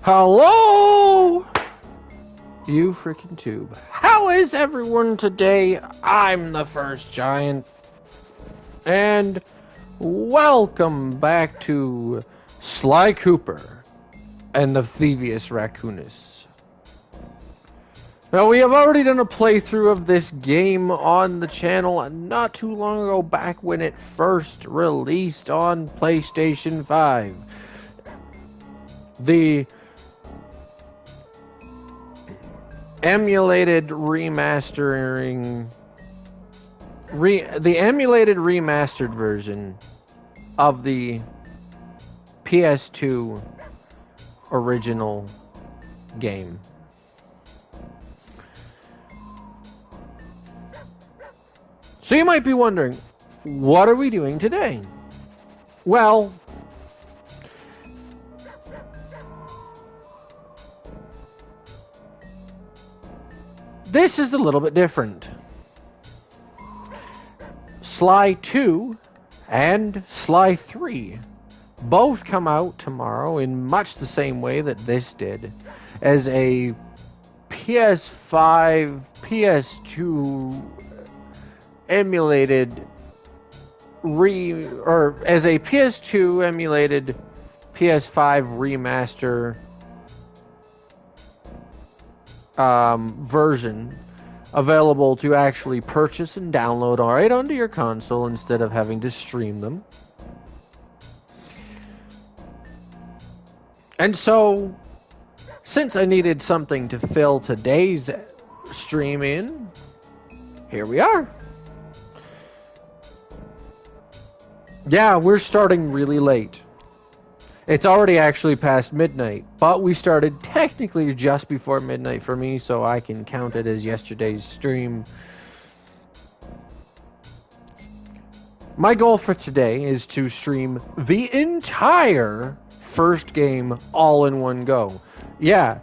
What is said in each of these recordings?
Hello, you freaking tube. How is everyone today? I'm the First Giant, and welcome back to Sly Cooper and the Thievius Racoonus. Now, we have already done a playthrough of this game on the channel not too long ago, back when it first released on PlayStation 5. The emulated remastered version of the PS2 original game. So you might be wondering, what are we doing today? Well, this is a little bit different. Sly 2 and Sly 3 both come out tomorrow in much the same way that this did, as a PS5, PS2 emulated as a PS2 emulated PS5 remaster version, available to actually purchase and download right onto your console instead of having to stream them. And so, since I needed something to fill today's stream in, here we are. Yeah, we're starting really late. It's already actually past midnight, but we started technically just before midnight for me, so I can count it as yesterday's stream. My goal for today is to stream the entire first game all in one go. Yeah,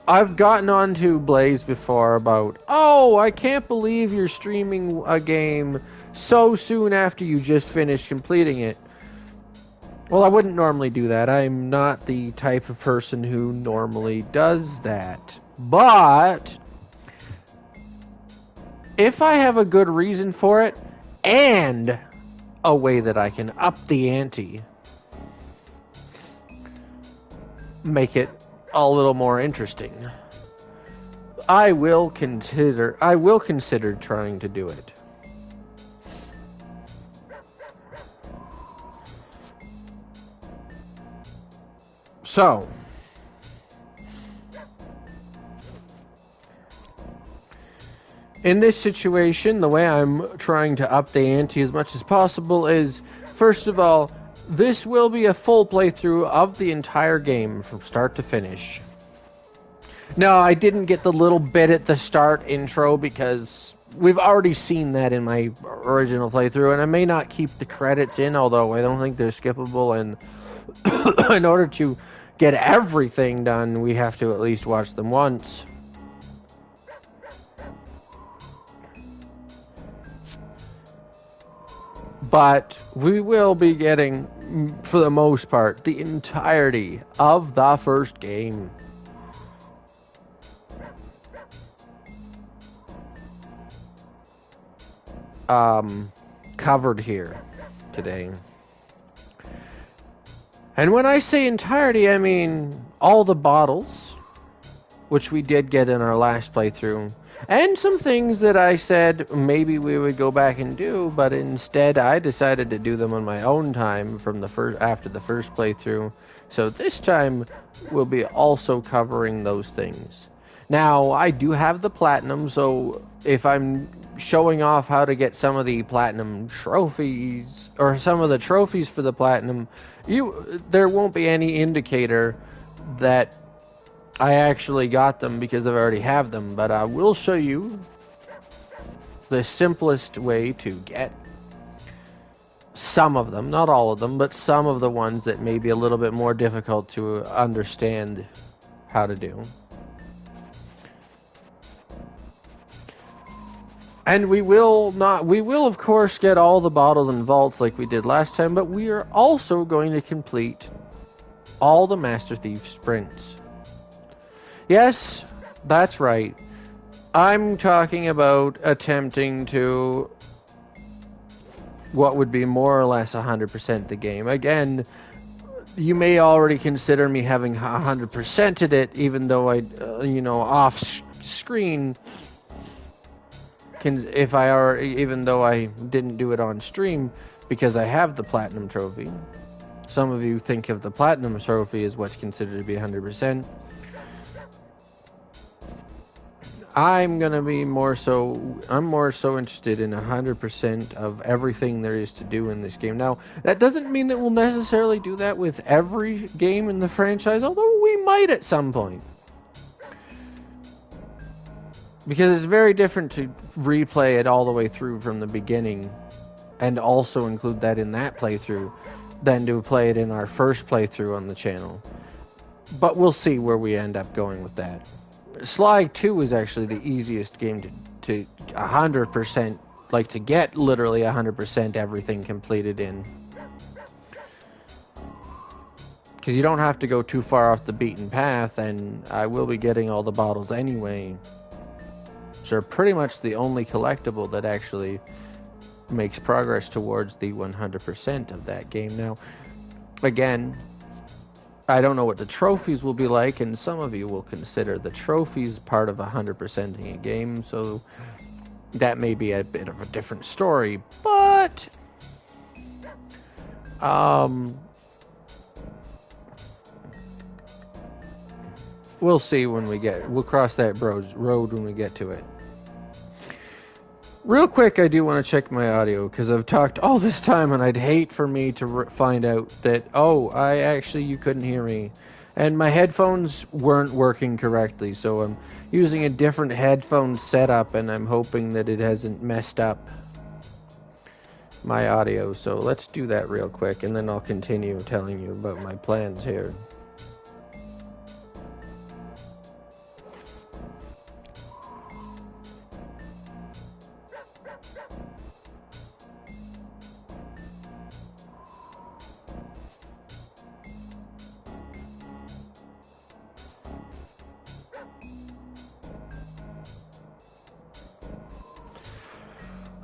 I've gotten onto Blaze before about, oh, I can't believe you're streaming a game so soon after you just finished completing it. Well, I wouldn't normally do that. I'm not the type of person who normally does that. But if I have a good reason for it, and a way that I can up the ante, make it a little more interesting, I will consider trying to do it. So, in this situation, the way I'm trying to up the ante as much as possible is, first of all, this will be a full playthrough of the entire game from start to finish. No, I didn't get the little bit at the start intro because we've already seen that in my original playthrough, and I may not keep the credits in, although I don't think they're skippable, and in order to get everything done, we have to at least watch them once. But we will be getting, for the most part, the entirety of the first game. Covered here today. And when I say entirety, I mean all the bottles, which we did get in our last playthrough, and some things that I said maybe we would go back and do, but instead I decided to do them on my own time after the first playthrough. So this time we'll be also covering those things. Now, I do have the platinum, so if I'm showing off how to get some of the platinum trophies, or some of the trophies for the platinum, there won't be any indicator that I actually got them because I already have them, but I will show you the simplest way to get some of them, not all of them, but some of the ones that may be a little bit more difficult to understand how to do. And we will of course get all the bottles and vaults like we did last time, but we are also going to complete all the Master Thief sprints. Yes, that's right. I'm talking about attempting to what would be more or less 100% the game. Again, you may already consider me having 100%ed it, even though I, off screen, even though I didn't do it on stream, because I have the Platinum Trophy. Some of you think of the Platinum Trophy as what's considered to be 100%. I'm more so interested in 100% of everything there is to do in this game. Now, that doesn't mean that we'll necessarily do that with every game in the franchise, although we might at some point. Because it's very different to replay it all the way through from the beginning and also include that in that playthrough than to play it in our first playthrough on the channel. But we'll see where we end up going with that. Sly 2 is actually the easiest game to 100%, like to get literally 100% everything completed in. Because you don't have to go too far off the beaten path, and I will be getting all the bottles anyway. So they're pretty much the only collectible that actually makes progress towards the 100% of that game. Now, again, I don't know what the trophies will be like, and some of you will consider the trophies part of 100%ing a game, so that may be a bit of a different story, but we'll see when we'll cross that road when we get to it. Real quick, I do want to check my audio, because I've talked all this time, and I'd hate for me to find out that, you couldn't hear me. And my headphones weren't working correctly, so I'm using a different headphone setup, and I'm hoping that it hasn't messed up my audio. So let's do that real quick, and then I'll continue telling you about my plans here.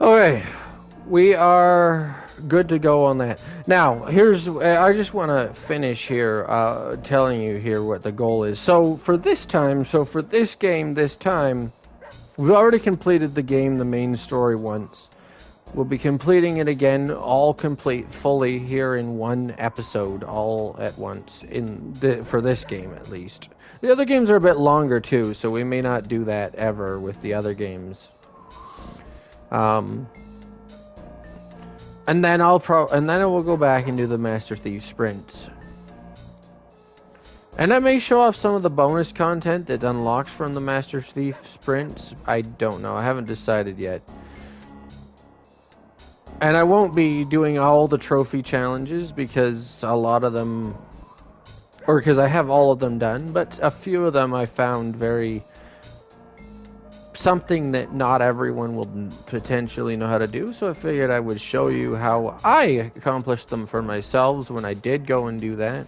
Okay, we are good to go on that. Now, I just want to finish here telling you here what the goal is. So for this game this time, we've already completed the game, the main story once. We'll be completing it again, all complete, fully here in one episode, all at once, for this game at least. The other games are a bit longer too, so we may not do that ever with the other games. And then I will go back and do the Master Thief sprints. And I may show off some of the bonus content that unlocks from the Master Thief sprints. I don't know. I haven't decided yet. And I won't be doing all the trophy challenges because a lot of them, or because I have all of them done, but a few of them I found something that not everyone will potentially know how to do, so I figured I would show you how I accomplished them for myself when I did go and do that.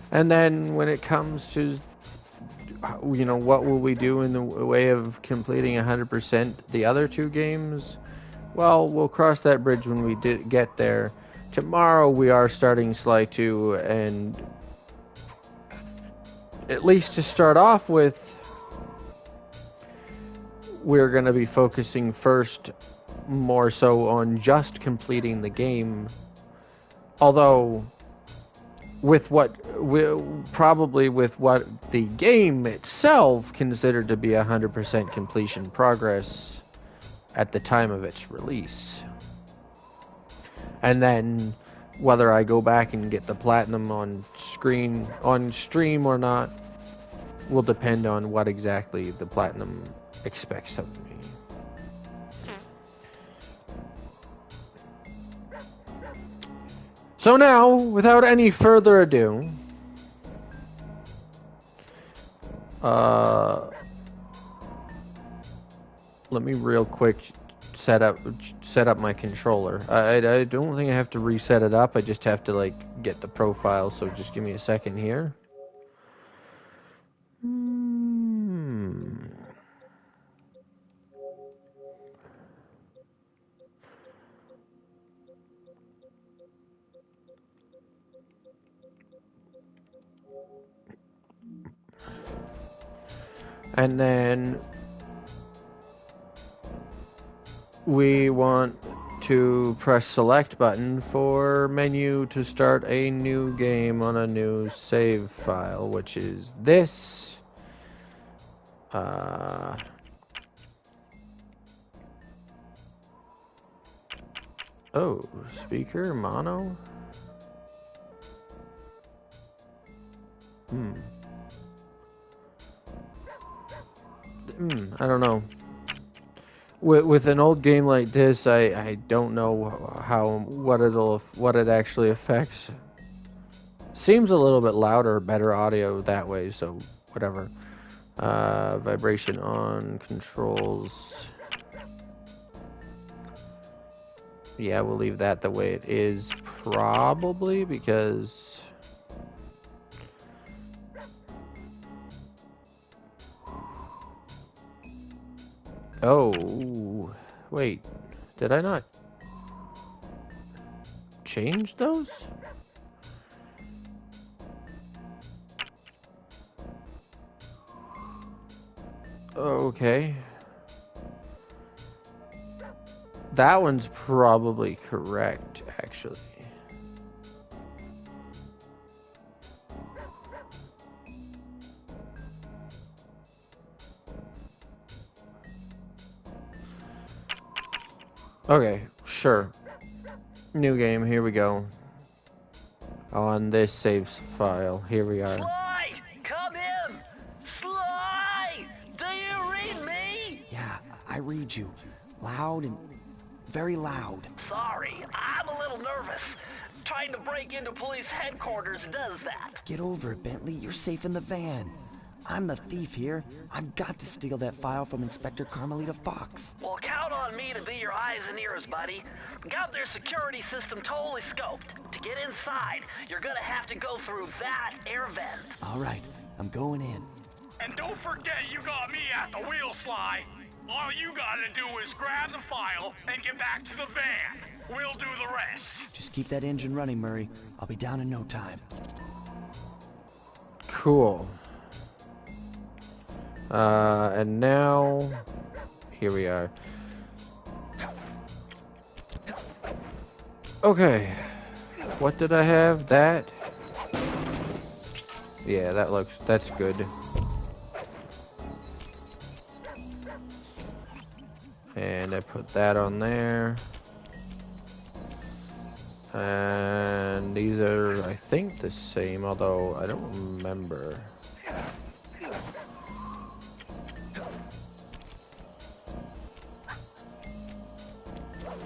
And then when it comes to, what will we do in the way of completing 100% the other two games? Well, we'll cross that bridge when we get there. Tomorrow we are starting Sly 2, and at least to start off with, we're going to be focusing first more so on just completing the game. Although, with what the game itself considered to be 100% completion progress at the time of its release. And then, whether I go back and get the platinum on stream or not, will depend on what exactly the platinum expects of me. So now, without any further ado, let me real quick set up my controller. I don't think I have to reset it up. I just have to like get the profile. So just give me a second here. And then we want to press select button for menu to start a new game on a new save file, which is this. Oh, speaker, mono? I don't know. With an old game like this, I don't know what it actually affects. Seems a little bit louder, better audio that way, so whatever. Vibration on, controls. Yeah, we'll leave that the way it is, probably, because... Oh, wait, did I not change those? Okay. That one's probably correct, actually. Okay, sure. New game, here we go. On this save file, here we are. Sly! Come in! Sly! Do you read me? Yeah, I read you. Loud and very loud. Sorry, I'm a little nervous. Trying to break into police headquarters does that. Get over it, Bentley. You're safe in the van. I'm the thief here. I've got to steal that file from Inspector Carmelita Fox. Well, count on me to be your eyes and ears, buddy. Got their security system totally scoped. To get inside, you're gonna have to go through that air vent. All right, I'm going in. And don't forget you got me at the wheel, Sly. All you gotta do is grab the file and get back to the van. We'll do the rest. Just keep that engine running, Murray. I'll be down in no time. Cool. And now, here we are. Okay, what did I have? That? Yeah, that's good. And I put that on there. And these are, I think, the same, although I don't remember.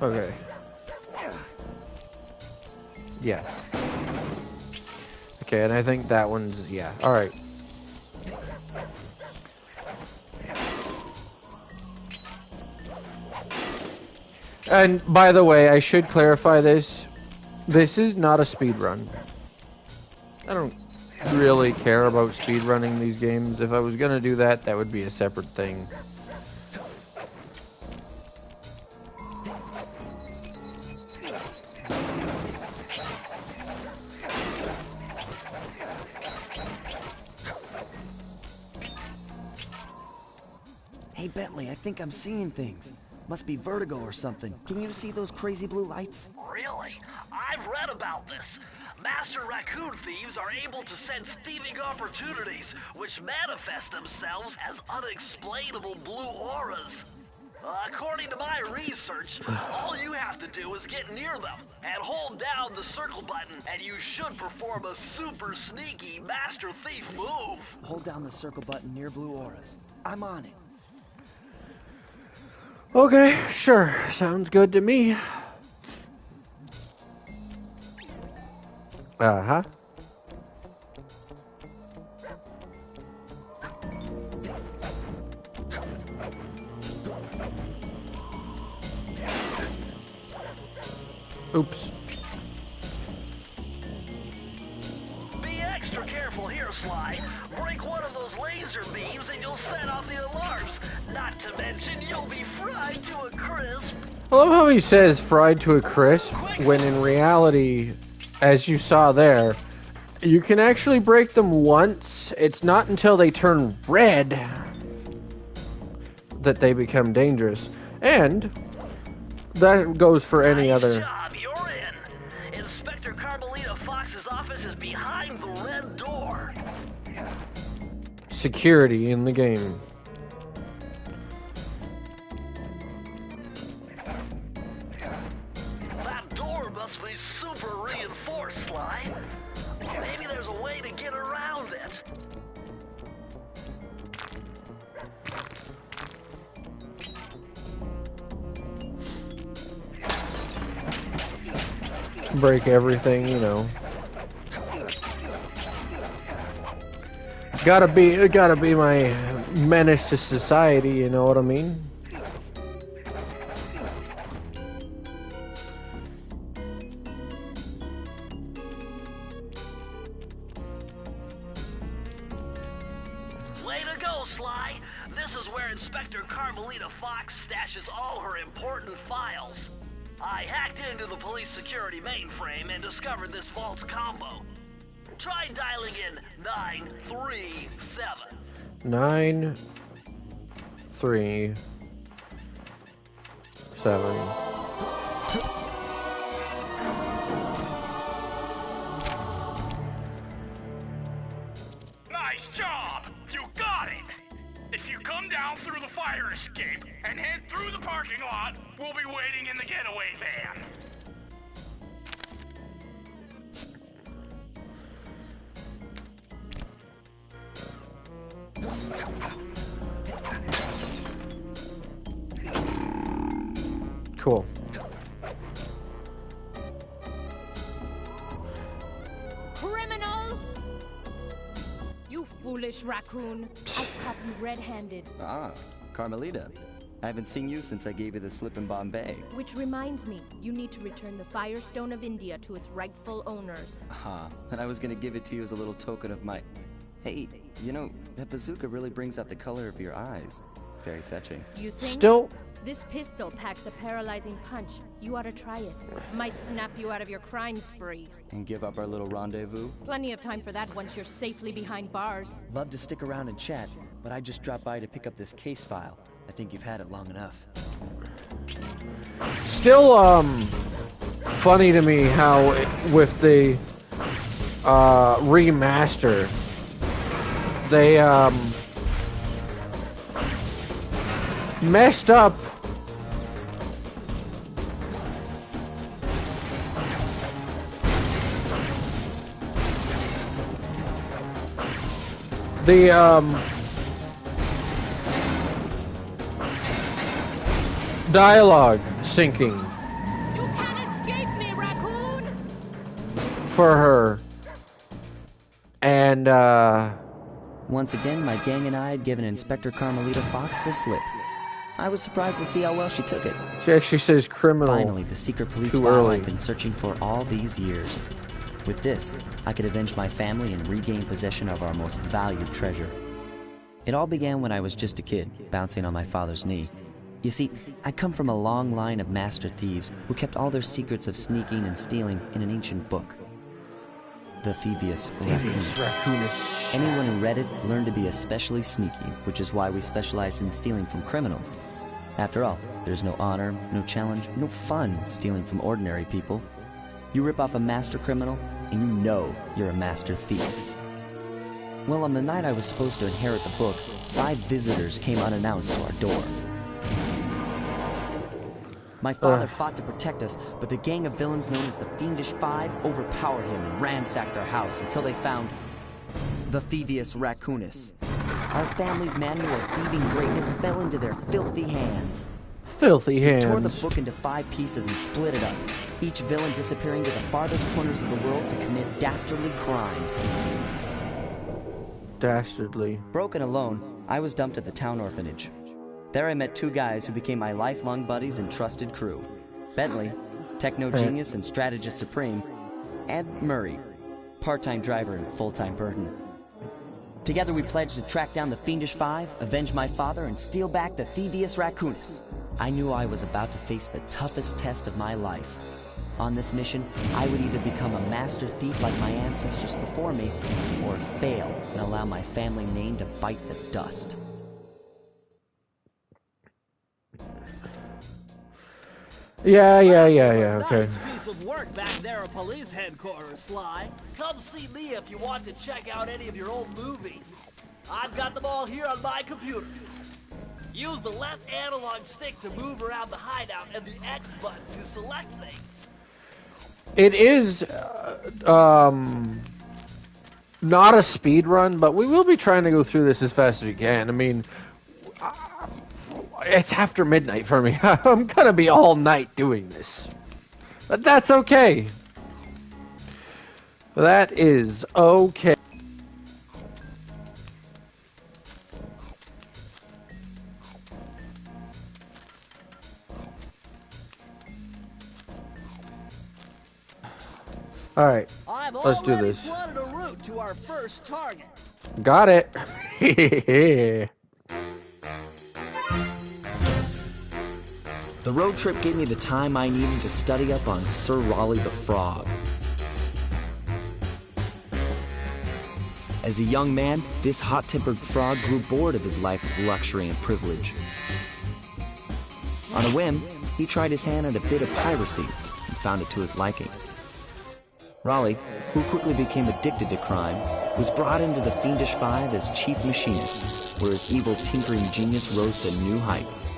Okay. Yeah. Okay, and I think that one's, yeah. Alright. And, by the way, I should clarify this. This is not a speed run. I don't really care about speed running these games. If I was gonna do that, that would be a separate thing. Hey, Bentley, I think I'm seeing things. Must be vertigo or something. Can you see those crazy blue lights? Really? I've read about this. Master raccoon thieves are able to sense thieving opportunities, which manifest themselves as unexplainable blue auras. According to my research, all you have to do is get near them and hold down the circle button, and you should perform a super sneaky Master Thief move. Hold down the circle button near blue auras. I'm on it. Okay, sure. Sounds good to me. Uh-huh. Oops. Be extra careful here, Sly. Break one of those laser beams and you'll set off the alarms. Not to mention, you'll be fried to a crisp. I love how he says fried to a crisp, when in reality, as you saw there, you can actually break them once. It's not until they turn red that they become dangerous. And that goes for any Nice other... job, you're in. Inspector Carmelita Fox's office is behind the red door. security in the game. That door must be super reinforced, Sly. Maybe there's a way to get around it. Break everything, you know. Gotta be my menace to society, you know what I mean? Way to go, Sly! This is where Inspector Carmelita Fox stashes all her important files. I hacked into the police security mainframe and discovered this vault's combo. Try dialing in 937. 937. Nice job! You got it! If you come down through the fire escape and head through the parking lot, we'll be waiting in the getaway van. Cool. Criminal! You foolish raccoon. I've caught you red-handed. Ah, Carmelita. I haven't seen you since I gave you the slip in Bombay. Which reminds me, you need to return the Firestone of India to its rightful owners. And I was gonna give it to you as a little token of my... Hey, you know, that bazooka really brings out the color of your eyes. Very fetching. You think? Still, This pistol packs a paralyzing punch. You ought to try it. Might snap you out of your crime spree. And give up our little rendezvous? Plenty of time for that once you're safely behind bars. Love to stick around and chat, but I just dropped by to pick up this case file. I think you've had it long enough. still, funny to me how with the remaster, they messed up the dialogue syncing You can't escape me, raccoon! for her, and Once again, my gang and I had given Inspector Carmelita Fox the slip. I was surprised to see how well she took it. she actually says criminal. Finally, the secret police Too file early. I've been searching for all these years. With this, I could avenge my family and regain possession of our most valued treasure. It all began when I was just a kid, bouncing on my father's knee. You see, I come from a long line of master thieves who kept all their secrets of sneaking and stealing in an ancient book. The Thievius Racoonus. Anyone who read it learned to be especially sneaky, which is why we specialize in stealing from criminals. After all, there's no honor, no challenge, no fun stealing from ordinary people. You rip off a master criminal, and you know you're a master thief. Well, on the night I was supposed to inherit the book, 5 visitors came unannounced to our door. My father fought to protect us, but the gang of villains known as the Fiendish Five overpowered him and ransacked our house until they found the Thievius Racoonus. Our family's manual of thieving greatness fell into their filthy hands. Filthy He tore the hands. book into 5 pieces and split it up, each villain disappearing to the farthest corners of the world to commit dastardly crimes. Dastardly. Broken alone, I was dumped at the town orphanage. There I met 2 guys who became my lifelong buddies and trusted crew. Bentley, techno genius and strategist supreme, and Murray, part-time driver and full-time burden. Together we pledged to track down the Fiendish Five, avenge my father, and steal back the Thievius Racoonus. I knew I was about to face the toughest test of my life. On this mission, I would either become a master thief like my ancestors before me, or fail and allow my family name to bite the dust. Yeah, okay. Nice piece of work back there at police headquarters, Sly. Come see me if you want to check out any of your old movies. I've got them all here on my computer. Use the left analog stick to move around the hideout and the X button to select things. It is not a speed run, but we will be trying to go through this as fast as we can. I mean, it's after midnight for me. I'm gonna be all night doing this, but that's okay. That is okay. All right, let's do this. Plotted a route to our first target. Got it. The road trip gave me the time I needed to study up on Sir Raleigh the Frog. As a young man, this hot-tempered frog grew bored of his life of luxury and privilege. On a whim, he tried his hand at a bit of piracy and found it to his liking. Raleigh, who quickly became addicted to crime, was brought into the Fiendish Five as chief machinist, where his evil tinkering genius rose to new heights.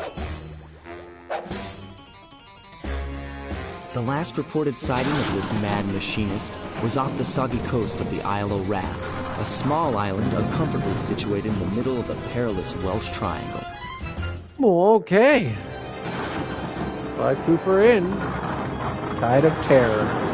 The last reported sighting of this mad machinist was off the soggy coast of the Isle o' Wrath, a small island uncomfortably situated in the middle of the perilous Welsh Triangle. Well, okay. Fly Cooper in. Tide of Terror.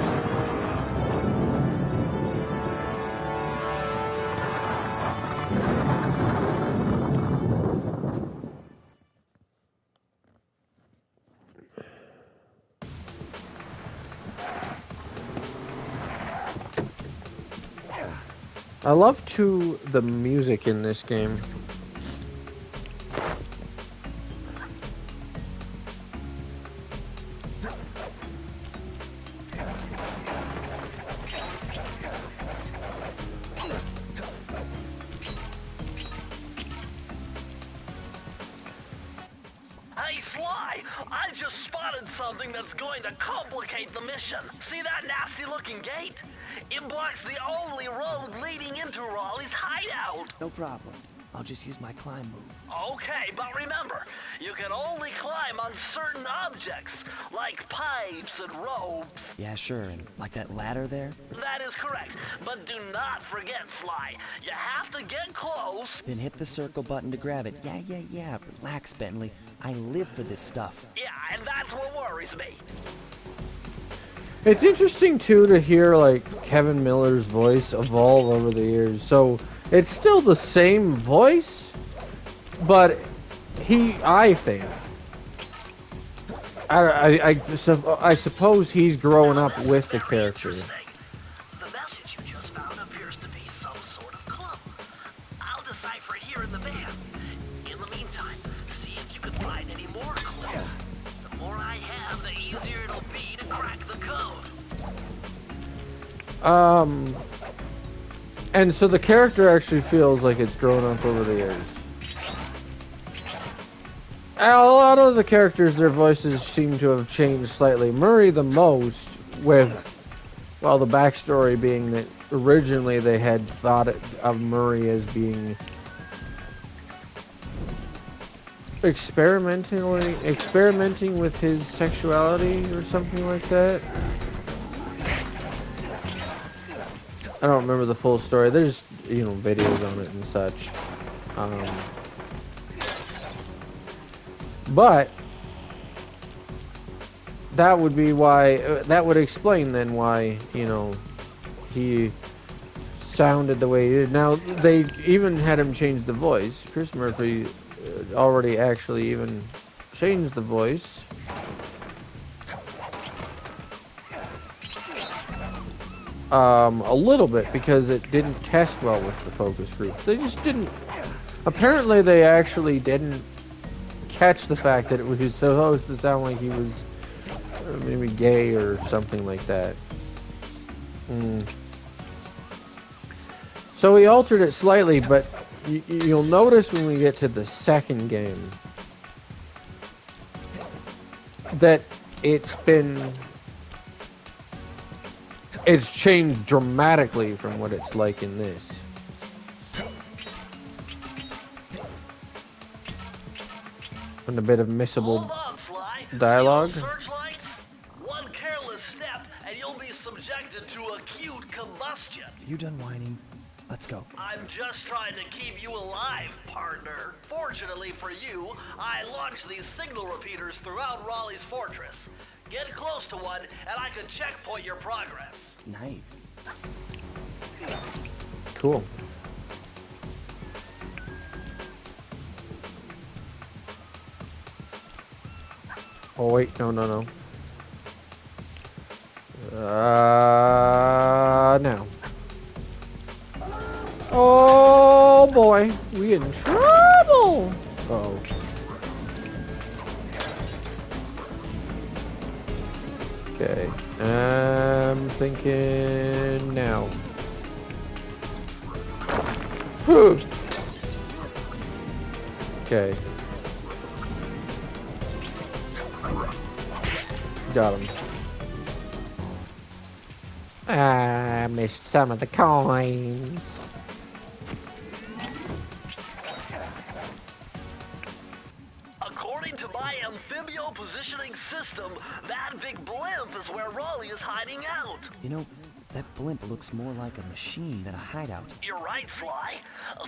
I love the music in this game. Hey, Sly, I just spotted something that's going to complicate the mission. See that nasty-looking gate? It blocks the only road leading into Raleigh's hideout. No problem. I'll just use my climb move. Okay, but remember, you can only climb on certain objects, like pipes and ropes. Yeah, sure, and like that ladder there? That is correct, but do not forget, Sly. You have to get close. Then hit the circle button to grab it. Yeah. Relax, Bentley. I live for this stuff. Yeah, and that's what worries me. It's interesting, too, to hear, like, Kevin Miller's voice evolve over the years. So, it's still the same voice, but I think, I suppose he's growing up with the character. The message you just found appears to be some sort of clue. I'll decipher it here in the van. In the meantime, see if you can find any more clues. The more I have, the easier it'll be to crack the code. And so the character actually feels like it's grown up over the years. A lot of the characters, their voices seem to have changed slightly. Murray the most, with, well, the backstory being that originally they had thought of Murray as being experimenting with his sexuality or something like that. I don't remember the full story. There's, videos on it and such. But that would be why, that would explain then why, you know, he sounded the way he did. Now, they even had him change the voice. Chris Murphy already actually even changed the voice. A little bit, because it didn't test well with the focus group. They just didn't, apparently they actually didn't catch the fact that it was supposed to sound like he was maybe gay or something like that. So we altered it slightly, but you'll notice when we get to the second game that it's changed dramatically from what it's like in this. And a bit of missable dialogue. Searchlights? One careless step and you'll be subjected to acute combustion. You done whining? Let's go. I'm just trying to keep you alive, partner. Fortunately for you, I launched these signal repeaters throughout Raleigh's fortress. Get close to one, and I can checkpoint your progress. Nice. Cool. Oh wait, no. Now. Oh boy, we in trouble. Uh-oh. Okay, I'm thinking now. Whew. Okay. Got him. I missed some of the coins. According to my amphibio positioning system, that big blimp is where Raleigh is hiding out. You know, that blimp looks more like a machine than a hideout. You're right, Sly.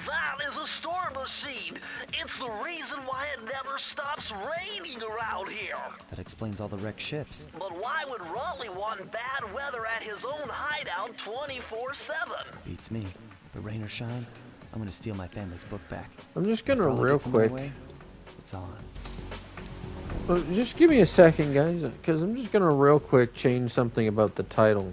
That is a storm machine. It's the reason why it never stops raining around here. That explains all the wrecked ships. But why would Raleigh want bad weather at his own hideout 24/7? Beats me. But rain or shine, I'm gonna steal my family's book back. I'm just gonna If Raleigh real gets in my quick. way, it's on. Just give me a second, guys, because I'm just gonna real quick change something about the title.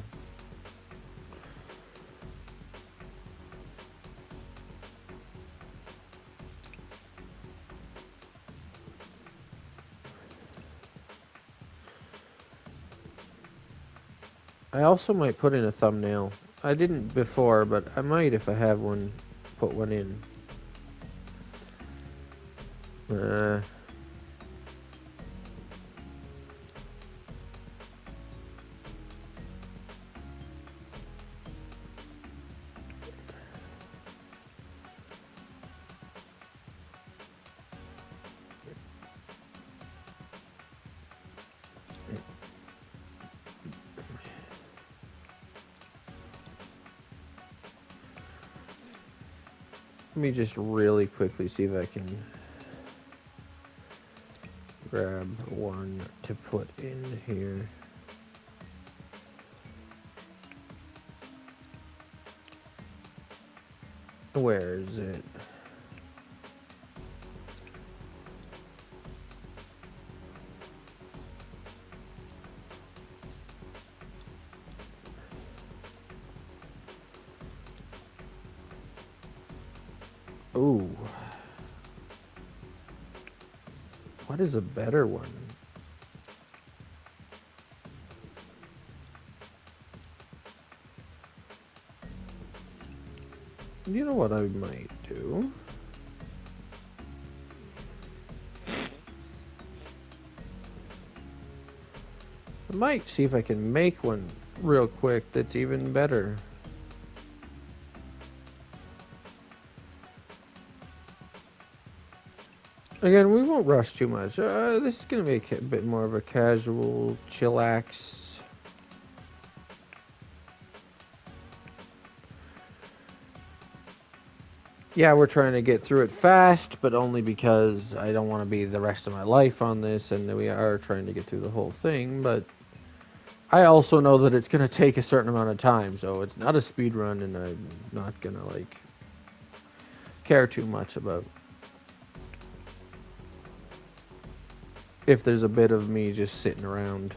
I also might put in a thumbnail. I didn't before, but I might if I have one, put one in. Let me just really quickly see if I can grab one to put in here. Where is it? Ooh. What is a better one? You know what I might do? I might see if I can make one real quick that's even better. Again, we won't rush too much. This is going to be a bit more of a casual, chillax. Yeah, we're trying to get through it fast, but only because I don't want to be the rest of my life on this, and we are trying to get through the whole thing, but I also know that it's going to take a certain amount of time, so it's not a speed run, and I'm not going to, like, care too much about if there's a bit of me just sitting around.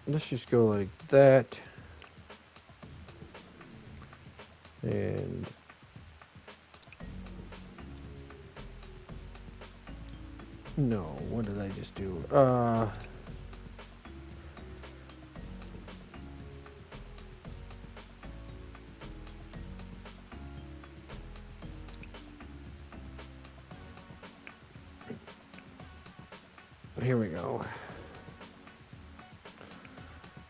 Let's just go like that. And no, what did I just do? Here we go.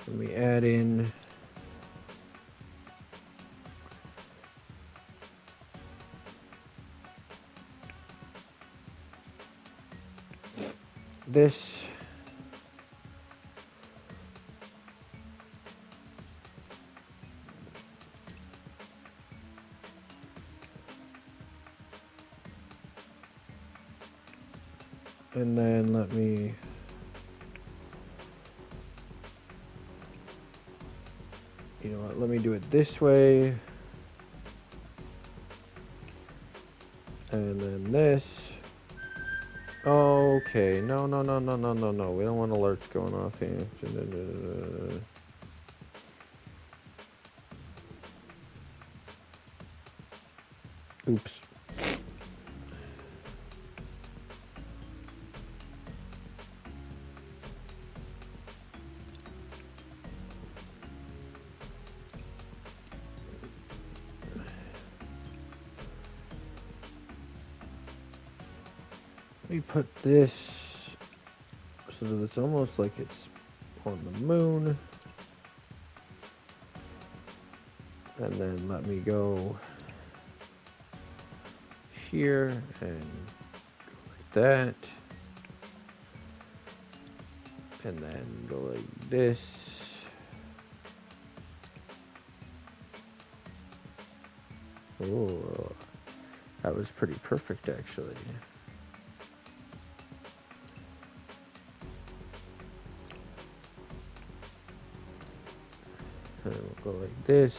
Let me add in this. And then let me let me do it this way. And then this. Okay, no. We don't want alerts going off here. Oops. Let me put this so that it's almost like it's on the moon. And then let me go here and go like that. And then go like this. Oh, that was pretty perfect actually. And we'll go like this.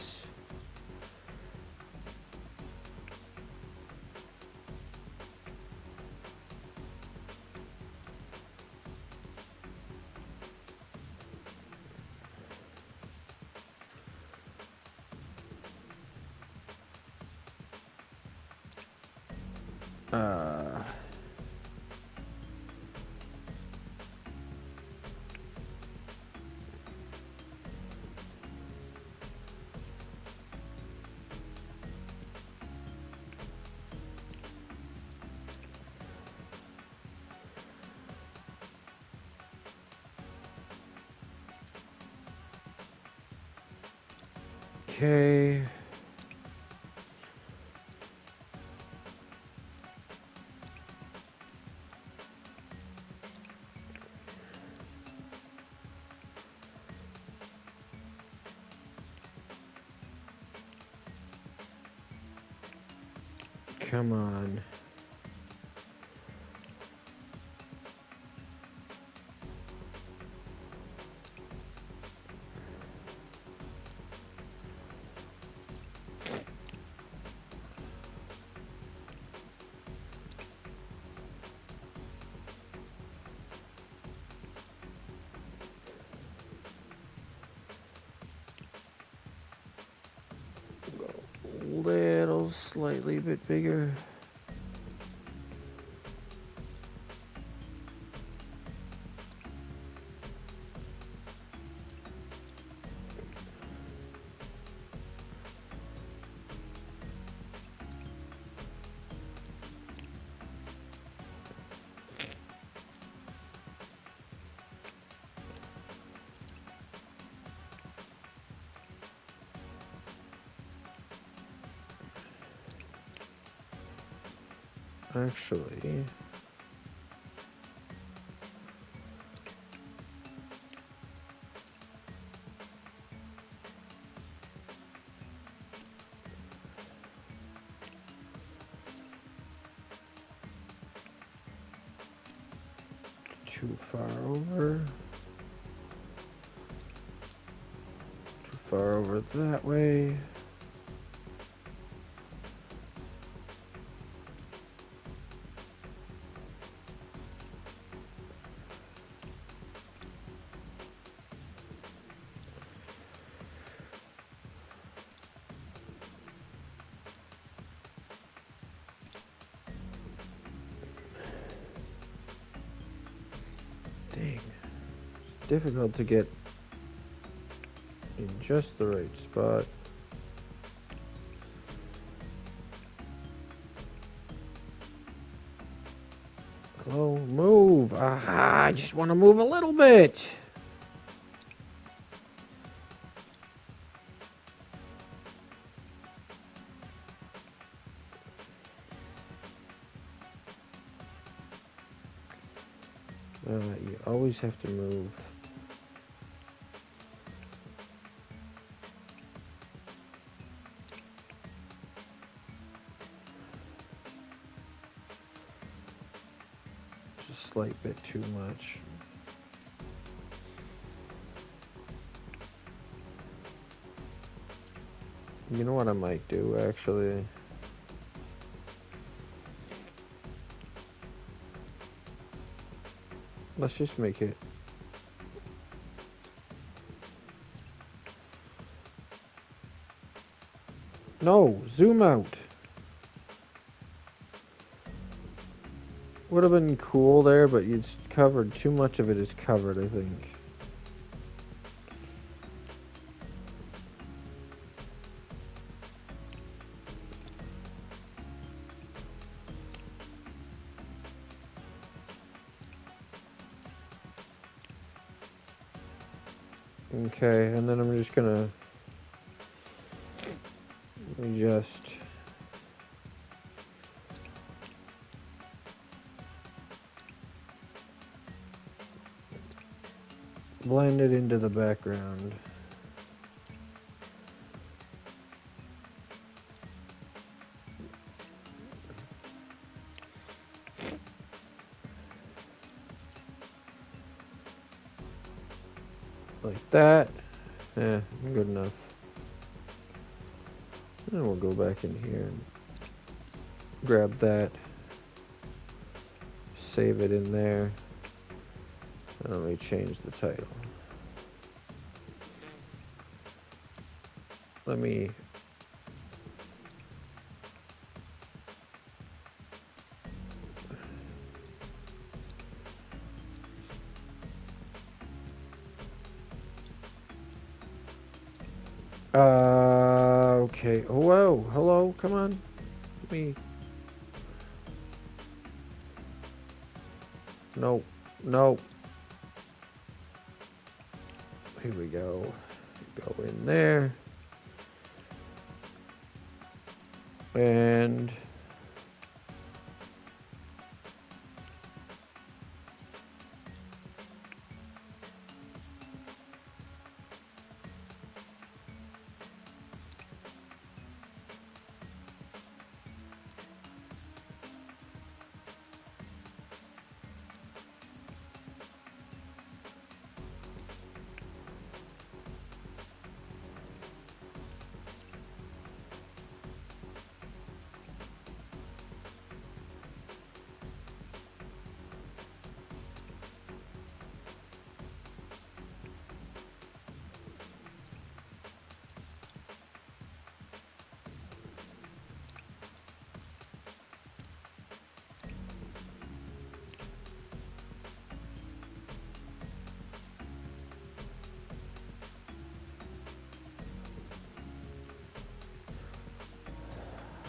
Okay. Come on. Little slightly bit bigger. Actually, too far over. Too far over that way. Dang. It's difficult to get in just the right spot. Hello, move. Aha, I just want to move a little bit. You always have to move. Just a slight bit too much. You know what I might do, actually? Let's just make it. No, zoom out. Would have been cool there, but it's covered. Too much of it is covered, I think. Okay, and then I'm just gonna adjust. Blend it into the background. Like that. Yeah, good enough. And we'll go back in here and grab that. Save it in there. And let me change the title. Let me okay. Oh, whoa, hello, come on. Let me. No, no. Here we go. Go in there. And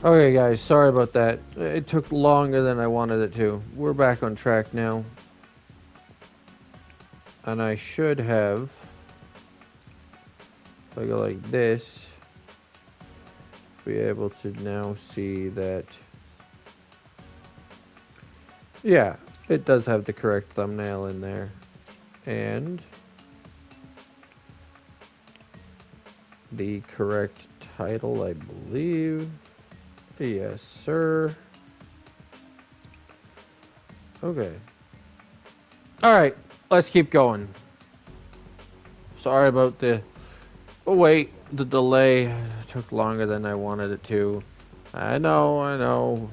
okay, guys, sorry about that. It took longer than I wanted it to. We're back on track now. And I should have, if I go like this, be able to now see that, yeah, it does have the correct thumbnail in there. And the correct title, I believe. Yes, sir. Okay. Alright, let's keep going. Sorry about the wait, the delay took longer than I wanted it to. I know.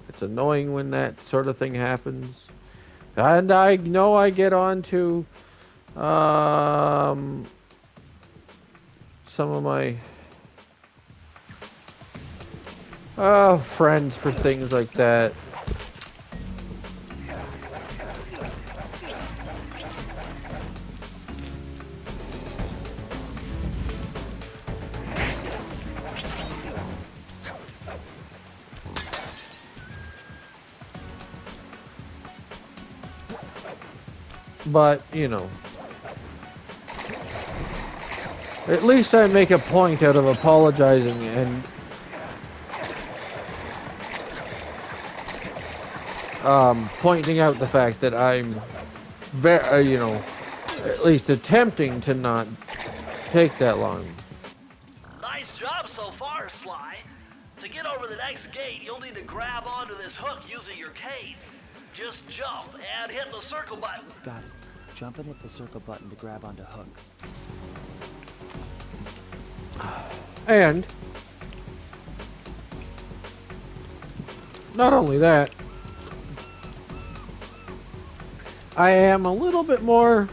It's annoying when that sort of thing happens. And I know I get on to some of my friends for things like that. But, you know, at least I make a point out of apologizing and pointing out the fact that I'm very, you know, at least attempting to not take that long. Nice job so far, Sly. To get over the next gate, you'll need to grab onto this hook using your cane. Just jump and hit the circle button. Got it. Jump and hit the circle button to grab onto hooks. And not only that, I am a little bit more,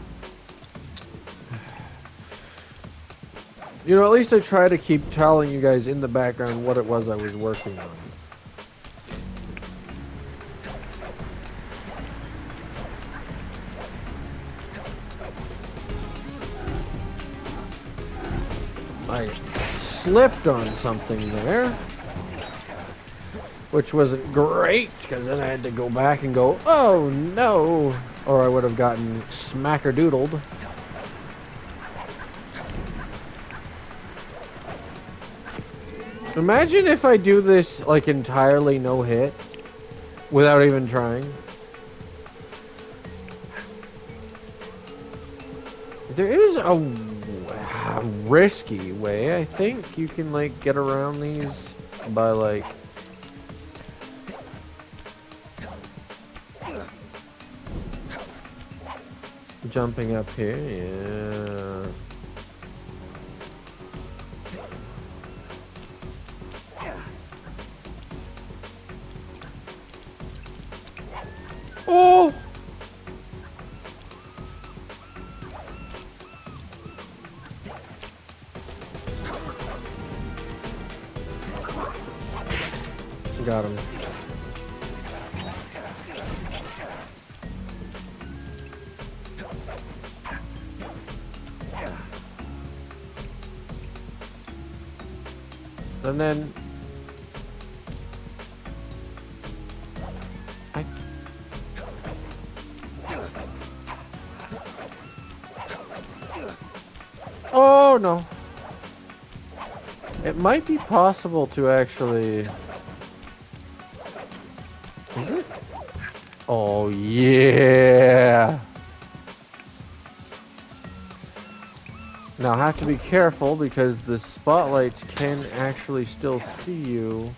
you know, at least I try to keep telling you guys in the background what it was I was working on. I slipped on something there, which wasn't great, because then I had to go back and go, oh no, or I would have gotten smackerdoodled. Imagine if I do this, like, entirely no hit, without even trying. There is a risky way. I think you can, like, get around these by, like, jumping up here. Yeah. Oh! Got him. And then oh no. It might be possible to actually. Is it? Oh yeah. Now I have to be careful because the spotlights can actually still see you.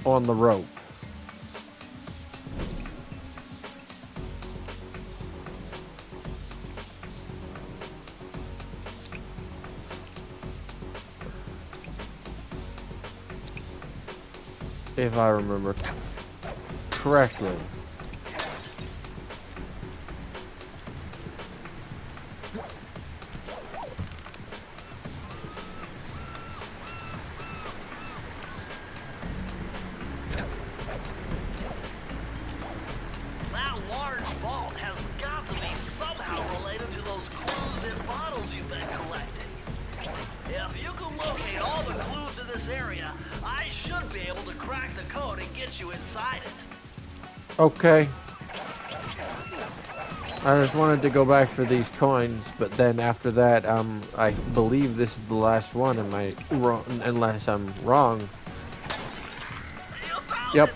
On the rope. If I remember correctly. That large vault has got to be somehow related to those clues in bottles you've been collecting. If you can locate all the clues in this area, I should be able to crack the code and get you inside it. Okay. I just wanted to go back for these coins, but then after that, I believe this is the last one. Am I wrong? Unless I'm wrong. Yep.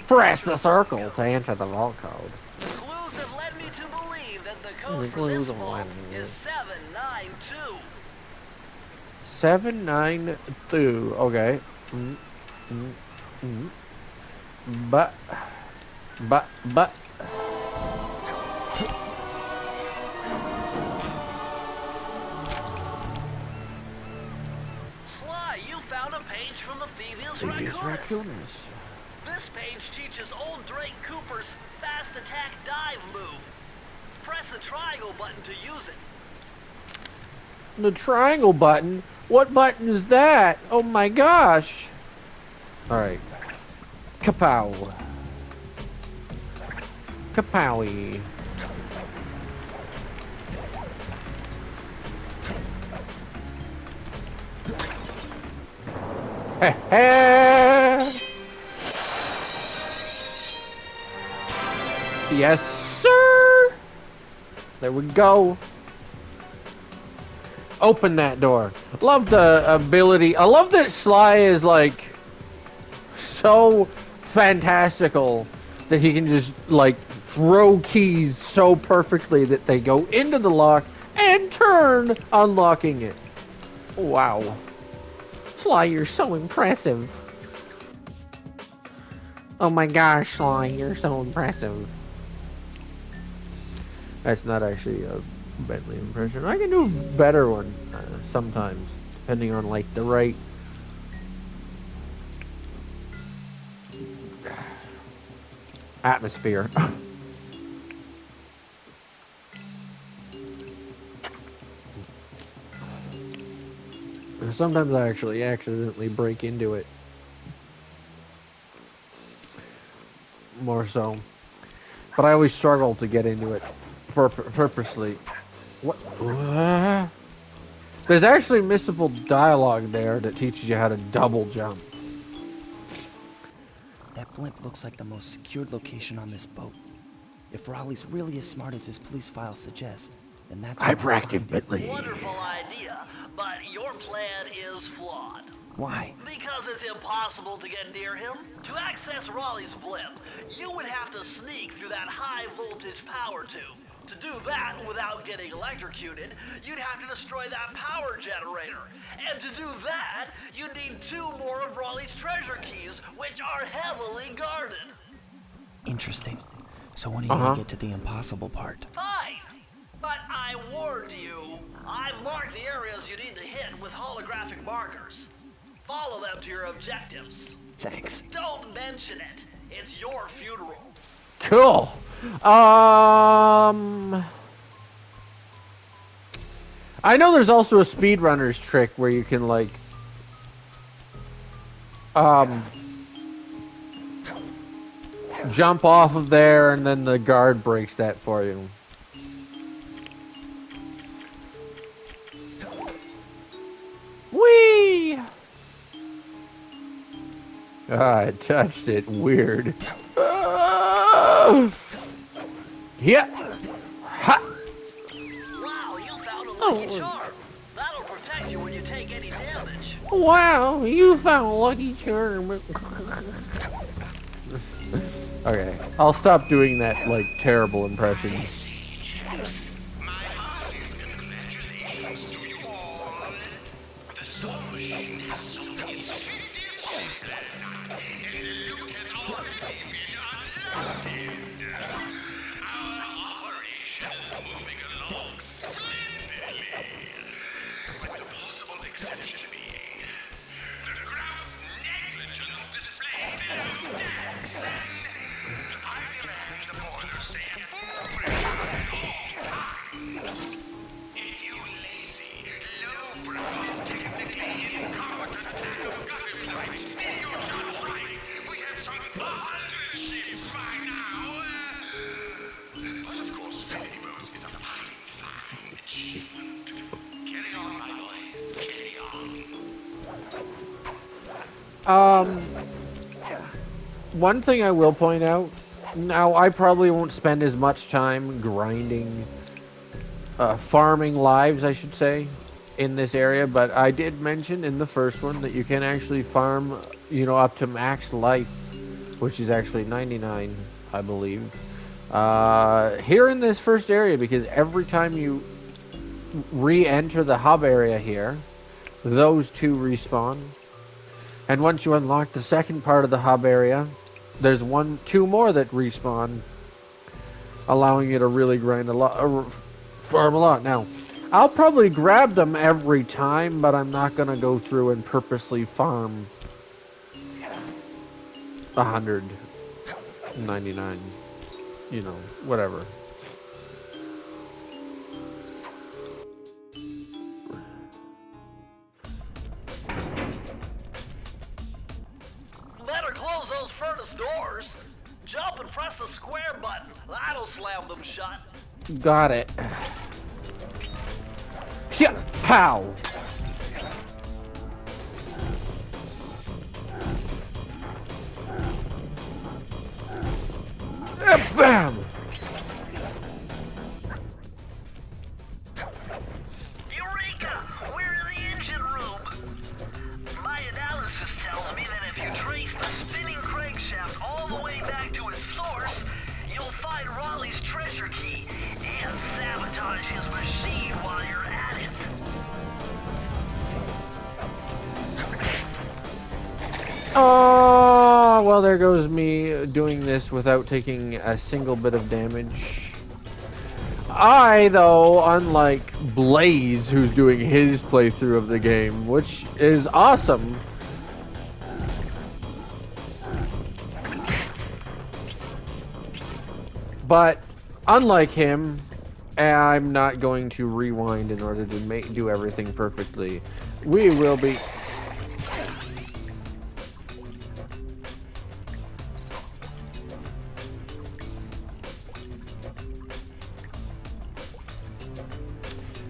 Press the circle to enter the vault code. The clues have led me to believe that the code for this vault is 792. 792. Okay. But. Sly, you found a page from the Thievius Racoonus. This page teaches old Drake Cooper's fast attack dive move. Press the triangle button to use it. The triangle button? What button is that? Oh my gosh! Alright. Kapow. Kapowie. Yes, sir! There we go. Open that door. Love the ability. I love that Sly is like so fantastical that he can just like throw keys so perfectly that they go into the lock and turn, unlocking it. Wow. Sly, you're so impressive. Oh my gosh, Sly, you're so impressive. That's not actually a Bentley impression. I can do a better one sometimes, depending on like the right atmosphere. Sometimes I actually accidentally break into it. More so. But I always struggle to get into it purposely. What? There's actually missable dialogue there that teaches you how to double jump. That blimp looks like the most secured location on this boat. If Raleigh's really as smart as his police files suggest, then that's what Hyperactive Wonderful idea, but your plan is flawed. Why? Because it's impossible to get near him. To access Raleigh's blimp, you would have to sneak through that high voltage power tube. To do that without getting electrocuted, you'd have to destroy that power generator. And to do that, you'd need 2 more of Raleigh's treasure keys, which are heavily guarded. Interesting. So when are you gonna get to the impossible part? Fine. But I warned you. I've marked the areas you need to hit with holographic markers. Follow them to your objectives. Thanks. Don't mention it. It's your funeral. Cool. I know there's also a speedrunner's trick where you can like jump off of there and then the guard breaks that for you. Whee! Ah, I touched it. Weird. Yeah. Ha. Wow, you found a lucky charm. That'll protect you when you take any damage. Wow, you found a lucky charm. Okay, I'll stop doing that like terrible impression. My heartiest congratulations to you all. The Soul Machine has sold its 50th ship last night, and the loot has already been unloaded. Our operation is moving along splendidly, with the possible exception being the group's negligent display below decks, and I demand the boiler stay at full pressure at all times. If you lazy, low-brow, technically incompetent lack of gutter snipes steal your shots right, we'd have some 100 ships by now. But of course, Thievius is a fine, fine achievement. Carry on, my boys, carry on. One thing I will point out, now I probably won't spend as much time grinding, farming lives, I should say, in this area, but I did mention in the first one that you can actually farm, you know, up to max life, which is actually 99, I believe, here in this first area, because every time you re-enter the hub area here, those two respawn. And once you unlock the second part of the hub area, there's two more that respawn, allowing you to really grind a lot, farm a lot. Now, I'll probably grab them every time, but I'm not gonna go through and purposely farm 199, you know, whatever. Better close those furnace doors. Jump and press the square button. That'll slam them shut. Got it. Yeah, pow. Bam. Eureka! We're in the engine room. My analysis tells me that if you trace the spinning crankshaft all the way back to its source, you'll find Raleigh's treasure key and sabotage his machine while you're at it. Oh, well, there goes me doing this without taking a single bit of damage. I, though, unlike Blaze, who's doing his playthrough of the game, which is awesome, but unlike him, I'm not going to rewind in order to do everything perfectly. We will be...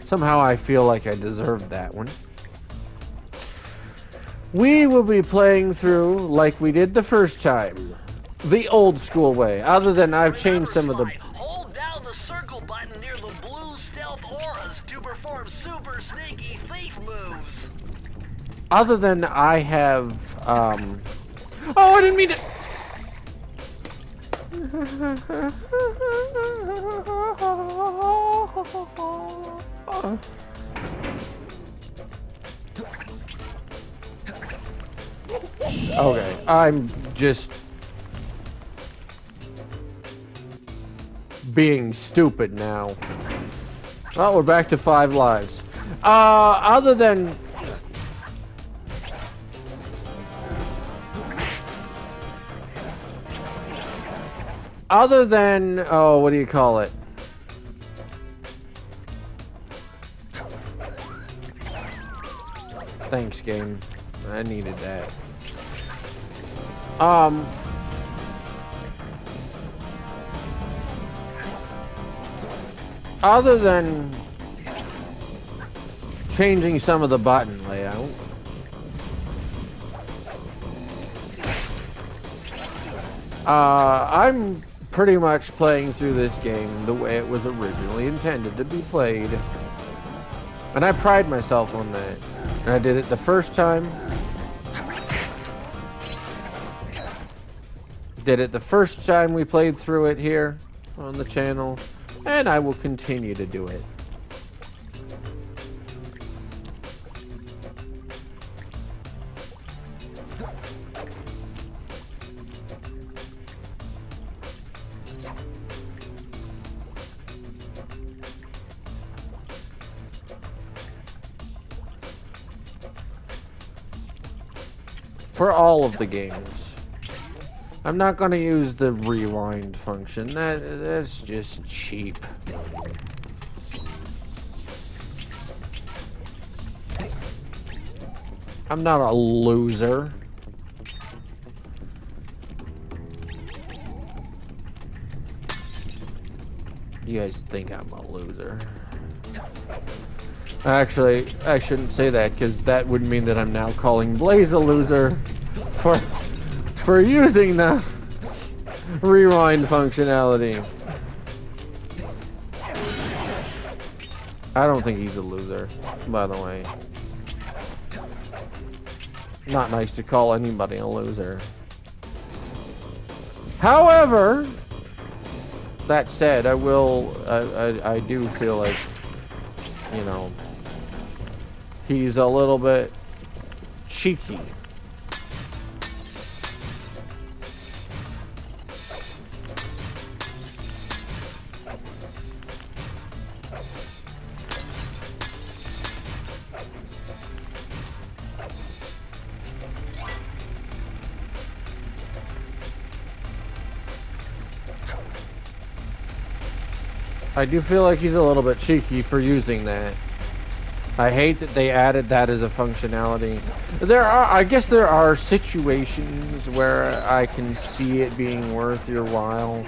Somehow I feel like I deserved that one. We will be playing through like we did the first time. The old school way. Other than I've changed some of the... Hold down the circle button near the blue stealth auras to perform super sneaky thief moves. Other than I have... Oh, I didn't mean to... Okay, I'm just being stupid now. Well, we're back to 5 lives. Other than... oh, what do you call it? Thanks, game. I needed that. Other than changing some of the button layout, I'm pretty much playing through this game the way it was originally intended to be played. And I pride myself on that. And I did it the first time. Did it the first time we played through it here on the channel. And I will continue to do it. For all of the games. I'm not going to use the rewind function. That's just cheap. I'm not a loser. You guys think I'm a loser. Actually, I shouldn't say that, because that would mean that I'm now calling Blaze a loser for using the rewind functionality. I don't think he's a loser, by the way. Not nice to call anybody a loser. However, that said, I do feel like, you know, he's a little bit cheeky. I do feel like he's a little bit cheeky for using that. I hate that they added that as a functionality. I guess there are situations where I can see it being worth your while.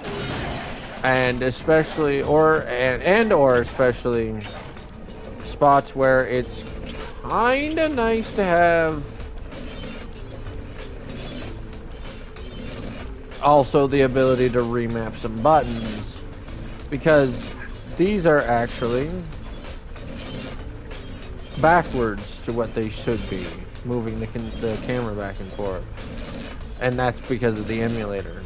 And especially, or especially spots where it's kinda nice to have also the ability to remap some buttons. Because these are actually backwards to what they should be, moving the camera back and forth, and that's because of the emulator.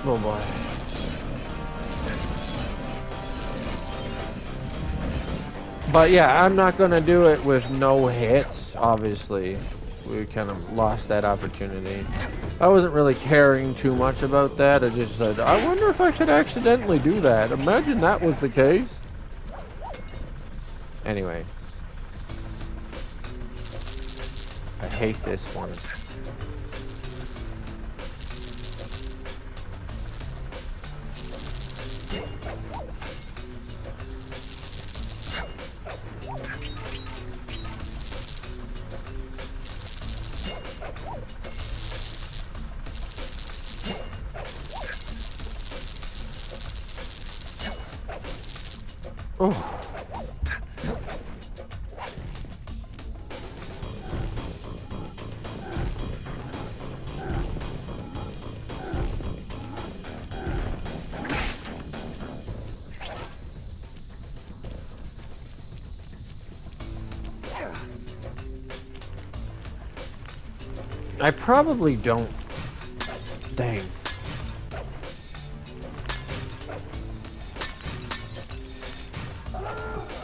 Oh boy. But yeah, I'm not gonna do it with no hits, obviously. We kind of lost that opportunity. I wasn't really caring too much about that. I just said, I wonder if I could accidentally do that. Imagine that was the case. Anyway. I hate this one. Oh. I probably don't. Dang.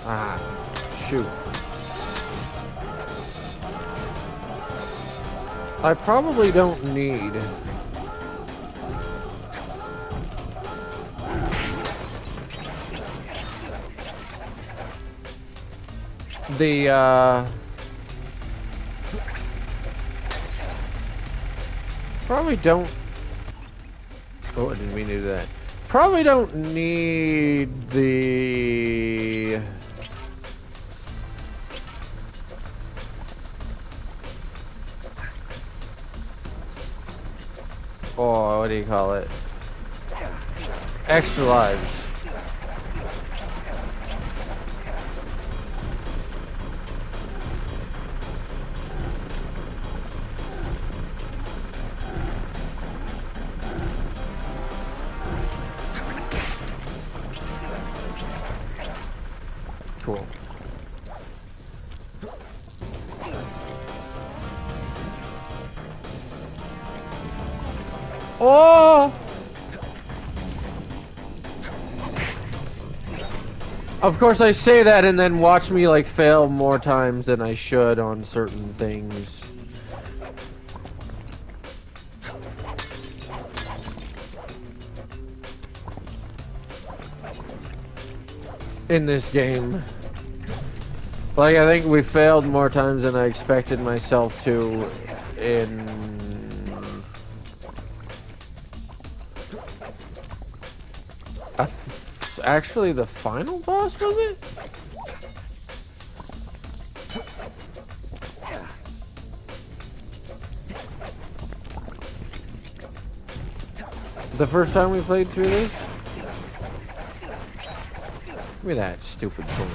Ah, shoot. I probably don't need the probably don't. Oh, I didn't mean to do that. Probably don't need the oh, what do you call it? Extra lives. Cool. Oh! Of course I say that and then watch me like fail more times than I should on certain things. In this game. Like, I think we failed more times than I expected myself to in... Actually, the final boss, was it? The first time we played through this? Give me that stupid phone.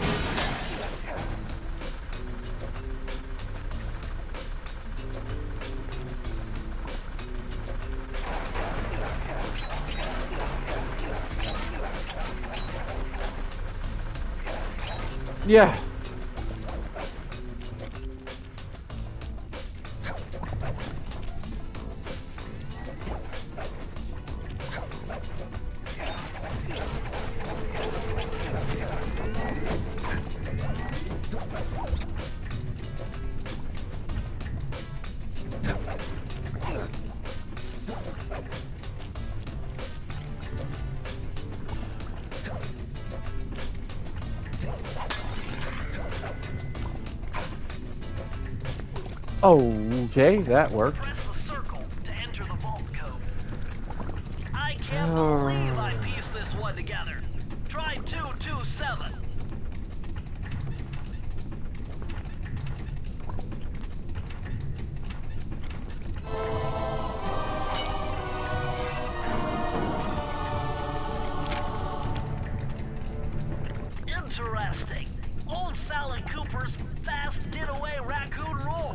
Yeah. Okay, that worked. Press the circle to enter the vault code. I can't believe I pieced this one together. Try 227. Interesting. Old Sally Cooper's fast getaway raccoon roll.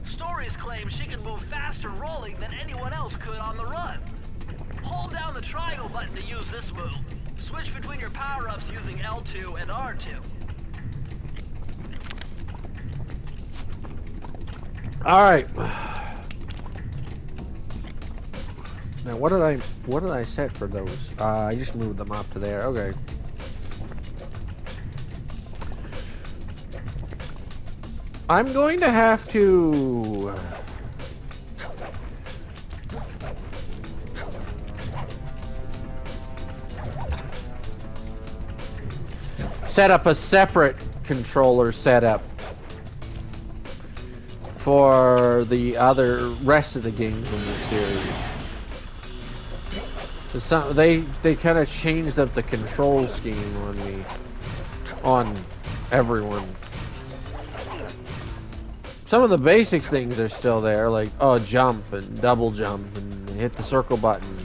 Stories claim she can move faster rolling than anyone else could on the run. Hold down the triangle button to use this move. Switch between your power-ups using L2 and R2. Alright. Now what did I set for those? I just moved them up to there. Okay. I'm going to have to set up a separate controller setup for the other rest of the games in the series. So they kind of changed up the control scheme on me, on everyone. Some of the basic things are still there, like jump and double jump and hit the circle button.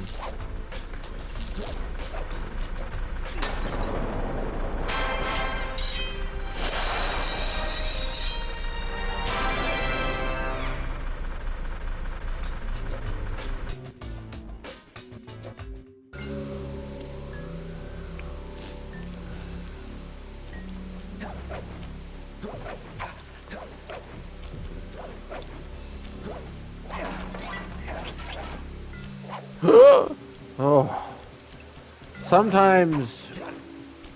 Oh, sometimes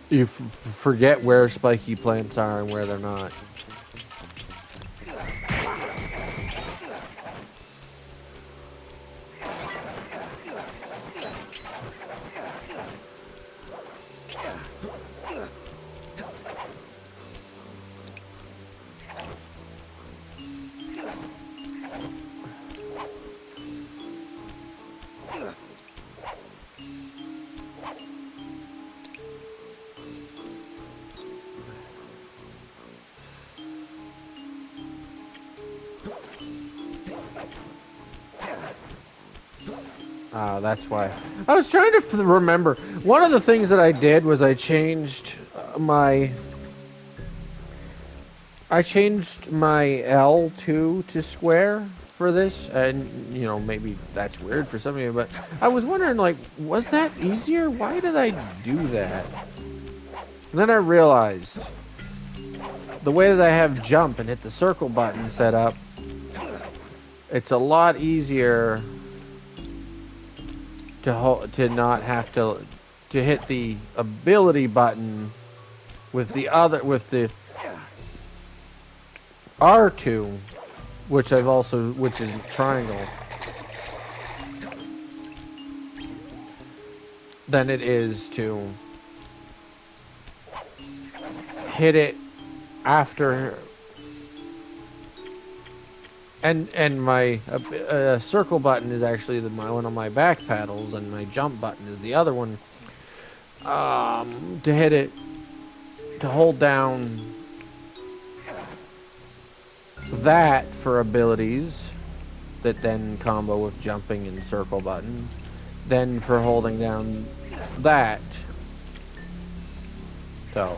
you forget where spiky plants are and where they're not. That's why. I was trying to remember. One of the things that I did was I changed my L2 to square for this, and you know, maybe that's weird for some of you, but I was wondering, like, was that easier? Why did I do that? And then I realized the way that I have jump and hit the circle button set up, it's a lot easier to not have to hit the ability button with the R2, which is triangle, than it is to hit it after. And my circle button is actually one of my back paddles, and my jump button is the other one. To hit it, to hold down that for abilities that then combo with jumping and circle button, than for holding down that. So.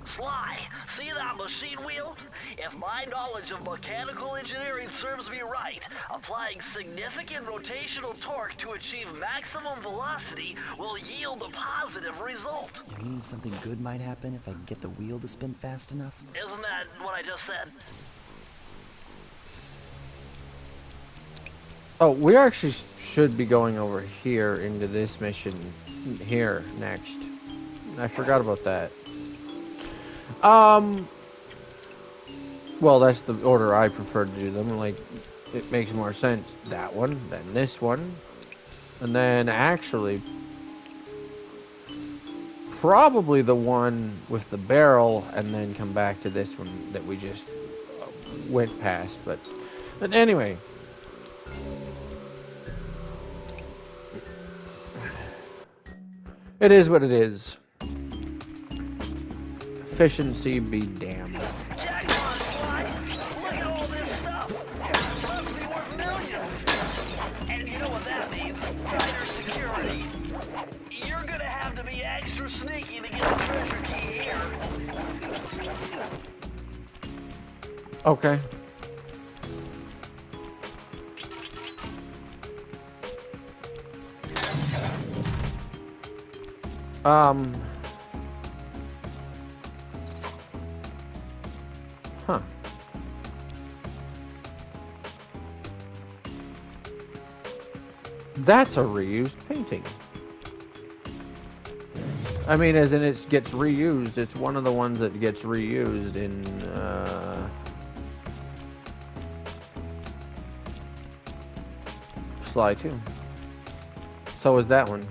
Sly, see that machine wheel? If my knowledge of mechanical engineering serves me right, applying significant rotational torque to achieve maximum velocity will yield a positive result. You mean something good might happen if I can get the wheel to spin fast enough? Isn't that what I just said? Oh, we actually should be going over here into this mission here next. I forgot about that. Well, that's the order I prefer to do them. Like, it makes more sense. That one, then this one, and then actually, probably the one with the barrel, and then come back to this one that we just went past. But anyway. It is what it is. Efficiency be damned. Jackpot, Sly! Look at all this stuff! This must be worth millions! And you know what that means? Tighter security. You're gonna have to be extra sneaky to get the treasure key here. Okay. Huh. That's a reused painting. I mean, as in it gets reused. It's one of the ones that gets reused in, Sly 2. So is that one.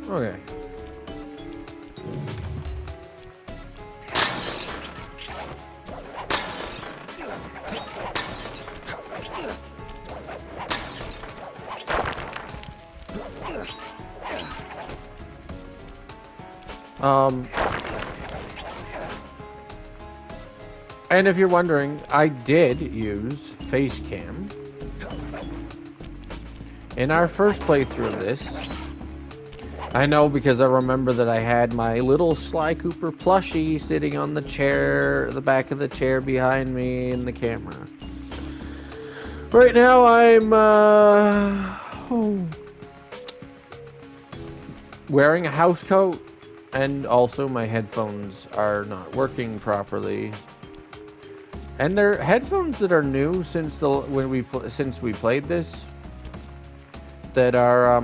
Okay. And if you're wondering, I did use face cam in our first playthrough of this. I know because I remember that I had my little Sly Cooper plushie sitting on the chair, the back of the chair behind me in the camera. Right now I'm wearing a house coat, and also my headphones are not working properly. And they're headphones that are new since we played this. That are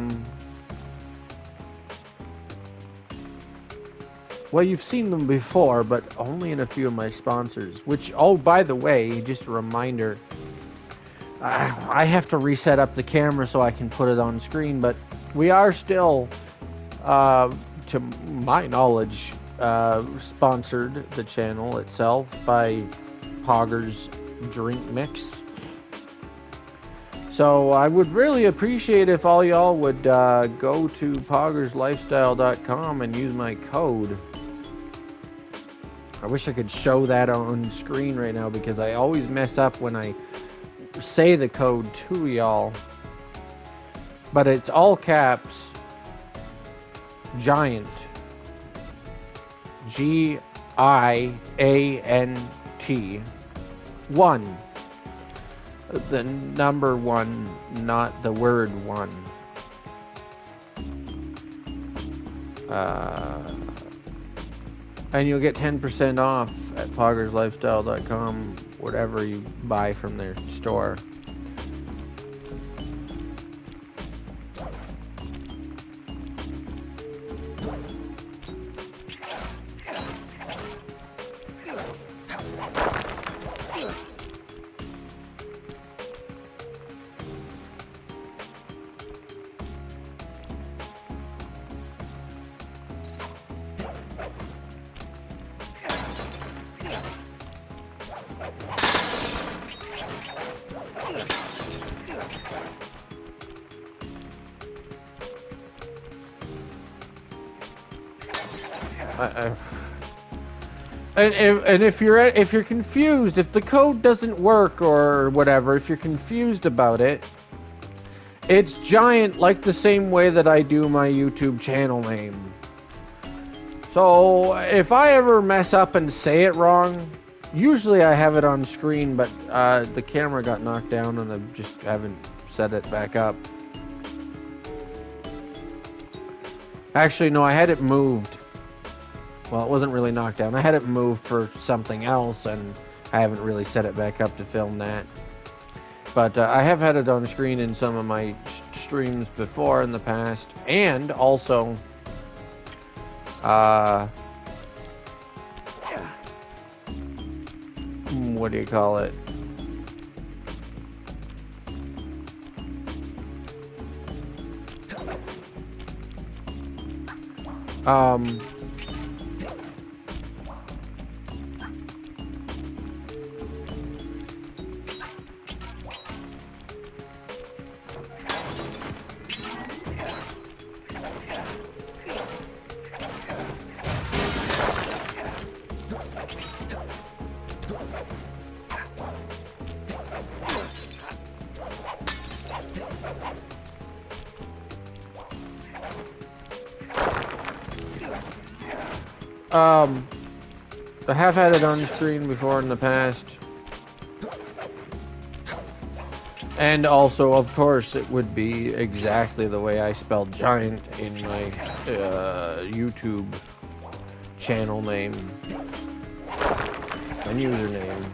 well, you've seen them before, but only in a few of my sponsors. Which, oh, by the way, just a reminder, I have to reset up the camera so I can put it on screen. But we are still, to my knowledge, sponsored the channel itself by Pogger's Drink Mix. So I would really appreciate if all y'all would go to poggerslifestyle.com and use my code. I wish I could show that on screen right now because I always mess up when I say the code to y'all. But it's all caps, giant, GIANT 1. The number 1, not the word 1. And you'll get 10% off at poggerslifestyle.com, whatever you buy from their store. And if you're confused, if the code doesn't work or whatever, if you're confused about it, it's giant like the same way that I do my YouTube channel name. So if I ever mess up and say it wrong, usually I have it on screen, but the camera got knocked down and I just haven't set it back up. Actually, no, I had it moved. Well, it wasn't really knocked down. I had it moved for something else, and I haven't really set it back up to film that. But I have had it on screen in some of my streams before in the past, and also what do you call it? I have had it on screen before in the past. And also, of course, it would be exactly the way I spelled giant in my YouTube channel name and username.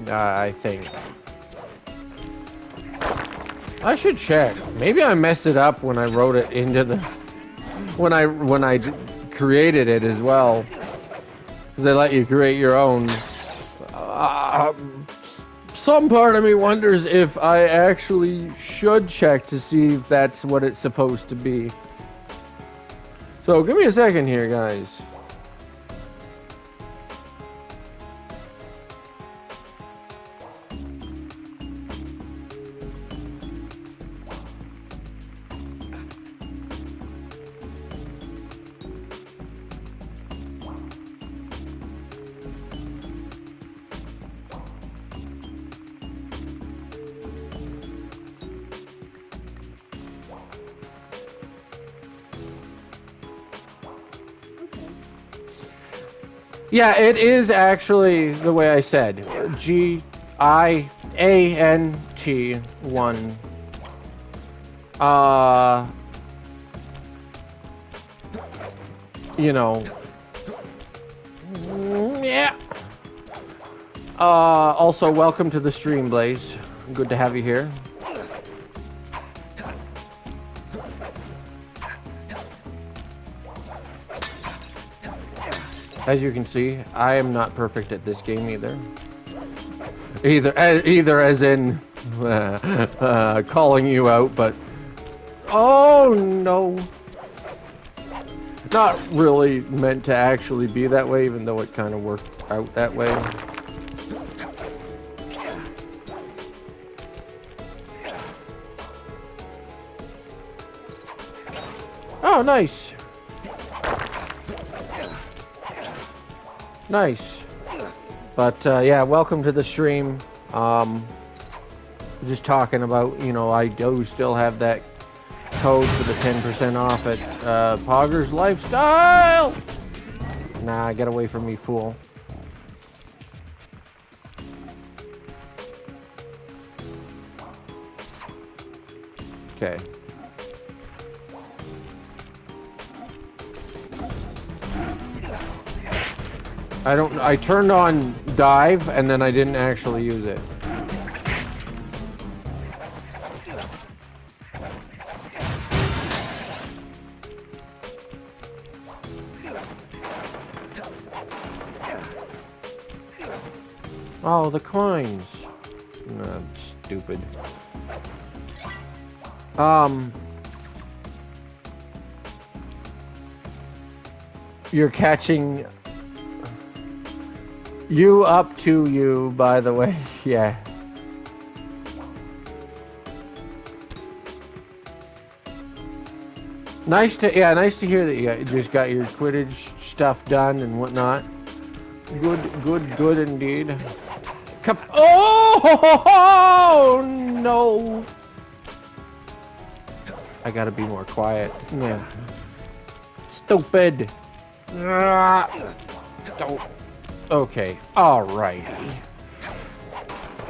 I think. I should check. Maybe I messed it up when I wrote it into the... When I created it as well. They let you create your own. Some part of me wonders if I actually should check to see if that's what it's supposed to be. So give me a second here, guys. Yeah, it is actually the way I said. Giant1. You know. Yeah. Also, welcome to the stream, Blaze. Good to have you here. As you can see, I am not perfect at this game either. Either as in calling you out, but oh no, not really meant to actually be that way, even though it kind of worked out that way. Oh, nice. Nice. But yeah, welcome to the stream. Just talking about, you know, I do still have that code for the 10% off at Pogger's Lifestyle. Nah, get away from me, fool. Okay. I turned on dive and then I didn't actually use it. Oh, the coins. Nah, stupid. You're catching you up to you, by the way. Yeah. Nice to hear that you just got your Quidditch stuff done and whatnot. Good indeed. Oh no! I gotta be more quiet. Yeah. Stupid. Don't. Okay. Alright.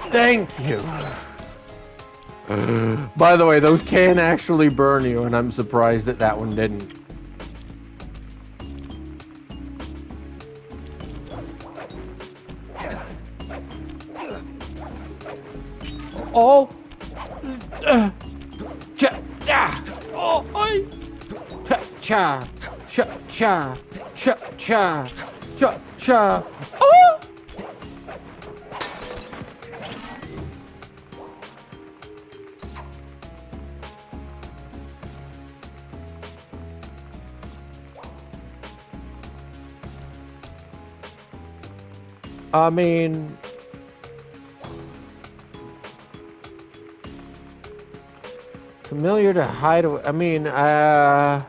Thank you. By the way, those can actually burn you, and I'm surprised that that one didn't. Oh! Oh! Cha! Cha! Cha! Cha! Cha! Cha! Cha! Oh! I mean, familiar to hideaway. I mean, I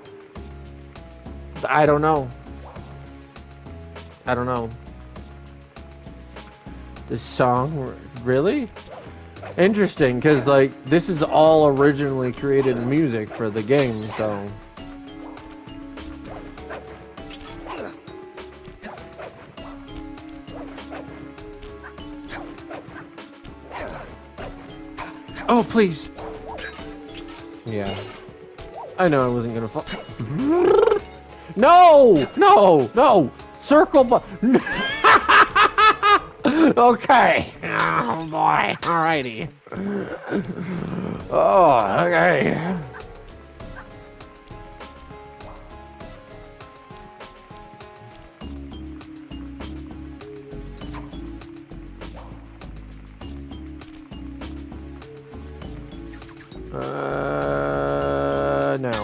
don't know. I don't know. This song, really? Interesting, because, like, this is all originally created music for the game, so... Oh, please. Yeah. I know I wasn't gonna fall. No! No! No! Circle Okay. Oh, boy. Alrighty. Oh, okay. No.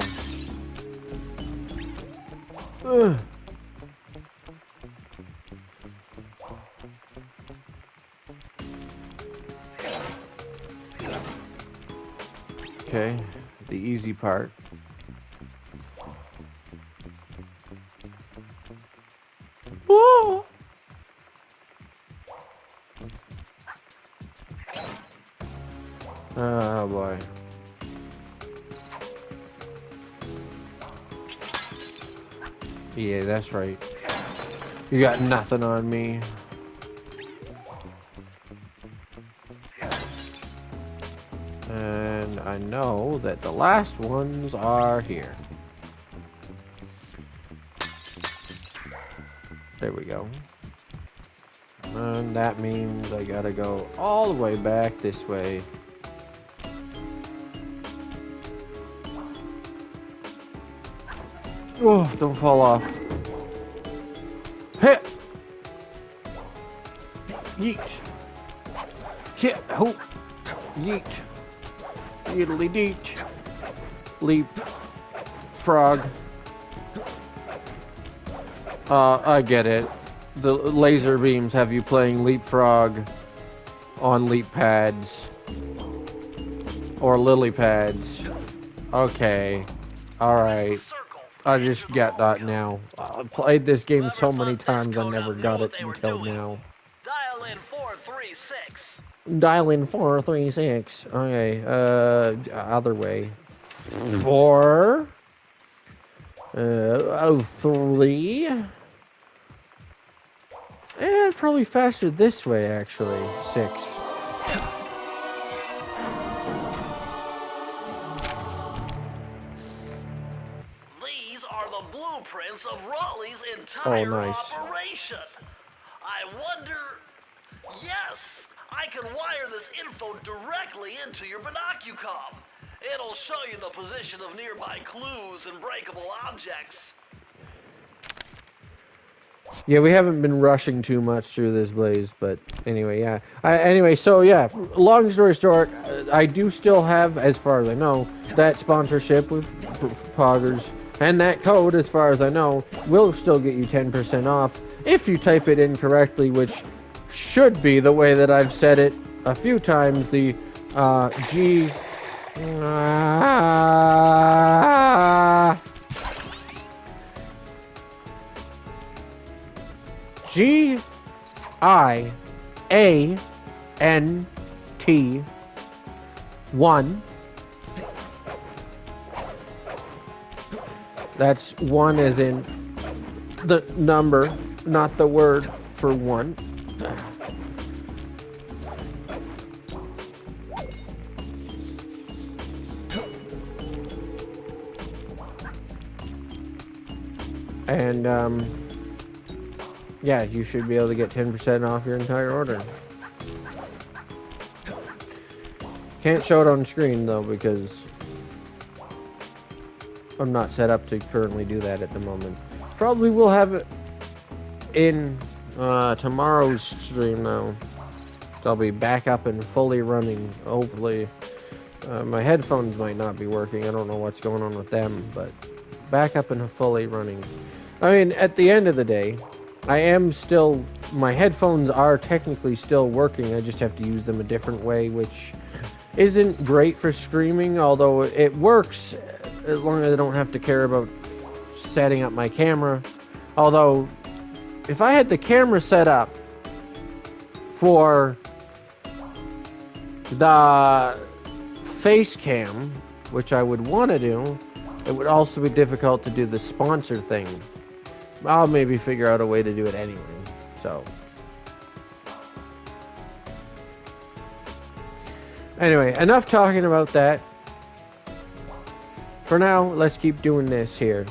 Okay, the easy part. Whoa! Oh boy. Yeah, that's right. You got nothing on me. And I know that the last ones are here. There we go. And that means I gotta go all the way back this way. Oh, don't fall off. Hit! Yeet! Hit! Hoop! Yeet! Yiddly deet! Leap! Frog! I get it. The laser beams have you playing leapfrog on leap pads. Or lily pads. Okay. Alright. I just got that now. I played this game so many times I never got it until now. Dial in 436. Dial in 436. Okay, other way. 4. 3. Eh, probably faster this way, actually. 6. These are the blueprints of Raleigh's entire operation. I wonder... Yes, I can wire this info directly into your binocucom. It'll show you the position of nearby clues and breakable objects. Yeah, we haven't been rushing too much through this, Blaze, but anyway, yeah. Anyway, so yeah, long story short, I do still have, as far as I know, that sponsorship with Poggers, and that code, as far as I know, will still get you 10% off if you type it in correctly, which should be the way that I've said it a few times, the GIANT1. That's one as in the number, not the word for one. And, yeah, you should be able to get 10% off your entire order. Can't show it on screen, though, because I'm not set up to currently do that at the moment. Probably will have it in tomorrow's stream, though. So I'll be back up and fully running, hopefully. My headphones might not be working. I don't know what's going on with them, but back up and fully running. I mean, at the end of the day, I am still... My headphones are technically still working. I just have to use them a different way, which isn't great for streaming, although it works as long as I don't have to care about setting up my camera. Although, if I had the camera set up for the face cam, which I would want to do, it would also be difficult to do the sponsor thing. I'll maybe figure out a way to do it anyway, so. Anyway, enough talking about that. For now, let's keep doing this here.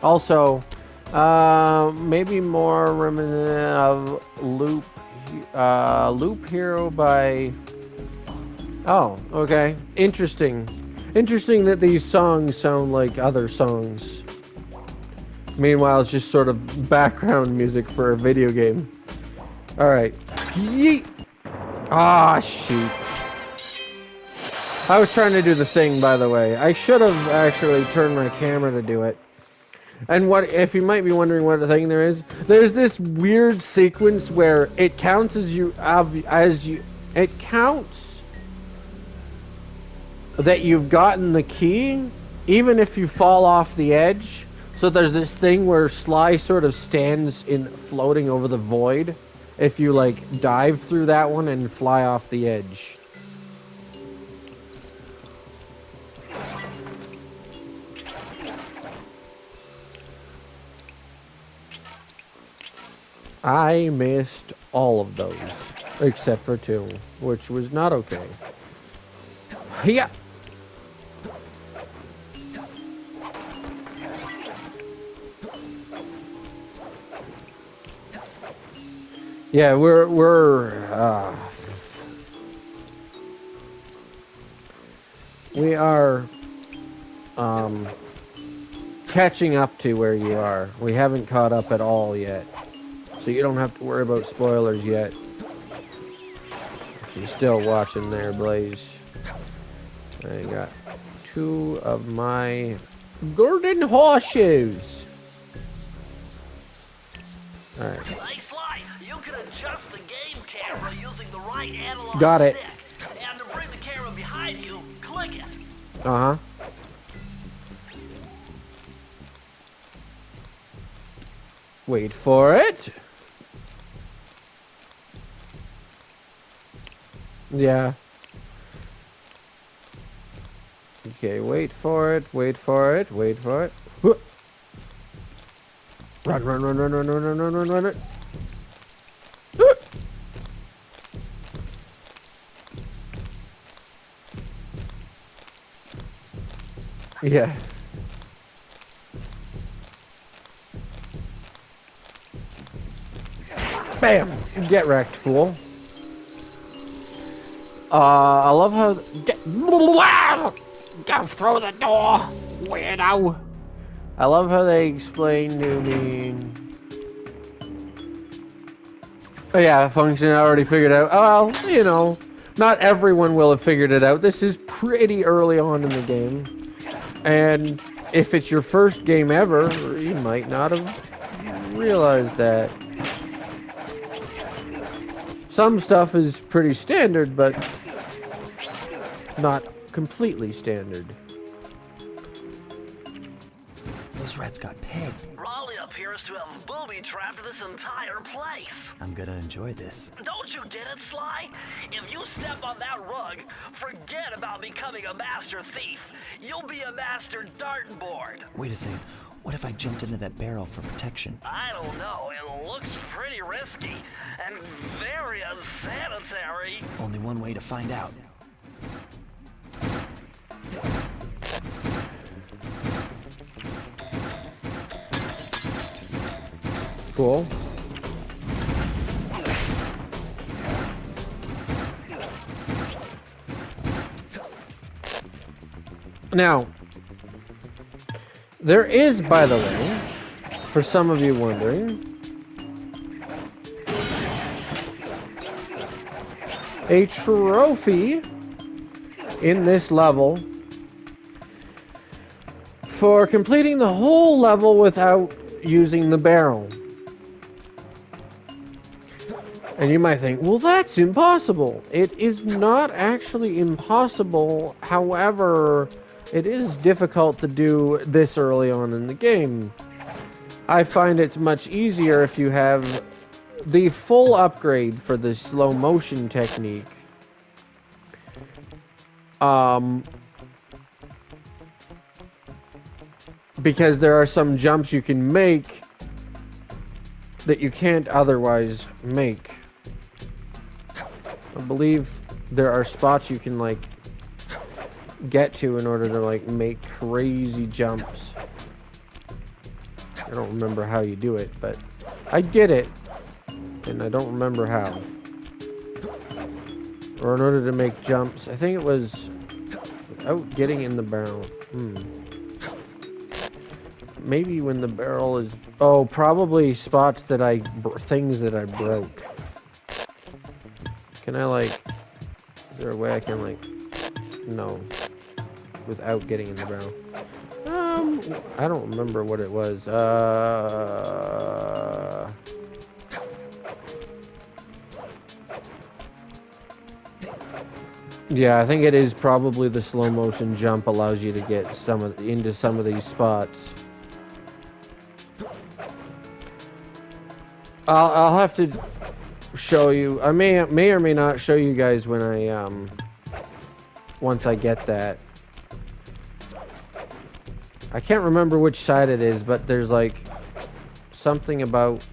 Also, maybe more reminiscent of Loop Hero by... Oh, okay. Interesting. Interesting that these songs sound like other songs. Meanwhile, it's just sort of background music for a video game. Alright. Yeet! Ah, shoot. I was trying to do the thing, by the way. I should have actually turned my camera to do it. And what, if you might be wondering what the thing there is, there's this weird sequence where it counts it counts that you've gotten the key, even if you fall off the edge. So there's this thing where Sly sort of stands floating over the void if you like dive through that one and fly off the edge. I missed all of those except for 2, which was not okay. Yeah. Yeah, we are catching up to where you are. We haven't caught up at all yet. So you don't have to worry about spoilers yet. If you're still watching there, Blaze. I got 2 of my golden horseshoes. Alright. Hey, Sly, you can adjust the game camera using the right analog Got it. stick. And to bring the camera behind you, click it. Uh-huh. Wait for it. Yeah. Okay, wait for it, wait for it, wait for it. Run, run, run, run, run, run, run, run, run, run. Yeah. Bam! Get wrecked, fool. I love how... Go through the door, weirdo! I love how they explain to me... Oh yeah, function I already figured out. Oh, well, you know, not everyone will have figured it out. This is pretty early on in the game. And if it's your first game ever, you might not have realized that. Some stuff is pretty standard, but not completely standard. Those rats got pegged. Raleigh up appears to have booby-trapped this entire place. I'm gonna enjoy this. Don't you get it, Sly? If you step on that rug, forget about becoming a master thief. You'll be a master dartboard. Wait a second. What if I jumped into that barrel for protection? I don't know. It looks pretty risky and very unsanitary. Only one way to find out. Cool. Now, there is, by the way, for some of you wondering, a trophy in this level for completing the whole level without using the barrel. And you might think, well, that's impossible. It is not actually impossible. However, it is difficult to do this early on in the game. I find it's much easier if you have the full upgrade for the slow motion technique. Because there are some jumps you can make that you can't otherwise make. I believe there are spots you can like get to in order to like make crazy jumps. I don't remember how you do it, but I did it, and I don't remember how. Or in order to make jumps, I think it was without getting in the barrel. Maybe when the barrel is... Oh, probably spots that things that I broke. Can I, like... Is there a way I can, like... No. Without getting in the barrel. I don't remember what it was. Yeah, I think it is probably the slow motion jump allows you to get into some of these spots. I'll have to show you. I may or may not show you guys when I once I get that. I can't remember which side it is, but there's like something about...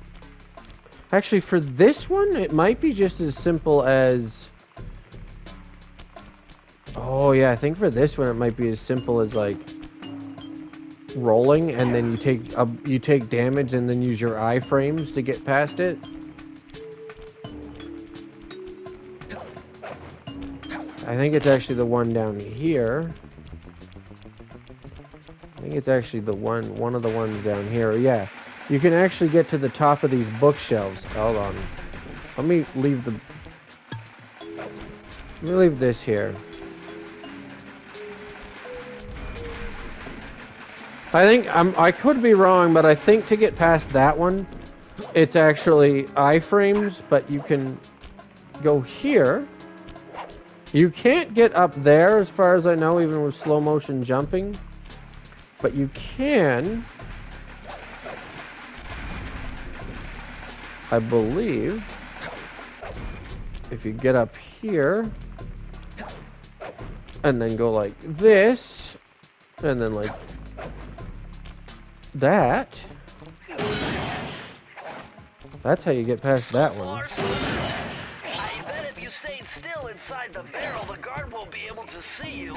Actually, for this one, it might be just as simple as... Oh yeah, I think for this one it might be as simple as like rolling, and then you take damage, and then use your iframes to get past it. I think it's actually the one down here. I think it's actually the one of the ones down here. Yeah, you can actually get to the top of these bookshelves. Hold on, let me leave this here. I think I could be wrong, but I think to get past that one, it's actually iframes, but you can go here. You can't get up there, as far as I know, even with slow motion jumping. But you can, I believe, if you get up here, and then go like this, and then like that. That's how you get past that one. I bet if you stayed still inside the barrel, the guard won't be able to see you.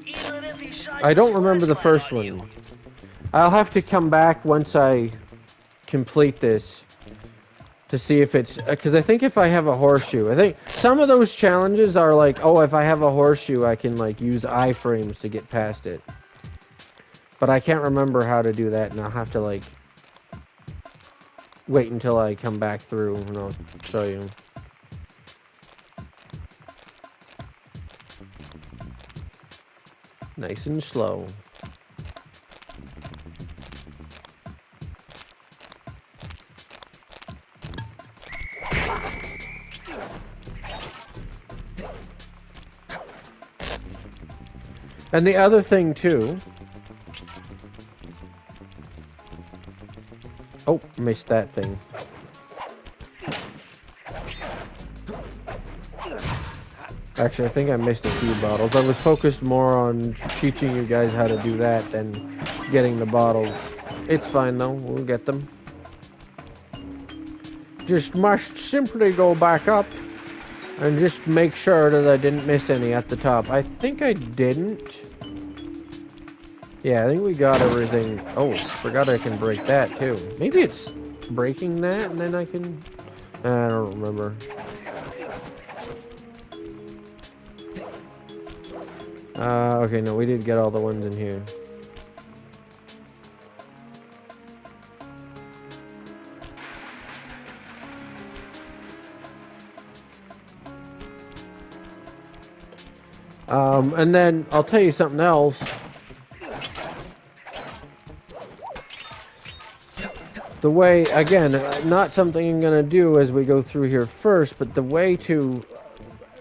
Even if he shines I don't his remember the flashlight first on one. you. I'll have to come back once I complete this to see if it's... Because I think if I have a horseshoe... I think some of those challenges are like, oh, if I have a horseshoe, I can like use iframes to get past it. But I can't remember how to do that, and I'll have to like wait until I come back through and I'll show you. Nice and slow. And the other thing too... Oh, missed that thing. Actually, I think I missed a few bottles. I was focused more on teaching you guys how to do that than getting the bottles. It's fine though, we'll get them. Just must simply go back up and just make sure that I didn't miss any at the top. I think I didn't. Yeah, I think we got everything. Oh, forgot I can break that too. Maybe it's breaking that and then I can... I don't remember. Okay, no, we did get all the ones in here. And then I'll tell you something else. The way, again, not something I'm gonna do as we go through here first, but the way to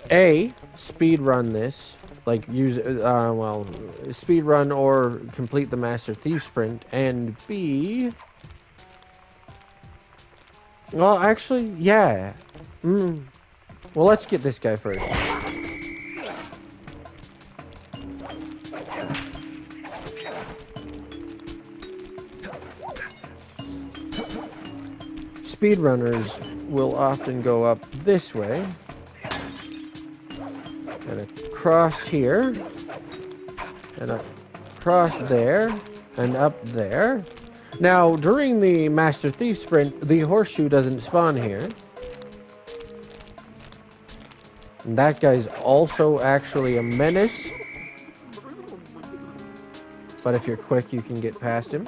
A, speed run this, like use, well, speed run or complete the Master Thief Sprint, and B, well, actually, yeah. Well, let's get this guy first. Speedrunners will often go up this way and across here and across there and up there. Now, during the Master Thief Sprint, the horseshoe doesn't spawn here. And that guy's also actually a menace. But if you're quick, you can get past him.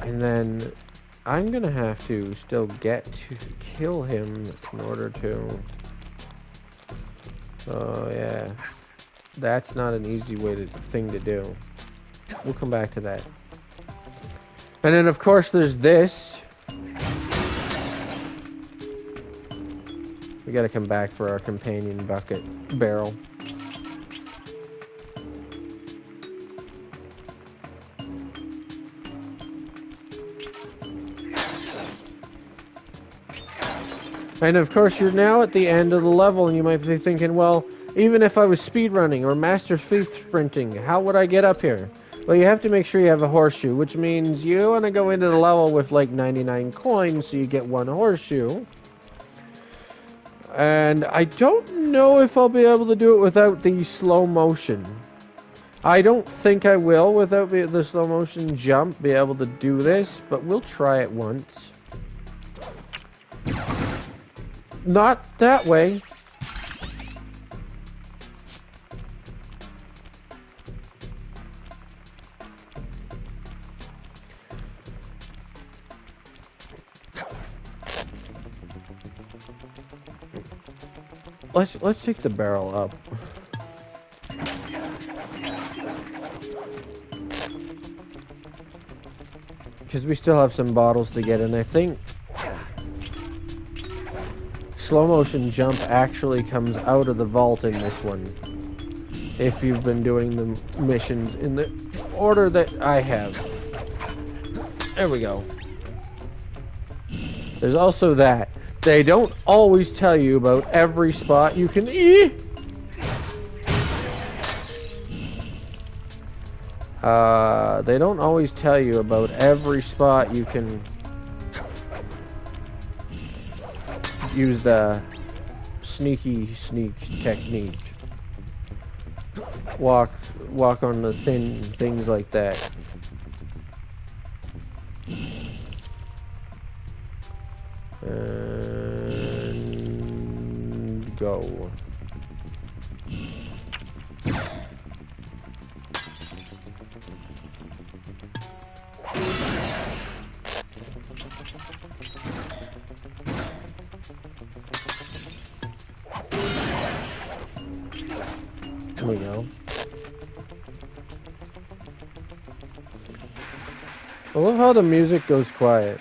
And then I'm gonna have to still get to kill him in order to... Oh yeah, that's not an easy thing to do. We'll come back to that. And then of course there's this. We gotta come back for our companion bucket barrel. And of course, you're now at the end of the level, and you might be thinking, well, even if I was speedrunning or Master Thief Sprinting, how would I get up here? Well, you have to make sure you have a horseshoe, which means you want to go into the level with like 99 coins, so you get one horseshoe. And I don't know if I'll be able to do it without the slow motion. I don't think I will, without the slow motion jump, be able to do this, but we'll try it once. Not that way. Let's take the barrel up. Because we still have some bottles to get, and I think slow motion jump actually comes out of the vault in this one. If you've been doing the missions in the order that I have. There we go. There's also that. They don't always tell you about every spot you can eat. They don't always tell you about every spot you can use the sneak technique. Walk on the thin things like that. And go. There we go. I love how the music goes quiet.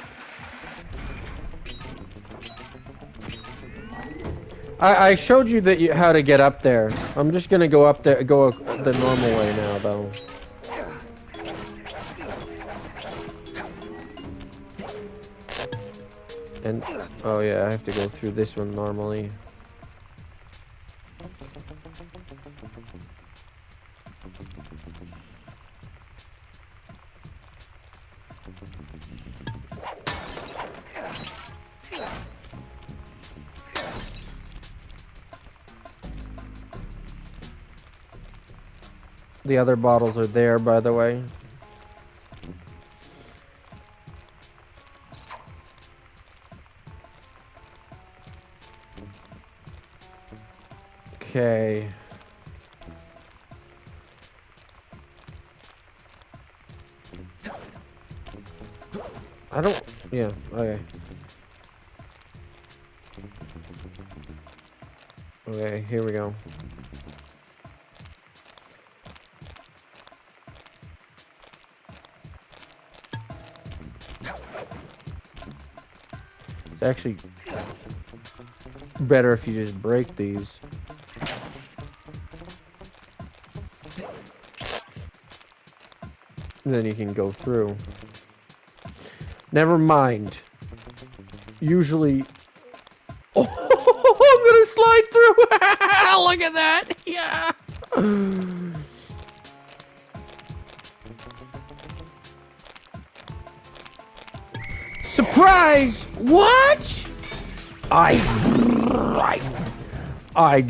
I showed you that how to get up there. I'm just gonna go up there, go the normal way now, though. And oh yeah, I have to go through this one normally. The other bottles are there, by the way. Okay. I don't... Yeah, okay. Okay, here we go. It's actually better if you just break these. And then you can go through. Never mind. Usually... Oh, I'm gonna slide through! Look at that! Yeah! Surprise! What? I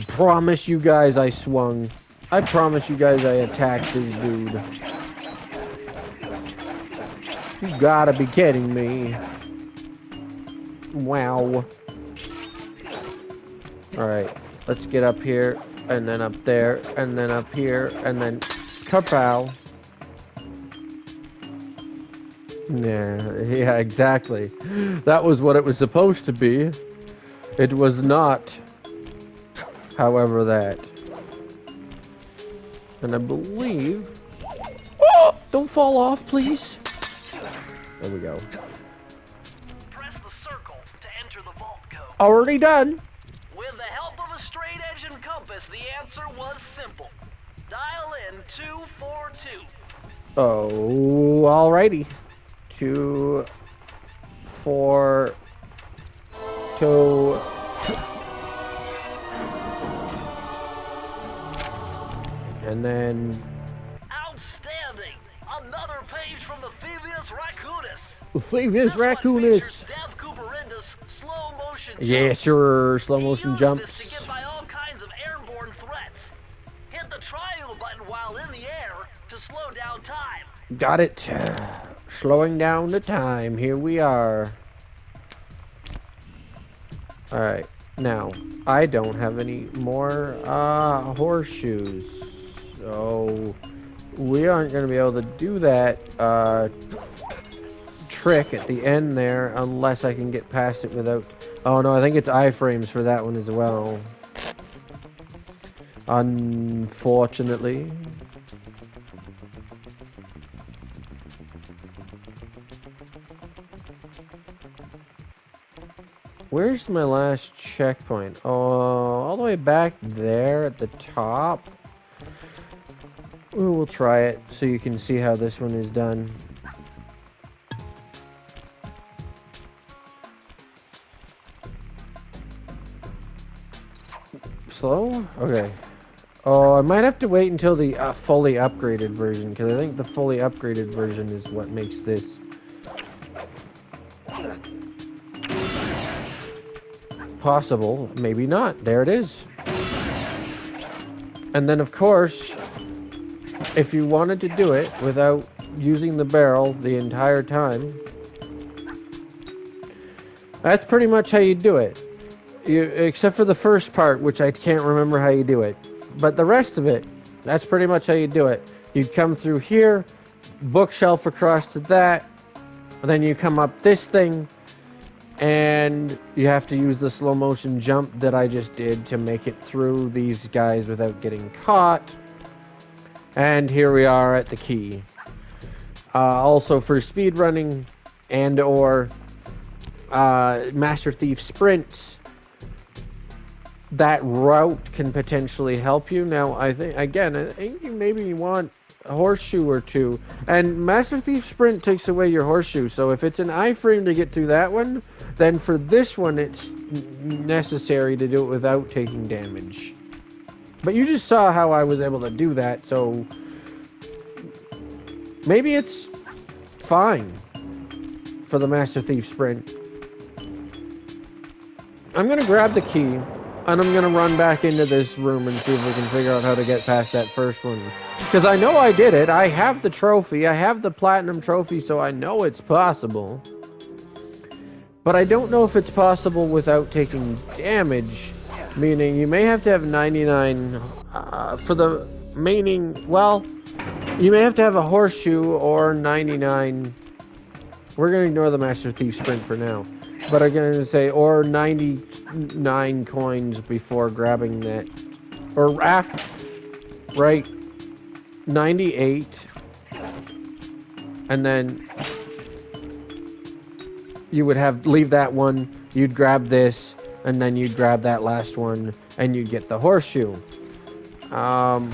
promise you guys I swung. I promise you guys I attacked this dude. You gotta be kidding me. Wow. Alright, let's get up here, and then up there, and then up here, and then kapow. Yeah, exactly. That was what it was supposed to be. It was not, however, that. And I believe... Oh! Don't fall off, please. There we go. Press the circle to enter the vault code. Already done. With the help of a straight edge and compass, the answer was simple. Dial in 242. Oh, alrighty. 2, 4, 2. And then... Outstanding! Another page from the Thievius Racoonus. Thievius Racoonus. Slow motion Yeah, sure. Slow motion jumps. To get by all kinds of airborne threats. Hit the triangle button while in the air to slow down time. Got it. Slowing down the time. Here we are. Alright. Now, I don't have any more horseshoes. So, we aren't going to be able to do that trick at the end there unless I can get past it without... Oh no, I think it's iframes for that one as well. Unfortunately. Where's my last checkpoint? Oh, all the way back there at the top. Ooh, we'll try it so you can see how this one is done. Slow? Okay. Oh, I might have to wait until the fully upgraded version, because I think the fully upgraded version is what makes this. Possible, maybe not. There it is. And then, of course, if you wanted to do it without using the barrel the entire time, that's pretty much how you do it. Except for the first part, which I can't remember how you do it. But the rest of it, that's pretty much how you do it. You'd come through here, bookshelf across to that, and then you come up this thing, and you have to use the slow motion jump that I just did to make it through these guys without getting caught. And here we are at the key. Also for speedrunning and or Master Thief sprints, that route can potentially help you. Now, I think you maybe want a horseshoe or two. And Master Thief Sprint takes away your horseshoe. So if it's an iframe to get through that one, then for this one, it's necessary to do it without taking damage. But you just saw how I was able to do that, so maybe it's fine for the Master Thief Sprint. I'm going to grab the key, and I'm going to run back into this room and see if we can figure out how to get past that first one. Because I know I did it. I have the trophy. I have the platinum trophy, so I know it's possible. But I don't know if it's possible without taking damage. Meaning, you may have to have 99 for the meaning, well, you may have to have a horseshoe or 99. We're going to ignore the Master Thief Sprint for now. But I'm going to say, or 99 coins before grabbing that. Or after, right? 98. And then you would leave that one, you'd grab this, and then you'd grab that last one, and you'd get the horseshoe. But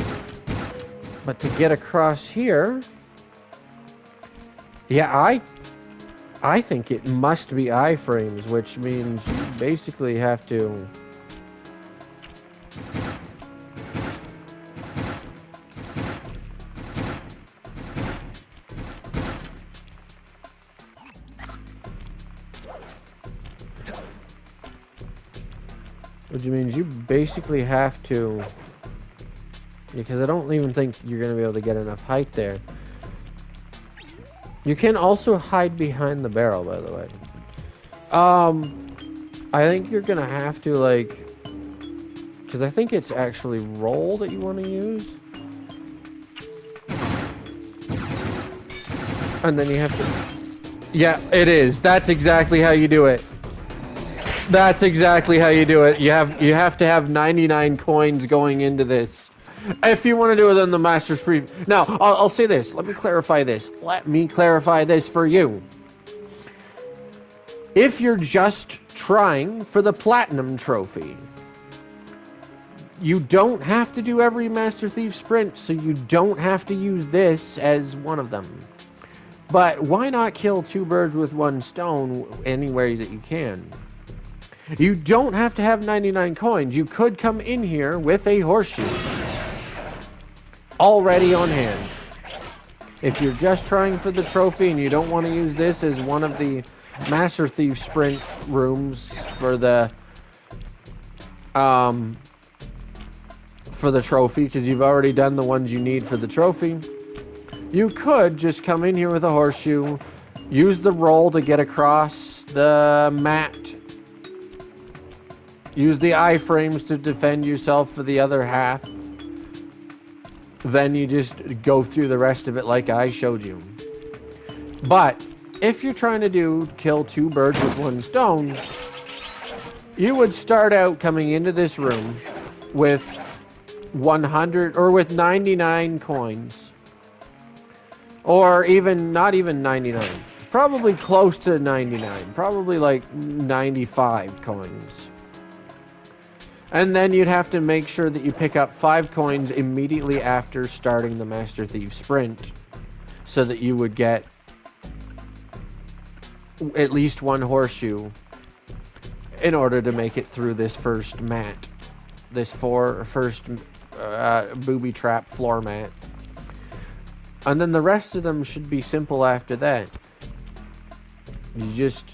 to get across here, yeah, I think it must be iframes, which means you basically have to... Which means you basically have to... Because I don't even think you're going to be able to get enough height there. You can also hide behind the barrel, by the way. I think you're going to have to, like... Because I think it's actually roll that you want to use. And then you have to... Yeah, it is. That's exactly how you do it. That's exactly how you do it. You have to have 99 coins going into this. If you want to do it in the Master's Brief. Now, I'll say this. Let me clarify this. Let me clarify this for you. If you're just trying for the Platinum Trophy, you don't have to do every Master Thief Sprint, so you don't have to use this as one of them. But why not kill two birds with one stone anywhere that you can? You don't have to have 99 coins. You could come in here with a horseshoe already on hand. If you're just trying for the trophy and you don't want to use this as one of the Master Thief Sprint rooms for the trophy, because you've already done the ones you need for the trophy, you could just come in here with a horseshoe, use the roll to get across the mat, use the iframes to defend yourself for the other half. Then you just go through the rest of it like I showed you. But if you're trying to kill two birds with one stone, you would start out coming into this room with 100 or with 99 coins. Or even not even 99. Probably close to 99. Probably like 95 coins. And then you'd have to make sure that you pick up 5 coins immediately after starting the Master Thief Sprint, so that you would get at least one horseshoe in order to make it through this first mat. This first booby trap floor mat. And then the rest of them should be simple after that. You just...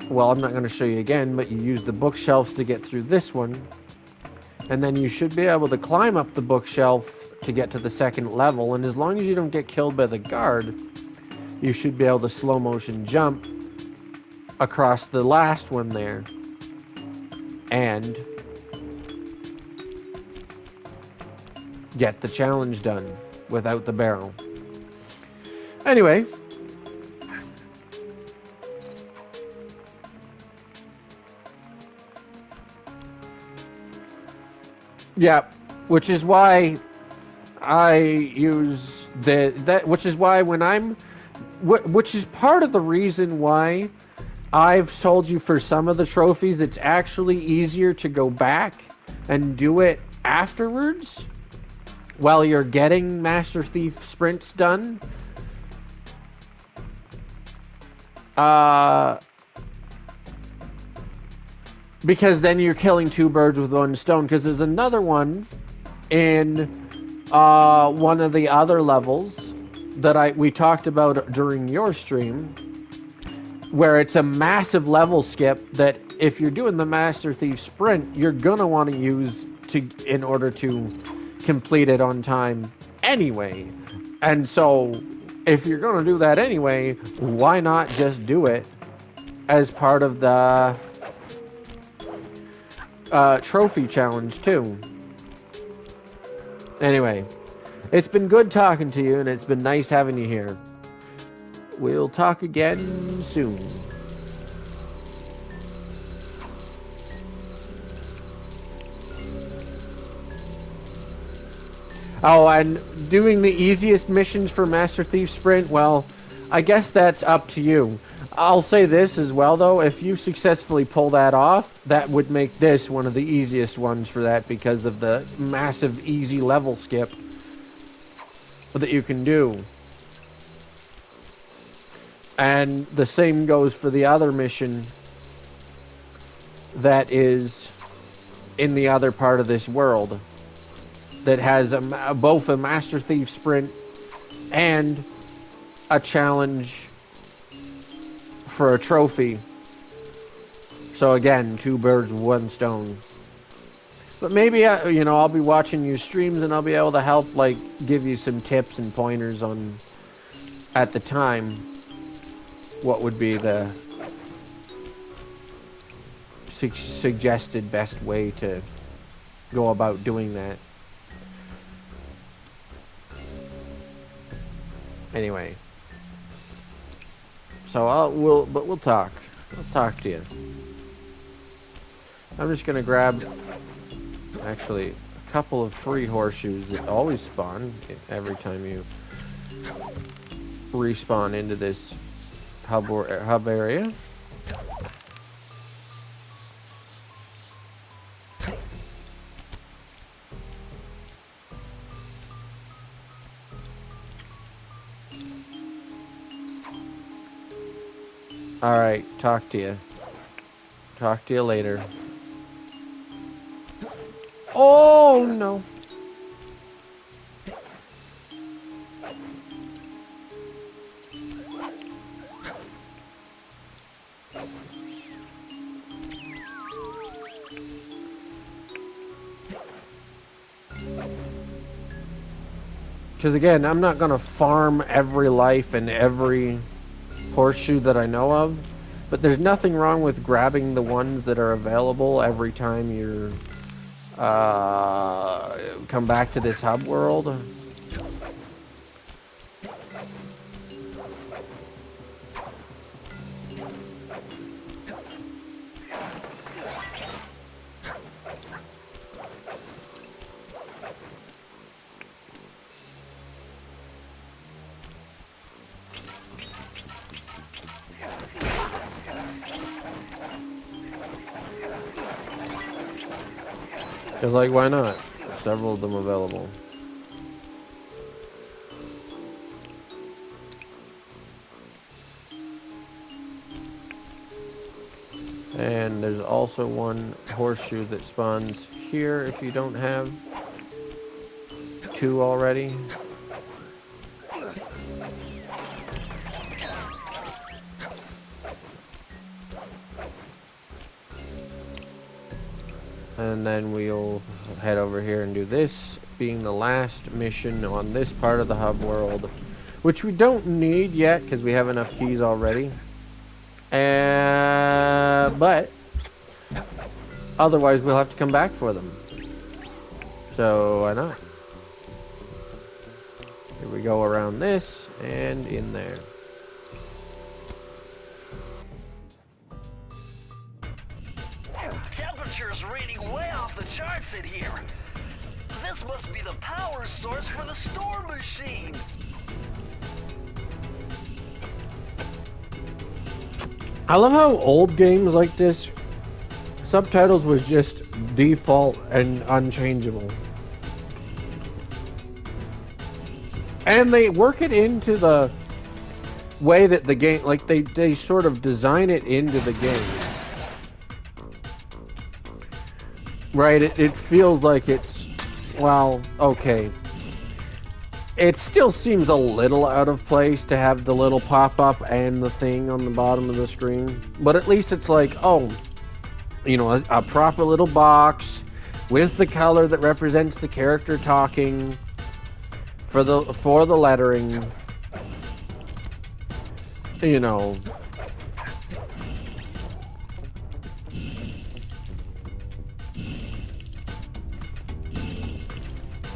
Well, I'm not going to show you again, but you use the bookshelves to get through this one. And then you should be able to climb up the bookshelf to get to the second level. And as long as you don't get killed by the guard, you should be able to slow motion jump across the last one there. And get the challenge done without the barrel. Anyway... Yeah, which is why I use which is why when which is part of the reason why I've told you for some of the trophies, it's actually easier to go back and do it afterwards while you're getting Master Thief sprints done. Because then you're killing two birds with one stone. Because there's another one in one of the other levels that we talked about during your stream, where it's a massive level skip that if you're doing the Master Thief sprint, you're gonna want to use in order to complete it on time anyway. And so if you're gonna do that anyway, why not just do it as part of the trophy challenge too? Anyway, it's been good talking to you, and it's been nice having you here. We'll talk again soon. Oh, and doing the easiest missions for Master Thief Sprint, well, I guess that's up to you. I'll say this as well, though. If you successfully pull that off, that would make this one of the easiest ones for that because of the massive easy level skip that you can do. And the same goes for the other mission that is in the other part of this world that has both a Master Thief sprint and a challenge for a trophy. So again, two birds with one stone. But maybe, you know, I'll be watching your streams and I'll be able to help, like, give you some tips and pointers on, at the time, what would be the suggested best way to go about doing that. Anyway, so we'll talk. I'll talk to you. I'm just gonna grab actually a couple of free horseshoes that always spawn every time you respawn into this hub area. Alright, talk to you. Talk to you later. Oh no. Because again, I'm not going to farm every life and every horseshoe that I know of, but there's nothing wrong with grabbing the ones that are available every time you're come back to this hub world. Because, like, why not? Several of them available. And there's also one horseshoe that spawns here if you don't have two already. And then we'll head over here and do this, being the last mission on this part of the hub world, which we don't need yet because we have enough keys already. But otherwise we'll have to come back for them. So why not? Here we go around this and in there. Temperature's reading way off the charts in here. This must be the power source for the storm machine. I love how old games like this, subtitles was just default and unchangeable. And they work it into the way that the game, like they sort of design it into the game. Right, it feels like it's, well, okay. It still seems a little out of place to have the little pop-up and the thing on the bottom of the screen. But at least it's like, oh, you know, a proper little box with the color that represents the character talking for the lettering. You know.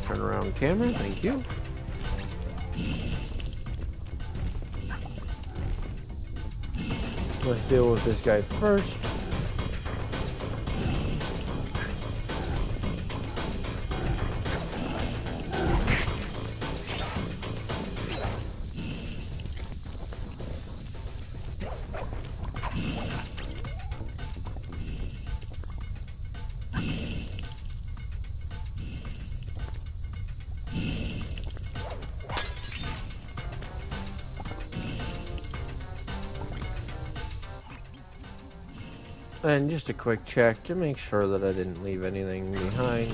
Turn around camera, thank you. Let's deal with this guy first. And just a quick check to make sure that I didn't leave anything behind.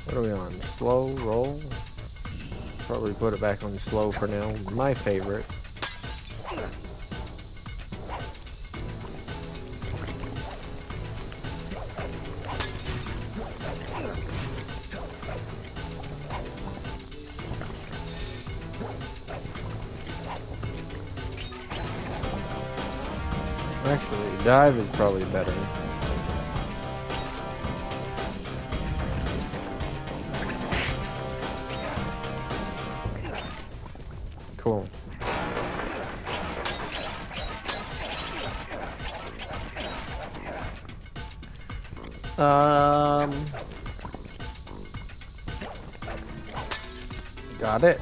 What are we on? Slow roll? Probably put it back on slow for now. My favorite. Actually, dive is probably better. Cool. Got it.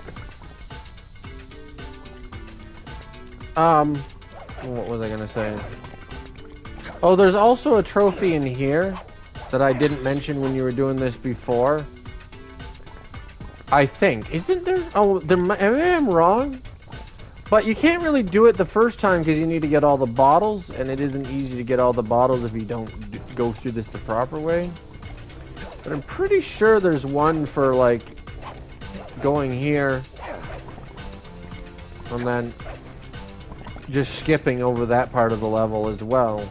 What was I gonna say? Oh, there's also a trophy in here that I didn't mention when you were doing this before. I think. Isn't there? Oh, maybe I'm wrong. But you can't really do it the first time because you need to get all the bottles, and it isn't easy to get all the bottles if you don't go through this the proper way. But I'm pretty sure there's one for, like, going here and then just skipping over that part of the level as well.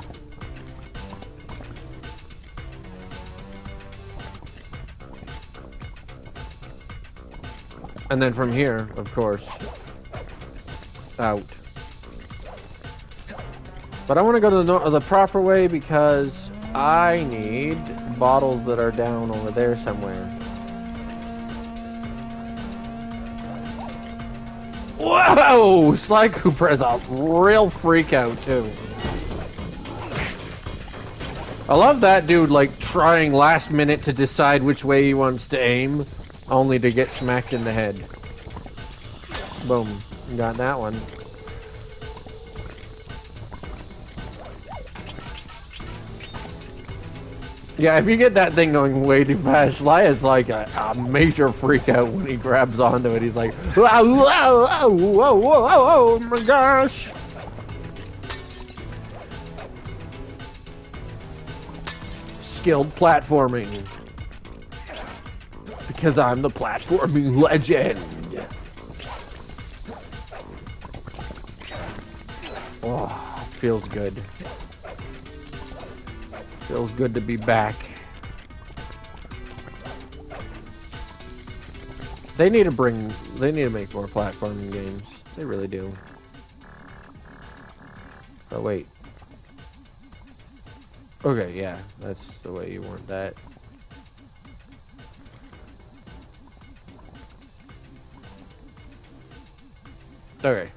And then from here, of course, out. But I want to go to the proper way because I need bottles that are down over there somewhere. Whoa! Sly Cooper has a real freak out too. I love that dude, like, trying last minute to decide which way he wants to aim, only to get smacked in the head. Boom. Got that one. Yeah, if you get that thing going way too fast, Sly is like a major freak out when he grabs onto it. He's like, whoa, whoa, whoa, whoa, whoa, oh my gosh. Skilled platforming. Because I'm the platforming legend. Oh, feels good. Feels good to be back. They need to make more platforming games. They really do. Oh wait. Okay, yeah, that's the way you want that. Okay.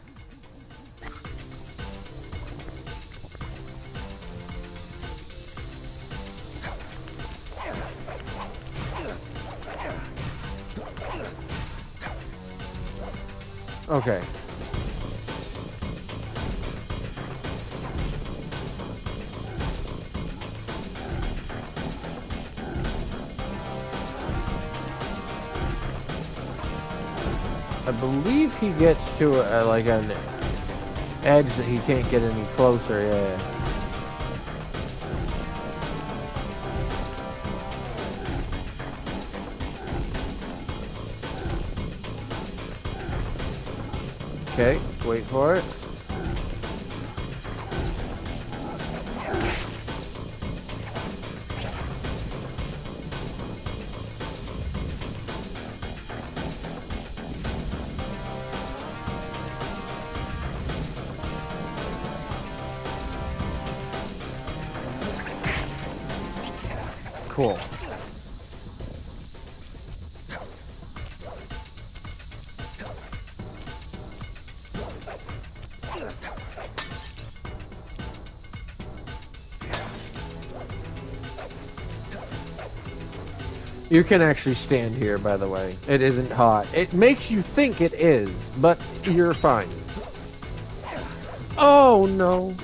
Okay. I believe he gets to like an edge that he can't get any closer. Yeah. Okay, wait for it. Cool. You can actually stand here, by the way. It isn't hot. It makes you think it is, but you're fine. Oh, no.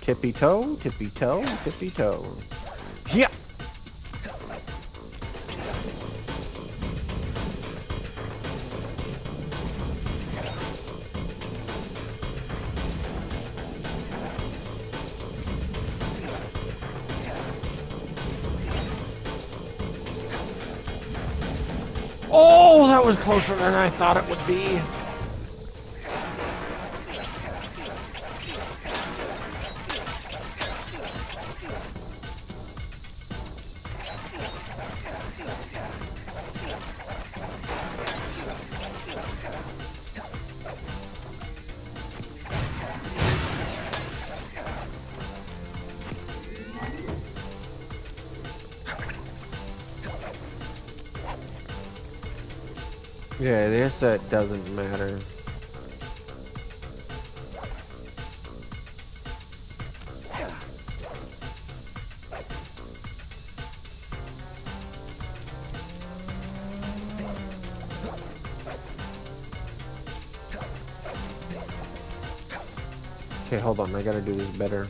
Tippy toe, tippy toe, tippy toe. Yeah. Oh, that was closer than I thought it would be. Yeah, I guess that doesn't matter. Okay, hold on, I gotta do this better.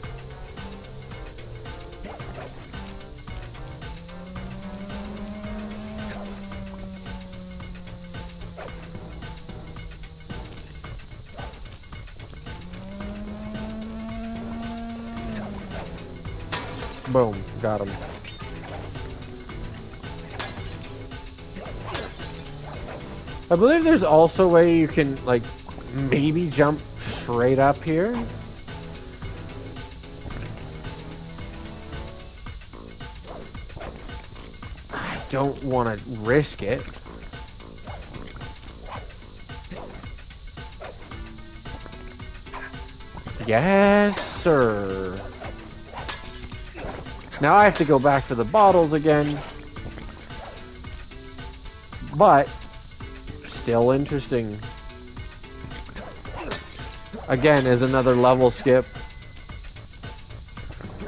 Boom, got him. I believe there's also a way you can, like, maybe jump straight up here. I don't want to risk it. Yes, sir. Now I have to go back for the bottles again. But still interesting. Again, is another level skip.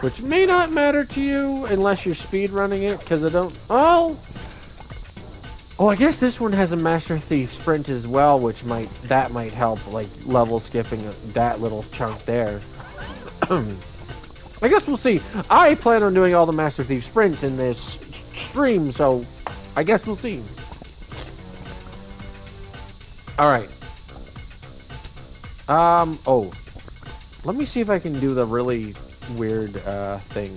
Which may not matter to you unless you're speed running it, because I don't... Oh! Oh, I guess this one has a Master Thief sprint as well, which might help, like, level skipping that little chunk there. I guess we'll see. I plan on doing all the Master Thief sprints in this stream, so I guess we'll see. Alright. Oh. Let me see if I can do the really weird, thing.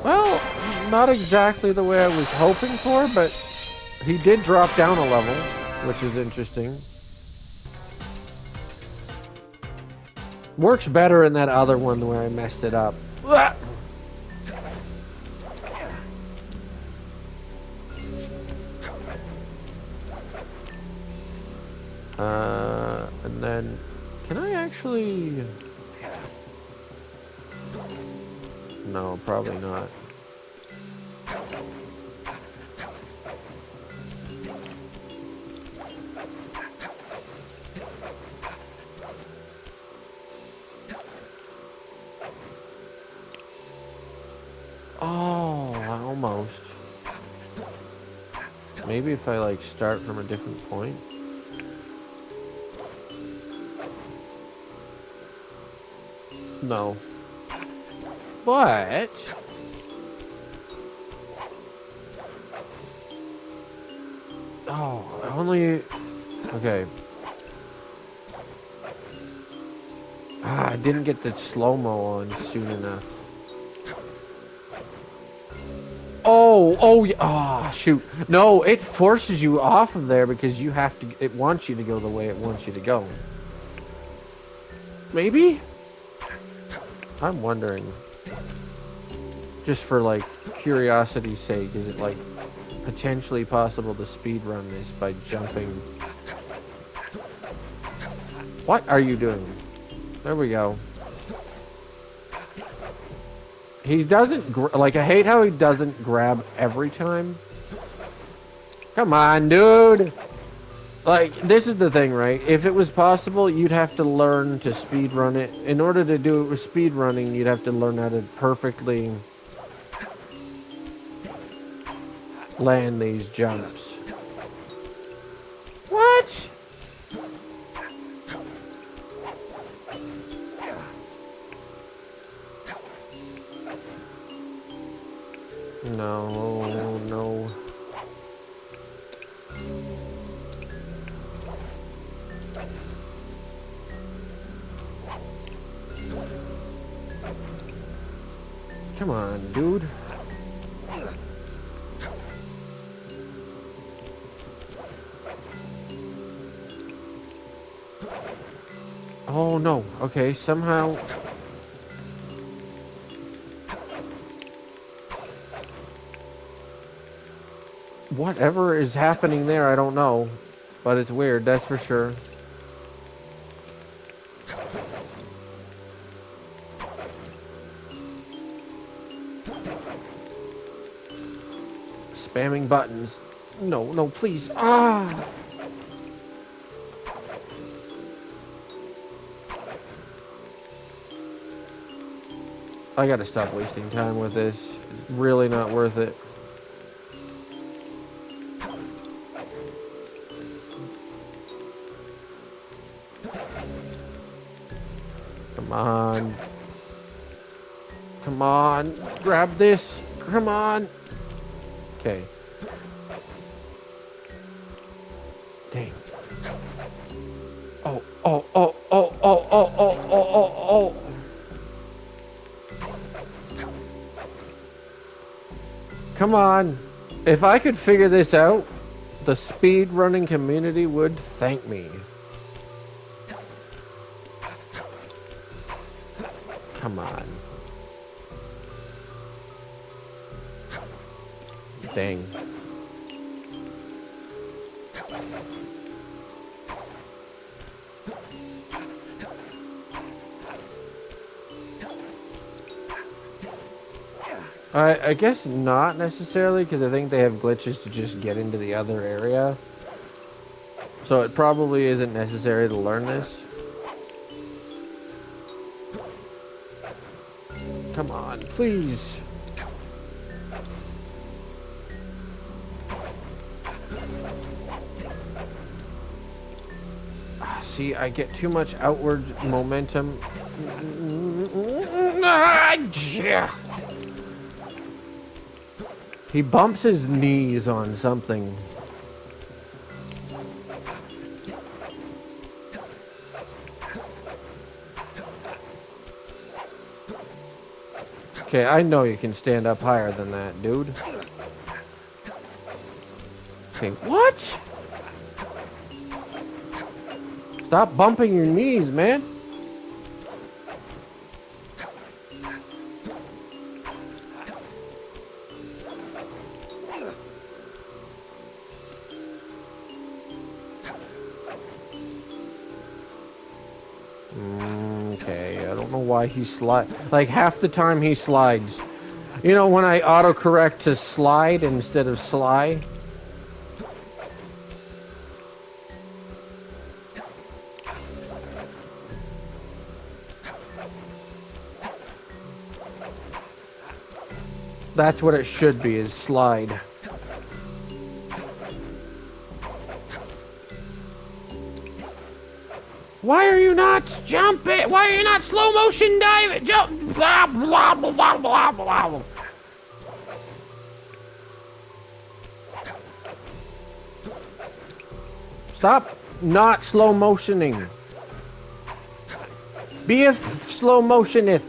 Well, not exactly the way I was hoping for, but he did drop down a level, which is interesting. Works better in that other one where I messed it up. And then, can I actually... No, probably not. Oh. Maybe if I like start from a different point. No. What? Oh, only... Okay. Ah, I didn't get the slow-mo on soon enough. Oh, yeah. Ah, shoot. No, it forces you off of there because you have to... It wants you to go the way it wants you to go. Maybe? I'm wondering. Just for, like, curiosity's sake, is it, like, potentially possible to speedrun this by jumping? What are you doing? There we go. He doesn't, like, I hate how he doesn't grab every time. Come on, dude! Like, this is the thing, right? If it was possible, you'd have to learn to speedrun it. In order to do it with speedrunning, you'd have to learn how to perfectly land these jumps. What? No, no. Come on, dude. Oh no. Okay, somehow. Whatever is happening there, I don't know. But it's weird, that's for sure. Spamming buttons. No, no, please. Ah! I gotta stop wasting time with this. It's really not worth it. Come on. Come on. Grab this. Come on. Okay. Dang. Oh, oh, oh, oh, oh, oh, oh, oh, oh, oh. Come on. If I could figure this out, the speed running community would thank me. Come on. Dang. I guess not necessarily, because I think they have glitches to just get into the other area. So it probably isn't necessary to learn this. Come on, please. See, I get too much outward momentum. He bumps his knees on something. Okay, I know you can stand up higher than that, dude. Okay, what? Stop bumping your knees, man. Okay, I don't know why he slides. Like, half the time he slides. You know, when I autocorrect to slide instead of sly? That's what it should be, is slide. Why are you not jumping? Why are you not slow motion diving? Jump! Blah, blah, blah, blah, blah, blah. Stop not slow motioning. Beeth slow motioneth.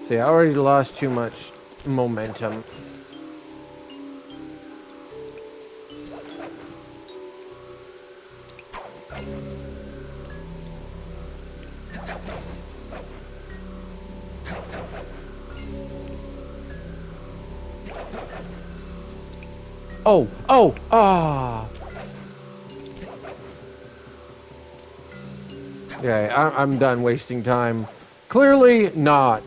See, I already lost too much momentum. Oh, oh, ah. Okay, I'm done wasting time. Clearly not.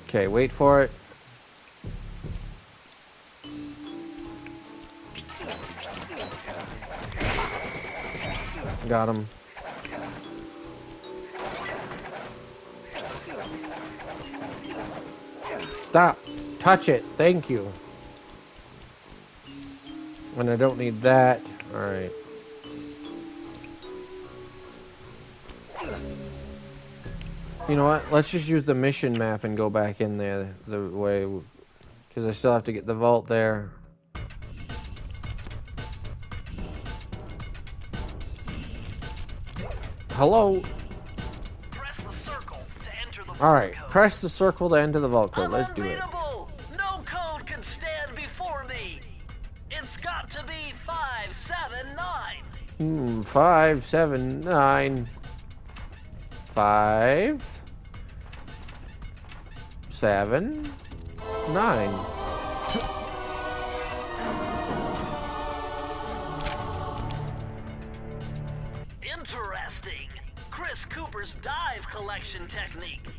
Okay, wait for it. Got him. Stop. Touch it. Thank you. And I don't need that. Alright. You know what? Let's just use the mission map and go back in there the way... Because I still have to get the vault there. Hello? Press the circle to enter the vault Alright, code. press the circle to enter the vault code. Let's do it. Unreadable! No code can stand before me. It's got to be 579. 5, 7, 9. 5, 7, 9. Interesting. Chris Cooper's dive collection technique.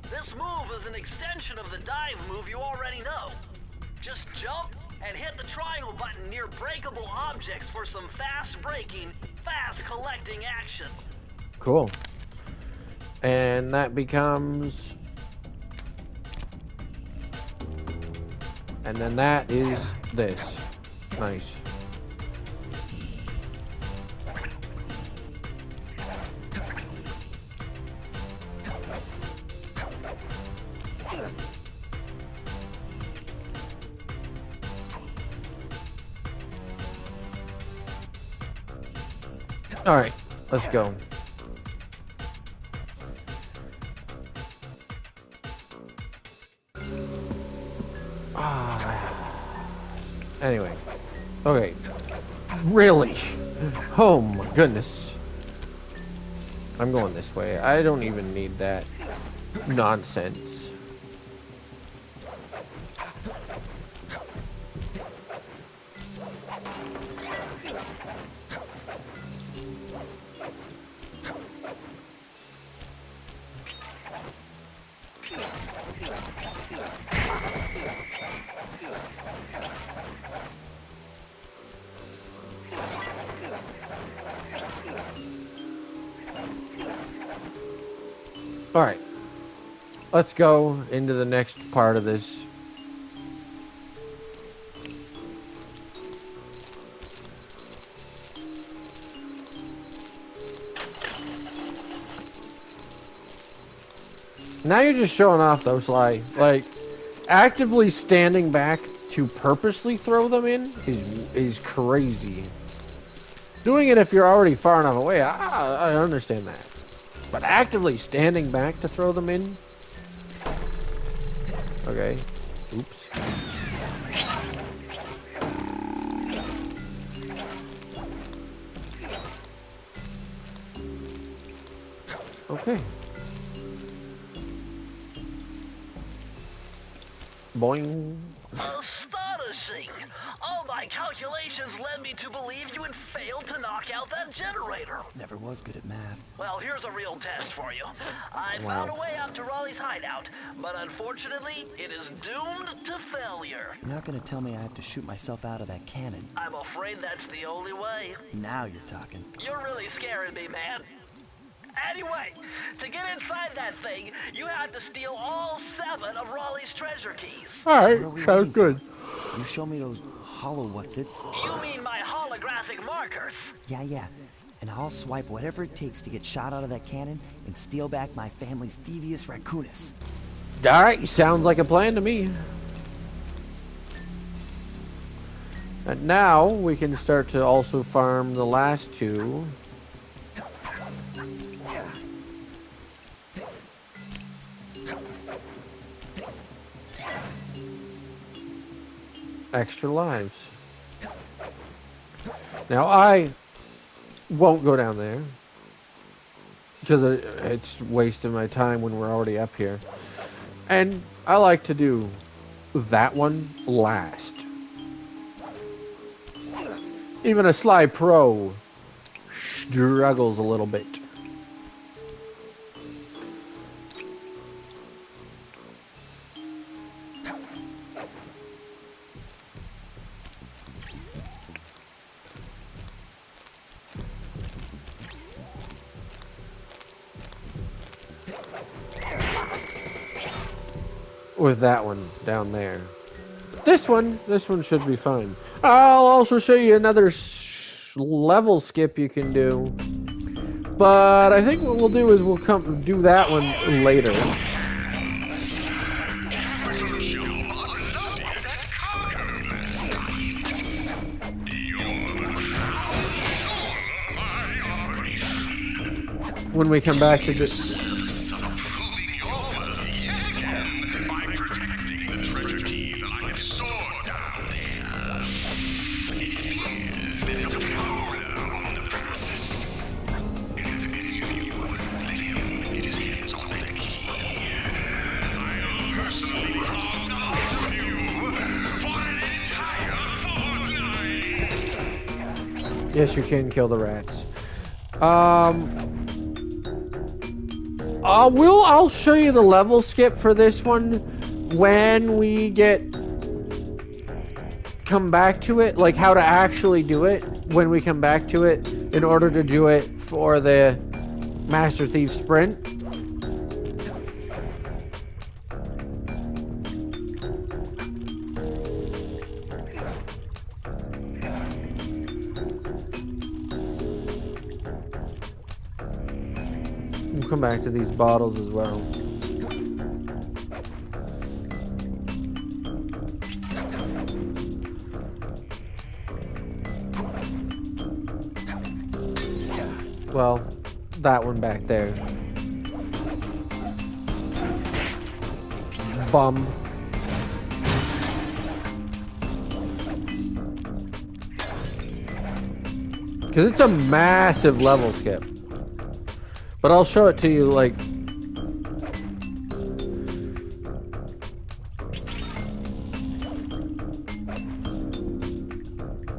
This move is an extension of the dive move you already know. Just jump and hit the triangle button near breakable objects for some fast breaking, fast collecting action. Cool. And that becomes... And then that is this. Nice. All right, let's go. Anyway, okay. Really? Oh my goodness. I'm going this way. I don't even need that nonsense. Alright, let's go into the next part of this. Now you're just showing off though, Sly. Like, actively standing back to purposely throw them in is crazy. Doing it if you're already far enough away, I understand that. But actively standing back to throw them in? Okay. Oops. Okay. Boing. Astonishing! All my My calculations led me to believe you had failed to knock out that generator. Never was good at math. Well, here's a real test for you. I found a way out to Raleigh's hideout, but unfortunately, it is doomed to failure. You're not gonna tell me I have to shoot myself out of that cannon. I'm afraid that's the only way. Now you're talking. You're really scaring me, man. Anyway, to get inside that thing, you had to steal all 7 of Raleigh's treasure keys. Alright, So what are we sounds waiting good. for? You show me those hollow whatsits. You mean my holographic markers? Yeah. And I'll swipe whatever it takes to get shot out of that cannon and steal back my family's Thievius Racoonus. Alright, sounds like a plan to me. And now we can start to also farm the last 2. Extra lives. Now I won't go down there because it's wasting my time when we're already up here. And I like to do that one last. Even a Sly Pro struggles a little bit. With that one down there. This one should be fine. I'll also show you another level skip you can do. But I think what we'll do is we'll come do that one later. When we come back to this. Yes, you can kill the rats. I'll show you the level skip for this one when we come back to it, like how to actually do it when we come back to it in order to do it for the Master Thief Sprint. We'll come back to these bottles as well. Well, that one back there. Bum. Because it's a massive level skip. But I'll show it to you, like,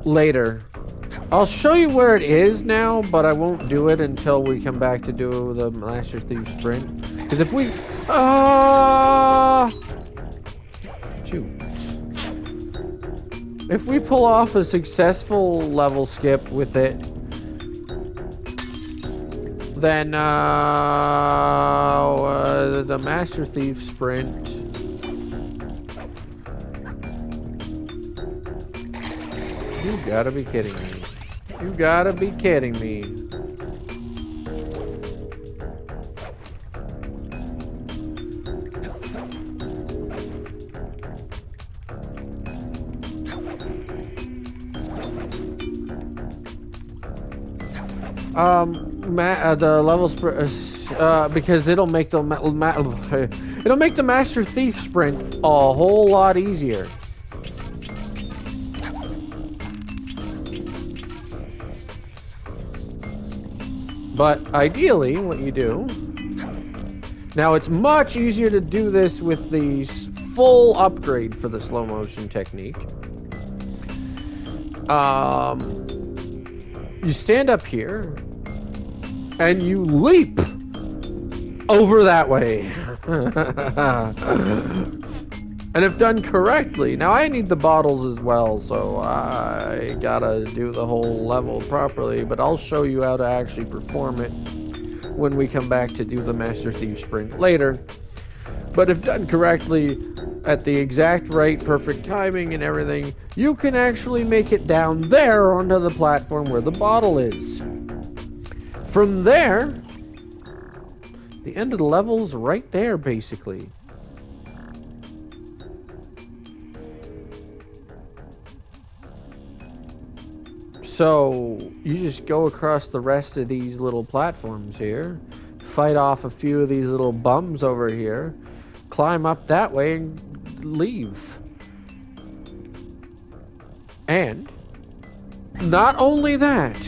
later. I'll show you where it is now, but I won't do it until we come back to do the Master Thief Sprint. Because if we... shoot. If we pull off a successful level skip with it, then the Master Thief Sprint. You gotta be kidding me. You gotta be kidding me. The levels because it'll make the Master Thief Sprint a whole lot easier. But ideally, what you do now, it's much easier to do this with the full upgrade for the slow motion technique. You stand up here and you leap over that way. And if done correctly, now I need the bottles as well, so I gotta do the whole level properly, but I'll show you how to actually perform it when we come back to do the Master Thief sprint later. But if done correctly, at the exact right, perfect timing and everything, you can actually make it down there onto the platform where the bottle is. From there, the end of the level's right there, basically. So, you just go across the rest of these little platforms here, fight off a few of these little bums over here, climb up that way and leave. And not only that,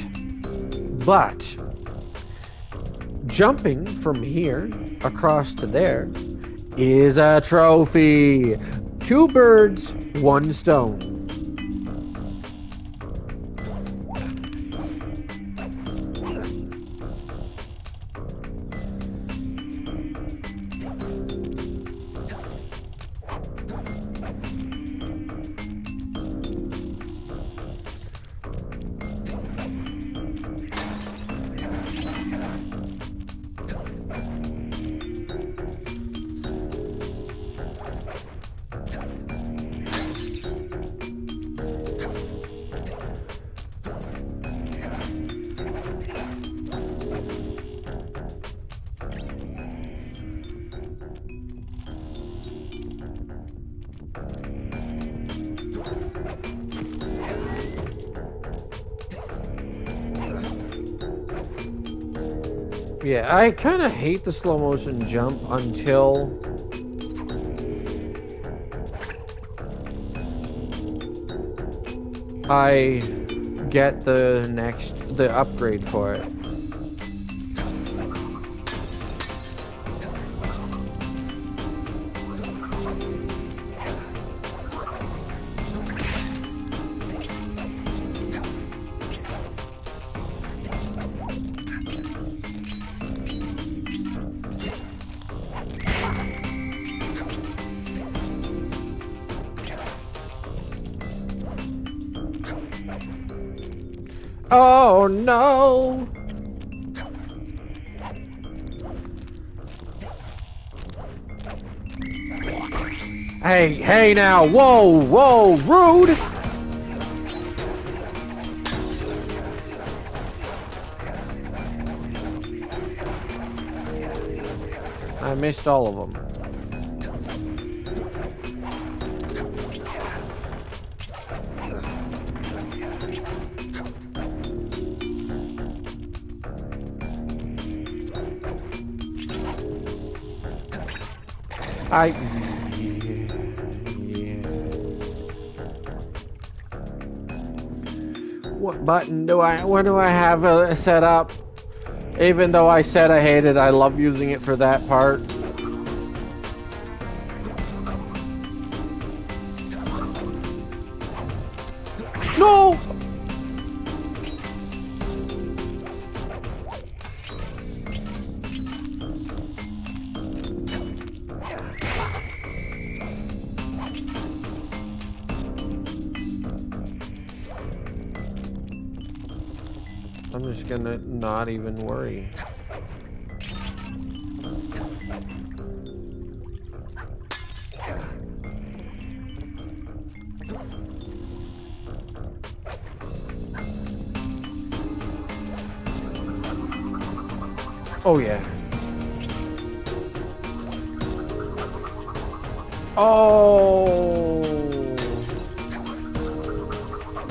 but jumping from here across to there is a trophy. 2 birds, 1 stone. Yeah, I kind of hate the slow motion jump until I get the upgrade for it. Oh no! Hey now, whoa, rude! I missed all of them. What button do I have set up? Even though I said I hate it, I love using it for that part. No! I'm just gonna not even worry. Oh yeah. Oh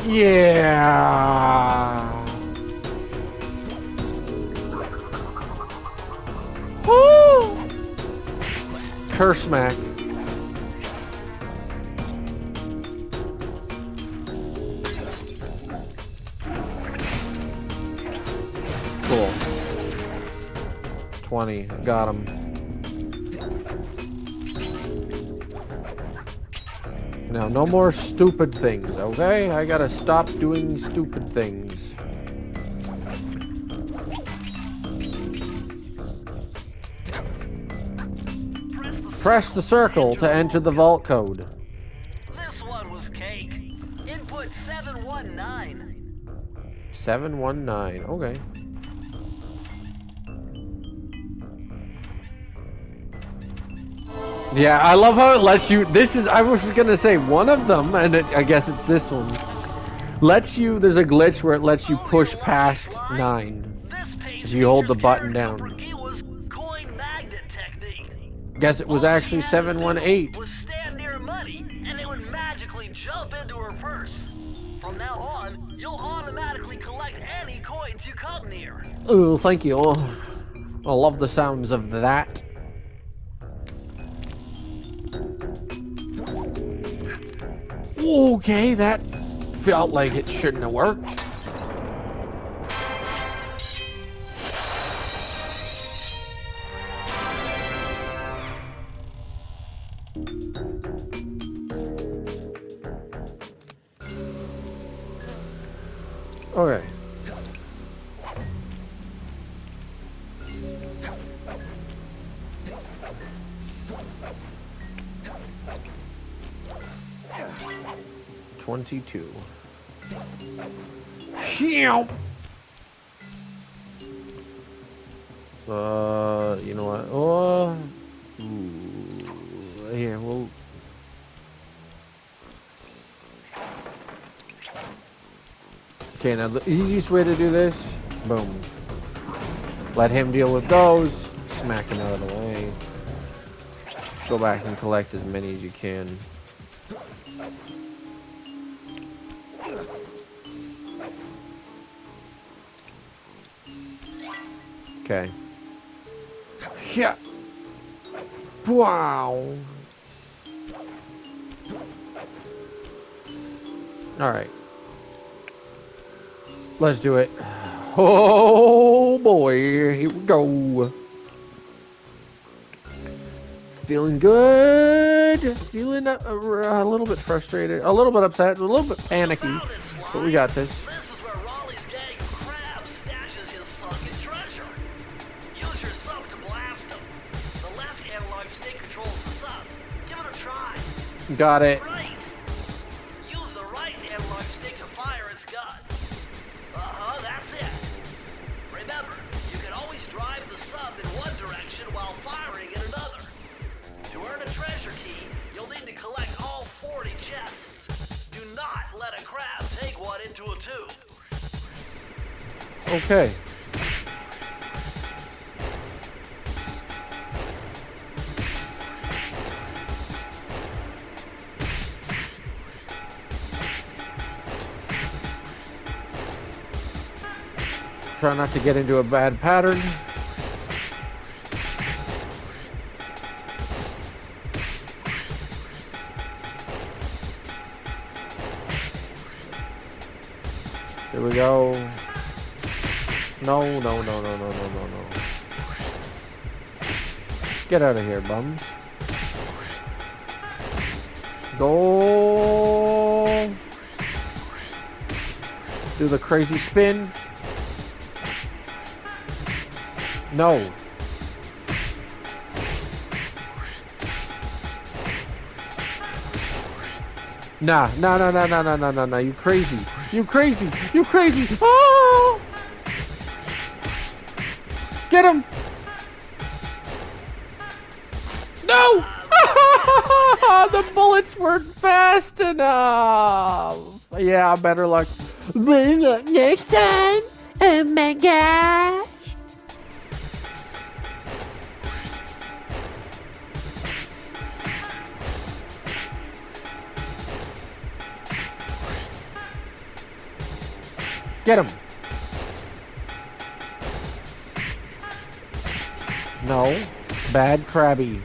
yeah. Woo! Curse smack. Cool. 20. Got him. Now, no more stupid things, okay? I gotta stop doing stupid things. Press the circle to enter the vault code. This one was cake. Input 719. 719, okay. Yeah, I love how it lets you, I was gonna say one of them, and I guess it's this one. Lets you, there's a glitch where it lets you push past 9. This page If you hold the features button character down. Bragila's coin magnet technique. Guess it was All actually she had to do 718. was stand near money, and it would magically jump into her purse. From now on, you'll automatically collect any coins you come near. Oh, thank you. I love the sounds of that. Okay, that felt like it shouldn't have worked. Okay. $22. You know what? Here, we'll. Okay, now the easiest way to do this, boom. Let him deal with those, smack him out of the way. Go back and collect as many as you can. Okay. Yeah. Wow. All right. Let's do it. Oh boy, here we go. Feeling good. Feeling a little bit frustrated, a little bit upset, a little bit panicky, but we got this. This is where Raleigh's gang of crabs stashes his sunken treasure. Use your sub to blast him. The left analog stick controls the sub. Give it a try. Got it. Right. Use the right analog stick to fire its gun. That's it. Remember, you can always drive the sub in one direction while firing in another. To earn a treasure key, you'll need to collect all 40 chests. Do not let a crab take one into a tube. Okay. Try not to get into a bad pattern. Here we go. No. Get out of here, bums. Go. Do the crazy spin. No. Nah. You crazy. You crazy. You crazy. Oh! Get him. No. The bullets weren't fast enough. Yeah, better luck. Better luck next time. Oh my gosh. Get him. No. Bad Krabby.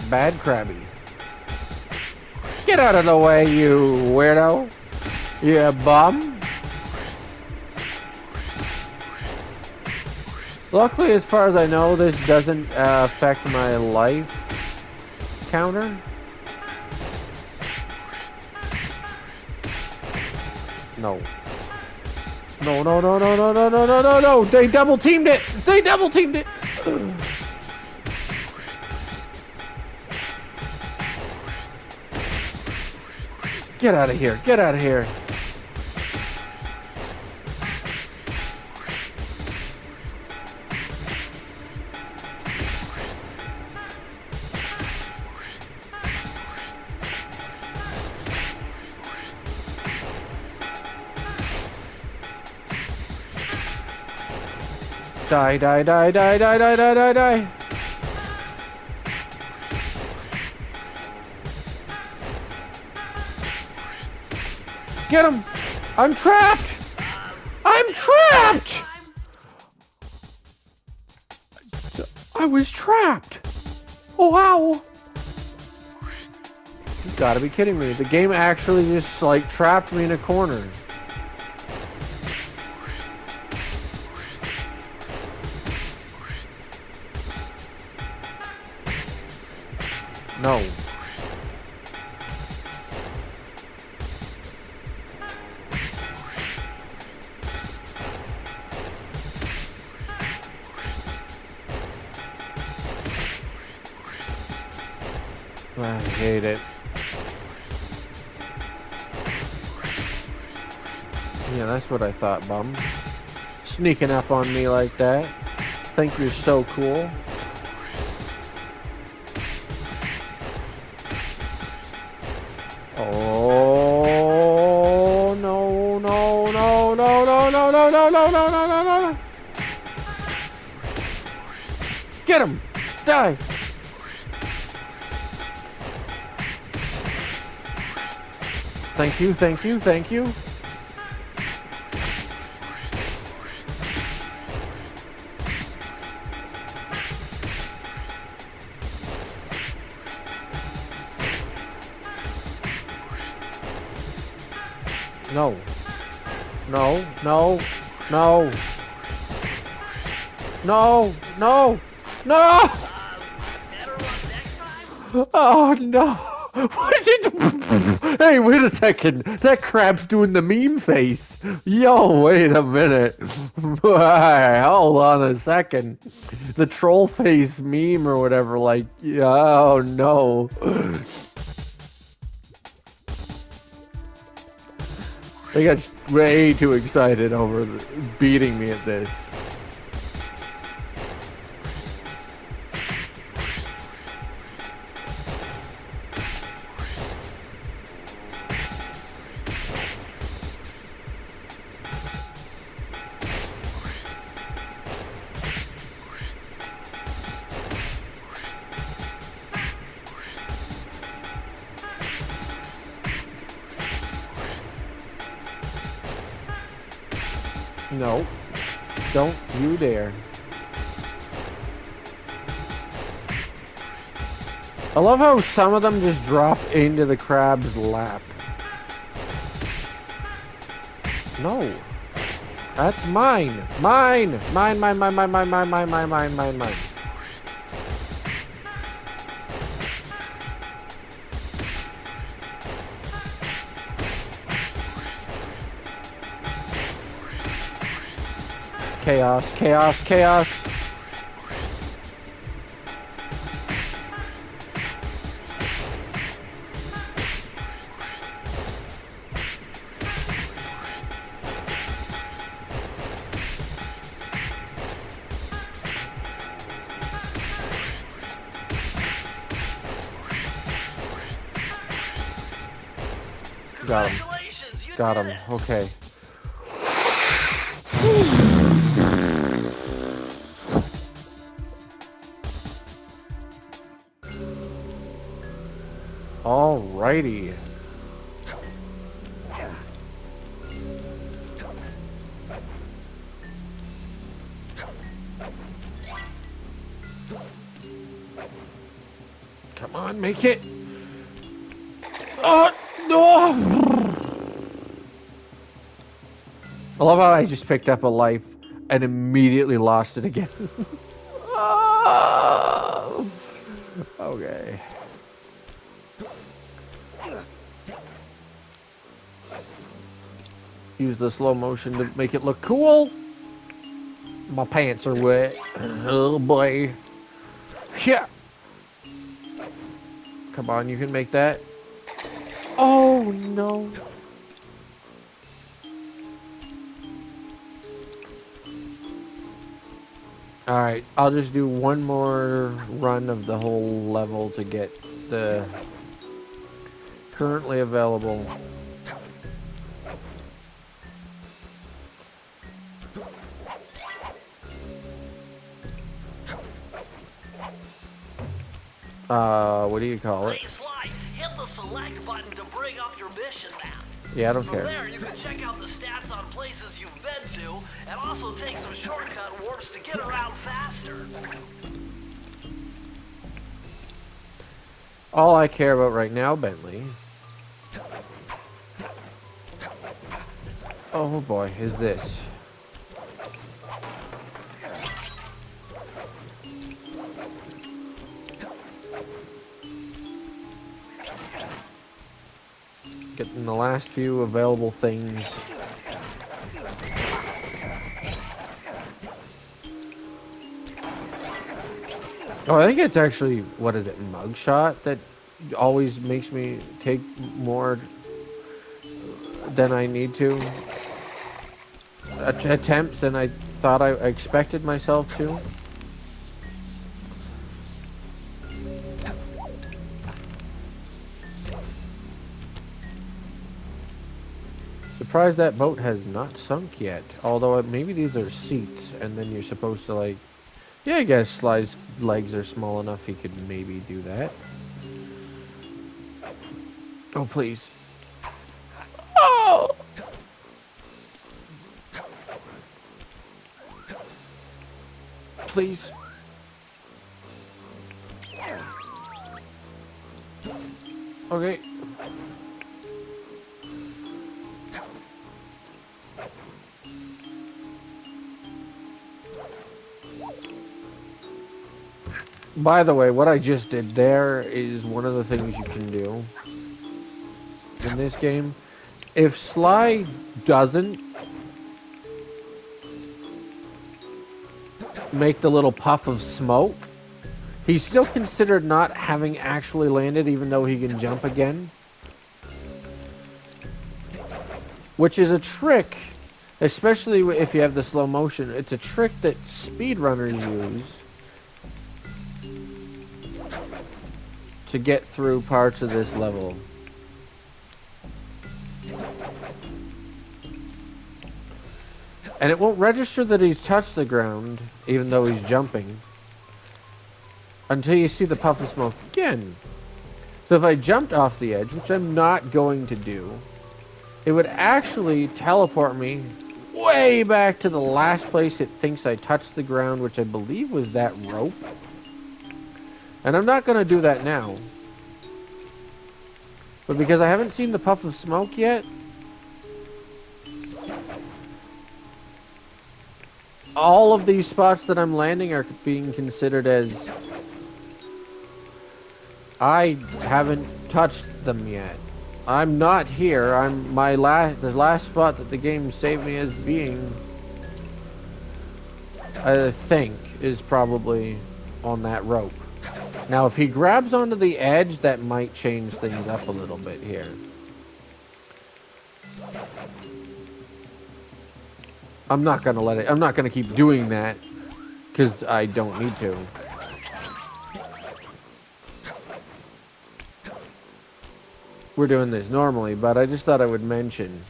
Bad Krabby. Get out of the way, you weirdo. You bum. Luckily, as far as I know, this doesn't affect my life counter. No. No, no, no, no, no, no, no, no, no, no! They double teamed it! They double teamed it! Get out of here! Get out of here! Die, die, die, die, die, die, die, die, die. Get him! I'm trapped! I'm trapped! I was trapped! Oh, wow! You gotta be kidding me. The game actually just, like, trapped me in a corner. No. I hate it. Yeah, that's what I thought, bum. Sneaking up on me like that. Think you're so cool. Oh no, no, no, no, no, no, no, no, no, no, no, no, no. Get him! Die! Thank you, thank you, thank you. No. No, no, no. No, no, no! Better luck next time? Oh no! What did? Hey, wait a second. That crab's doing the meme face. Yo, wait a minute. Hold on a second. The troll face meme or whatever. Like, oh no. They got way too excited over beating me at this. No, don't you dare. I love how some of them just drop into the crab's lap. No. That's mine. Mine. Mine, mine, mine, mine, mine, mine, mine, mine, mine, mine, mine. Chaos, chaos, chaos. Got him. Congratulations, you Got did him. it. Okay. Alrighty. Come on, make it. Oh, no. I love how I just picked up a life and immediately lost it again. Oh, okay. Use the slow motion to make it look cool. My pants are wet. Oh boy. Yeah. Come on, you can make that. Oh no. Alright, I'll just do one more run of the whole level to get the currently available. What do you call it? Hey, Sly, hit the select button to bring up your mission map. Yeah, I don't From care. there, you can check out the stats on places you've been to, and also take some shortcut warps to get around faster. All I care about right now, Bentley. Oh boy, is this. Getting the last few available things. Oh, I think it's actually, what is it, mugshot that always makes me take more than I need to. Attempts than I thought I expected myself to. Surprised that boat has not sunk yet. Although maybe these are seats, and then you're supposed to like... Yeah, I guess Sly's legs are small enough he could maybe do that. Oh, please. Oh! Please. Okay. By the way, what I just did there is one of the things you can do in this game. If Sly doesn't make the little puff of smoke, he's still considered not having actually landed, even though he can jump again. Which is a trick, especially if you have the slow motion. It's a trick that speedrunners use to get through parts of this level. And it won't register that he's touched the ground, even though he's jumping, until you see the puff of smoke again. So if I jumped off the edge, which I'm not going to do, it would actually teleport me way back to the last place it thinks I touched the ground, which I believe was that rope. And I'm not going to do that now. But because I haven't seen the puff of smoke yet, all of these spots that I'm landing are being considered as I haven't touched them yet. I'm not here. I'm the last spot that the game saved me as being, I think, is probably on that rope. Now, if he grabs onto the edge, that might change things up a little bit here. I'm not gonna keep doing that, because I don't need to. We're doing this normally, but I just thought I would mention.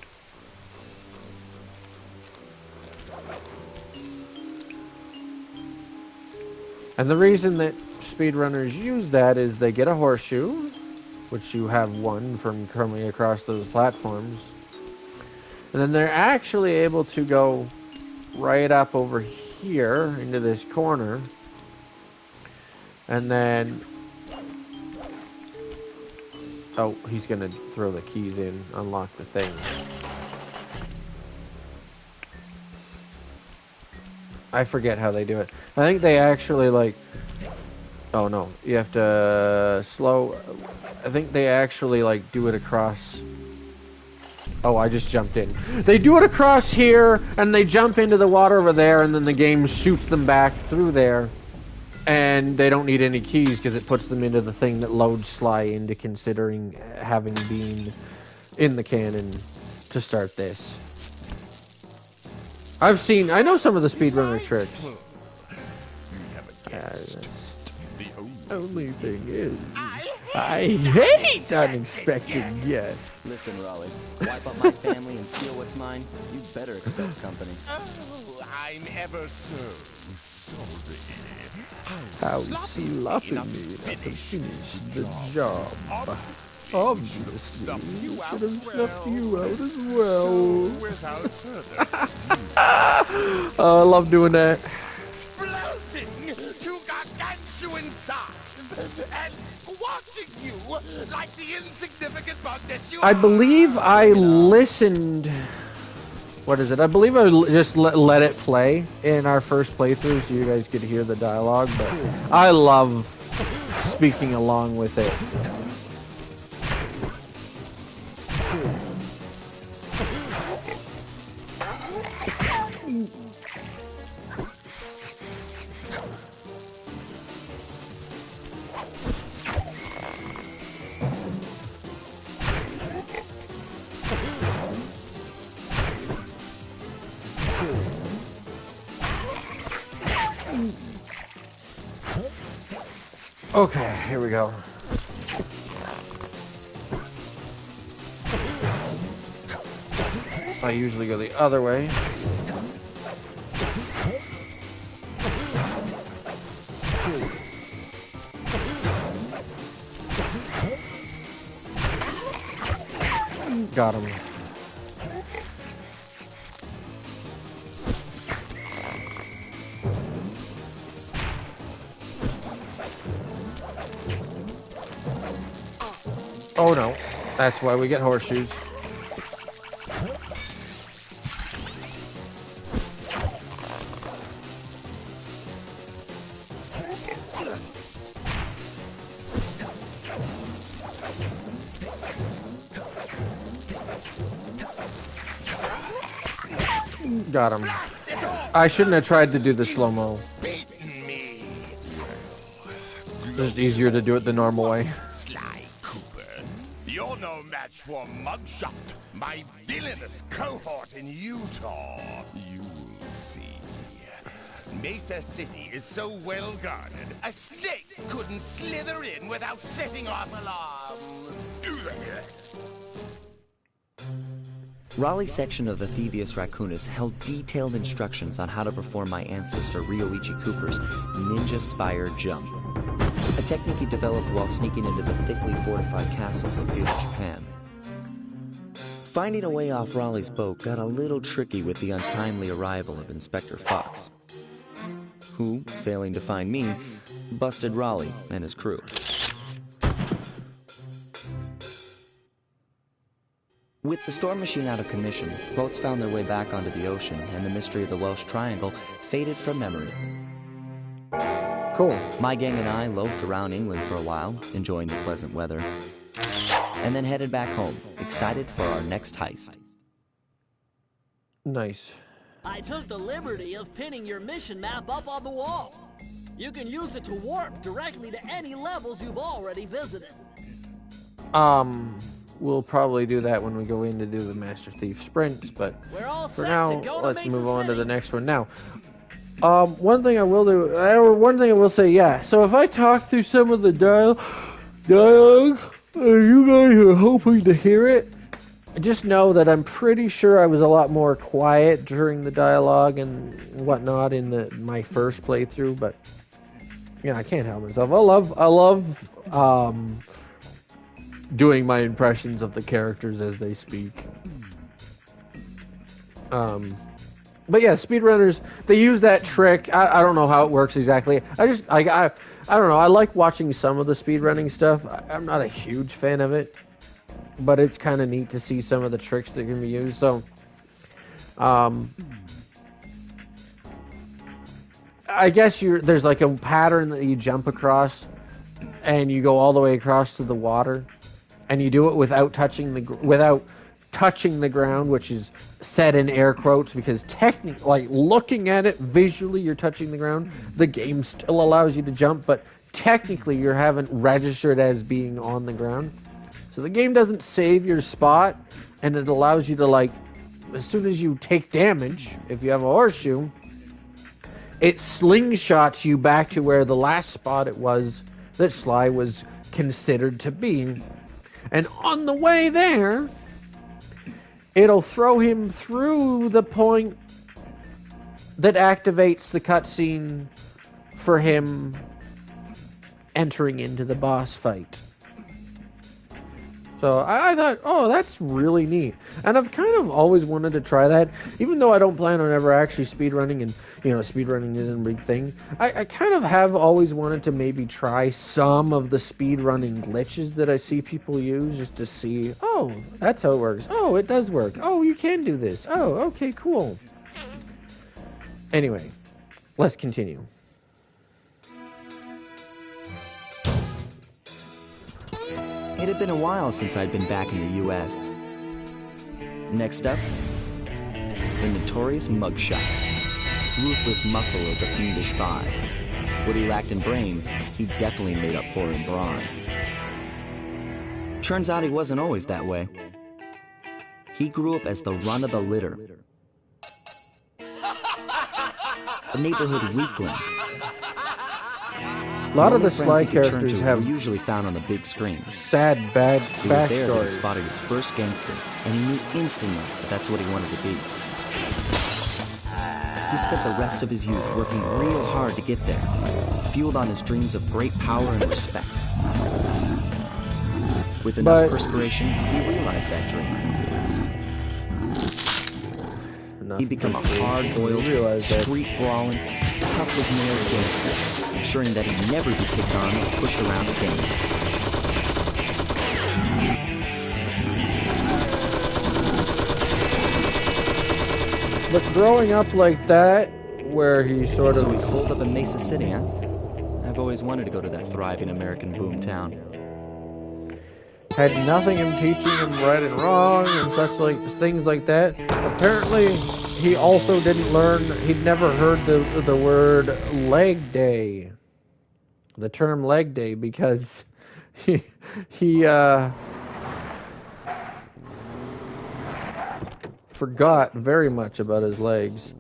And the reason that speedrunners use that is they get a horseshoe, which you have one from coming across those platforms. And then they're actually able to go right up over here into this corner. And then... Oh, he's going to throw the keys in, unlock the thing. I forget how they do it. I think they actually like. Oh no, you have to slow. I think they actually like do it across. Oh, I just jumped in. They do it across here, and they jump into the water over there, and then the game shoots them back through there. And they don't need any keys because it puts them into the thing that loads Sly into considering having been in the canon to start this. I know some of the speedrunner tricks. The only thing is, I hate unexpected guests. Listen, Raleigh, wipe up my family and steal what's mine, you better expect company. Oh, I'm ever so sorry. How sloppy me to finish the job. Obviously, should have snuffed you out as well. Without further Oh, I love doing that. exploding to gargantuan size and squashing you like the insignificant bug that you I are. believe I listened. What is it? I believe I just let it play in our first playthrough so you guys could hear the dialogue, but I love speaking along with it. Okay, here we go. I usually go the other way. Got him. Oh no, that's why we get horseshoes. Got him. I shouldn't have tried to do the slow-mo. Beaten me. It's just easier to do it the normal way. Sly Cooper, you're no match for Mugshot, my villainous cohort in Utah. You'll see. Mesa City is so well guarded, a snake couldn't slither in without setting off alarms. Raleigh's section of the Thievius Racoonus held detailed instructions on how to perform my ancestor Ryoichi Cooper's ninja spire jump, a technique he developed while sneaking into the thickly fortified castles of feudal Japan. Finding a way off Raleigh's boat got a little tricky with the untimely arrival of Inspector Fox, who, failing to find me, busted Raleigh and his crew. With the storm machine out of commission, boats found their way back onto the ocean, and the mystery of the Welsh Triangle faded from memory. Cool. My gang and I loafed around England for a while, enjoying the pleasant weather, and then headed back home, excited for our next heist. Nice. I took the liberty of pinning your mission map up on the wall. You can use it to warp directly to any levels you've already visited. We'll probably do that when we go in to do the Master Thief sprints, but We're all for set now, to go to let's Mesa move on to City. the next one. Now, one thing I will do, or one thing I will say, yeah, so if I talk through some of the dialogue, you guys are hoping to hear it, just know that I'm pretty sure I was a lot more quiet during the dialogue and whatnot in my first playthrough, but, yeah, I can't help myself. I love, doing my impressions of the characters as they speak. But yeah, speedrunners, they use that trick. I don't know how it works exactly. I don't know. I like watching some of the speedrunning stuff. I'm not a huge fan of it, but it's kind of neat to see some of the tricks that can be used. So, I guess there's like a pattern that you jump across, and you go all the way across to the water, and you do it without touching the ground, which is said in air quotes because technically, like looking at it visually, you're touching the ground. The game still allows you to jump, but technically you haven't registered as being on the ground. So the game doesn't save your spot, and it allows you to, like, as soon as you take damage, if you have a horseshoe, it slingshots you back to where the last spot it was that Sly was considered to be. And on the way there, it'll throw him through the point that activates the cutscene for him entering into the boss fight. So I thought, oh, that's really neat. And I've kind of always wanted to try that, even though I don't plan on ever actually speedrunning, and, you know, speedrunning isn't a big thing. I kind of have always wanted to maybe try some of the speedrunning glitches that I see people use, just to see, oh, that's how it works. Oh, it does work. Oh, you can do this. Oh, okay, cool. Anyway, let's continue. It had been a while since I'd been back in the U.S. Next up, the notorious mugshot. Ruthless muscle of the fiendish five. What he lacked in brains, he definitely made up for in brawn. Turns out he wasn't always that way. He grew up as the run of the litter. A neighborhood weakling. A lot of the Sly characters have usually found on the big screen. Sad, bad It was there that he backstory. spotted his first gangster, and he knew instantly that that's what he wanted to be. He spent the rest of his youth working real hard to get there, fueled on his dreams of great power and respect. With enough perspiration, he realized that dream. He'd become a hard-boiled, street-brawling, tough-as-nails gangster, ensuring that he'd never be picked on or pushed around again. But growing up like that, where he sort So of... he's holed up in Mesa City, huh? I've always wanted to go to that thriving American boomtown. had nothing in teaching him right and wrong and such like things like that. Apparently, he also didn't learn. He'd never heard the word leg day, the term leg day, because he forgot very much about his legs.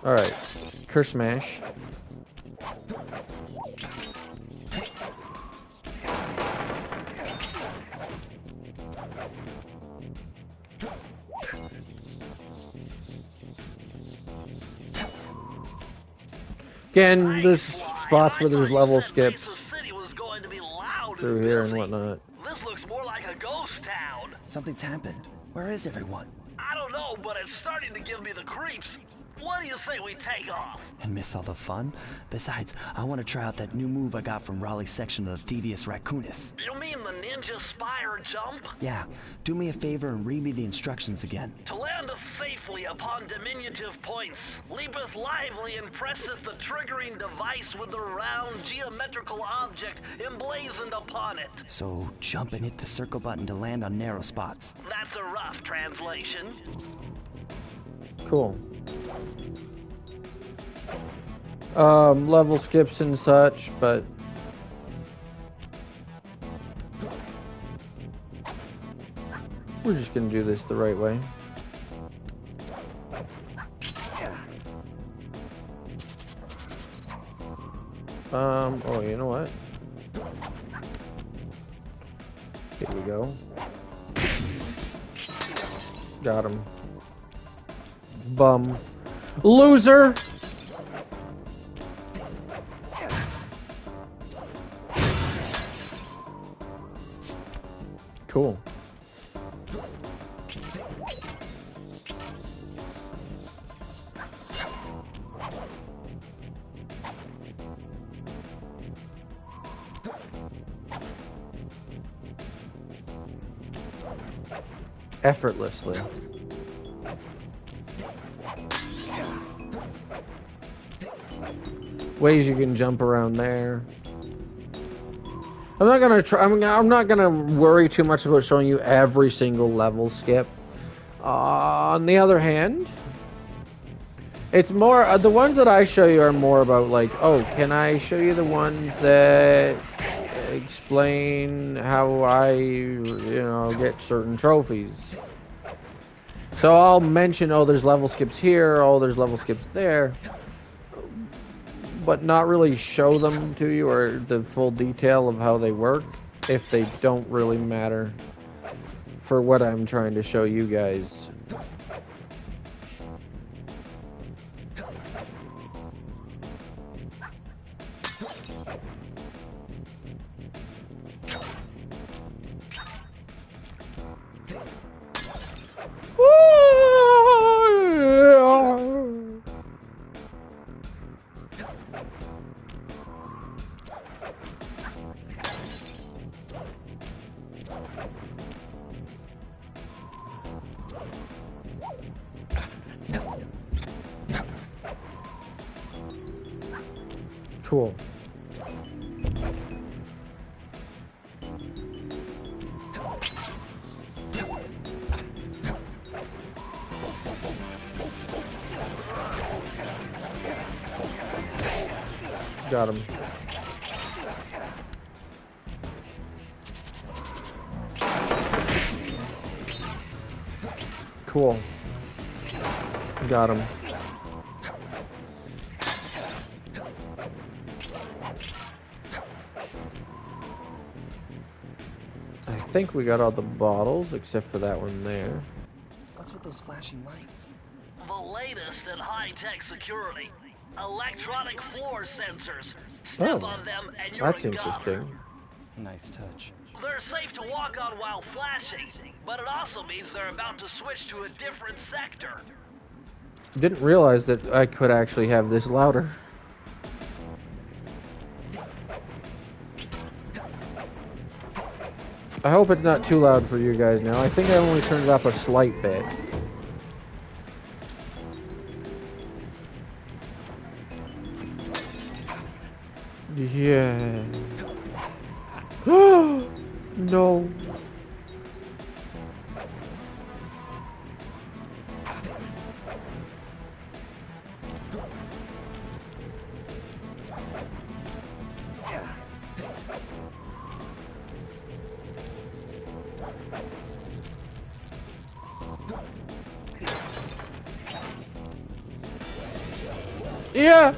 All right, curse smash. Again, there's spots where there's level skips through here and whatnot. This looks more like a ghost town. Something's happened. Where is everyone? I don't know, but it's starting to give me the creeps. What do you say we take off? And miss all the fun? Besides, I want to try out that new move I got from Raleigh's section of the Thievius Racoonus. You mean the ninja spire jump? Yeah, do me a favor and read me the instructions again. To landeth safely upon diminutive points, leapeth lively and presseth the triggering device with the round geometrical object emblazoned upon it. So jump and hit the circle button to land on narrow spots. That's a rough translation. Cool. Level skips and such, but we're just gonna do this the right way. Oh, you know what? Here we go. Got him. Bum. Loser! Cool. Effortlessly. Ways you can jump around there. I'm not gonna try. I'm not gonna worry too much about showing you every single level skip. On the other hand, it's more the ones that I show you are more about like, oh, can I show you the ones that explain how I, get certain trophies? So I'll mention, oh, there's level skips here, oh, there's level skips there, but not really show them to you or the full detail of how they work if they don't really matter for what I'm trying to show you guys. Cool. Got him. Cool. Got him. I think we got all the bottles except for that one there. What's with those flashing lights? The latest in high-tech security. Electronic floor sensors. Step on them and you're That's a goner. interesting. Nice touch. They're safe to walk on while flashing, but it also means they're about to switch to a different sector. Didn't realize that I could actually have this louder. I hope it's not too loud for you guys now. I think I only turned it up a slight bit. Yeah. No. Yeah.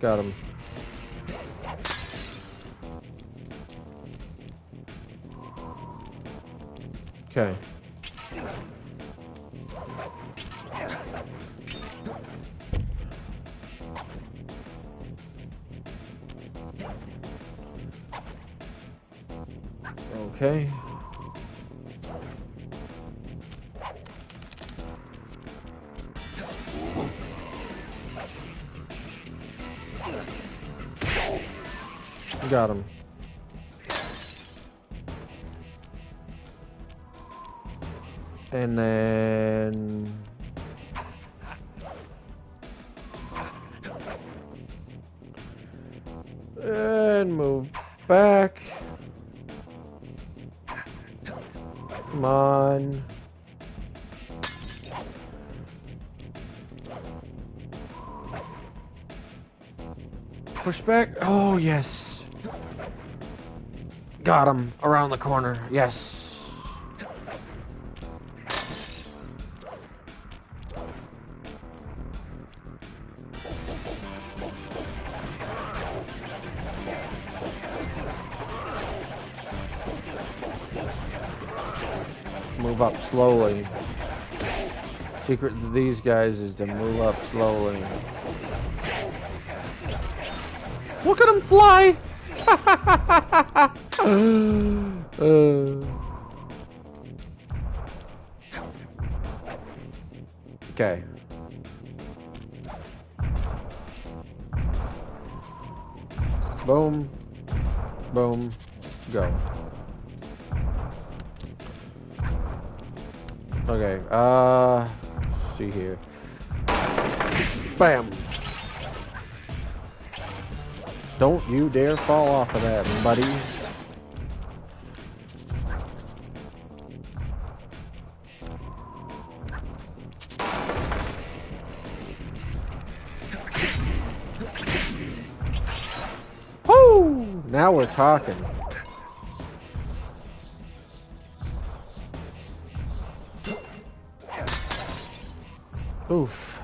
Got him. Okay. Okay. Got him. And then and move back. Come on. Push back. Oh, yes. Got him. Around the corner. Yes. Move up slowly. Secret to these guys is to move up slowly. Look at him fly! Okay. Boom. Boom. Go. Okay, let's see here. Bam! Don't you dare fall off of that, buddy. Woo! Now we're talking. Oof.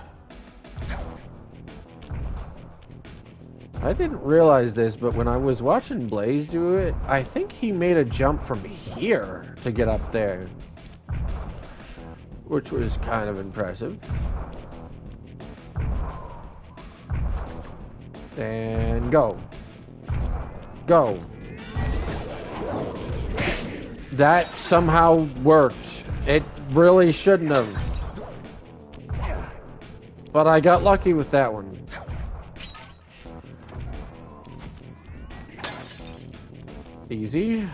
I didn't realize this, but when I was watching Blaze do it, I think he made a jump from here to get up there, which was kind of impressive. And go. Go. That somehow worked. It really shouldn't have. But I got lucky with that one. Easy.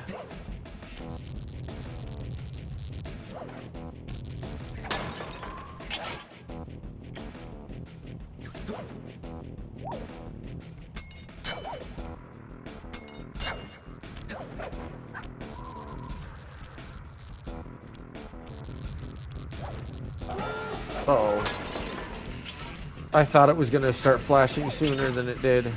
Uh-oh. I thought it was going to start flashing sooner than it did.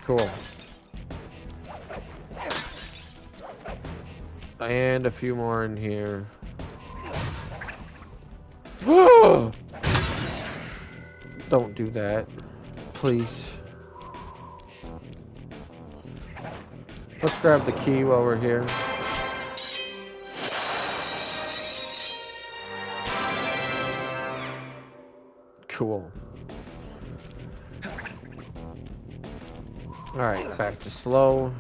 Cool. And a few more in here. Whoa! Don't do that, please. Let's grab the key while we're here. Cool. Alright, back to slow.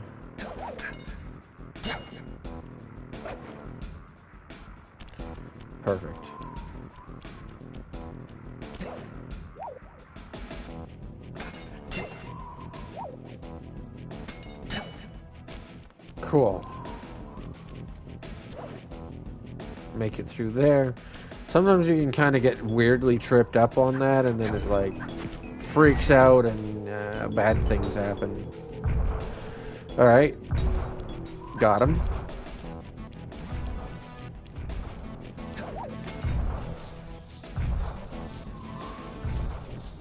Perfect. Cool. Make it through there. Sometimes you can kind of get weirdly tripped up on that, and then it like freaks out and bad things happen. Alright. Got him.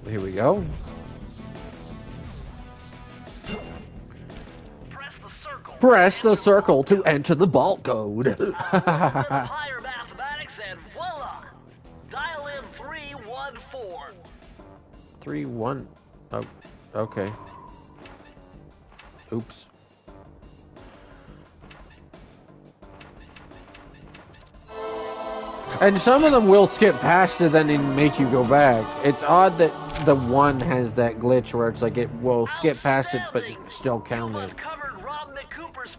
Here we go. Press the circle to enter the vault code. Higher mathematics and voila! Dial in 314. 3-1. Oh, okay. Oops. And some of them will skip past it and then make you go back. It's odd that the one has that glitch where it's like it will skip past it but still count it.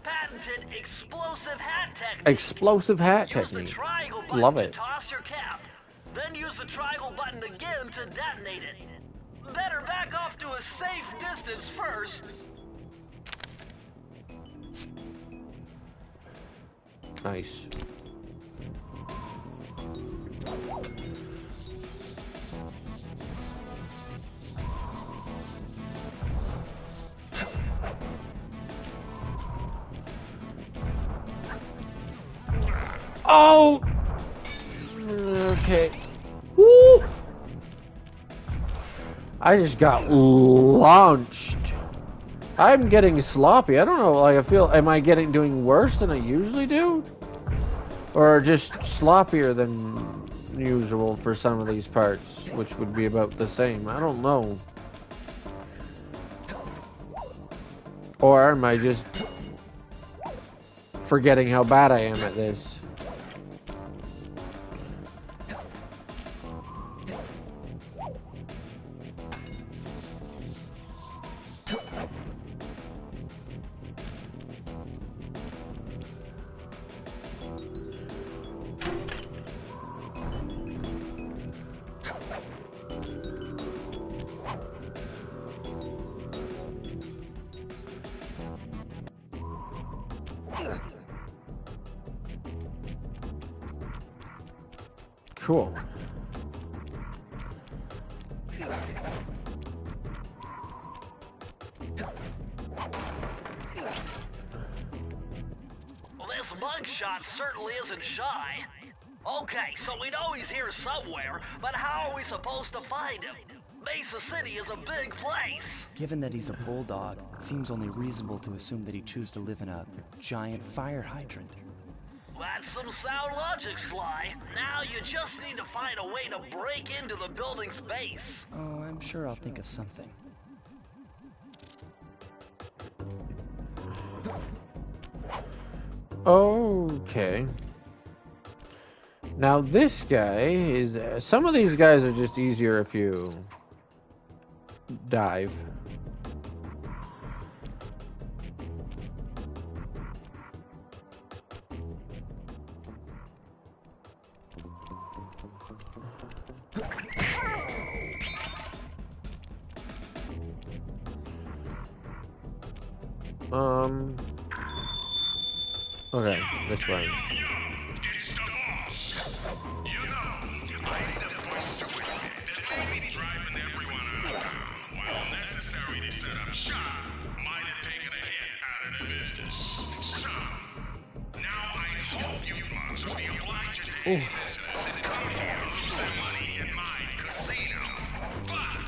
Patented explosive hat technique. Explosive hat Use technique. the triangle button Love to it. toss your cap. Then use the triangle button again to detonate it. Better back off to a safe distance first. Nice. Oh! Okay. Woo! I just got launched. I'm getting sloppy. I don't know, like I feel, am I doing worse than I usually do? Or just sloppier than usual for some of these parts, which would be about the same. I don't know. Or am I just forgetting how bad I am at this? Cool. Well, this mugshot certainly isn't shy. Okay, so we know he's here somewhere, but how are we supposed to find him? Mesa City is a big place. Given that he's a bulldog, it seems only reasonable to assume that he'd choose to live in a giant fire hydrant. That's some sound logic, Sly. Now you just need to find a way to break into the building's base. Oh, I'm sure I'll think of something. Okay. Now this guy is... some of these guys are just easier if you dive. Okay, this way. It's the boss. You know, I need a voice to whisper that may be driving everyone out of town. While necessary to set up shop, might have taken a hit out of the business. So, now I hope you monks will be obliged to any listeners that come here to lose their money in my casino. But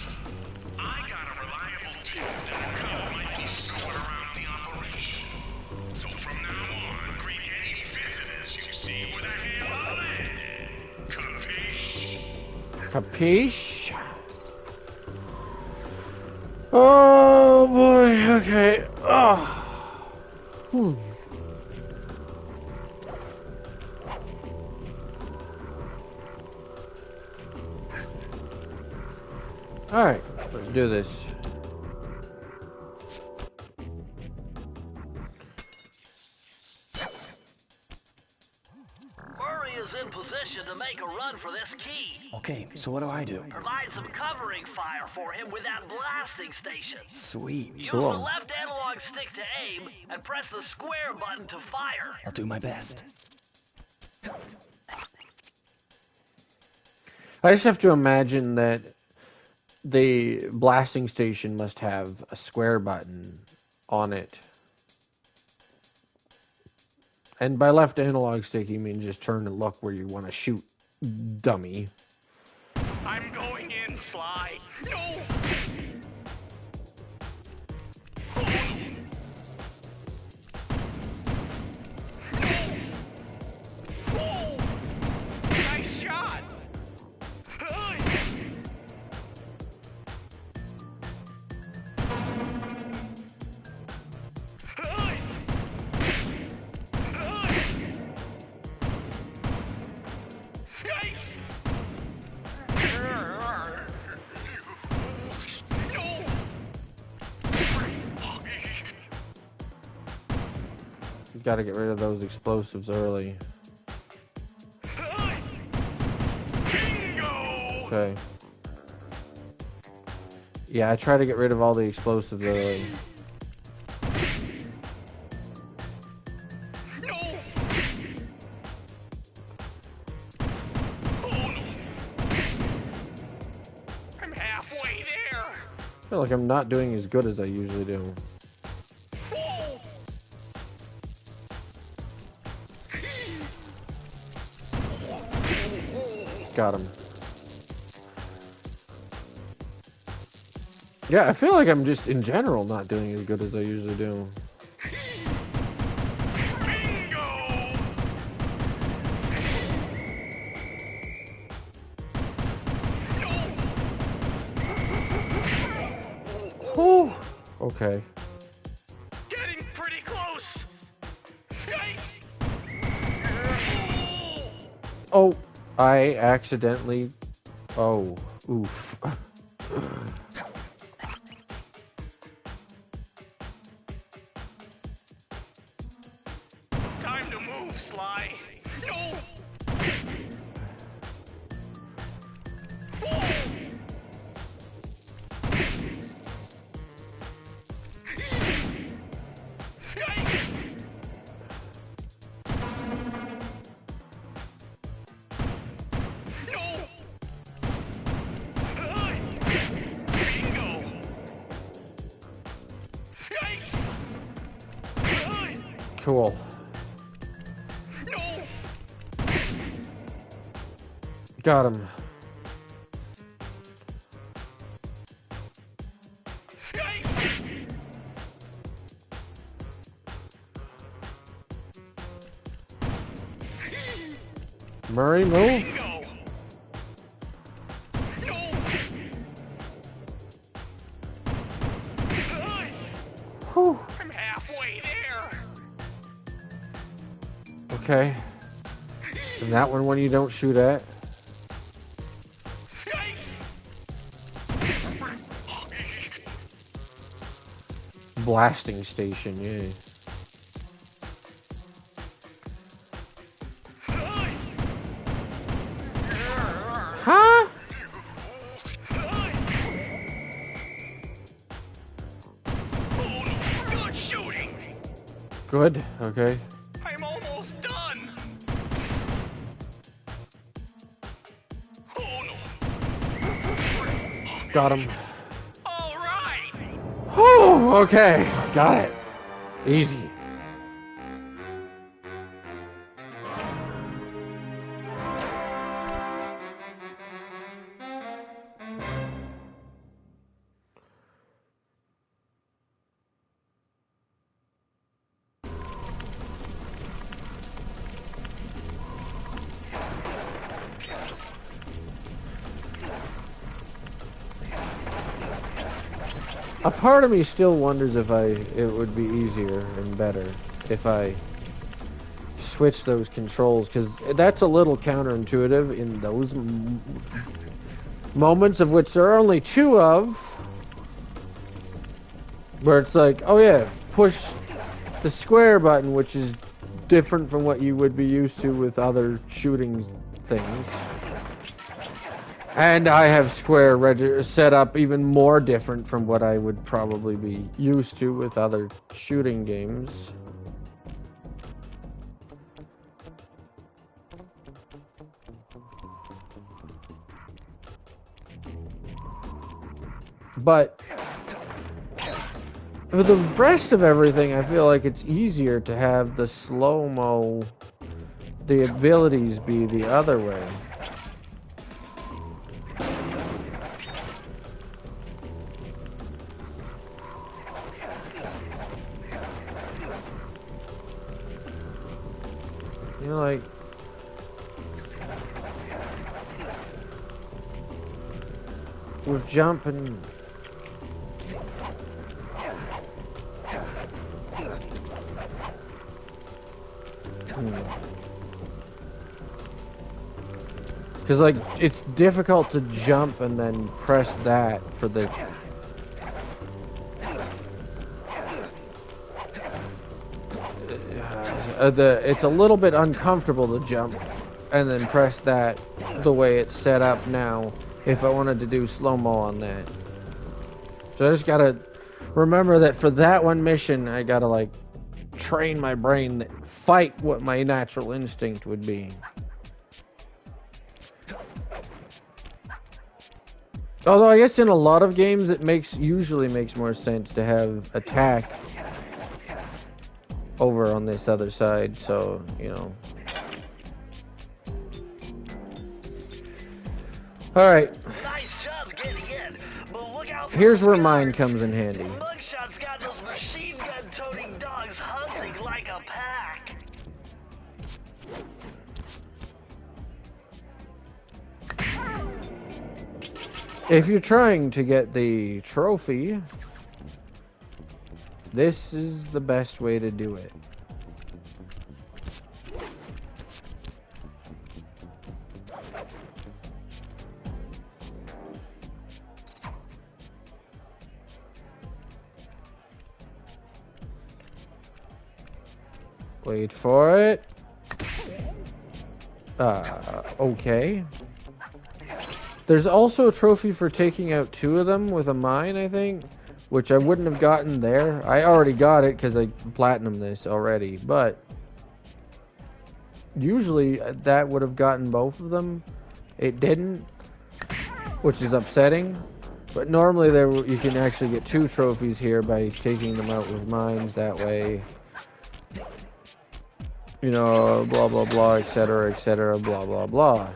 I got a reliable tip that a cub might be stowing around the operation. So from now on, greet any visitors you see with a hammer landed. Capiche? Capiche? Oh boy, okay. Oh. Alright, let's do this. Murray is in position to make a run for this key. Okay, so what do I do? Provide some covering fire for him with that blasting station. Sweet. Use Cool. the left analog stick to aim and press the square button to fire. I'll do my best. I just have to imagine that the blasting station must have a square button on it. And by left analog stick, you mean just turn and look where you want to shoot, dummy. I'm going in, Sly. No! Oh! Nice shot! Got to get rid of those explosives early. Bingo! Okay. Yeah, I try to get rid of all the explosives early. No! Oh no! I'm halfway there! I feel like I'm not doing as good as I usually do. Oh! Got him. Yeah, I feel like I'm just in general not doing as good as I usually do. Bingo! Whew. Okay. Getting pretty close! Yikes! Oh, I accidentally... Oh, oof. Time to move, Sly! No! Cool. No! Got him. Murray, move. Bingo! No! Whew. I'm halfway there. Okay. And that one when you don't shoot at. Blasting station, yeah. Huh? Good shooting. Good, okay. I'm almost done. Oh no. Got him. All right. Whew, okay. Got it. Easy. A part of me still wonders if it would be easier and better if I switch those controls, because that's a little counterintuitive in those moments, of which there are only two of, where it's like, oh yeah, push the square button, which is different from what you would be used to with other shooting things. And I have square set up even more different from what I would probably be used to with other shooting games. But for the rest of everything, I feel like it's easier to have the slow-mo, the abilities be the other way. You know, like, with jumping. Because, like, it's difficult to jump and then press that for the... it's a little bit uncomfortable to jump and then press that the way it's set up now if I wanted to do slow-mo on that. So I just gotta remember that for that one mission, I gotta, like, train my brain that fight what my natural instinct would be. Although I guess in a lot of games it usually makes more sense to have attack over on this other side, so, you know. Alright. Nice job getting in, but look out for Here's the where guards. mine comes in handy. Mugshot's got those machine gun toting dogs hunting like a pack. If you're trying to get the trophy, this is the best way to do it. Wait for it. Okay. There's also a trophy for taking out 2 of them with a mine, I think, which I wouldn't have gotten there. I already got it because I platinumed this already, but usually that would have gotten both of them. It didn't, which is upsetting. But normally you can actually get 2 trophies here by taking them out with mines that way. you know, blah blah blah, etc., blah blah blah.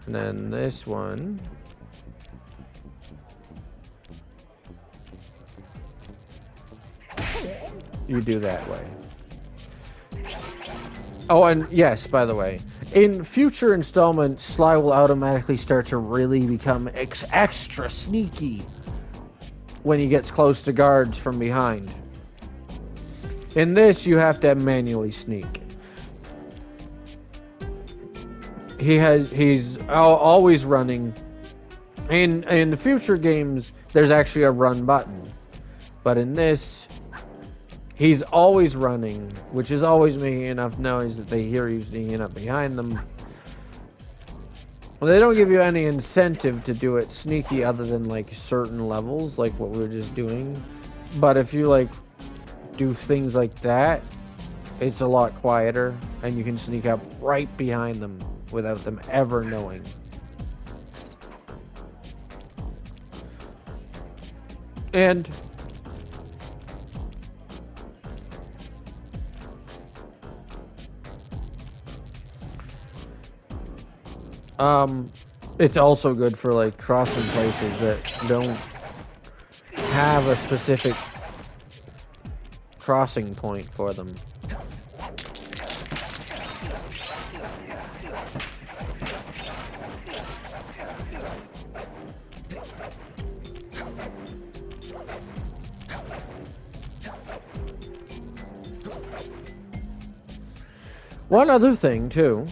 And then this one, you do that way. Oh, and yes, by the way, in future installments, Sly will automatically start to really become extra sneaky when he gets close to guards from behind. In this, you have to manually sneak. He's always running. In the future games, there's actually a run button, but in this, he's always running, which is always making enough noise that they hear you sneaking up behind them. Well, they don't give you any incentive to do it sneaky other than like certain levels, like what we were just doing. But if you like do things like that, it's a lot quieter, and you can sneak up right behind them without them ever knowing. And it's also good for like crossing places that don't have a specific crossing point for them. One other thing too,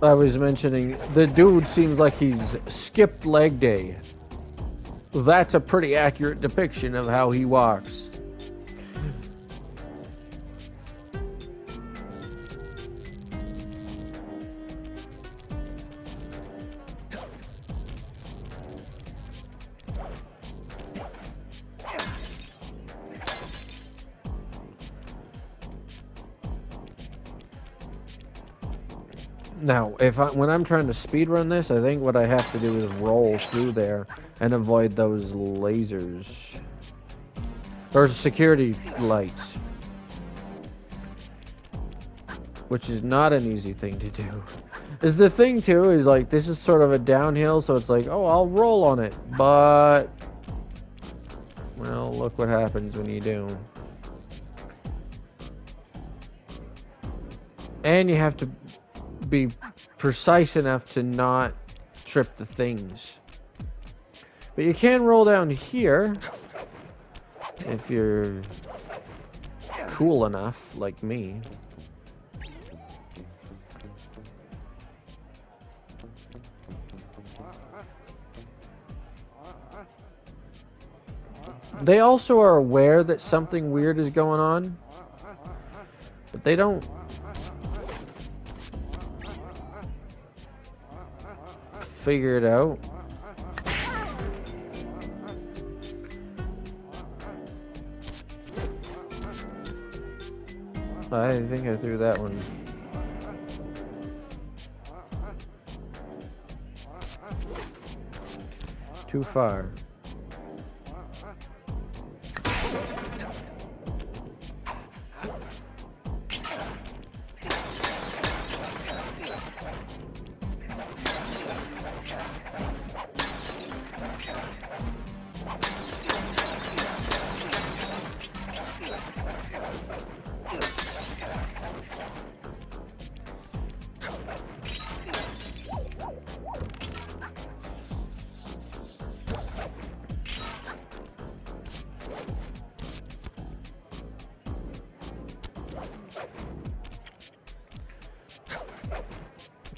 I was mentioning, the dude seems like he's skipped leg day. That's a pretty accurate depiction of how he walks. Now, when I'm trying to speedrun this, I think what I have to do is roll through there and avoid those lasers. Or security lights. Which is not an easy thing to do. Is the thing too, is like, this is sort of a downhill, so it's like, oh, I'll roll on it. But, well, look what happens when you do. And you have to be precise enough to not trip the things. But you can roll down here if you're cool enough, like me. They also are aware that something weird is going on, but they don't figure it out. I think I threw that one. Too far.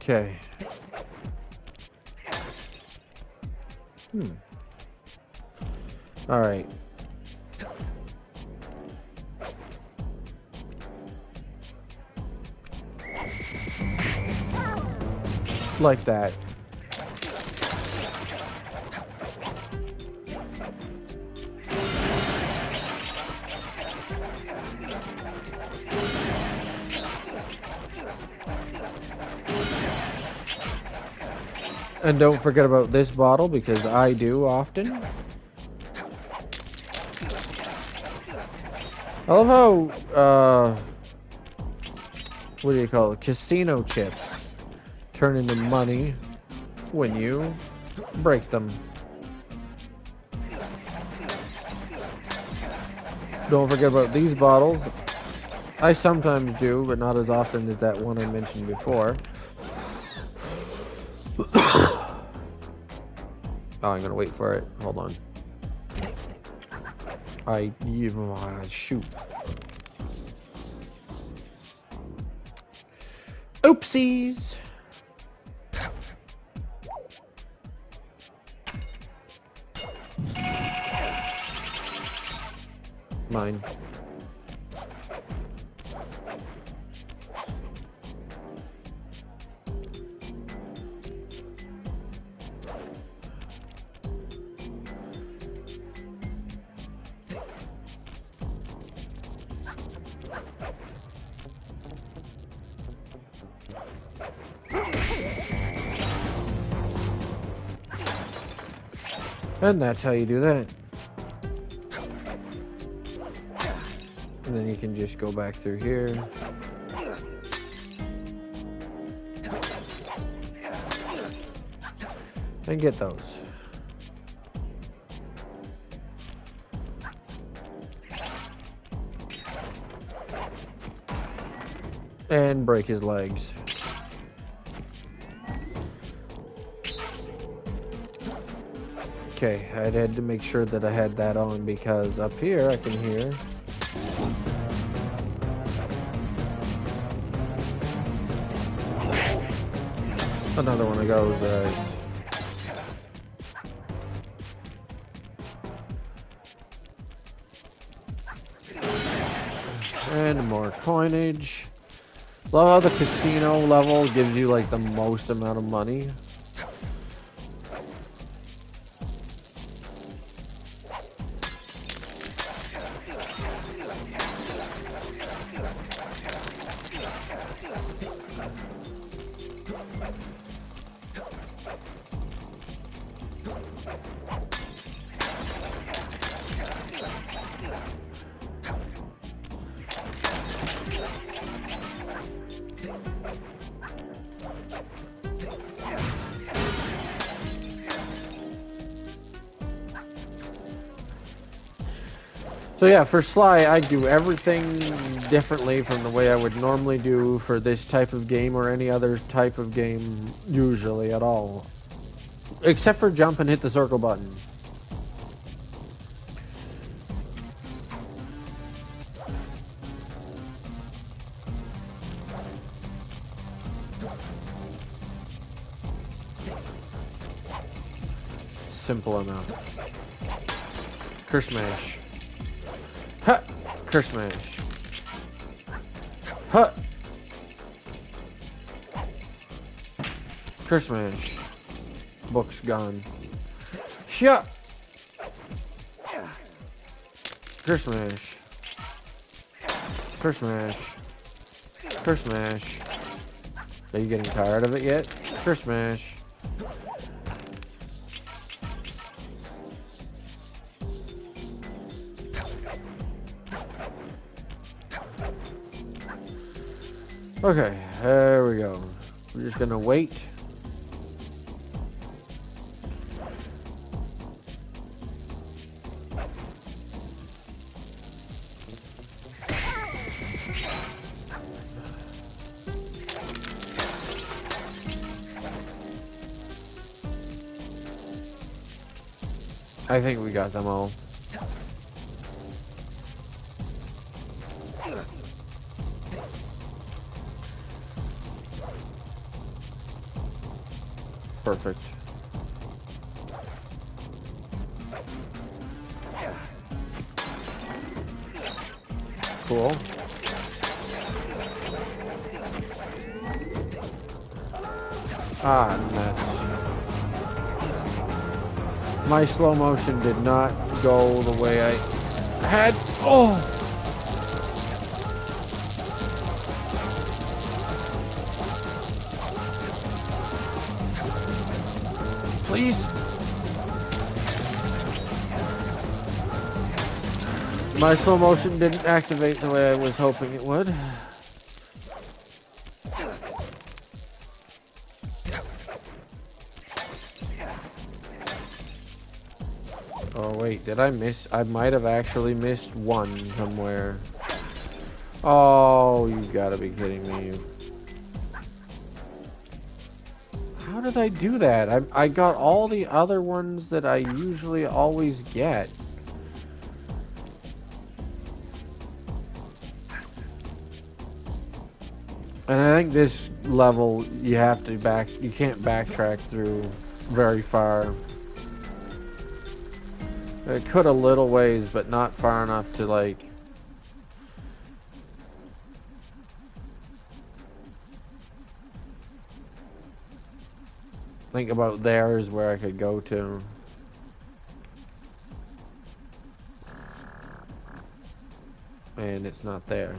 Okay. All right. Like that. And don't forget about this bottle, because I do often. I love how, what do you call it? Casino chips turn into money when you break them. Don't forget about these bottles. I sometimes do, but not as often as that one I mentioned before. Oh, I'm gonna wait for it. Hold on. Shoot. Oopsies. Mine. And that's how you do that. And then you can just go back through here. And get those. And break his legs. Okay, I had to make sure that I had that on because up here I can hear. Another one of goes, and more coinage. Love how the casino level gives you like the most amount of money. So yeah, for Sly, I do everything differently from the way I would normally do for this type of game or any other type of game, usually at all. Except for jump and hit the circle button. Simple enough. Curse smash. Ha! Curse smash. Ha! Curse smash. Book's gone. Shut! Curse smash. Curse smash. Curse smash. Are you getting tired of it yet? Curse smash. Okay, there we go. We're just gonna wait. I think we got them all. Perfect. Cool. Ah, nuts. My slow motion did not go the way I had. Oh! Please. My slow motion didn't activate the way I was hoping it would. Oh wait, did I miss? I might have actually missed one somewhere. Oh, you gotta be kidding me. How did I do that? I got all the other ones that I usually always get. And I think this level you have to you can't backtrack through very far. It could a little ways, but not far enough to like. Think about there is where I could go to. And it's not there.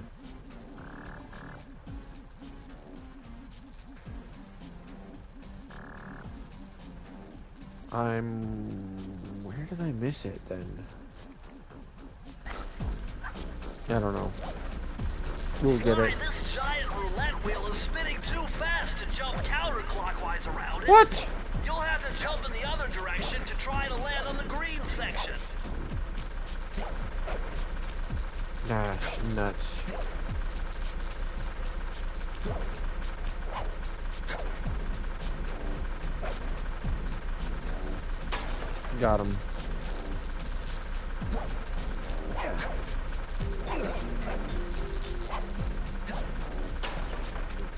Where did I miss it then? I don't know. We'll get it. This giant roulette wheel is spinning too fast to jump counterclockwise around it. What? You'll have to jump in the other direction to try to land on the green section. Gosh, nuts. Got him.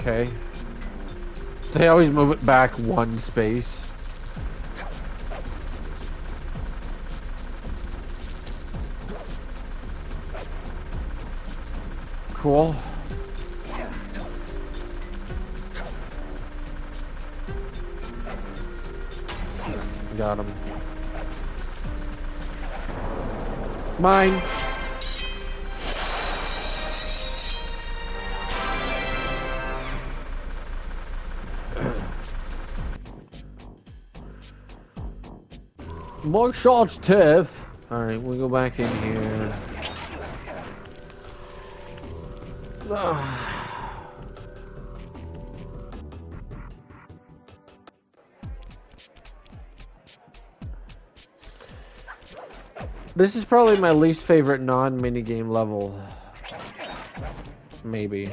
Okay. They always move it back one space. Cool. Got him. Mine. More shots, Tiff. Alright, we'll go back in here. This is probably my least favorite non-minigame level. Maybe.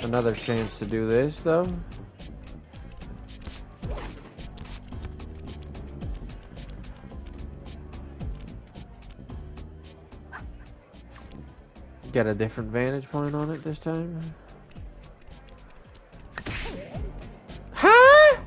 Another chance to do this, though. Get a different vantage point on it this time. Huh?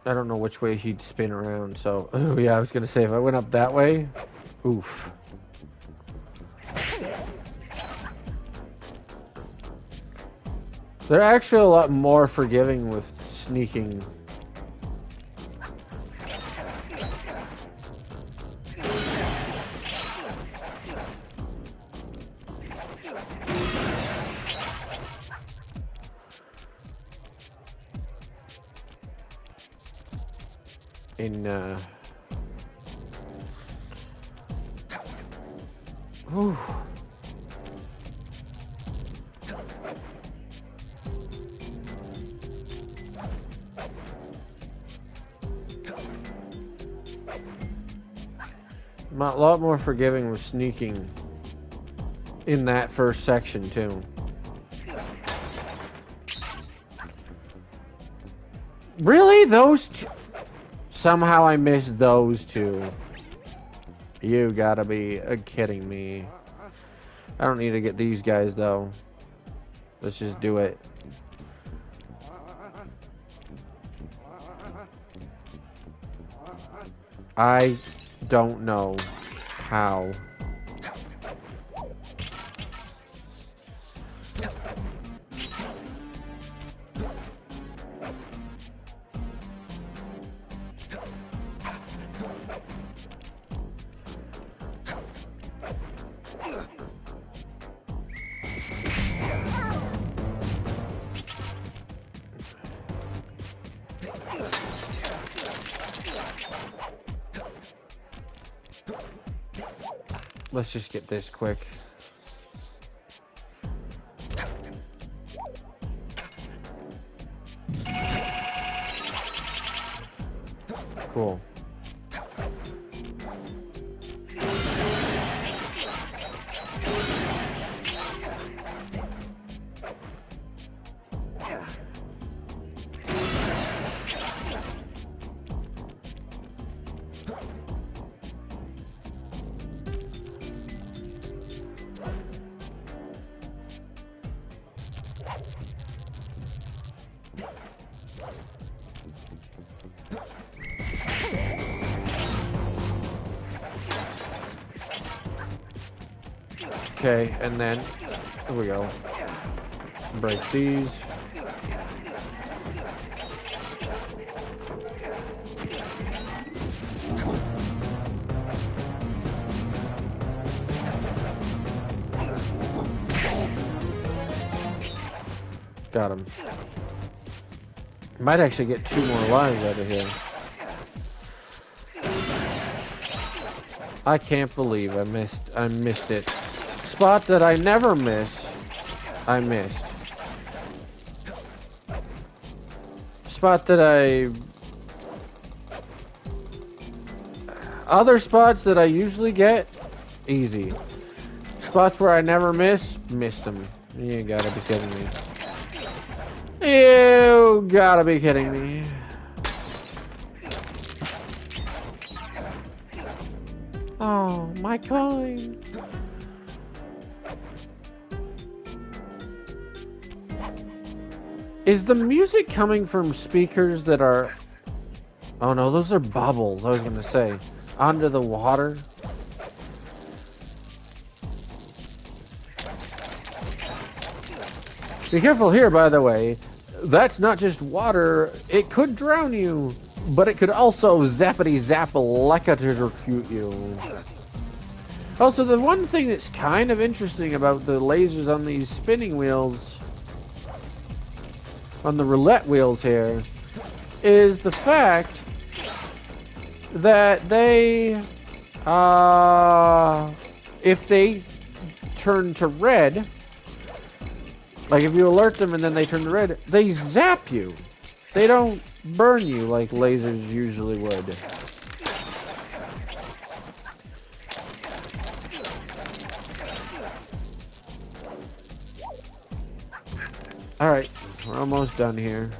I don't know which way he'd spin around, so... Oh, yeah, I was gonna say, if I went up that way... Oof. They're actually a lot more forgiving with sneaking. Whew. A lot more forgiving with sneaking in that first section too. Really? Those two? Somehow I missed those two. You gotta be kidding me. I don't need to get these guys though. Let's just do it. I don't know how. Let's just get this quick. Cool. Okay, and then here we go. Break these. Got him. Might actually get 2 more lives out of here. I can't believe I missed it. Spot that I never miss, I missed. Spot that other spots that I usually get, easy. Spots where I never missed them. You gotta be kidding me. You gotta be kidding me. Oh, my coin. Is the music coming from speakers that are... Oh no, those are bubbles, I was gonna say. Under the water? Be careful here, by the way. That's not just water. It could drown you, but it could also zappity-zap electrocute you. Also, the one thing that's kind of interesting about the lasers on these spinning wheels, on the roulette wheels here, is the fact that they, if they turn to red, like if you alert them and then they turn to red, they zap you. They don't burn you like lasers usually would. Alright, we're almost done here.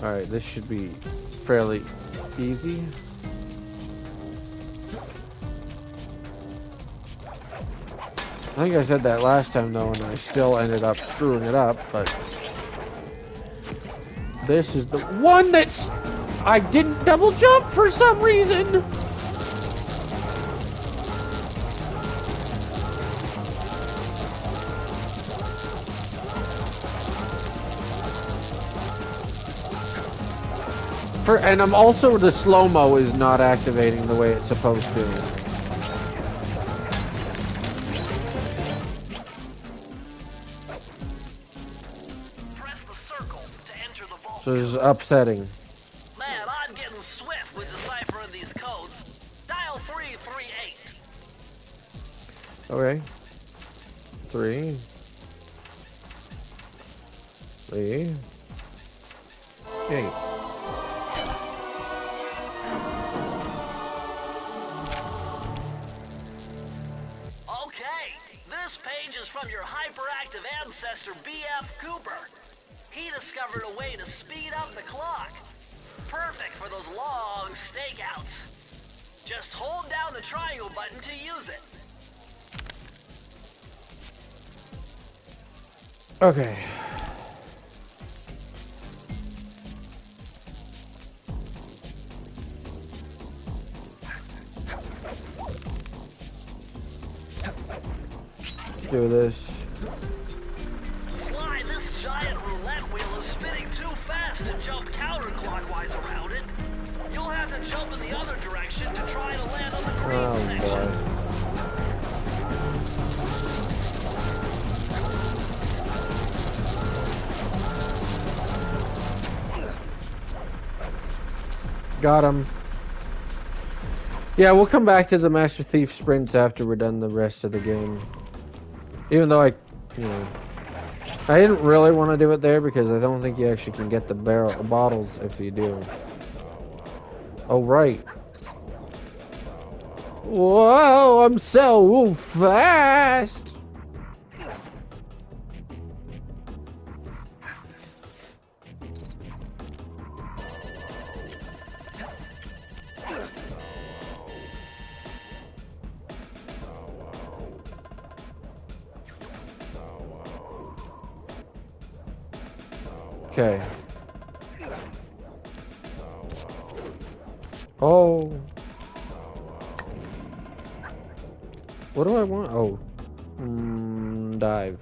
Alright, this should be fairly easy. I think I said that last time though, and I still ended up screwing it up, but this is the one that's... I didn't double jump for some reason! And I'm also, the slow-mo is not activating the way it's supposed to. Press the circle to enter the vault. So this is upsetting. Man, I'm getting swift with deciphering these codes. Dial 338. Okay. 3. See? 8. Okay, this page is from your hyperactive ancestor, B.F. Cooper. He discovered a way to speed up the clock. Perfect for those long stakeouts. Just hold down the triangle button to use it. Okay. Do this. Sly, this giant roulette wheel is spinning too fast to jump counterclockwise around it. You'll have to jump in the other direction to try to land on the green section. Boy. Got him. Yeah, we'll come back to the Master Thief sprints after we're done the rest of the game. Even though I didn't really want to do it there because I don't think you actually can get the bottles if you do. Oh, right. Whoa, I'm so fast! Okay. Oh. What do I want? Oh. Dive.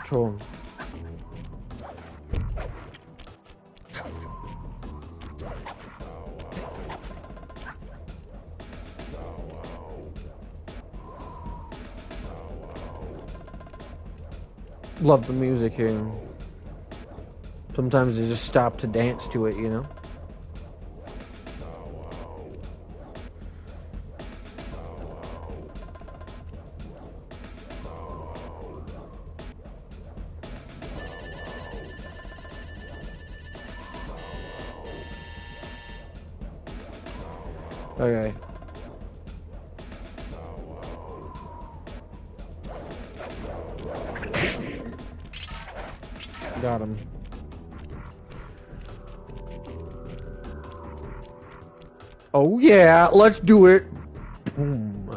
Cool. Love the music here. Sometimes you just stop to dance to it, you know? Okay. Got him. Oh yeah, let's do it. Boom.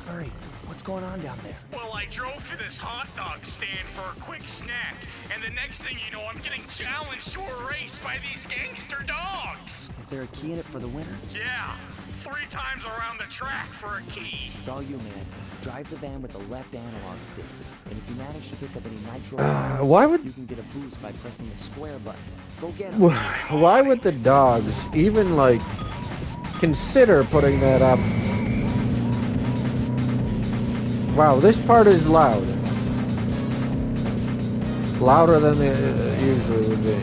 Hurry, what's going on down there? Well, I drove to this hot dog stand for a quick snack, and the next thing you know, I'm getting challenged to a race by these gangster dogs. Is there a key in it for the winner? Yeah, 3 times around the track for a key. It's all you, man. Drive the van with the left analog stick. And if you manage to pick up any nitro, why would you can get a boost by pressing the square button. Go get him. why would the dogs even like consider putting that up? Wow, this part is loud. Louder than it usually would be.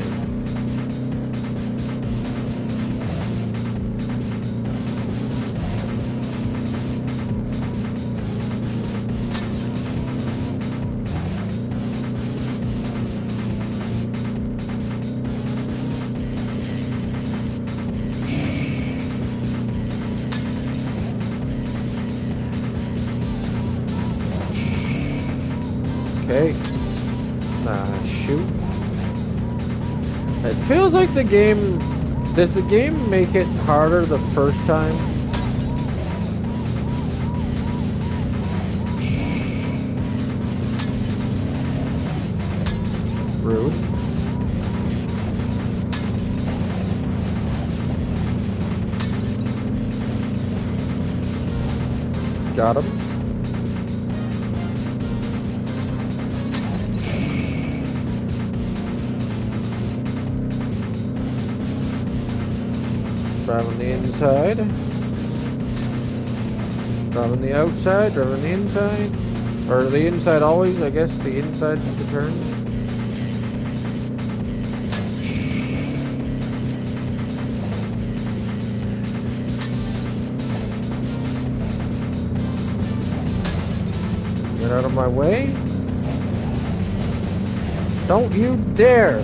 Okay. Shoot. It feels like the game... Does the game make it harder the first time? Rude. Got him. Drive on the inside. Drive on the outside. Drive on the inside. Or the inside always, I guess. The inside is the turn. Get out of my way. Don't you dare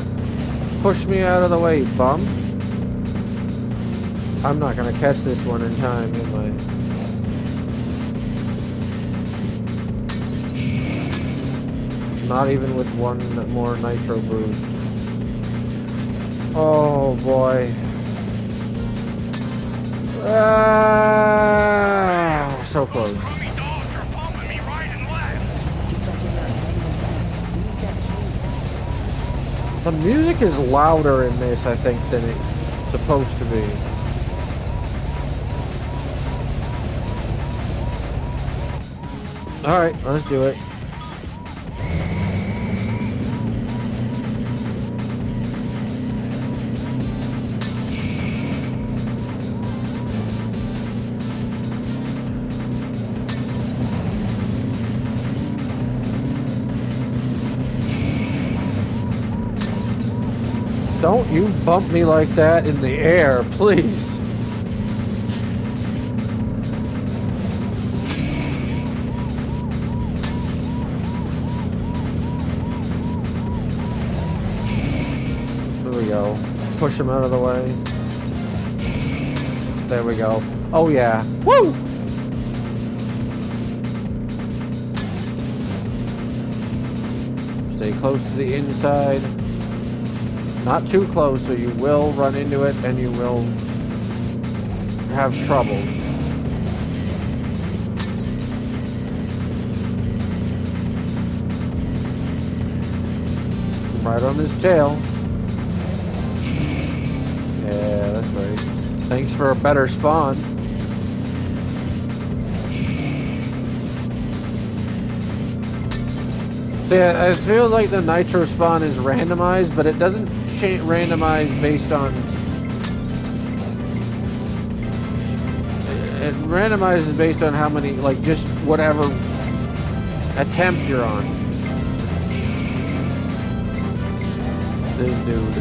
push me out of the way, bum. I'm not gonna catch this one in time, am I? Not even with one more nitro boost. Oh boy. Ah, so close. Scrubby dogs are bumping me right and left. The music is louder in this, I think, than it's supposed to be. Alright, let's do it. Don't you bump me like that in the air, please. There we go. Push him out of the way. There we go. Oh yeah. Woo! Stay close to the inside. Not too close, so you will run into it and you will have trouble. Right on his tail. Yeah, that's right. Thanks for a better spawn. So yeah, I feel like the nitro spawn is randomized, but it doesn't randomize based on... It randomizes based on how many, like, just whatever attempt you're on. This dude.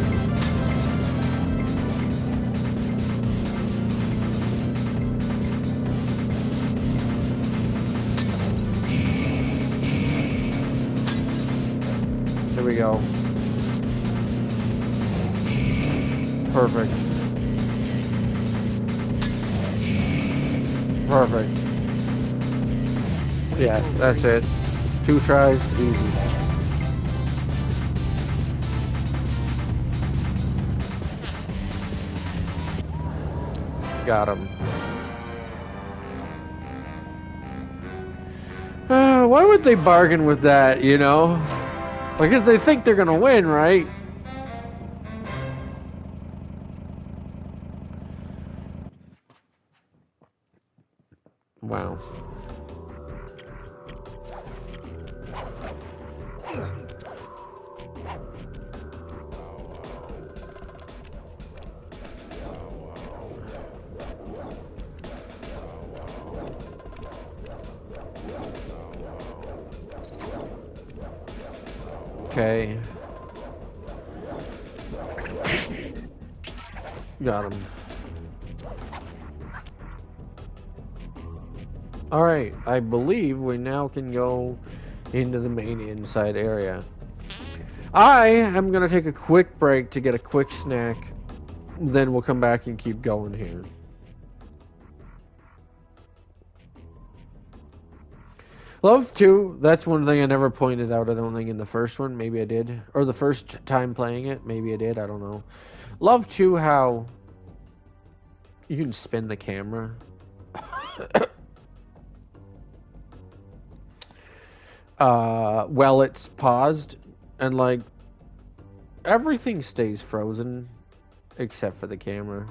There we go. Perfect. Perfect. Yeah, that's it. 2 tries, easy. Got him. Why would they bargain with that, you know? Because they think they're gonna win, right? Wow. Okay. Got him. Alright, I believe we now can go into the main inside area. I am going to take a quick break to get a quick snack. Then we'll come back and keep going here. Love 2, that's one thing I never pointed out, I don't think, in the first one. Maybe I did. Or the first time playing it. Maybe I did, I don't know. Love 2 how you can spin the camera. Well, it's paused. And, like, everything stays frozen except for the camera.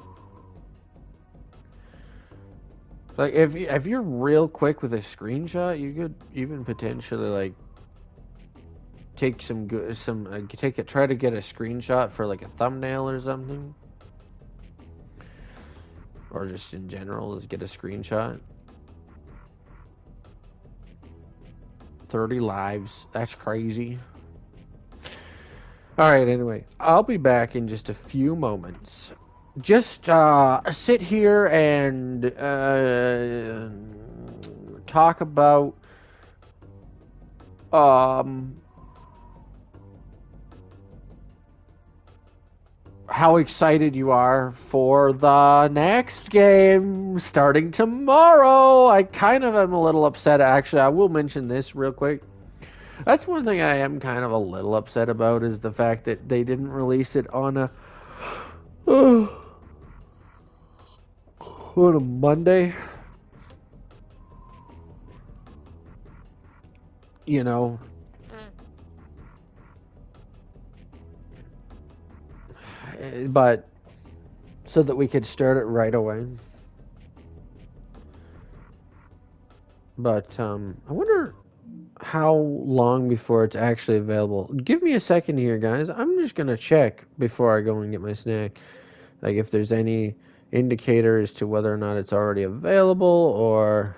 Like, if you're real quick with a screenshot, you could even potentially, like, take try to get a screenshot for, like, a thumbnail or something. Or just in general, just get a screenshot. 30 lives. That's crazy. Alright, anyway. I'll be back in just a few moments. Just sit here and talk about how excited you are for the next game starting tomorrow. I kind of am a little upset. Actually, I will mention this real quick. That's one thing I am kind of a little upset about is the fact that they didn't release it on a on a Monday. You know, but so that we could start it right away. But I wonder how long before it's actually available. Give me a second here, guys. I'm just gonna check before I go and get my snack. Like if there's any indicator as to whether or not it's already available or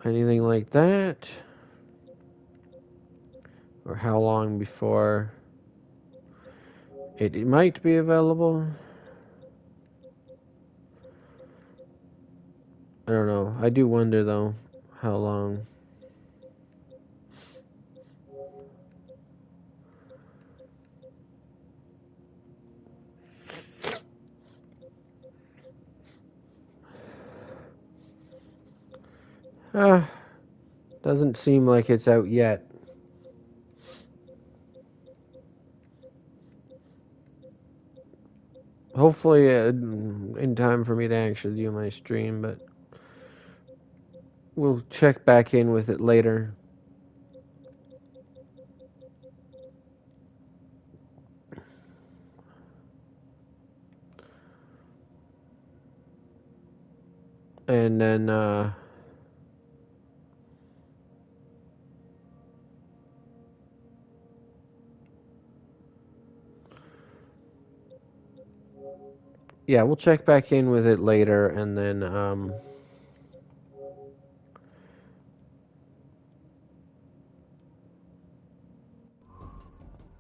anything like that. Or how long before it might be available. I don't know. I do wonder though how long. Doesn't seem like it's out yet. Hopefully in time for me to actually do my stream, but we'll check back in with it later. And then yeah, we'll check back in with it later, and then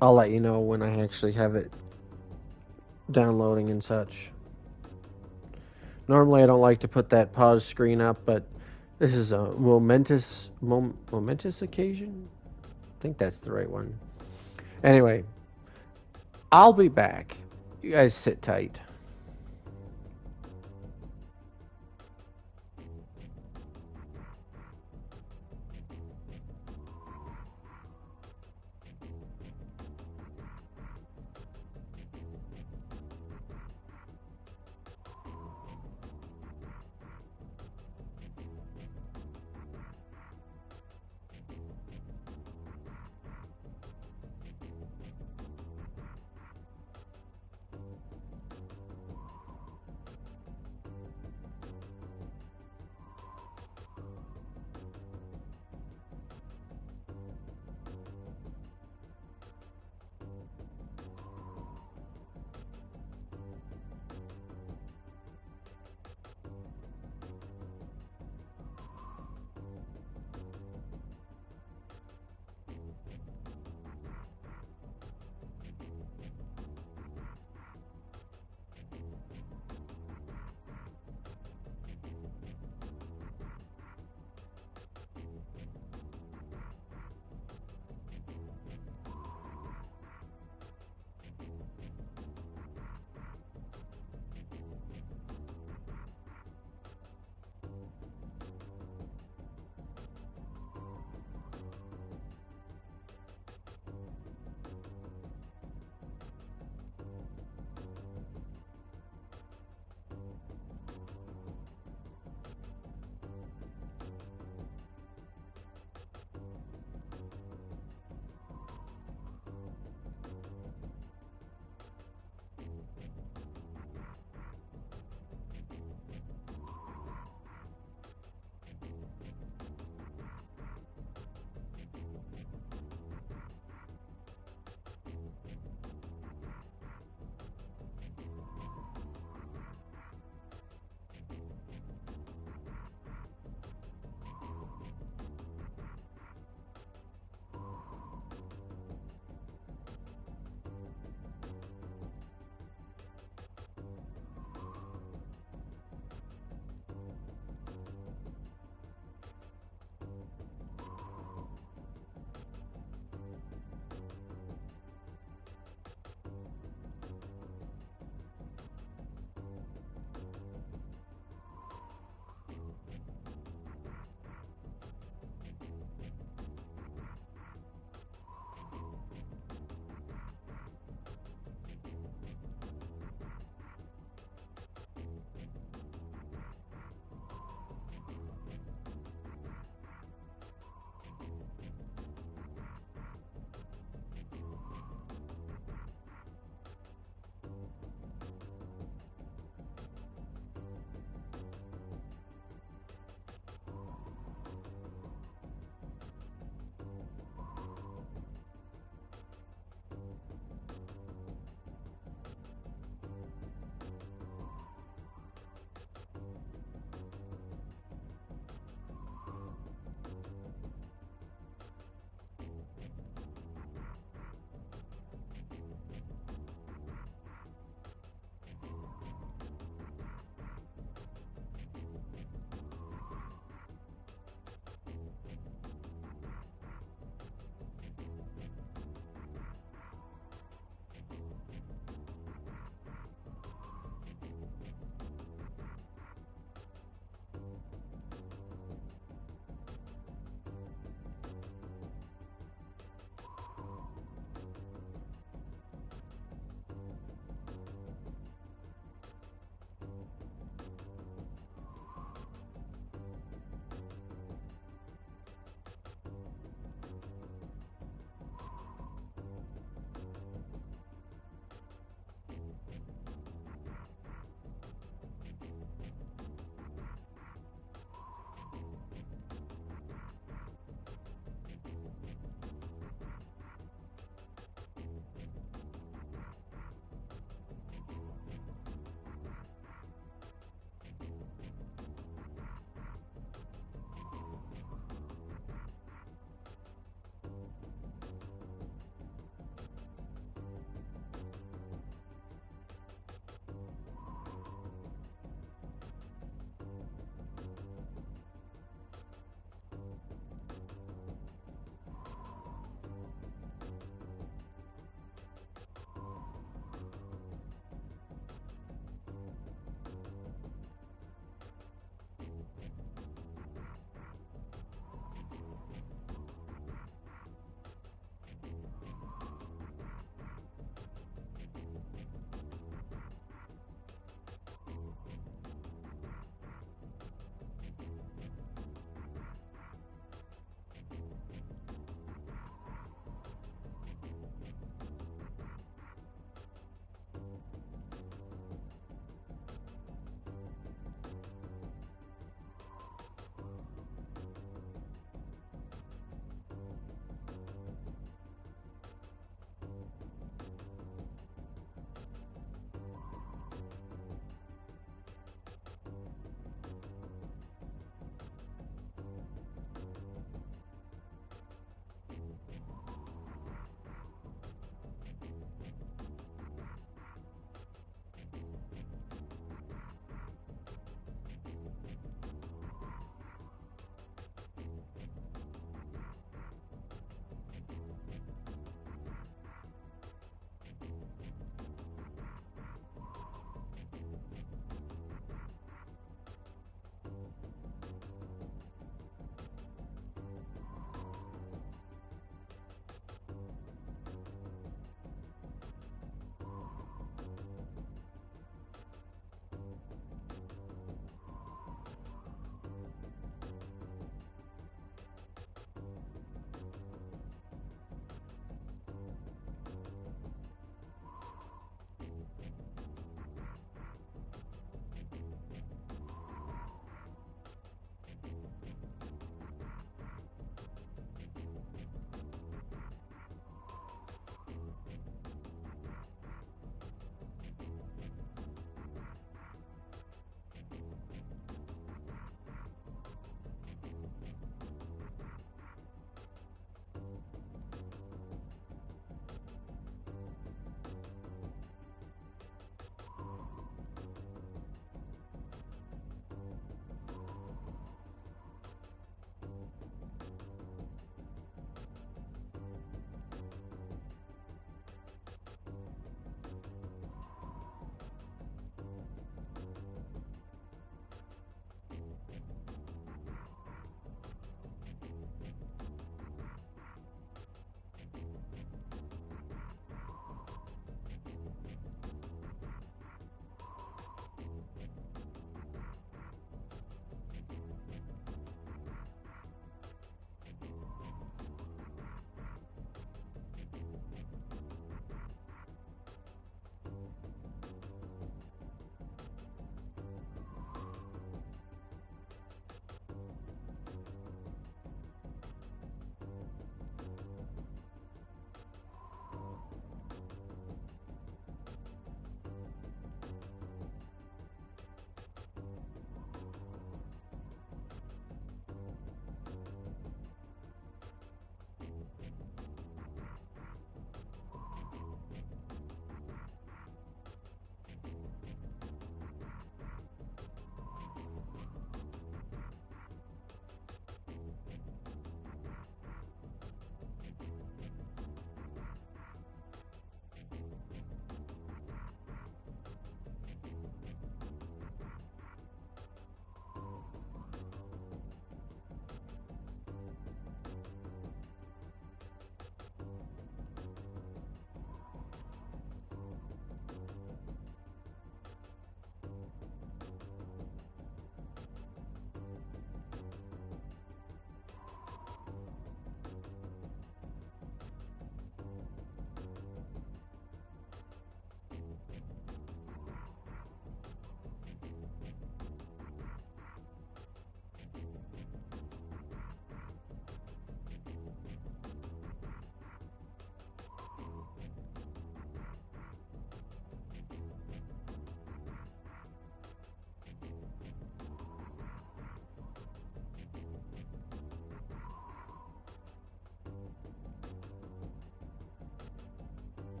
I'll let you know when I actually have it downloading and such. Normally I don't like to put that pause screen up, but this is a momentous occasion. I think that's the right one. Anyway, I'll be back. You guys sit tight.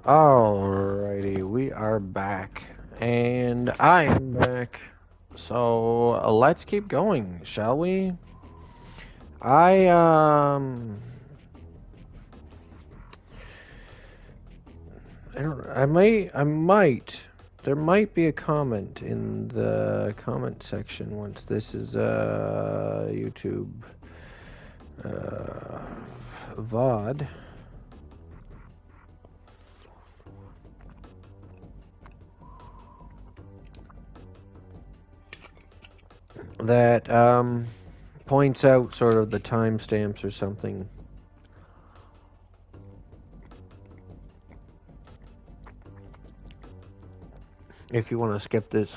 Alrighty, we are back. And I am back. So let's keep going, shall we? I might. There might be a comment in the comment section once this is YouTube VOD. That points out sort of the timestamps or something. If you want to skip this.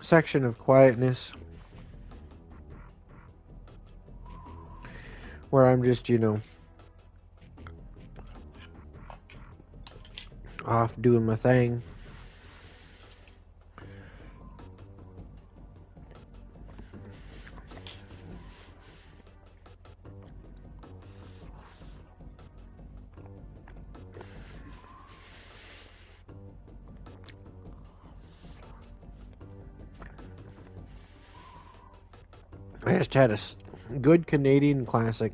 Section of quietness where I'm just, off doing my thing. I just had a good Canadian classic.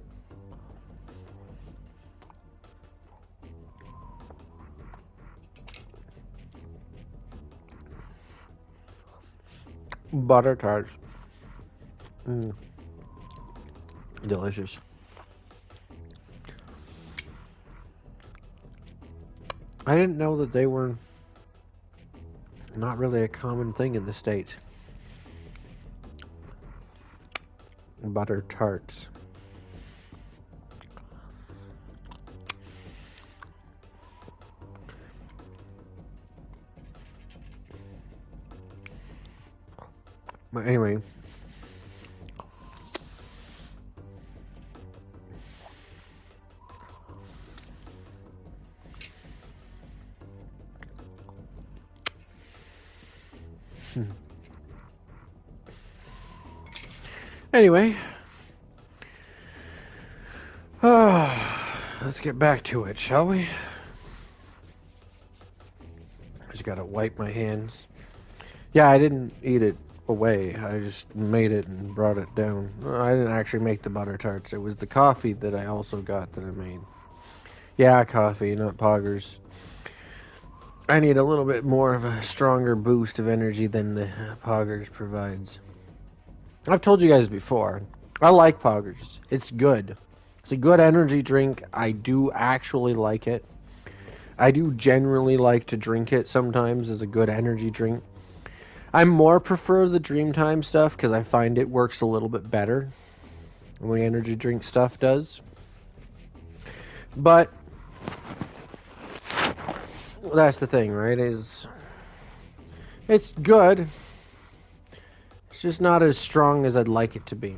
Butter tarts. Delicious. I didn't know that they were not really a common thing in the States. Butter tarts. But anyway, anyway, let's get back to it, shall we? Just gotta wipe my hands. Yeah, I didn't eat it away. I just made it and brought it down. I didn't actually make the butter tarts. It was the coffee that I also got that I made. Yeah, coffee, not poggers. I need a little bit more of a stronger boost of energy than the poggers provides. I've told you guys before, I like poggers. It's good. It's a good energy drink. I do actually like it. I do generally like to drink it sometimes as a good energy drink. I more prefer the Dreamtime stuff because I find it works a little bit better than the energy drink stuff does. But that's the thing, right? It's good. It's just not as strong as I'd like it to be.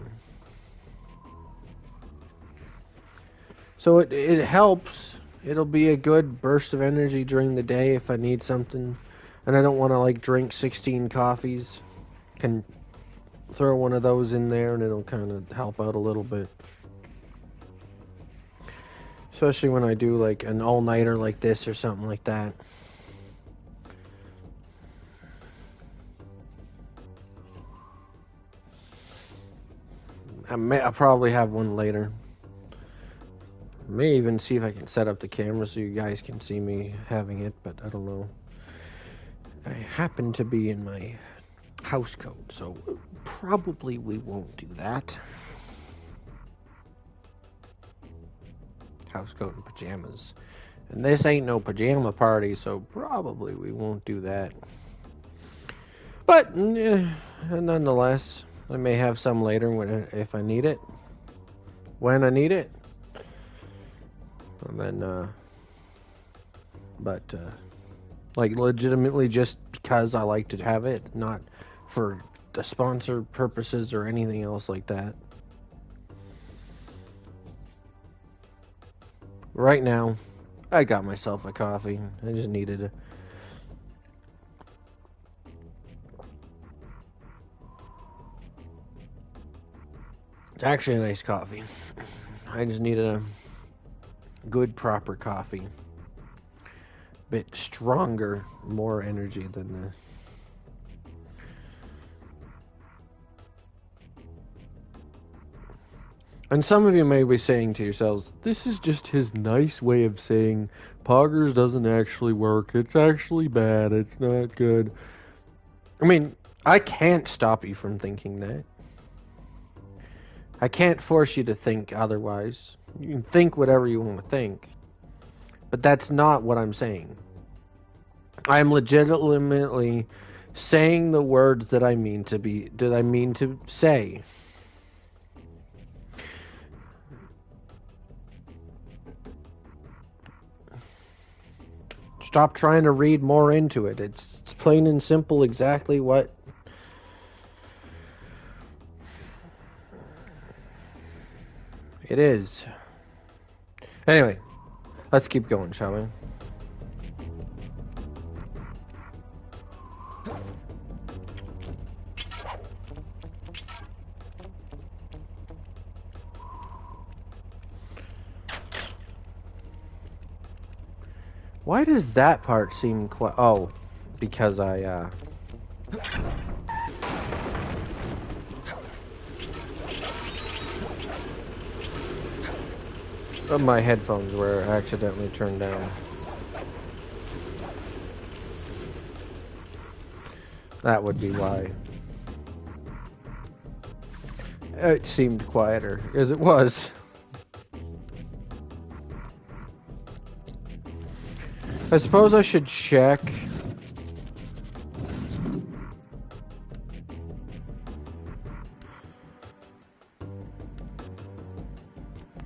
So it helps. It'll be a good burst of energy during the day if I need something. And I don't want to like drink 16 coffees. Can throw one of those in there and it'll kind of help out a little bit. Especially when I do like an all-nighter like this or something like that. I'll probably have one later. May even see if I can set up the camera so you guys can see me having it, but I don't know. I happen to be in my house coat, so probably we won't do that. House coat and pajamas. And this ain't no pajama party, so probably we won't do that. But nonetheless, I may have some later if I need it. When I need it. And then, like legitimately just because I like to have it, not for the sponsor purposes or anything else like that. Right now, I got myself a coffee. I just needed a... It's actually a nice coffee. I just needed a good, proper coffee. Bit stronger, more energy than this. And some of you may be saying to yourselves, this is just his nice way of saying Poggers doesn't actually work. It's actually bad. It's not good. I mean, I can't stop you from thinking that. I can't force you to think otherwise. You can think whatever you want to think. But that's not what I'm saying. I'm legitimately saying the words that I mean to say. Stop trying to read more into it. It's plain and simple exactly what it is. Anyway, let's keep going, shall we? Why does that part seem quite... Oh, because I, my headphones were accidentally turned down. That would be why. It seemed quieter, as it was. I suppose I should check.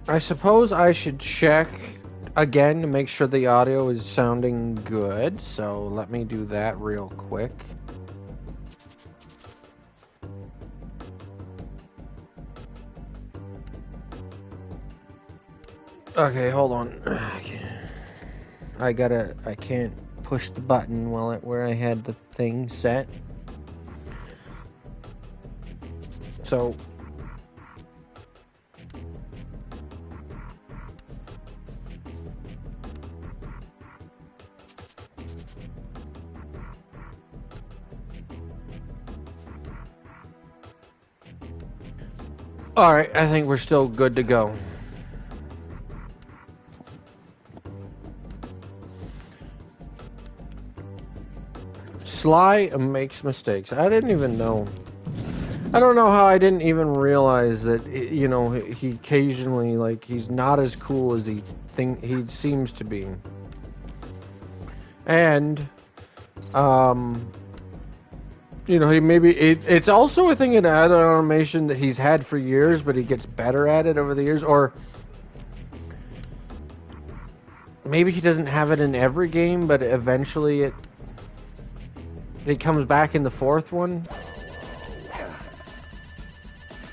I suppose I should check again to make sure the audio is sounding good. So let me do that real quick. Okay, hold on. I can't push the button where I had the thing set. So all right, I think we're still good to go. Sly makes mistakes. I didn't even know. I don't know how I didn't even realize that, you know, he occasionally, like, he's not as cool as he seems to be. And, you know, it's also a thing in adult animation that he's had for years, but he gets better at it over the years, or maybe he doesn't have it in every game, but eventually it comes back in the fourth one.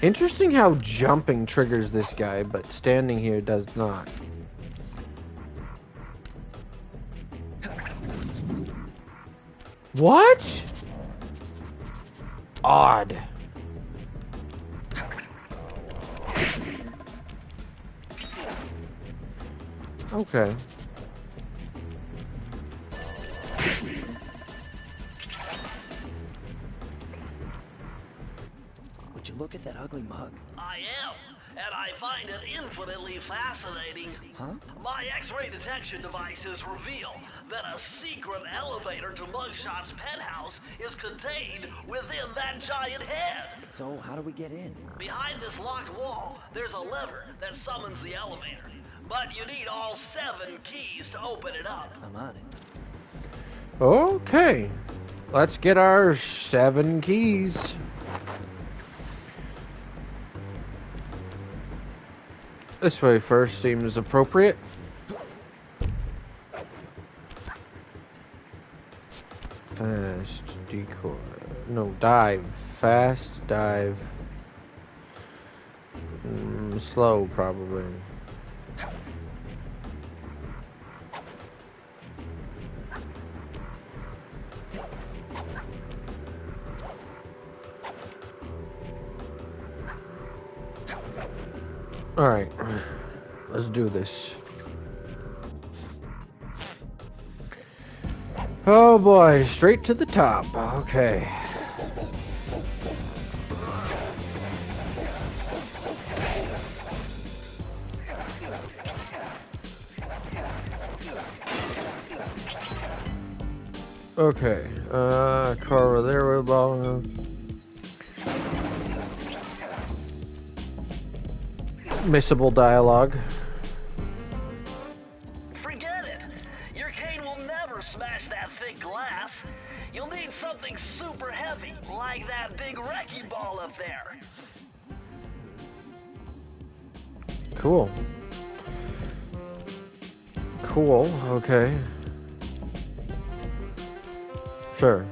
Interesting how jumping triggers this guy, but standing here does not. What? Odd. Okay. Would you look at that ugly mug? I am, and I find it infinitely fascinating. Huh? My X-ray detection devices reveal that a secret elevator to Mugshot's penthouse is contained within that giant head. So how do we get in? Behind this locked wall, there's a lever that summons the elevator. But you need all 7 keys to open it up. I'm on it. Okay. Let's get our 7 keys. This way first seems appropriate. Fast decoy. No, dive. Fast dive. Slow, probably. Alright, let's do this. Oh boy, straight to the top. Okay. Okay, car over there with a ball. Missable dialogue. Forget it. Your cane will never smash that thick glass. You'll need something super heavy, like that big wrecking ball up there. Cool. Cool, okay. Sure.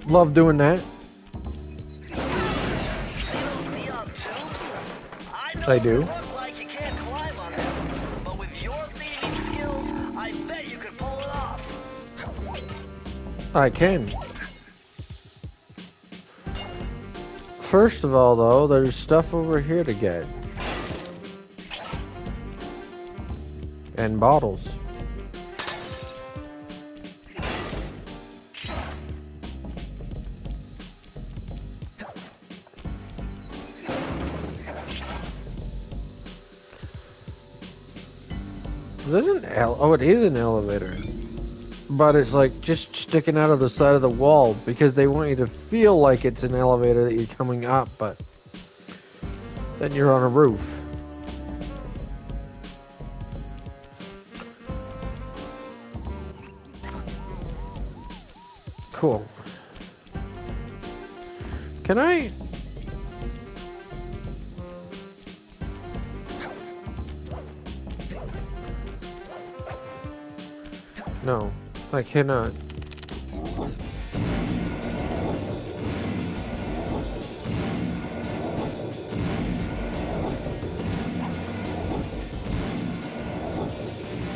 Love doing that. See those neon tubes? I know I do. they look like you can't climb on them, but with your thieving skills, I bet you could pull it off. I can. First of all, though, there's stuff over here to get. And bottles. Oh, it is an elevator. But it's like just sticking out of the side of the wall because they want you to feel like it's an elevator that you're coming up, but then you're on a roof. Cool. Can I... No, I cannot.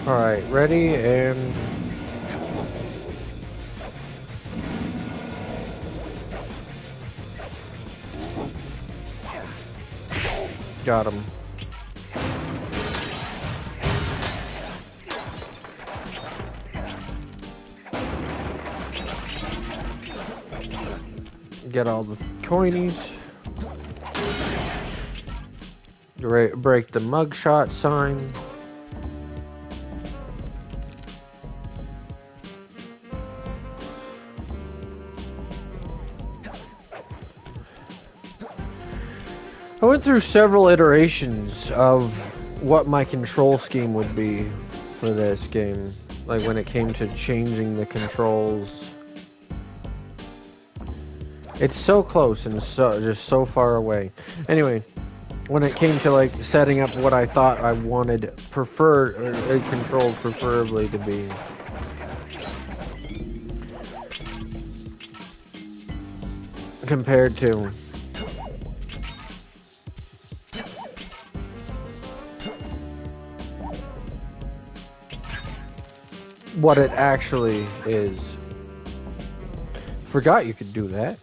Alright, ready and... Got him. Get all the coinies. Break the mugshot sign. I went through several iterations of what my control scheme would be for this game. Like when it came to changing the controls. It's so close and so just so far away. Anyway, when it came to like setting up what I thought I wanted controls preferably to be. Compared to what it actually is. Forgot you could do that.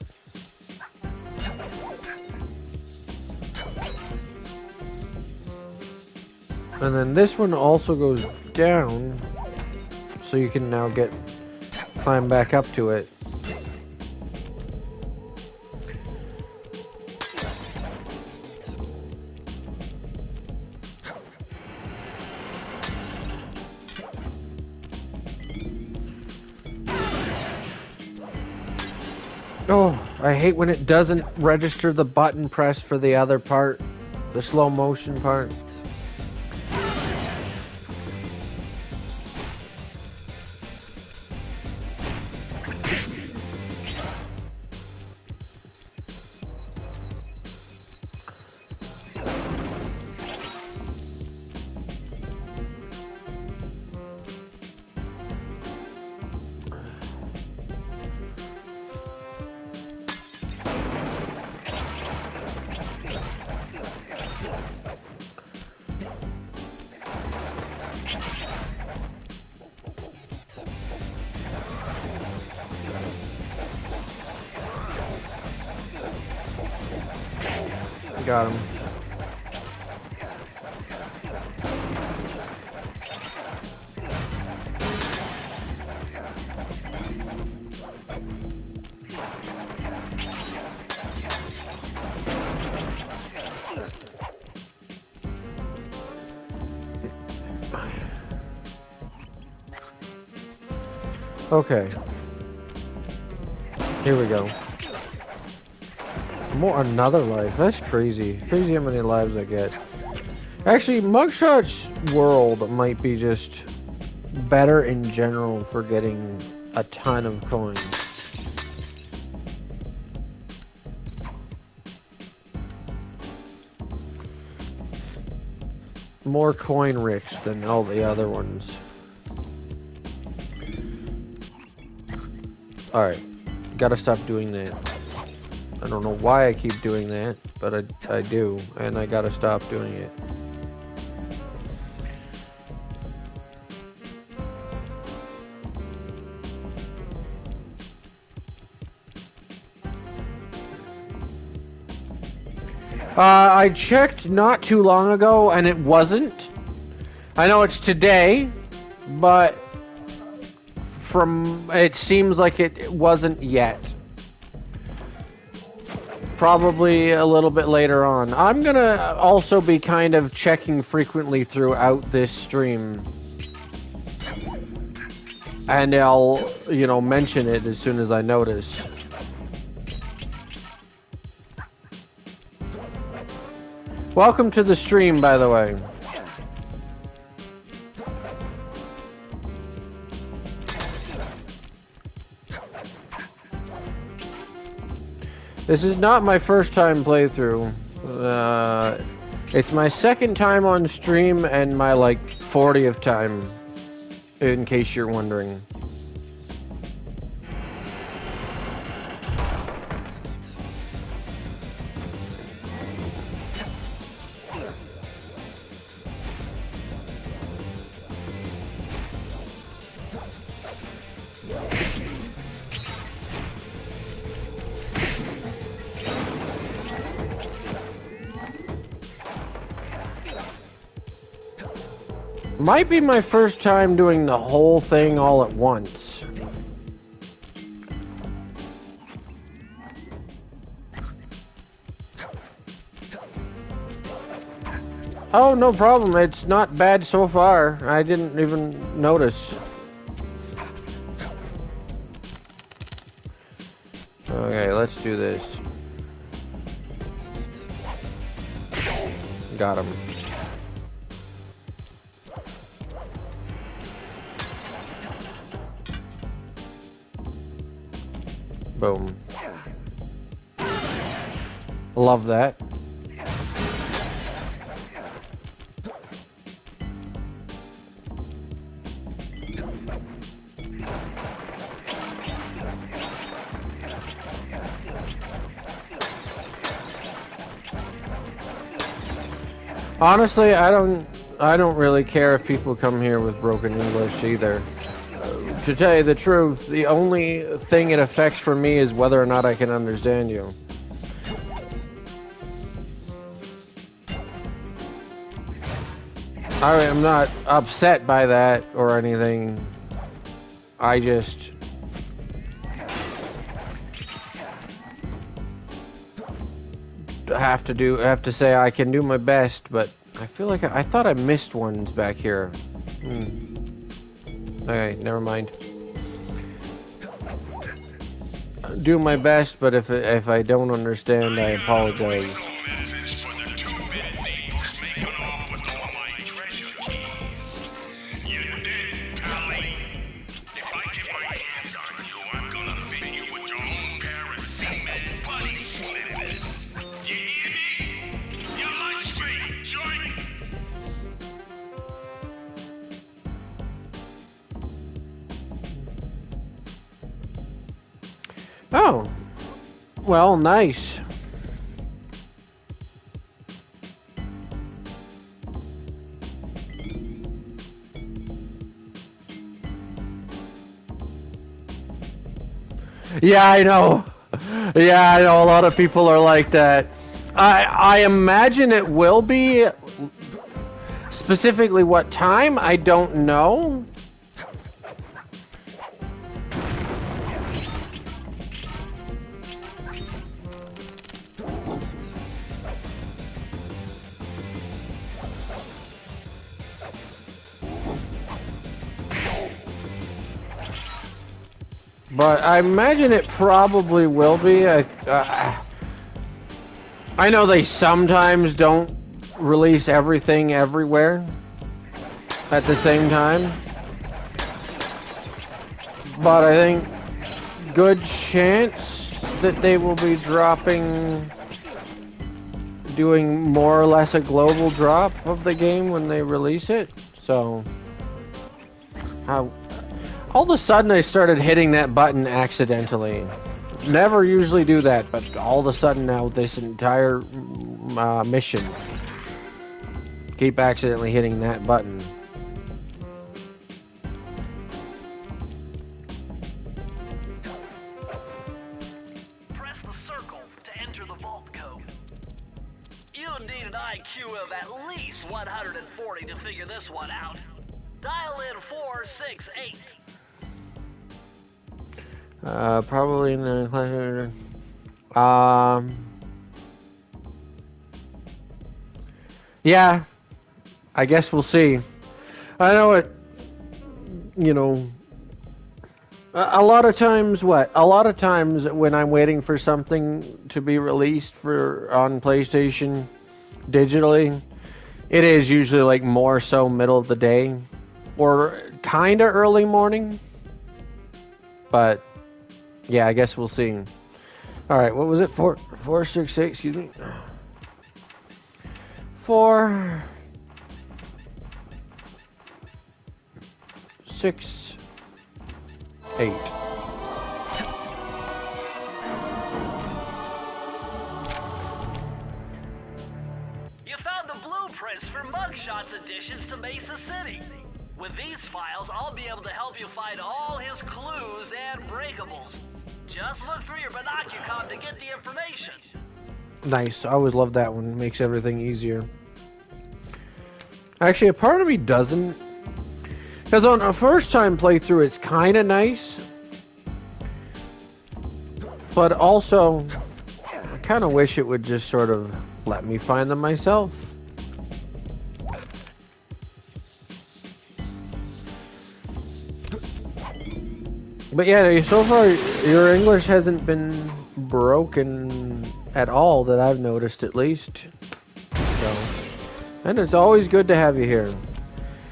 And then this one also goes down, so you can now climb back up to it. Oh, I hate when it doesn't register the button press for the other part, the slow motion part. Got him. Okay. Here we go. Another life. That's crazy. Crazy how many lives I get. Actually, Mugshot's world might be just better in general for getting a ton of coins. More coin rich than all the other ones. Alright. Gotta stop doing that. I don't know why I keep doing that, but I do, and I gotta stop doing it. I checked not too long ago, and it wasn't. I know it's today, but it seems like it wasn't yet. Probably a little bit later on. I'm gonna also be kind of checking frequently throughout this stream. And I'll, you know, mention it as soon as I notice. Welcome to the stream, by the way. This is not my first time playthrough. It's my second time on stream and my, like, 40th time, in case you're wondering. Might be my first time doing the whole thing all at once. Oh, no problem. It's not bad so far. I didn't even notice. Okay, let's do this. Got him. Boom. Love that. Honestly, I don't really care if people come here with broken English either. To tell you the truth, the only thing it affects for me is whether or not I can understand you. I am not upset by that or anything. I just have to say I can do my best, but I feel like I thought I missed ones back here. Okay, never mind. Do my best, but if I don't understand, I apologize. Oh, well, nice. Yeah, I know. Yeah, I know. A lot of people are like that. I imagine it will be. Specifically what time, I don't know. But I imagine it probably will be. I know they sometimes don't release everything everywhere at the same time. But I think good chance that they will be doing more or less a global drop of the game when they release it. So all of a sudden I started hitting that button accidentally. Never usually do that, but all of a sudden now this entire mission, keep accidentally hitting that button. Press the circle to enter the vault code. You need an IQ of at least 140 to figure this one out. Dial in 468. Probably in the yeah, I guess we'll see. I know it, you know, a lot of times when I'm waiting for something to be released on PlayStation digitally, it is usually like more so middle of the day or kind of early morning. But yeah, I guess we'll see. All right, what was it? 468. Excuse me. 4 6 8. You found the blueprints for Mugshots additions to Mesa City. With these files, I'll be able to help you find all his clues and breakables. Just look through your binocucom to get the information. Nice. I always love that one. It makes everything easier. Actually, a part of me doesn't. Because on a first time playthrough, it's kind of nice. But also, I kind of wish it would just sort of let me find them myself. But yeah, so far your English hasn't been broken at all that I've noticed, at least. So, and it's always good to have you here.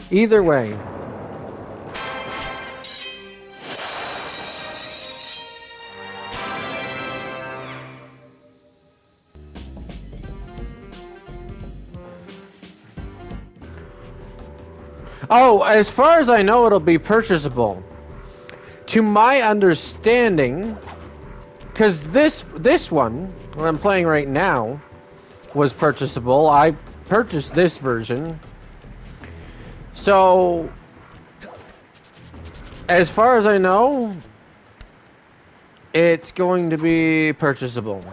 Either way. Oh, as far as I know, it'll be purchasable. To my understanding, because this one, what I'm playing right now, was purchasable. I purchased this version. So, as far as I know, it's going to be purchasable.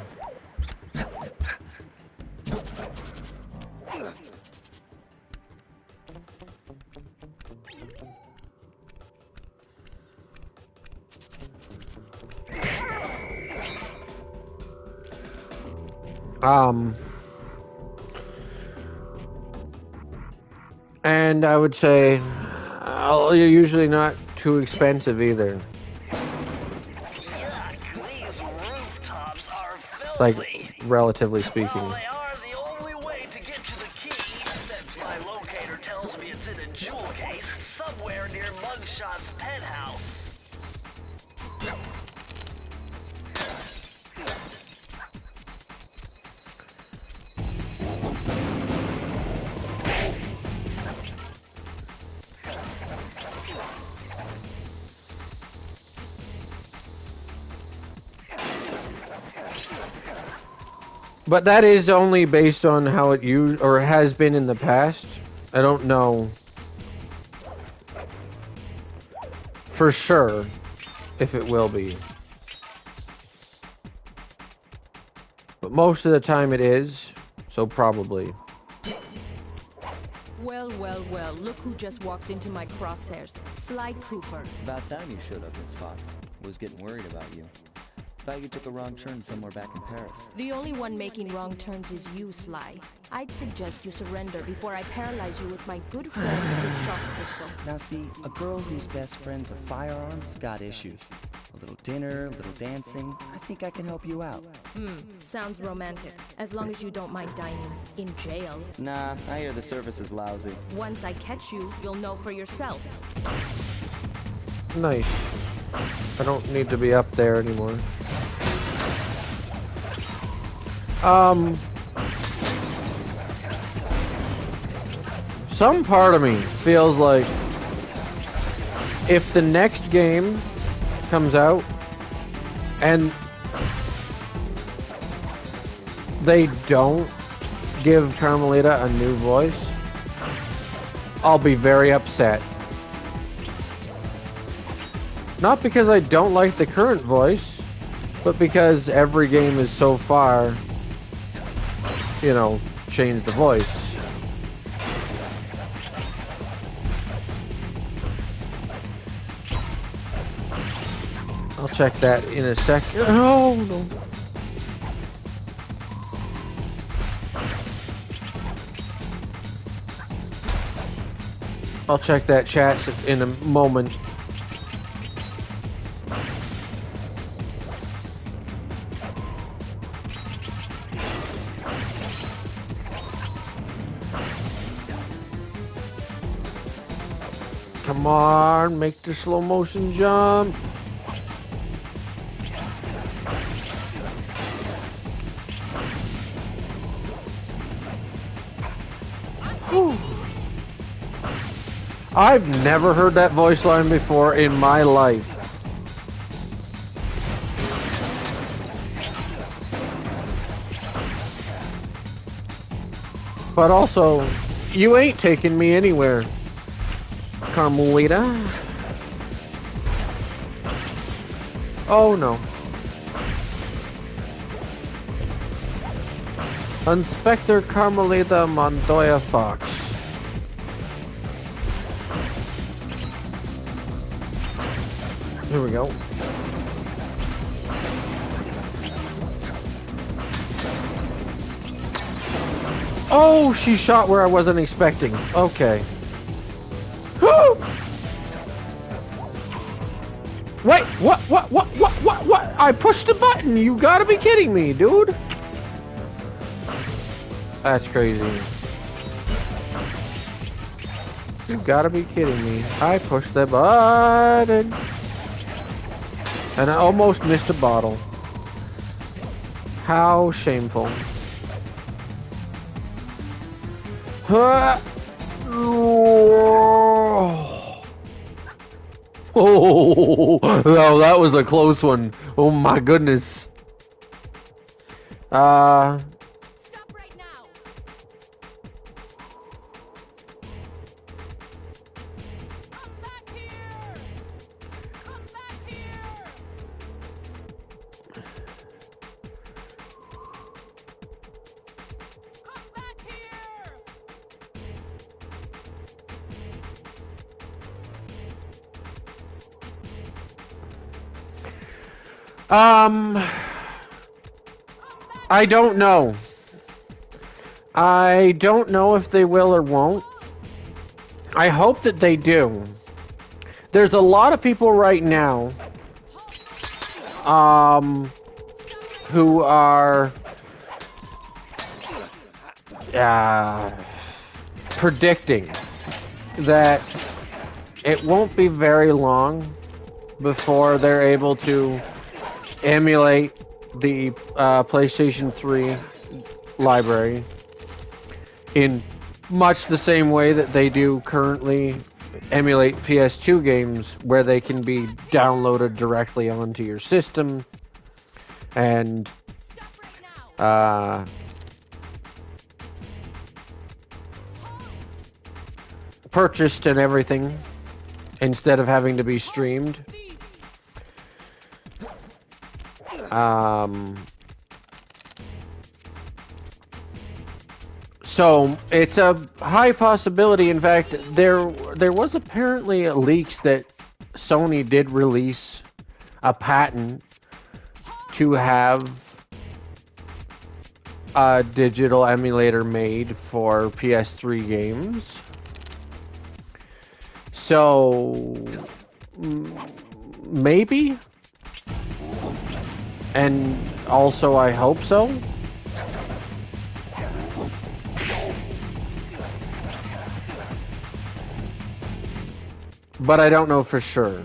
And I would say, you're usually not too expensive either. Yuck, these rooftops are filthy. Like, relatively speaking. Well, they are the only way to get to the key, except my locator tells me it's in a jewel case somewhere near Mugshot's penthouse. But that is only based on how it has been in the past. I don't know for sure if it will be. but most of the time it is, so probably. Well, well, well, look who just walked into my crosshairs. Sly Trooper. About time you showed up, Miss Fox. Was getting worried about you. Thought you took a wrong turn somewhere back in Paris. The only one making wrong turns is you, Sly. I'd suggest you surrender before I paralyze you with my good friend, the shock pistol. Now see, a girl whose best friend's a firearm's got issues. A little dinner, a little dancing. I think I can help you out. Sounds romantic. As long as you don't mind dining in jail. Nah, I hear the service is lousy. Once I catch you, you'll know for yourself. Nice. I don't need to be up there anymore. Some part of me feels like if the next game comes out and they don't give Carmelita a new voice, I'll be very upset. Not because I don't like the current voice, but because every game is so far, you know, changed the voice. I'll check that in a second. Oh, no. I'll check that chat in a moment. Come on, make the slow motion jump. Whew. I've never heard that voice line before in my life. But also, you ain't taking me anywhere, Carmelita. Oh no. Inspector Carmelita Montoya Fox. Here we go. Oh, she shot where I wasn't expecting. Okay. Woo! Wait, what? I pushed the button. You gotta be kidding me, dude. That's crazy. You gotta be kidding me. I pushed the button. And I almost missed a bottle. How shameful. Oh, no, that was a close one. Oh my goodness. Stop right now. Come back here. Come back here. Come back here. I don't know. I don't know if they will or won't. I hope that they do. There's a lot of people right now who are predicting that it won't be very long before they're able to emulate the PlayStation 3 library in much the same way that they do currently emulate PS2 games, where they can be downloaded directly onto your system and purchased and everything instead of having to be streamed. So it's a high possibility. In fact, there was apparently leaks that Sony did release a patent to have a digital emulator made for PS3 games. So maybe, and also I hope so. But I don't know for sure.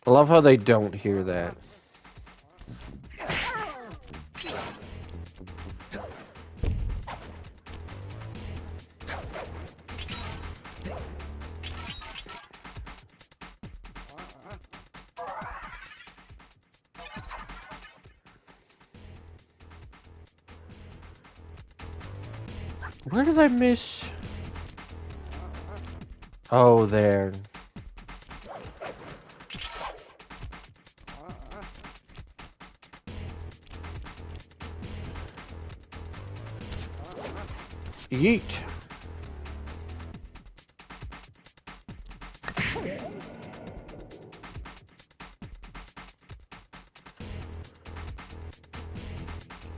I love how they don't hear that. Where did I miss? Oh, there. Yeet.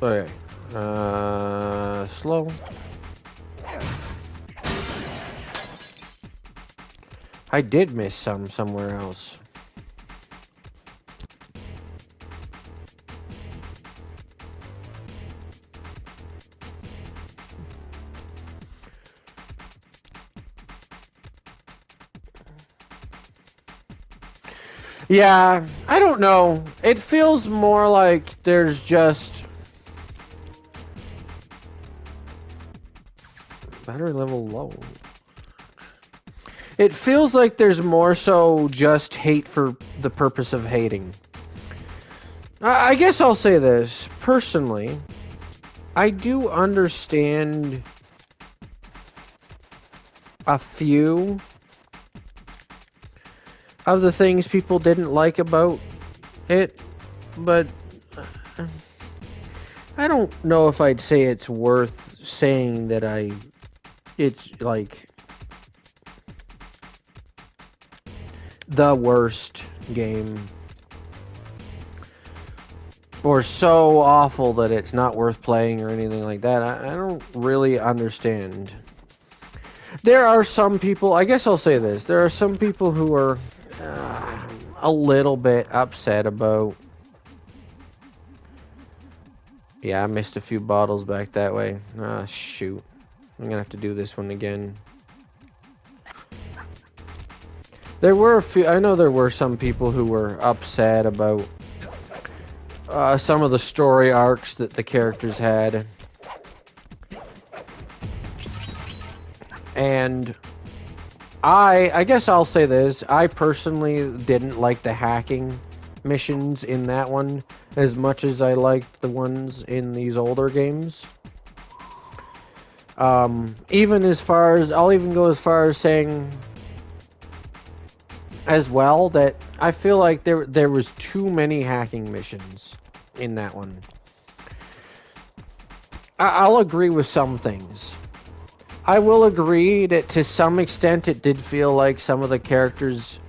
Okay. Slow. I did miss somewhere else. Yeah, I don't know. It feels more like there's just battery level low. It feels like there's more so just hate for the purpose of hating. I guess I'll say this. Personally, I do understand a few of the things people didn't like about it, but I don't know if I'd say it's worth saying that it's like the worst game, or so awful that it's not worth playing or anything like that. I don't really understand. There are some people, I guess I'll say this, there are some people who are a little bit upset about... Yeah, I missed a few bottles back that way. Ah, shoot. I'm gonna have to do this one again. There were a few, I know there were some people who were upset about some of the story arcs that the characters had. And I guess I'll say this, I personally didn't like the hacking missions in that one as much as I liked the ones in these older games. Even as far as, I'll even go as far as saying as well that I feel like there was too many hacking missions in that one. I'll agree with some things. I will agree that to some extent it did feel like some of the characters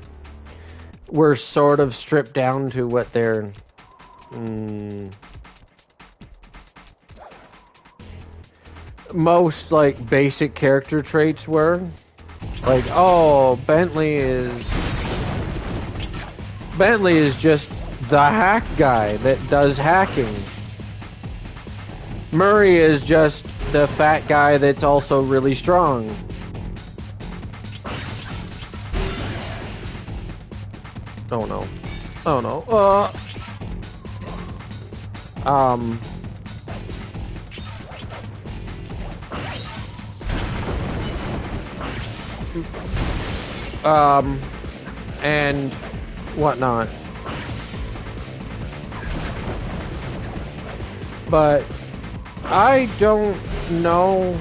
were sort of stripped down to what their most like basic character traits were. Like, oh, Bentley is just the hack guy that does hacking. Murray is just the fat guy that's also really strong. Oh no. Oh no. And whatnot. But I don't know.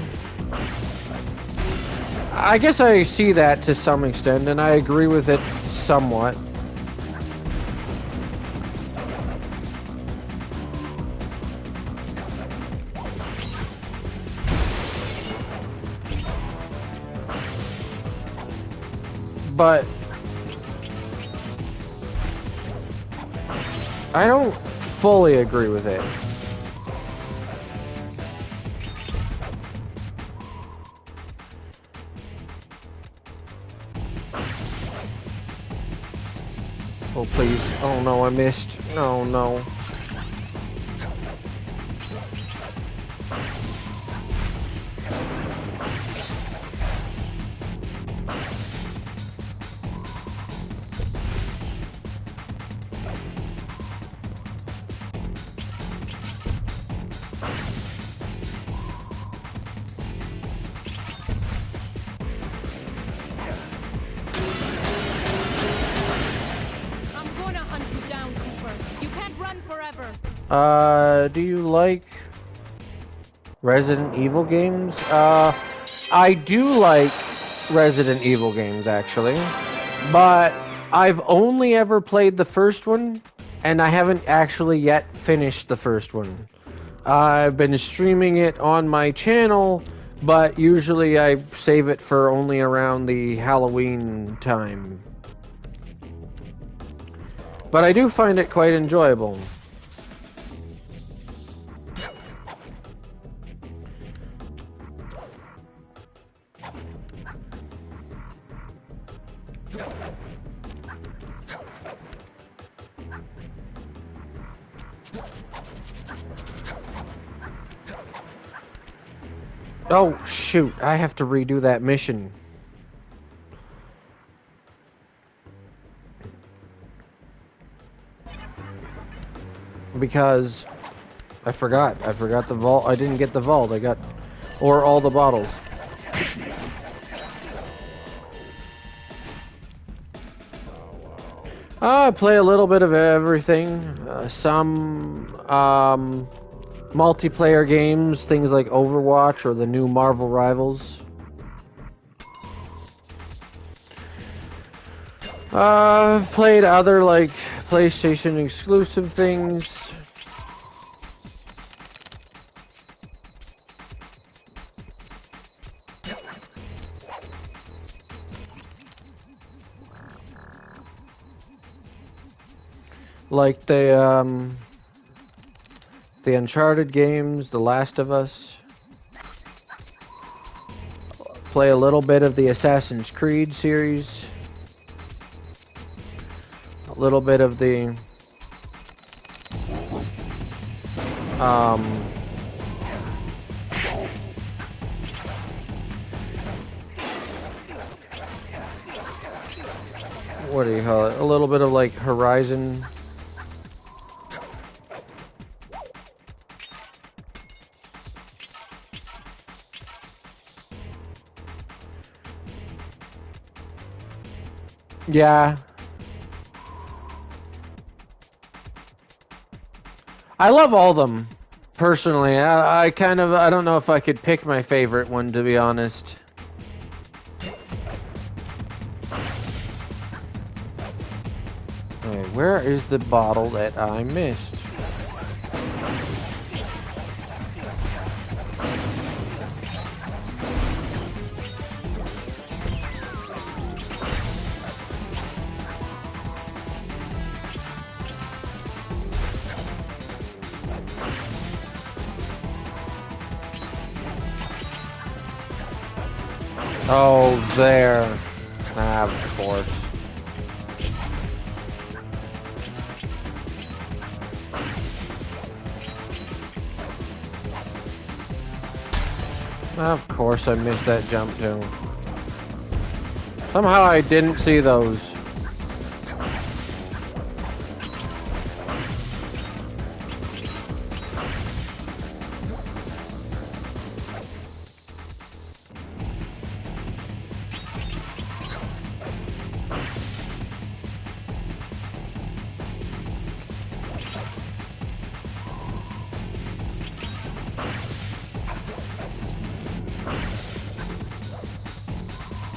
I guess I see that to some extent, and I agree with it somewhat. but I don't fully agree with it. Oh, please. Oh, no, I missed. No, no. Do you like Resident Evil games? I do like Resident Evil games, actually. But I've only ever played the first one, and I haven't actually yet finished the first one. I've been streaming it on my channel, but usually I save it for only around the Halloween time. But I do find it quite enjoyable. Oh, shoot. I have to redo that mission. Because I forgot. I forgot the vault. I didn't get the vault. I got... Or all the bottles. I play a little bit of everything. Some multiplayer games, things like Overwatch or the new Marvel Rivals. Played other like PlayStation exclusive things. Like the Uncharted games, The Last of Us. Play a little bit of the Assassin's Creed series. A little bit of the what do you call it? A little bit of like Horizon. Yeah. I love all of them, personally. I don't know if I could pick my favorite one, to be honest. Okay, where is the bottle that I missed? Oh, there. Ah, of course. Of course I missed that jump too. Somehow I didn't see those.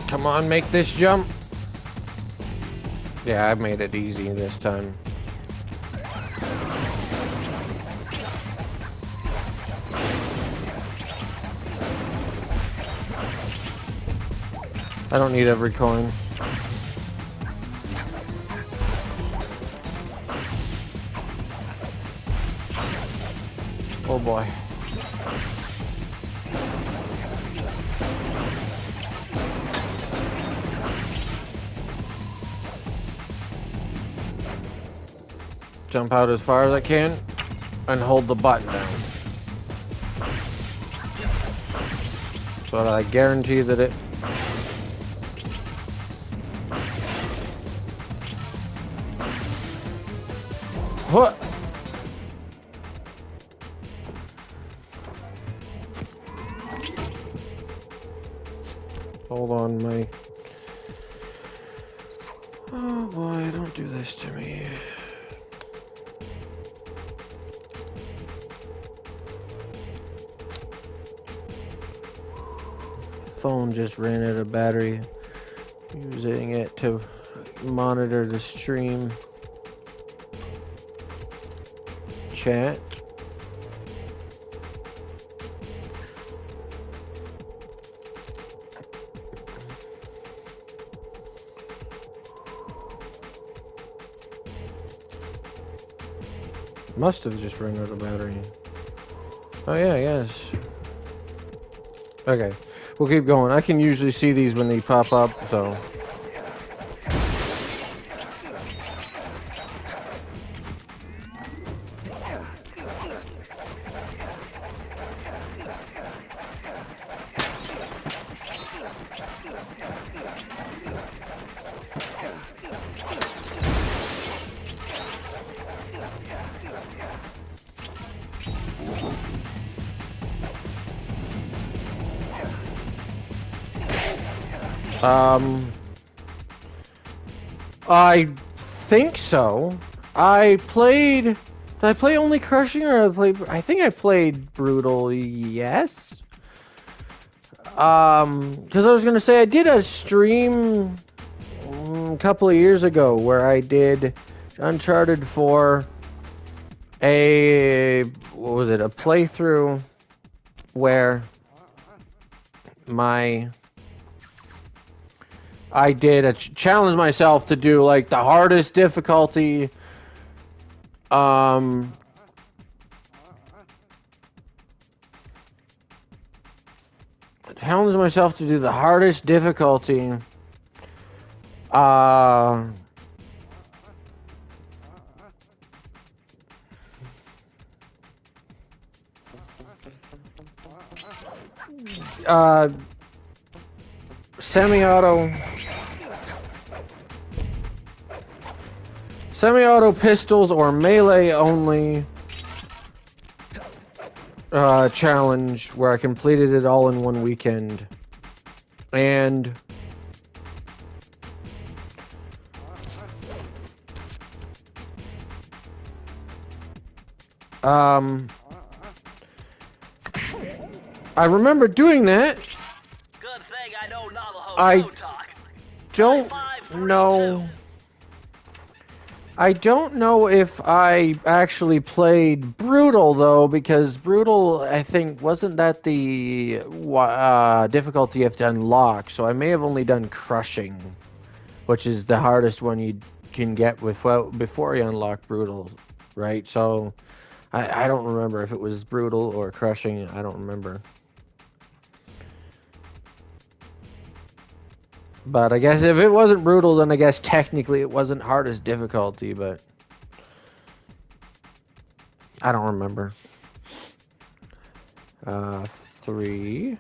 Come on, make this jump. Yeah, I made it easy this time. I don't need every coin. Oh boy. Jump out as far as I can and hold the button down. So that I guarantee that it... What? Hold on, my... Oh boy, don't do this to me. Phone just ran out of battery. Using it to monitor the stream chat. Must have just run out of battery. Oh yeah, yes. Okay, we'll keep going. I can usually see these when they pop up, so. I think so. I played... Did I play only Crushing or I think I played Brutal, yes? Because I was going to say, I did a stream a couple of years ago where I did Uncharted for a... What was it? A playthrough where I did challenge myself to do like the hardest difficulty. Challenge myself to do the hardest difficulty. Semi-auto pistols or melee only challenge where I completed it all in one weekend. And I remember doing that. Good thing I know Navajo I talk. don't know. I don't know if I actually played Brutal, though, because Brutal, I think, wasn't that the difficulty you have to unlock, so I may have only done Crushing, which is the hardest one you can get before you unlock Brutal, right? So I don't remember if it was Brutal or Crushing. I don't remember. But I guess if it wasn't Brutal, then I guess technically it wasn't hardest difficulty, but I don't remember. 3,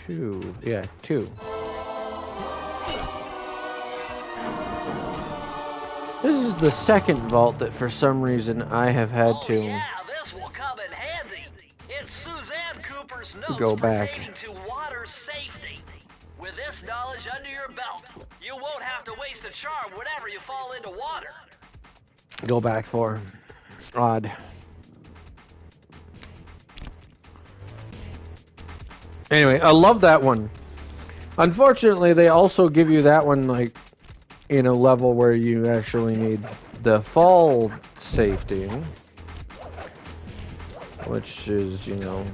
2, yeah, 2. This is the second vault that for some reason I have had to yeah, this will come in handy. It's Suzanne Cooper's notes go back. pertaining to water safety. With this knowledge under your belt, you won't have to waste a charm whenever you fall into water. Go back for. Odd. Anyway, I love that one. Unfortunately, they also give you that one, like, in a level where you actually need the fall safety. Which is, you know...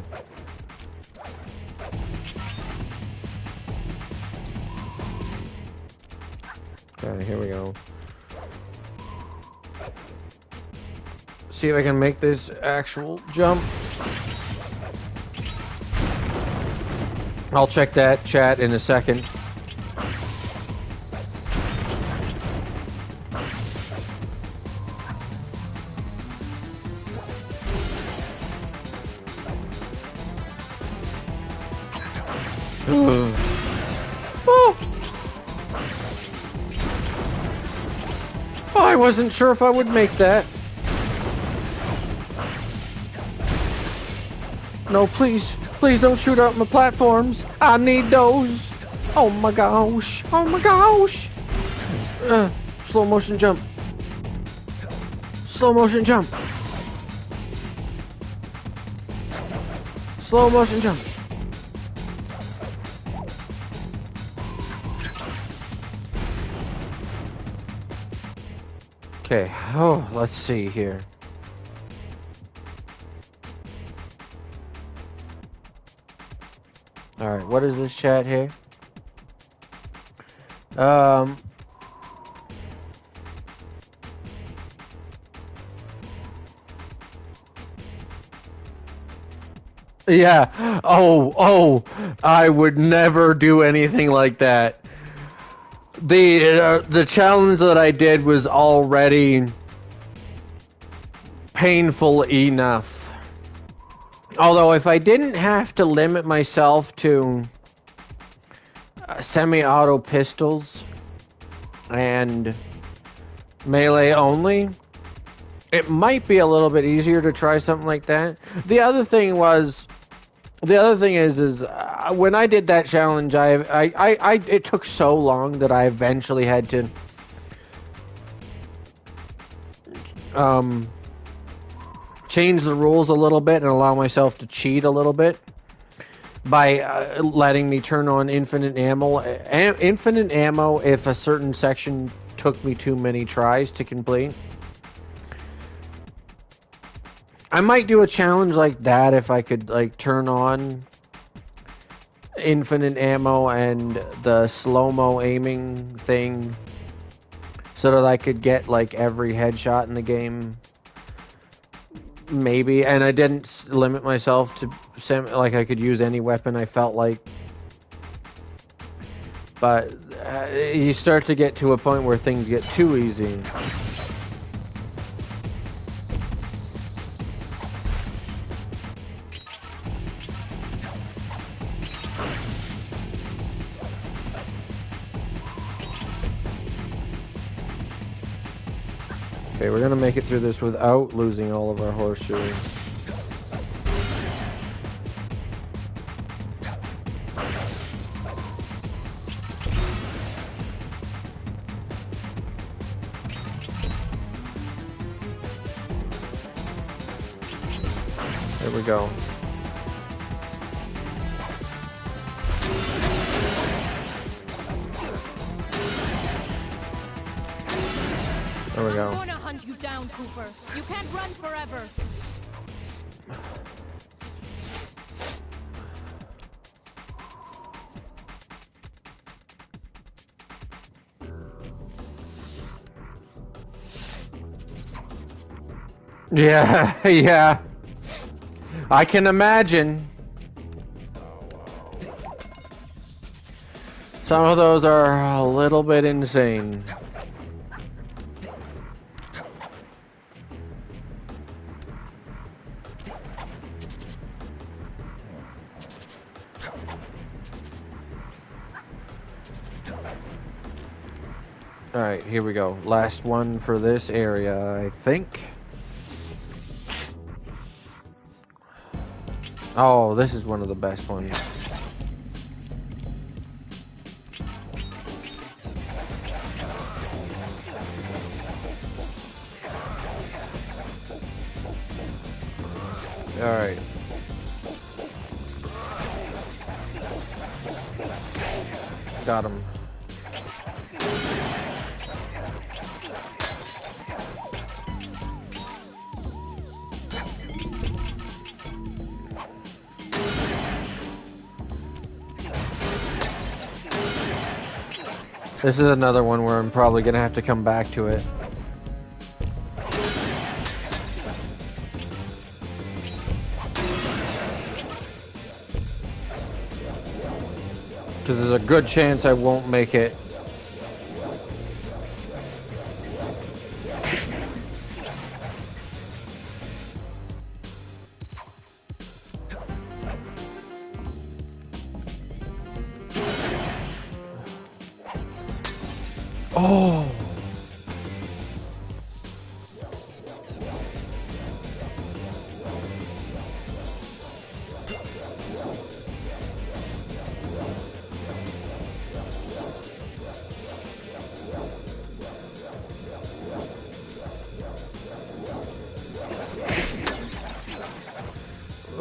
Okay, here we go. see if I can make this actual jump. I'll check that chat in a second. Oh. I wasn't sure if I would make that. No, please. Please don't shoot out my platforms. I need those. Oh my gosh. Oh my gosh. Slow motion jump. Slow motion jump. Slow motion jump. Okay. Oh, let's see here. Alright, what is this chat here? Yeah. Oh, I would never do anything like that. The challenge that I did was already painful enough. Although if I didn't have to limit myself to semi-auto pistols and melee only, it might be a little bit easier to try something like that. The other thing is when I did that challenge, it took so long that I eventually had to change the rules a little bit and allow myself to cheat a little bit by letting me turn on infinite ammo. Infinite ammo if a certain section took me too many tries to complete. I might do a challenge like that if I could like turn on infinite ammo and the slow-mo aiming thing so that I could get like every headshot in the game. Maybe, and I didn't limit myself to like I could use any weapon I felt like. But you start to get to a point where things get too easy. Okay, we're gonna make it through this without losing all of our horseshoes. There we go. There we go. I'm gonna hunt you down, Cooper. You can't run forever. Yeah, yeah. I can imagine. Some of those are a little bit insane. Alright, here we go. Last one for this area, I think. Oh, this is one of the best ones. Alright. Got him. This is another one where I'm probably gonna have to come back to it. Because there's a good chance I won't make it. Oh.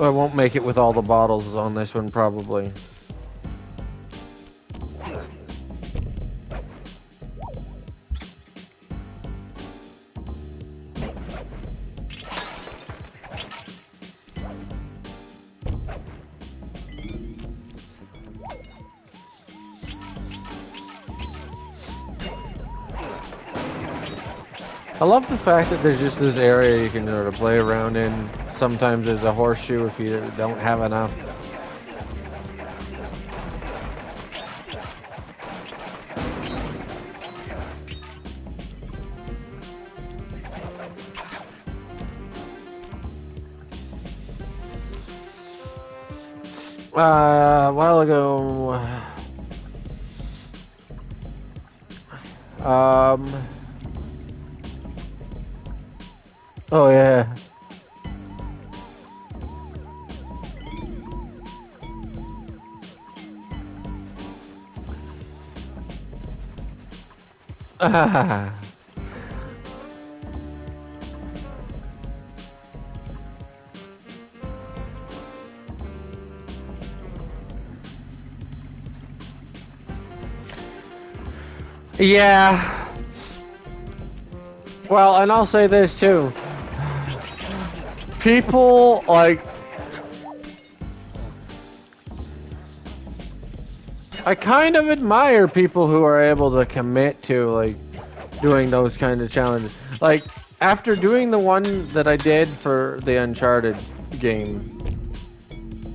I won't make it with all the bottles on this one, probably. I love the fact that there's just this area you can sort of play around in. Sometimes there's a horseshoe if you don't have enough. A while ago, oh yeah. Yeah. Well, and I'll say this too. People like I kind of admire people who are able to commit to like doing those kind of challenges. Like after doing the one that I did for the Uncharted game,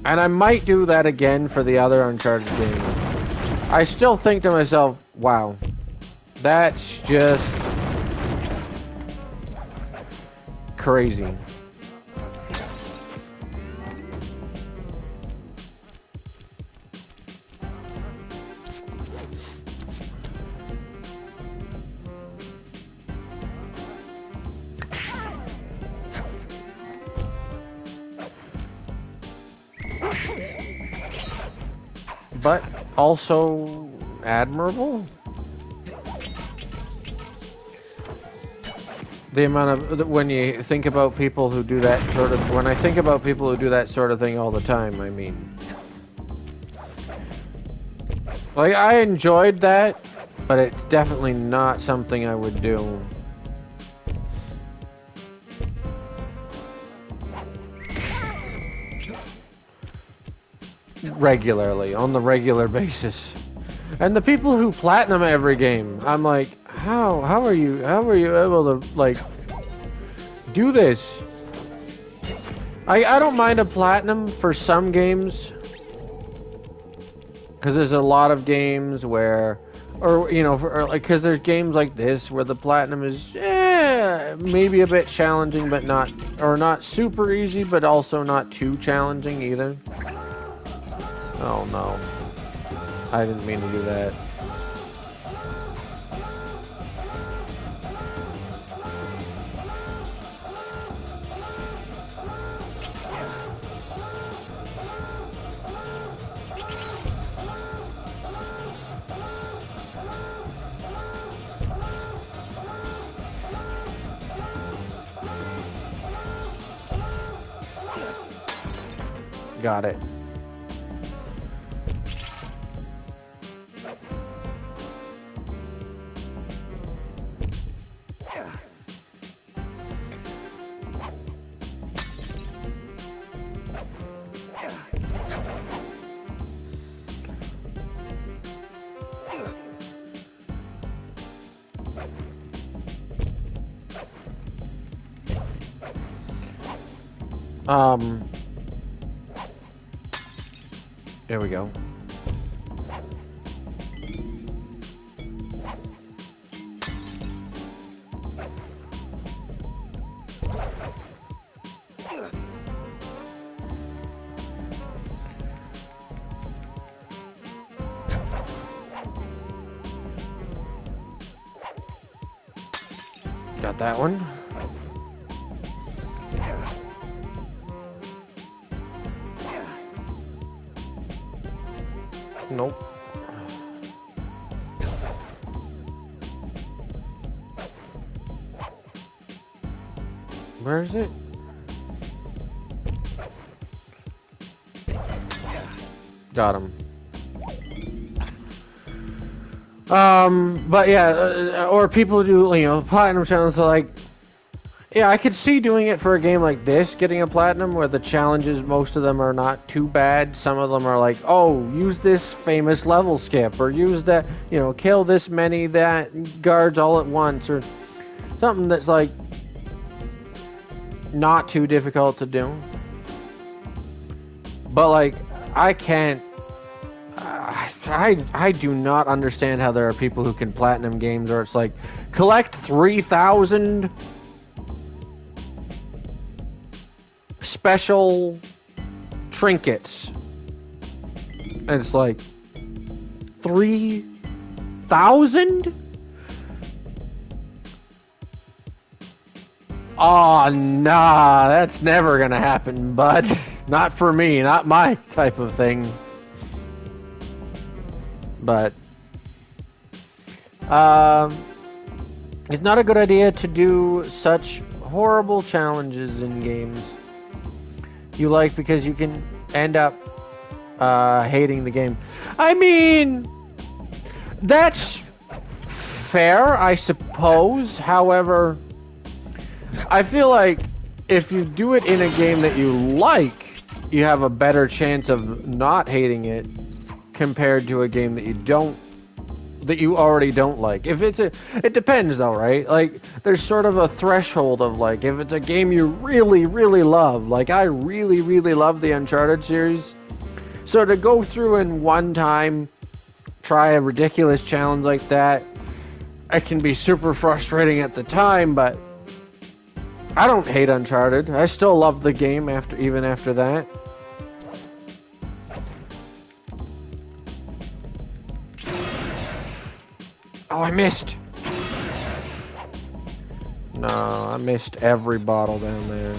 and I might do that again for the other Uncharted game, I still think to myself, wow, that's just crazy. But also admirable. The amount of, when you think about people who do that sort of, when I think about people who do that sort of thing all the time, I mean, like I enjoyed that, but it's definitely not something I would do. Regularly, on the regular basis. And the people who platinum every game, I'm like, how are you able to like do this? I don't mind a platinum for some games, because there's a lot of games where, or you know, because there's games like this where the platinum is maybe a bit challenging, but not, or not super easy, but also not too challenging either. Oh no, I didn't mean to do that. Got it. There we go. Got that one. Nope. Where is it? Got him. But yeah, or people do, you know, platinum challenges, like, yeah, I could see doing it for a game like this, getting a platinum, where the challenges, most of them are not too bad. Some of them are like, oh, use this famous level skip, or use that, you know, kill this many that guards all at once, or something that's like not too difficult to do. But like, I can't. I do not understand how there are people who can platinum games where it's like, collect 3,000 special trinkets. And it's like, 3,000? Oh, nah, that's never gonna happen, bud. Not for me, not my type of thing. But it's not a good idea to do such horrible challenges in games you like, because you can end up hating the game. I mean, that's fair, I suppose. However, I feel like if you do it in a game that you like, you have a better chance of not hating it compared to a game that you already don't like. If it's it depends though, right? Like, there's sort of a threshold of, like, if it's a game you really, really love, like I really, really love the Uncharted series, so to go through and one time try a ridiculous challenge like that, it can be super frustrating at the time, but I don't hate Uncharted. I still love the game even after that. Oh, I missed! No, I missed every bottle down there.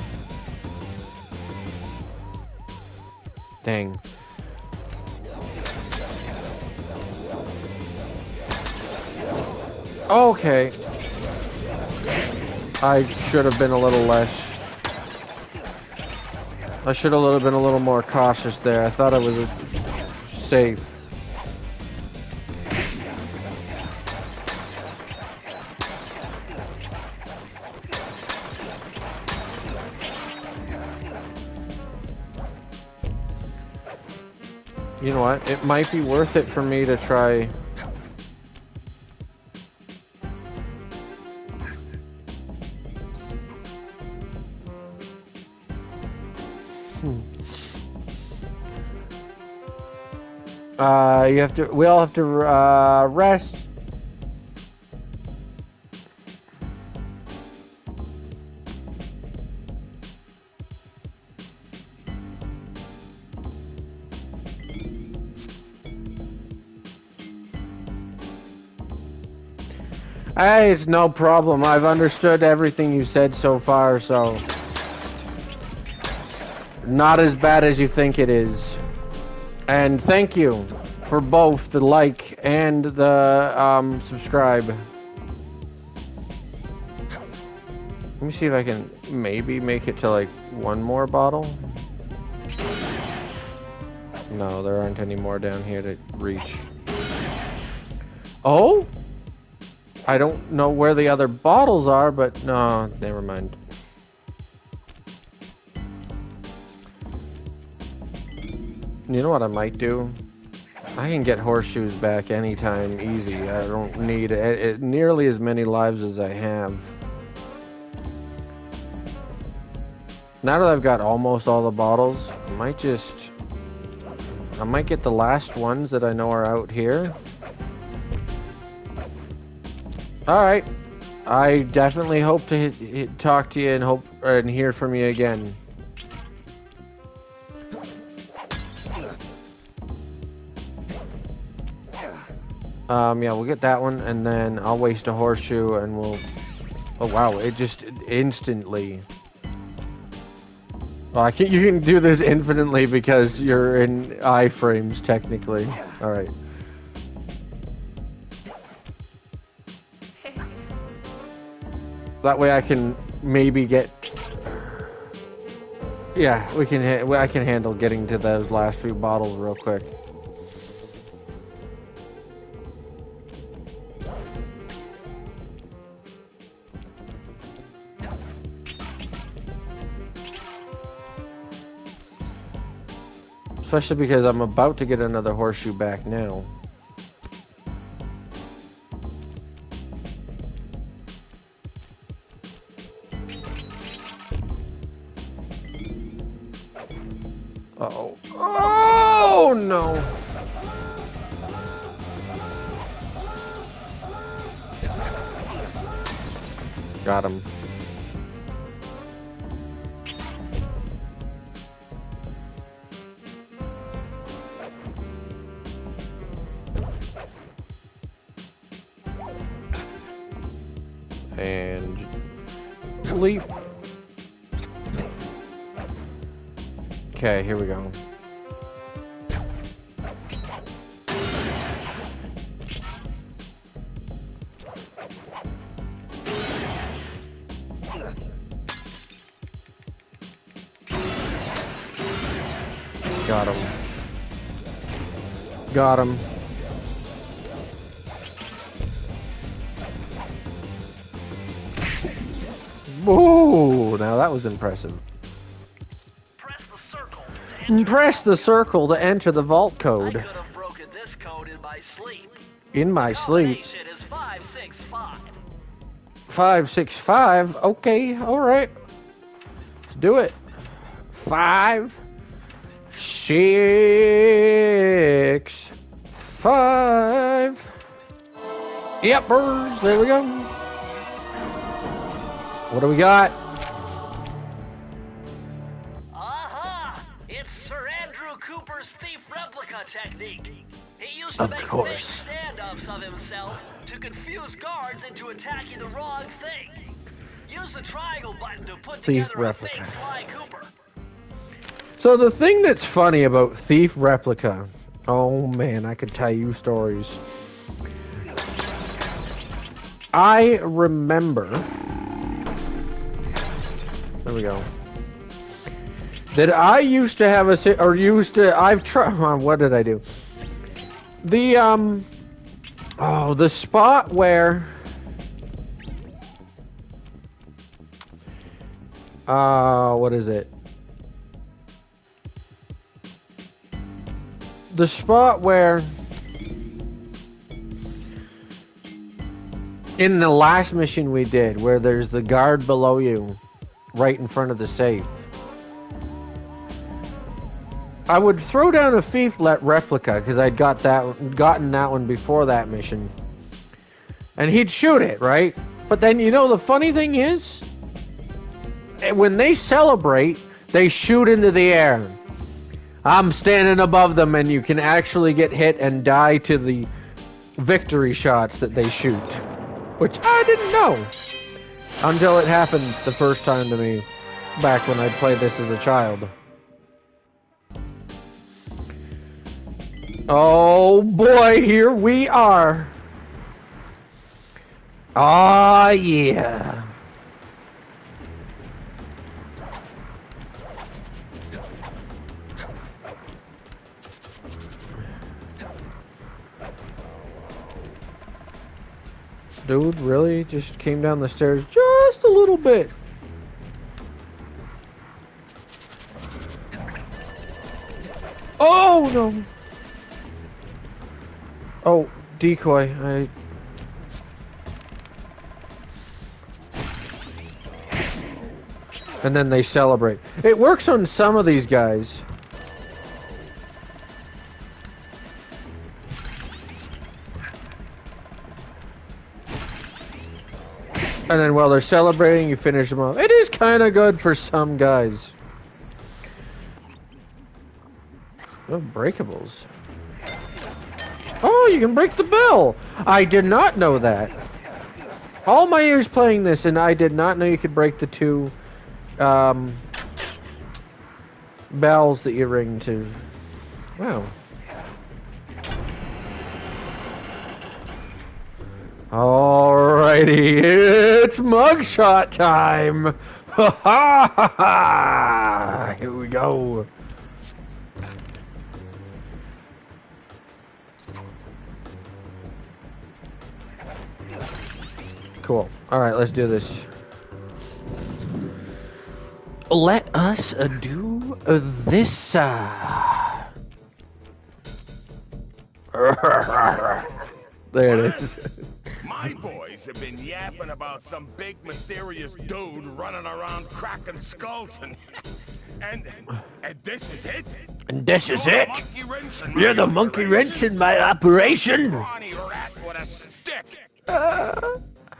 Dang. Okay. I should have been a little less. I should have been a little more cautious there. I thought I was safe. You know what? It might be worth it for me to try. We all have to rest. Hey, it's no problem. I've understood everything you said so far, so not as bad as you think it is. And thank you for both the like and the subscribe. Let me see if I can maybe make it to like one more bottle. No, there aren't any more down here to reach. Oh? I don't know where the other bottles are, but no, never mind. You know what I might do? I can get horseshoes back anytime, easy. I don't need nearly as many lives as I have. Now that I've got almost all the bottles, I might get the last ones that I know are out here. Alright. I definitely hope to talk to you and hear from you again. Yeah, we'll get that one, and then I'll waste a horseshoe, and we'll Oh wow, it just instantly... Oh, I can't, you can do this infinitely because you're in iframes, technically. Alright. That way I can maybe get... Yeah, I can handle getting to those last few bottles real quick. Especially because I'm about to get another horseshoe back now. Uh-oh. Oh, no. Got him. And leap. Okay, here we go. Got him. Got him. Whoa! Now that was impressive. Press the circle to enter the vault code. I could have broken this code in my sleep. In my sleep. Combination is 565. 565. Okay, all right. Let's do it. 5, 6, 5. Yepers. There we go. What do we got? Aha! It's Sir Andrew Cooper's thief replica technique. He used to Of make course. fake stand-ups of himself to confuse guards into attacking the wrong thing. Use the triangle button to put Thief together replica. a fake Sly Cooper. So the thing that's funny about Thief Replica, oh man, I could tell you stories. I remember, there we go, that I used to have I've tried, what did I do? The, the spot where, what is it? The spot where in the last mission we did, where there's the guard below you, right in front of the safe, I would throw down a thief replica because I'd gotten that one before that mission, and he'd shoot it, right? But then, you know, the funny thing is, when they celebrate, they shoot into the air. I'm standing above them, and you can actually get hit and die to the victory shots that they shoot. Which I didn't know until it happened the first time to me, back when I played this as a child. Oh boy, here we are. Ah, yeah. Dude, really? Just came down the stairs just a little bit. Oh, no. Oh, decoy. And then they celebrate. It works on some of these guys. And then while they're celebrating, you finish them off. It is kind of good for some guys. Oh, breakables. Oh, you can break the bell. I did not know that. All my years playing this, and I did not know you could break the 2 bells that you ring to. Wow. Alrighty, it's mugshot time! Ha ha ha ha! Here we go. Cool. Alright, let's do this. Let us do this. There it is. My boys have been yapping about some big mysterious dude running around cracking skulls and this is it? And this is You're it? the monkey wrench in You're my the monkey operation? wrench in my operation? Scrawny rat with a stick.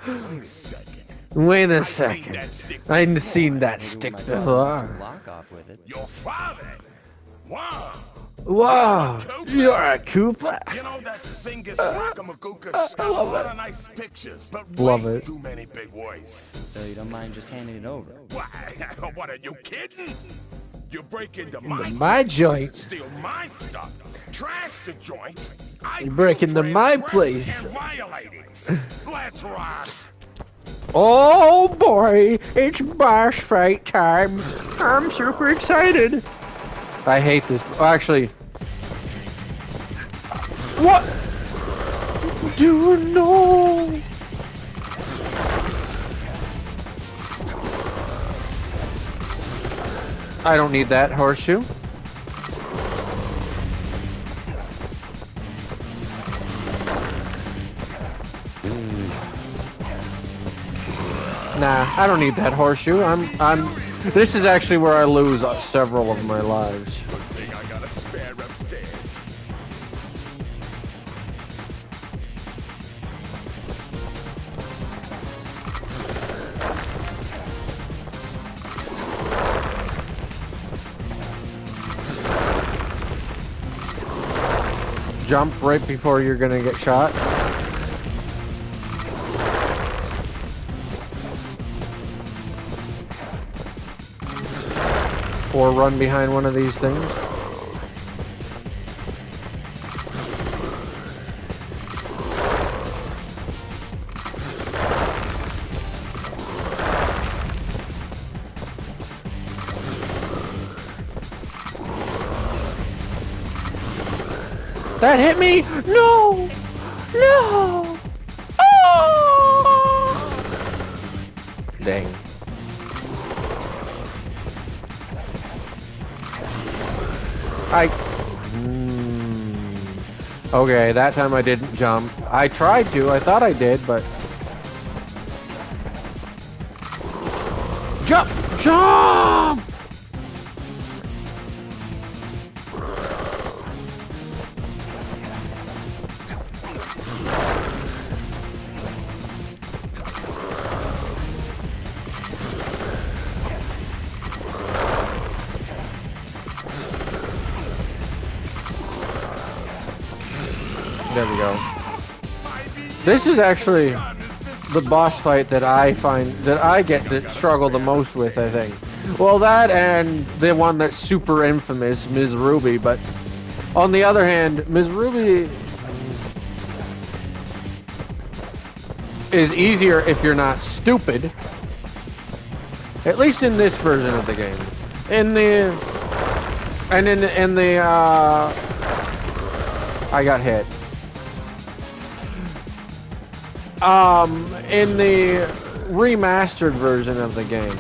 Wait a second. Wait a I've seen second. that stick I've seen that Maybe stick with my before. lock off with it. Your father? Wow. Wow, you're a Cooper. You know that Zingus Rackamagookas got a lot of nice pictures, but Love way it. too many big words. So you don't mind just handing it over? What are you kidding? You break into my joint. steal my stuff, trash the joint. You break into my place. And violate it. Let's rock. Oh boy, it's boss fight time. I'm super excited. I hate this. Actually, what? Do you know? I don't need that horseshoe. Nah, I don't need that horseshoe. This is actually where I lose several of my lives. Good thing I got a spare upstairs. Jump right before you're gonna get shot. Or run behind one of these things. That hit me? No! No! Oh! Dang. Okay, that time I didn't jump. I tried to. I thought I did, but... Jump! Jump! There we go. This is actually the boss fight that I find that I get to struggle the most with, I think. Well, that and the one that's super infamous, Ms. Ruby, but on the other hand, Ms. Ruby is easier if you're not stupid. At least in this version of the game. I got hit. In the remastered version of the game.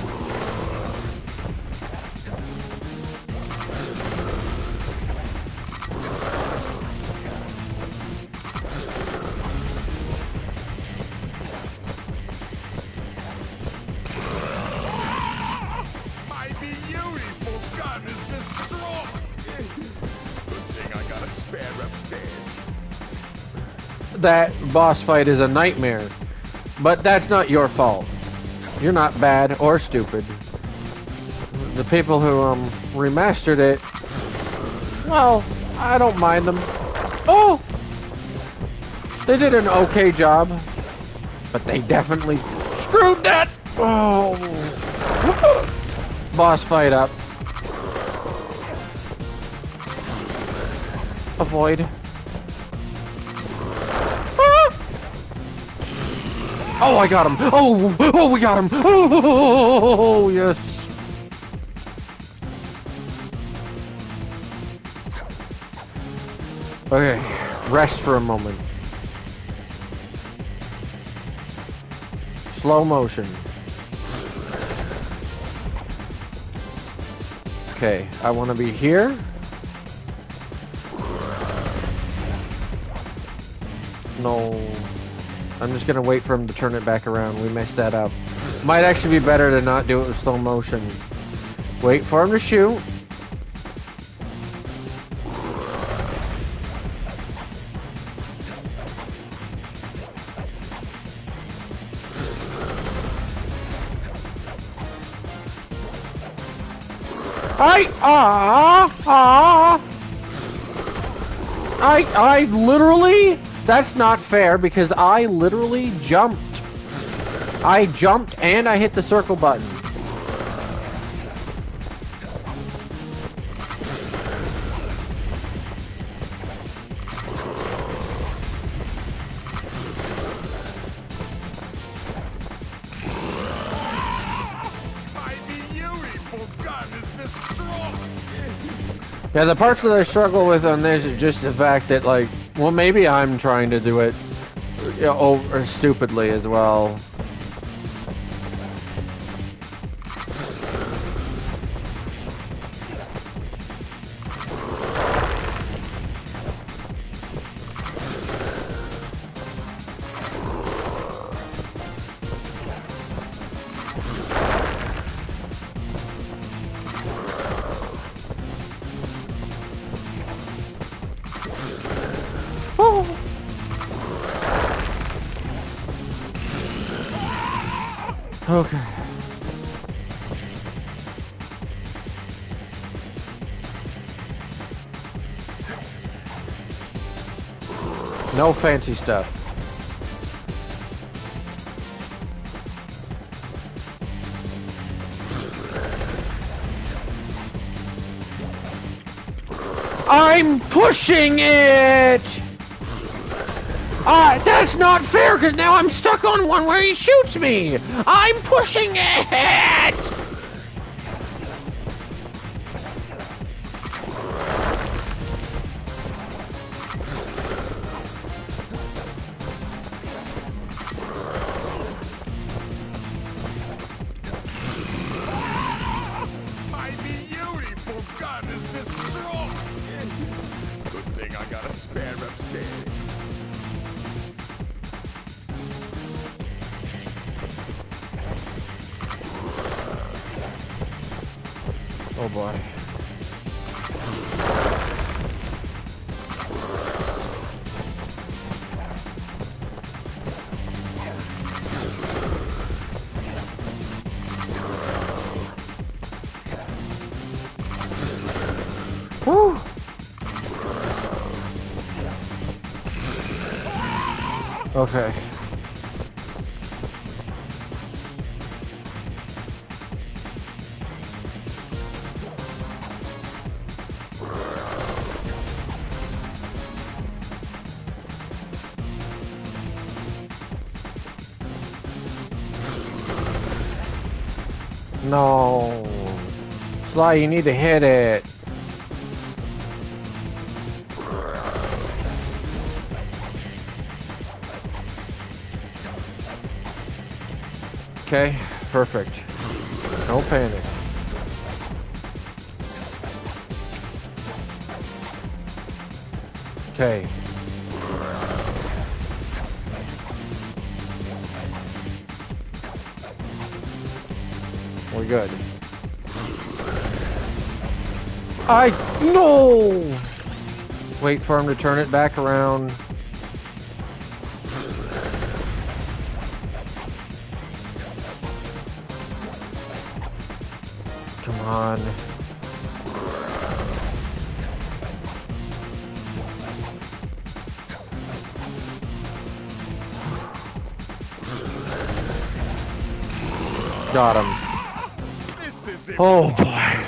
My beautiful gun is destroyed. Good thing I got a spare upstairs. That boss fight is a nightmare, but that's not your fault. You're not bad or stupid. The people who remastered it, well, I don't mind them. Oh, they did an okay job. But they definitely screwed that. Oh. Boss fight up. Avoid. Ah! Oh, I got him. Oh, we got him. Oh, yes. Okay, rest for a moment. Slow motion. Okay, I want to be here. No. I'm just gonna wait for him to turn it back around. We messed that up. Might actually be better to not do it with slow motion. Wait for him to shoot. I literally, that's not fair because I literally jumped. I jumped and I hit the circle button. Yeah, the parts that I struggle with on this is just the fact that, like, well, maybe I'm trying to do it over stupidly as well. Okay. No fancy stuff. I'm pushing it! That's not fair, because now I'm stuck on one where he shoots me! I'm pushing it! My beautiful gun is destroyed! Good thing I got a spare upstairs. Oh boy. Woo! Okay. No. Sly, you need to hit it. Okay, perfect. No panic. Okay. We're good. No! Wait for him to turn it back around. Come on. Got him. Oh boy.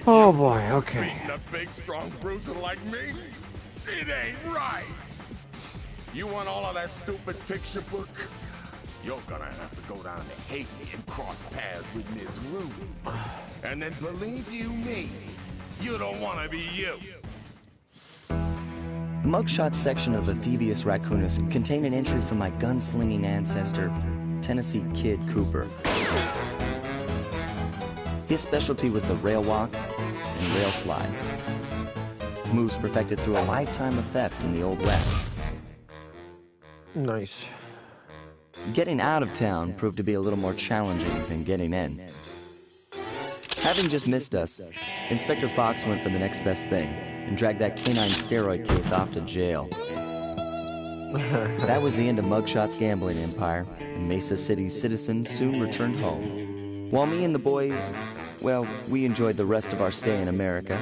Oh boy, okay. Beating a big, strong bruiser like me? It ain't right. You want all of that stupid picture book? You're gonna have to go down to Haiti and cross paths with Miss Ruby. And then believe you me, you don't want to be you. The mugshot section of the Thievius Racoonus contained an entry from my gunslinging ancestor, Tennessee Kid Cooper. His specialty was the rail walk and rail slide, moves perfected through a lifetime of theft in the Old West. Nice. Getting out of town proved to be a little more challenging than getting in. Having just missed us, Inspector Fox went for the next best thing and dragged that canine steroid case off to jail. That was the end of Mugshot's gambling empire, and Mesa City's citizens soon returned home. While me and the boys, well, we enjoyed the rest of our stay in America,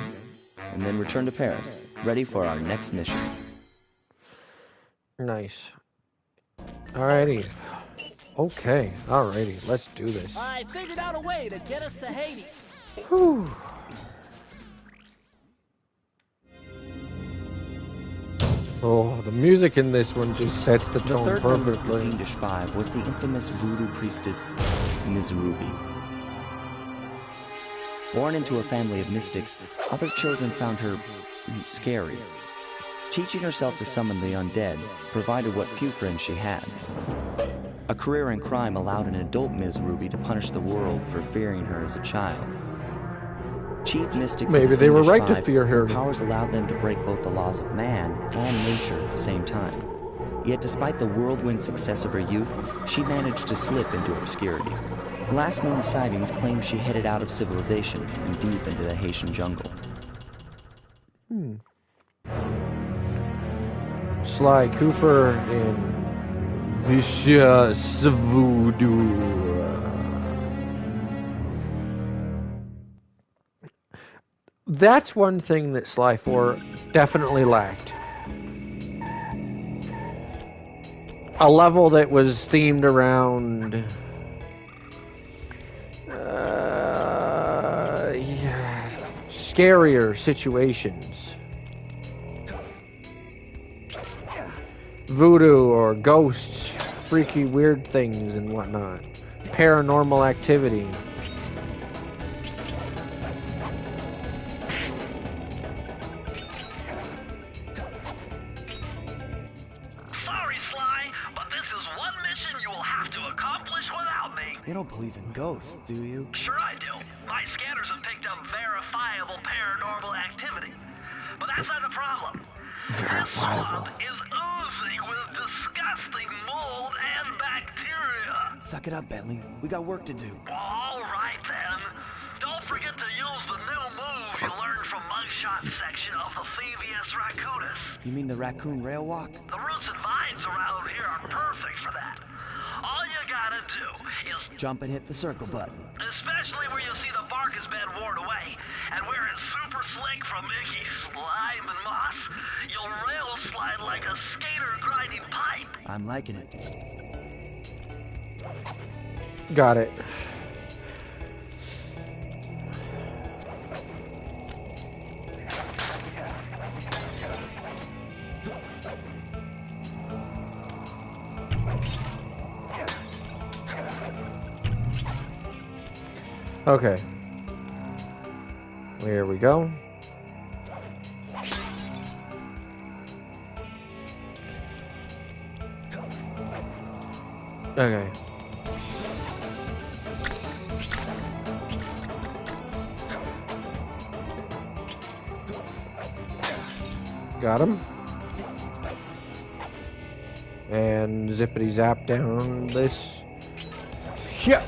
and then returned to Paris, ready for our next mission. Nice. Alrighty. Okay, alrighty, let's do this. I figured out a way to get us to Haiti. Whew. Oh, the music in this one just sets the The tone third member of the perfectly. Fiendish Five was the infamous voodoo priestess, Ms. Ruby. Born into a family of mystics, other children found her scary. Teaching herself to summon the undead provided what few friends she had. A career in crime allowed an adult Ms. Ruby to punish the world for fearing her as a child. Chief mystic for Maybe the they were Fiendish right to Five, fear her. powers allowed them to break both the laws of man and nature at the same time. Yet despite the whirlwind success of her youth, she managed to slip into obscurity. Last known sightings claim she headed out of civilization and deep into the Haitian jungle. Sly Cooper in Vicious Voodoo. That's one thing that Sly 4 definitely lacked. A level that was themed around scarier situations. Voodoo or ghosts, freaky weird things and whatnot. Paranormal activity. Sorry, Sly, but this is one mission you will have to accomplish without me. You don't believe in ghosts, do you? Sure I do. My scanners have picked up verifiable paranormal activity. But that's not the problem. This swamp is oozing with disgusting mold and bacteria. Suck it up, Bentley. We got work to do. All right, then. Don't forget to use the new move you learned from Mugshot section of the Thievius Racoonus. You mean the raccoon rail walk? The roots and vines around here are perfect for that. All you gotta do is Jump and hit the circle button. especially where you see the bark has been worn away, and where it's super slick from icky slime and moss, you'll rail slide like a skater grinding pipe. I'm liking it. Got it. Okay. Here we go. Okay. Got him. And zippity zap down this. Yeah.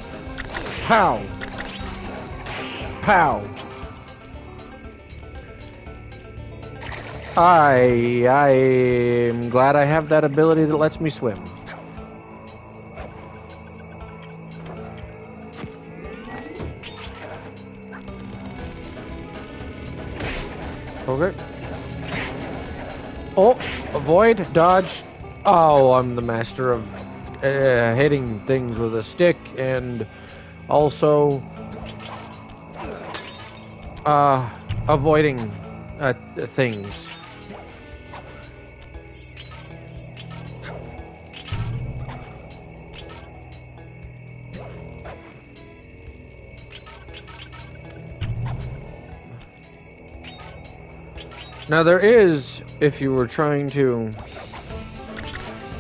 Pow. Pow. I'm glad I have that ability that lets me swim. Okay. Oh, avoid, dodge. Oh, I'm the master of hitting things with a stick, and also avoiding things. Now there is, if you were trying to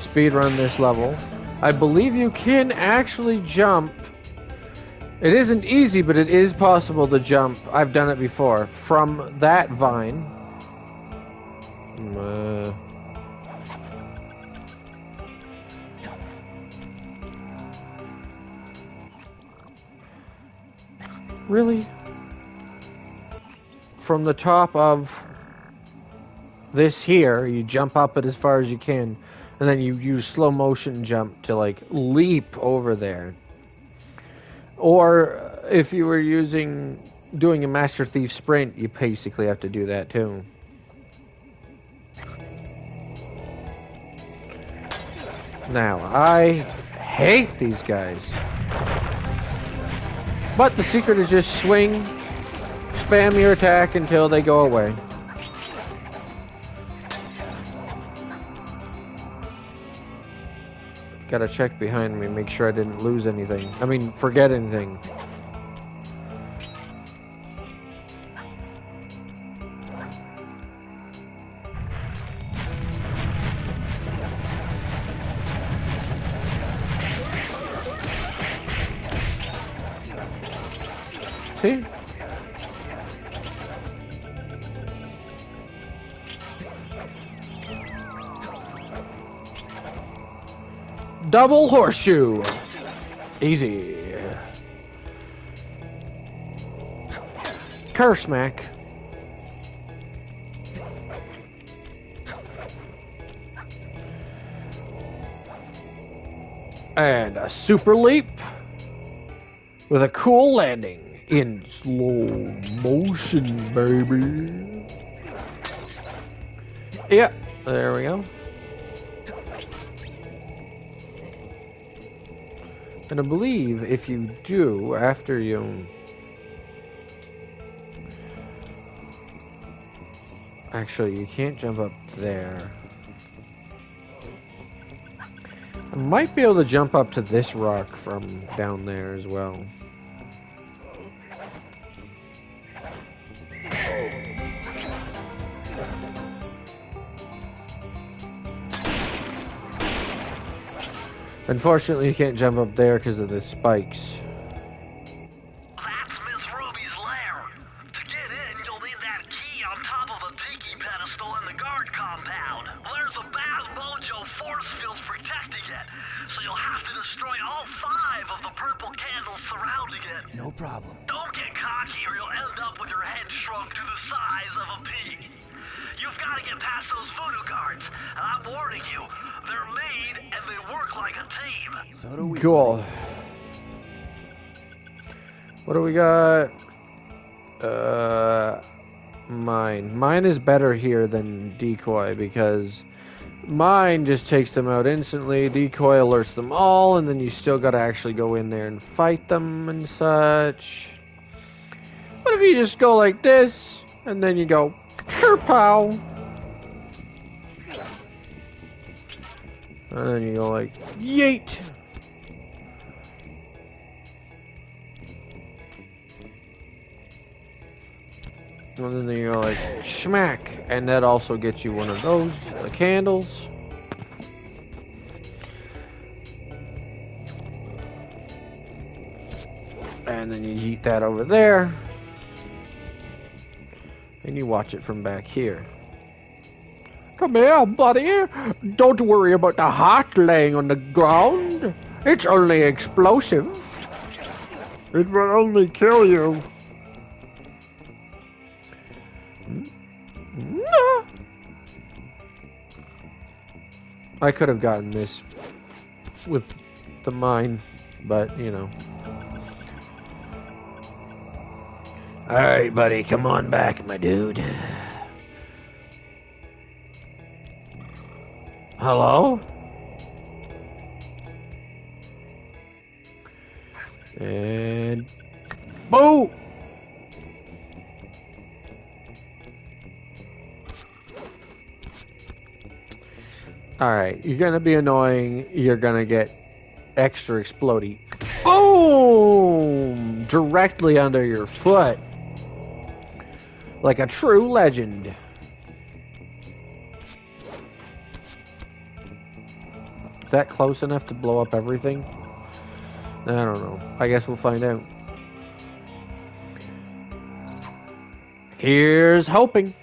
speedrun this level, I believe you can actually jump. It isn't easy, but it is possible to jump. I've done it before. From that vine. Really? From the top of this here, you jump up it as far as you can, and then you use slow motion jump to like leap over there. Or if you were doing a Master Thief sprint, you basically have to do that too. Now, I hate these guys. But the secret is just swing, spam your attack until they go away. Gotta check behind me, make sure I didn't lose anything. I mean, forget anything. See? Double horseshoe. Easy. Curse smack. And a super leap with a cool landing in slow motion, baby. Yep, there we go. And I believe if you do, after you... Actually, you can't jump up there. I might be able to jump up to this rock from down there as well. Unfortunately, you can't jump up there because of the spikes. That's Miss Ruby's lair. To get in, you'll need that key on top of a tiki pedestal in the guard compound. There's a bad mojo force field protecting it, so you'll have to destroy all 5 of the purple candles surrounding it. No problem. Don't get cocky or you'll end up with your head shrunk to the size of a pea. You've got to get past those voodoo guards, and I'm warning you, they're mean and they work like a team. So do we. Cool. What do we got? Mine. Mine is better here than decoy because mine just takes them out instantly. Decoy alerts them all, and then you still got to actually go in there and fight them and such. What if you just go like this, and then you go kerpow? And then you go like yeet. And then you go like smack, and that also gets you one of those candles. And then you yeet that over there, and you watch it from back here. Come here, buddy. Don't worry about the heart laying on the ground. It's only explosive. It will only kill you. No. I could have gotten this with the mine, but you know. Alright, buddy, come on back, my dude. Hello? And boom! Alright, you're gonna be annoying. You're gonna get extra explodey. Boom! Directly under your foot. Like a true legend. Is that close enough to blow up everything? I don't know. I guess we'll find out. Here's hoping.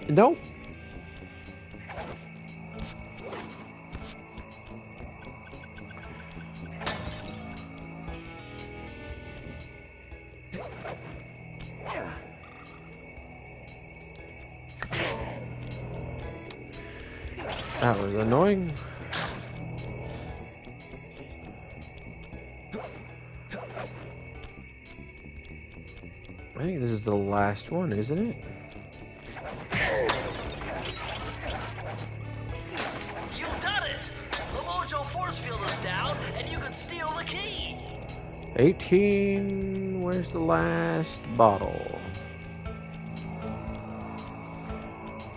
Nope. That was annoying. I think this is the last one, isn't it? You've done it! The Mojo force field is down, and you can steal the key! 18. Where's the last bottle?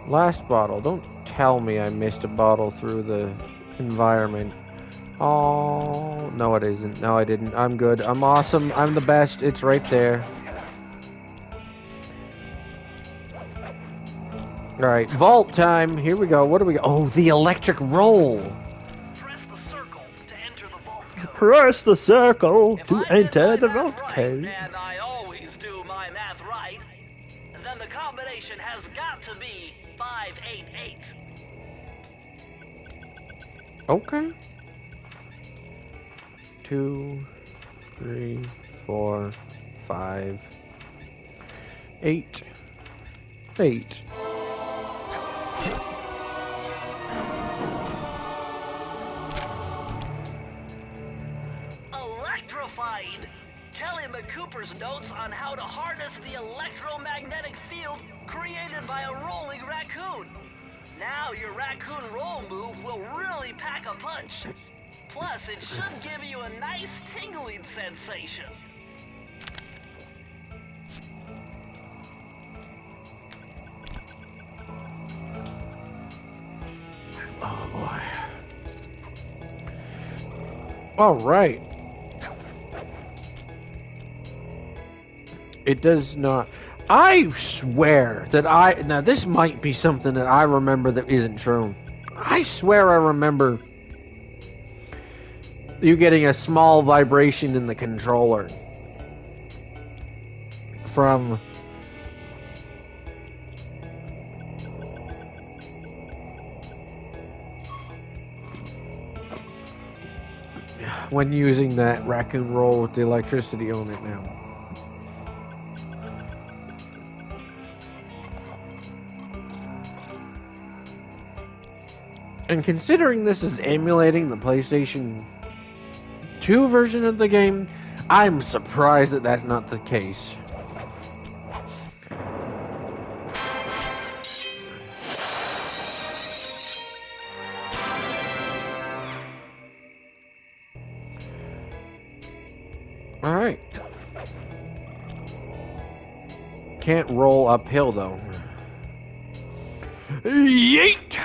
Last bottle. Don't tell me I missed a bottle through the environment. Oh, no it isn't. No, I didn't. I'm good. I'm awesome. I'm the best. It's right there. Alright, vault time. Here we go. What do we got? Oh, the electric roll. Press the circle to enter the vault code. Press the circle If to I did enter my the math vault right, code. and I always do my math right, then the combination has got to be 588. Okay. 2, 3, 4, 5, 8. 8. Electrified! Kelly McCooper's notes on how to harness the electromagnetic field created by a rolling raccoon. Now your raccoon roll move will really pack a punch. Plus, it should give you a nice tingling sensation. Oh boy. All right. It does not. I swear that now this might be something that I remember that isn't true. I swear I remember you getting a small vibration in the controller from when using that raccoon roll with the electricity on it now. And considering this is emulating the PlayStation 2 version of the game, I'm surprised that that's not the case. Alright. Can't roll uphill though. Yeet!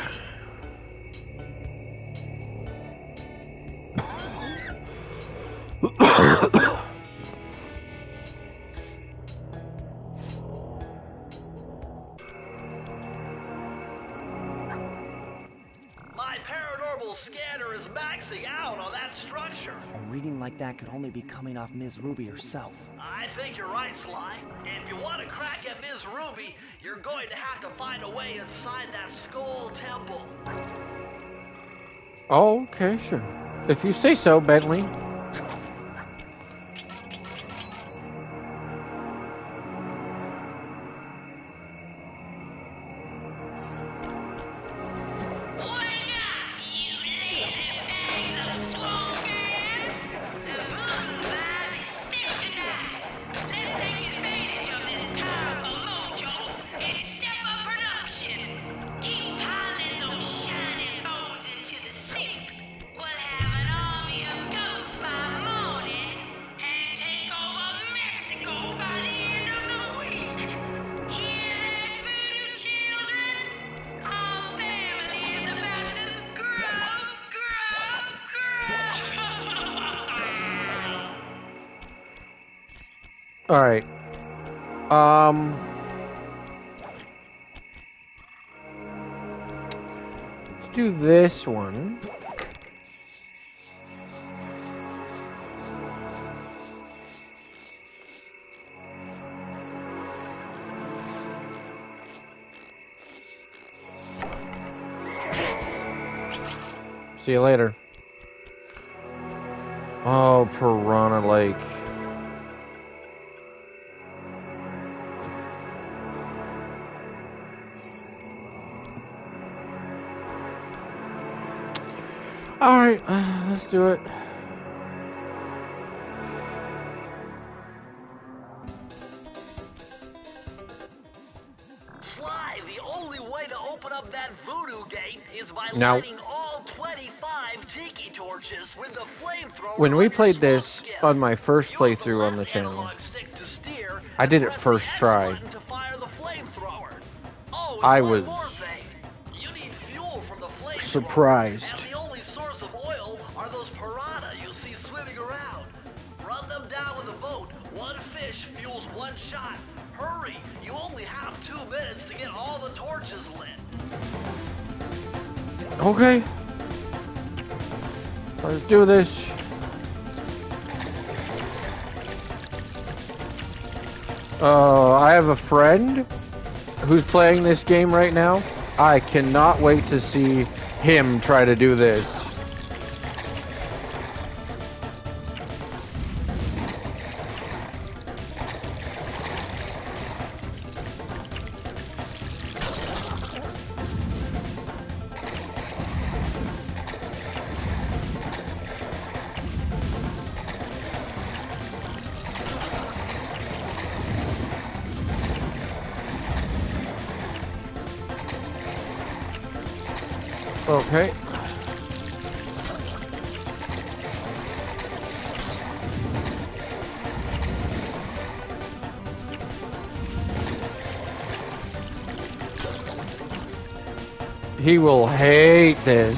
My paranormal scanner is maxing out on that structure. A reading like that could only be coming off Ms. Ruby herself. I think you're right, Sly. If you want to crack at Ms. Ruby, you're going to have to find a way inside that skull temple. Oh, okay, sure. If you say so, Bentley. We'll have an army All right. Um. Let's do this one. See you later. Oh, Piranha Lake. Alright, let's do it. Sly, the only way to open up that voodoo gate is by Now, lighting all 25 tiki torches with the flamethrower. when we on your played smoke this skin. on my first Use the playthrough on the left channel, analog stick to steer I did and it press first the X try. button to fire the flamethrower. Oh, and I one was more thing. You need fuel from the flamethrower. surprised. And the only source of oil are those piranha you see swimming around. Run them down with a boat. One fish fuels one shot. Hurry! You only have 2 minutes to get all the torches lit. Okay. Let's do this. I have a friend who's playing this game right now. I cannot wait to see him try to do this. Okay. He will hate this.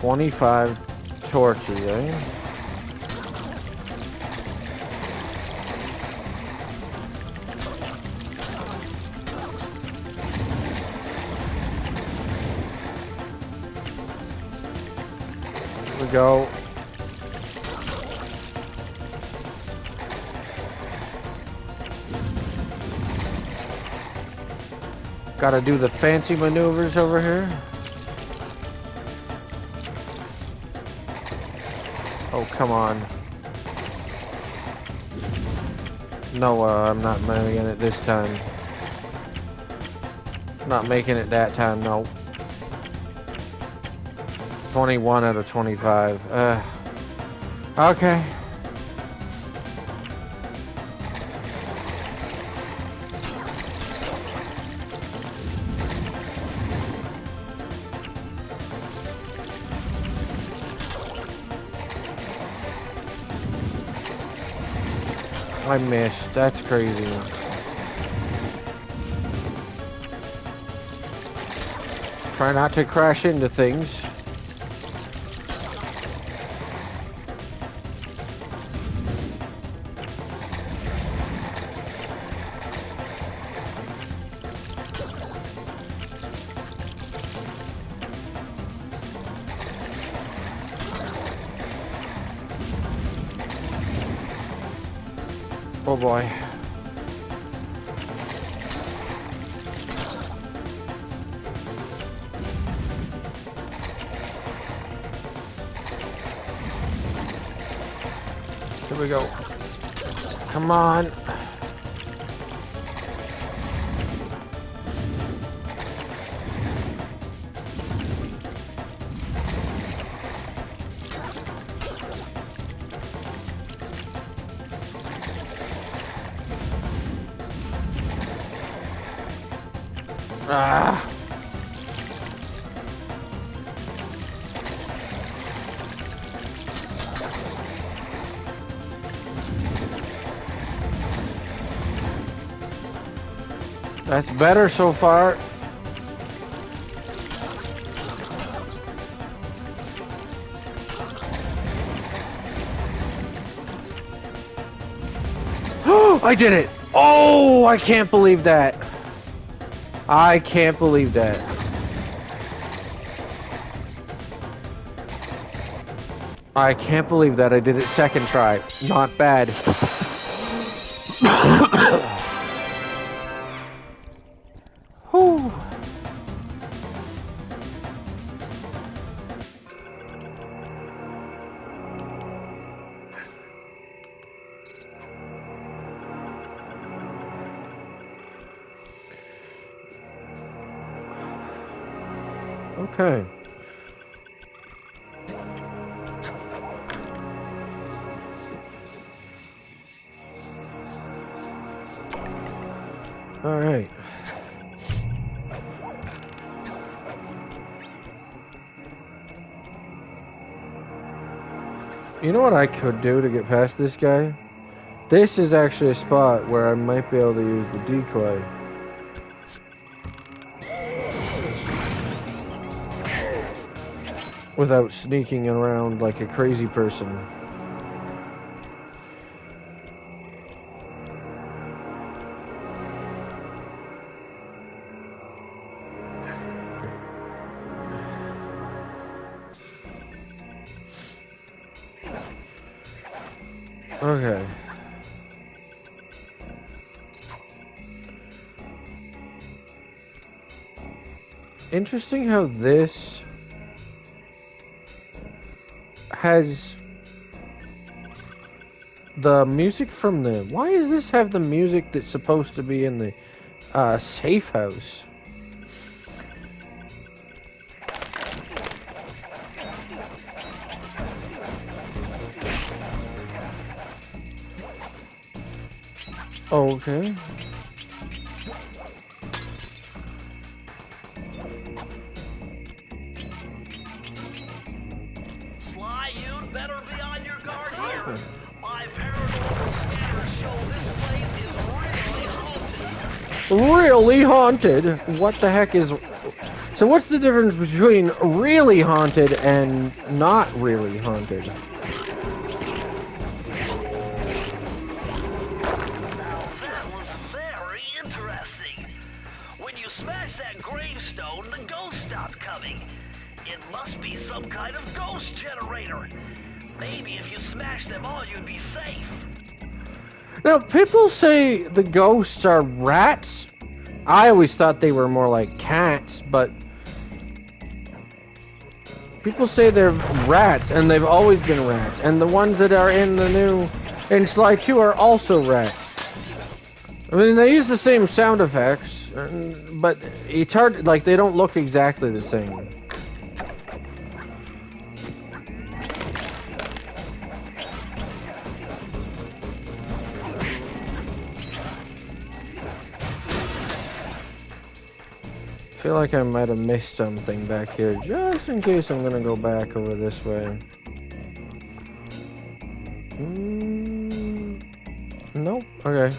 $25 torches, eh? Here we go. Gotta do the fancy maneuvers over here. Oh, come on. No, I'm not making it this time. Not making it that time, no. 21 out of 25. Okay. I missed. That's crazy. Try not to crash into things. Oh boy. Here we go. Come on. Ah. That's better so far. Oh, I did it! Oh, I can't believe that. I can't believe that. I can't believe that I did it second try. Not bad. Whew. Okay. All right. You know what I could do to get past this guy? This is actually a spot where I might be able to use the decoy. Without sneaking around like a crazy person. Okay. Interesting how this has the music from the... Why does this have the music that's supposed to be in the safe house? Okay. Sly, you'd better be on your guard here. My paranormal scanners show this place is really haunted. Really haunted? What the heck is... So what's the difference between really haunted and not really haunted? Now that was very interesting. When you smashed that gravestone, the ghosts stopped coming. It must be some kind of ghost generator. Maybe if you smash them all, you'd be safe. Now, people say the ghosts are rats. I always thought they were more like cats, but... People say they're rats, and they've always been rats. And the ones that are in the new... In Sly 2 are also rats. I mean, they use the same sound effects, but it's hard... Like, they don't look exactly the same. I feel like I might have missed something back here, just in case I'm gonna go back over this way. Nope. Okay.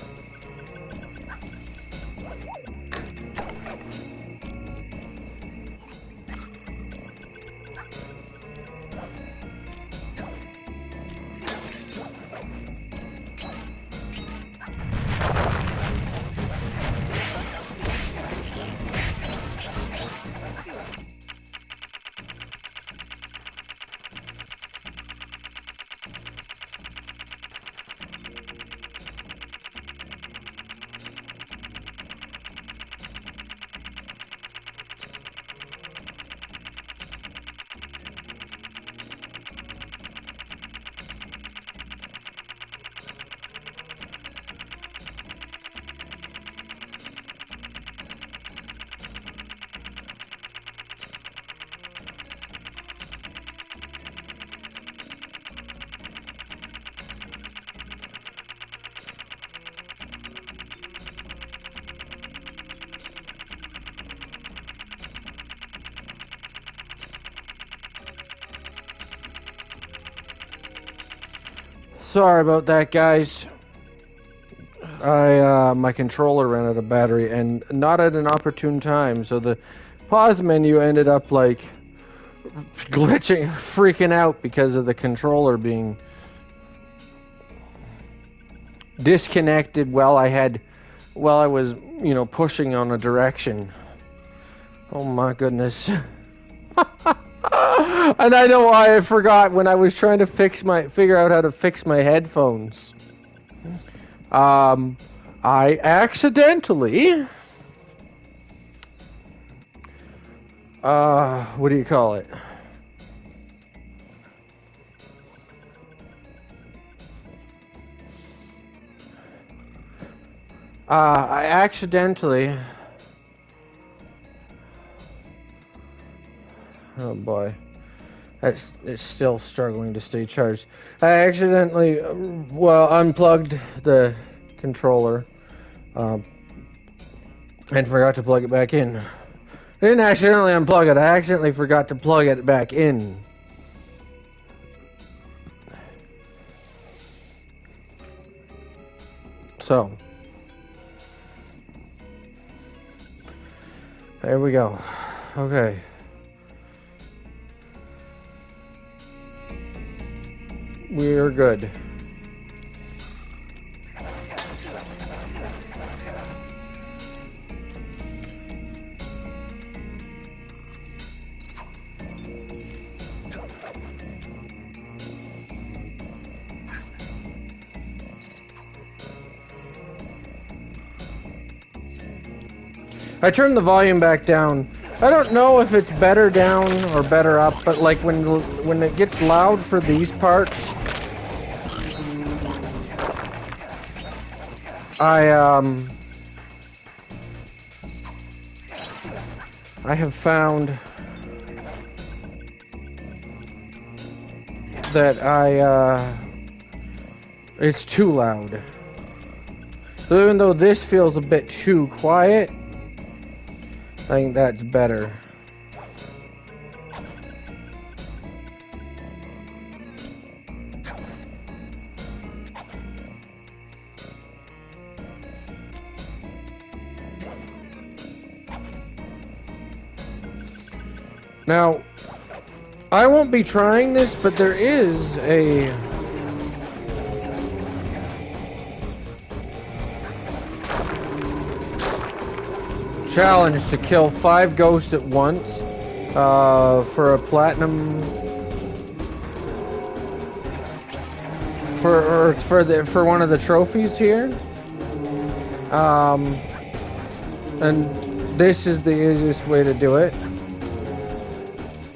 Sorry about that, guys. my controller ran out of battery, and not at an opportune time. So the pause menu ended up like glitching, freaking out because of the controller being disconnected while I was, pushing on a direction. Oh my goodness. And I know why I forgot when I was trying to figure out how to fix my headphones. I accidentally, what do you call it? I accidentally, oh boy, it's still struggling to stay charged. I accidentally, unplugged the controller, and forgot to plug it back in. I didn't accidentally unplug it, I accidentally forgot to plug it back in. So, there we go. Okay. We're good. I turned the volume back down. I don't know if it's better down or better up, but like when it gets loud for these parts, I have found that it's too loud. So even though this feels a bit too quiet, I think that's better. Now, I won't be trying this, but there is a challenge to kill 5 ghosts at once for a platinum for one of the trophies here. And this is the easiest way to do it.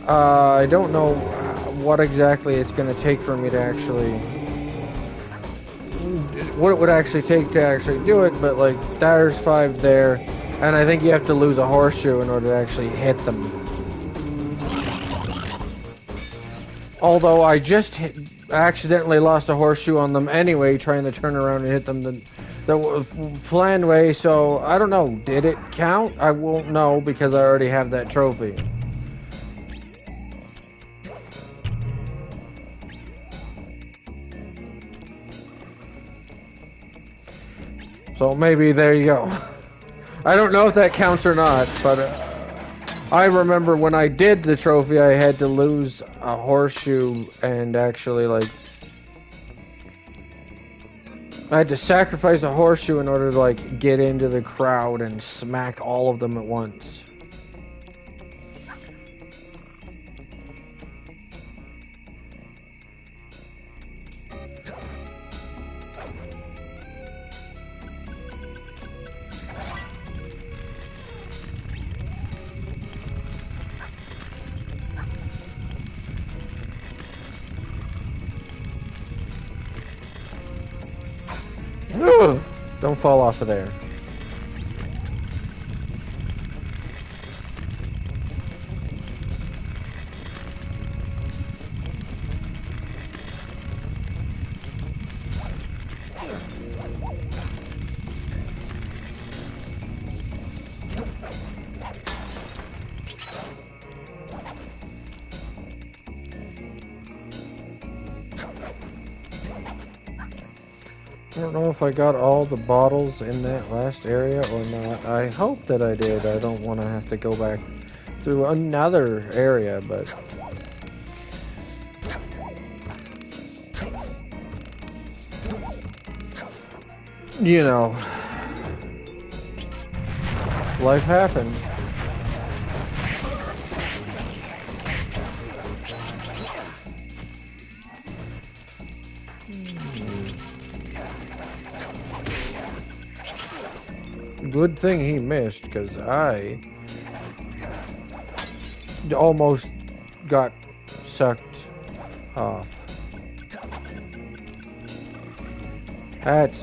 I don't know what exactly it's going to take for me to actually, what it would actually take to actually do it, but like there's 5 there. And I think you have to lose a horseshoe in order to actually hit them. Although I just accidentally lost a horseshoe on them anyway, trying to turn around and hit them the planned way, so I don't know. Did it count? I won't know because I already have that trophy. So maybe there you go. I don't know if that counts or not, but I remember when I did the trophy, I had to lose a horseshoe and actually, like, I had to sacrifice a horseshoe in order to, like, get into the crowd and smack all of them at once. Ugh, don't fall off of there. I don't know if I got all the bottles in that last area or not. I hope that I did. I don't want to have to go back through another area, but... You know... Life happens. Good thing he missed, because I almost got sucked off. That's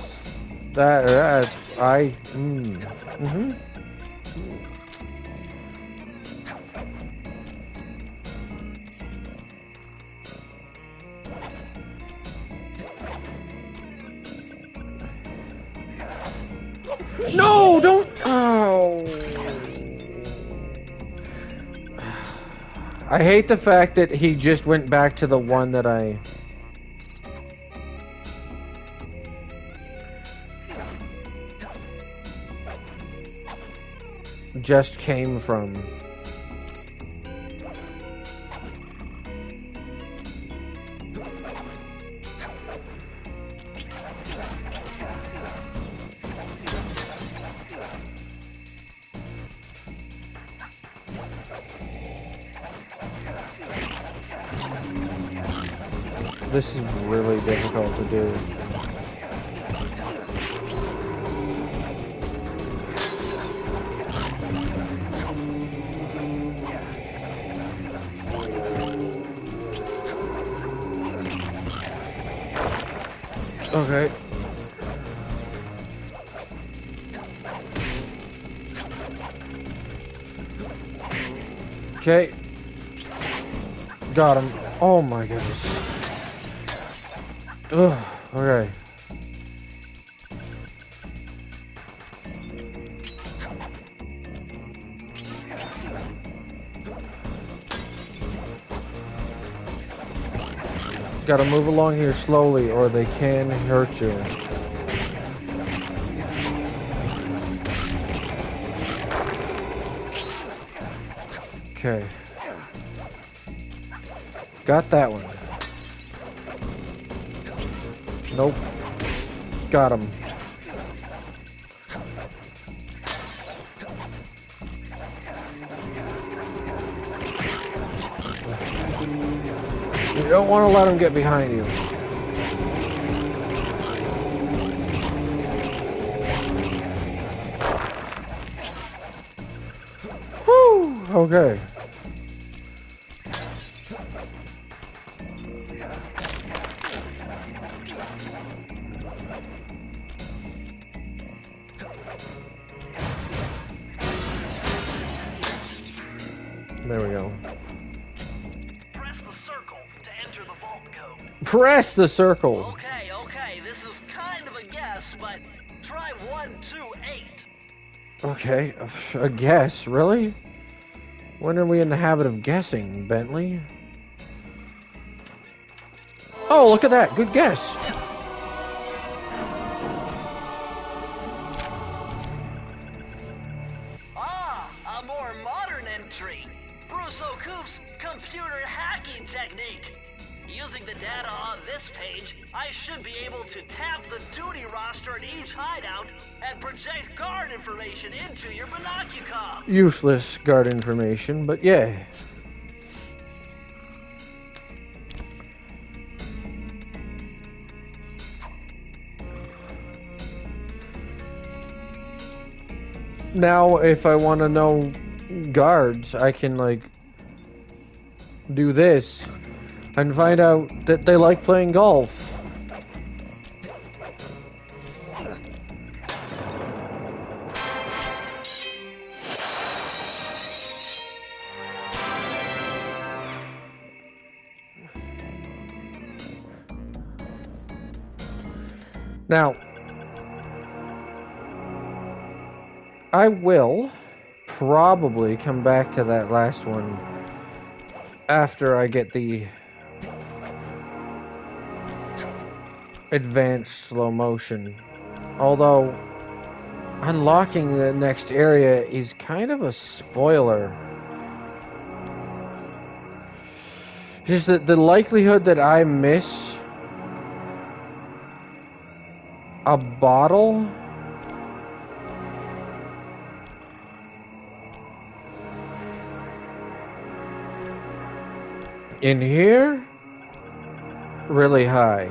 No, don't. Oh. I hate the fact that he just went back to the one that I... just came from. This is really difficult to do. Okay. Okay. Got him. Oh my goodness. Ugh, okay. Gotta move along here slowly or they can hurt you. Okay. Got that one. Nope. Got him. You don't want to let him get behind you. Whew, okay. There we go. Press the circle to enter the vault code. Press the circle. Okay, this is kind of a guess, but try 128. Okay, a guess, really? When are we in the habit of guessing, Bentley? Oh, look at that. Good guess. A more modern entry. Bruce O'Coop's computer hacking technique. Using the data on this page, I should be able to tap the duty roster at each hideout and project guard information into your binocucom. Useless guard information, but yeah. Now, if I want to know guards, I can, like, do this and find out that they like playing golf. Now, I will probably come back to that last one after I get the advanced slow motion. Although, unlocking the next area is kind of a spoiler. Just that the likelihood that I miss a bottle in here, really high.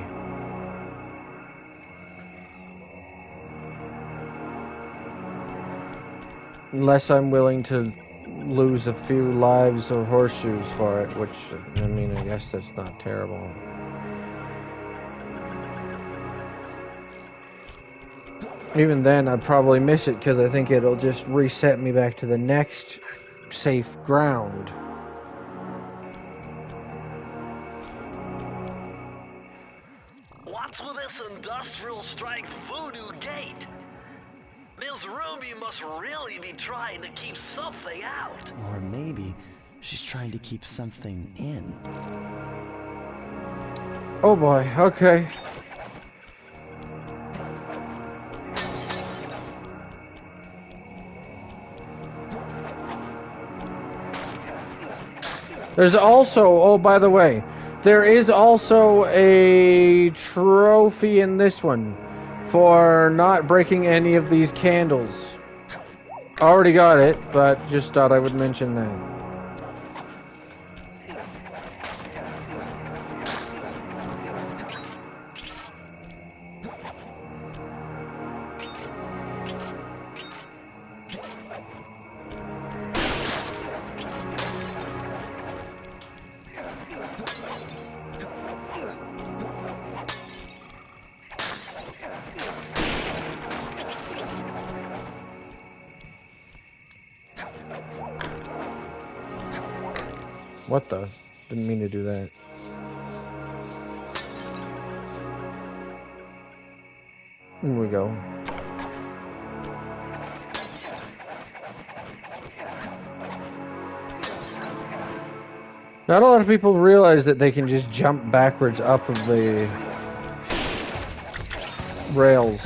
Unless I'm willing to lose a few lives or horseshoes for it, which, I mean, I guess that's not terrible. Even then, I'd probably miss it because I think it'll just reset me back to the next safe ground. What's with this industrial strength voodoo gate? Miss Ruby must really be trying to keep something out. Or maybe she's trying to keep something in. Oh boy, okay. There's also, oh, by the way, there is also a trophy in this one for not breaking any of these candles. Already got it, but just thought I would mention that. What the? Didn't mean to do that. Here we go. Not a lot of people realize that they can just jump backwards up of the rails.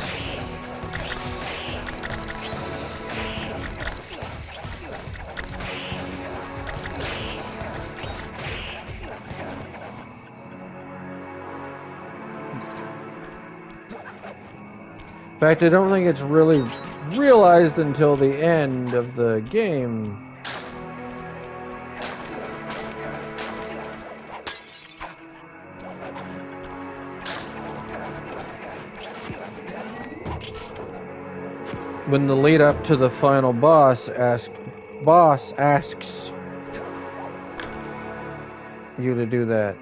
In fact, I don't think it's really realized until the end of the game. When the lead up to the final boss asks you to do that.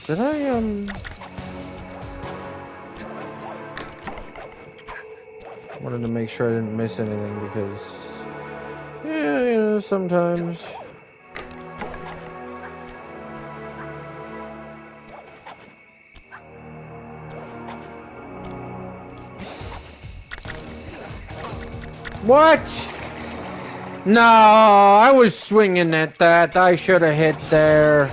Did I, wanted to make sure I didn't miss anything because, yeah, you know, sometimes. What? No, I was swinging at that. I should have hit there.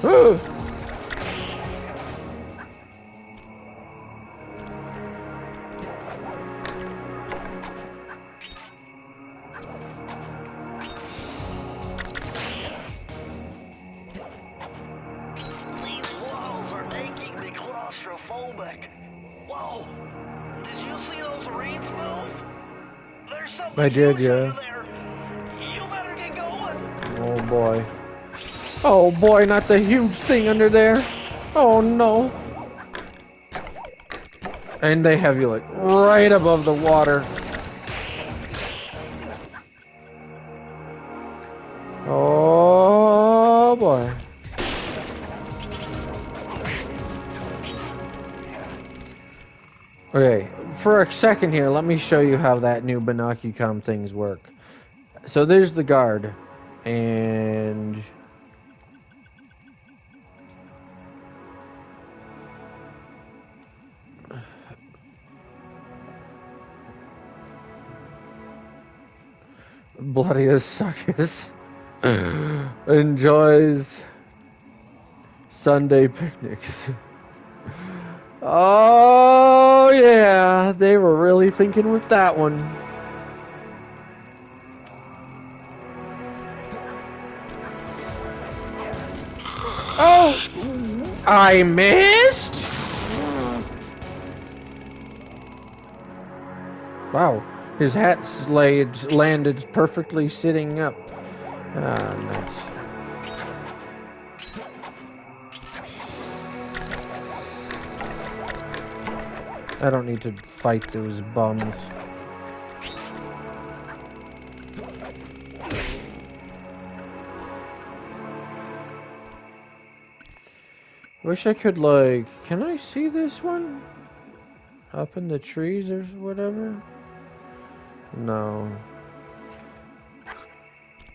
Ooh. These walls are making me claustrophobic. Whoa! Did you see those reeds move? There's something I did, huge yeah. under there. You better get going. Oh boy. Oh boy, not the huge thing under there. Oh no. And they have you like right above the water. Oh boy. Okay, for a second here, let me show you how that new Binocucom things work. So there's the guard, and Bloody as Suckus enjoys Sunday picnics. Oh yeah, they were really thinking with that one. Oh, I missed. Wow, his hat landed perfectly sitting up. Ah, nice. I don't need to fight those bums. Wish I could, like, can I see this one? Up in the trees or whatever? No.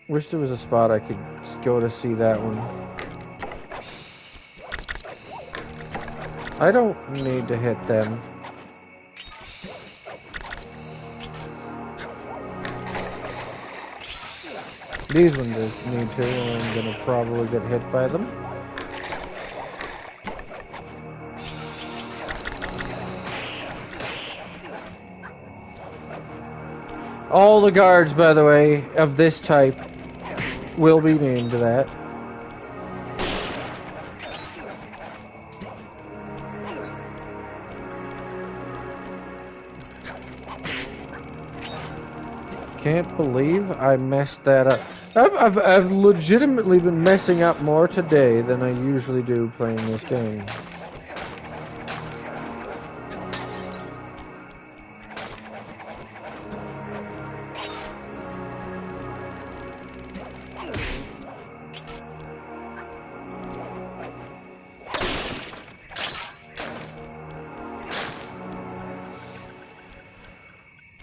Wish there was a spot I could go to see that one. I don't need to hit them. These ones just need to, and I'm gonna probably get hit by them. All the guards, by the way, of this type will be named that. Can't believe I messed that up. I've legitimately been messing up more today than I usually do playing this game.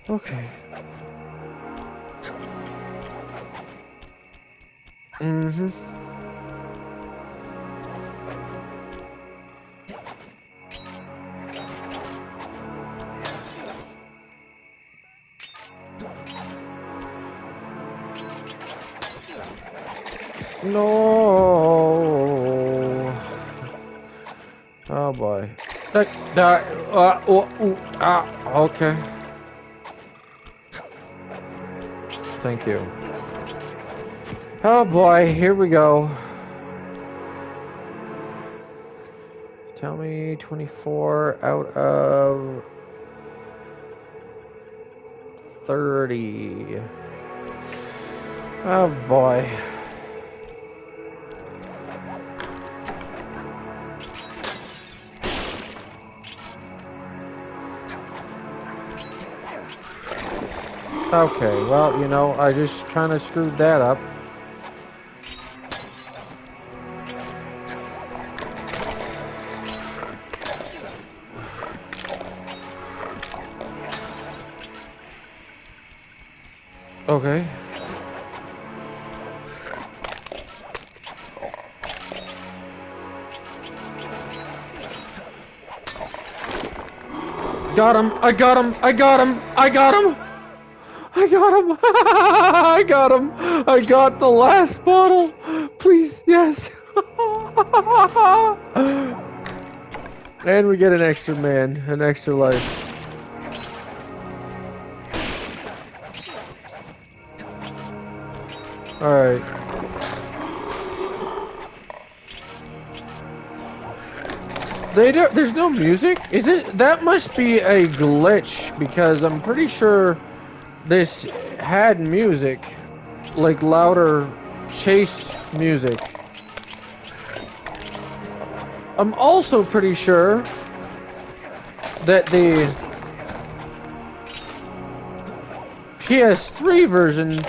Okay. Mm-hmm. No. Oh boy. Okay. Thank you. Oh boy, here we go. Tell me 24 out of 30. Oh boy. Okay, well, you know, I just kind of screwed that up. Okay. Got him! I got him! I got him! I got him! I got him! I got him! I got the last bottle! Please, yes! And we get an extra man, an extra life. Alright. There's no music? Is it? That must be a glitch, because I'm pretty sure this had music. Like louder chase music. I'm also pretty sure that the PS3 version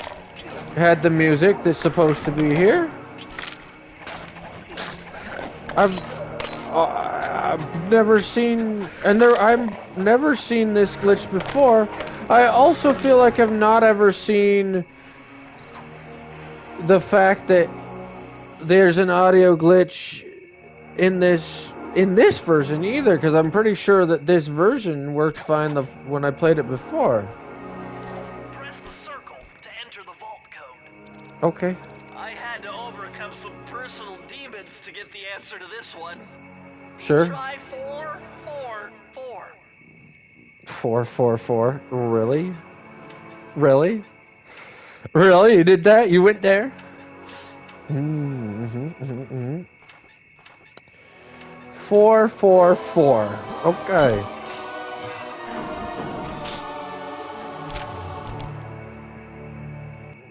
had the music that's supposed to be here. I've never seen, I've never seen this glitch before. I also feel like I've not ever seen the fact that there's an audio glitch in this version either, because I'm pretty sure that this version worked fine when I played it before. Press the circle to enter the vault code. Okay. I had to overcome some personal demons to get the answer to this one. Sure. Try 444. 444. Really? Really? Really? You did that? You went there? 444. Okay.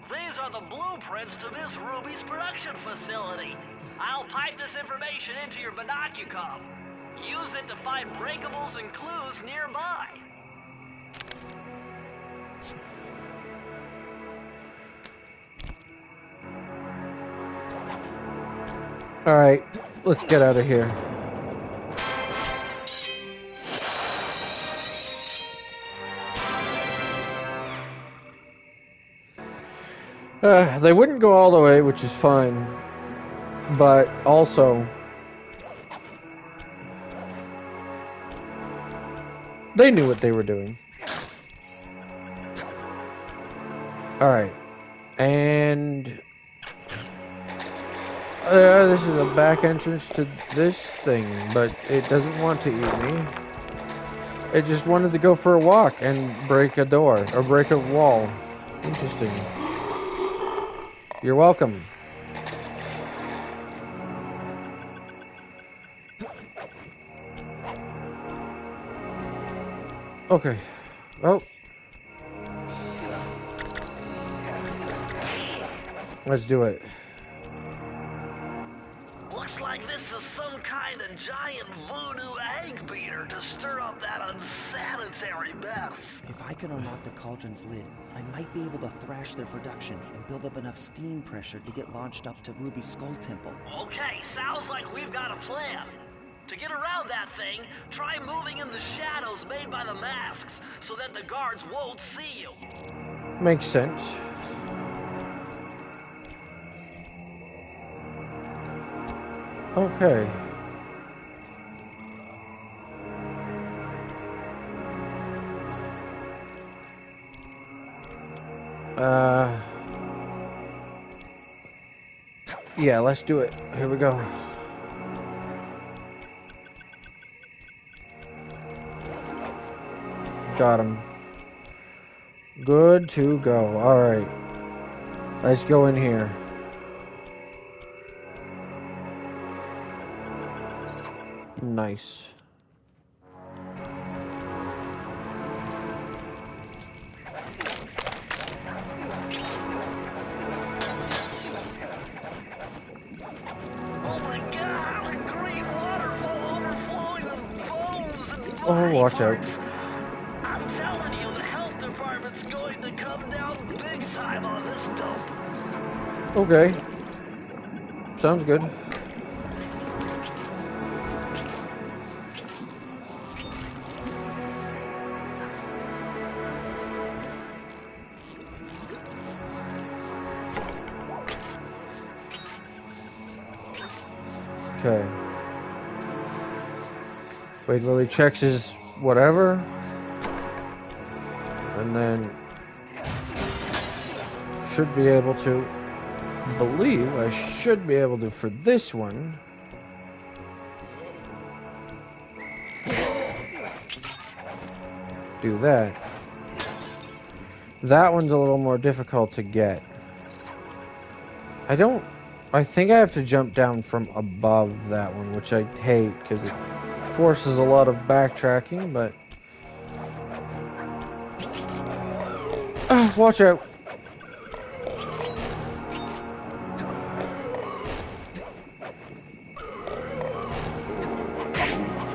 These are the blueprints to Miss Ruby's production facility. I'll pipe this information into your binocucom. Use it to find breakables and clues nearby. Alright, let's get out of here. They wouldn't go all the way, which is fine. But also, they knew what they were doing. Alright. And this is a back entrance to this thing, but it doesn't want to eat me. It just wanted to go for a walk and break a door, or break a wall. Interesting. You're welcome. Okay. Well. Let's do it. Looks like this is some kind of giant voodoo egg beater to stir up that unsanitary mess. If I could unlock the cauldron's lid, I might be able to thrash their production and build up enough steam pressure to get launched up to Ruby's Skull Temple. Okay, sounds like we've got a plan. To get around that thing, try moving in the shadows made by the masks so that the guards won't see you. Makes sense. Okay. Yeah, let's do it. Here we go. Got him. Good to go. Alright. Let's go in here. Nice. Oh my god, a green waterfall overflowing with bones and Oh, body watch out. parts. I'm telling you, the health department's going to come down big time on this dump. Okay. Sounds good. Okay. Wait while he checks his whatever. And then should be able to believe I should be able to for this one. Do that. That one's a little more difficult to get. I think I have to jump down from above that one, which I hate because it forces a lot of backtracking, but watch out.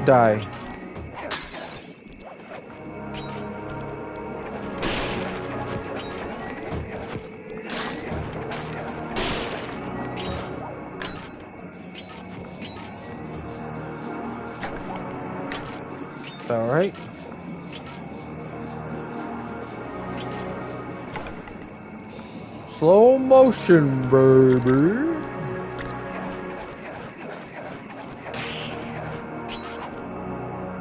Die. Alright. Slow motion, baby.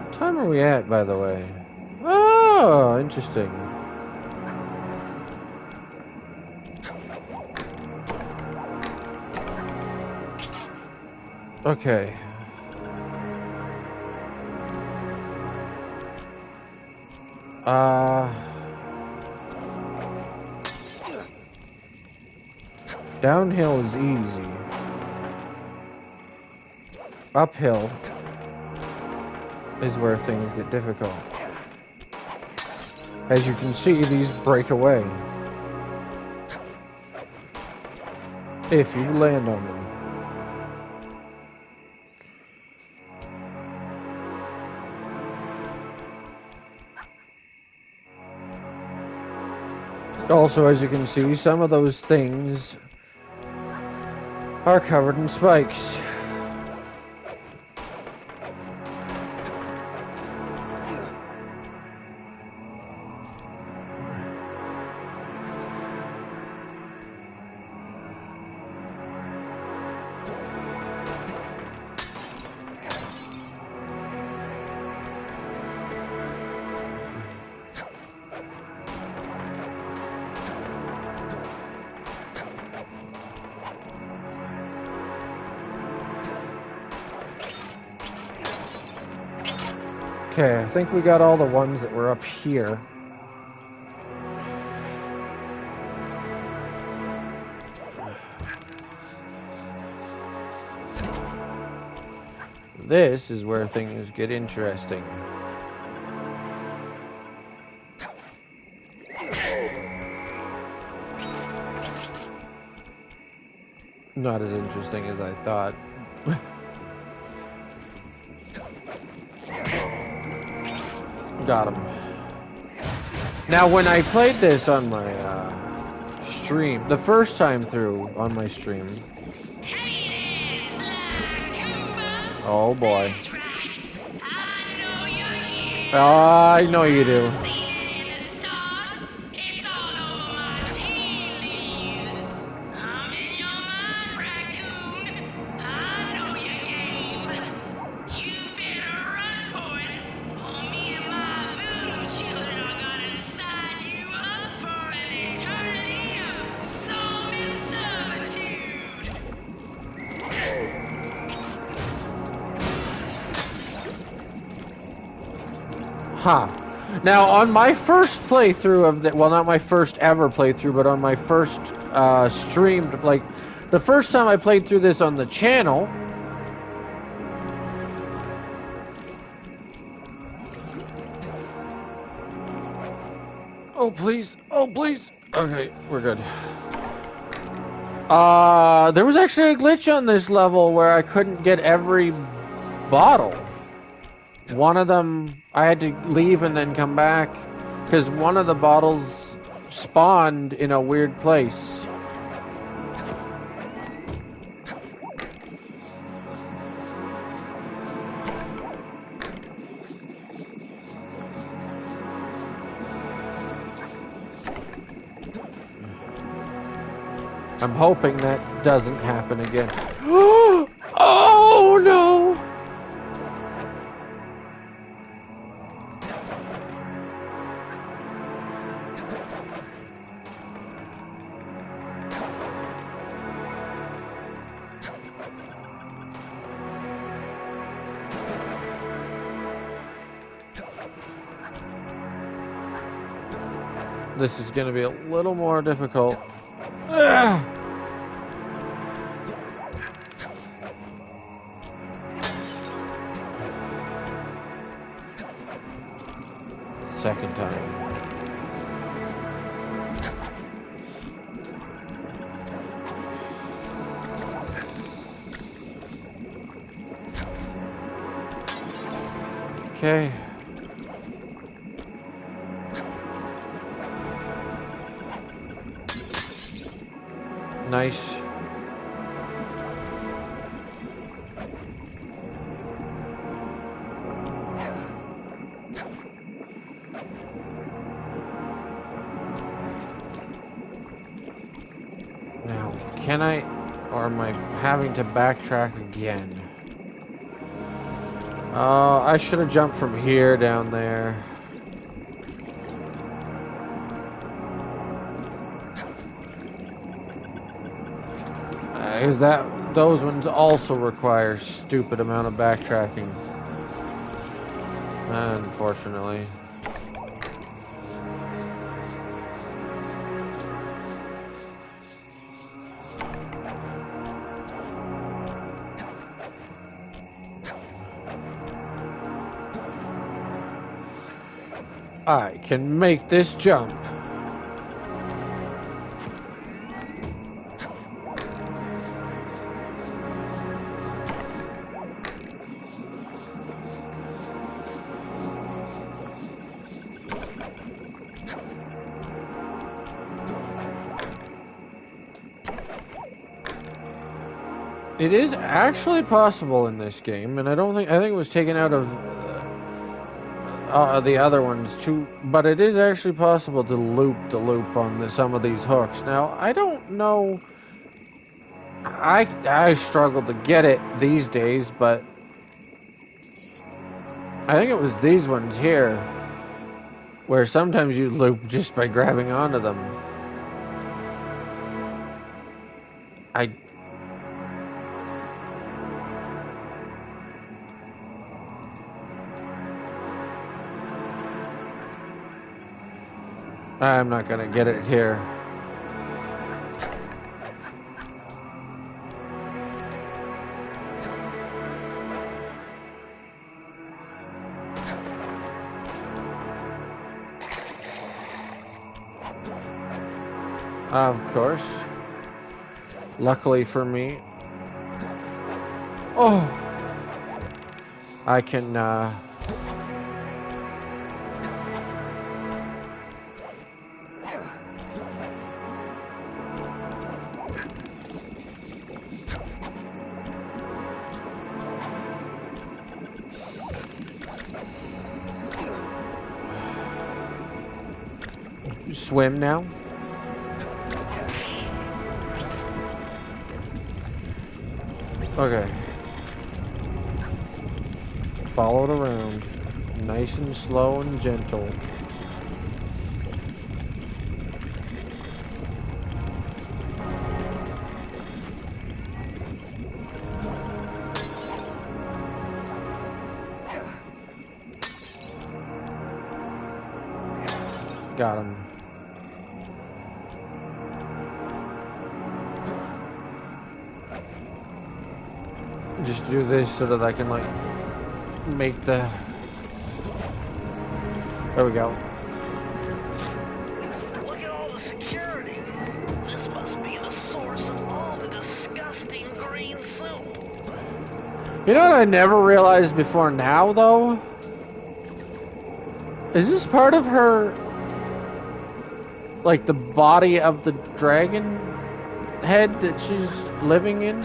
What time are we at, by the way? Oh, interesting. Okay. Downhill is easy. Uphill is where things get difficult. As you can see, these break away if you land on them. Also, as you can see, some of those things are covered in spikes. Okay, I think we got all the ones that were up here. This is where things get interesting. Not as interesting as I thought. Got him. Now, when I played this on my stream, the first time through on my stream. Oh boy. I know you do. Huh. Now, on my first playthrough of the, well, not my first ever playthrough, but on my first streamed, like, the first time I played through this on the channel, oh, please. Oh, please. Okay, we're good. There was actually a glitch on this level where I couldn't get every bottle. One of them, I had to leave and then come back because one of the bottles spawned in a weird place. I'm hoping that doesn't happen again. Oh no! This is going to be a little more difficult. Ugh. Second time. Okay. Nice. Now, can I, or am I having to backtrack again? I should have jumped from here down there. Is those ones also require stupid amount of backtracking? Unfortunately. I can make this jump. It is actually possible in this game, and I think it was taken out of the other ones too, but it is actually possible to loop the loop on some of these hooks. Now, I don't know, I struggle to get it these days, but I think it was these ones here, where sometimes you loop just by grabbing onto them. I'm not gonna get it here. Of course. Luckily for me. Oh! I can, swim now. Okay. Follow it around. Nice and slow and gentle. Got him. Just do this so that I can, like, make the... There we go. Look at all the security. This must be the source of all the disgusting green soup. You know what I never realized before now, though? Is this part of her... like, the body of the dragon head that she's living in?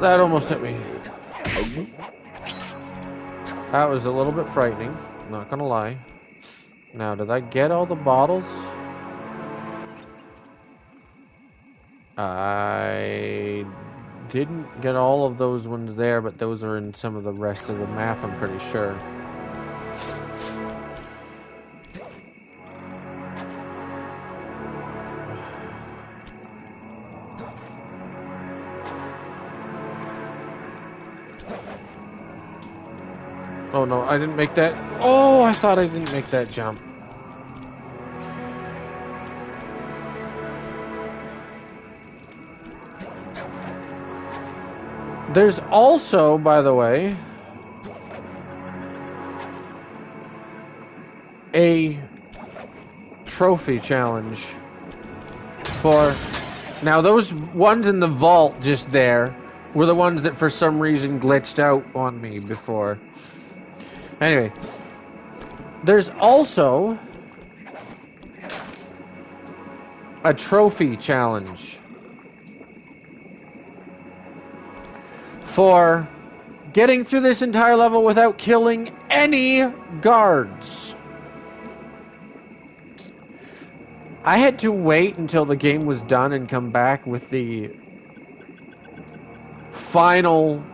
That almost hit me. That was a little bit frightening, not gonna lie. Now, did I get all the bottles? I didn't get all of those ones there, but those are in some of the rest of the map, I'm pretty sure. Oh no, I didn't make that. Oh, I thought I didn't make that jump. There's also, by the way, a trophy challenge for... Now, those ones in the vault just there were the ones that for some reason glitched out on me before. Anyway, there's also a trophy challenge for getting through this entire level without killing any guards. I had to wait until the game was done and come back with the final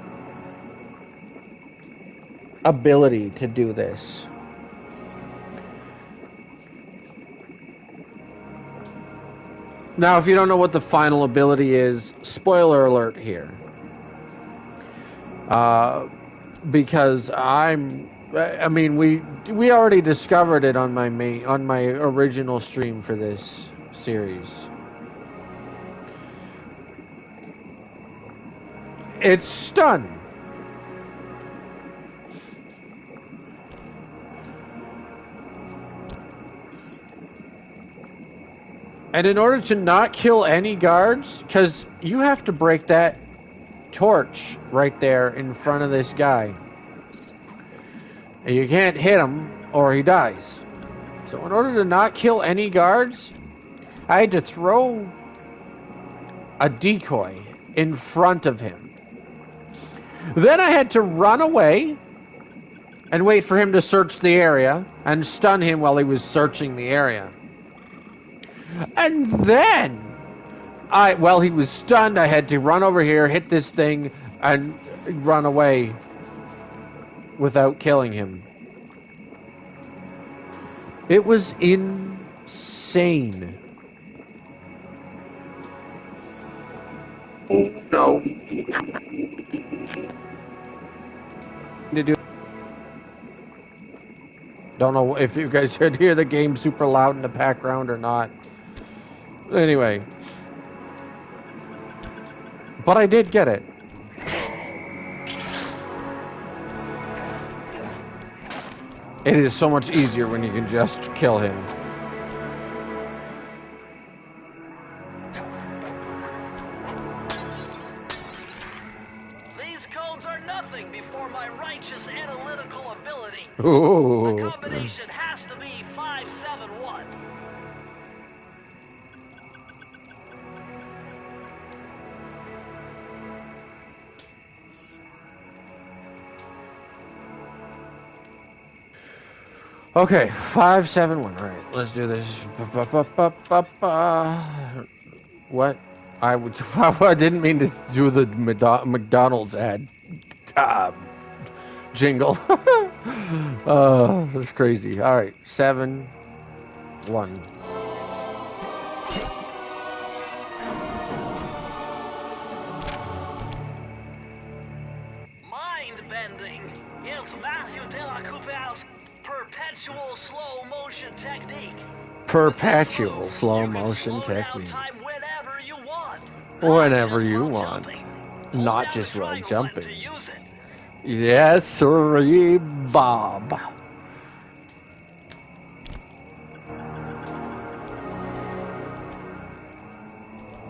ability to do this. Now, if you don't know what the final ability is, spoiler alert here. Because I mean, we already discovered it on my original stream for this series. It's stun. And in order to not kill any guards, because you have to break that torch right there in front of this guy. And you can't hit him or he dies. So in order to not kill any guards, I had to throw a decoy in front of him. Then I had to run away and wait for him to search the area and stun him while he was searching the area. And then, while he was stunned, I had to run over here, hit this thing, and run away without killing him. It was insane. Oh no. Don't know if you guys could hear the game super loud in the background or not. Anyway. But I did get it. It is so much easier when you can just kill him. These codes are nothing before my righteous analytical ability. Ooh. The combination has to be 571. Okay, 571. All right, let's do this. What? I didn't mean to do the McDonald's ad jingle. That's crazy. All right, 7-1. Mind bending. It's Matthew de la Coupe's perpetual slow motion technique. Perpetual slow motion You can slow down technique. time whenever you want. Whenever Not just you while want. jumping. Not Hold just down the while triangle button jumping. to use it. Yes, sirree, Bob.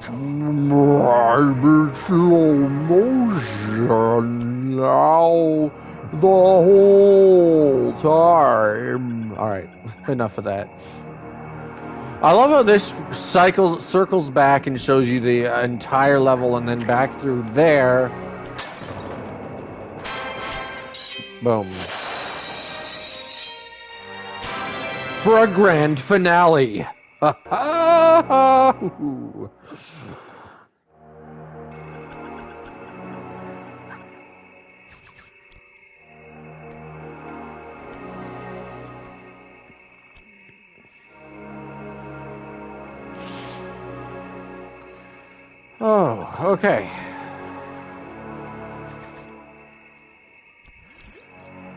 I'm slow motion now the whole time. Alright, enough of that. I love how this circles back and shows you the entire level and then back through there. Boom. For a grand finale. Oh, okay.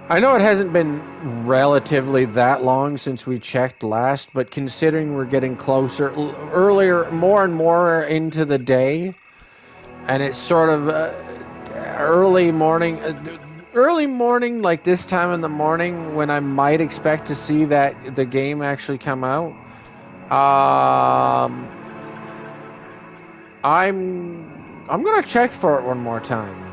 I know it hasn't been relatively that long since we checked last, but considering we're getting closer, earlier, more and more into the day, and it's sort of early morning, like this time in the morning when I might expect to see that the game actually come out. I'm I'm gonna check for it one more time.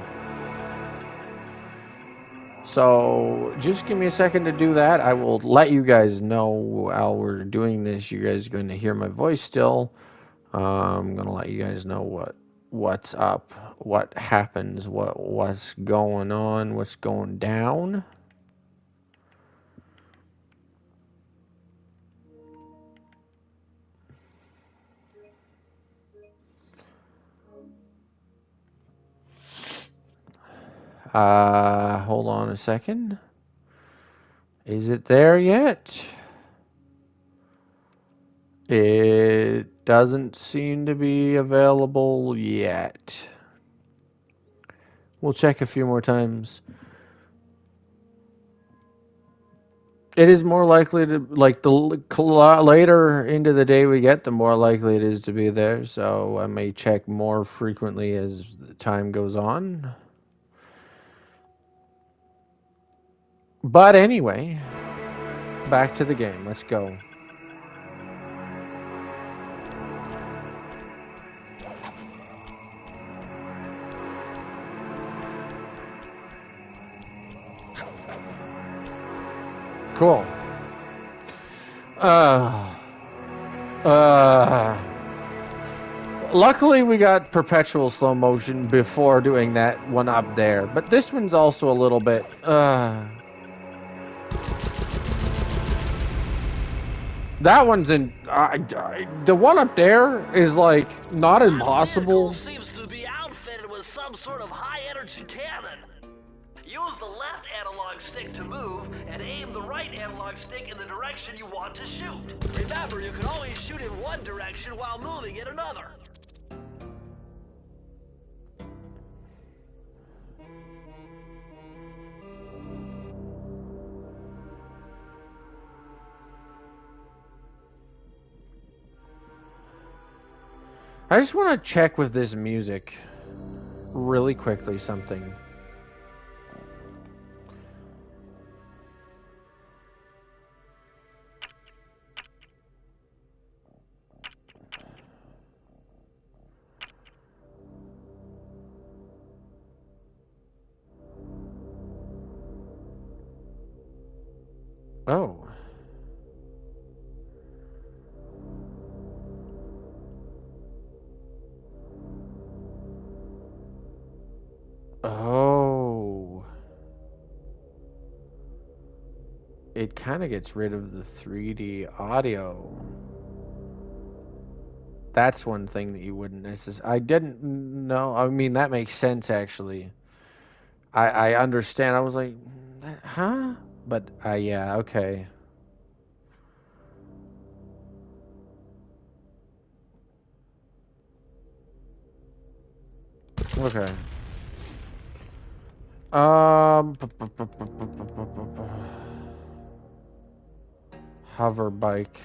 So just give me a second to do that. I will let you guys know while we're doing this. You guys are going to hear my voice still. I'm gonna let you guys know what's up, what happens, what's going on, what's going down. Hold on a second. Is it there yet? It doesn't seem to be available yet. We'll check a few more times. It is more likely to, like, the later into the day we get, the more likely it is to be there. So I may check more frequently as the time goes on. But anyway, back to the game. Let's go. Cool. Luckily we got perpetual slow motion before doing that one up there, but this one's also a little bit, that one's in, the one up there is, like, not impossible. Seems to be outfitted with some sort of high-energy cannon. Use the left analog stick to move, and aim the right analog stick in the direction you want to shoot. Remember, you can only shoot in one direction while moving in another. I just want to check with this music really quickly something. Oh. Oh. It kind of gets rid of the 3D audio. That's one thing that you wouldn't necessarily... I didn't know. I mean, that makes sense, actually. I understand. I was like, huh? But, yeah, okay. Okay. Hover bike.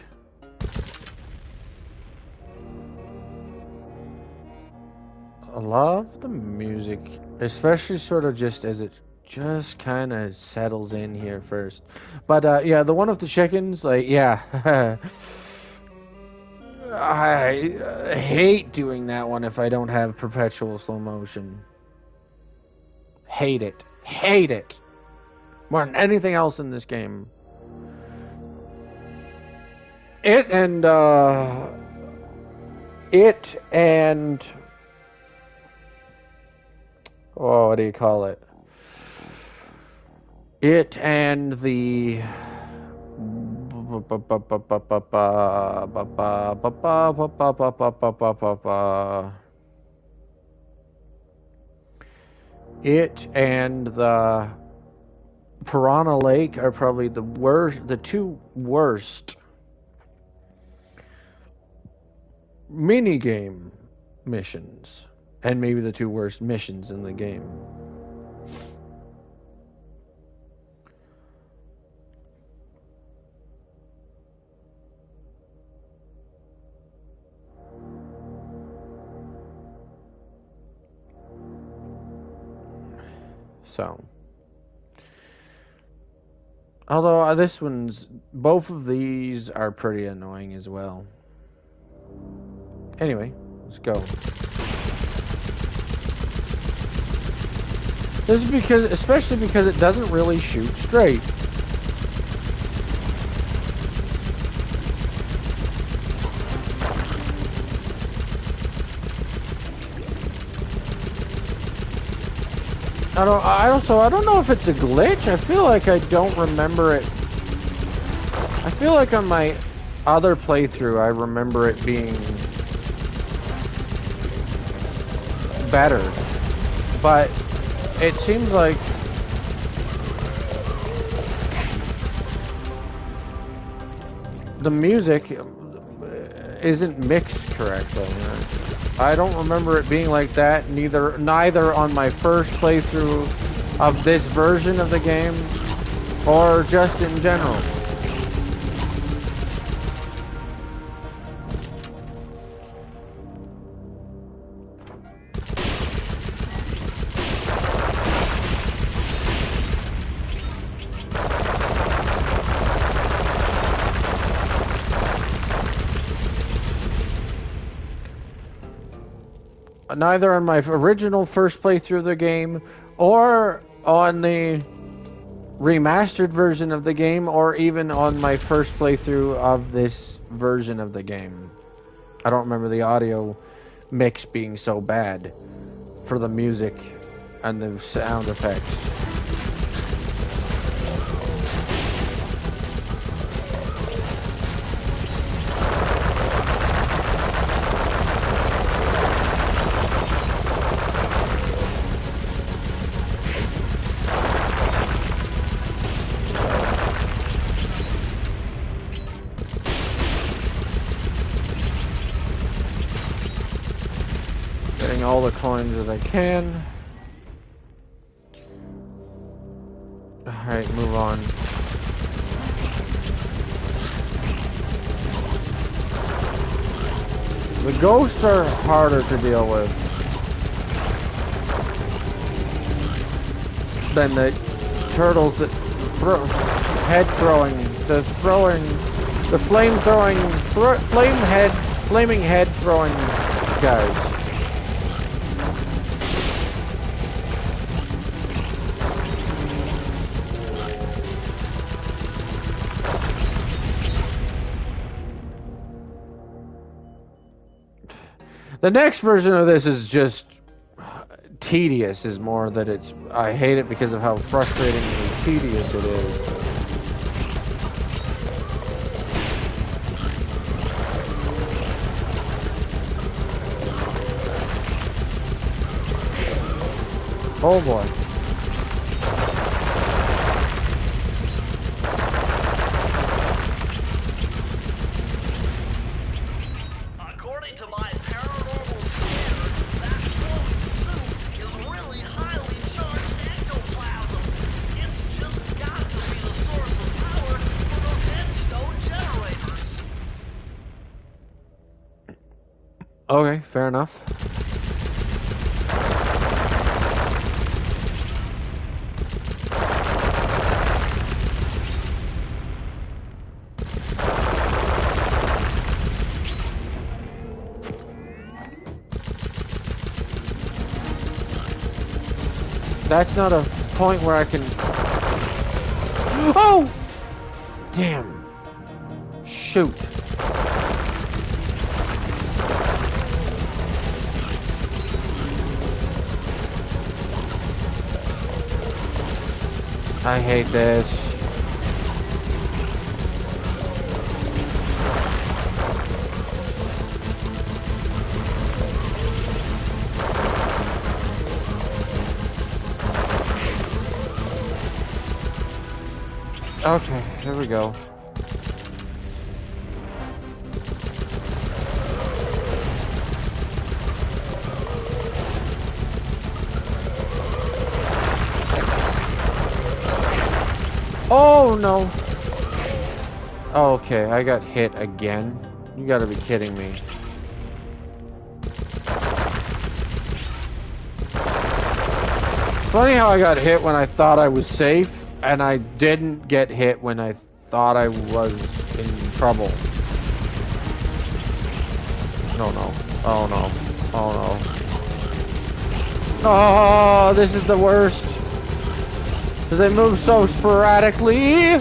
I love the music, especially sort of just as it just kind of settles in here first. But yeah, the one with the chickens, like, yeah. I hate doing that one if I don't have perpetual slow motion. Hate it. Hate it. More than anything else in this game. It and oh, what do you call it? It and the it and the Piranha Lake are probably the two worst minigame missions, and maybe the two worst missions in the game. So, although both of these are pretty annoying as well. Anyway, let's go. This is because, especially because it doesn't really shoot straight. I don't know if it's a glitch. I feel like I don't remember it. I feel like on my other playthrough, I remember it being better. But it seems like the music isn't mixed correctly. I don't remember it being like that, neither on my first playthrough of this version of the game or just in general. Neither on my original first playthrough of the game or on the remastered version of the game or even on my first playthrough of this version of the game. I don't remember the audio mix being so bad for the music and the sound effects. All the coins that I can. Alright, move on. The ghosts are harder to deal with than the turtles that the flaming head throwing guys. The next version of this is just tedious, is more that it's... I hate it because of how frustrating and tedious it is. Oh boy. Okay, fair enough. That's not a point where I can... Oh! Damn. Shoot. I hate this. Okay, here we go. Oh no! Okay, I got hit again. You gotta be kidding me. Funny how I got hit when I thought I was safe, and I didn't get hit when I thought I was in trouble. No, no. Oh no. Oh no. Oh, this is the worst. Because they move so sporadically.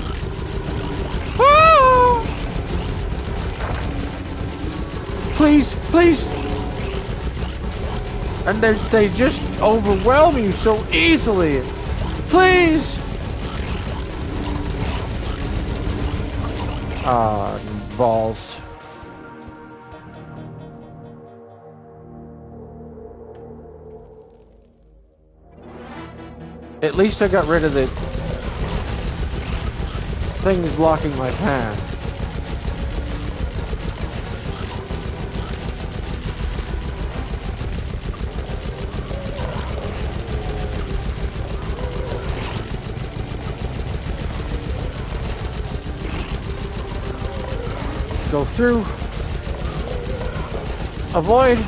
Ah! Please, please. And they just overwhelm you so easily. Please. Ah, balls. At least I got rid of the things blocking my path. Go through. Avoid.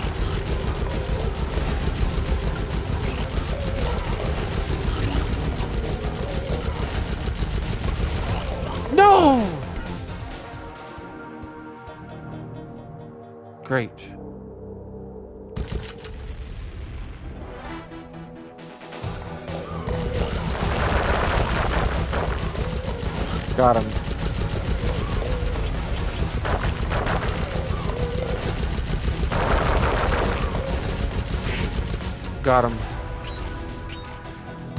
No! Great. Got him. Got him.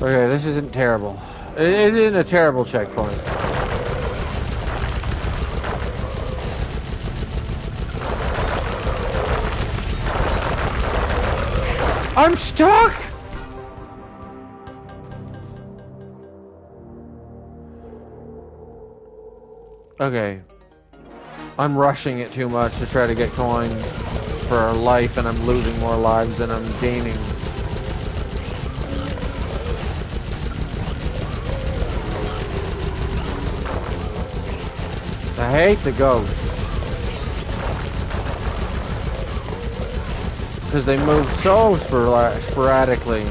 Okay, this isn't terrible. It isn't a terrible checkpoint. I'm stuck! Okay. I'm rushing it too much to try to get coins for life, and I'm losing more lives than I'm gaining. I hate the ghosts. Because they move so sporadically.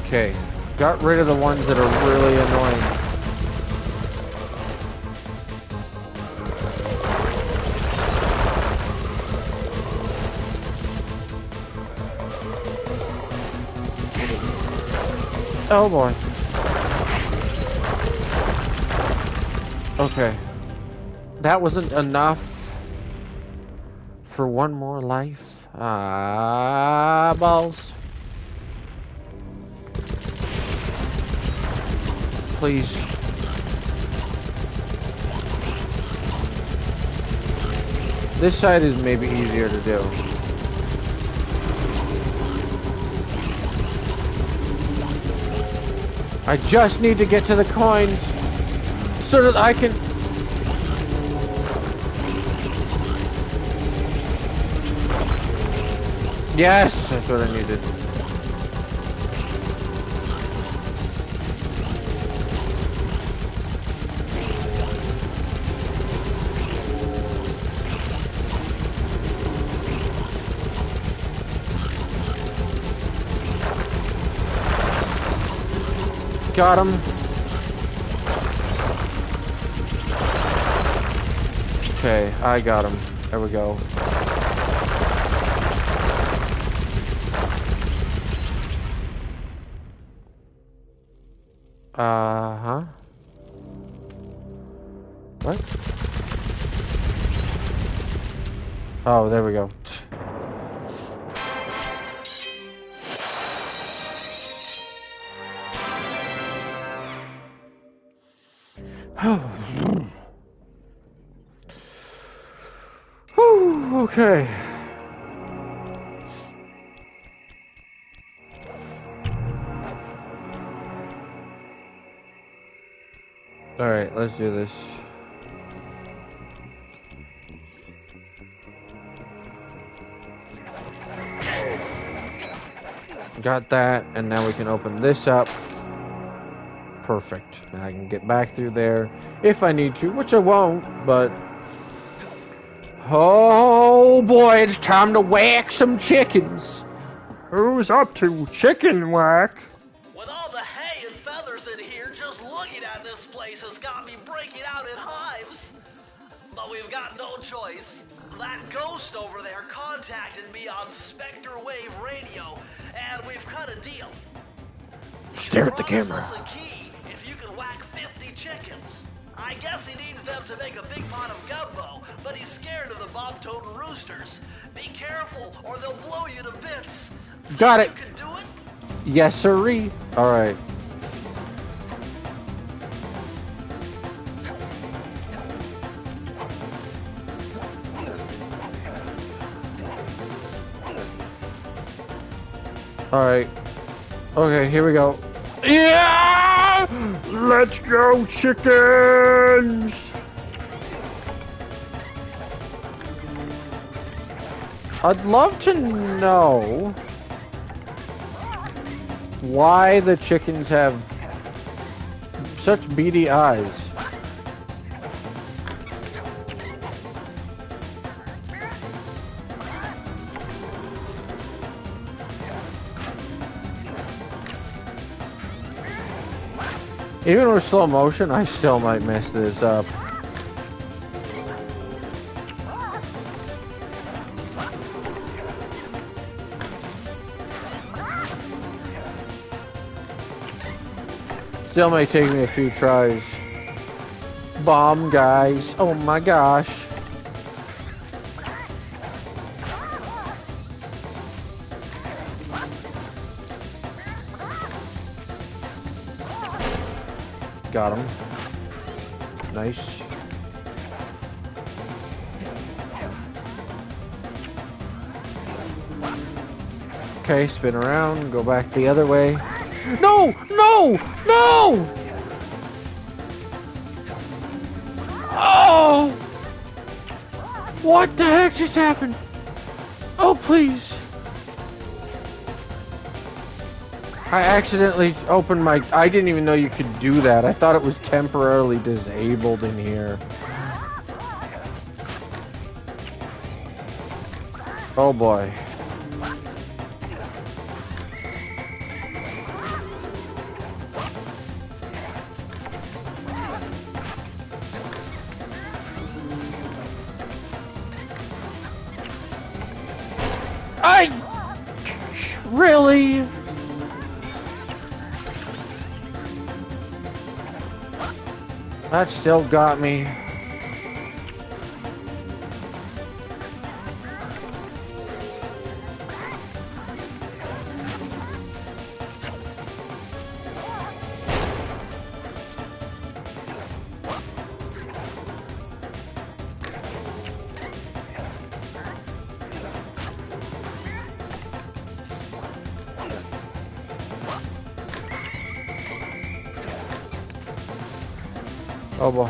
Okay, got rid of the ones that are really annoying. Oh boy. Okay. That wasn't enough for one more life. Ah, balls. Please. This side is maybe easier to do. I just need to get to the coins so that I can... Yes, that's what I needed. Got him. Okay, I got him. There we go. Huh? What? Oh, there we go. Whew, okay. All right, let's do this. Got that, and now we can open this up. Perfect. Now I can get back through there if I need to, which I won't, but... Oh boy, it's time to whack some chickens. Who's up to chicken whack? But we've got no choice. That ghost over there contacted me on Spectre Wave Radio, and we've cut a deal. Stare at the Promised camera. us a key if you can whack 50 chickens. I guess he needs them to make a big pot of gumbo, but he's scared of the bob-toting roosters. Be careful, or they'll blow you to bits. Got it. You can do it? Yes, sirree. All right. All right. Okay, here we go. Yeah! Let's go, chickens! I'd love to know why the chickens have such beady eyes. Even with slow motion, I still might mess this up. Still may take me a few tries. Bomb, guys. Oh my gosh. Got him. Nice. Okay, spin around, go back the other way. No! No! No! Oh! What the heck just happened? Oh, please. I accidentally opened my... I didn't even know you could do that. I thought it was temporarily disabled in here. Oh boy. Really? That still got me. Oh boy.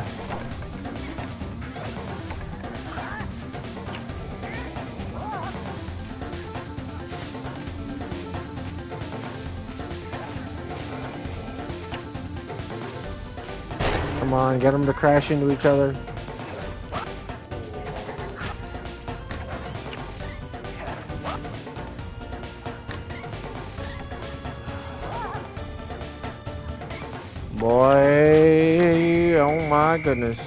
Come on, get them to crash into each other. Boy, oh my goodness.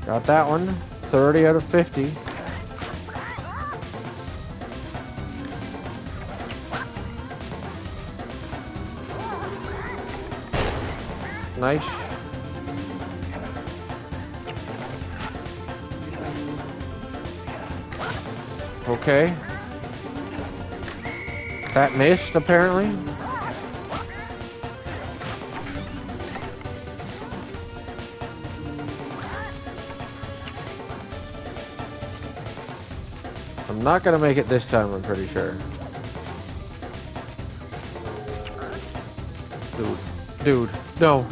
Got that one. 30 out of 50. Nice. Okay. That missed, apparently. I'm not gonna make it this time, I'm pretty sure. Dude, no.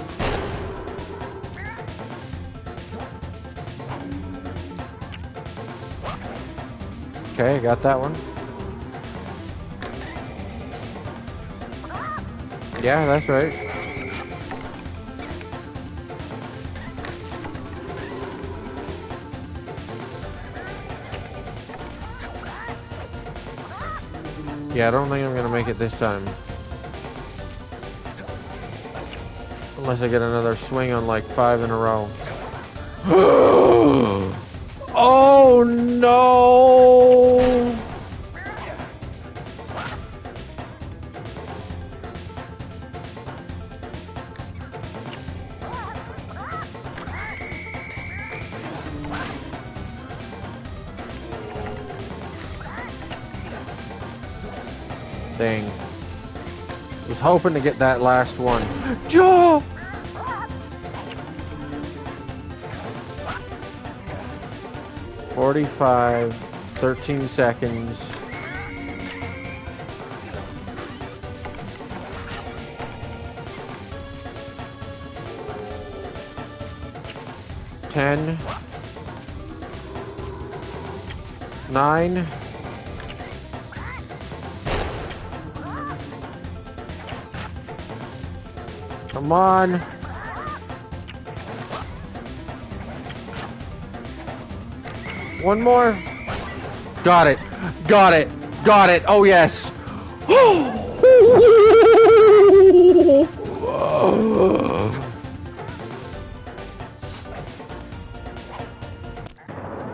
Okay, got that one. Yeah, that's right. Yeah, I don't think I'm gonna make it this time. Unless I get another swing on like 5 in a row. Oh no! Dang. Was hoping to get that last one. Joe! 45, 13 seconds. Ten. 9. Come on. One more. Got it. Got it. Got it. Oh, yes.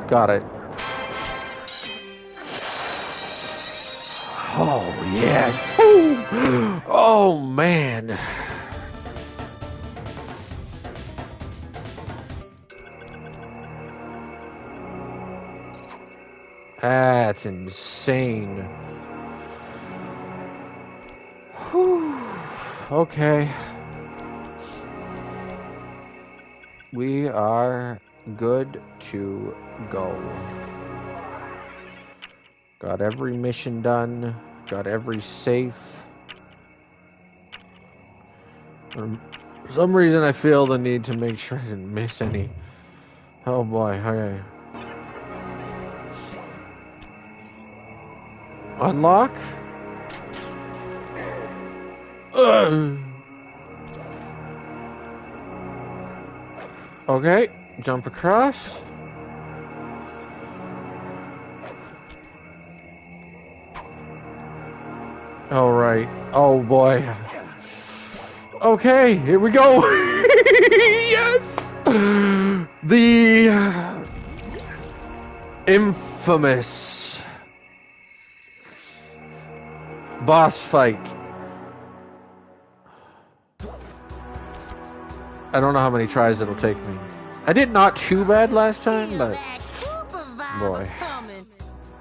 Got it. Oh, yes. Oh, man. That's insane. Whew. Okay. We are good to go. Got every mission done. Got every safe. For some reason I feel the need to make sure I didn't miss any. Oh boy, okay. Unlock. Okay, jump across. All right. Oh boy. Okay, here we go. Yes. The infamous boss fight. I don't know how many tries it'll take me. I did not too bad last time, but boy.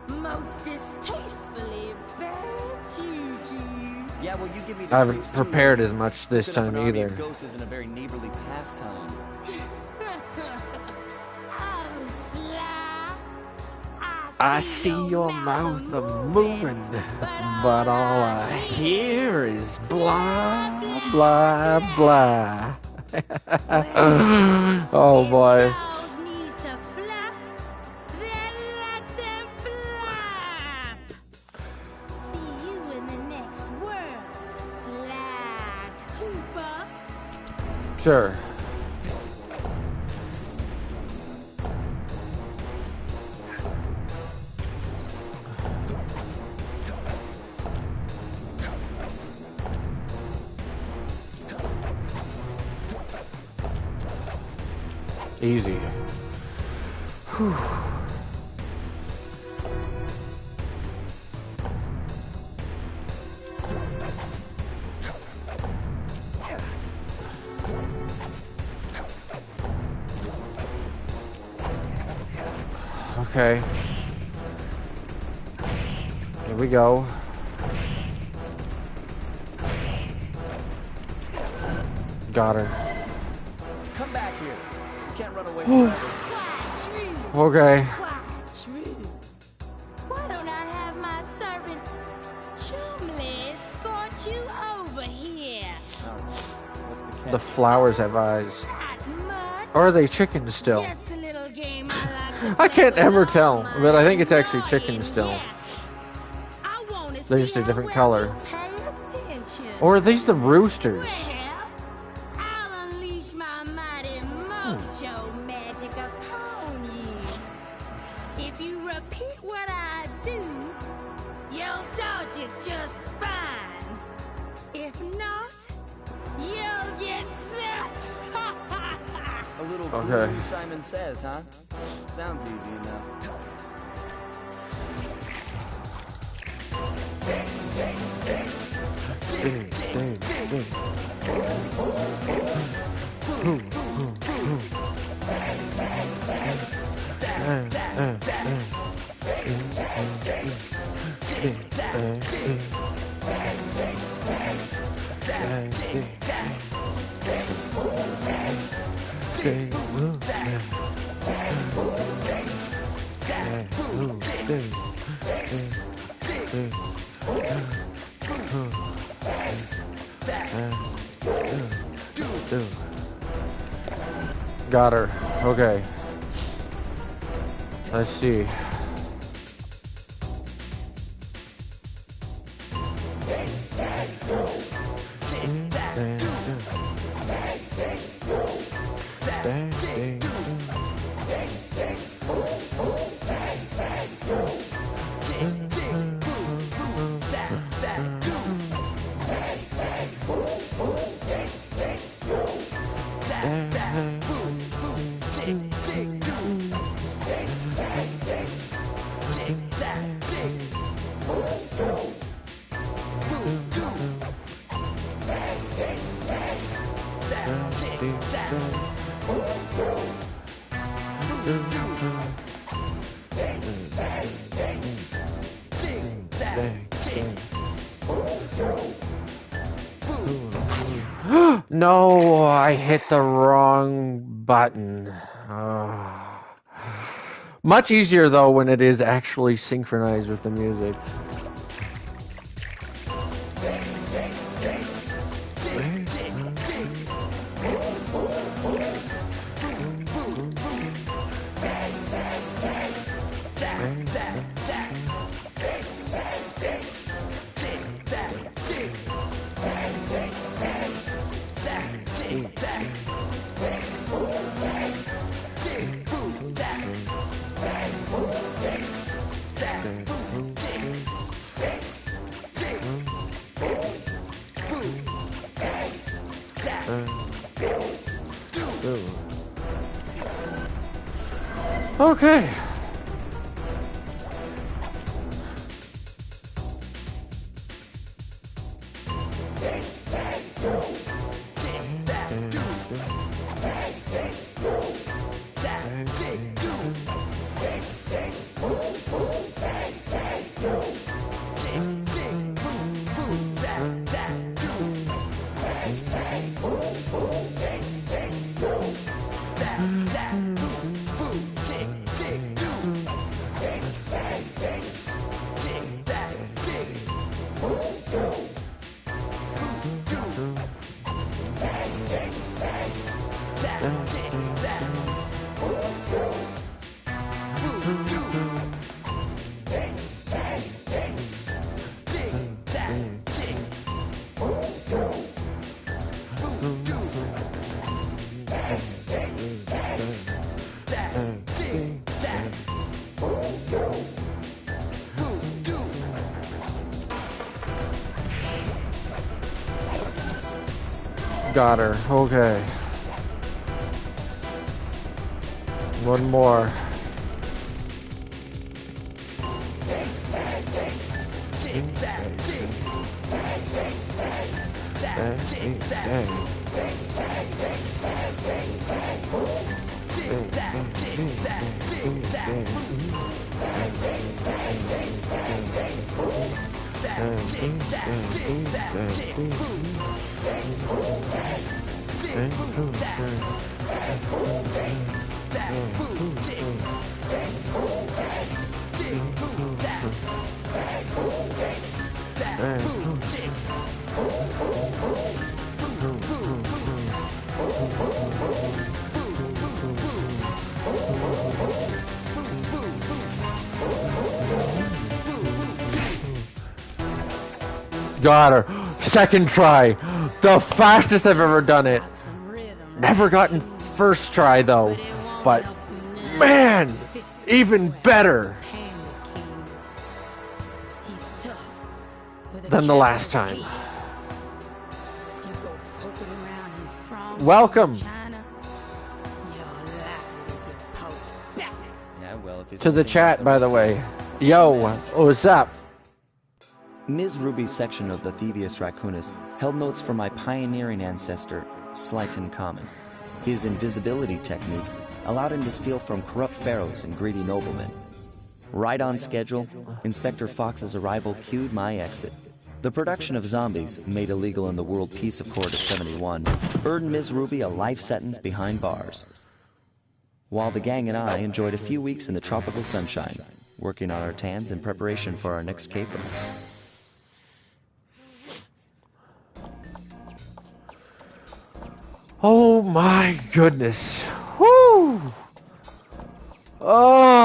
Most distastefully bad juju. Yeah, well, you give me the I haven't creeps, too. prepared as much this Bit of time an army either. of ghosts isn't a very neighborly pastime. I see your mouth moving, but all I hear is blah, blah, blah. Oh boy. Sure. Easy. Whew. Okay. Here we go. Got her. Come back here. You can't run away forever. Okay. Quite true. Why don't I have my servant Chumley escort you over here? Oh, what's the catch? The flowers have eyes. Not much. Or are they chickens still? Just a little game I like to I play can't with ever all tell, my but I think it's actually annoying chicken still. guests. I wanna They're see just a how different well color. you pay attention. Or are these the roosters? Well, I'll unleash my mighty mojo magic upon you. If you repeat what I do, you'll dodge it just fine. If not, you'll get so No Okay. clue who Simon Says, huh? Sounds easy enough. Got her. Okay. Let's see. No, I hit the wrong button. Much easier though when it is actually synchronized with the music. Okay. Got her. Okay. One more. Got her. Second try. The fastest I've ever done it. Never gotten first try though. But man, even better than the last time. to the chat, by the way. Yo, what's up? Ms. Ruby's section of the Thievius Racoonus held notes from my pioneering ancestor, Slighton Common. His invisibility technique allowed him to steal from corrupt pharaohs and greedy noblemen. Right on schedule, Inspector Fox's arrival cued my exit. The production of zombies, made illegal in the World Peace Accord of 71, earned Ms. Ruby a life sentence behind bars. While the gang and I enjoyed a few weeks in the tropical sunshine, working on our tans in preparation for our next caper. Oh my goodness. Woo! Oh.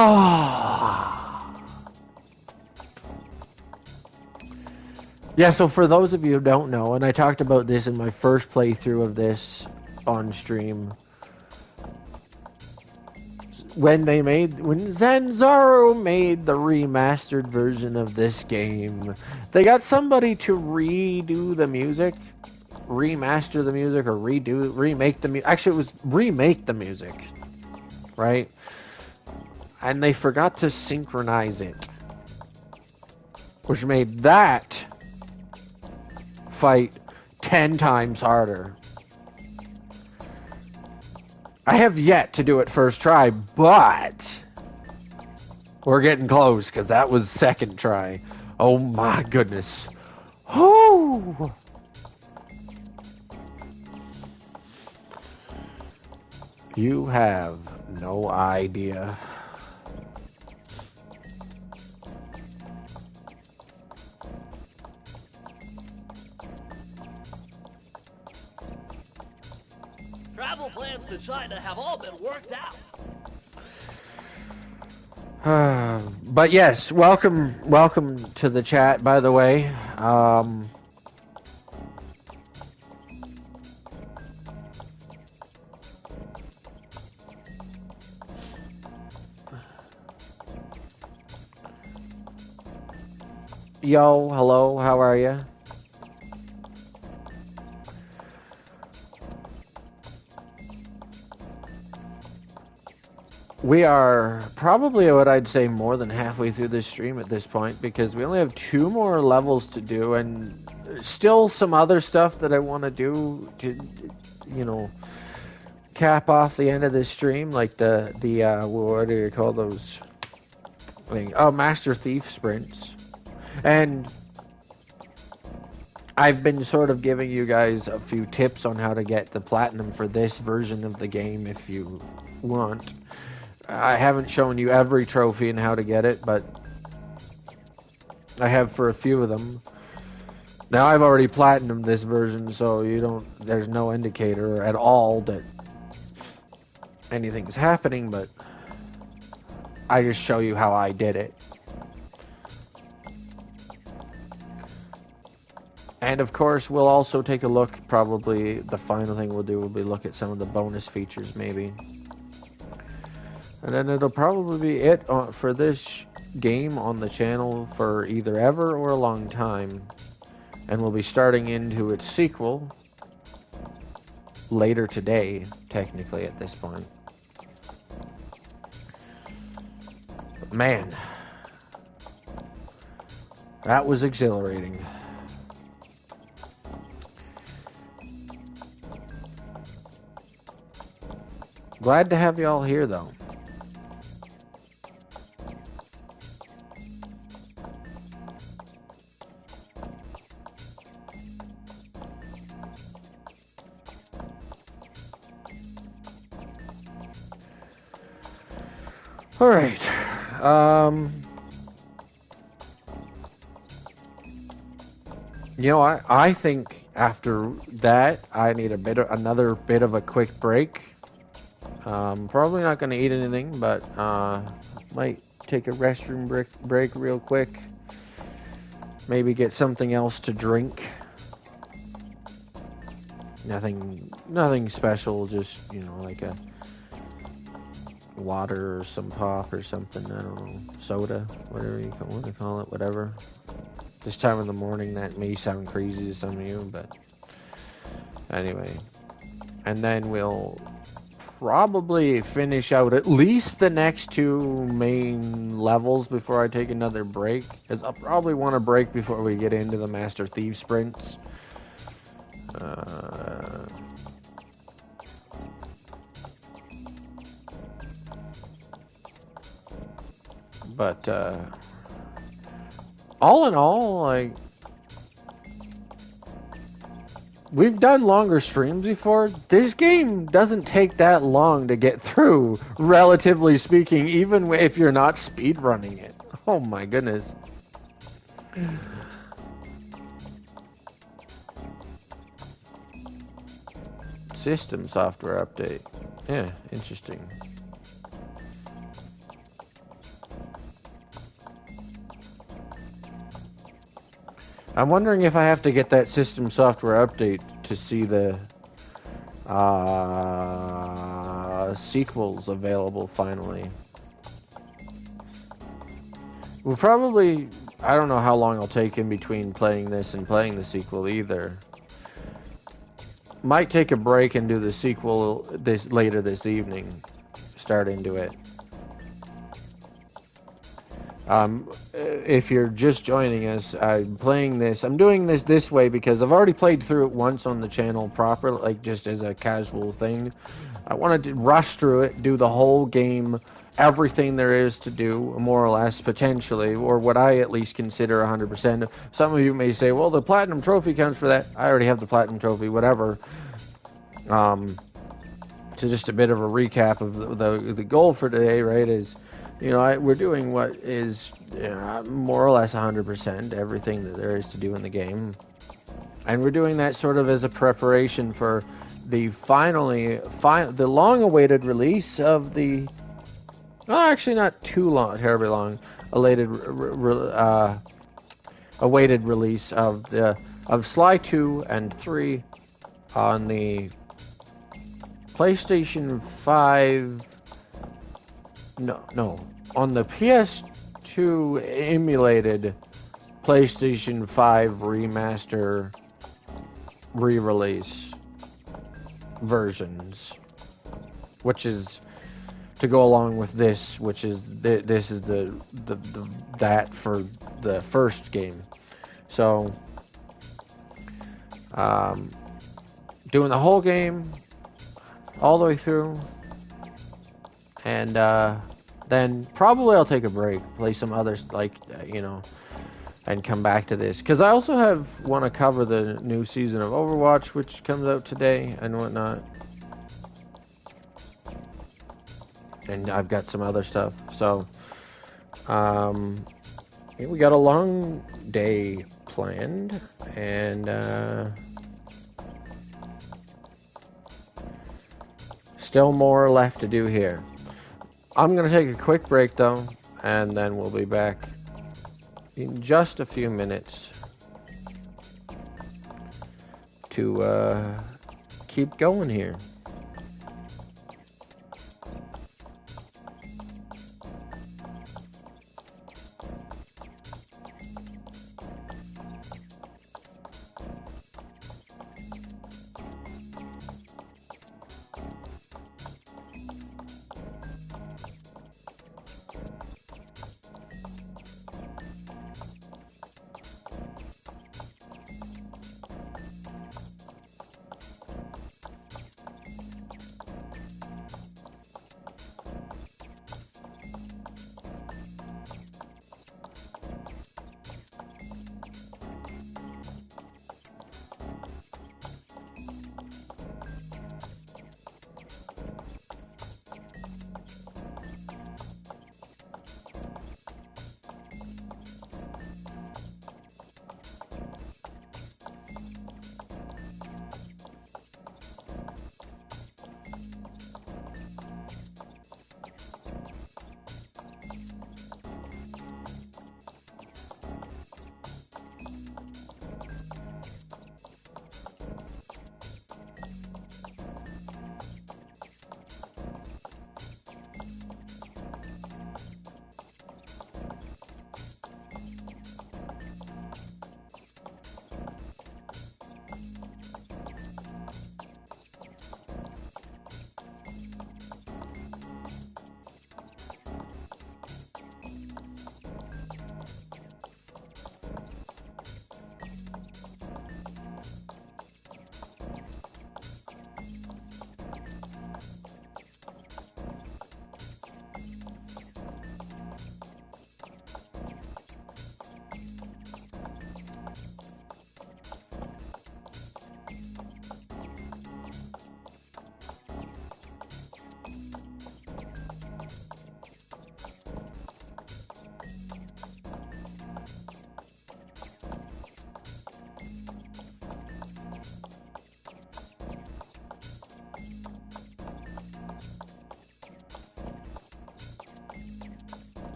Yeah, so for those of you who don't know, and I talked about this in my first playthrough of this on stream, when Zanzaro made the remastered version of this game, they got somebody to redo the music, remaster the music, or remake the music. Actually, it was remake the music, right? And they forgot to synchronize it, which made that fight 10 times harder. I have yet to do it first try, but we're getting close because that was second try. Oh my goodness. Whoo! You have no idea. Travel plans to China have all been worked out. But yes, welcome to the chat, by the way. Yo, hello, how are you? We are probably, what I'd say, more than halfway through this stream at this point, because we only have 2 more levels to do, and still some other stuff that I want to do to, you know, cap off the end of this stream, like the what do you call those things? Oh, Master Thief sprints. And I've been sort of giving you guys a few tips on how to get the platinum for this version of the game if you want. I haven't shown you every trophy and how to get it, but I have for a few of them. Now I've already platinumed this version, so there's no indicator at all that anything's happening, but I just show you how I did it. And of course, we'll also take a look, probably the final thing we'll do will be look at some of the bonus features, maybe. And then it'll probably be it for this game on the channel for either ever or a long time. And we'll be starting into its sequel later today, technically, at this point. But man, that was exhilarating. Glad to have you all here, though. All right. You know, I think after that I need another bit of a quick break. Probably not going to eat anything, but might take a restroom break real quick. Maybe get something else to drink. Nothing special, just, you know, like a water or some pop or something, I don't know, soda, whatever you want to call it, whatever. This time of the morning, that may sound crazy to some of you, but anyway. And then we'll probably finish out at least the next two main levels before I take another break. Because I'll probably want to break before we get into the Master Thief sprints. But all in all, like, we've done longer streams before. This game doesn't take that long to get through, relatively speaking, even if you're not speedrunning it. Oh my goodness. System software update. Yeah, interesting. I'm wondering if I have to get that system software update to see the sequels available finally. We'll probably... I don't know how long it'll take in between playing this and playing the sequel either. Might take a break and do the sequel later this evening. Start into it. If you're just joining us, I'm playing this. I'm doing this way because I've already played through it once on the channel proper, like just as a casual thing. I wanted to rush through it, do the whole game, everything there is to do, more or less, potentially, or what I at least consider 100%. Some of you may say, well, the Platinum Trophy counts for that. I already have the Platinum Trophy, whatever. So just a bit of a recap of the goal for today, right, is... You know, we're doing what is more or less 100% everything that there is to do in the game. And we're doing that sort of as a preparation for the the long-awaited release of the... Well, actually not too long, terribly long, awaited release of Sly 2 and 3 on the PlayStation 5... No. On the PS2 emulated PlayStation 5 remaster re-release versions, which is to go along with this, which is this is that for the first game. So, doing the whole game all the way through. And then probably I'll take a break, play some others, like, and come back to this. Because I also want to cover the new season of Overwatch, which comes out today and whatnot. And I've got some other stuff. So, we got a long day planned. And, still more left to do here. I'm going to take a quick break, though, and then we'll be back in just a few minutes to keep going here.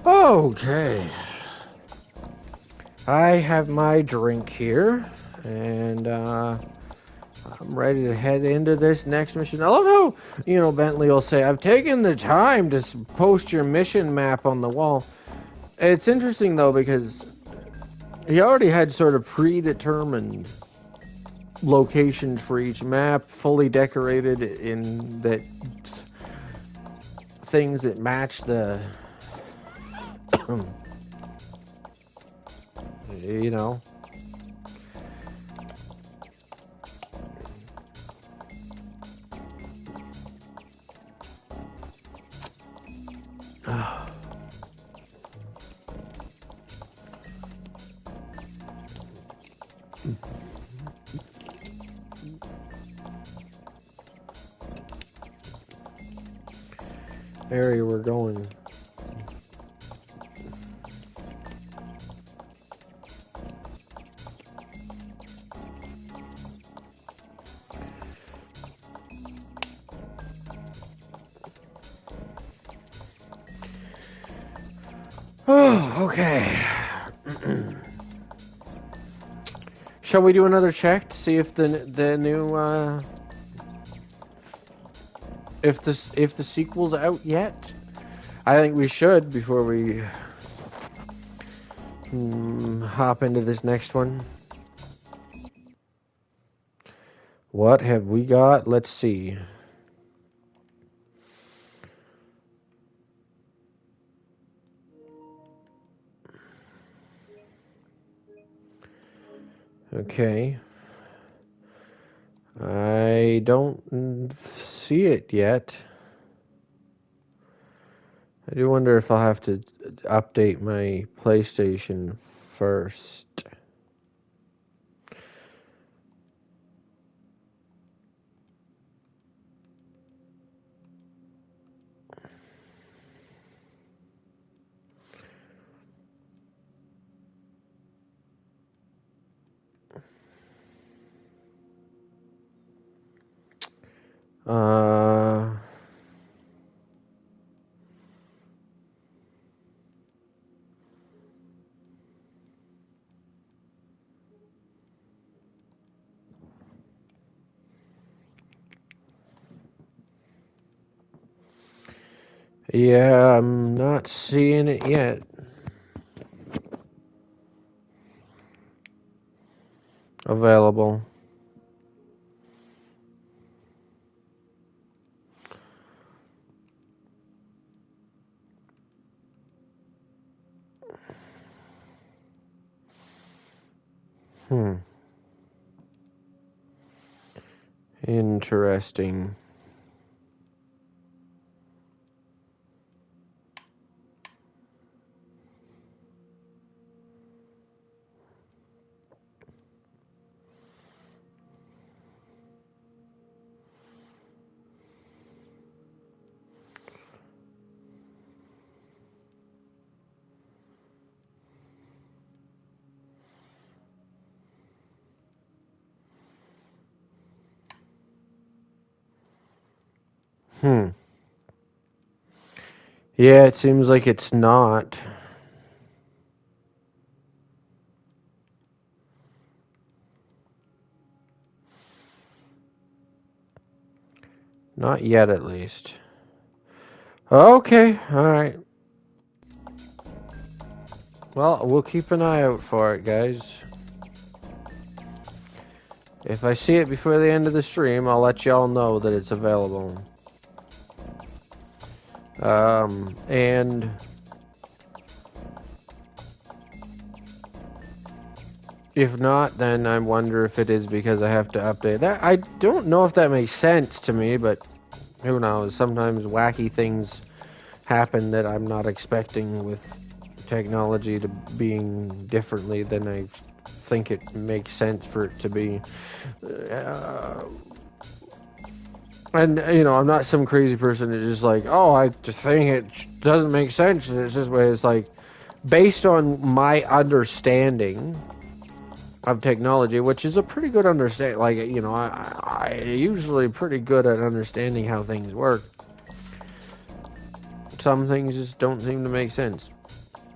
Okay. I have my drink here, and I'm ready to head into this next mission. I love how, Bentley will say, I've taken the time to post your mission map on the wall. It's interesting, though, because he already had sort of predetermined locations for each map, fully decorated in that things that match the, you know. Area we're going. Oh, okay. Shall we do another check to see if the new if the sequel's out yet? I think we should before we hop into this next one. What have we got? Let's see. Okay. I don't see it yet. I do wonder if I'll have to update my PlayStation first. Yeah, I'm not seeing it yet. Available. Interesting. Yeah, it seems like it's not. Not yet, at least. Okay, alright. Well, we'll keep an eye out for it, guys. If I see it before the end of the stream, I'll let y'all know that it's available. And if not, then I wonder if it is because I have to update that. I don't know if that makes sense to me, but who knows? Sometimes wacky things happen that I'm not expecting with technology to being differently than I think it makes sense for it to be. And, I'm not some crazy person that's just like, oh, I just think it doesn't make sense. And it's this way. It's like, based on my understanding of technology, which is a pretty good understanding. Like, I usually pretty good at understanding how things work. Some things just don't seem to make sense.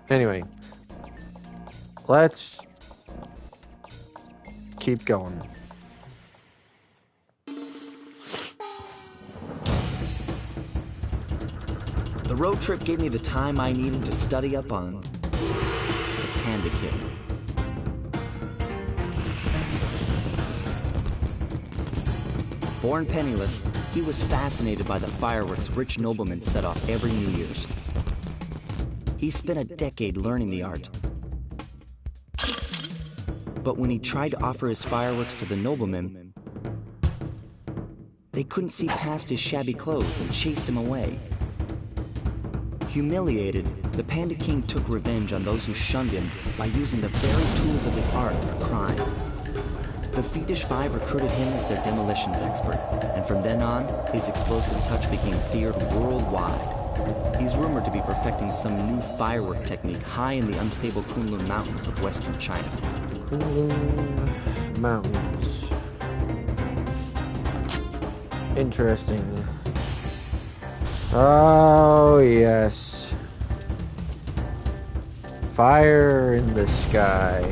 Anyway, let's keep going. The road trip gave me the time I needed to study up on the Panda King. Born penniless, he was fascinated by the fireworks rich noblemen set off every New Year's. He spent a decade learning the art. But when he tried to offer his fireworks to the noblemen, they couldn't see past his shabby clothes and chased him away. Humiliated, the Panda King took revenge on those who shunned him by using the very tools of his art for crime. The Fiendish Five recruited him as their demolitions expert, and from then on, his explosive touch became feared worldwide. He's rumored to be perfecting some new firework technique high in the unstable Kunlun Mountains of western China. Kunlun Mountains. Interesting. Oh, yes. Fire in the sky.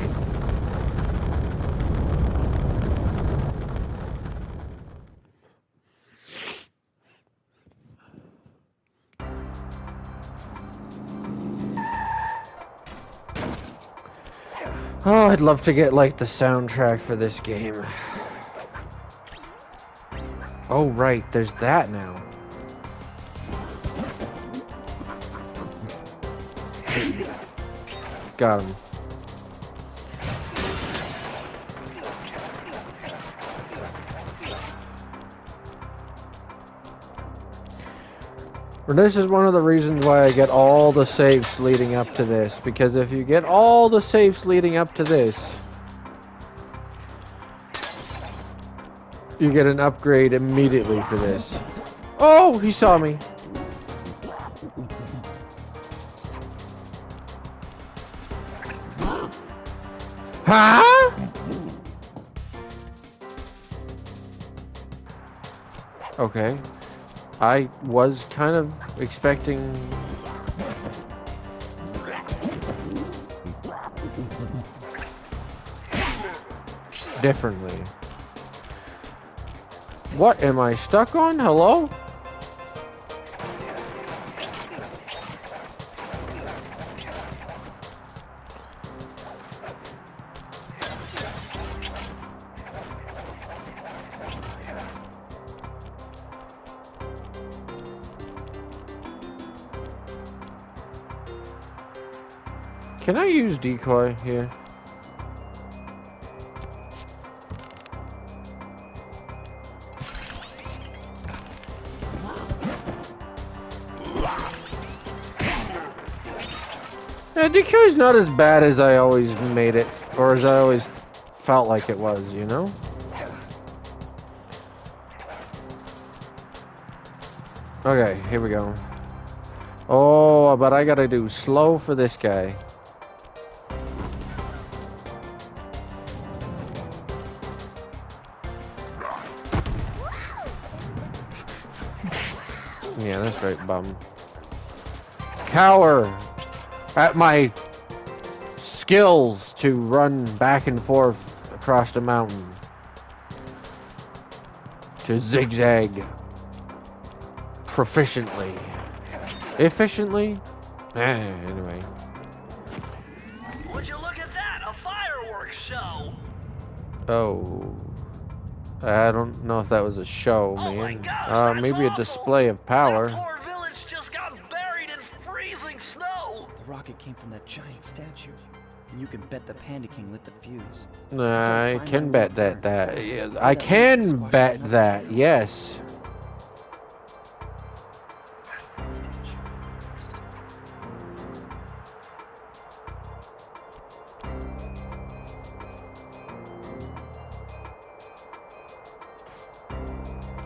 Oh, I'd love to get, like, the soundtrack for this game. Oh, right, there's that now. Got him. This is one of the reasons why I get all the saves leading up to this, because if you get all the saves leading up to this, you get an upgrade immediately for this. Oh, he saw me. Huh? Okay. I was kind of expecting... differently. What am I stuck on? Hello? Can I use decoy here? Yeah, decoy's not as bad as I always made it, or as I always felt like it was, you know? Okay, here we go. Oh, but I gotta do slow for this guy. Yeah, that's right, bum. Cower at my skills to run back and forth across the mountain. To zigzag proficiently. Efficiently? Anyway. Would you look at that? A fireworks show! Oh. I don't know if that was a show, Oh my man. gosh, Maybe a that's display of awful. power. That poor village just got buried in freezing snow! The rocket came from that giant statue, and you can bet the Panda King lit the fuse. I can bet that. Yeah, I can bet that, yes.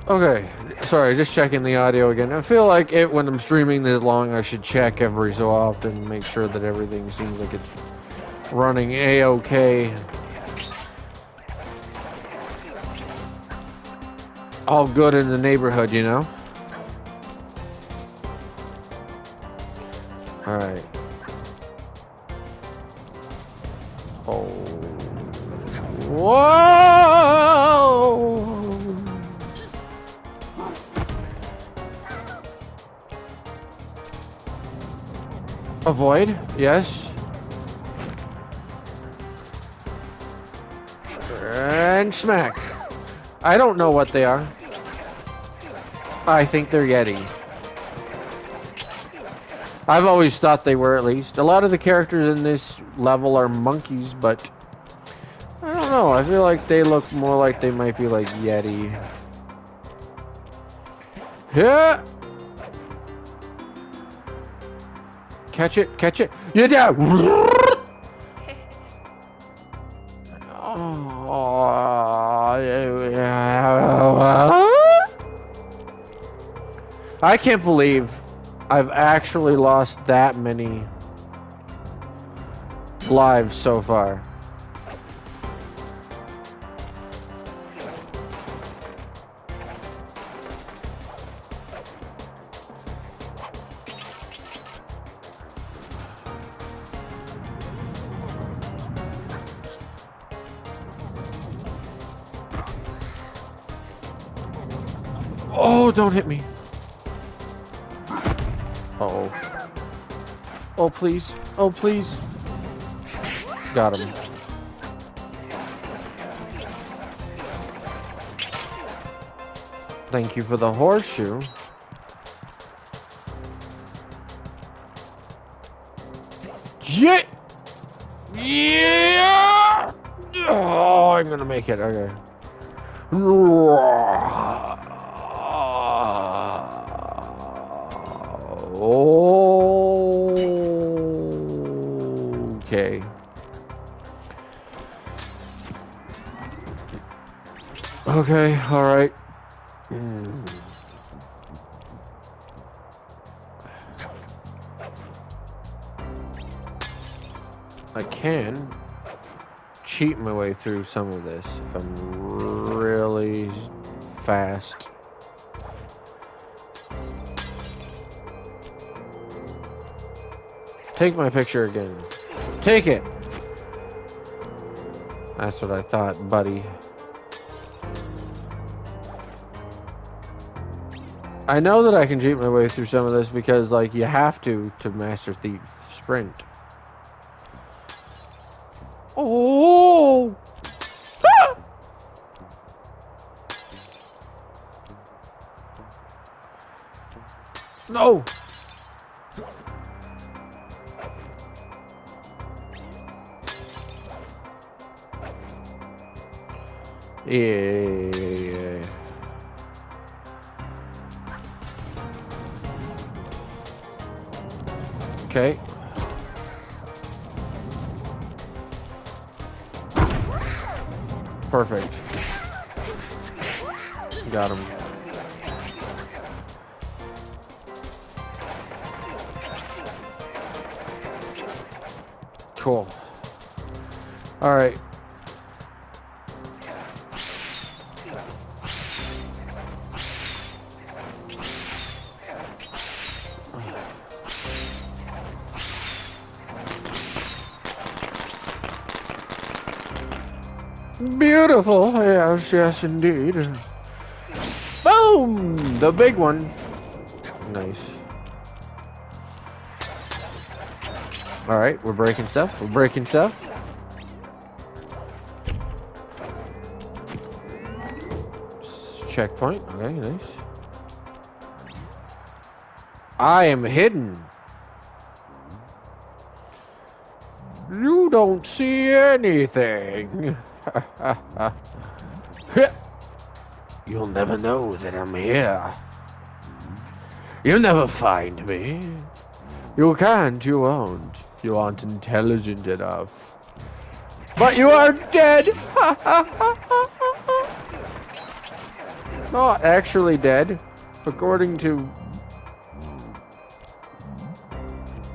Okay, sorry, just checking the audio again. I feel like when I'm streaming this long, I should check every so often, make sure that everything seems like it's running A-okay. All good in the neighborhood, you know? Alright. Oh. Whoa! Avoid, yes. And smack. I don't know what they are. I think they're Yeti. I've always thought they were, at least. A lot of the characters in this level are monkeys, but I don't know. I feel like they look more like they might be like Yeti. Yeah. Catch it, catch it. Yeah, yeah. I can't believe I've actually lost that many lives so far. Oh, don't hit me. Uh-oh. Oh, please. Oh, please. Got him. Thank you for the horseshoe. Yeah! Yeah! Oh, I'm gonna make it. Okay. Okay. Okay, alright. I can cheat my way through some of this if I'm really fast. Take my picture again. Take it! That's what I thought, buddy. I know that I can cheat my way through some of this because, like, you have to master Thief Sprint. Oh! Ah! No! Yeah. Okay. Perfect. Got him. Cool. All right. Beautiful. Yes, yes, indeed. Boom! The big one. Nice. Alright, we're breaking stuff. We're breaking stuff. Checkpoint. Okay, nice. I am hidden. You don't see anything. You'll never know that I'm here. You'll never find me. You can't, you won't. You aren't intelligent enough. But you are dead! Not actually dead. According to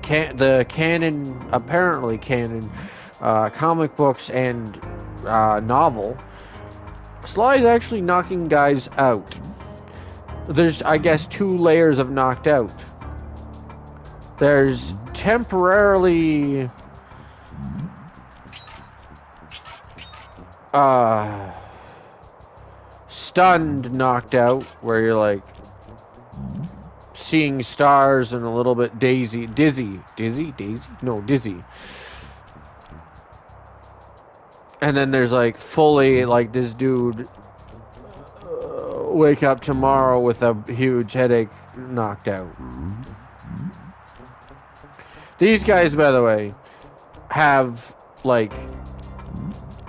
the canon, apparently canon, comic books and novel, Sly is actually knocking guys out. There's, I guess, 2 layers of knocked out. There's temporarily stunned, knocked out, where you're like seeing stars and a little bit dizzy. No, dizzy. And then there's like fully like this dude wake up tomorrow with a huge headache, knocked out. These guys, by the way, have like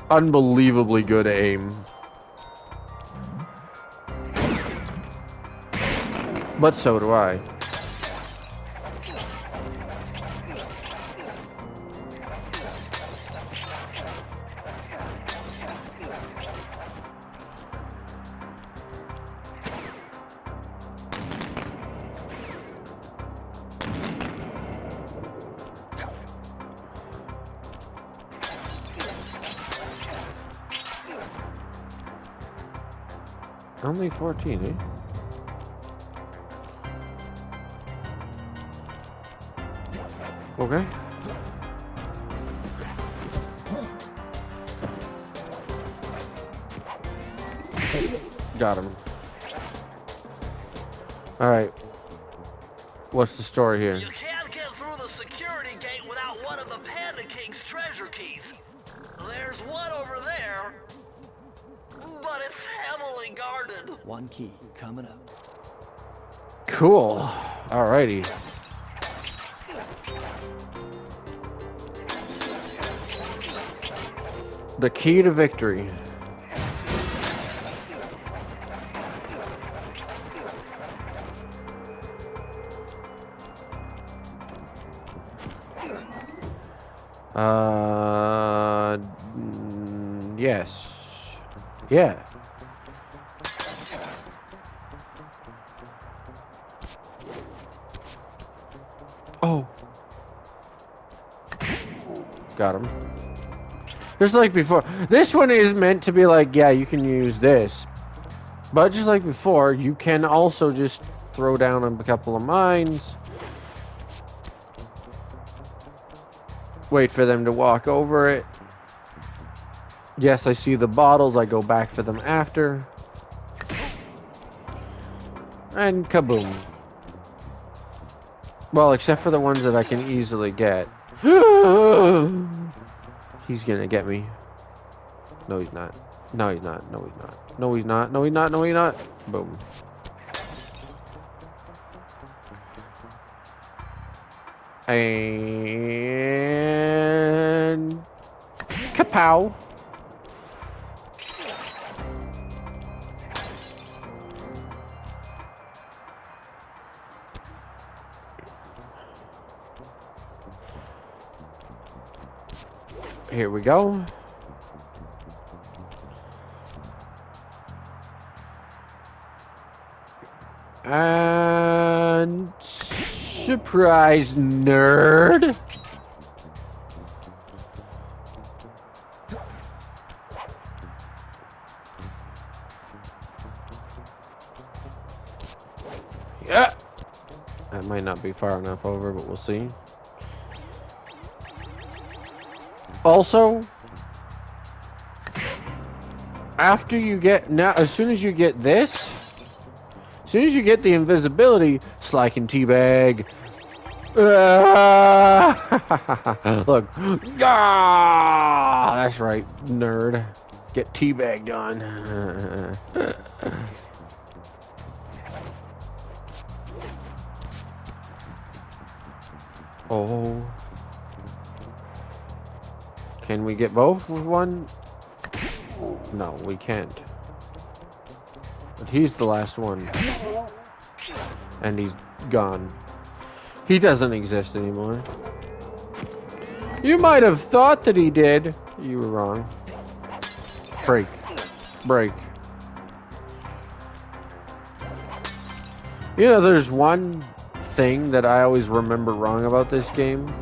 unbelievably good aim. But so do I. Only 14, eh? Okay. Got him. Alright. What's the story here? You can't get through the security gate without one of the Panda King's treasure keys. There's one over there, but it's heavily guarded. One key coming up. Cool. Alrighty. The key to victory. Yes. Yeah. Oh. Got him. Just like before. This one is meant to be like, yeah, you can use this. But just like before, you can also just throw down a couple of mines. Wait for them to walk over it. Yes, I see the bottles. I go back for them after. And kaboom. Well, except for the ones that I can easily get. He's gonna get me. No, he's not. No, he's not. No, he's not. No, he's not. No, he's not. No, he's not. Boom. And kapow. Here we go. And surprise, nerd. Yeah. That might not be far enough over, but we'll see. Also, after you get now, as soon as you get this, as soon as you get the invisibility, Sly can teabag. Look, that's right, nerd. Get teabagged on. Oh. Can we get both with one? No, we can't. But he's the last one. And he's gone. He doesn't exist anymore. You might have thought that he did. You were wrong. Break. Break. You know, there's one thing that I always remember wrong about this game.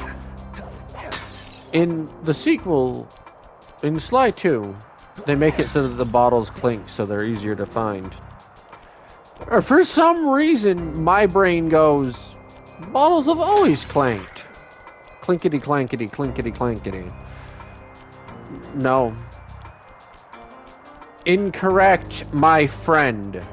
In the sequel, in Sly 2, they make it so that the bottles clink so they're easier to find. Or for some reason, my brain goes, bottles have always clanked. Clinkety clankety, clinkety clankety. No. Incorrect, my friend.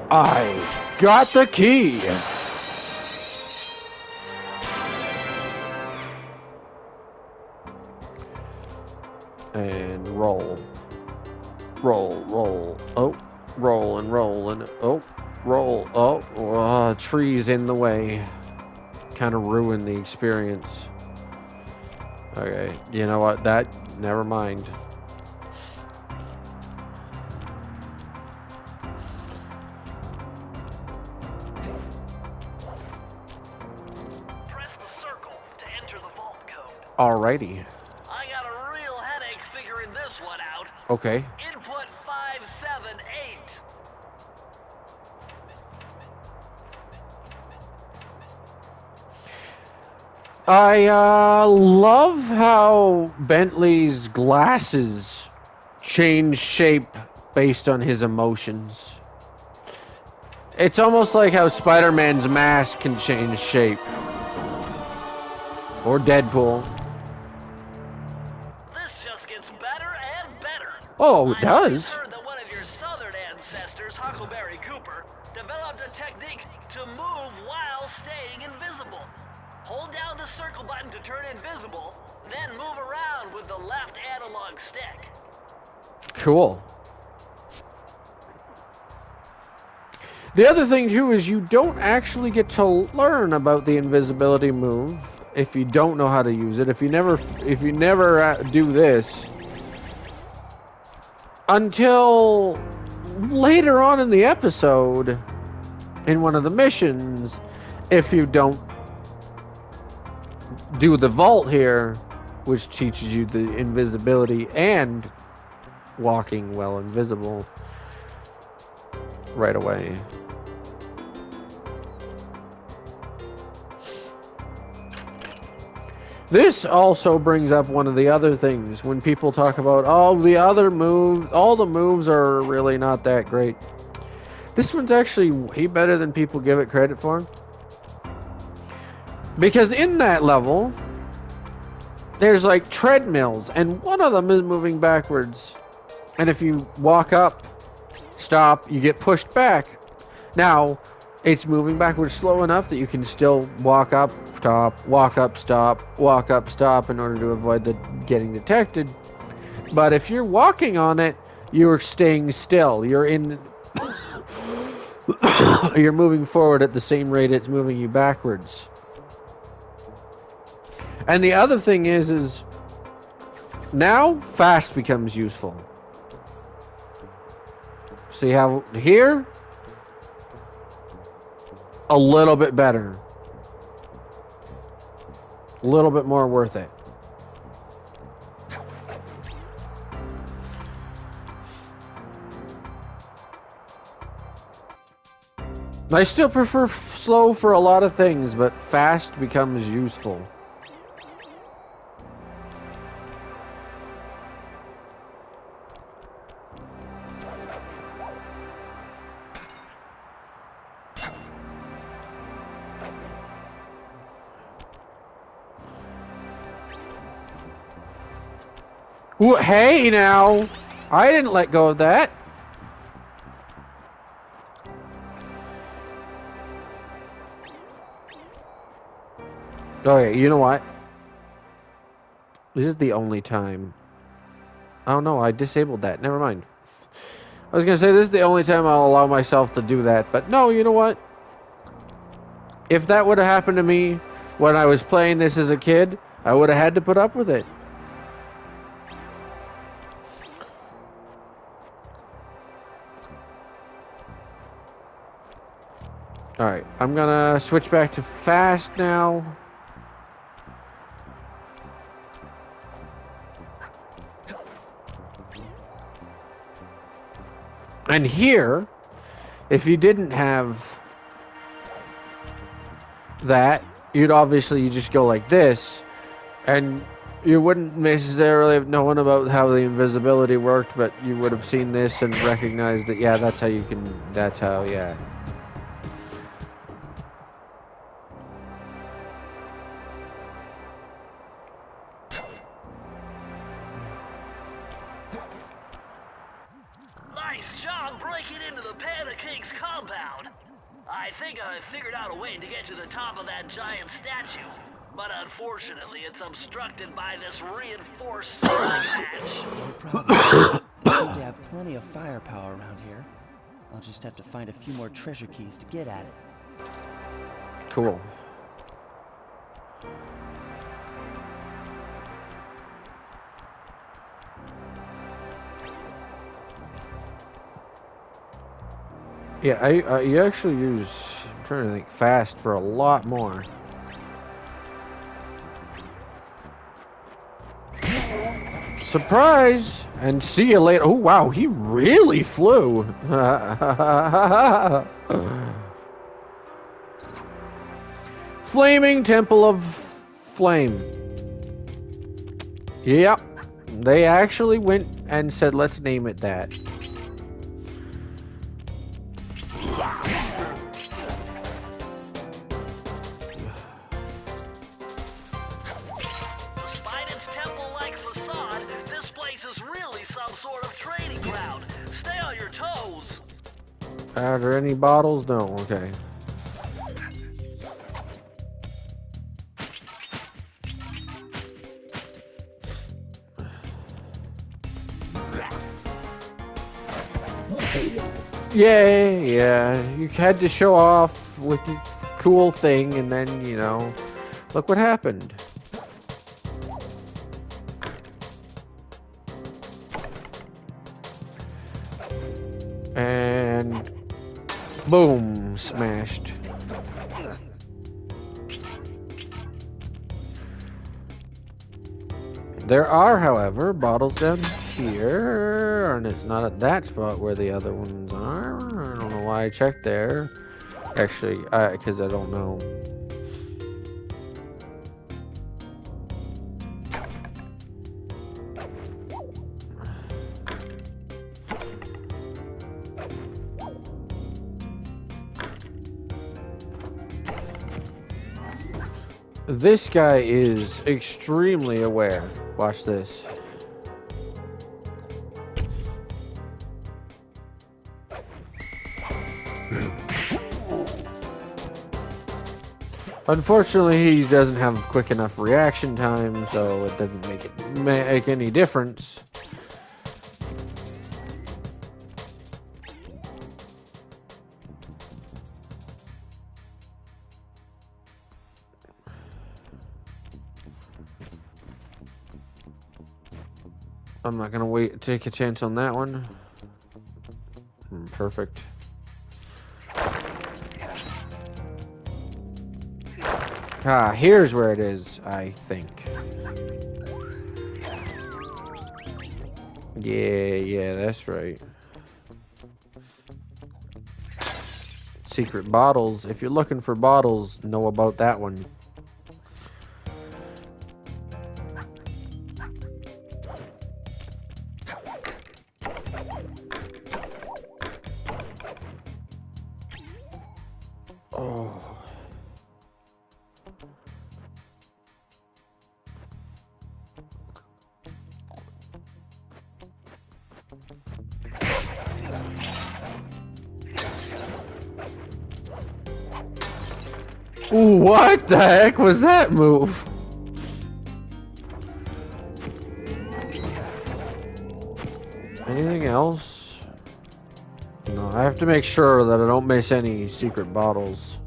I got the key. And roll. Roll, roll. Oh, roll and roll and oh, roll. Oh, trees in the way. Kind of ruined the experience. Okay, you know what? Never mind. Press the circle to enter the vault code. Alrighty. I got a real headache figuring this one out. Okay. Input 578. I love how Bentley's glasses change shape based on his emotions. It's almost like how Spider-Man's mask can change shape. Or Deadpool. This just gets better and better. Oh, it does? I've heard that one of your southern ancestors, Huckleberry Cooper, developed a technique to move while staying invisible. Hold down the circle button to turn invisible, then move around with the left analog stick. Cool. The other thing too is you don't actually get to learn about the invisibility move if you don't know how to use it. If you never do this until later on in the episode in one of the missions, if you don't do the vault here, which teaches you the invisibility and walking while invisible right away. This also brings up one of the other things when people talk about all the moves are really not that great. This one's actually way better than people give it credit for. Because in that level, there's like treadmills, and one of them is moving backwards. And if you walk up, stop, you get pushed back. Now, it's moving backwards slow enough that you can still walk up, stop, walk up, stop in order to avoid getting detected. But if you're walking on it, you're staying still. You're you're moving forward at the same rate it's moving you backwards. And the other thing is now fast becomes useful. See how here? A little bit better. A little bit more worth it. I still prefer slow for a lot of things, but fast becomes useful. Ooh, hey now! I didn't let go of that. Okay, you know what? This is the only time. Oh no, I disabled that. Never mind. I was gonna say this is the only time I'll allow myself to do that, but no, you know what? If that would have happened to me when I was playing this as a kid, I would have had to put up with it. Alright, I'm gonna switch back to fast now. And here, if you didn't have that, you'd obviously just go like this, and you wouldn't necessarily have known about how the invisibility worked, but you would have seen this and recognized that, yeah, that's how you can, that's how, yeah. down. I think I figured out a way to get to the top of that giant statue. But unfortunately, it's obstructed by this reinforced ceiling hatch. No problem. They seem to have plenty of firepower around here. I'll just have to find a few more treasure keys to get at it. Cool. Yeah, you actually use, I'm trying to think, fast for a lot more. Surprise! And see you later. Oh, wow, he really flew. Flaming Temple of Flame. Yep. They actually went and said, let's name it that. Are there any bottles? No, okay. Yay, yeah. You had to show off with the cool thing, and then, you know, look what happened. And boom, smashed. There are, however, bottles down here, and it's not at that spot where the other ones are. I don't know why I checked there. Actually, because I don't know. This guy is extremely aware. Watch this. Unfortunately, he doesn't have quick enough reaction time, so it doesn't make any difference. I'm not gonna take a chance on that one. Perfect. Ah, here's where it is, I think. Yeah, that's right. Secret bottles. If you're looking for bottles, know about that one. What the heck was that move? Anything else? No, I have to make sure that I don't miss any secret bottles.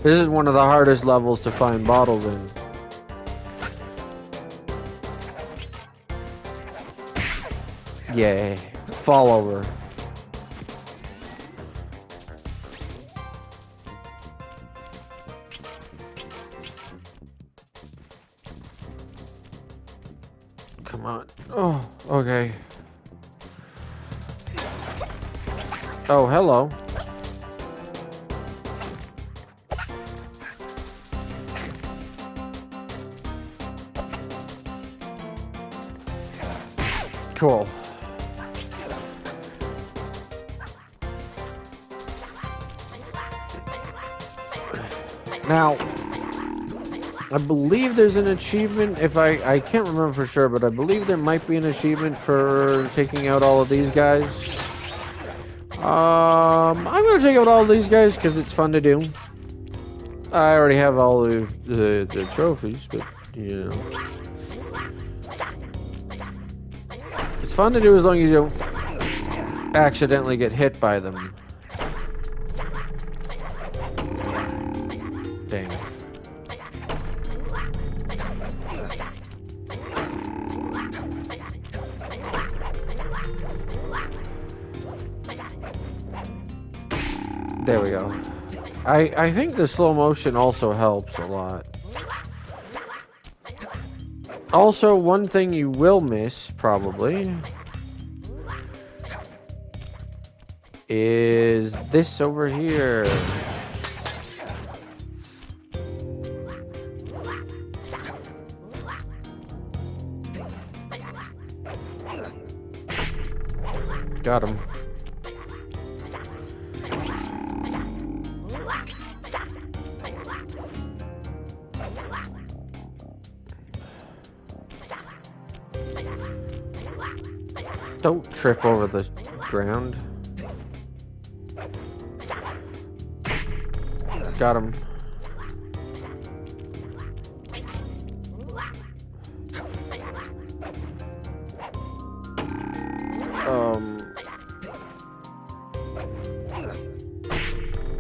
This is one of the hardest levels to find bottles in. Yay. Fall over. Come on. Oh, okay. Oh, hello. Cool. Now, I believe there's an achievement, if I can't remember for sure, but I believe there might be an achievement for taking out all of these guys. I'm gonna take out all these guys because it's fun to do. I already have all the trophies, but you know, it's fun to do as long as you don't accidentally get hit by them. Dang. There we go. I think the slow motion also helps a lot. Also, one thing you will miss, probably, is this over here. Got him. Don't trip over the ground. Got him.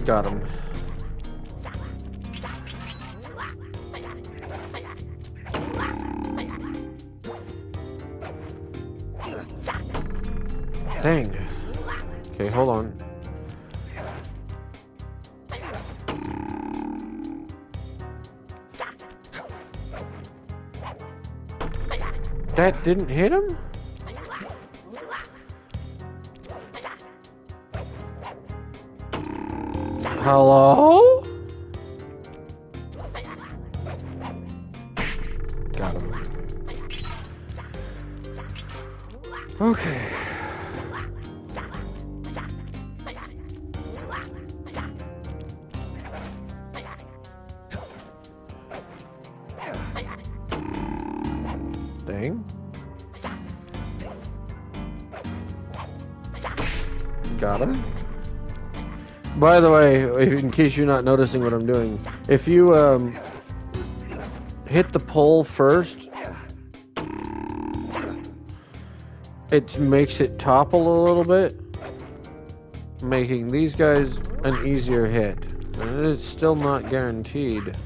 Got him. Dang. Okay, hold on. That didn't hit him? Hello? Got him. Okay. Dang. Got him. By the way, in case you're not noticing what I'm doing, if you hit the pole first, it makes it topple a little bit, making these guys an easier hit. And it's still not guaranteed.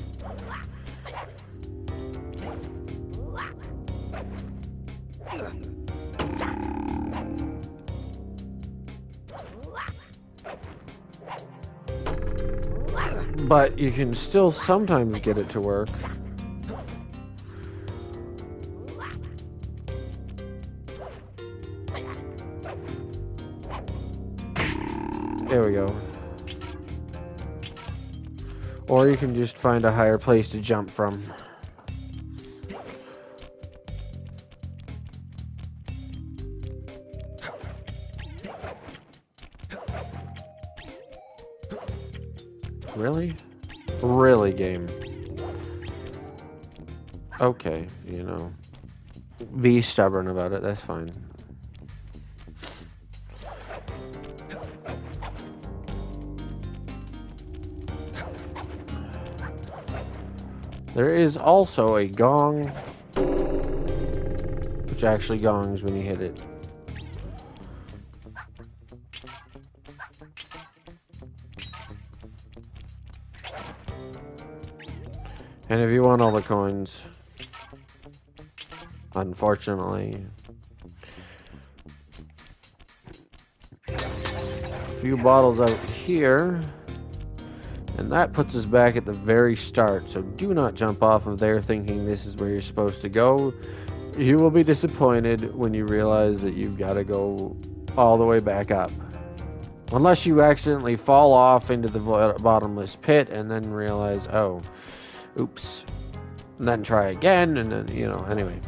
But you can still sometimes get it to work. There we go. Or you can just find a higher place to jump from. Really? Really, game. Okay, you know. Be stubborn about it, that's fine. There is also a gong, which actually gongs when you hit it. And if you want all the coins, unfortunately, a few bottles out here, and that puts us back at the very start. So do not jump off of there thinking this is where you're supposed to go. You will be disappointed when you realize that you've got to go all the way back up. Unless you accidentally fall off into the bottomless pit and then realize, oh, oops, and then try again, and then, you know, anyway.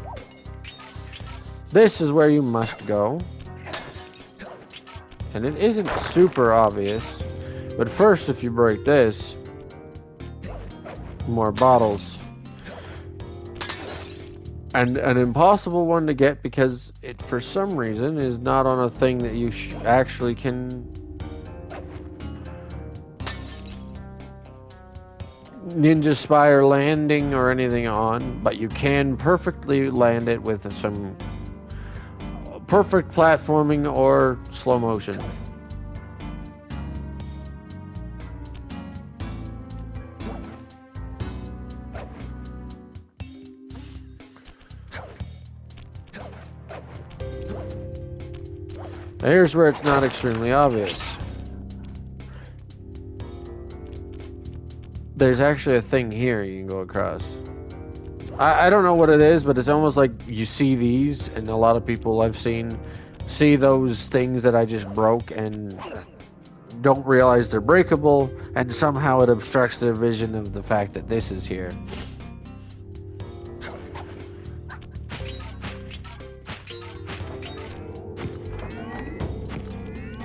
This is where you must go. And it isn't super obvious, but first, if you break this, more bottles. And an impossible one to get because it, for some reason, is not on a thing that you actually can Ninja Spire landing or anything on, but you can perfectly land it with some perfect platforming or slow motion. Here's where it's not extremely obvious. There's actually a thing here you can go across. I don't know what it is, but it's almost like you see these, and a lot of people I've seen see those things that I just broke and don't realize they're breakable, and somehow it obstructs their vision of the fact that this is here.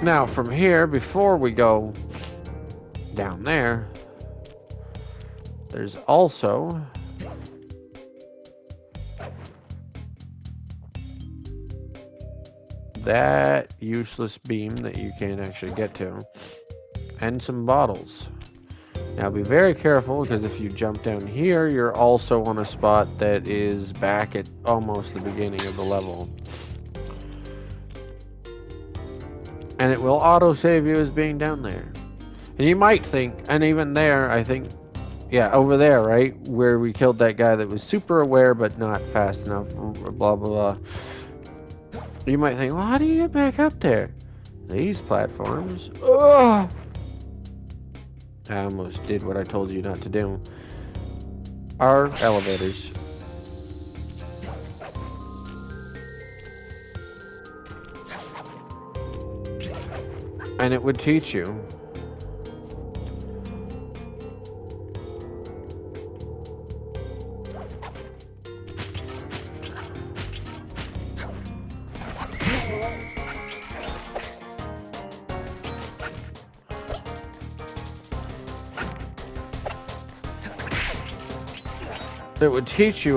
Now from here, before we go down there, there's also that useless beam that you can't actually get to, and some bottles. Now be very careful, because if you jump down here, you're also on a spot that is back at almost the beginning of the level. And it will auto-save you as being down there. And you might think, and even there, I think, yeah, over there, right? Where we killed that guy that was super aware but not fast enough, blah, blah, blah. You might think, well, how do you get back up there? These platforms. Ugh! I almost did what I told you not to do. Are elevators. And it would teach you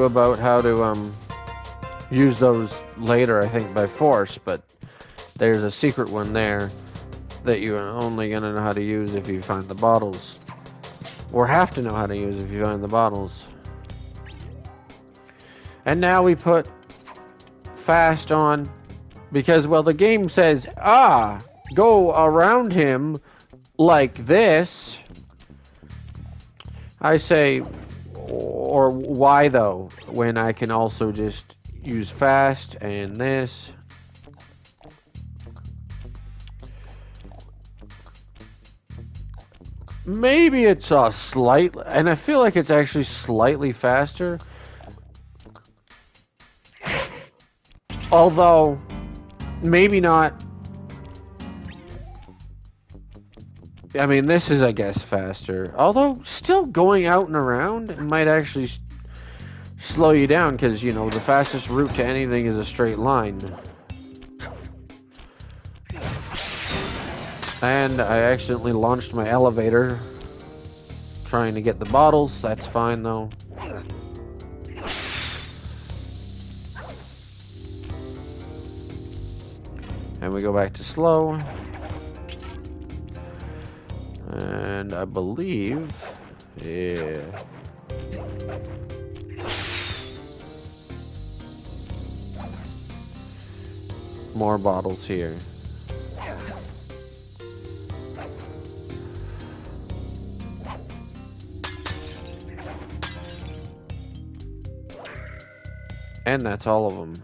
about how to use those later, I think, by force, but there's a secret one there that you're only going to know how to use if you find the bottles. Or have to know how to use if you find the bottles. And now we put fast on, because, well, the game says, go around him like this. I say, or why though, when I can also just use fast and this. Maybe it's a slight, and I feel like it's actually slightly faster. Although, maybe not. I mean, this is, I guess, faster. Although, still going out and around might actually slow you down, because, you know, the fastest route to anything is a straight line. And I accidentally launched my elevator trying to get the bottles. That's fine, though. And we go back to slow. And I believe, yeah. More bottles here. And that's all of them.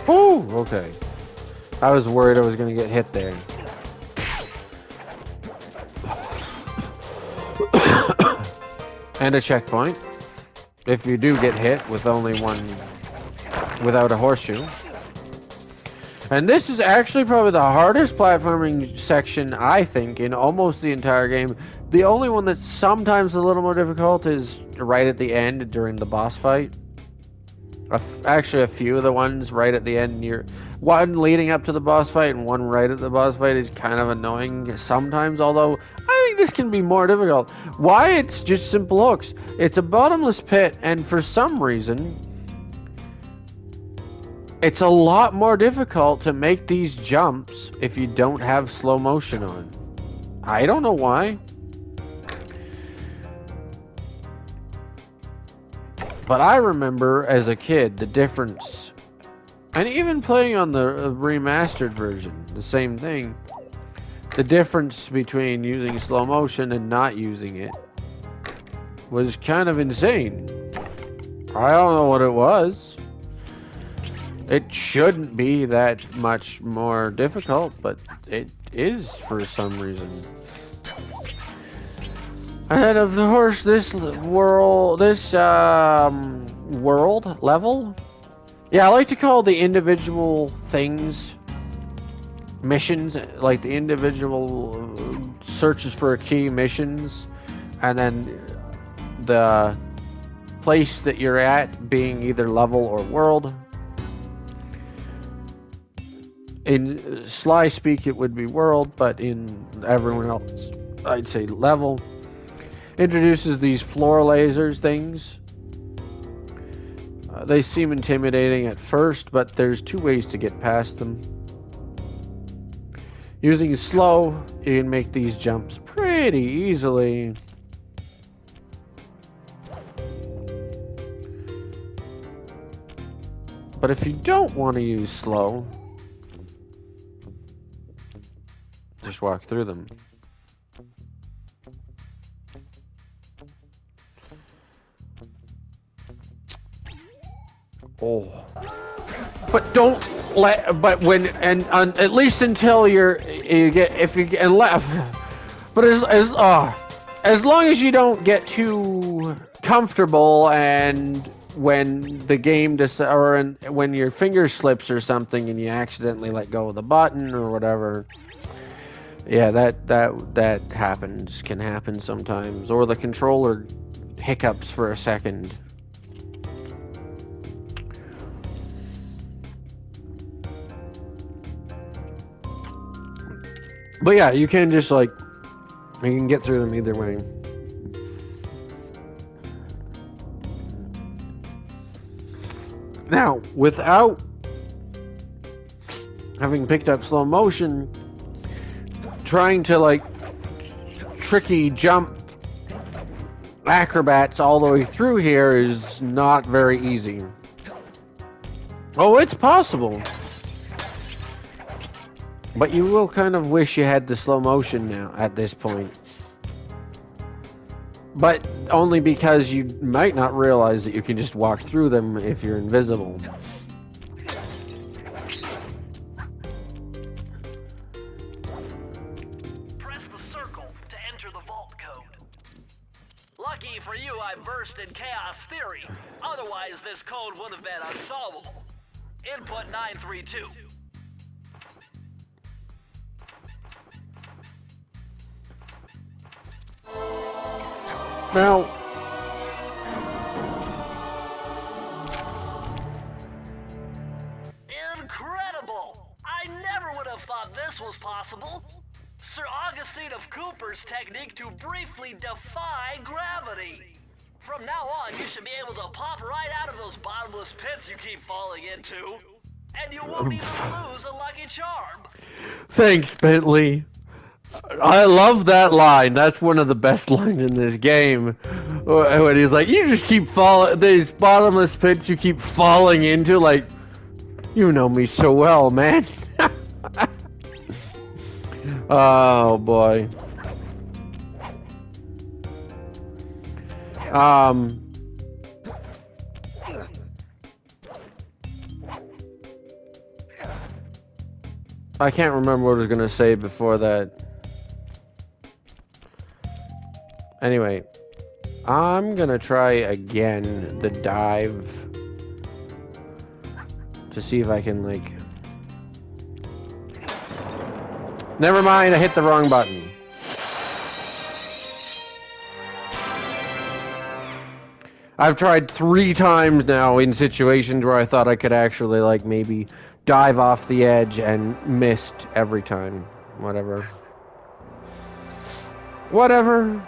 Ooh, okay. I was worried I was going to get hit there. And a checkpoint. If you do get hit with only one, without a horseshoe. And this is actually probably the hardest platforming section, I think, in almost the entire game. The only one that's sometimes a little more difficult is right at the end during the boss fight. Actually, a few of the ones right at the end, one leading up to the boss fight and one right at the boss fight is kind of annoying sometimes, although I think this can be more difficult. Why? It's just simple hooks. It's a bottomless pit, and for some reason, it's a lot more difficult to make these jumps if you don't have slow motion on. I don't know why. But I remember as a kid the difference, and even playing on the remastered version, the same thing. The difference between using slow motion and not using it was kind of insane. I don't know what it was. It shouldn't be that much more difficult, but it is for some reason. And of course, this world level, yeah, I like to call the individual things missions, like the individual searches for a key missions, and then the place that you're at being either level or world. In Sly speak, it would be world, but in everyone else, I'd say level. Introduces these floor lasers things. They seem intimidating at first, but there's two ways to get past them. Using slow, you can make these jumps pretty easily. But if you don't want to use slow, just walk through them. Oh, but don't let. But when at least until you get if you get left. But as long as you don't get too comfortable, and when the game when your finger slips or something and you accidentally let go of the button or whatever. Yeah, that happens. Can happen sometimes, or the controller hiccups for a second. But yeah, you can just you can get through them either way. Now, without having picked up slow motion, trying to tricky jump acrobats all the way through here is not very easy. Oh, it's possible. But you will kind of wish you had the slow motion now at this point. But only because you might not realize that you can just walk through them if you're invisible. Press the circle to enter the vault code. Lucky for you, I versed in chaos theory. Otherwise, this code would have been unsolvable. Input 932. Now, incredible! I never would have thought this was possible. Sir Augustine of Cooper's technique to briefly defy gravity. From now on, you should be able to pop right out of those bottomless pits you keep falling into, and you won't even lose a lucky charm. thanks, Bentley. I love that line. That's one of the best lines in this game. When he's like, you just keep falling, these bottomless pits you keep falling into, you know me so well, man. Oh, boy. I can't remember what I was going to say before that. Anyway, I'm gonna try again the dive to see if I can Never mind, I hit the wrong button. I've tried 3 times now in situations where I thought I could actually maybe dive off the edge and missed every time. Whatever. Whatever.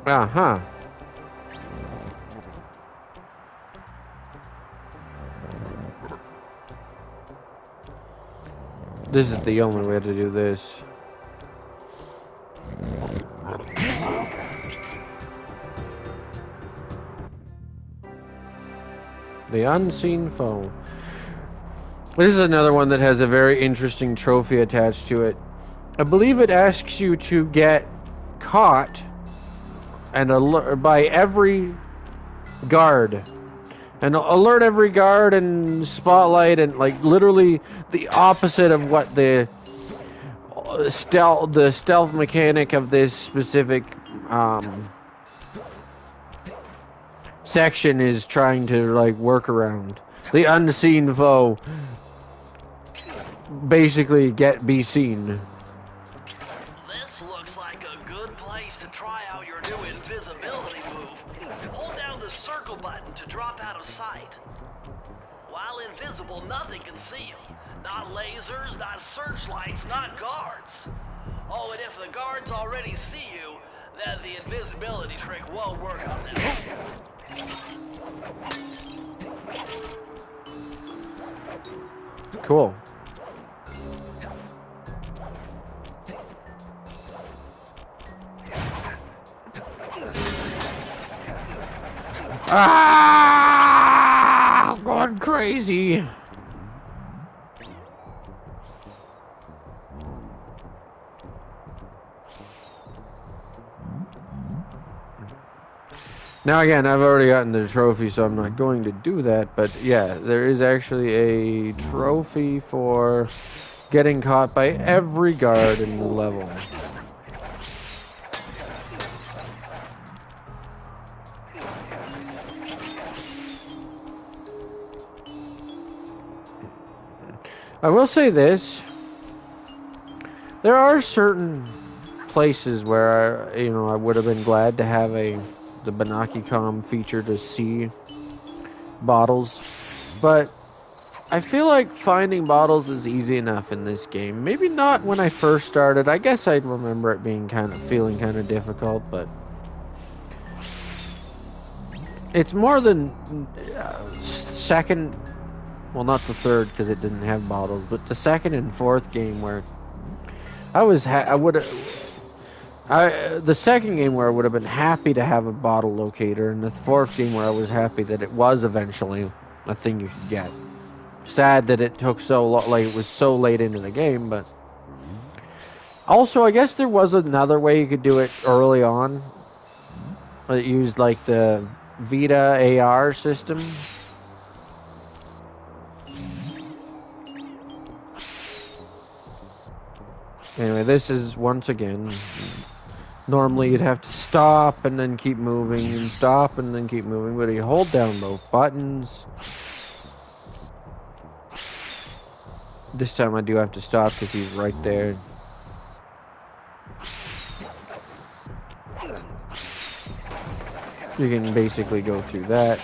Uh-huh. This is the only way to do this. The unseen foe. This is another one that has a very interesting trophy attached to it. I believe it asks you to get caught and alert by every guard, and alert every guard and spotlight, and like literally the opposite of what the stealth mechanic of this specific section is trying to like work around. The unseen foe basically be seen. This looks like a good place to try out your new invisibility move. Hold down the circle button to drop out of sight. While invisible, nothing can see you. Not lasers, not searchlights, not guards. Oh, and if the guards already see you, then the invisibility trick won't work on them. Cool. Ah, I'm going crazy. Now again, I've already gotten the trophy, so I'm not going to do that, but yeah, there is actually a trophy for getting caught by every guard in the level. I will say this, there are certain places where I would have been glad to have the Banaki-Com feature to see bottles, but I feel like finding bottles is easy enough in this game. Maybe not when I first started. I guess I'd remember it being feeling kind of difficult, but it's more than second, well, not the third because it didn't have bottles, but the second and fourth game where the second game where I would have been happy to have a bottle locator, and the fourth game where I was happy that it was eventually a thing you could get. Sad that it took so long, like it was so late into the game, but also I guess there was another way you could do it early on. It used like the Vita AR system. Anyway, this is once again. Normally you'd have to stop and then keep moving and stop and then keep moving, but you hold down both buttons. This time I do have to stop because he's right there. You can basically go through that.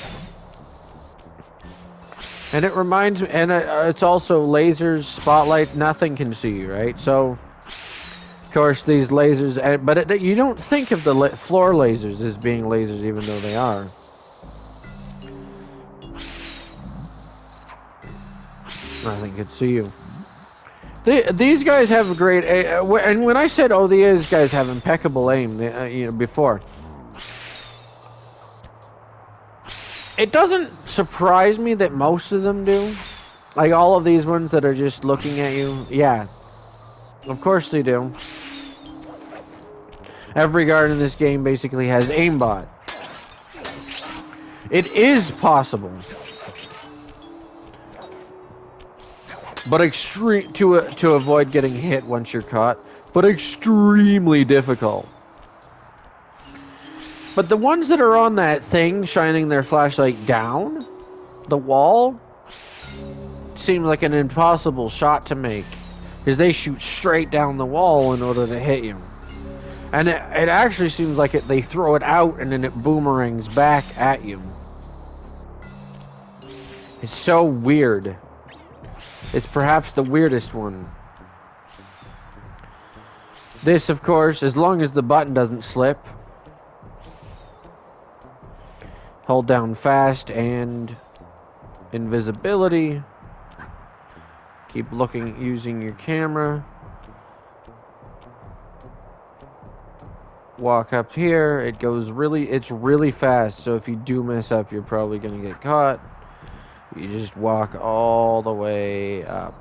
And it reminds me, and it's also lasers, spotlight, nothing can see you, right? So of course, these lasers, but you don't think of the floor lasers as being lasers, even though they are. Nothing could see you. These guys have a great, and when I said, oh, these guys have impeccable aim, before, it doesn't surprise me that most of them do. Like all of these ones that are just looking at you, yeah. Of course they do. Every guard in this game basically has aimbot. It is possible, but extreme to avoid getting hit once you're caught, but extremely difficult. But the ones that are on that thing shining their flashlight down the wall seem like an impossible shot to make, because they shoot straight down the wall in order to hit you. And it actually seems like they throw it out and then it boomerangs back at you. It's so weird. It's perhaps the weirdest one. This, of course, as long as the button doesn't slip, hold down fast and invisibility. Keep looking, using your camera. Walk up here. It's really fast, so if you do mess up, you're probably going to get caught. You just walk all the way up.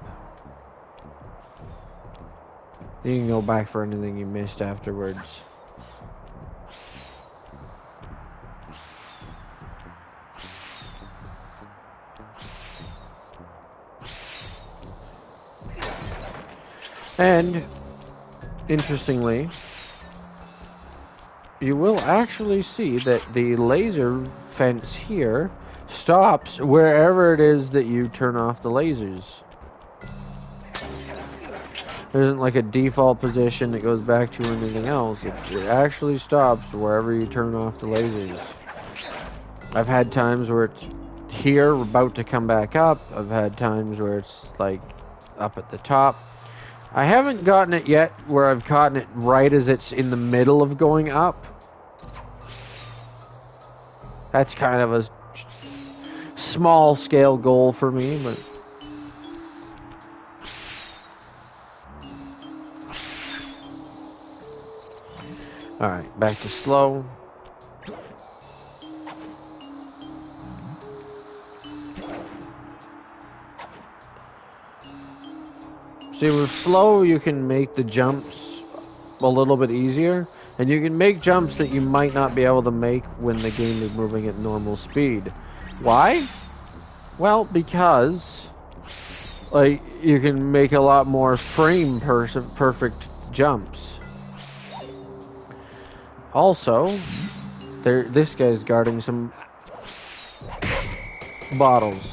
You can go back for anything you missed afterwards. And, interestingly, you will actually see that the laser fence here stops wherever it is that you turn off the lasers. There isn't like a default position that goes back to anything else. It actually stops wherever you turn off the lasers. I've had times where it's here, about to come back up. I've had times where it's like up at the top. I haven't gotten it yet where I've gotten it right as it's in the middle of going up. That's kind of a small scale goal for me, but alright, back to slow. See, with slow you can make the jumps a little bit easier, and you can make jumps that you might not be able to make when the game is moving at normal speed. Why? Well, because like you can make a lot more frame perfect jumps. Also, this guy's guarding some bottles.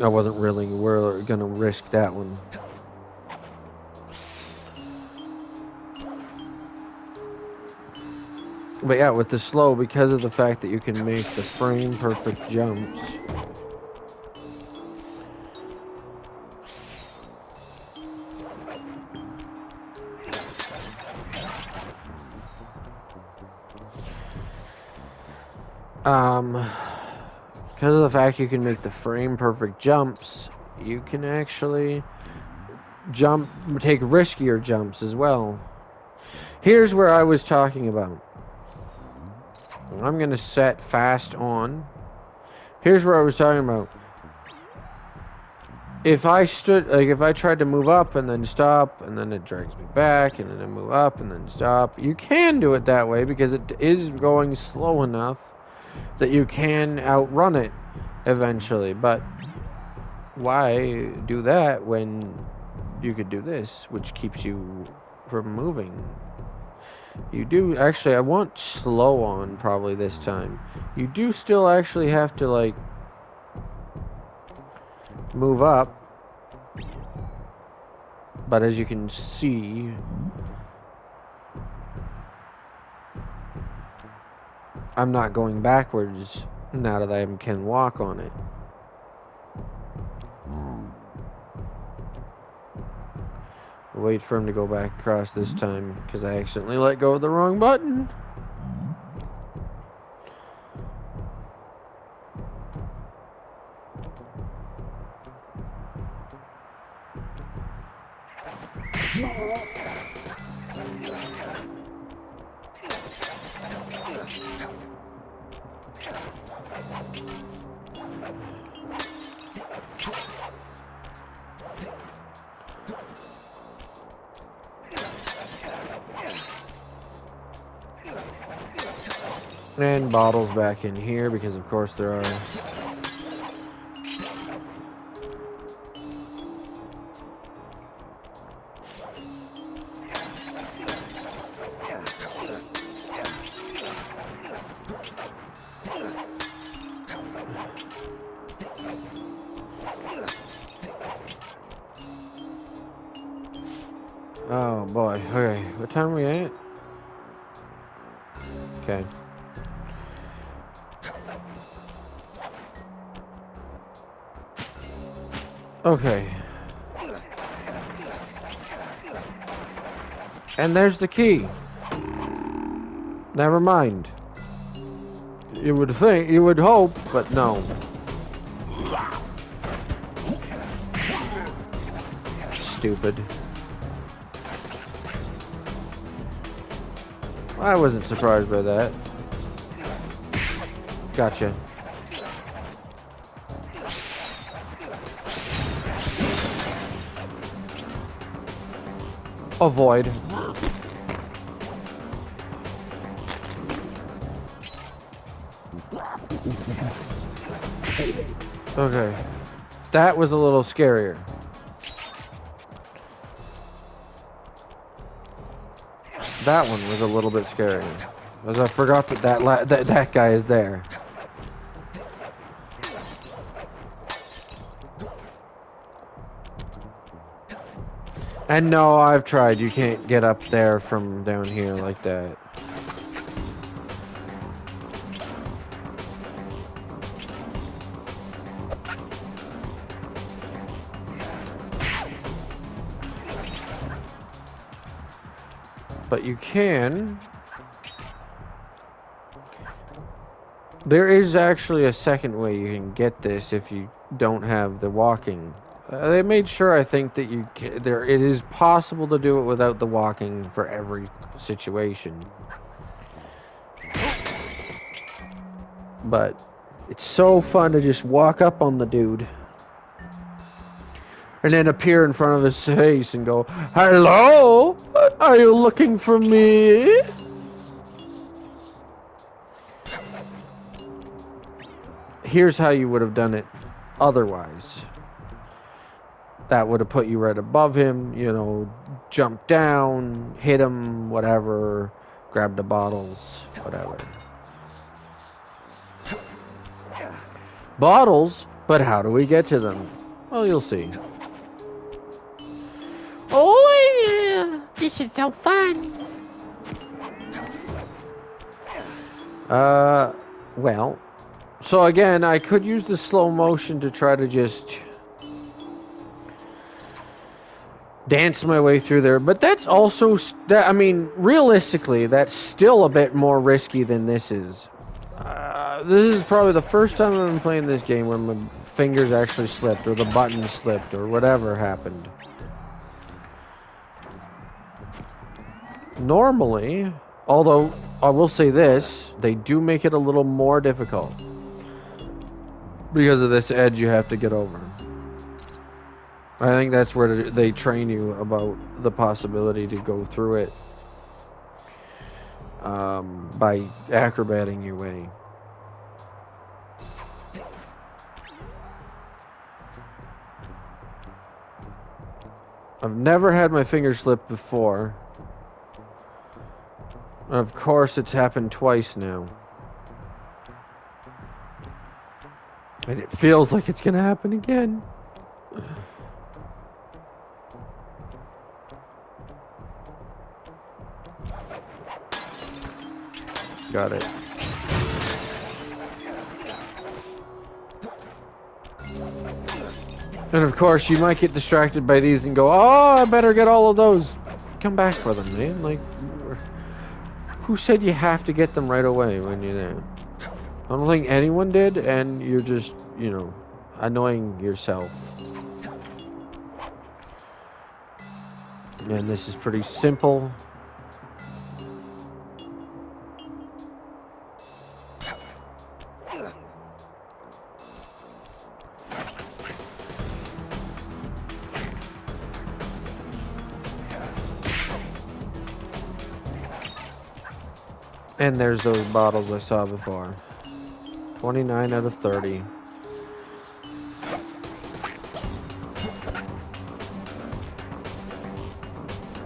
I wasn't really gonna risk that one. But yeah, with the slow, because of the fact that you can make the frame perfect jumps, because of the fact you can make the frame perfect jumps, you can actually take riskier jumps as well. Here's where I was talking about. I'm gonna set fast on. Here's where I was talking about. If I tried to move up and then stop, and then it drags me back, and then I move up and then stop, you can do it that way because it is going slow enough that you can outrun it eventually. But why do that when you could do this, which keeps you from moving? You do actually, I want slow on probably this time. You do still actually have to like move up, but as you can see, I'm not going backwards now that I can walk on it. Wait for him to go back across this time because I accidentally let go of the wrong button. And bottles back in here because of course there are. Oh boy, okay, what time are we at? Okay. Okay. And there's the key. Never mind. You would think, you would hope, but no. Stupid. I wasn't surprised by that. Gotcha. Avoid. Okay. That was a little scarier. That one was a little bit scary, as I forgot that that guy is there. And no, I've tried. You can't get up there from down here like that. But you can. There is actually a second way you can get this if you don't have the walking. They made sure, I think, that you it is possible to do it without the walking for every situation. But it's so fun to just walk up on the dude and then appear in front of his face and go, "Hello? Are you looking for me?" Here's how you would have done it otherwise. That would have put you right above him, you know, jump down, hit him, whatever, grab the bottles, whatever. Bottles, but how do we get to them? Well, you'll see. Oh yeah, this is so fun. Well, so again, I could use the slow motion to try to just dance my way through there, but that's also, I mean, realistically, that's still a bit more risky than this is. This is probably the first time I've been playing this game when my fingers actually slipped, or the button slipped, or whatever happened. Normally, although I will say this, they do make it a little more difficult because of this edge you have to get over. I think that's where they train you about the possibility to go through it by acrobating your way. I've never had my finger slip before. Of course, it's happened twice now. And it feels like it's gonna happen again. Got it. And of course, you might get distracted by these and go, "Oh, I better get all of those." Come back for them, man. Like, who said you have to get them right away when you're there? I don't think anyone did, and you're just, you know, annoying yourself. And this is pretty simple. And there's those bottles I saw before. 29 out of 30.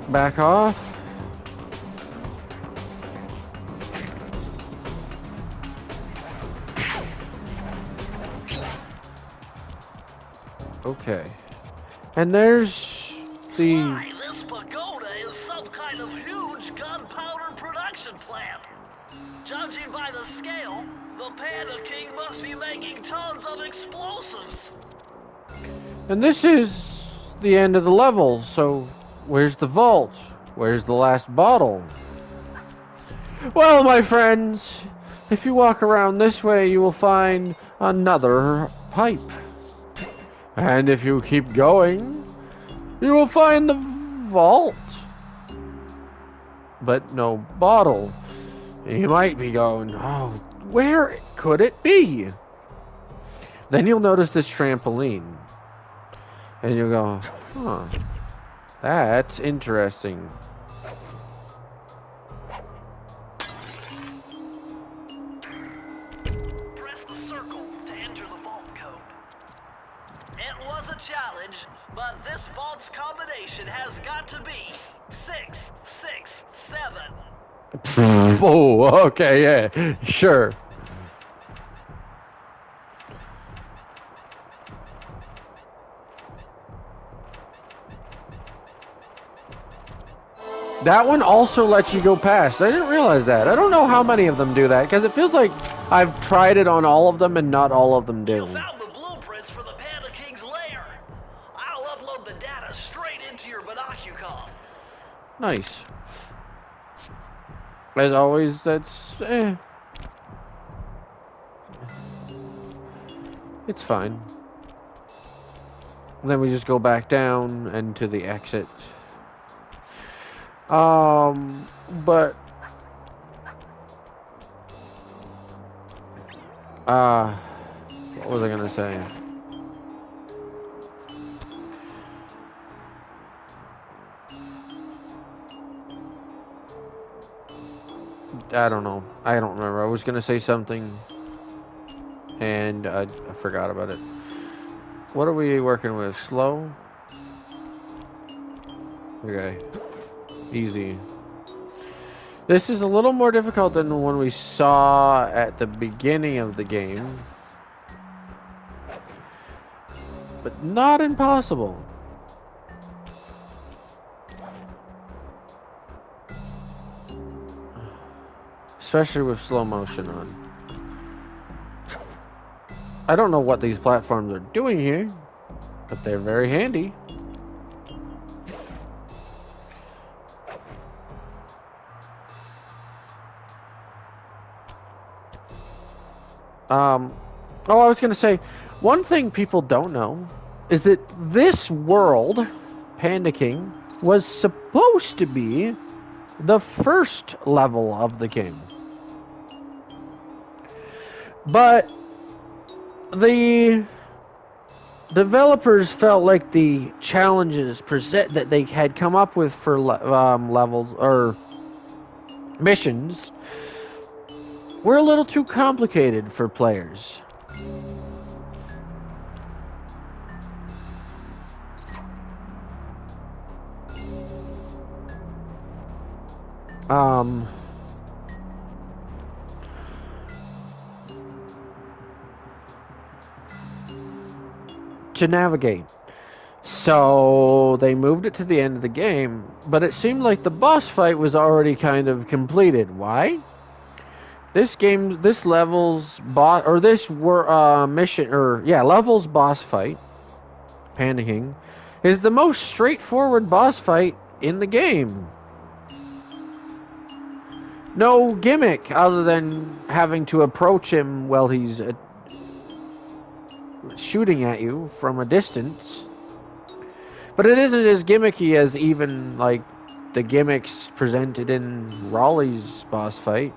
Back off. Okay. And there's the... Why, this pagoda is some kind of huge gunpowder production plant. Judging by the scale, the Panda King must be making tons of explosives. And this is the end of the level, so where's the vault? Where's the last bottle? Well, my friends, if you walk around this way, you will find another pipe. And if you keep going, you will find the vault. But no bottle. You might be going, oh, where could it be? Then you'll notice this trampoline. And you'll go, huh, that's interesting. Press the circle to enter the vault code. It was a challenge, but this vault's combination has got to be 667. Oh, okay, yeah, sure. That one also lets you go past. I didn't realize that. I don't know how many of them do that, because it feels like I've tried it on all of them and not all of them do. You found the blueprints for the Panda King's lair. I'll upload the data straight into your Binocucom. Nice. As always, that's... It's fine. And then we just go back down and to the exit. But... what was I gonna say? I don't know. I don't remember. I was gonna say something, and I forgot about it. What are we working with? Slow? Okay. Easy. This is a little more difficult than the one we saw at the beginning of the game. But not impossible. Especially with slow motion on. I don't know what these platforms are doing here, but they're very handy. Oh, I was gonna say, one thing people don't know is that this world, Panda King, was supposed to be the first level of the game. But the developers felt like the challenges that they had come up with for levels or missions were a little too complicated for players. To navigate. So they moved it to the end of the game, but it seemed like the boss fight was already kind of completed. Why? This level's boss, or this mission, or yeah, level's boss fight, Panda King, is the most straightforward boss fight in the game. No gimmick other than having to approach him while he's shooting at you from a distance. But it isn't as gimmicky as even like the gimmicks presented in Raleigh's boss fight.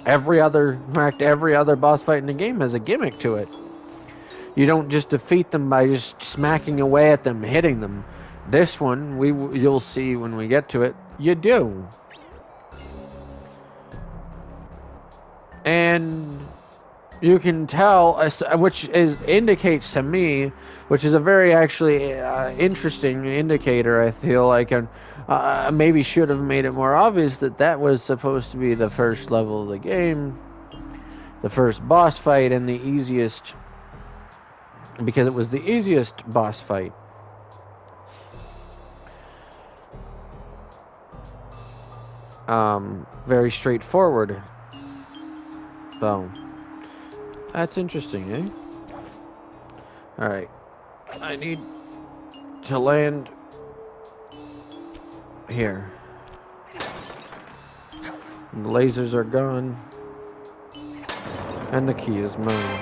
Every other boss fight in the game has a gimmick to it. You don't just defeat them by just smacking away at them, hitting them. This one, you'll see when we get to it, you do. And you can tell, which indicates to me, which is a very actually interesting indicator, I feel like, and maybe should have made it more obvious that that was supposed to be the first level of the game, the first boss fight, and the easiest, because it was the easiest boss fight. Very straightforward. So, that's interesting, eh? Alright. I need to land here. The lasers are gone. And the key is mine.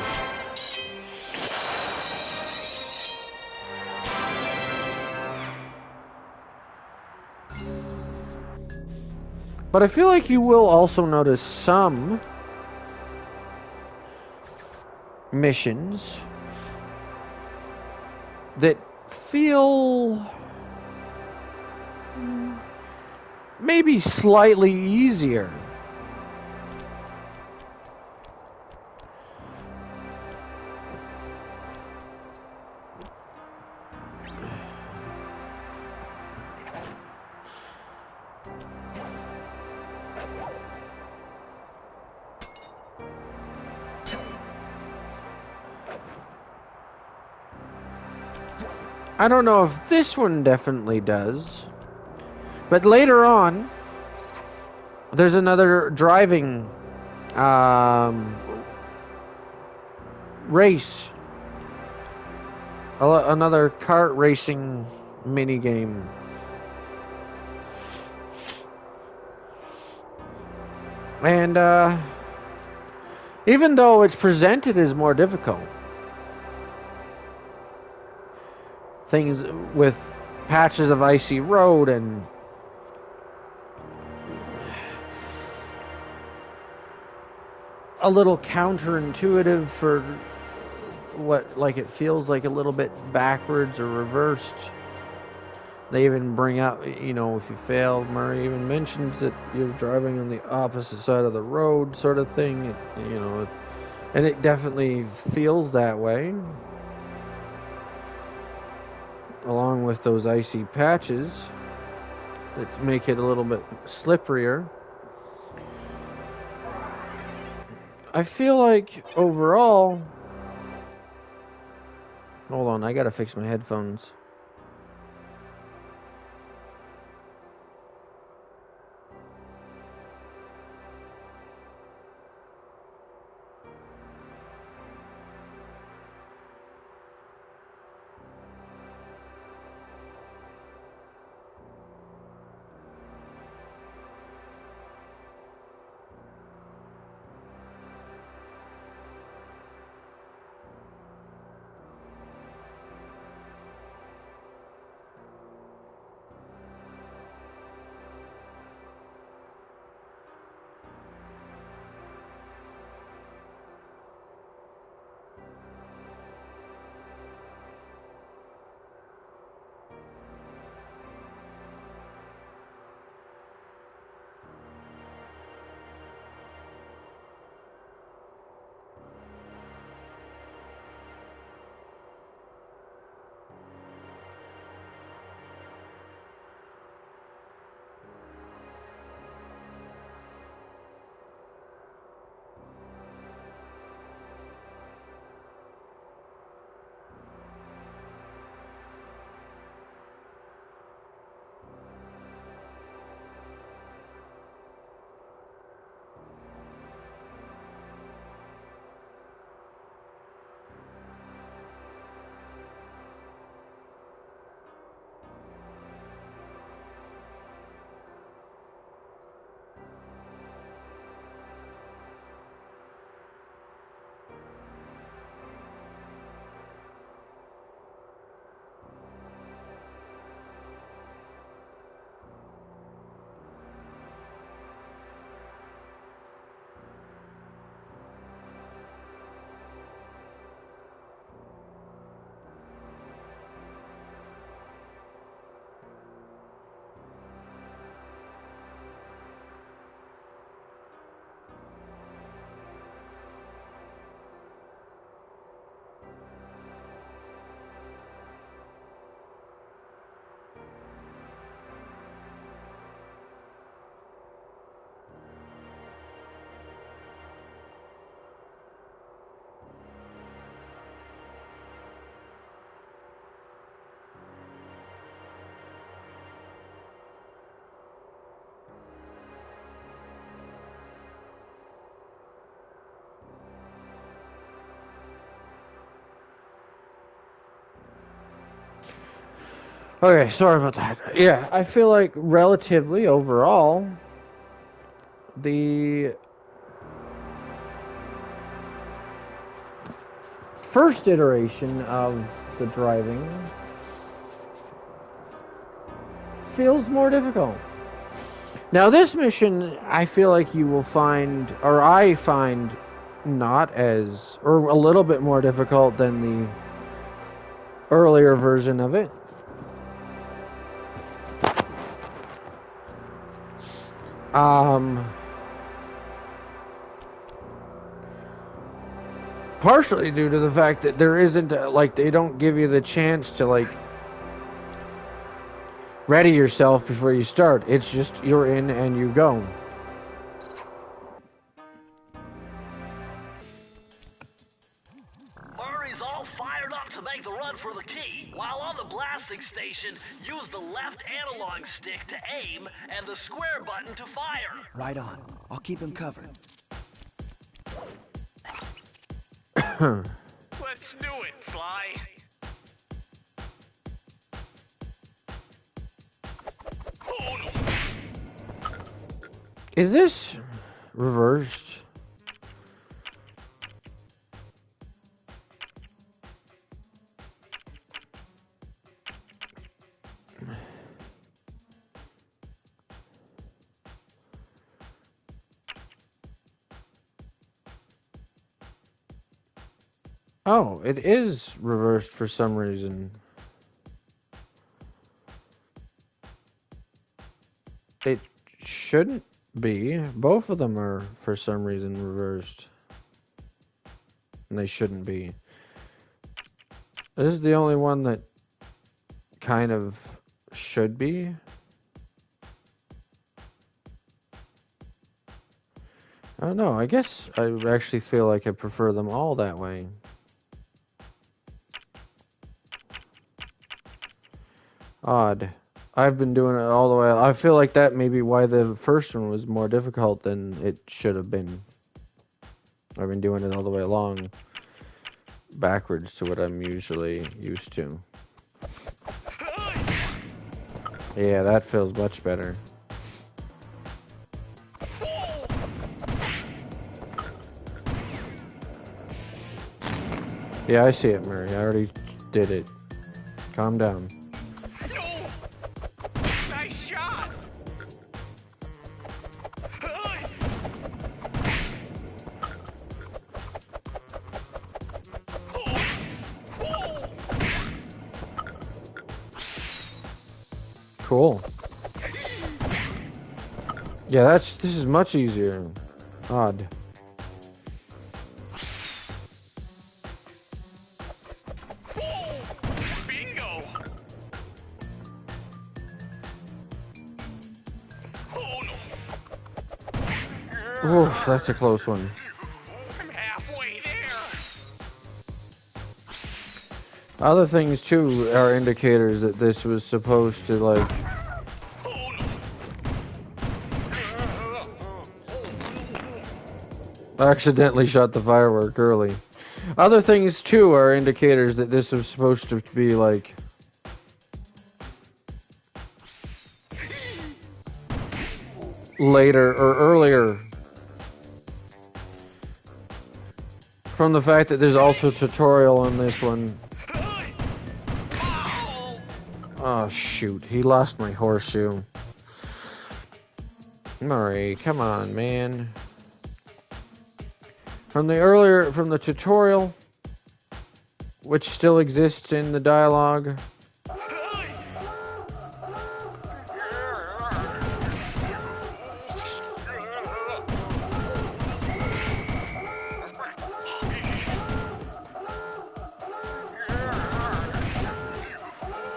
But I feel like you will also notice some missions that feel maybe slightly easier. I don't know if this one definitely does, but later on, there's another driving race, another kart racing mini game. And even though it's presented as more difficult, things with patches of icy road and a little counterintuitive for what, like, it feels like a little bit backwards or reversed. They even bring up, you know, if you fail, Murray even mentions that you're driving on the opposite side of the road, sort of thing. You know, and it definitely feels that way. Along with those icy patches that make it a little bit slipperier. I feel like overall... Hold on, I gotta fix my headphones. Okay, sorry about that. Yeah, I feel like relatively overall, the first iteration of the driving feels more difficult. Now, this mission, I feel like you will find, or I find, not as, or a little bit more difficult than the earlier version of it. Partially due to the fact that there isn't, like, they don't give you the chance to, like, ready yourself before you start. It's just, you're in and you go. Murray's all fired up to make the run for the key. While on the blasting station, use the left analog stick to aim and the square button to fire. Right on. I'll keep him covered. Let's do it, Sly. Oh no. Is this reversed? Oh, it is reversed for some reason. It shouldn't be. Both of them are, for some reason, reversed. And they shouldn't be. This is the only one that kind of should be. I don't know. I guess I actually feel like I prefer them all that way. Odd. I've been doing it all the way. I feel like that may be why the first one was more difficult than it should have been. I've been doing it all the way along, backwards to what I'm usually used to. Yeah, that feels much better. Yeah, I see it, Murray. I already did it. Calm down. Nice shot. Cool. Yeah, this is much easier. Odd. Bingo. Oh no. Oof, that's a close one. I'm halfway there. Other things, too, are indicators that this was supposed to, like... Oh no. accidentally shot the firework early. Other things, too, are indicators that this was supposed to be, like... later, or earlier. From the fact that there's also a tutorial on this one. Oh, shoot. He lost my horseshoe. Murray, come on, man. From the tutorial, which still exists in the dialogue.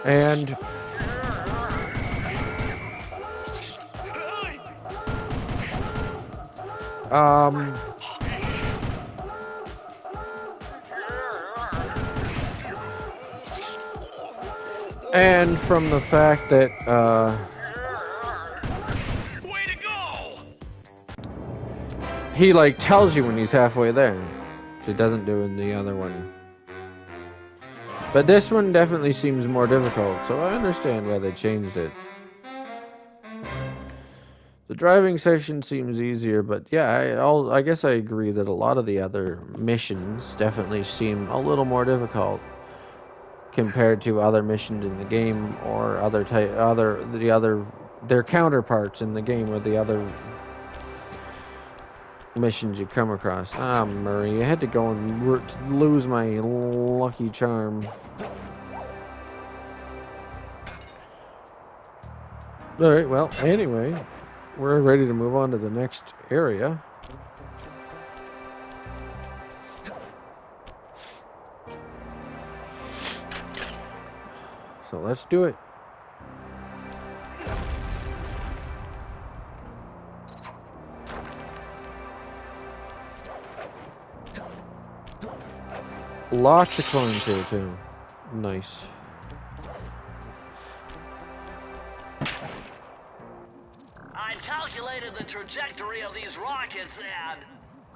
And and from the fact that Way to go. he like tells you when he's halfway there, which he doesn't do in the other one. But this one definitely seems more difficult, so I understand why they changed it. The driving section seems easier, but yeah, I guess I agree that a lot of the other missions definitely seem a little more difficult compared to other missions in the game or their counterparts in the game or the other missions you come across. Ah, Murray, I had to go and lose my lucky charm. Alright, well, anyway, we're ready to move on to the next area. So let's do it. Lots of coins here too. Nice. I've calculated the trajectory of these rockets, and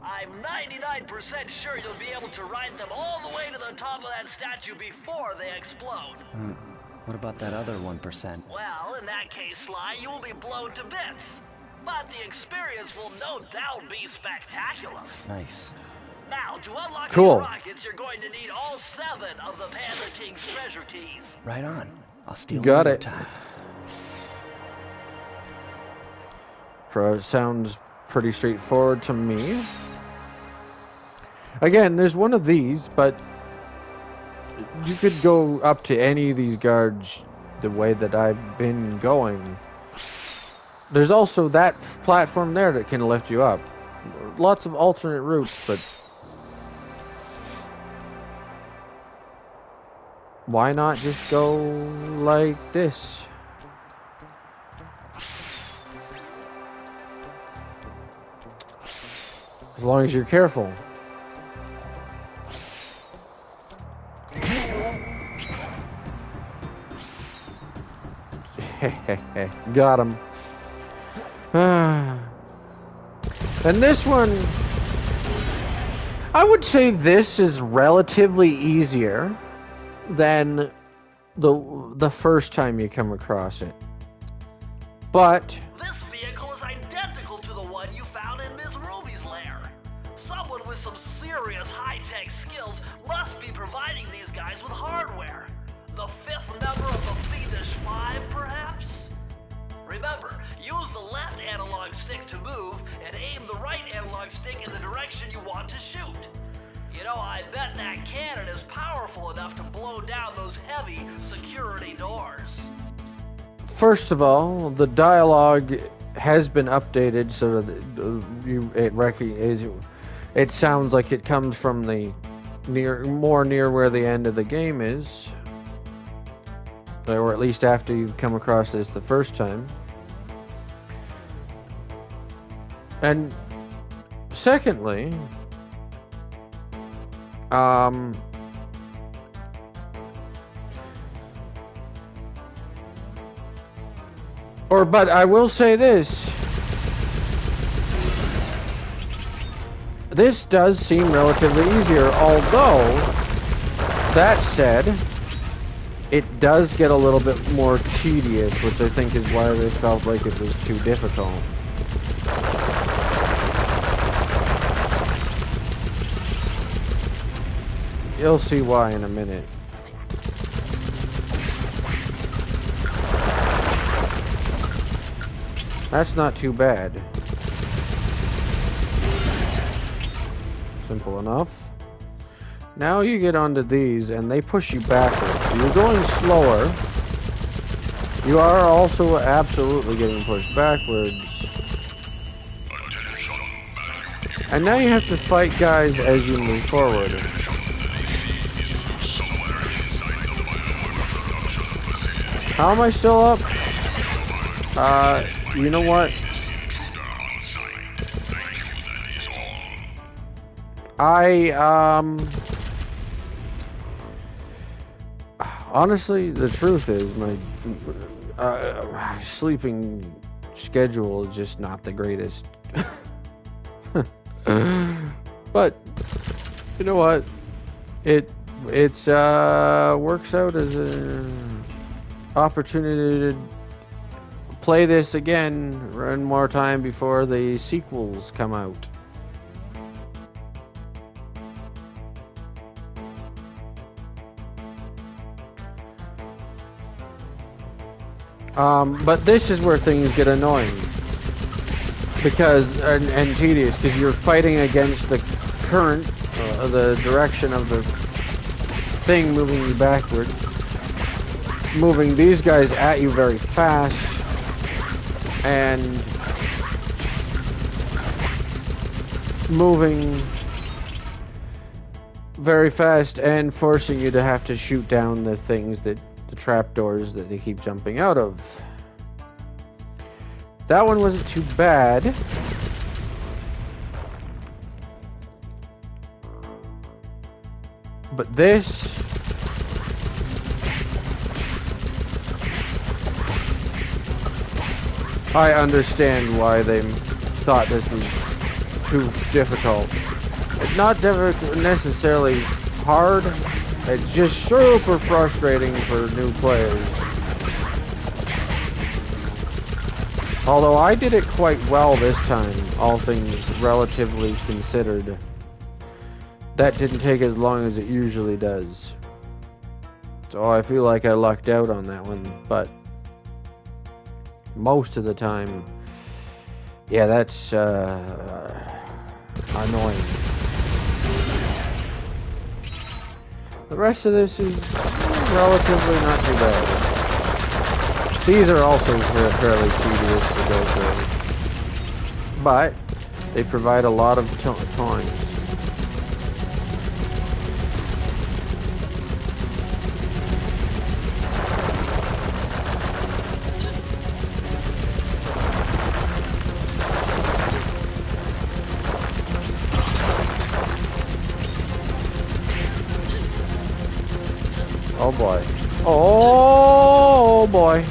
I'm 99% sure you'll be able to ride them all the way to the top of that statue before they explode. What about that other 1%? Well, in that case, Sly, you will be blown to bits. But the experience will no doubt be spectacular. Nice. Now, to unlock Cool. your rockets, you're going to need all 7 of the Panda King's treasure keys. Right on. I'll steal Got one more it. time. Sounds pretty straightforward to me. Again, there's one of these, but you could go up to any of these guards the way that I've been going. There's also that platform there that can lift you up. Lots of alternate routes, but why not just go like this? As long as you're careful. Got him. And this one, I would say this is relatively easier than the first time you come across it. But This vehicle is identical to the one you found in Ms. Ruby's lair. Someone with some serious high-tech skills must be providing these guys with hardware. The 5th member of the Fiendish 5, perhaps? Remember, use the left analog stick to move and aim the right analog stick in the direction you want to shoot. You know, I bet that cannon is powerful enough to blow down those heavy security doors. first of all, the dialogue has been updated so that it sounds like it comes from the more near where the end of the game is, or at least after you've come across this the first time. And secondly, but I will say this. This does seem relatively easier, although, that said, it does get a little bit more tedious, which I think is why this felt like it was too difficult. You'll see why in a minute. That's not too bad. Simple enough. Now you get onto these and they push you backwards. So you're going slower. You are also absolutely getting pushed backwards. And now you have to fight guys as you move forward. How am I still up? You know what? Honestly, the truth is my sleeping schedule is just not the greatest. But you know what? it's works out as an opportunity to play this again one more time before the sequels come out. But this is where things get annoying, because and tedious, because you're fighting against the current, the direction of the thing moving you backward, moving these guys at you very fast, and moving very fast and forcing you to have to shoot down the things that the trapdoors that they keep jumping out of. That one wasn't too bad. But this, I understand why they thought this was too difficult. It's not necessarily hard, it's just super frustrating for new players. Although I did it quite well this time, all things relatively considered. That didn't take as long as it usually does. So I feel like I lucked out on that one, but most of the time, yeah, that's annoying. The rest of this is relatively not too bad. These are also fairly tedious to go through, but they provide a lot of coins. Oh boy. Oh boy.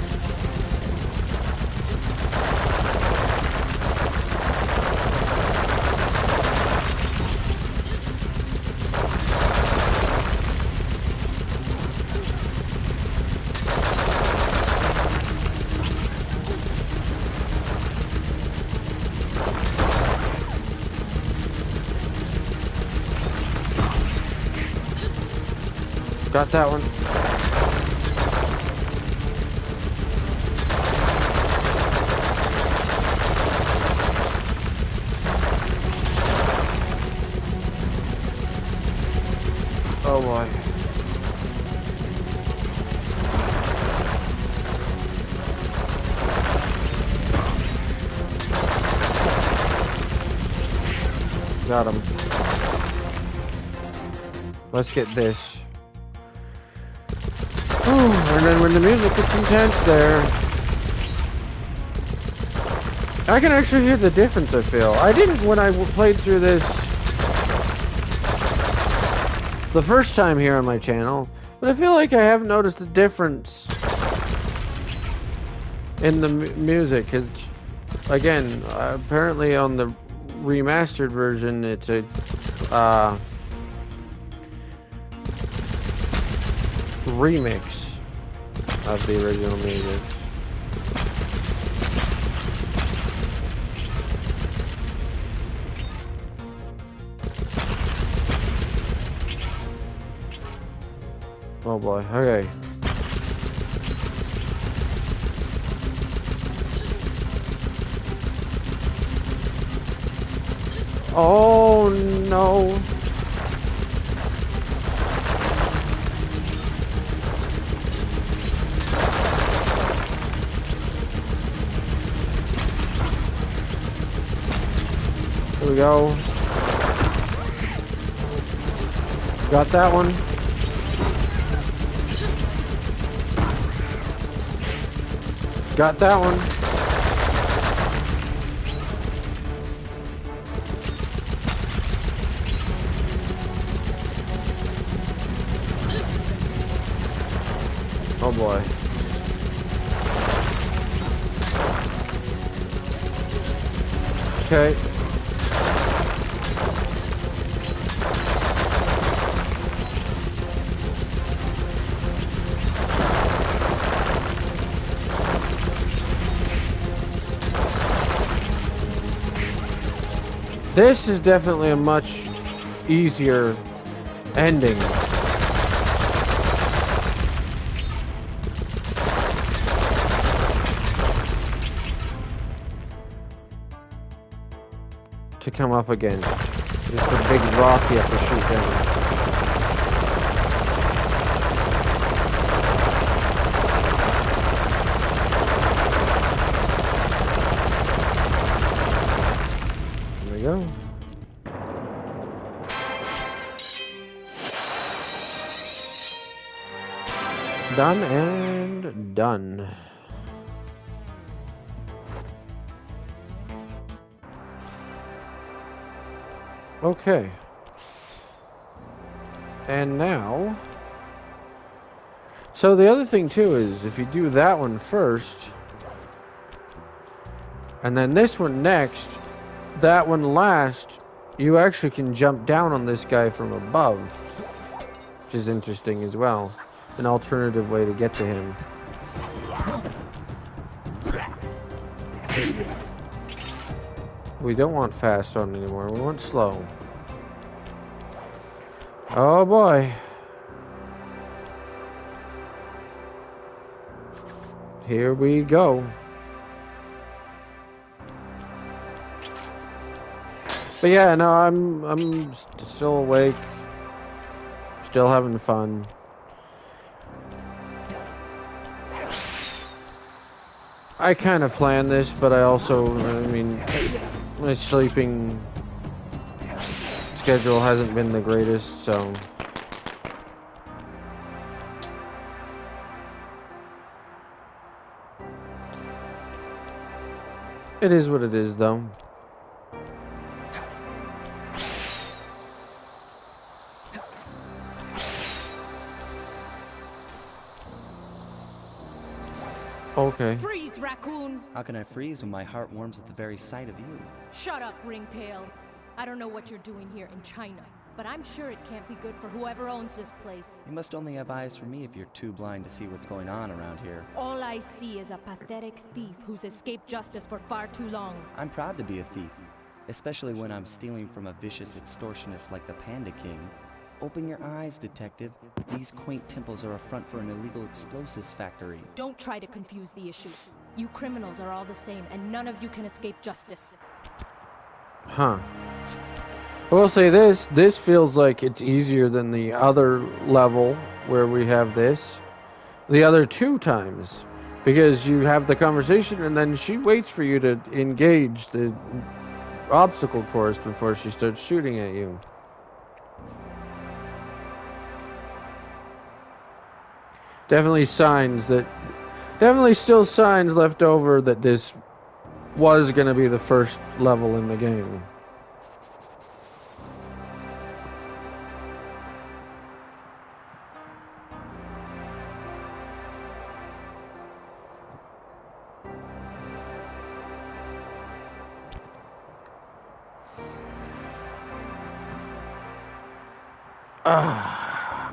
Got that one. Oh boy. Got him. Let's get this. And then when the music gets intense there, I can actually hear the difference, I feel. I didn't when I played through this the first time here on my channel, but I feel like I have noticed a difference in the music, because again, apparently on the remastered version it's a remix of the original music. Oh boy, okay. Oh no. Here we go. Got that one. Got that one. Oh boy. Okay. This is definitely a much easier ending. To come up against. Just a big rock you have to shoot down. Go. Done and done. Okay. And now, so the other thing too is if you do that one first and then this one next, that one last, you actually can jump down on this guy from above, which is interesting as well. An alternative way to get to him. We don't want fast on anymore, we want slow. Oh boy. Here we go. But yeah, no, I'm still awake, still having fun. I kind of planned this, but I also, I mean, my sleeping schedule hasn't been the greatest, so. It is what it is, though. Okay. Freeze, raccoon! How can I freeze when my heart warms at the very sight of you? Shut up, ringtail. I don't know what you're doing here in China, but I'm sure it can't be good for whoever owns this place. You must only have eyes for me if you're too blind to see what's going on around here. All I see is a pathetic thief who's escaped justice for far too long. I'm proud to be a thief, especially when I'm stealing from a vicious extortionist like the Panda King. Open your eyes, detective. These quaint temples are a front for an illegal explosives factory. Don't try to confuse the issue. You criminals are all the same, and none of you can escape justice. Huh. I will say this feels like it's easier than the other level where we have this. The other two times. Because you have the conversation and then she waits for you to engage the obstacle course before she starts shooting at you. Definitely still signs left over that this was going to be the first level in the game.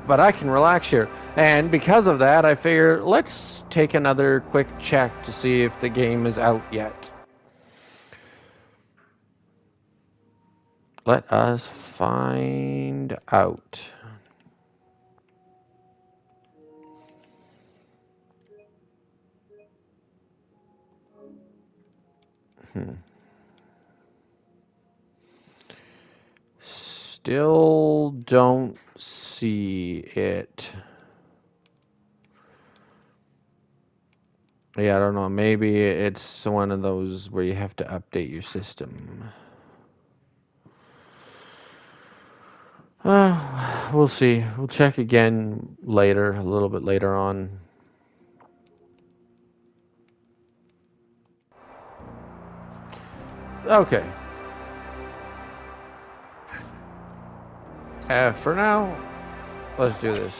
But I can relax here. And because of that, I figure let's take another quick check to see if the game is out yet. Let us find out. Still don't see it. Yeah, I don't know. Maybe it's one of those where you have to update your system. We'll see. We'll check again later, a little bit later on. Okay. For now, let's do this.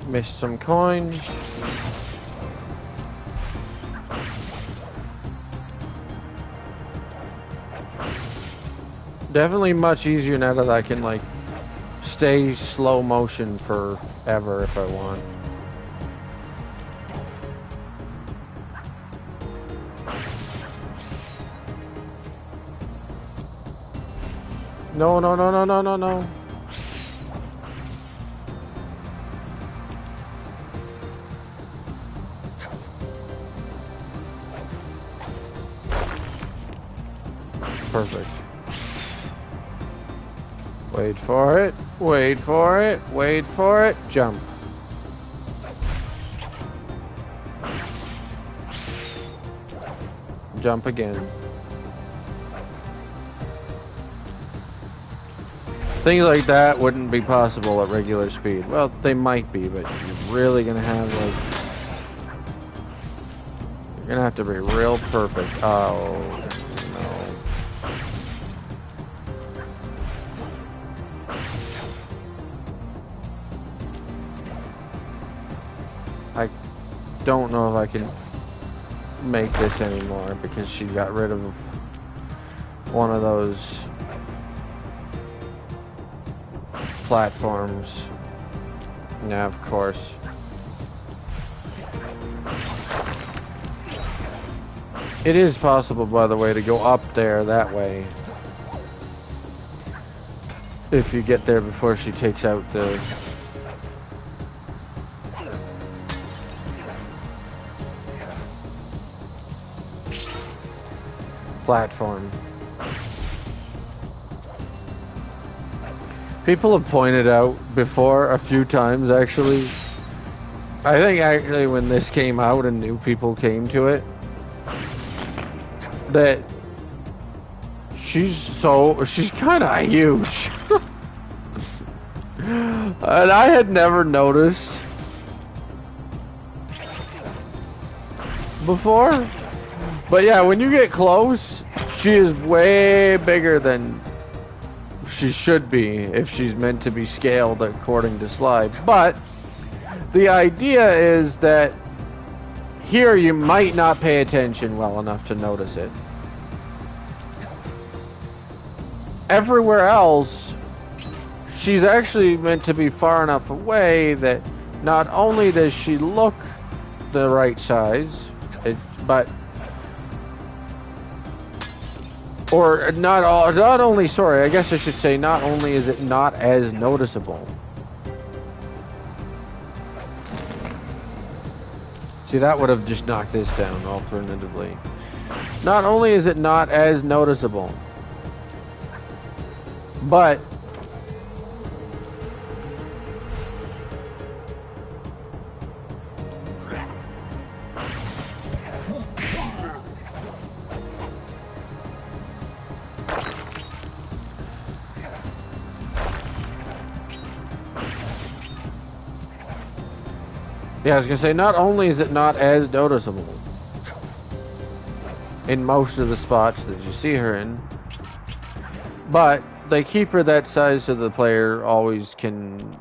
Missed some coins. Definitely much easier now that I can like stay slow motion forever if I want. No, no, no, no, no, no, no. Perfect. Wait for it, wait for it, wait for it, jump. Jump again. Things like that wouldn't be possible at regular speed. Well, they might be, but you're really gonna have like... You're gonna have to be real perfect. Oh, no. I don't know if I can make this anymore because she got rid of one of those platforms. Yeah, of course. It is possible, by the way, to go up there that way. If you get there before she takes out the... platform. People have pointed out before a few times, actually. I think actually when this came out and new people came to it, that she's kind of huge. And I had never noticed before. But yeah, when you get close, she is way bigger than she should be if she's meant to be scaled according to slide. But the idea is that here you might not pay attention well enough to notice it. Everywhere else, she's actually meant to be far enough away that not only does she look the right size, but or not only, sorry, I guess I should say not only is it not as noticeable. See, that would have just knocked this down alternatively. Not only is it not as noticeable, but yeah, I was gonna say, not only is it not as noticeable in most of the spots that you see her in, but they keep her that size so the player always can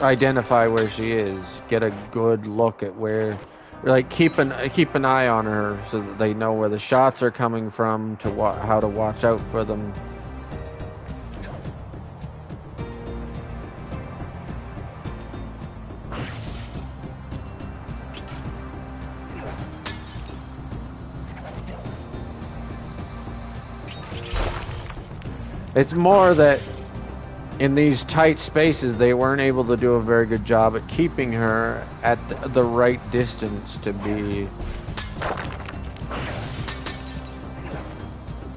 identify where she is, get a good look at where, like keep an eye on her so that they know where the shots are coming from, to how to watch out for them. It's more that in these tight spaces, they weren't able to do a very good job at keeping her at the right distance to be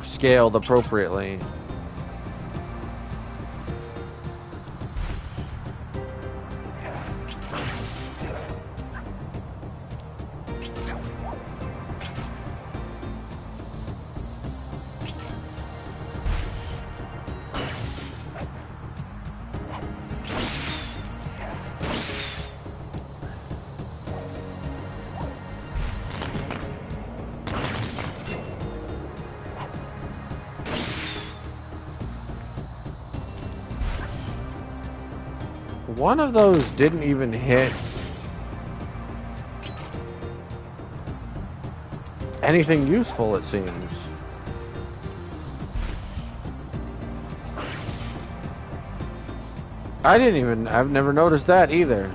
scaled appropriately. One of those didn't even hit anything useful, it seems. I've never noticed that either.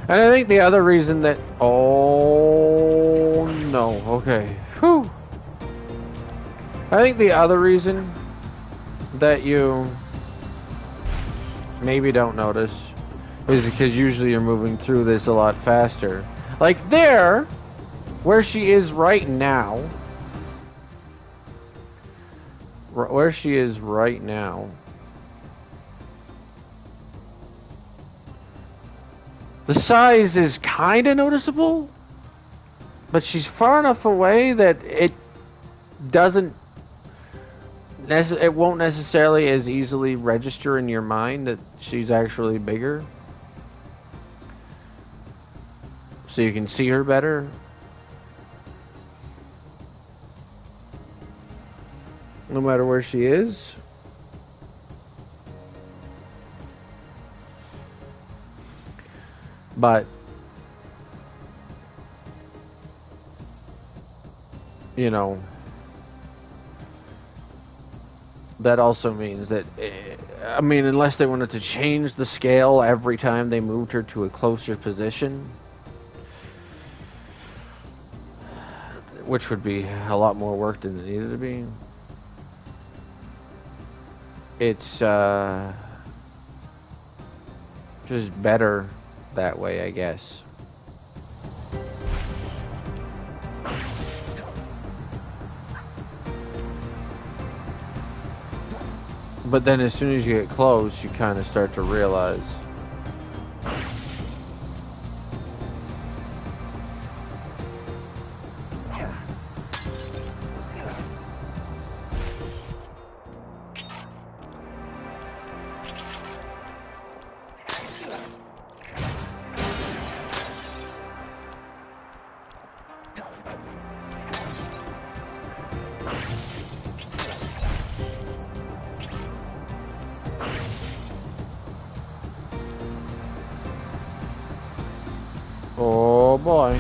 And I think the other reason that, oh no, okay, whew. I think the other reason that you maybe don't notice is because usually you're moving through this a lot faster. Like there, where she is right now, where she is right now, the size is kind of noticeable, but she's far enough away that it doesn't, it won't necessarily as easily register in your mind that she's actually bigger. So you can see her better. No matter where she is. But you know, that also means that, I mean, unless they wanted to change the scale every time they moved her to a closer position, which would be a lot more work than it needed to be. It's just better that way, I guess. But then as soon as you get close, you kind of start to realize. Oh boy.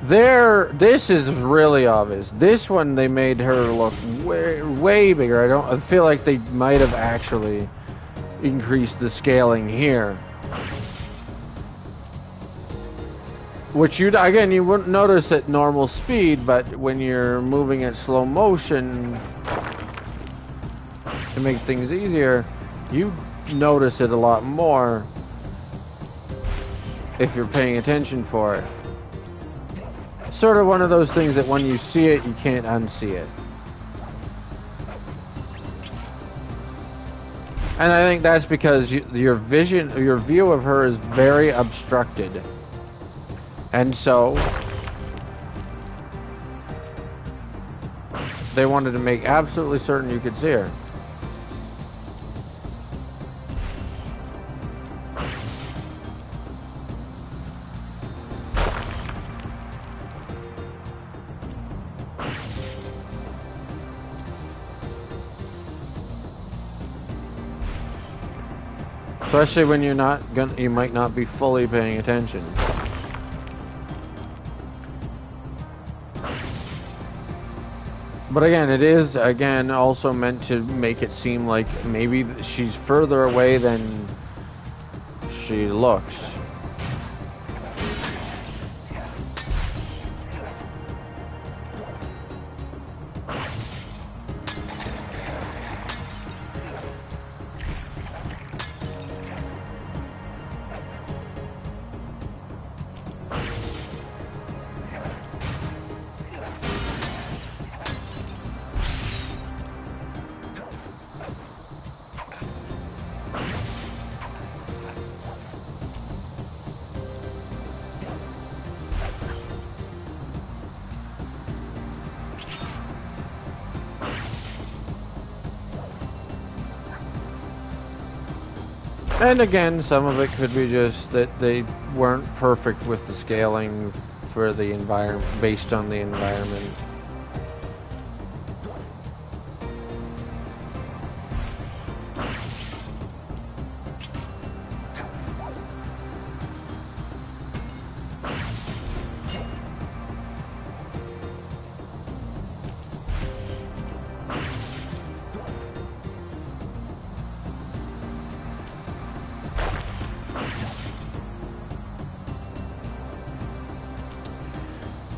This is really obvious. This one they made her look way bigger. I feel like they might have actually increased the scaling here. Which you wouldn't notice at normal speed, but when you're moving at slow motion to make things easier, you notice it a lot more if you're paying attention for it. Sort of one of those things that when you see it, you can't unsee it. And I think that's because your view of her is very obstructed. And so they wanted to make absolutely certain you could see her. Especially when you might not be fully paying attention. But again, it is also meant to make it seem like maybe she's further away than she looks. And again, some of it could be just that they weren't perfect with the scaling for the environment, based on the environment.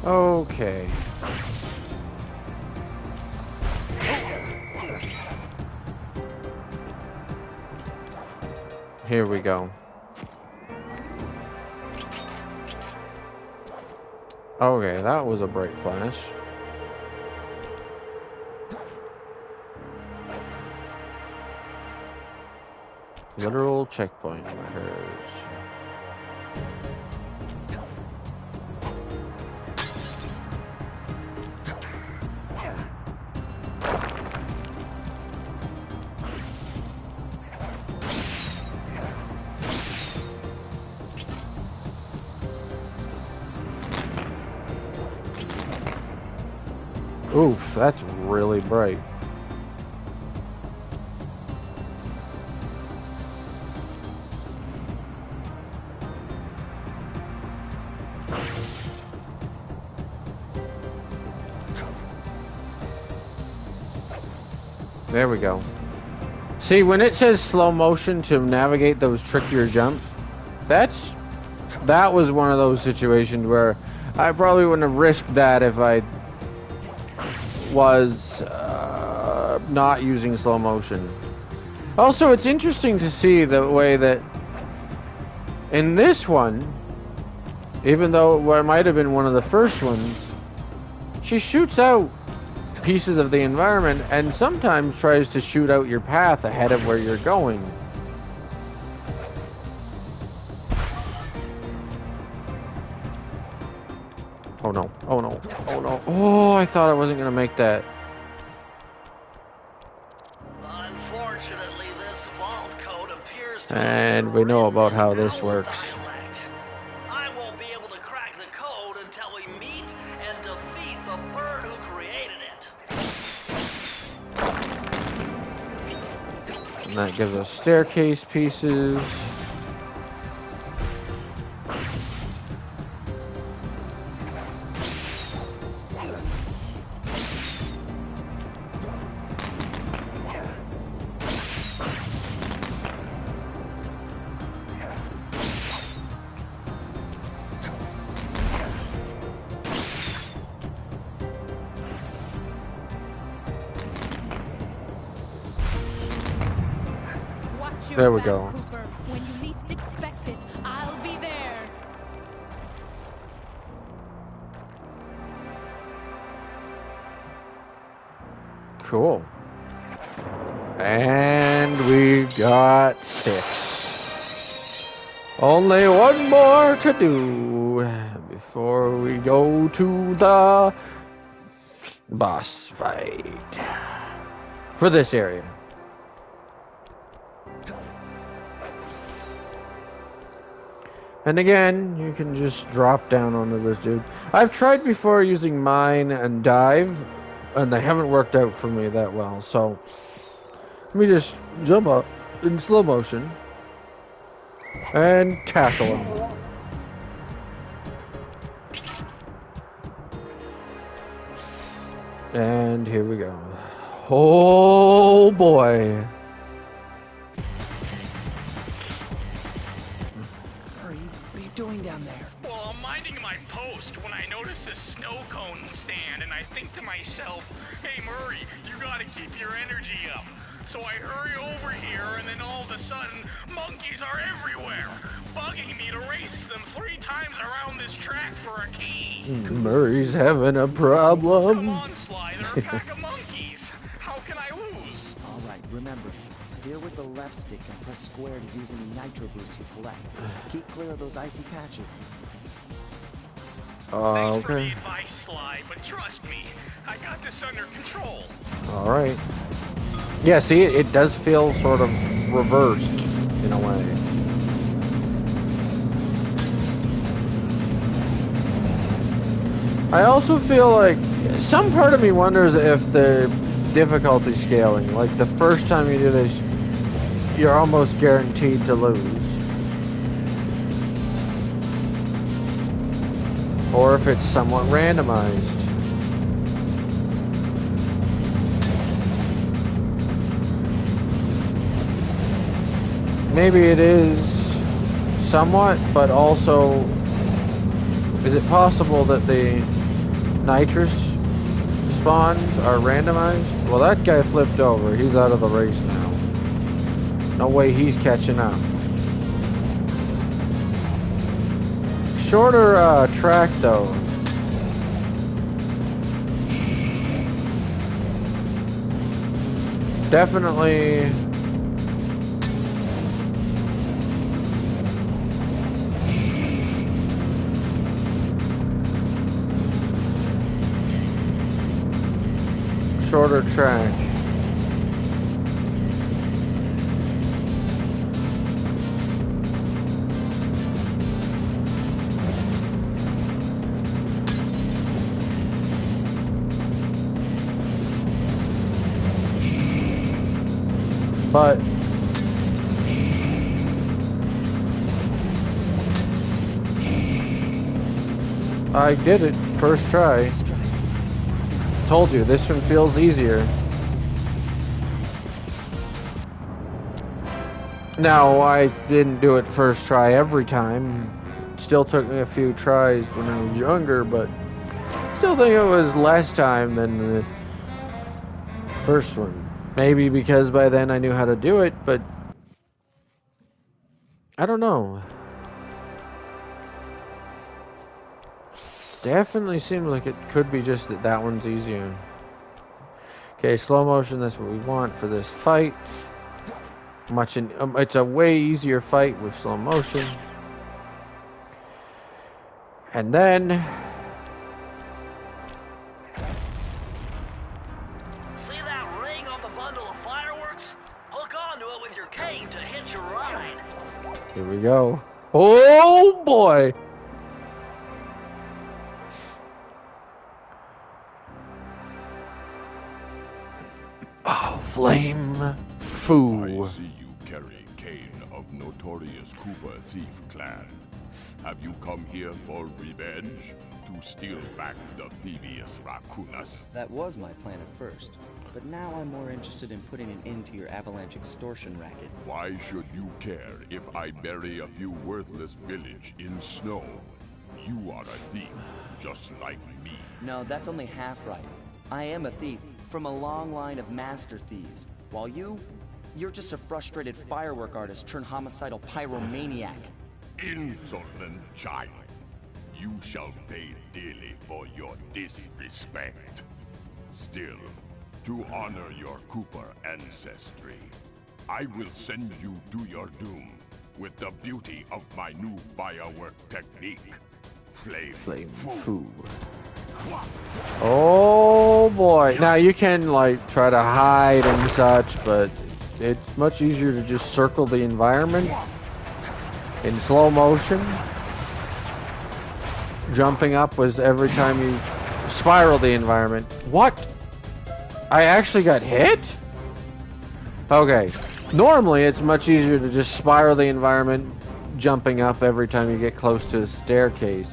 Okay. Here we go. Okay, that was a bright flash. Literal checkpoint markers. Oof, that's really bright. There we go. See, when it says slow motion to navigate those trickier jumps, that was one of those situations where I probably wouldn't have risked that if I was not using slow motion. Also, it's interesting to see the way that in this one, even though it might have been one of the first ones, she shoots out pieces of the environment and sometimes tries to shoot out your path ahead of where you're going. Oh no, oh no, oh no. Oh, I thought I wasn't gonna make that. Unfortunately, this vault code appears to And we know about how this works. dialect. I won't be able to crack the code until we meet and defeat the bird who created it. And that gives us staircase pieces. There we go. Cooper. When you least expect it, I'll be there. Cool. And we got 6. Only one more to do before we go to the boss fight for this area. And again, you can just drop down onto this dude. I've tried before using mine and dive, and they haven't worked out for me that well. So let me just jump up in slow motion and tackle him. And here we go. Oh boy. Doing down there? Well, I'm minding my post when I notice this snow cone stand, and I think to myself, hey Murray, you gotta keep your energy up. So I hurry over here, and then all of a sudden, monkeys are everywhere, bugging me to race them 3 times around this track for a key. Murray's having a problem. Come on, Sly, they're a pack of monkeys. How can I lose? All right, remember, steer with the left stick and press square to use any nitro boosts you collect. Keep clear of those icy patches. Thanks for the Okay. advice, Sly, but trust me, I got this under control. All right. Yeah, see, it does feel sort of reversed in a way. I also feel like some part of me wonders if the difficulty scaling, like the first time you do this, you're almost guaranteed to lose. Or if it's somewhat randomized. Maybe it is somewhat, but also, is it possible that the nitrous spawns are randomized. Well, that guy flipped over. He's out of the race now. No way he's catching up. Shorter track though. Definitely. Shorter track. But I did it first try. Told you, this one feels easier. Now, I didn't do it first try every time. It still took me a few tries when I was younger, but I still think it was less time than the first one. Maybe because by then I knew how to do it, but I don't know. Definitely seems like it could be just that that one's easier. Okay, slow motion, that's what we want for this fight. It's a way easier fight with slow motion. And then See that ring on the bundle of fireworks? Hook onto it with your cave to hitch your ride. here we go. Oh boy! Oh, flame foo. I see you carry Kane of notorious Cooper thief clan. Have you come here for revenge? To steal back the Thievius Racoonus? That was my plan at first, but now I'm more interested in putting an end to your avalanche extortion racket. Why should you care if I bury a few worthless village in snow? You are a thief, just like me. No, that's only half right. I am a thief from a long line of master thieves, while you're just a frustrated firework artist turned homicidal pyromaniac. Insolent child. You shall pay dearly for your disrespect. Still, to honor your Cooper ancestry, I will send you to your doom with the beauty of my new firework technique. Flame foo. Oh boy. Now you can like try to hide and such, but it's much easier to just circle the environment in slow motion. Jumping up was every time you spiral the environment. What? I actually got hit? Okay. Normally it's much easier to just spiral the environment jumping up every time you get close to the staircase.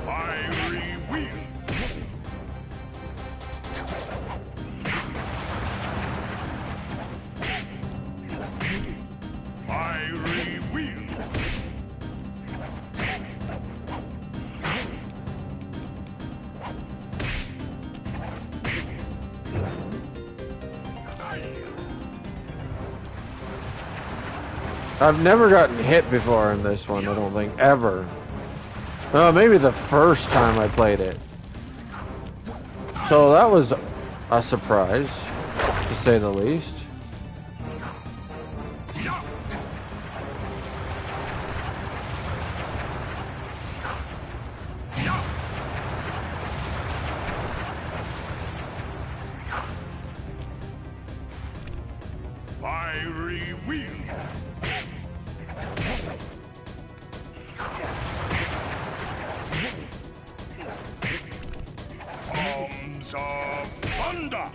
Fiery wheel. Fiery wheel. I've never gotten hit before in this one, I don't think, ever. Maybe the first time I played it. So that was a surprise, to say the least. Fiery wheel. Bombs of thunder.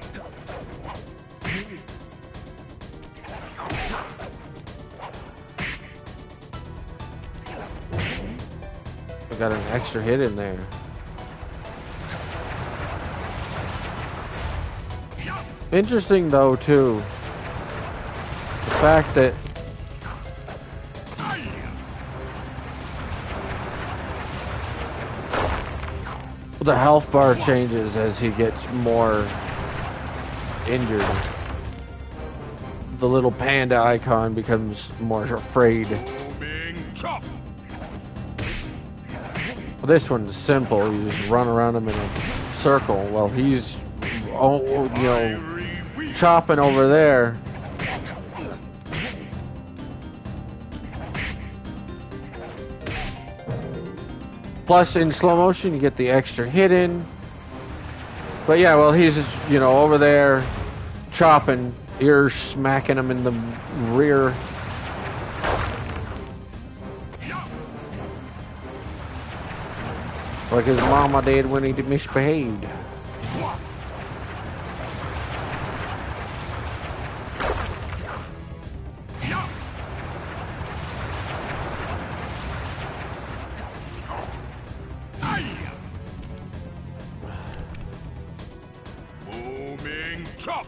I got an extra hit in there. Interesting though too, the fact that The health bar changes as he gets more injured. The little panda icon becomes more afraid. Well, this one's simple. You just run around him in a circle while he's, chopping over there. Plus, in slow motion, you get the extra hit in. But yeah, well, he's, over there chopping. You're smacking him in the rear. Like his mama did when he misbehaved. Booming chop.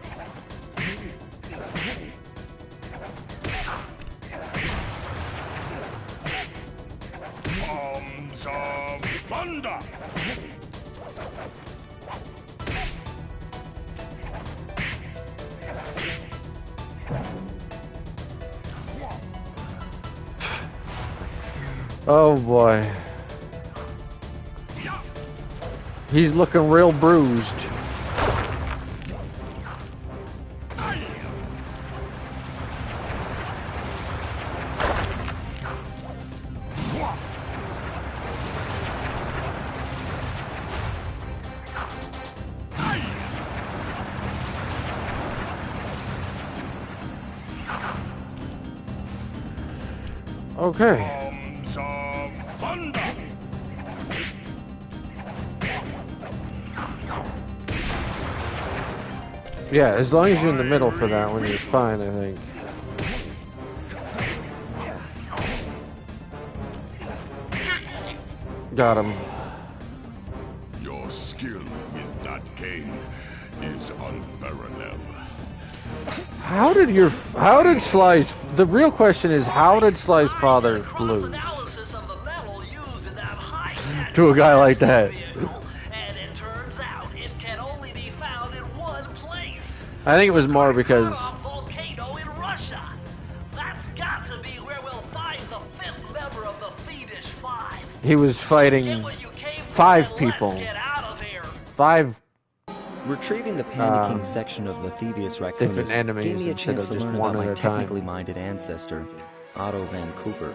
Bombs of thunder. Oh boy. He's looking real bruised. Okay. Bombs of thunder. Yeah, as long as you're in the middle for that one, you're fine, I think. Got him. Your skill with that cane is unparalleled. How did Sly's, the real question is, how did Sly's father lose Analysis of the metal used in that high-tech to a guy like that? vehicle, and it turns out it can only be found in one place. I think it was more because Volcano in Russia. That's got to be where we'll find the fifth member of the Thievius 5. he was Get fighting what you came for 5 and people. Let's get out of here. 5 Retrieving the Panda King section of the Thievius Racoonus enemies gave me a instead chance of to just learn one about at my a time. technically minded ancestor, Otto van Cooper.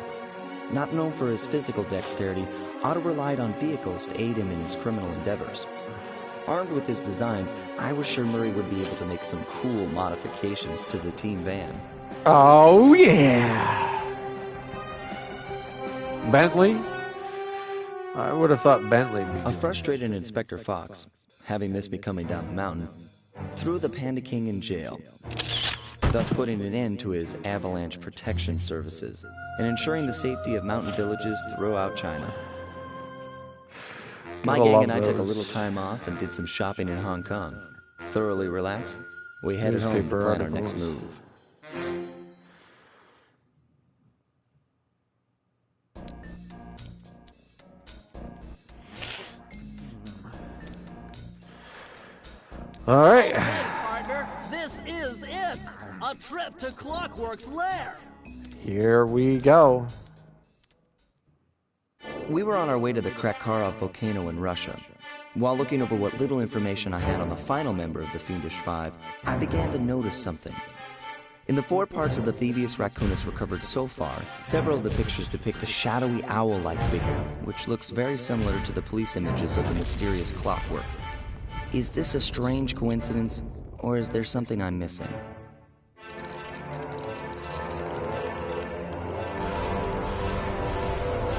Not known for his physical dexterity, Otto relied on vehicles to aid him in his criminal endeavors. Armed with his designs, I was sure Murray would be able to make some cool modifications to the team van. Oh yeah. Bentley? I would have thought Bentley would be A doing frustrated Inspector Fox, having missed me coming down the mountain, threw the Panda King in jail, thus putting an end to his avalanche protection services and ensuring the safety of mountain villages throughout China. My Gotta gang love and I took a those. little time off and did some shopping in Hong Kong. Thoroughly relaxed, we headed home to Newspaper plan our next articles. move. All right. Okay, partner, this is it. A trip to Clockwork's lair. Here we go. We were on our way to the Krakarov volcano in Russia. While looking over what little information I had on the final member of the Fiendish Five, I began to notice something. In the 4 parts of the Thievius Racoonus recovered so far, several of the pictures depict a shadowy owl-like figure, which looks very similar to the police images of the mysterious Clockwork. Is this a strange coincidence, or is there something I'm missing?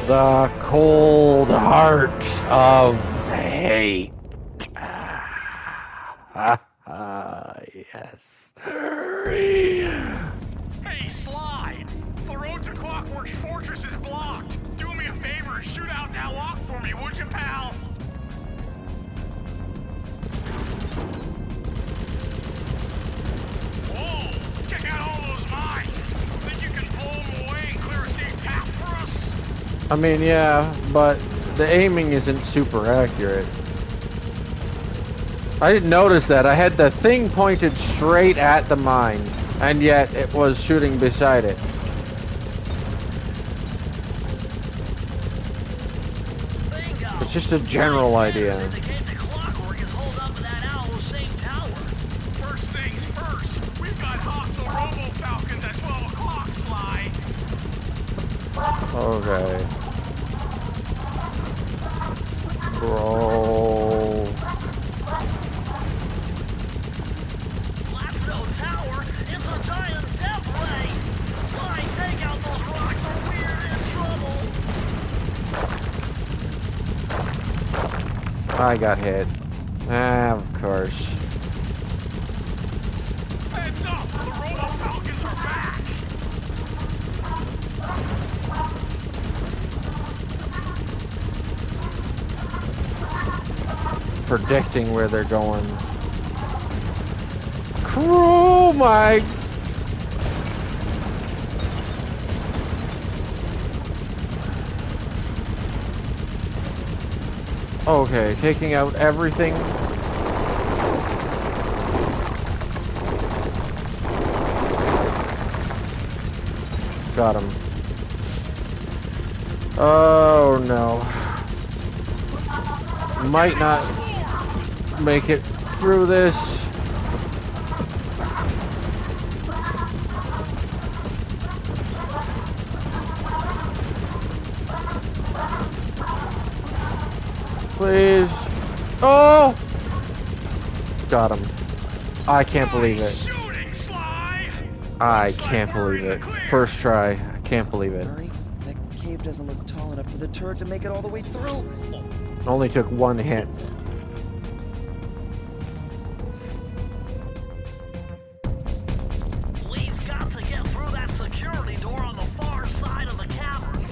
The cold heart of hate. Yes. Hey, Sly! The road to Clockwork's fortress is blocked. Do me a favor and shoot out that lock for me, would you, pal? Whoa! Check out all those mines! Think you can blow them away and clear a safe path for us? I mean, yeah, but the aiming isn't super accurate. I didn't notice that. I had the thing pointed straight at the mine, and yet it was shooting beside it. Bingo. It's just a general idea. Indicate the clockwork is holed up in that owl's same tower. First things first, we've got hostile robo-falcons at 12 o'clock, Sly. Okay. Bro. Blackstone Tower is a giant death ray. Sly, take out those rocks or we're in trouble. I got hit. Ah, of course. Heads up, the robo-falcons are back. Predicting where they're going. Oh my. Okay, taking out everything. Got him. Oh no. Might not make it through this. Please. Oh! Got him. I can't believe it. Shooting, Sly. I can't believe it. First try. I can't believe it. Murray, that cave doesn't look tall enough for the turret to make it all the way through. Only took one hit. We've got to get through that security door on the far side of the cavern.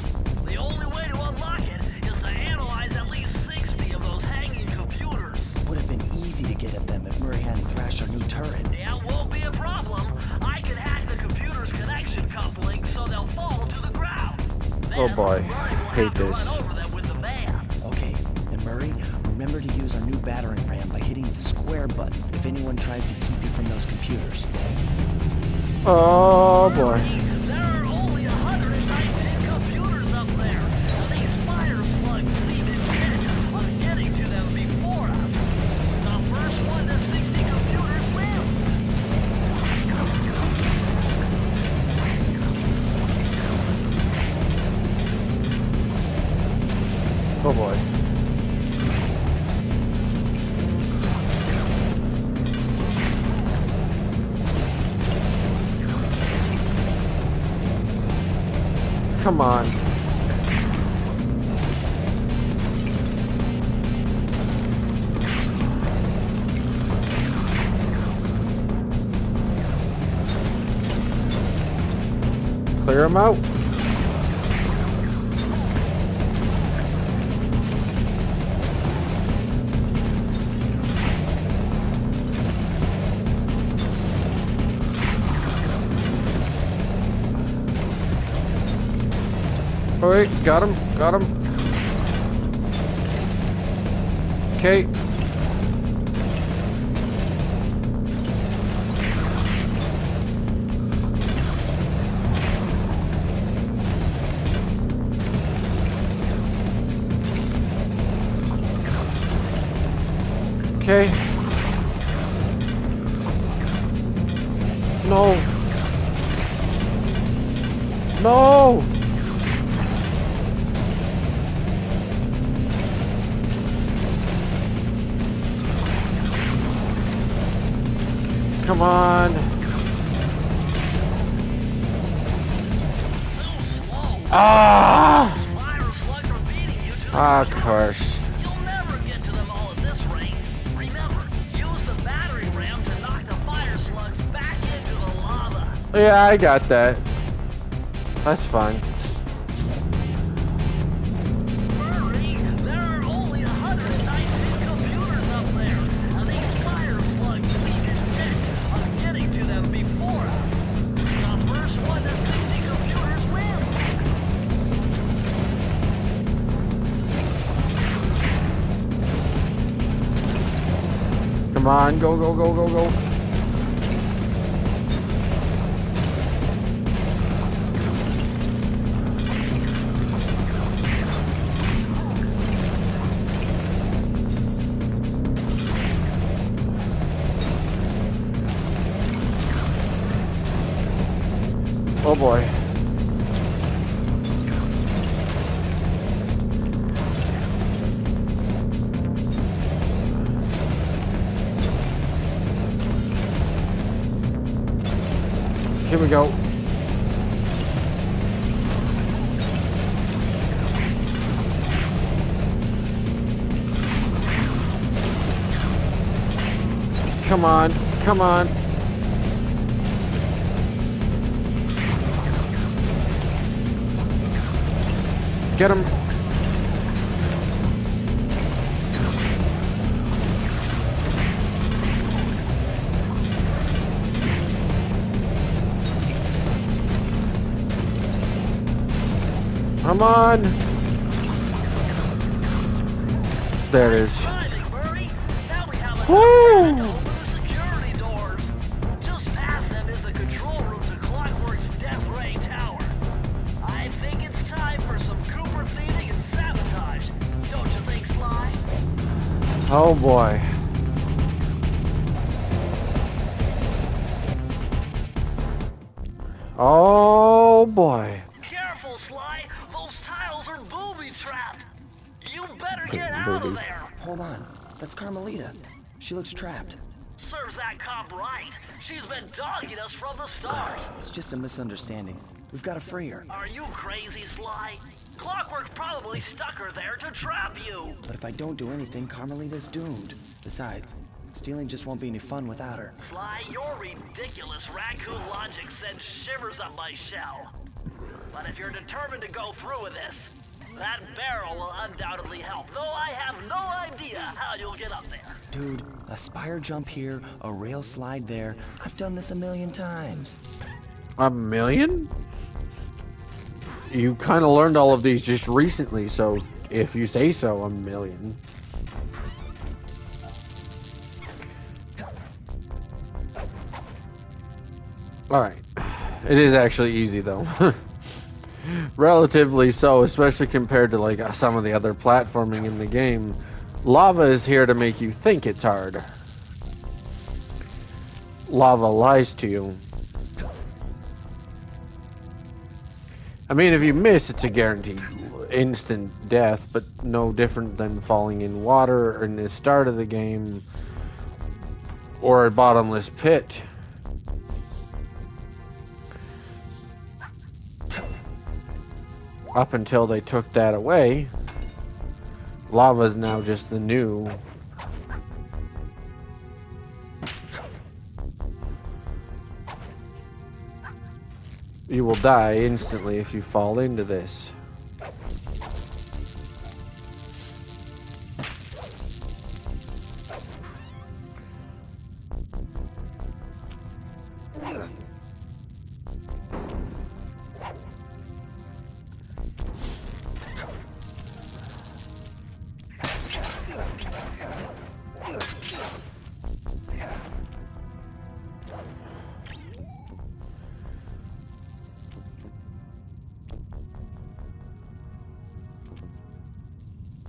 The only way to unlock it is to analyze at least 60 of those hanging computers. Would have been easy to get at them if Murray hadn't thrashed our new turret. Yeah, won't be a problem. I can hack the computer's connection coupling so they'll fall to the ground. Then Oh boy, Murray will hate have to this. run over them with the van. Okay, and Murray, remember to use our new battering ram by hitting the square button if anyone tries to keep you from those computers. Oh boy. There are only 119 computers up there. And these fire slugs seem intent on getting to them before us. The first one to 60 computers wins. Oh boy. Come on. Clear them out. All right, got him, got him. Okay. Okay. No. No. Come on. Ah! Fire slugs are beating you to the Of ground. course. You'll never get to them all at this rate. Remember, use the battery ram to knock the fire slugs back into the lava. Yeah, I got that. That's fine. Hurry! There are only 119 computers up there, and these fire slugs seem intent on getting to them before us. The first one to 60 computers wins. Come Come on, go, go, go, go, go. Oh boy. Here we go. Come on, come on. Get him. Come on. There it is. Woo! Oh boy. Oh boy. Careful, Sly. Those tiles are booby-trapped. You better get out of there. Hold on. That's Carmelita. She looks trapped. Serves that cop right. She's been dogging us from the start. It's just a misunderstanding. We've got to free her. Are you crazy, Sly? Clockwork probably stuck her there to trap you. But if I don't do anything, Carmelita's doomed. Besides, stealing just won't be any fun without her. Sly, your ridiculous raccoon logic sends shivers up my shell. But if you're determined to go through with this, that barrel will undoubtedly help, though I have no idea how you'll get up there. Dude, a spire jump here, a rail slide there. I've done this 1,000,000 times. 1,000,000? You kind of learned all of these just recently, so if you say so, 1,000,000. Alright. It is actually easy, though. Relatively so, especially compared to like some of the other platforming in the game. Lava is here to make you think it's hard. Lava lies to you. I mean, if you miss, it's a guaranteed instant death, but no different than falling in water in the start of the game or a bottomless pit. Up until they took that away, lava is now just the new. You will die instantly if you fall into this.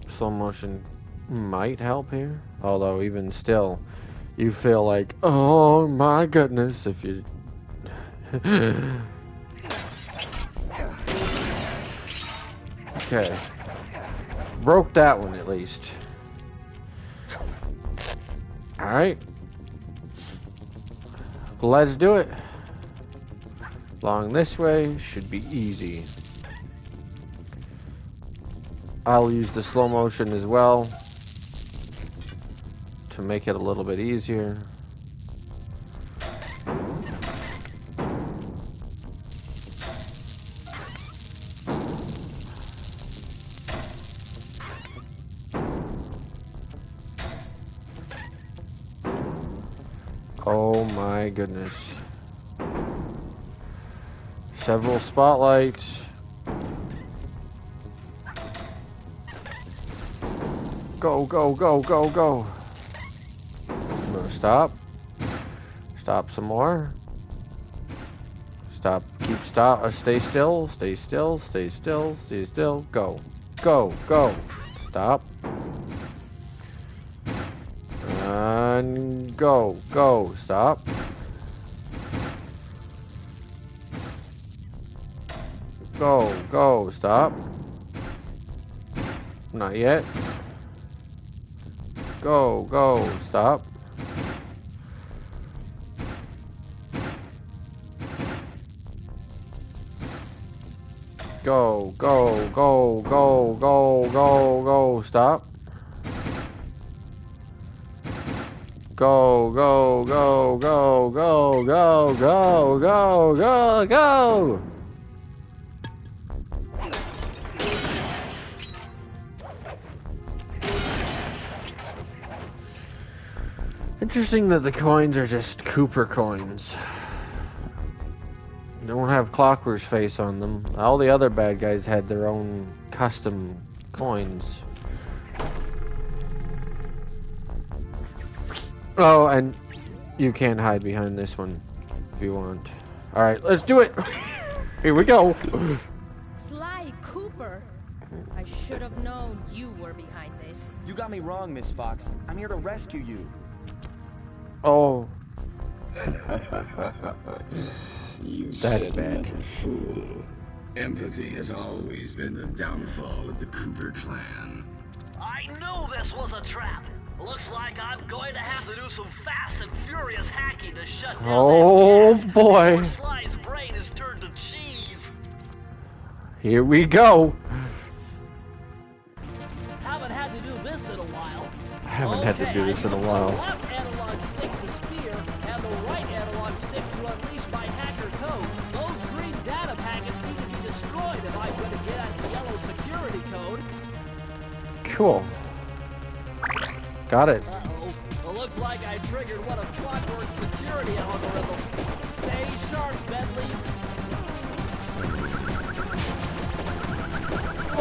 Slow motion might help here, although even still you feel like, oh my goodness, if you okay, broke that one at least. Alright, let's do it. Along this way should be easy. I'll use the slow motion as well to make it a little bit easier. Oh my goodness. Several spotlights. Go, go, go, go, go. I'm gonna Stop. Stop some more. Stop. Keep stop. Stay still. Stay still. Stay still. Stay still. Go. Go. Go. Stop. And go. Go. Stop. Go. Go. Stop. Not yet. Go. Go. Stop. Go, go, go, go, go, go, go, stop. Go, go, go, go, go, go, go, go, go, go. Interesting that the coins are just Cooper coins. Don't have Clockwork's face on them. All the other bad guys had their own custom coins. Oh, and you can't hide behind this one if you want. Alright, let's do it! Here we go! Sly Cooper! I should have known you were behind this. You got me wrong, Miss Fox. I'm here to rescue you. Oh. That's bad. Fool. Empathy has always been the downfall of the Cooper clan. I knew this was a trap. Looks like I'm going to have to do some fast and furious hacking to shut down Oh that gas boy. before Sly's brain is turned to cheese. Here we go. Haven't had to do this in a while. I haven't had to do this in a while. The left analog stick to steer and the right analog stick to unleash my hacker code. Those green data packets need to be destroyed if I'm going to get at the yellow security code. Cool. Got it. Uh-oh. Well, looks like I triggered one of Clockwork's security algorithms. Stay sharp, Bentley.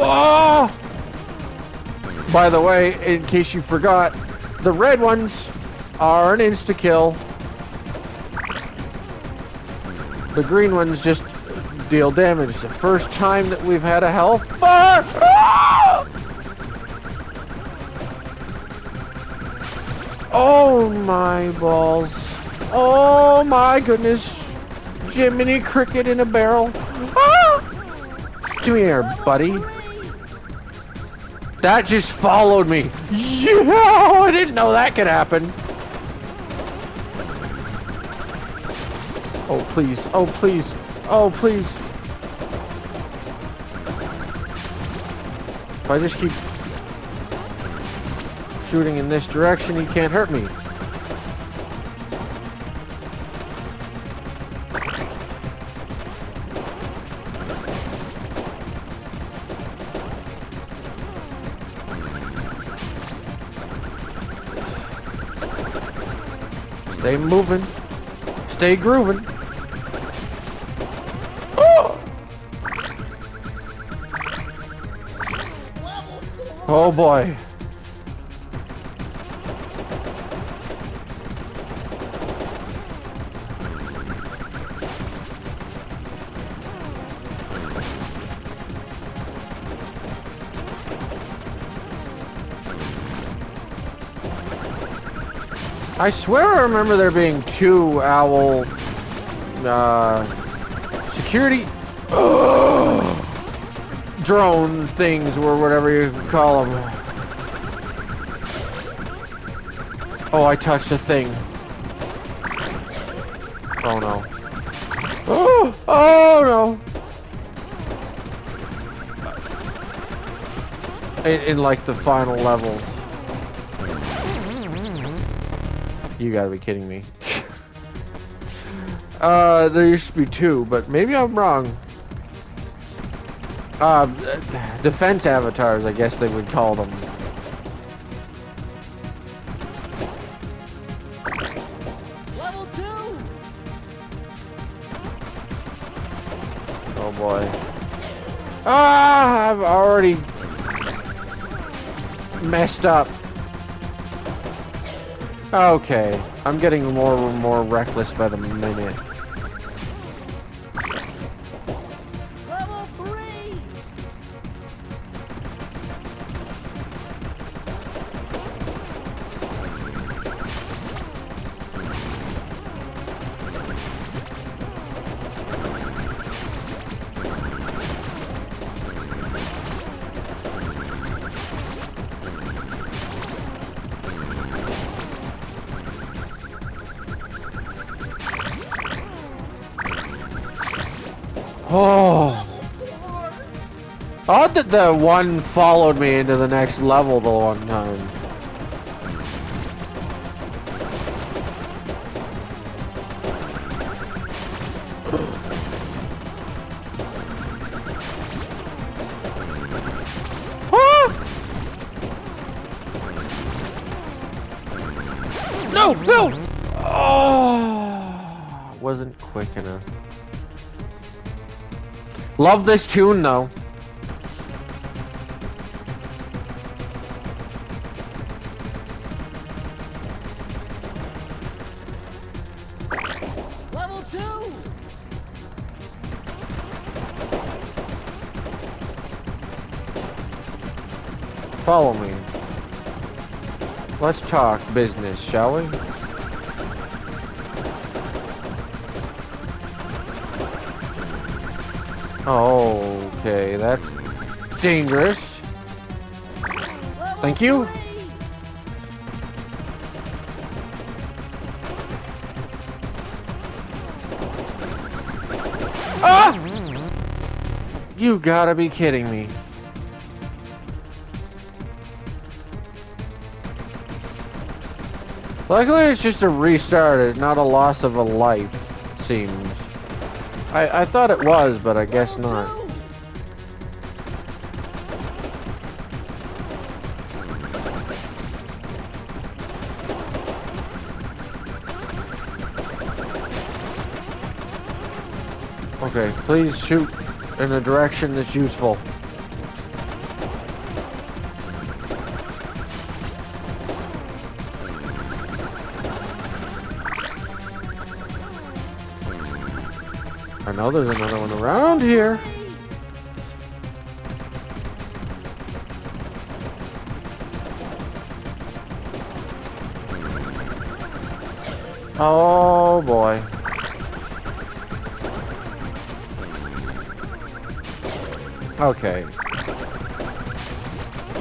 Oh! By the way, in case you forgot, the red ones are an insta-kill. The green ones just deal damage. The first time that we've had a health bar. Ah! Oh my balls. Oh my goodness. Jiminy Cricket in a barrel. Ah! Come here, buddy. That just followed me. Yeah, I didn't know that could happen. Oh, please. Oh, please. Oh, please. If I just keep shooting in this direction, he can't hurt me. Stay moving. Stay grooving. Oh! Oh boy. I swear I remember there being two owl security drone things or whatever you call them. Oh, I touched a thing. Oh no. Oh, oh no. In like the final level. You gotta be kidding me. There used to be two, but maybe I'm wrong. Defense avatars, I guess they would call them. Level 2! Oh boy. Ah, I've already messed up. Okay, I'm getting more and more reckless by the minute. Level 3! Oh. Odd that the one followed me into the next level the one time. No, no! Oh, wasn't quick enough. Love this tune though. Level 2! Follow me. Let's talk business, shall we? Okay, that's dangerous. Thank you. Ah! You gotta be kidding me. Luckily, it's just a restart, not a loss of a life, seems. I thought it was, but I guess not. Okay, please shoot in a direction that's useful. I know there's another one around here. Oh boy. Okay.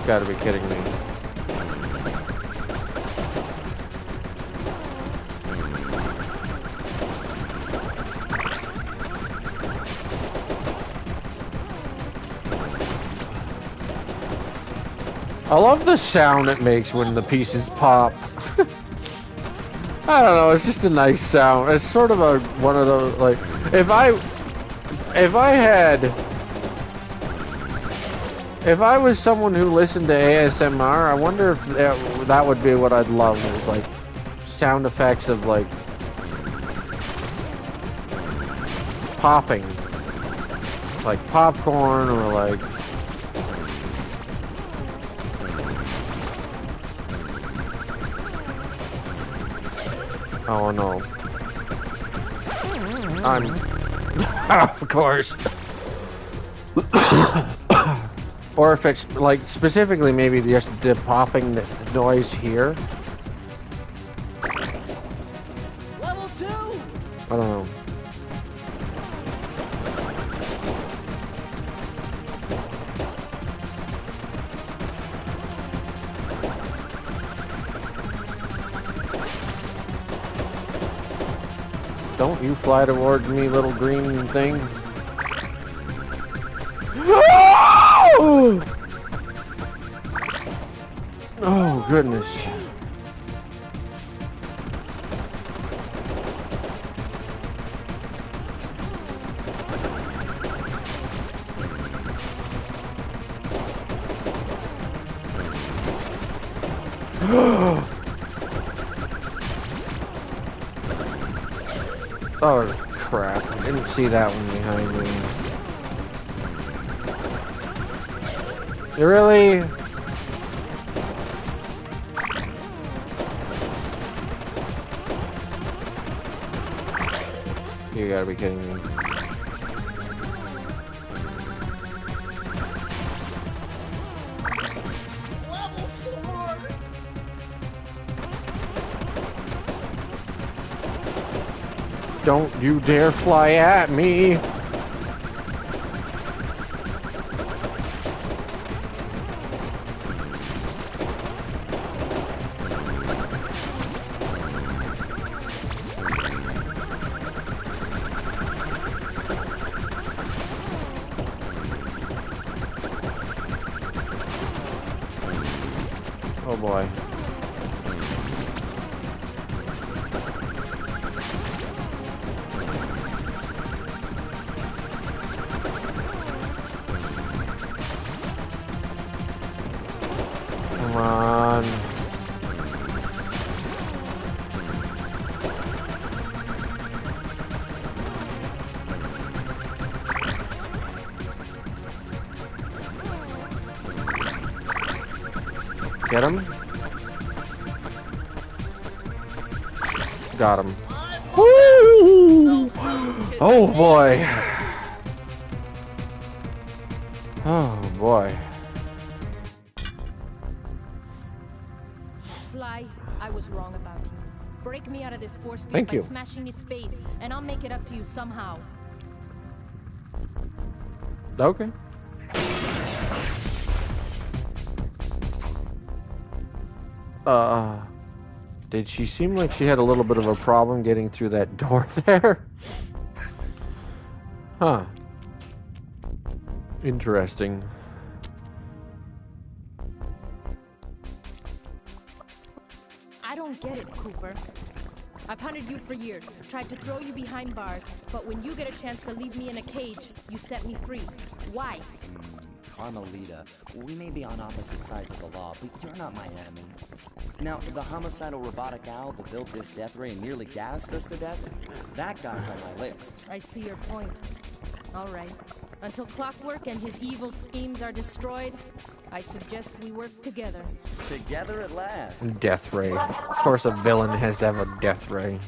Gotta be kidding me. I love the sound it makes when the pieces pop. I don't know, it's just a nice sound. It's sort of a one of those, like, if I was someone who listened to ASMR, I wonder if that would be what I'd love. It was like sound effects of like popping, like popcorn or like. Oh no. I'm of course. Or if it's like specifically maybe just the popping noise here. Level 2! I don't know. Don't you fly towards me, little green thing. Oh, goodness. Oh, crap. I didn't see that one behind me. You really? You gotta be kidding me. Level 4! Don't you dare fly at me! Oh boy. Come on. Get him. Got him. Woo! Oh boy. Oh boy. Sly, I was wrong about you. Break me out of this force field Thank by you. smashing its base, and I'll make it up to you somehow. Okay. Did she seem like she had a little bit of a problem getting through that door there? Huh. Interesting. I don't get it, Cooper. I've hunted you for years, tried to throw you behind bars, but when you get a chance to leave me in a cage, you set me free. Why? Carmelita, we may be on opposite sides of the law, but you're not my enemy. Now, the homicidal robotic owl that built this death ray and nearly gassed us to death, that guy's on my list. I see your point. All right. Until Clockwork and his evil schemes are destroyed, I suggest we work together. Together at last. Death ray. Of course a villain has to have a death ray.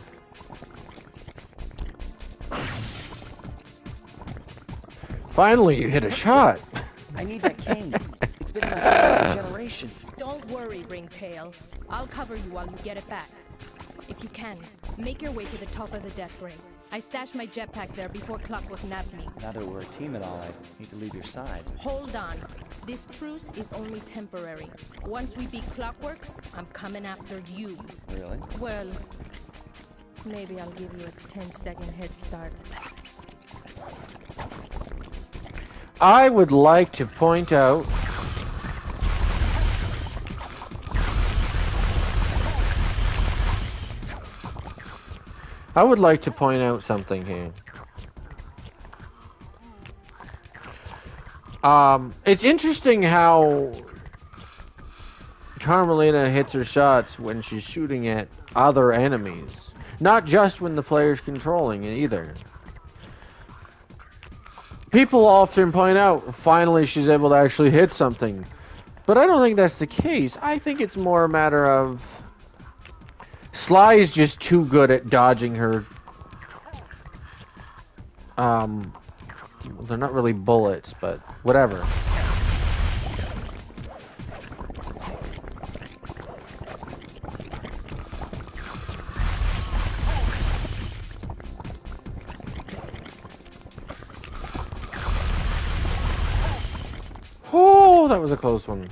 Finally, you hit a shot. I need that cane. It's been in my family for generations. Don't worry, Ringtail. I'll cover you while you get it back. If you can, make your way to the top of the death ray. I stashed my jetpack there before Clockwork nabbed me. Now that we're a team and all, I need to leave your side. Hold on. This truce is only temporary. Once we beat Clockwork, I'm coming after you. Really? Well, maybe I'll give you a 10-second head start. I would like to point out something here. It's interesting how Carmelita hits her shots when she's shooting at other enemies. Not just when the player's controlling it either. People often point out, finally she's able to actually hit something. But I don't think that's the case. I think it's more a matter of Sly is just too good at dodging her. They're not really bullets, but whatever. Oh, that was a close one.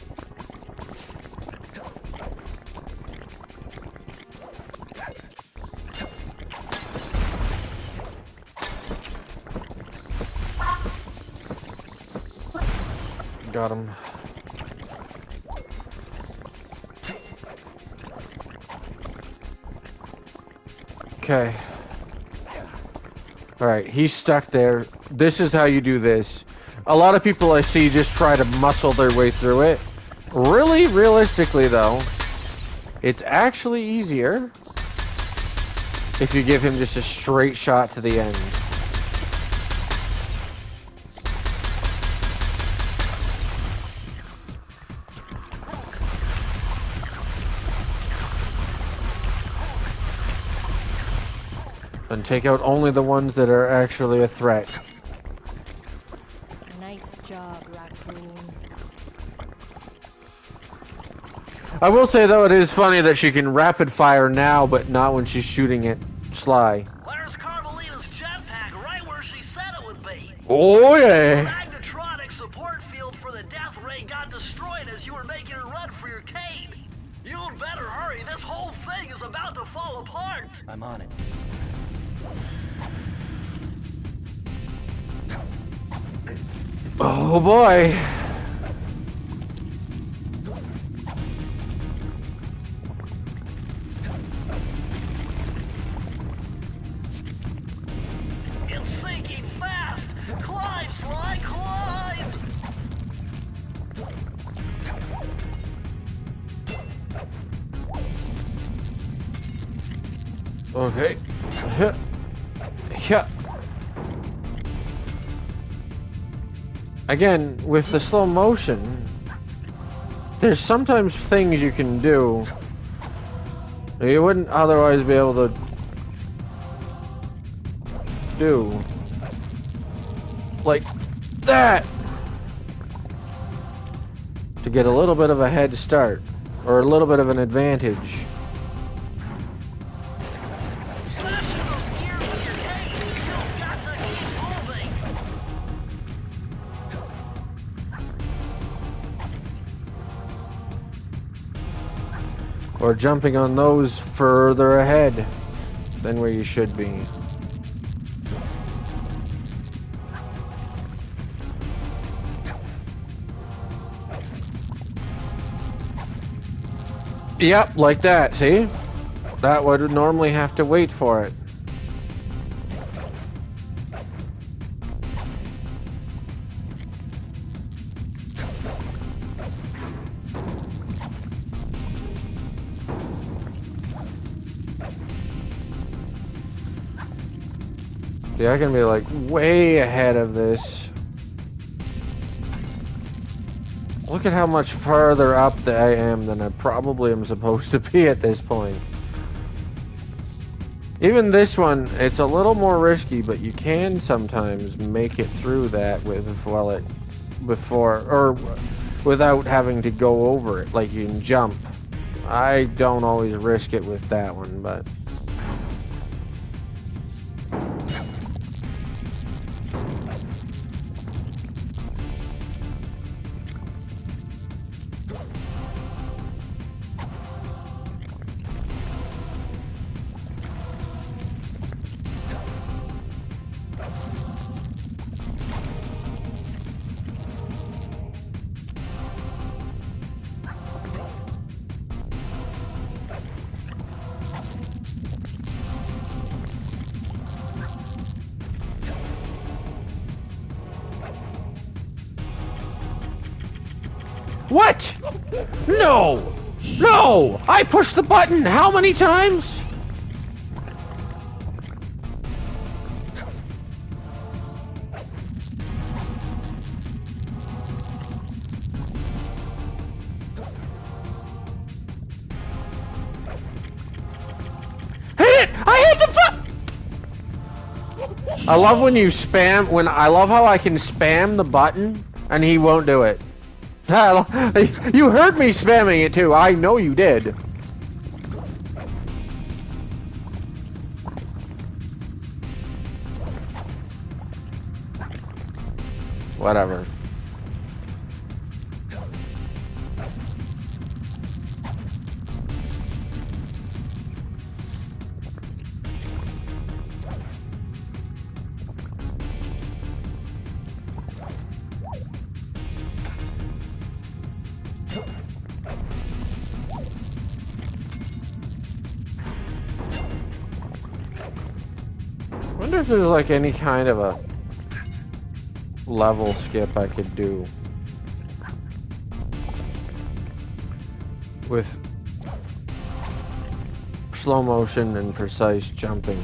Got him. Okay. Alright, he's stuck there. This is how you do this. A lot of people I see just try to muscle their way through it. Really, realistically though, it's actually easier if you give him just a straight shot to the end. And take out only the ones that are actually a threat. Nice job, Raccoon. I will say though, it is funny that she can rapid fire now, but not when she's shooting at Sly. There's Carmelita's jetpack right where she said it would be. Oh The yeah! magnetronic support field for the death ray got destroyed as you were making a run for your cane. You'd better hurry, this whole thing is about to fall apart. I'm on it. Oh boy! It's sinking fast. Climb, Sly, climb. Okay. Yeah. Yeah. Again, with the slow motion, there's sometimes things you can do that you wouldn't otherwise be able to do. Like that! To get a little bit of a head start, or a little bit of an advantage. Slashing those gears with your cane. You've got to keep moving. Or jumping on those further ahead than where you should be. Yep, like that, see? That would normally have to wait for it. See, I can be like way ahead of this. Look at how much farther up that I am than I probably am supposed to be at this point. Even this one, it's a little more risky, but you can sometimes make it through that without having to go over it. Like you can jump. I don't always risk it with that one, but. What? No! No! I pushed the button how many times? Hit it! I hit the button! I love when you spam, I love how I can spam the button and he won't do it. You heard me spamming it too. I know you did. Whatever. I wonder if there's like any kind of a level skip I could do with slow motion and precise jumping.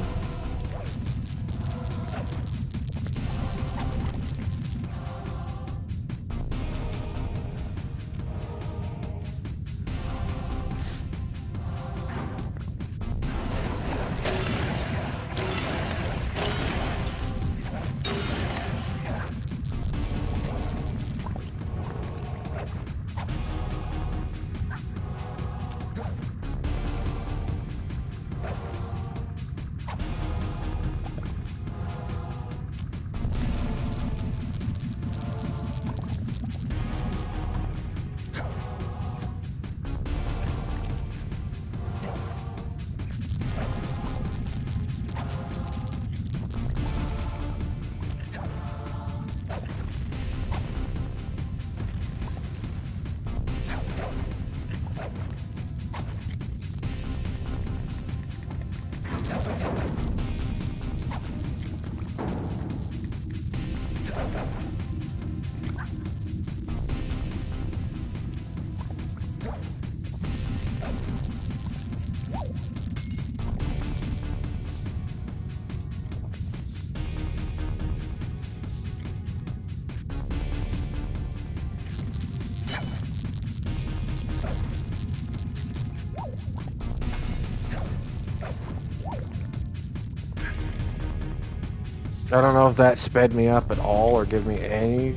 I don't know if that sped me up at all or give me any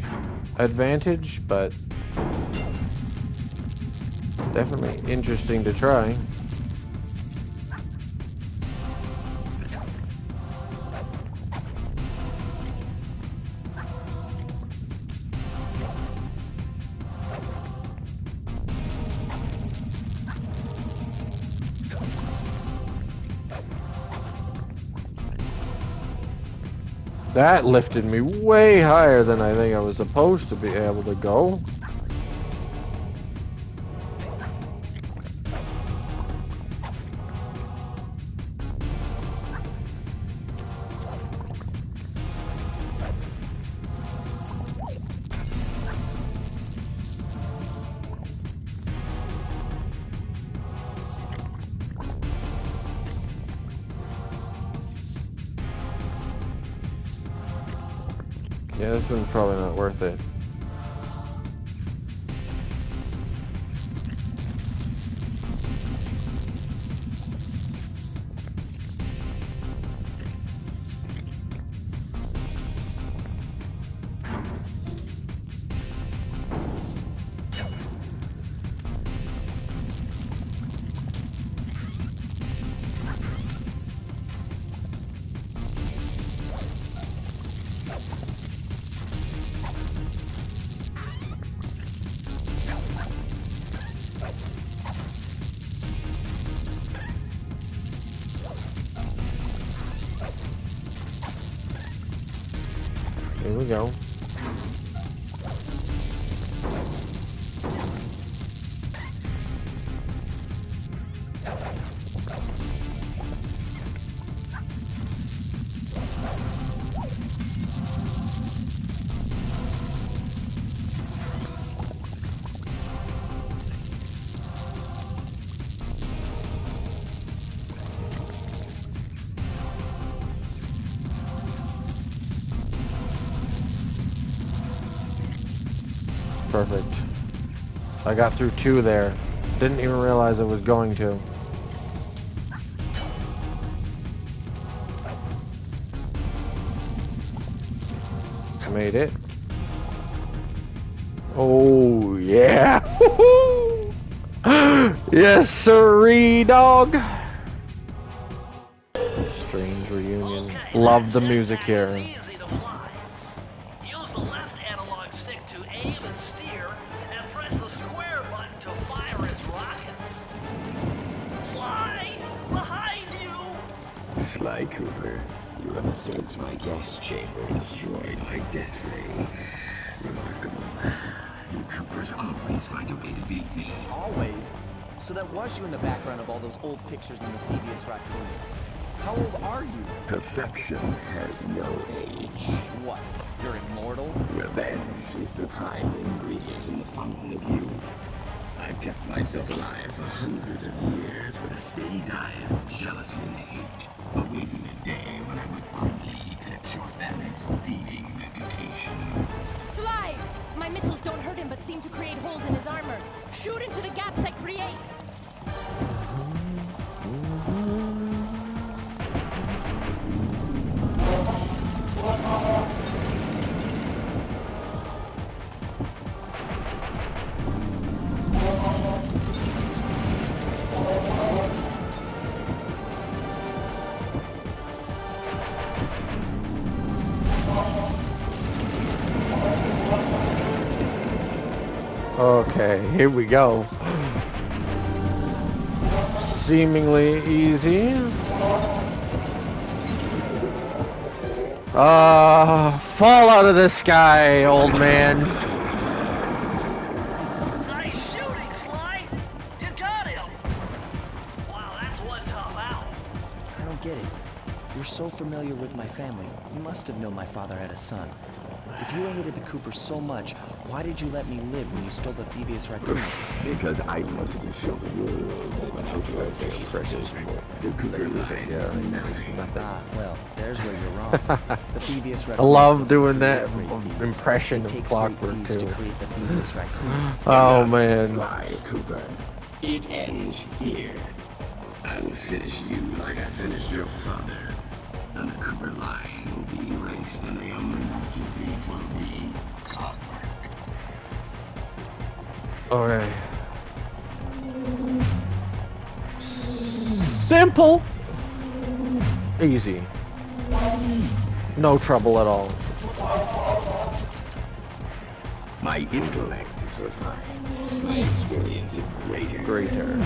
advantage, but definitely interesting to try. That lifted me way higher than I think I was supposed to be able to go. Yeah, this one's probably not worth it. Here we go. Perfect. I got through 2 there. Didn't even realize I was going to. Made it. Oh, yeah. Yes, sirree, dog. Strange reunion. Okay, Love the that music jetpack here. is easy to fly. Use the left analog stick to aim and steer, and press the square button to fire its rockets. Sly! Behind you! Sly Cooper, you have escaped my gas chamber and destroyed my death ray. Remarkable. You Coopers always find a way to beat me. Always. So that was you in the background of all those old pictures in the Thievius Racoonus. How old are you? Perfection has no age. What? You're immortal? Revenge is the prime ingredient in the fountain of youth. I've kept myself alive for hundreds of years with a steady diet of jealousy and hate, awaiting the day when I would promptly eclipse your family's thieving reputation. Sly! My missiles don't hurt him but seem to create holes in his armor. Shoot into the gaps I create! Okay, here we go. Seemingly easy. Fall out of the sky, old man. Nice shooting, Sly! You got him! Wow, that's one tough owl. I don't get it. You're so familiar with my family. You must have known my father had a son. If you hated the Coopers so much, why did you let me live when you stole the Thievius Racoonus? Because I wanted to show the world that when I was precious, the Cooper line is nothing. Ah, well, there's where you're wrong. The Thievius Racoonus I love doesn't doing create that great thieves. impression It of takes Clockwork great thieves too. to create the Thievius Racoonus. Oh man. Sly Cooper, it ends here. I will finish you like I finished your father, and the Cooper line will be erased. Thief will be clockwork. Okay. Simple. Easy. No trouble at all. My intellect is refined. My experience is greater. Greater.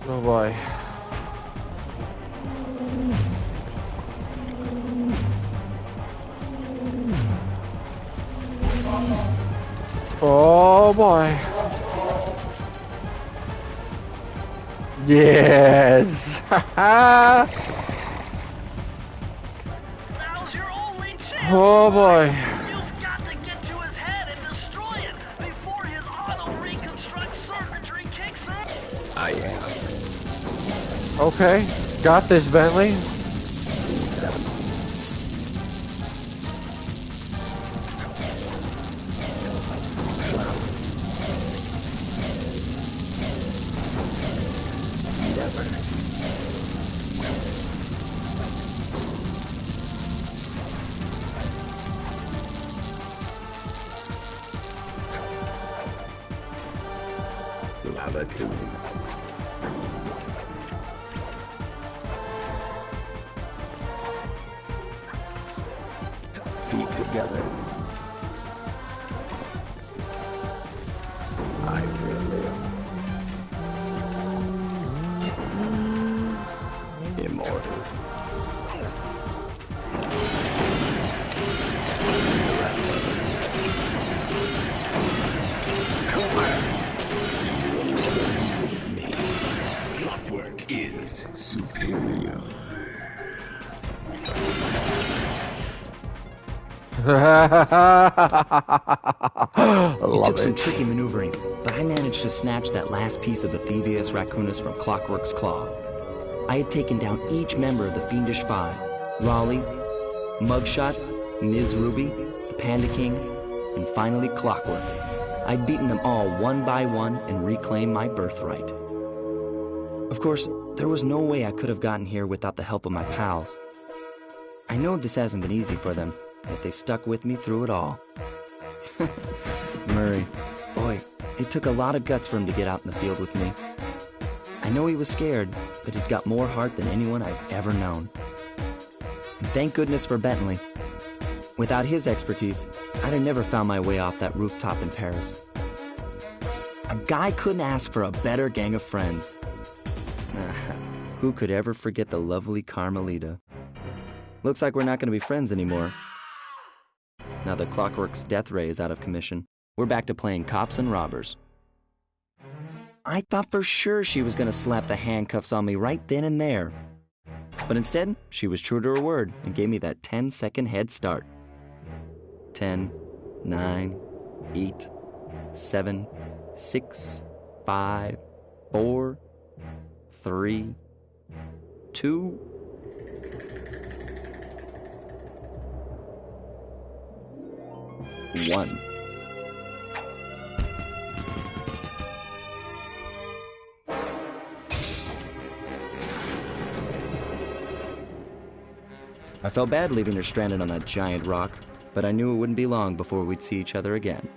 Oh boy. Oh boy. Yes. Now's your only chance. Oh boy. You've got to get to his head and destroy it before his auto-reconstruct circuitry kicks in. I am. Okay. Got this, Bentley. Lava tube. Feet together. I will live. Immortal. Clockwork is superior. It took some tricky maneuvering, but I managed to snatch that last piece of the Thievius Racoonus from Clockwork's claw. I had taken down each member of the Fiendish Five: Raleigh, Mugshot, Ms. Ruby, the Panda King, and finally Clockwork. I'd beaten them all one by one and reclaimed my birthright. Of course, there was no way I could have gotten here without the help of my pals. I know this hasn't been easy for them, yet they stuck with me through it all. Murray, boy, it took a lot of guts for him to get out in the field with me. I know he was scared, but he's got more heart than anyone I've ever known. And thank goodness for Bentley. Without his expertise, I'd have never found my way off that rooftop in Paris. A guy couldn't ask for a better gang of friends. Who could ever forget the lovely Carmelita? Looks like we're not going to be friends anymore. Now that Clockwork's death ray is out of commission, we're back to playing cops and robbers. I thought for sure she was going to slap the handcuffs on me right then and there. But instead, she was true to her word and gave me that 10-second head start. 10, 9, 8, 7, 6, 5, 4, 3, 2... One. I felt bad leaving her stranded on that giant rock, but I knew it wouldn't be long before we'd see each other again.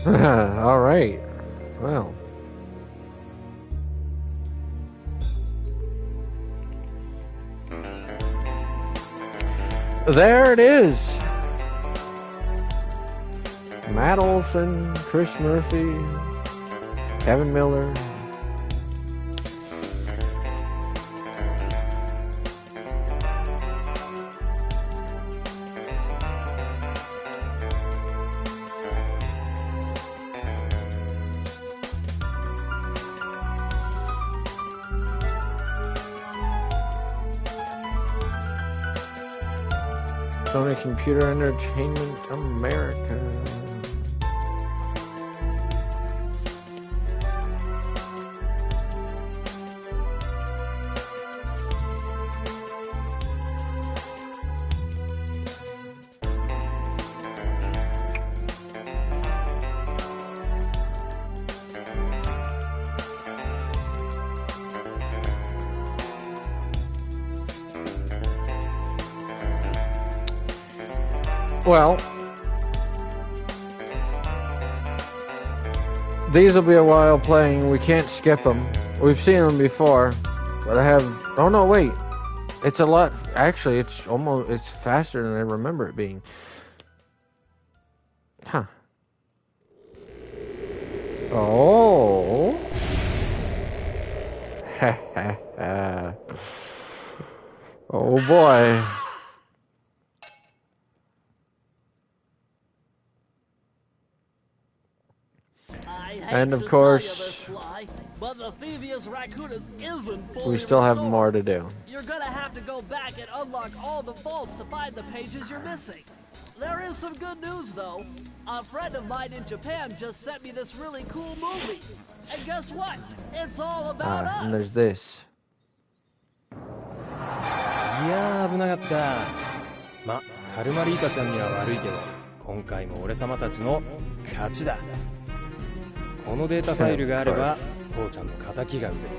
All right. Well. There it is. Matt Olson, Chris Murphy, Kevin Miller. Sony Computer Entertainment America. Well, these will be a while playing. We can't skip them. We've seen them before, but I have. Oh no, wait! It's a lot. Actually, it's faster than I remember it being. Huh? Oh. Oh boy. And of course, but the Thievius Racoonus isn't fully we still have restored. more to do. You're gonna have to go back and unlock all the vaults to find the pages you're missing. There is some good news though. A friend of mine in Japan just sent me this really cool movie. And guess what? It's all about us. And there's this. いやー危なかった。ま、カルマリータちゃんには悪いけど、今回も俺様たちの勝ちだ。このデータファイルがあれば父ちゃんの敵が撃てる。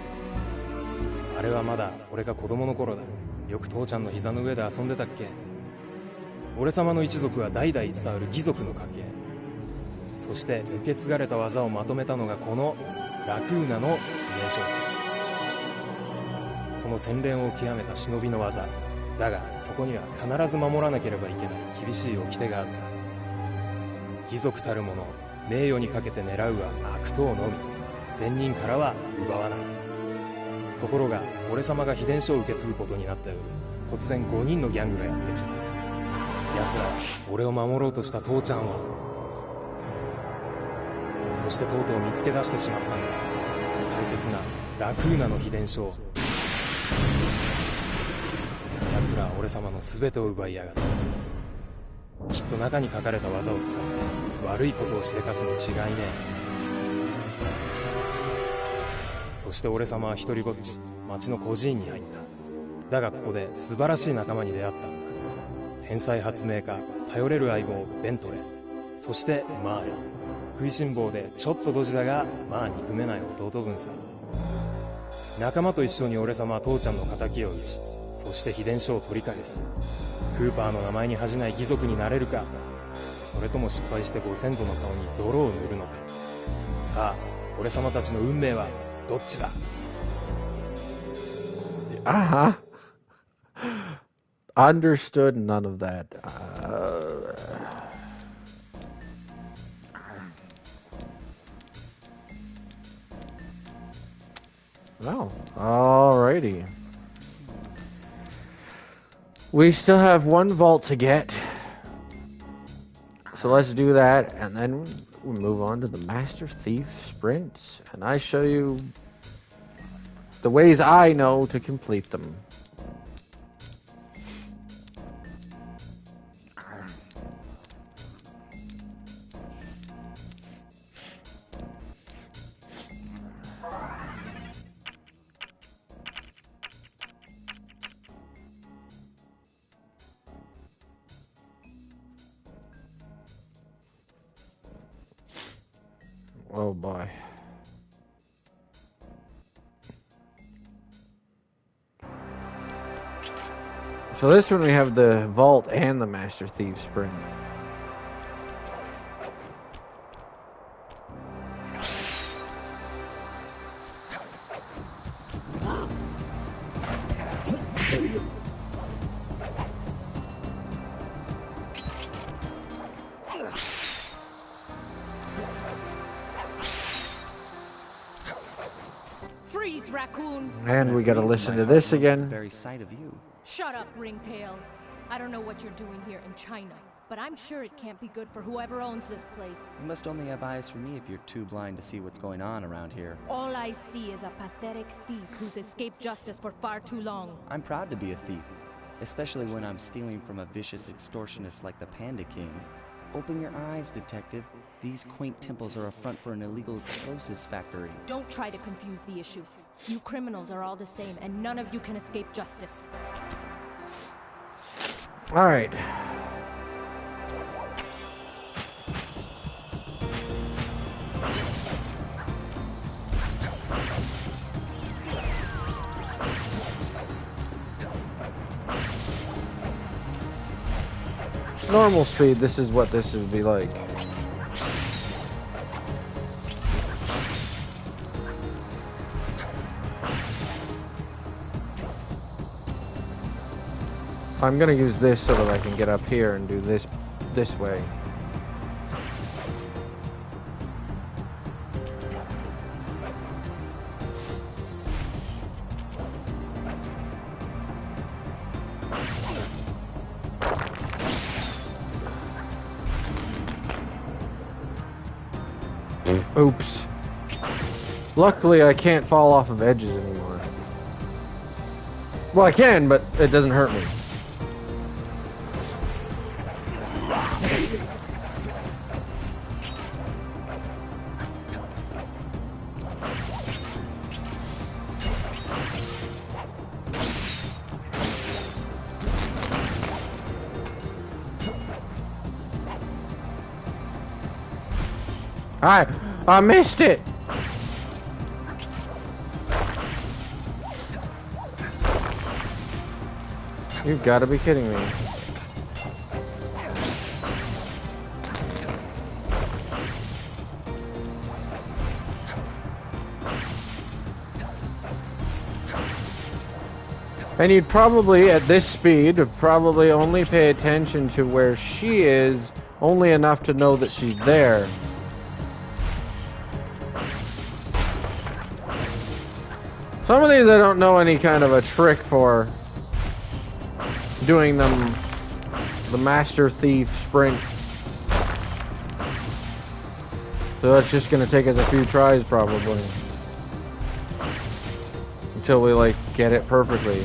あれはまだ俺が子供の頃だ。よく父ちゃんの膝の上で遊んでたっけ。俺様の一族は代々伝わる義族の家系。そして受け継がれた技をまとめたのがこのラクーナの秘伝書。その洗練を極めた忍びの技だが、そこには必ず守らなければいけない厳しい掟があった。義族たる者、名誉にかけて狙うは悪党のみ、善人からは奪わない。ところが俺様が秘伝書を受け継ぐことになった夜、突然5人のギャングがやってきた。奴らは俺を守ろうとした父ちゃんを、そしてとうとう見つけ出してしまったんだ。大切なラクーナの秘伝書を。奴らは俺様の全てを奪いやがった。きっと中に書かれた技を使って悪いことをしでかすに違いねえ。そして俺様は一人ぼっち町の孤児院に入った。だがここで素晴らしい仲間に出会ったんだ。天才発明家、頼れる相棒ベントレー、そしてマーレ。食いしん坊でちょっとドジだがまあ憎めない弟分さ。仲間と一緒に俺様は父ちゃんの敵を討ち、そして秘伝書を取り返す。クーパーの名前に恥じない義族になれるか、それとも失敗してご先祖の顔に泥を塗るのか。さあ俺様たちの運命はどっちだ。Understood none of that. No. Alrighty. We still have one vault to get. So let's do that, and then we move on to the Master Thief Sprints. And I show you the ways I know to complete them. Oh boy. So this one we have the Vault and the Master Thief Sprint. Freeze, raccoon! And we gotta listen to this again. The very sight of you. Shut up, Ringtail. I don't know what you're doing here in China, but I'm sure it can't be good for whoever owns this place. You must only have eyes for me if you're too blind to see what's going on around here. All I see is a pathetic thief who's escaped justice for far too long. I'm proud to be a thief. especially when I'm stealing from a vicious extortionist like the Panda King. Open your eyes, detective. These quaint temples are a front for an illegal explosives factory. Don't try to confuse the issue. You criminals are all the same, and none of you can escape justice. All right. Normal speed, this is what this would be like. I'm gonna use this so that I can get up here and do this way. Oops. Luckily, I can't fall off of edges anymore. Well, I can, but it doesn't hurt me. I missed it! You've got to be kidding me. And you'd probably, at this speed, probably only pay attention to where she is, only enough to know that she's there. Some of these I don't know any kind of a trick for doing them, the Master Thief sprint. So that's just gonna take us a few tries probably. Until we like get it perfectly.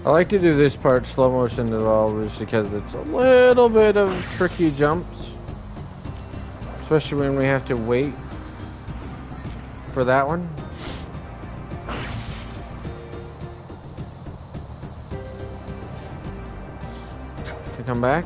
I like to do this part slow motion as well, just because it's a little bit of tricky jumps. Especially when we have to wait for that one. To come back.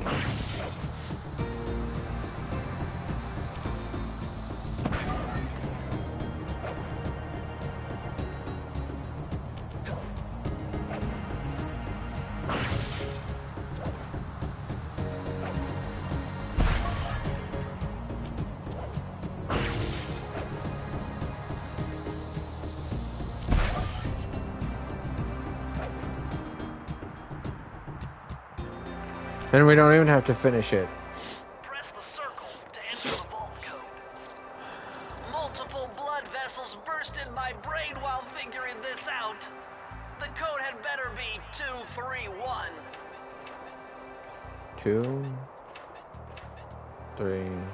And we don't even have to finish it. Press the circle to enter the vault code. Multiple blood vessels burst in my brain while figuring this out. The code had better be 231. 2, 3, 1.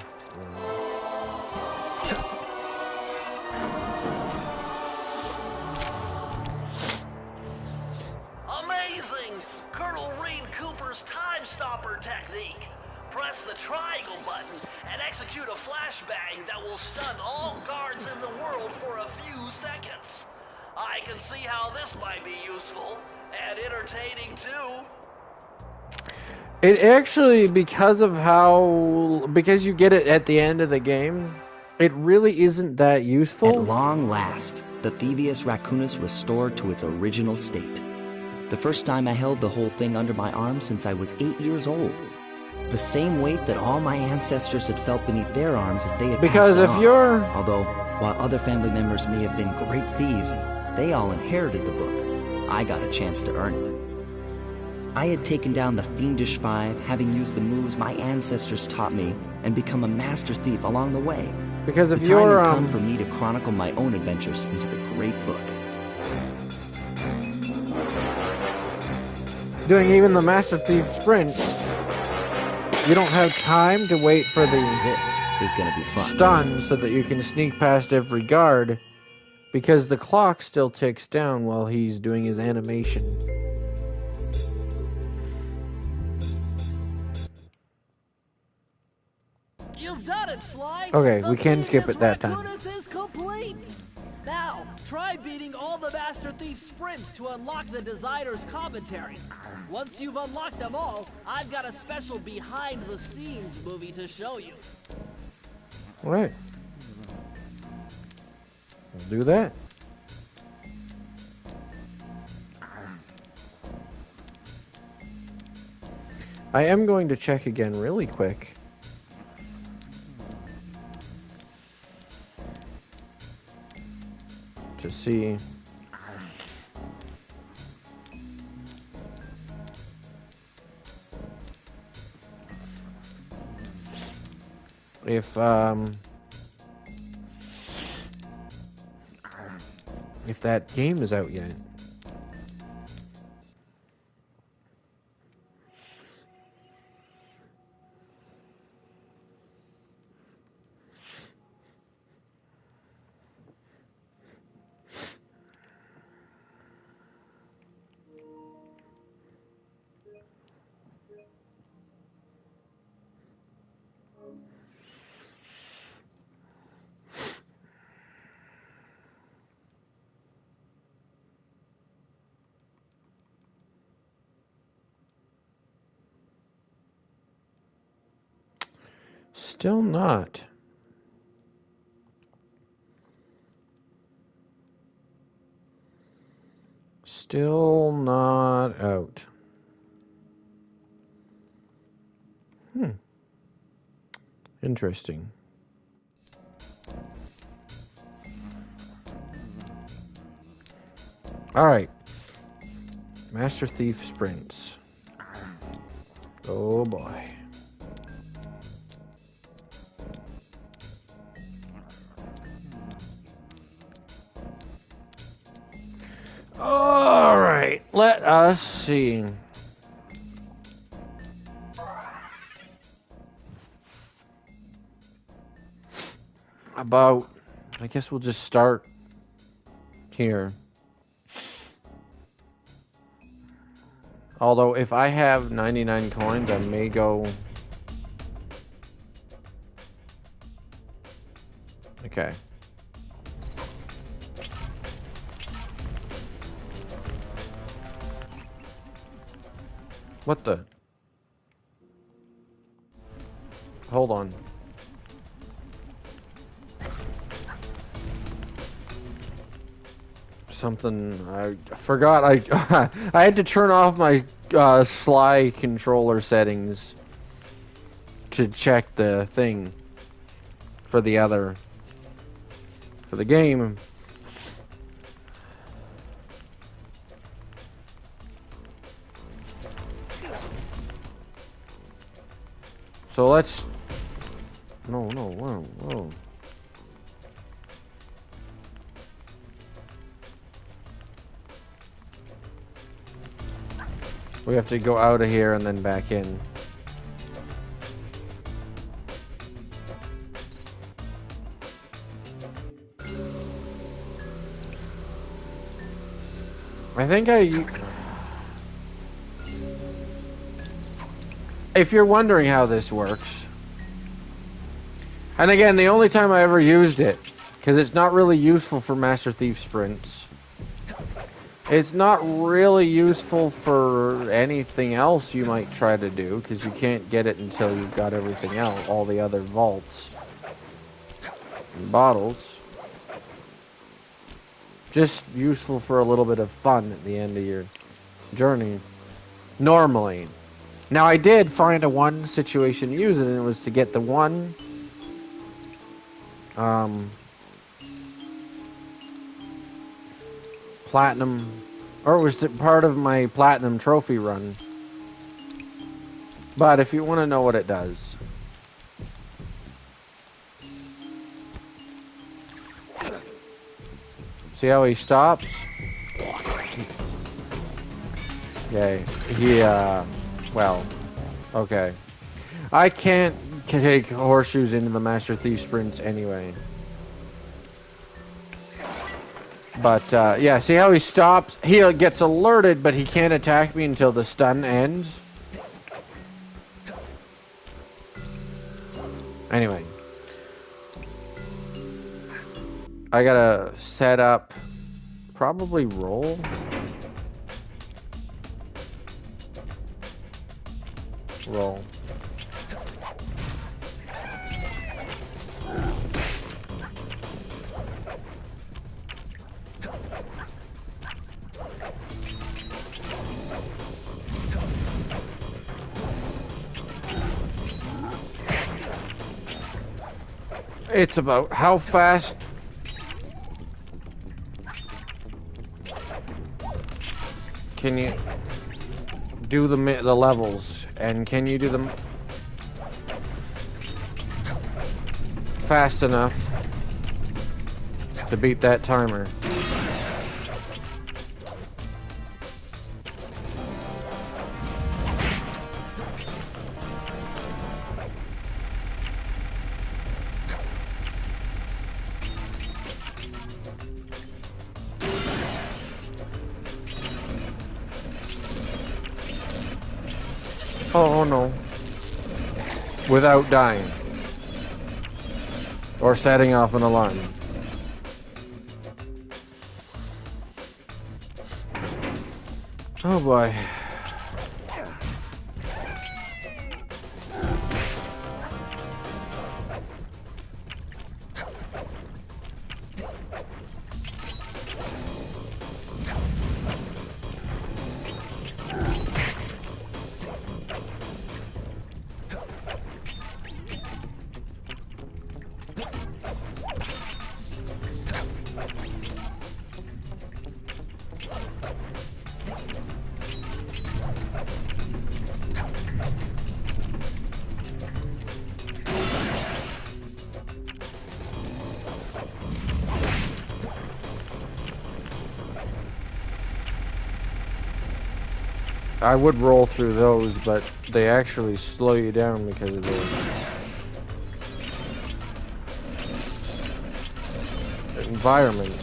Amazing! Colonel Reed Cooper's time stopper technique. Press the triangle button and execute a flashbang that will stun all guards in the world for a few seconds. I can see how this might be useful and entertaining too. It actually, because you get it at the end of the game, it really isn't that useful. At long last, the Thievius Racoonus restored to its original state. The first time I held the whole thing under my arm since I was 8 years old. The same weight that all my ancestors had felt beneath their arms as they had Because passed if on. you're... Although, while other family members may have been great thieves, they all inherited the book. I got a chance to earn it. I had taken down the Fiendish Five, having used the moves my ancestors taught me, and become a master thief along the way. Because The if time you're had come for me to chronicle my own adventures into the great book. doing even the Master Thief sprint, you don't have time to wait for the This is gonna be fun. stun so that you can sneak past every guard, because the clock still ticks down while he's doing his animation. You've done it, Sly! Okay, The we can skip Thievius it that time. Racoonus is complete! Now, try beating all the Master Thief sprints to unlock the designer's commentary. Once you've unlocked them all, I've got a special behind-the-scenes movie to show you. Alright. We'll do that. I am going to check again really quick. To see if that game is out yet. Still not. Still not out. Interesting. Alright. Master Thief sprints. Oh boy. Alright, let us see. I guess we'll just start here. Although, if I have 99 coins, I may go... Okay. What the? Hold on. Something I forgot. I I had to turn off my Sly controller settings to check the thing for the game. So let's... No, whoa. We have to go out of here and then back in. I think if you're wondering how this works, and again, the only time I ever used it, because it's not really useful for Master Thief sprints. It's not really useful for anything else you might try to do, because you can't get it until you've got everything else, all the other vaults and bottles. Just useful for a little bit of fun at the end of your journey, normally. Now, I did find a one situation to use it, and it was to get the one platinum, or it was part of my platinum trophy run. But if you want to know what it does, see how he stops? Okay, well, okay. I can't take horseshoes into the Master Thief sprints anyway. But, yeah, see how he stops? He gets alerted, but he can't attack me until the stun ends. Anyway. I gotta set up, probably roll. Roll. It's about how fast can you do the levels, and can you do them fast enough to beat that timer? Oh no. Without dying. Or setting off an alarm. Oh boy. I would roll through those, but they actually slow you down because of the environment.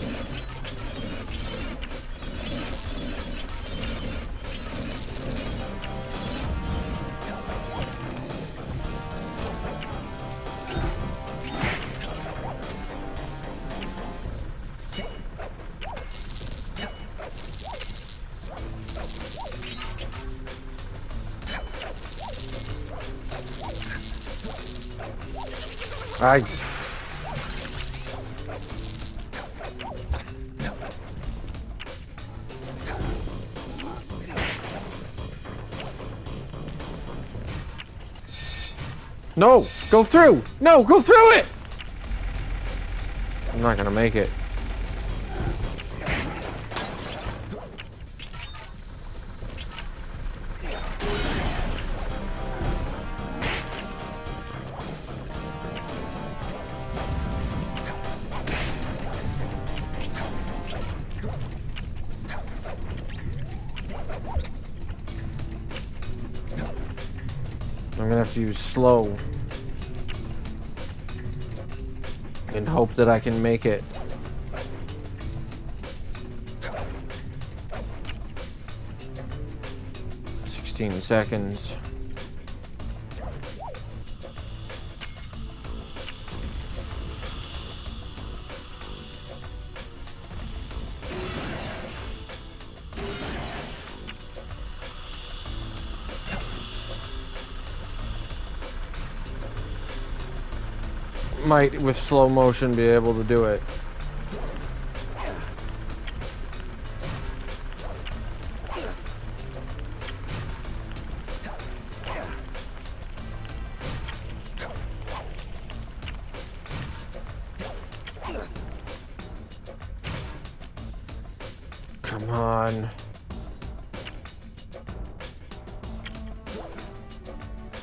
No! Go through! No! Go through it! I'm not gonna make it. I'm gonna have to use slow and hope that I can make it. $16 seconds. Might, with slow motion, be able to do it. come on.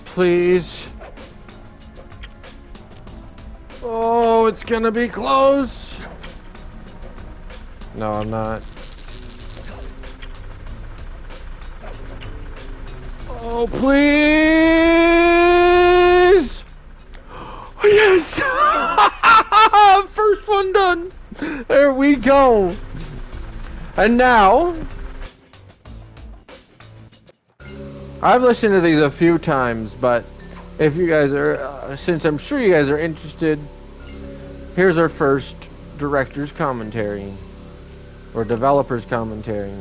Please. Oh, it's gonna be close. No, I'm not. Oh, please! Oh, yes! First one done! There we go! And now... I've listened to these a few times, but if you guys are... since I'm sure you guys are interested, here's our first director's commentary. Or developer's commentary.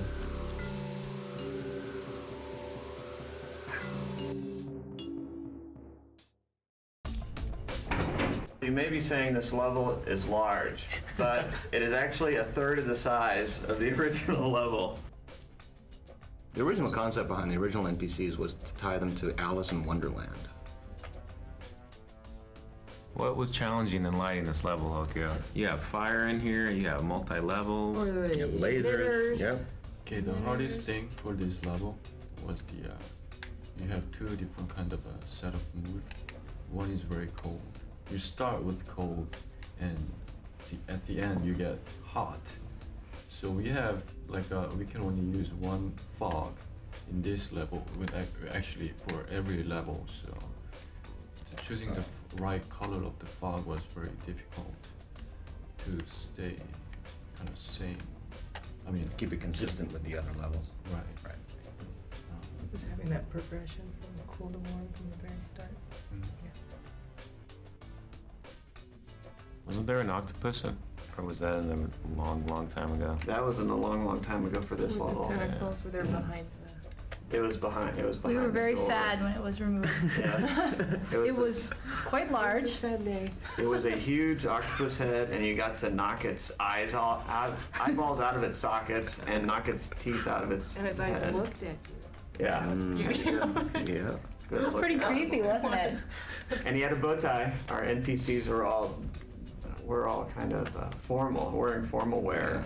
You may be saying this level is large, but it is actually a third of the size of the original level. The original concept behind the original NPCs was to tie them to Alice in Wonderland. What was challenging in lighting this level, Okio? You have fire in here, you have multi-levels, you have lasers. Yep. Okay, the hardest thing for this level was the, you have two different kind of set of mood. One is very cold. You start with cold, and at the end you get hot. So we have like we can only use one fog in this level. With actually for every level, so choosing the right color of the fog was very difficult to stay kind of same. I mean, keep it consistent with the other levels. Right. Right. Just having that progression from cool to warm from the very start. Mm-hmm. Yeah. Wasn't there an octopus, or was that in a long, long time ago? That was in a long, long time ago for this level. The tentacles were there behind It was behind. It was behind. We were very the door. sad when it was removed. Yeah. It was quite large. It was a sad day. It was a huge octopus head, and you got to knock its eyeballs out of its sockets and knock its teeth out of its And its eyes head. looked at you. Yeah. Yeah. Good It was pretty look. creepy, wasn't it? And he had a bow tie. Our NPCs are all, we're all kind of formal, wearing formal wear.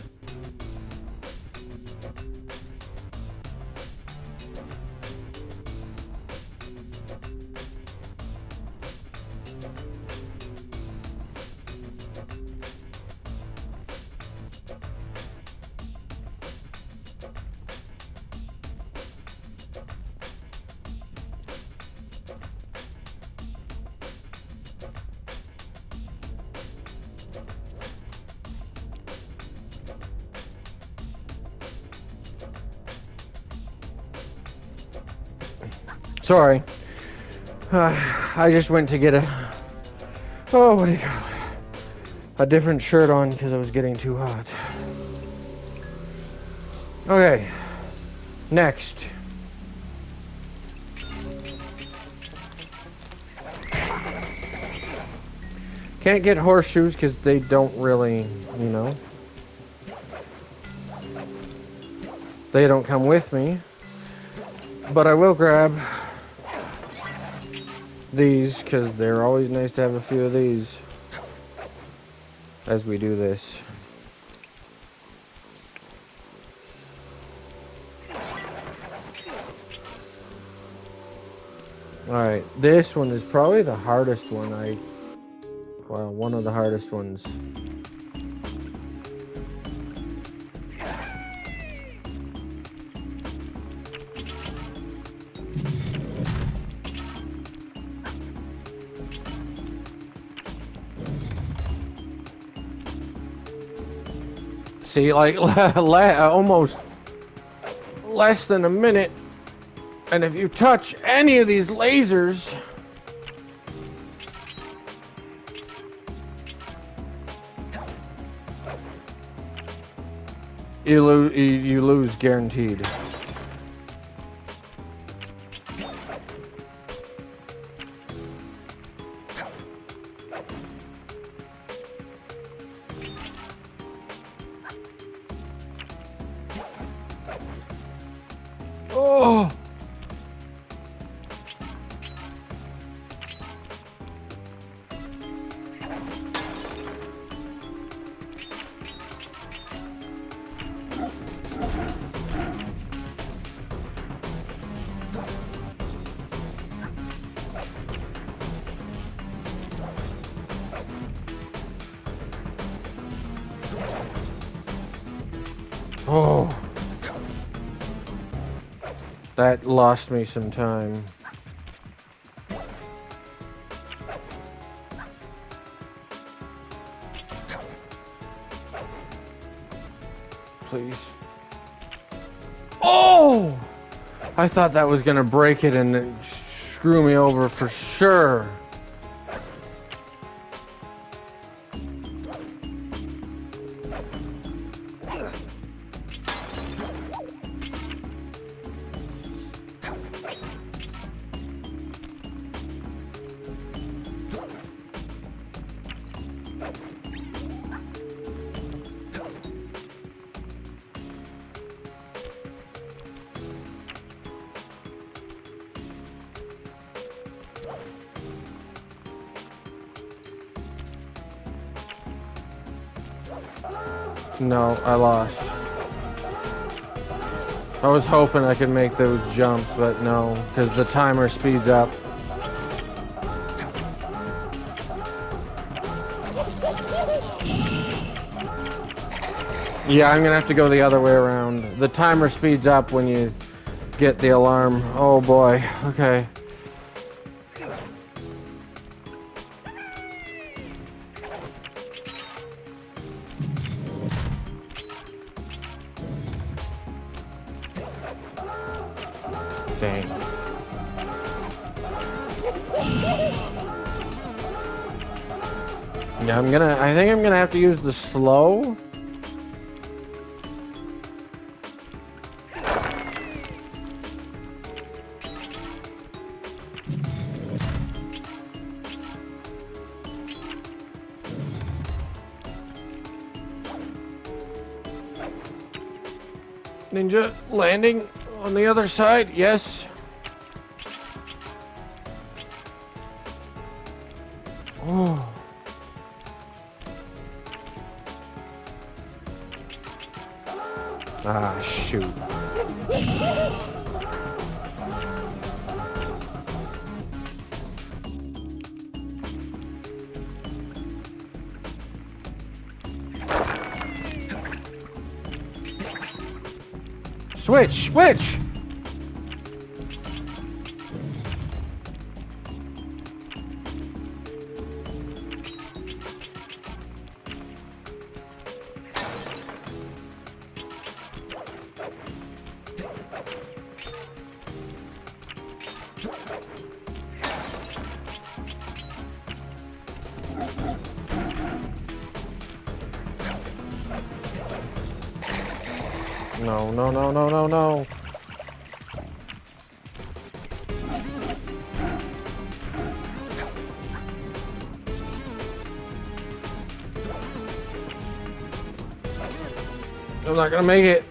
Sorry. I just went to get what do you call it? A different shirt on because I was getting too hot. Okay. Next. Can't get horseshoes because they don't really, you know. They don't come with me. But I will grab these because they're always nice to have a few of these as we do this. Alright, this one is probably the hardest one. Well, one of the hardest ones. See, like, almost less than a minute, and if you touch any of these lasers, you lose guaranteed. Oh! Oh, that lost me some time. Please. Oh! I thought that was gonna break it and then screw me over for sure. No, I lost. I was hoping I could make those jumps, but no, because the timer speeds up. Yeah, I'm gonna have to go the other way around. The timer speeds up when you get the alarm. Oh boy, okay. Dang. Yeah, I think I'm gonna have to use the slow. Ninja landing on the other side, yes. Oh. Ah, shoot. Switch! No. I'm not gonna make it.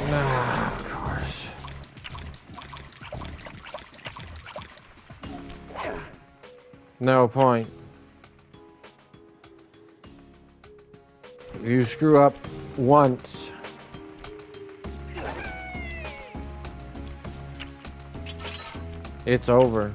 Nah, of course. No point. If you screw up once, it's over.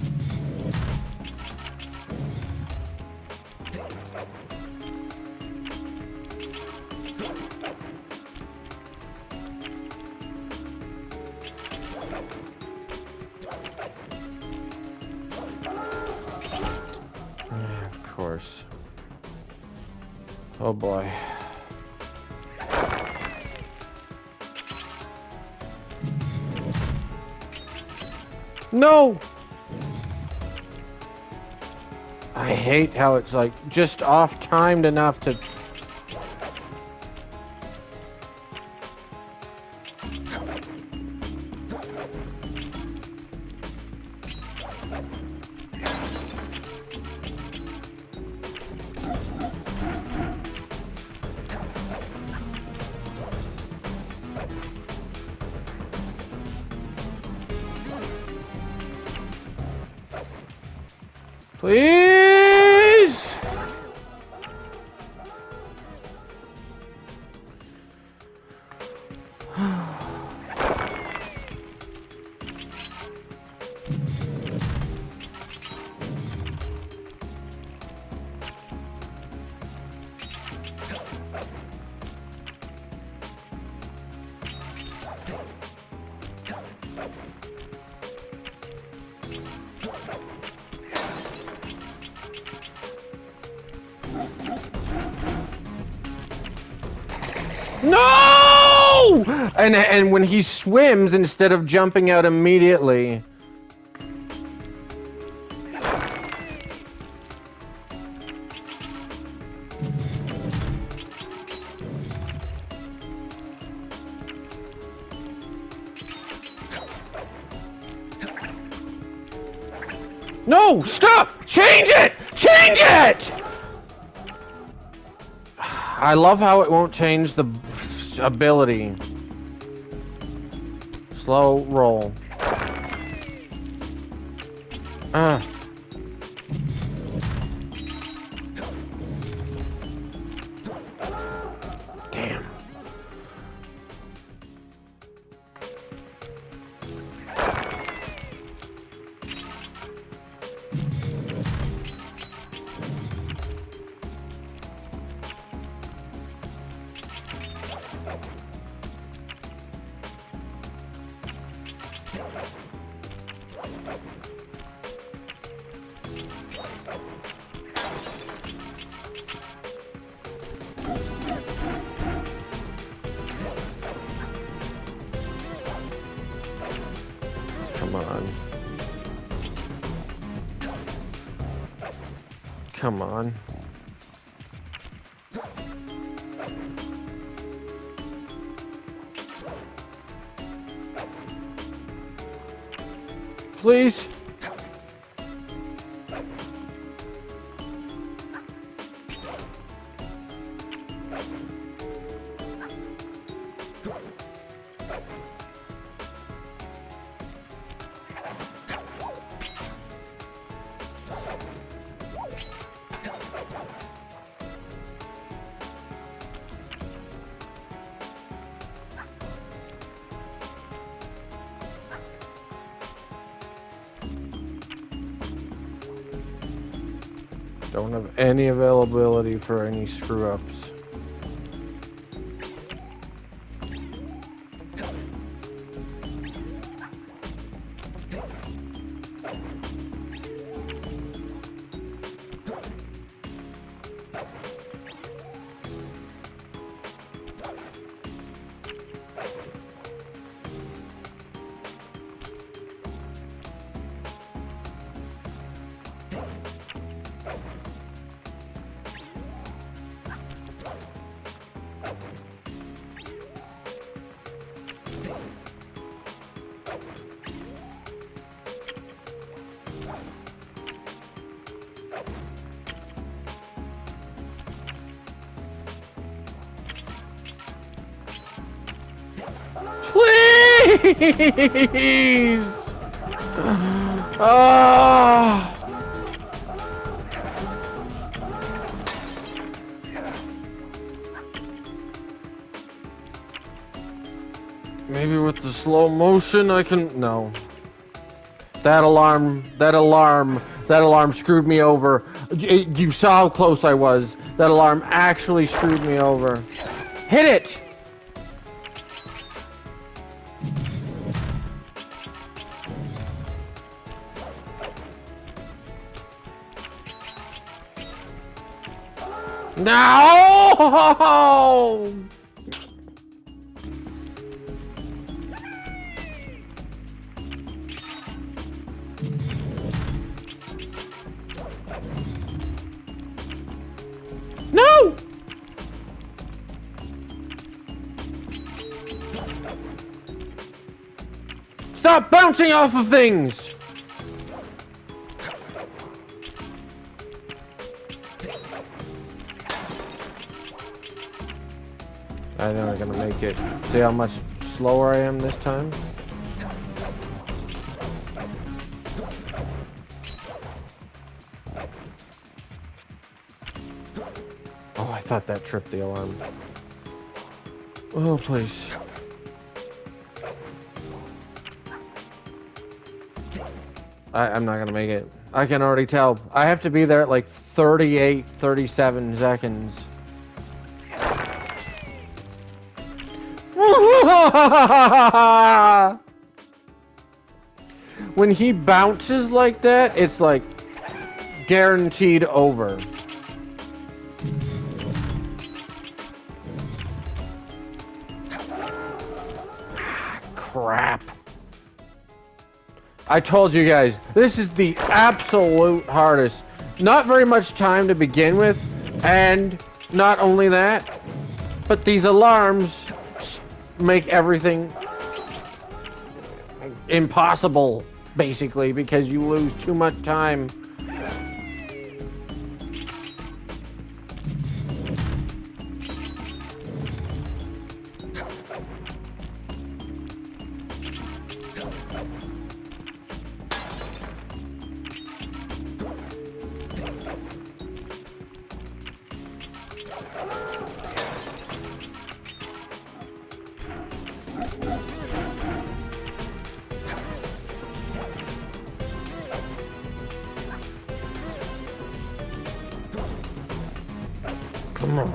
Of course. Oh boy. No! I hate how it's like just off timed enough to. Please! No! And when he swims, instead of jumping out immediately. No! Stop! Change it! Change it! I love how it won't change the ability. Slow roll. Damn. Come on. Come on. Please. Don't have any availability for any screw-ups. Please! Oh! Maybe with the slow motion I can... No. That alarm screwed me over. You saw how close I was. That alarm actually screwed me over. Hit it! No! No! Stop bouncing off of things! I think I'm gonna make it. See how much slower I am this time? Oh, I thought that tripped the alarm. Oh, please. I'm not gonna make it. I can already tell. I have to be there at like 38, 37 seconds. When he bounces like that, it's like guaranteed over. Crap. I told you guys, this is the absolute hardest. Not very much time to begin with, and not only that, but these alarms make everything impossible, basically, because you lose too much time. Come on.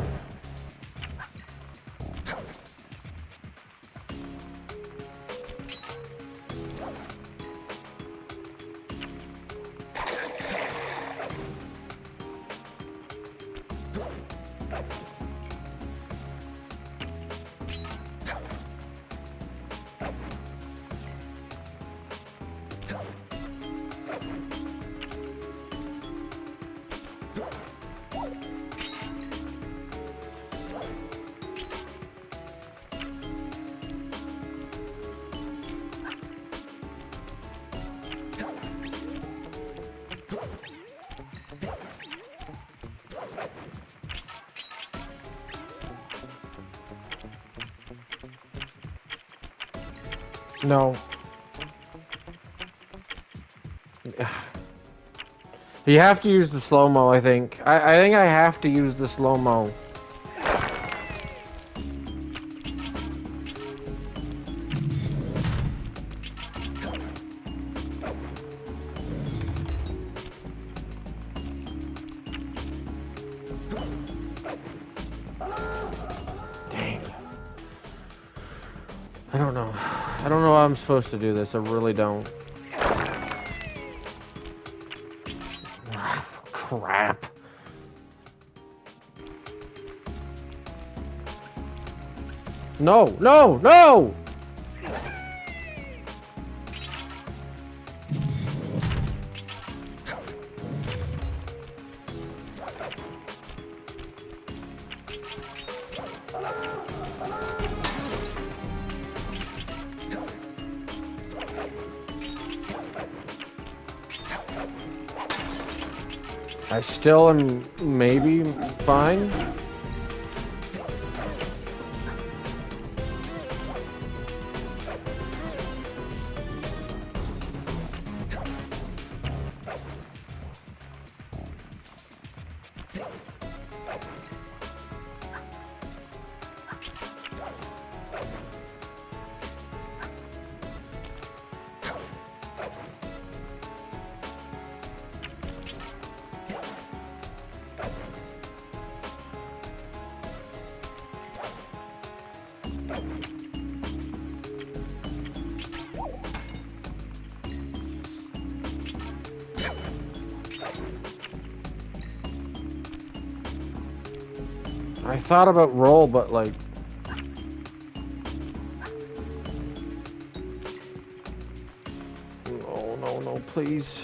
No. You have to use the slow-mo, I think. I think I have to use the slow-mo. Dang. I don't know. I don't know how I'm supposed to do this. I really don't. Crap. No, no, no! I still am maybe fine. I thought about roll, but like... Oh, no, no, please.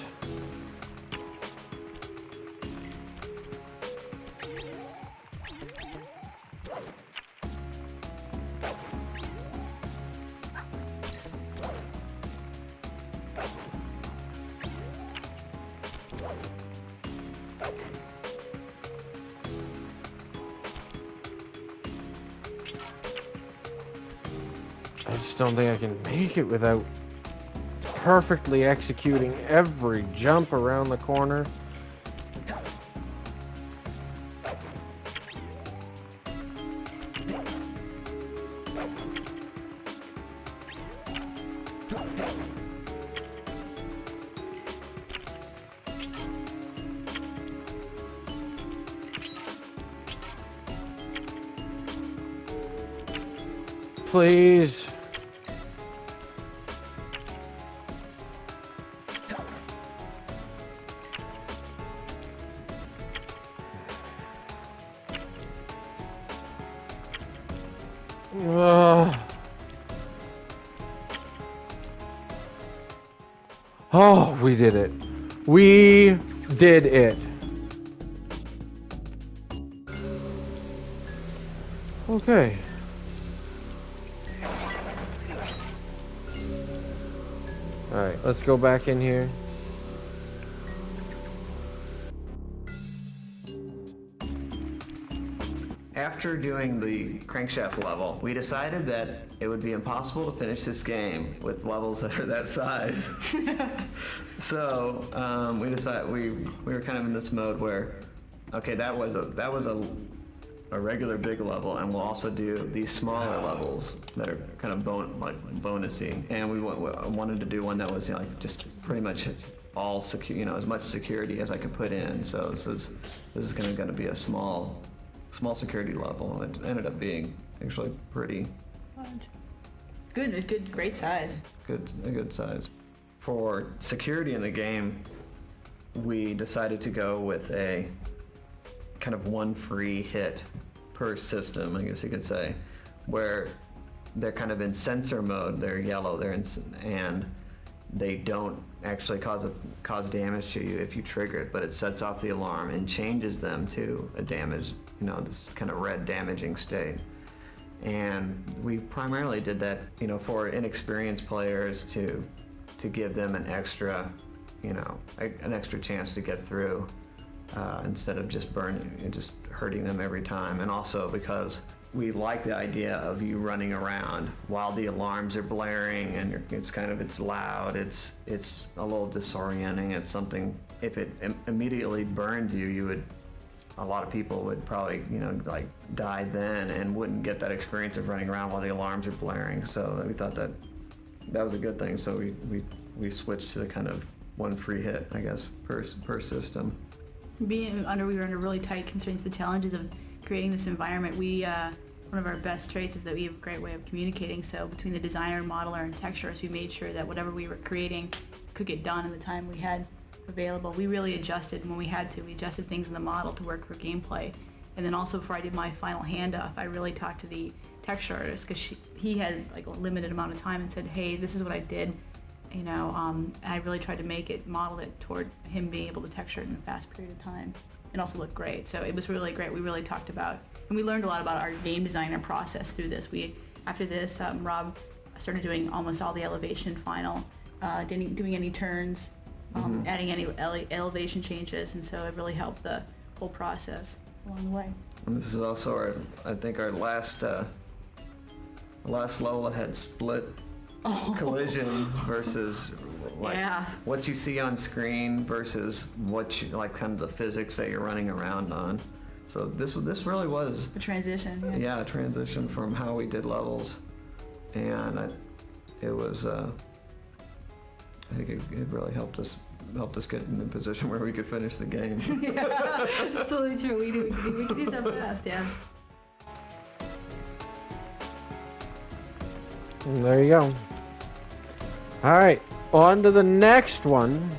I just don't think I can make it without perfectly executing every jump around the corner. please. Oh, we did it. We did it. Okay. Alright, let's go back in here. After doing the crankshaft level, we decided that it would be impossible to finish this game with levels that are that size. So we decided we were kind of in this mode where, okay, that was a regular big level, and we'll also do these smaller levels that are kind of bonusy. And we wanted to do one that was, you know, like just pretty much all secure, you know, as much security as I could put in. So this is going to be a small security level, and it ended up being actually pretty good. It's good, great size. A good size. For security in the game, we decided to go with a kind of one free hit per system, I guess you could say, where they're kind of in sensor mode. They're yellow. And they don't actually cause damage to you if you trigger it, but it sets off the alarm and changes them to a damage, you know, this kind of red damaging state. And we primarily did that, you know, for inexperienced players to give them an extra, you know, an extra chance to get through, instead of just hurting them every time. And also because we like the idea of you running around while the alarms are blaring, and it's loud, it's a little disorienting. It's something, if it immediately burned you, a lot of people would probably, you know, like die then and wouldn't get that experience of running around while the alarms are blaring. So we thought that was a good thing. So we switched to the kind of one free hit, I guess, per system. We were under really tight constraints. The challenges of creating this environment, one of our best traits is that we have a great way of communicating. So between the designer, modeler, and texturist, we made sure that whatever we were creating could get done in the time we had available. We really adjusted when we had to. We adjusted things in the model to work for gameplay. And then also before I did my final handoff, I really talked to the texture artist, because he had like a limited amount of time, and said, hey, this is what I did. You know, and I really tried to model it toward him being able to texture it in a fast period of time and also look great. So it was really great. We really talked about, and we learned a lot about our game designer process through this. After this, Rob started doing almost all the elevation final, doing any turns, adding any elevation changes, and so it really helped the whole process along the way. And this is also I think our last level that had split collision versus what you see on screen versus what you like, kind of the physics that you're running around on. So this really was a transition. Yeah, a transition from how we did levels, and it was. I think it really helped us get in a position where we could finish the game. Yeah, it's totally true. We could do stuff fast, yeah. And there you go. All right, on to the next one.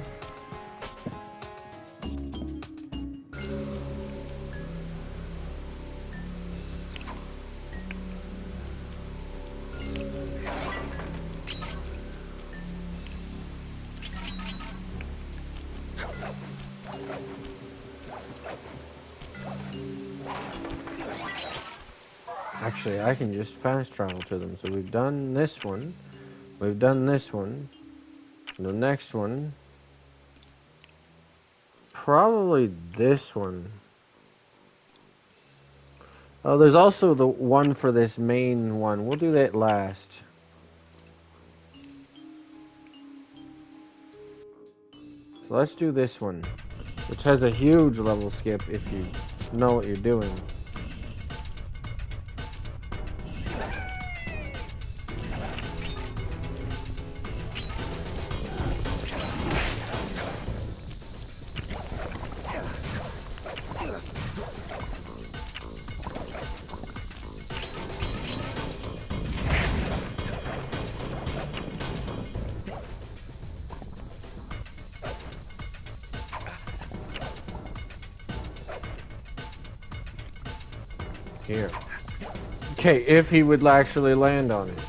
Actually, I can just fast travel to them. So we've done this one. We've done this one. The next one. Probably this one. Oh, there's also the one for this main one. We'll do that last. So let's do this one, which has a huge level skip if you know what you're doing. Here. Okay, if he would actually land on it.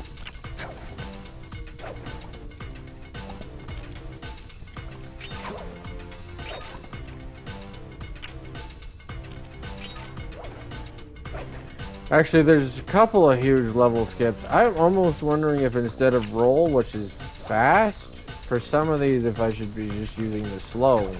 Actually, there's a couple of huge level skips. I'm almost wondering if instead of roll, which is fast, for some of these, if I should be just using the slow.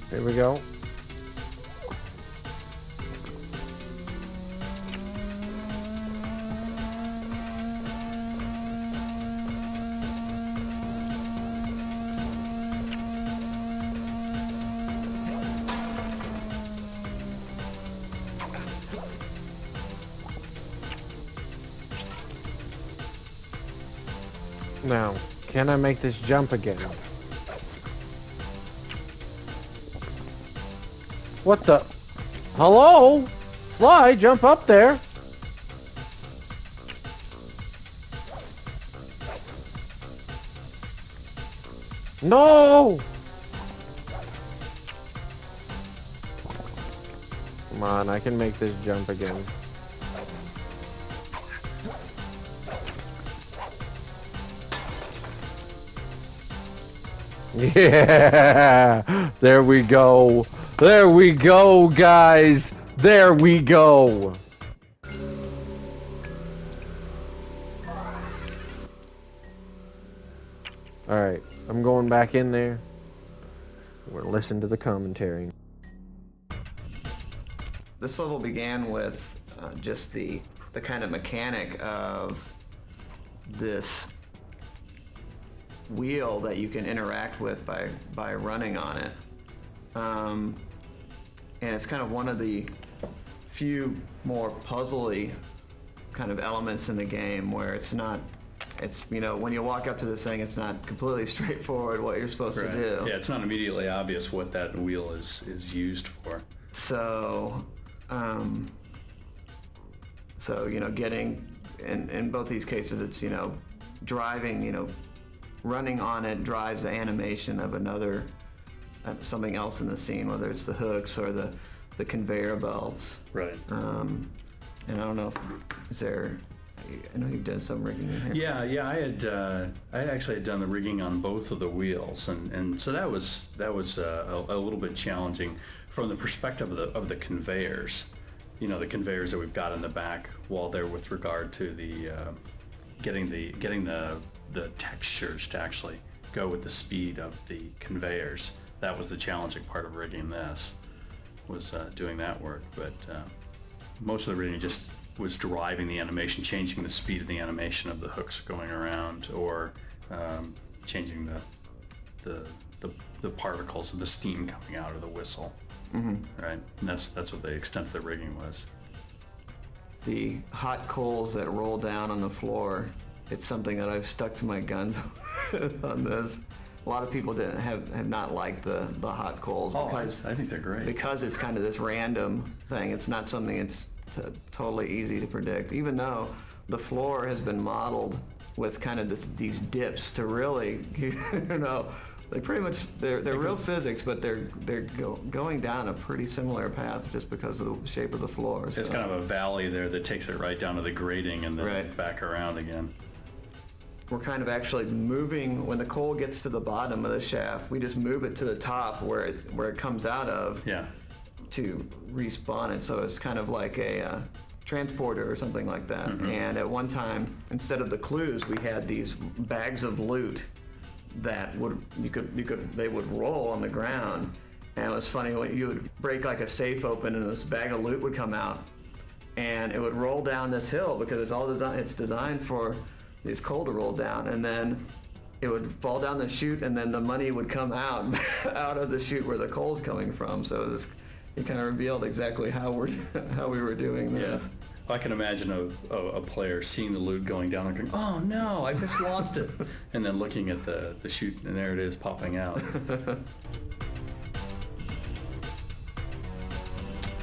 Here we go. Now, can I make this jump again? What the? Hello? Fly, jump up there. No! Come on, I can make this jump again. Yeah! There we go. There we go, guys. There we go. Alright, I'm going back in there. We're gonna listen to the commentary. This level began with just the kind of mechanic of this wheel that you can interact with by running on it. And it's kind of one of the few more puzzly kind of elements in the game where it's, you know, when you walk up to this thing, it's not completely straightforward what you're supposed to do. Yeah, it's not immediately obvious what that wheel is used for. So, you know, getting, in both these cases, it's, you know, driving, you know, running on it drives the animation of another, something else in the scene, whether it's the hooks or the conveyor belts. Right. And I don't know, is there, I know you've done some rigging in here. Yeah, I actually had done the rigging on both of the wheels, and so that was a little bit challenging from the perspective of the conveyors. You know, the conveyors that we've got in the back wall there with regard to the getting the textures to actually go with the speed of the conveyors. That was the challenging part of rigging this, was doing that work. But most of the rigging just was driving the animation, changing the speed of the animation of the hooks going around, or changing the particles of the steam coming out of the whistle. Mm-hmm. Right, and that's what the extent of the rigging was. The hot coals that roll down on the floor, it's something that I've stuck to my guns on this. A lot of people have not liked the hot coals. Oh, because I think they're great. Because it's kind of this random thing. It's not something totally easy to predict, even though the floor has been modeled with kind of these dips to really, they pretty much, they're real physics, but they're going down a pretty similar path just because of the shape of the floor. There's kind of a valley there that takes it right down to the grating and then back around again. We're kind of actually moving, when the coal gets to the bottom of the shaft, we just move it to the top where it comes out of to respawn it. So it's kind of like a transporter or something like that. And at one time, instead of the clues, we had these bags of loot that they would roll on the ground. And it was funny when you would break like a safe open and this bag of loot would come out, and it would roll down this hill because it's designed for these coal to roll down, and then it would fall down the chute, and then the money would come out of the chute where the coal's coming from. So it kind of revealed exactly how we were doing this. Yeah. I can imagine a player seeing the loot going down and going, "Oh no, I just lost it," and then looking at the chute, and there it is popping out.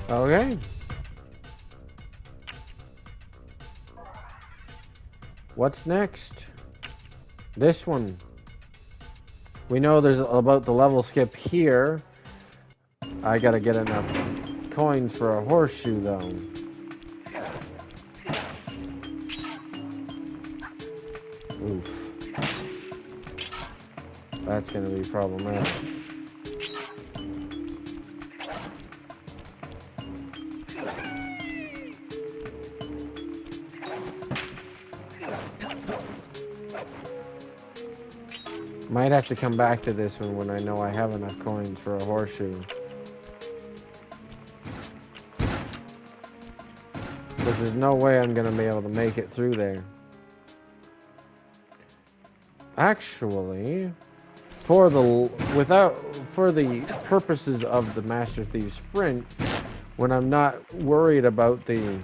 Okay. What's next? This one. We know there's about the level skip here. I gotta get enough coins for a horseshoe though. Oof. That's gonna be problematic. Might have to come back to this one when I know I have enough coins for a horseshoe. Because there's no way I'm gonna be able to make it through there. Actually, for the purposes of the Master Thief Sprint, when I'm not worried about the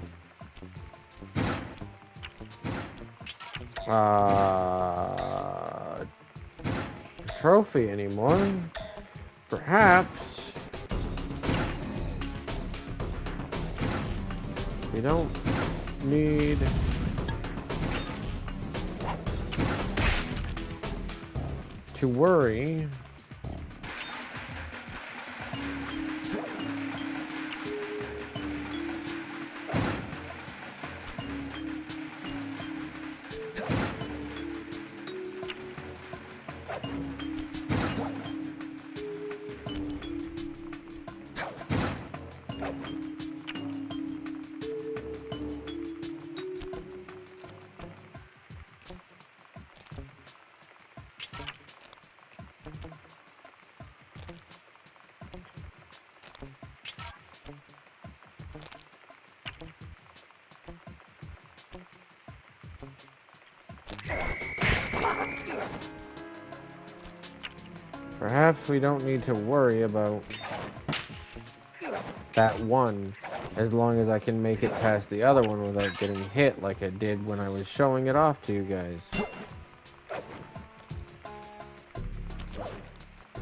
trophy anymore, perhaps we don't need to worry Perhaps we don't need to worry about that one, as long as I can make it past the other one without getting hit like I did when I was showing it off to you guys.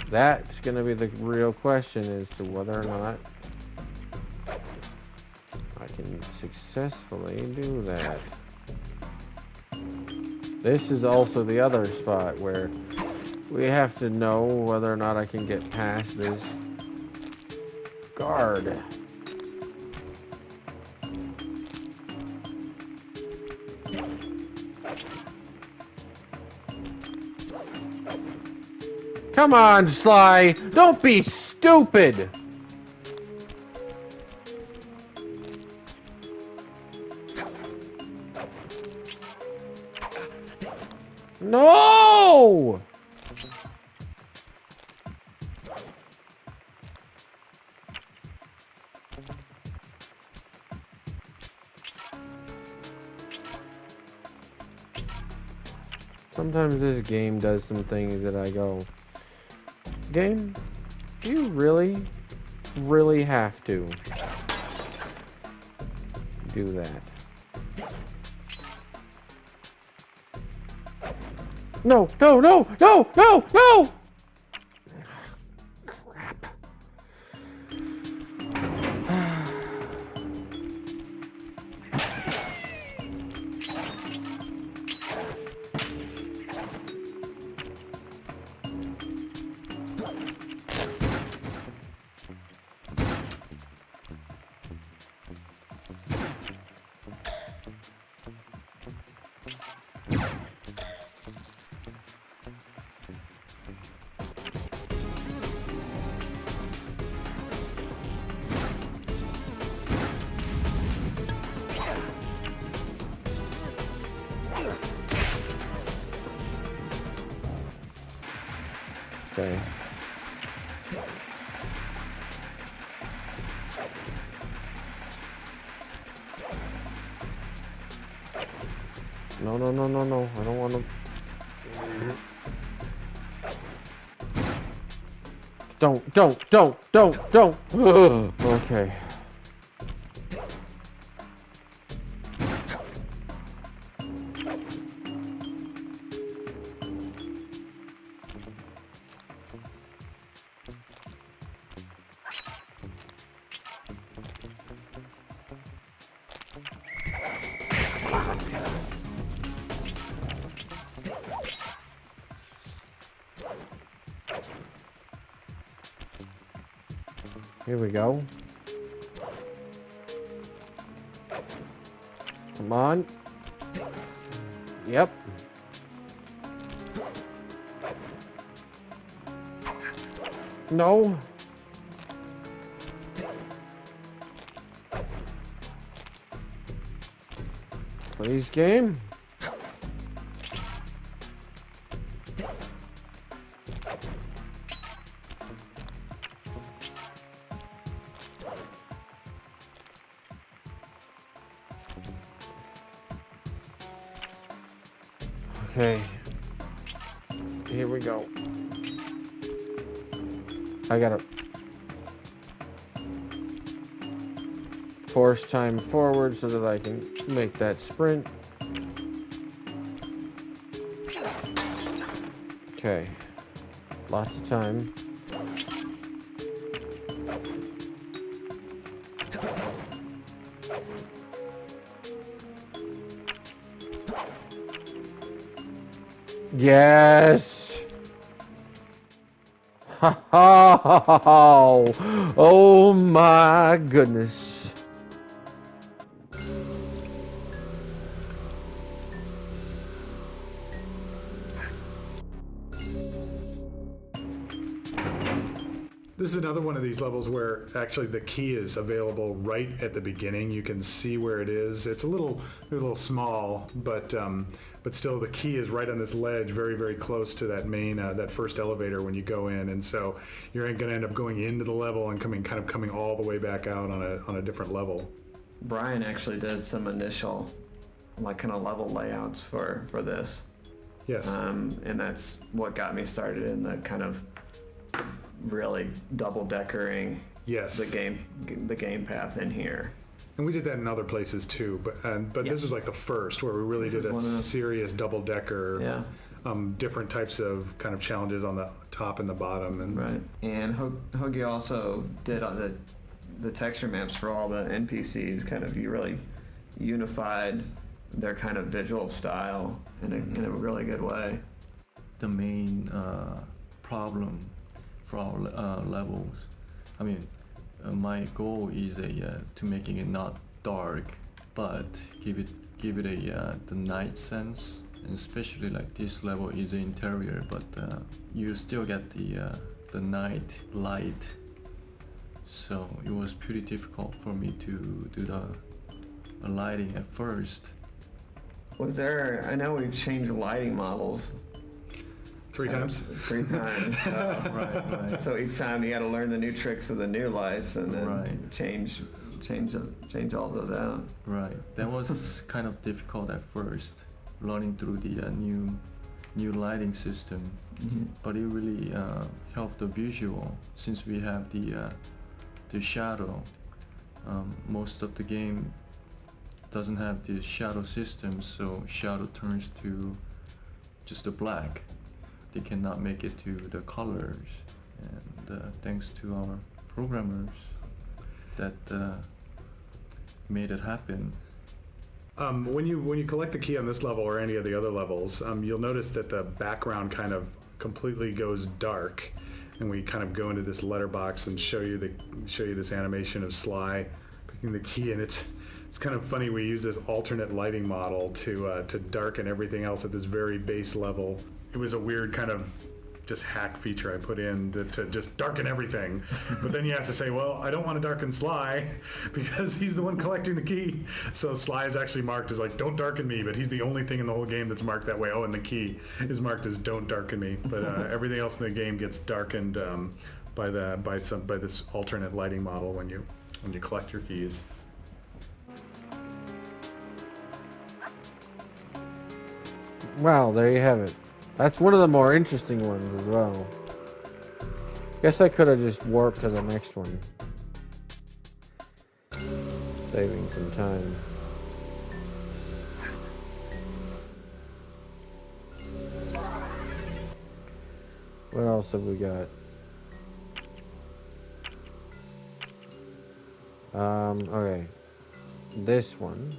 That's gonna be the real question as to whether or not I can successfully do that. This is also the other spot where we have to know whether or not I can get past this guard. Come on, Sly! Don't be stupid! No! Sometimes this game does some things that I go, game, do you really, really have to do that? No, no, no, no, no, no! Crap. Okay. No, no, no, no, no. I don't want to. Don't. Okay. Here we go. Come on. Yep. No. Please, game. Okay. Here we go. I gotta force time forward so that I can make that sprint. Okay. Lots of time. Yes. Ha ha ha ha. Oh my goodness. This is another one of these levels where actually the key is available right at the beginning. You can see where it is. It's a little small, but still the key is right on this ledge, very, very close to that main, that first elevator when you go in. And so you're going to end up going into the level and coming all the way back out on a different level. Brian actually did some initial, like, kind of level layouts for this. Yes. And that's what got me started in the kind of really double-deckering the game path in here. And we did that in other places too, but this was like the first where we really did a serious double-decker, different types of kind of challenges on the top and the bottom. And right. And Hoagie also did the texture maps for all the NPCs. Kind of, you really unified their kind of visual style in a really good way. The main problem for our levels, I mean, my goal is to making it not dark, but give it the night sense. And especially like this level is the interior, but you still get the night light. So it was pretty difficult for me to do the lighting at first. Was there? I know we've changed lighting models. 3 times? 3 times. Right. So each time you got to learn the new tricks of the new lights and then change all those out. Right. That was kind of difficult at first, learning through the new lighting system. Mm-hmm. But it really helped the visual since we have the shadow. Most of the game doesn't have the shadow system, so shadow turns to just a black. They cannot make it to the colors, and thanks to our programmers that made it happen. When you collect the key on this level or any of the other levels, you'll notice that the background kind of completely goes dark, and we kind of go into this letterbox and show you this animation of Sly picking the key, and it's kind of funny. We use this alternate lighting model to darken everything else at this very base level. It was a weird kind of just hack feature I put in to just darken everything. But then you have to say, well, I don't want to darken Sly because he's the one collecting the key. So Sly is actually marked as like, don't darken me, but he's the only thing in the whole game that's marked that way. Oh, and the key is marked as don't darken me. But everything else in the game gets darkened by this alternate lighting model when you collect your keys. Wow, there you have it. That's one of the more interesting ones as well. Guess I could have just warped to the next one. Saving some time. What else have we got? Okay. This one.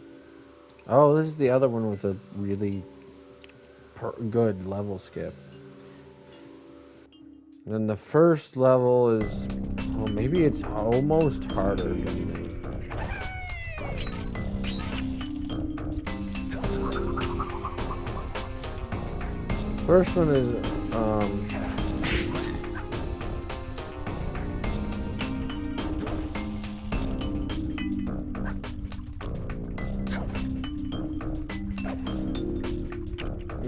Oh, this is the other one with a really good level skip. And then the first level is, oh, maybe it's almost harder than the first one is,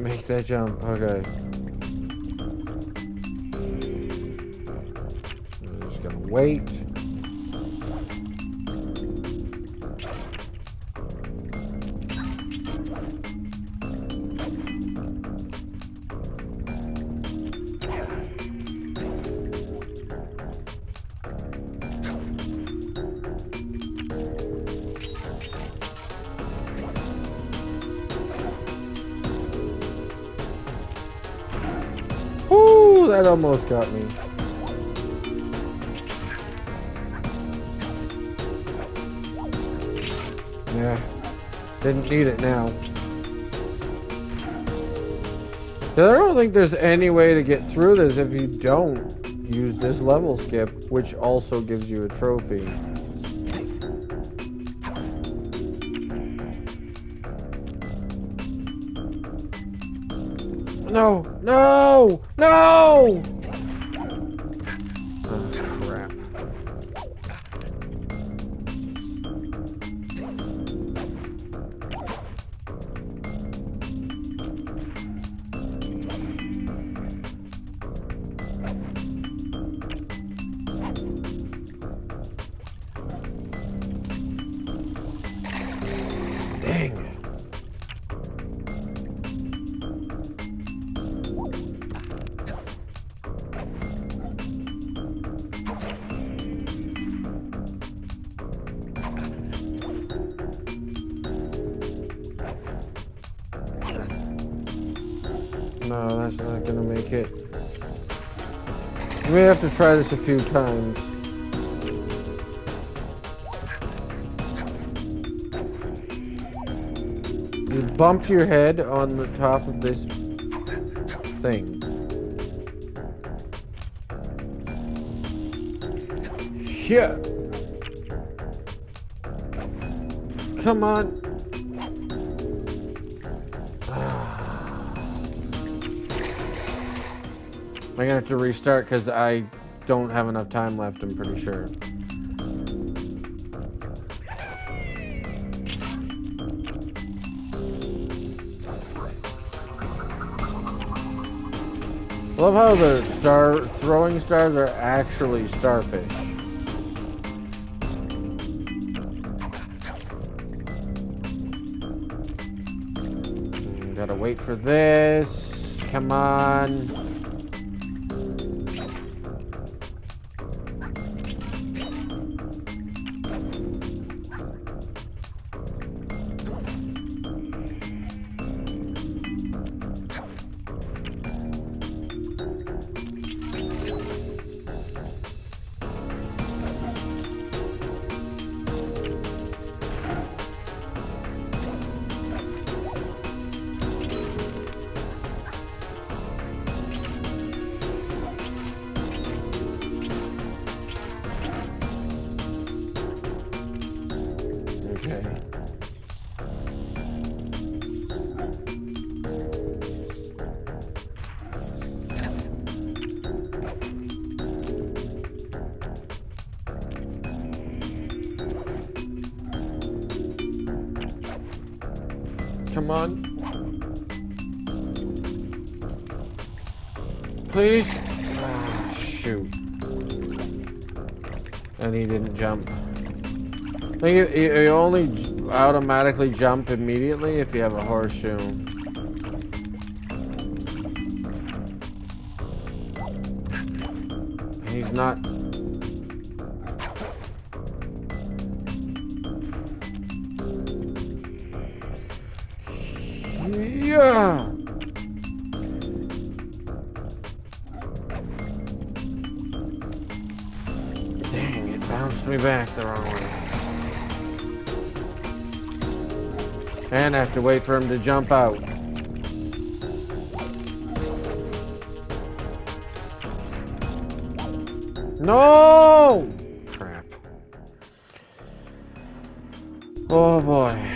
make that jump, okay. I'm just gonna wait. That almost got me. Yeah, didn't need it now. I don't think there's any way to get through this if you don't use this level skip, which also gives you a trophy. No! No! No! Oh, crap. Dang. No, that's not gonna make it. You may have to try this a few times. Just bump your head on the top of this thing. Yeah. Come on. I'm gonna have to restart because I don't have enough time left, I'm pretty sure. I love how the throwing stars are actually starfish. Gotta wait for this. Come on. Come on. Please? Ah, shoot. And he didn't jump. I think you only automatically jump immediately if you have a horseshoe. He's not... Yeah! Dang, it bounced me back the wrong way. And I have to wait for him to jump out. No! Crap. Oh boy.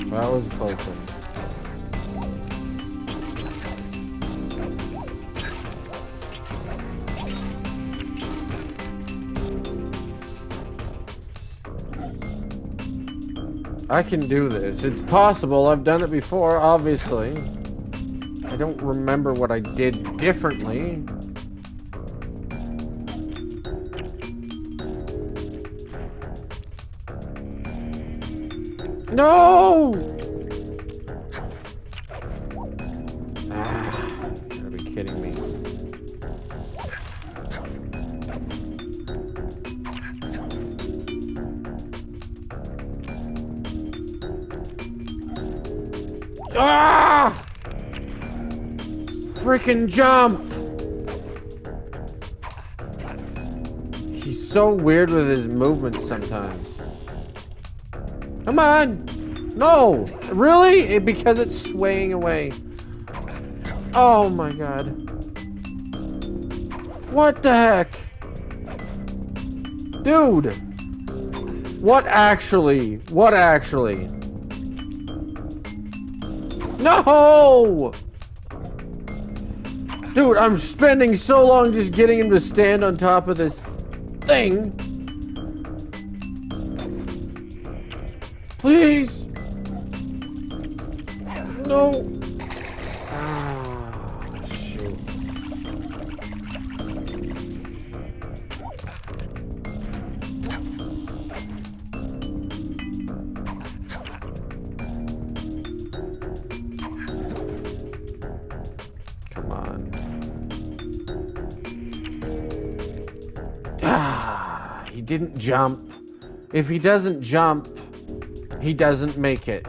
That was a close one. I can do this. It's possible. I've done it before, obviously. I don't remember what I did differently. No! Ah, you gotta be kidding me. Ah! Freaking jump! He's so weird with his movements sometimes. Come on! No! Really? Because it's swaying away. Oh my god. What the heck? Dude! What actually? What actually? No! Dude, I'm spending so long just getting him to stand on top of this thing. Please! No! Ah, shoot. Come on. Ah, he didn't jump. If he doesn't jump, he doesn't make it.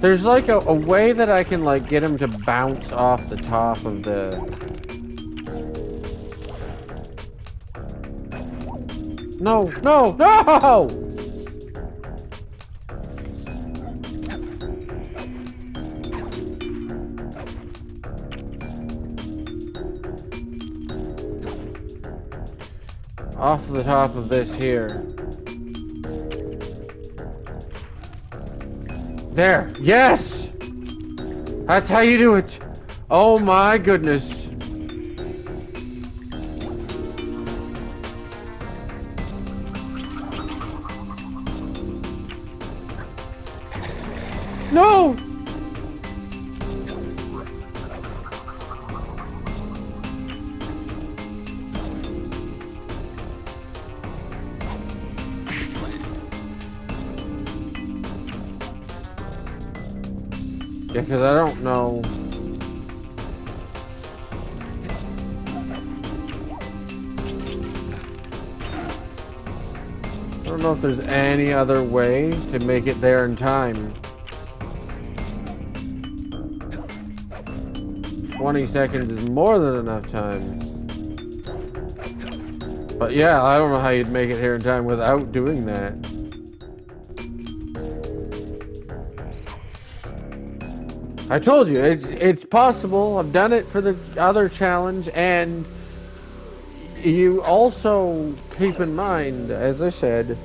There's like a way that I can like get him to bounce off the top of the... No, no, no! Off the top of this here. There, yes! That's how you do it. Oh my goodness. No! Yeah, because I don't know. I don't know if there's any other way to make it there in time. 20 seconds is more than enough time. But yeah, I don't know how you'd make it here in time without doing that. I told you, it's possible. I've done it for the other challenge, and you also keep in mind, as I said,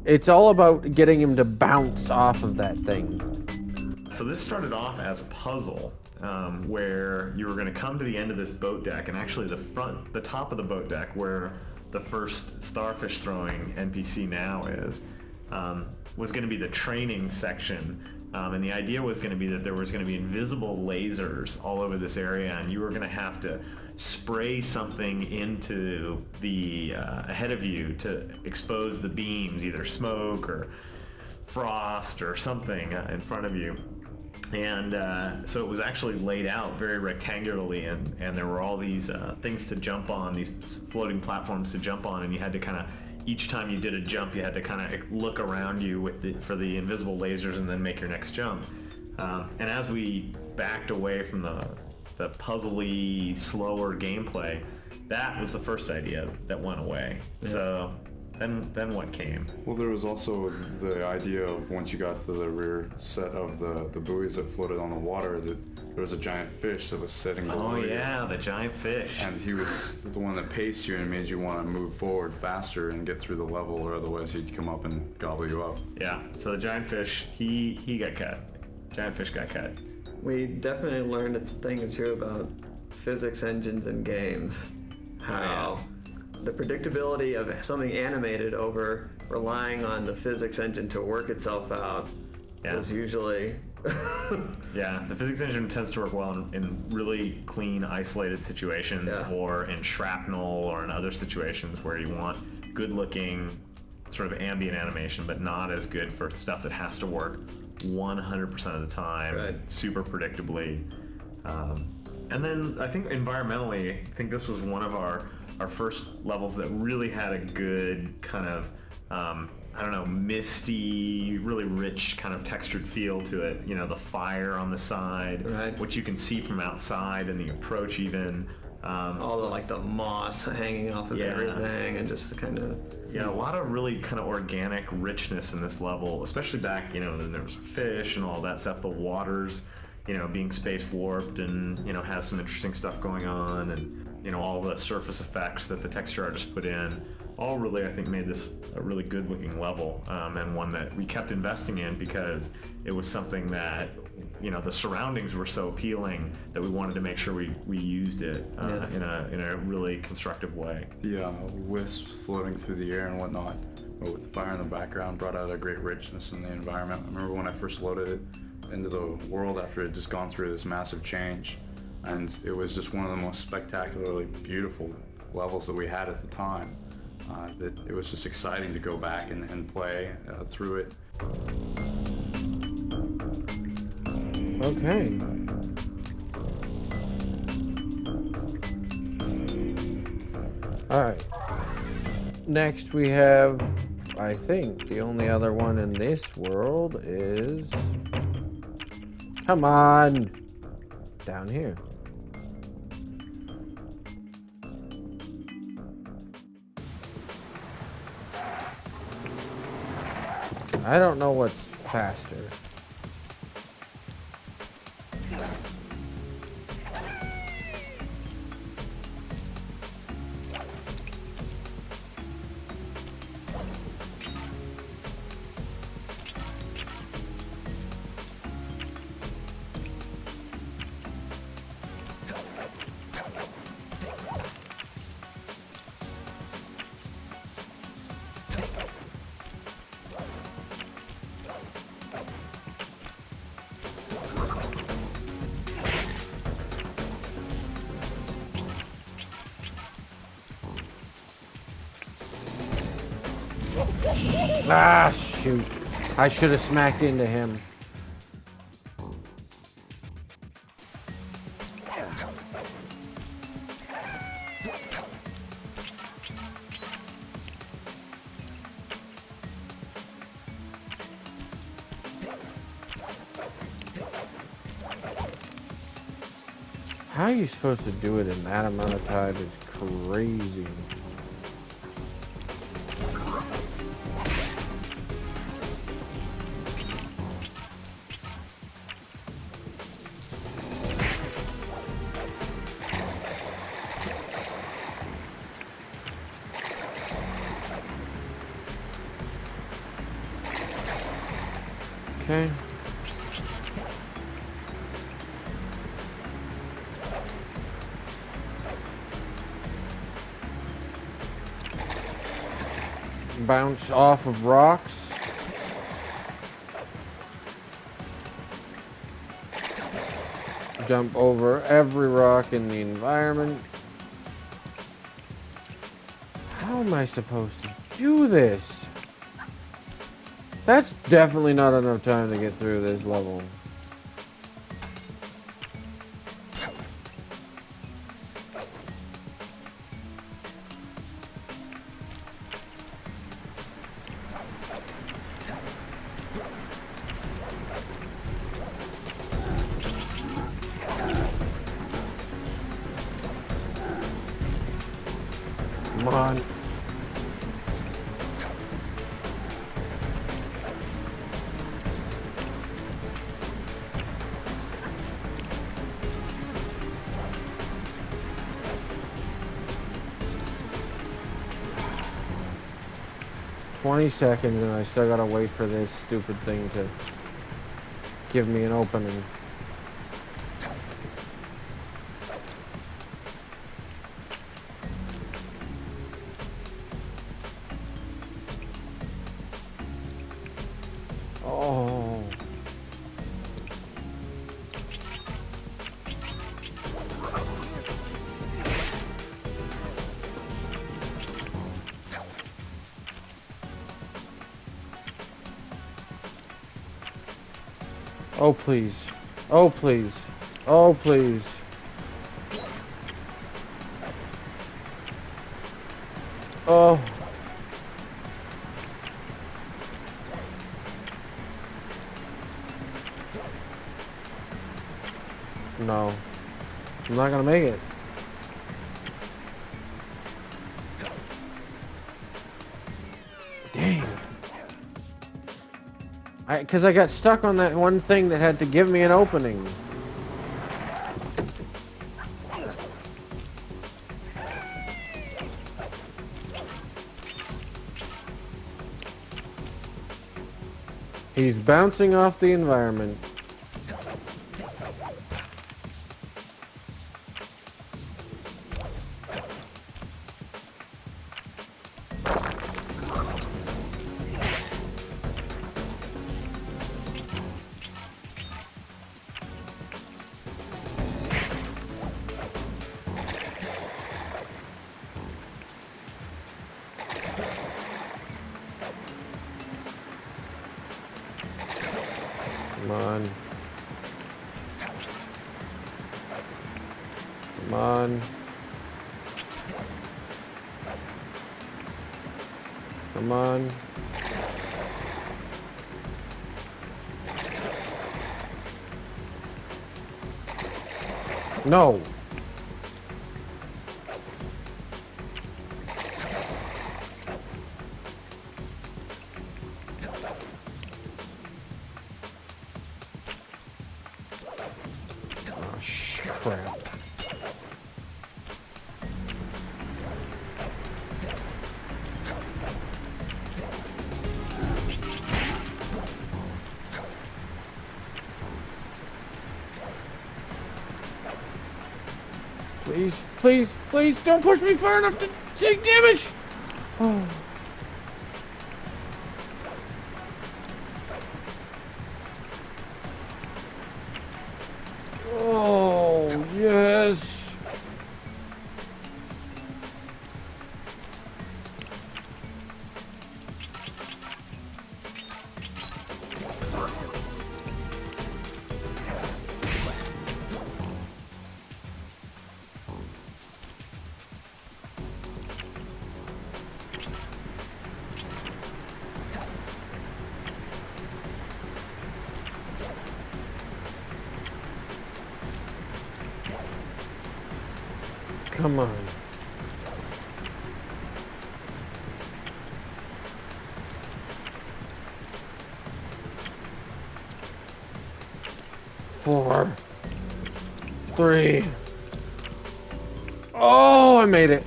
it's all about getting him to bounce off of that thing. So this started off as a puzzle, where you were going to come to the end of this boat deck, and actually the top of the boat deck, where the first starfish throwing NPC now is, was going to be the training section. And the idea was going to be that there was going to be invisible lasers all over this area, and you were going to have to spray something into the ahead of you to expose the beams, either smoke or frost or something in front of you. And so it was actually laid out very rectangularly, and there were all these things to jump on, these floating platforms to jump on, and you had to kind of, each time you did a jump, you had to kind of look around you for the invisible lasers and then make your next jump. And as we backed away from the puzzly, slower gameplay, that was the first idea that went away. Yeah. So then what came? Well, there was also the idea of, once you got to the rear set of the buoys that floated on the water, that there was a giant fish that was sitting below you. Oh yeah, the giant fish. And he was the one that paced you and made you want to move forward faster and get through the level, or otherwise he'd come up and gobble you up. Yeah, so the giant fish, he got cut. Giant fish got cut. We definitely learned a thing or two about physics engines in games. How the predictability of something animated over relying on the physics engine to work itself out is usually... Yeah, the physics engine tends to work well in really clean, isolated situations, or in shrapnel, or in other situations where you want good-looking, sort of ambient animation, but not as good for stuff that has to work 100% of the time, super predictably. And then I think environmentally, I think this was one of our first levels that really had a good kind of, I don't know, misty, really rich kind of textured feel to it. You know, the fire on the side, which you can see from outside, and the approach even. All the, like, the moss hanging off of everything, and just kind of... Yeah, a lot of really kind of organic richness in this level, especially back, you know, then there was fish and all that stuff, the waters, you know, being space warped, and, you know, has some interesting stuff going on, and, you know, all the surface effects that the texture artists put in, all really, I think, made this a really good looking level, and one that we kept investing in because it was something that, you know, the surroundings were so appealing that we wanted to make sure we used it in a really constructive way. The wisps floating through the air and whatnot, but with the fire in the background, brought out a great richness in the environment. I remember when I first loaded it into the world after it had just gone through this massive change, and it was just one of the most spectacularly beautiful levels that we had at the time. That it was just exciting to go back and play through it. Okay. Alright. Next we have, I think, the only other one in this world is... Come on! Down here. I don't know what's faster. Ah, shoot. I should have smacked into him. How are you supposed to do it in that amount of time is crazy. Okay. Bounce off of rocks. Jump over every rock in the environment. How am I supposed to do this? That's definitely not enough time to get through this level. Come on. "20 seconds and I still gotta wait for this stupid thing to give me an opening." Oh. Oh, please. Oh, please. Oh, please. Oh. No. I'm not gonna make it. Dang. Because I got stuck on that one thing that had to give me an opening. He's bouncing off the environment. Come on. Come on. Come on. No. crap. Please, please, please don't push me far enough to take damage! Oh. Oh, yes! Come on. Four. Three. Oh, I made it.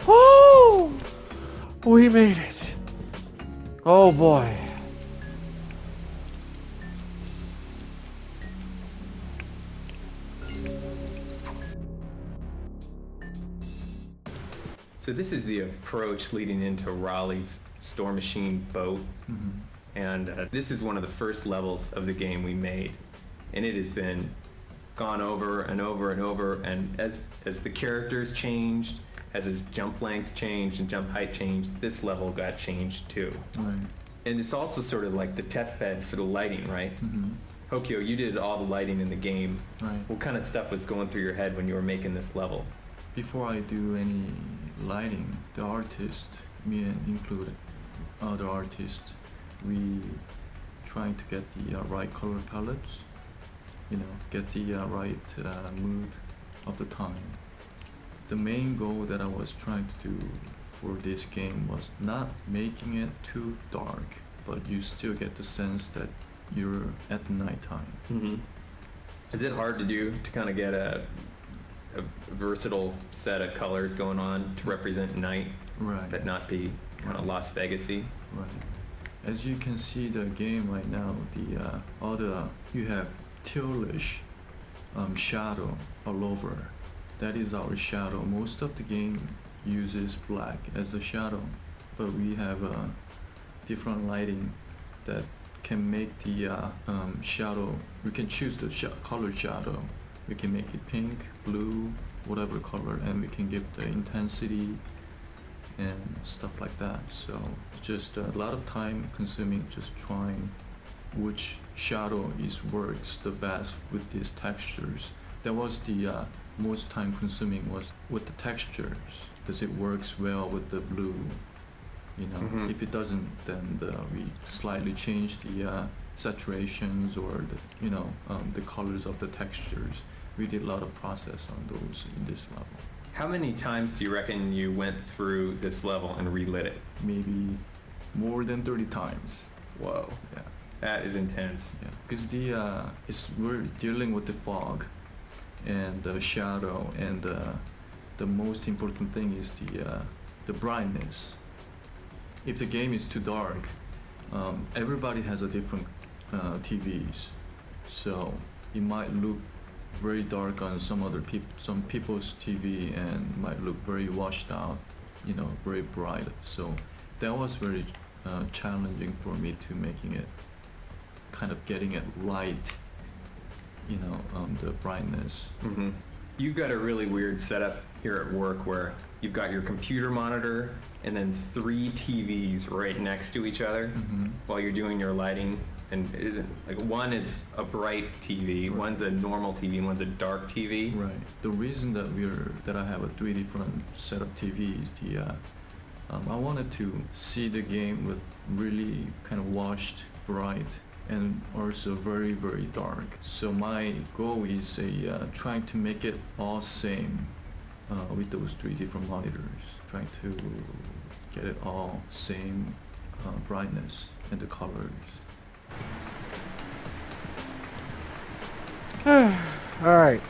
Oh! We made it. Oh boy. So this is the approach leading into Raleigh's Store Machine boat. Mm-hmm. And this is one of the first levels of the game we made. And it has been gone over and over and over, and as the characters changed, as his jump length changed and jump height changed, this level got changed too. Right. And it's also sort of like the test bed for the lighting, right? Mm-hmm. Hokyo, you did all the lighting in the game. Right. What kind of stuff was going through your head when you were making this level? Before I do any lighting, the artist, me and included other artists, we trying to get the right color palettes, you know, get the right mood of the time. The main goal that I was trying to do for this game was not making it too dark, but you still get the sense that you're at nighttime. Mm-hmm. Is it hard to do to kind of get a versatile set of colors going on to represent night, right, but not be kind of Las Vegas-y? Right. As you can see the game right now, you have tealish shadow all over. That is our shadow. Most of the game uses black as the shadow, but we have different lighting that can make the shadow. We can choose the color shadow. We can make it pink, blue, whatever color, and we can give the intensity and stuff like that. So it's just a lot of time consuming just trying which shadow works the best with these textures. That was the most time consuming was with the textures. Does it works well with the blue? You know, Mm-hmm. if it doesn't, then we slightly change the saturations or the colors of the textures. We did a lot of process on those in this level. How many times do you reckon you went through this level and relit it? Maybe more than 30 times. Whoa. Yeah. That is intense. Yeah, because we're dealing with the fog and the shadow, and the most important thing is the brightness. If the game is too dark, everybody has a different TVs, so it might look very dark on some people's TV and might look very washed out, very bright. So that was very challenging for me to making it, kind of getting it right, the brightness. Mm-hmm. You've got a really weird setup here at work where you've got your computer monitor and then 3 TVs right next to each other while you're doing your lighting. And one is a bright TV, right, one's a normal TV, and one's a dark TV. Right. The reason that I have 3 different set of TVs, I wanted to see the game with really kind of washed, bright, and also very, very dark. So my goal is trying to make it all same with those 3 different monitors, trying to get it all same brightness and the colors. Alright,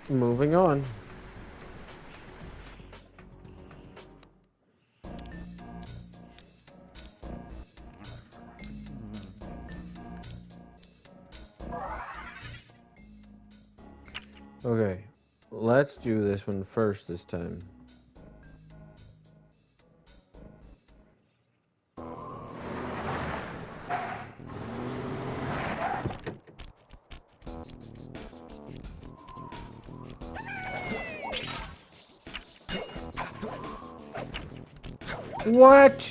moving on. Okay, let's do this one first this time. What?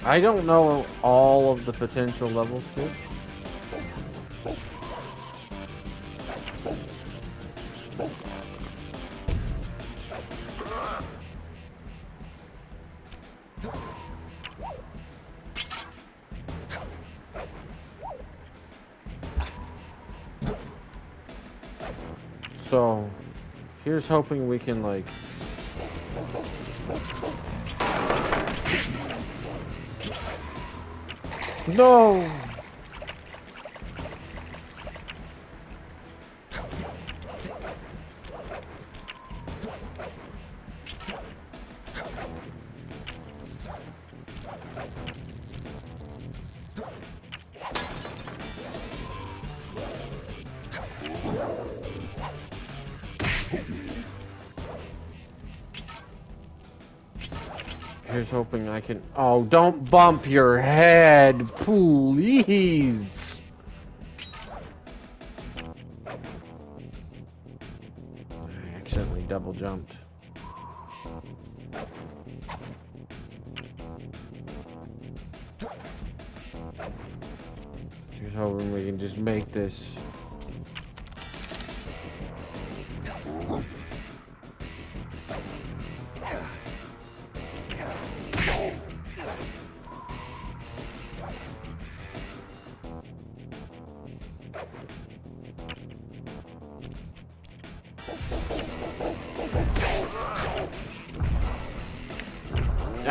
I don't know all of the potential levels too. So, here's hoping we can, like... No! Here's hoping I can... Oh, don't bump your head, please. I accidentally double jumped. Here's hoping we can just make this.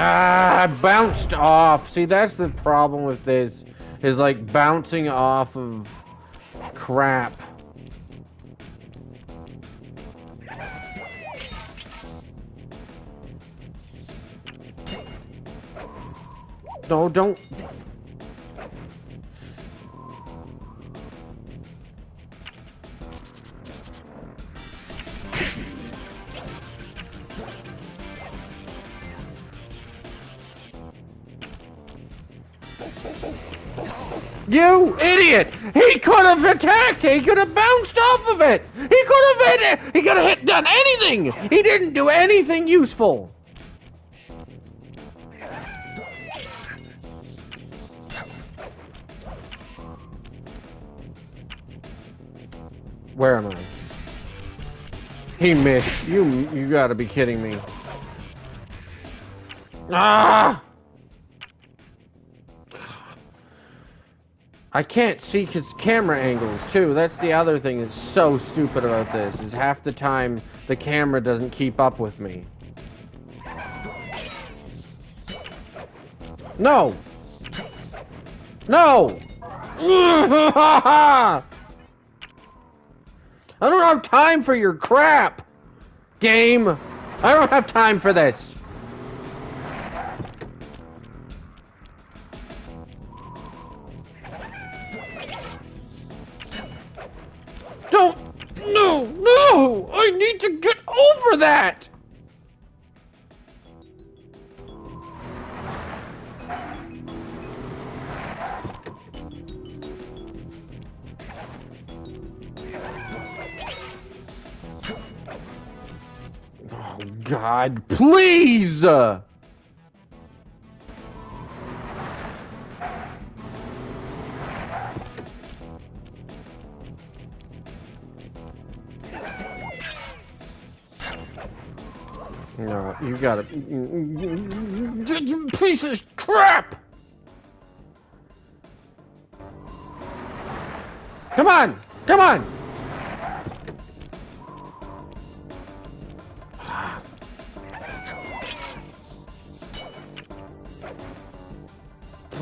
Ah, I bounced off. See, that's the problem with this, is like bouncing off of crap. No, don't. You idiot! He could have attacked! He could have bounced off of it! He could have hit it! He could have done anything! He didn't do anything useful! Where am I? He missed. You gotta be kidding me. Ah! I can't see his camera angles, too. That's the other thing that's so stupid about this, is half the time the camera doesn't keep up with me. No! No! I don't have time for your crap, game. I don't have time for this. Don't. No, no. I need to get over that. Oh, God, please! No, you gotta... Piece of crap! Come on! Come on!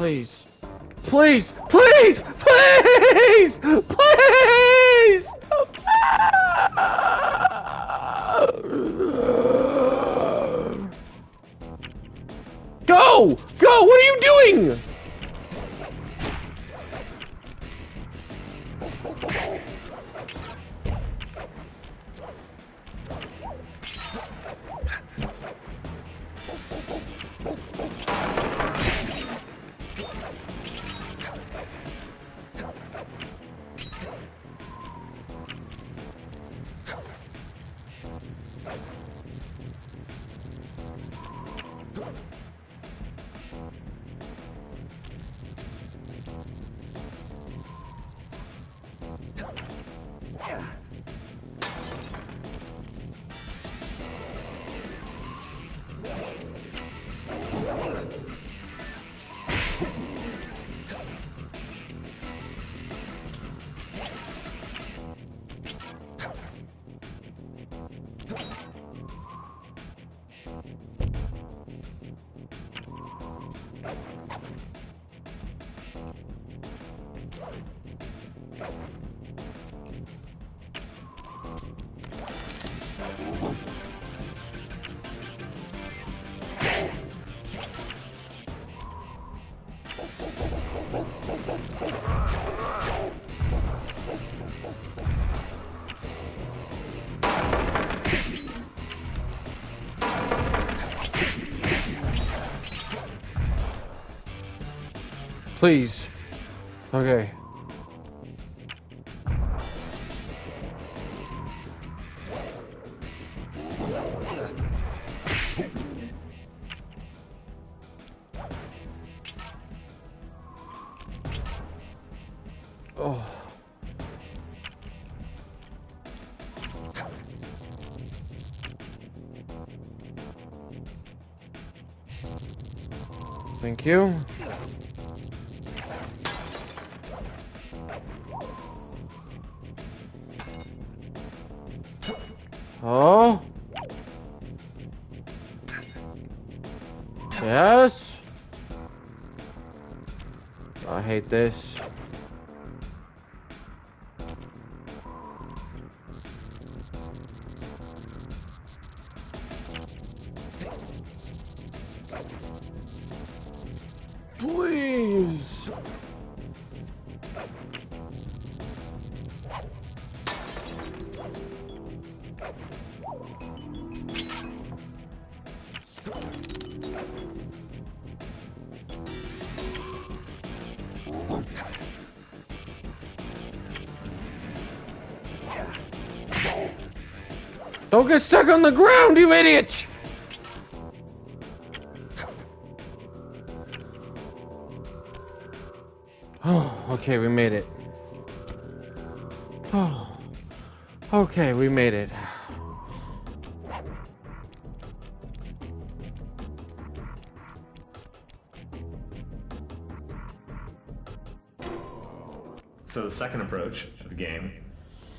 Please. Please! Please! Please! Please! Go! Go! What are you doing? Please. Okay. Oh. Thank you. Oh. Yes. I hate this. Please. Don't get stuck on the ground, you idiot! Oh, okay, we made it. Oh, okay, we made it. So the second approach of the game,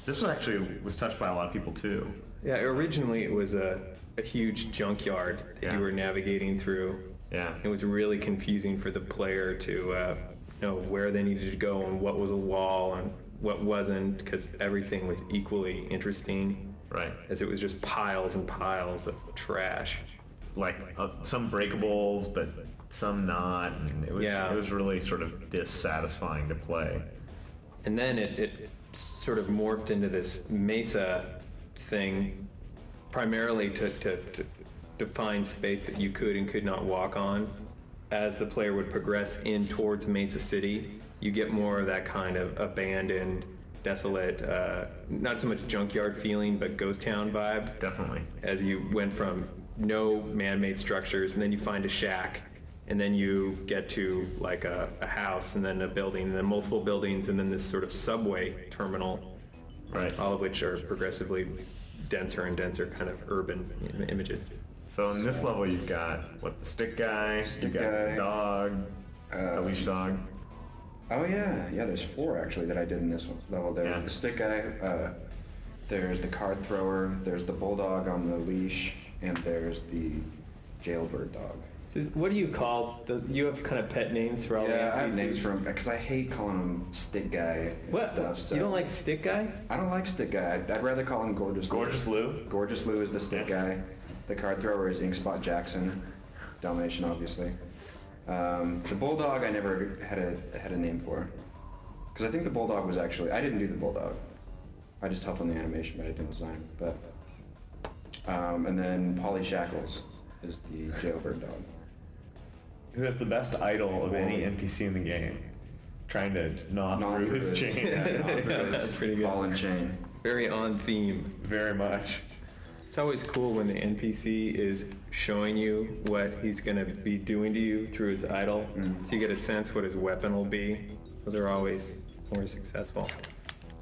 this was actually touched by a lot of people too. Yeah, originally it was a huge junkyard that you were navigating through. Yeah. It was really confusing for the player to know where they needed to go and what was a wall and what wasn't, because everything was equally interesting. Right. As it was just piles and piles of trash. Like some breakables, but some not. And it was really sort of dissatisfying to play. And then it sort of morphed into this mesa thing, primarily to define space that you could and could not walk on. As the player would progress in towards Mesa City, you get more of that kind of abandoned, desolate, not so much junkyard feeling, but ghost town vibe. Definitely. As you went from no man-made structures, and then you find a shack, and then you get to like a house, and then a building, and then multiple buildings, and then this sort of subway terminal. Right. All of which are progressively denser and denser kind of urban images. So in this level you've got, the stick guy, you've got the dog, the leash dog. Oh yeah, there's 4 actually that I did in this level. There's the stick guy, there's the card thrower, there's the bulldog on the leash, and there's the jailbird dog. What do you call you have kind of pet names for all the NPCs? I have names for him because I hate calling him Stick Guy and What? stuff. So. You don't like Stick Guy? I don't like Stick Guy. I'd rather call him Gorgeous Lou. Gorgeous Lou? Gorgeous Lou is the Stick Guy. The card thrower is Inkspot Jackson. Domination, obviously. The Bulldog I never had a name for. Because I think the Bulldog was actually... I didn't do the Bulldog. I just helped on the animation, but I didn't design him. But, and then Polly Shackles is the jailbird dog. Who has the best idol of any NPC in the game? Trying to gnaw through his chain. That's pretty good. Ball and chain. Very on theme. Very much. It's always cool when the NPC is showing you what he's going to be doing to you through his idol, so you get a sense what his weapon will be. Those are always more successful.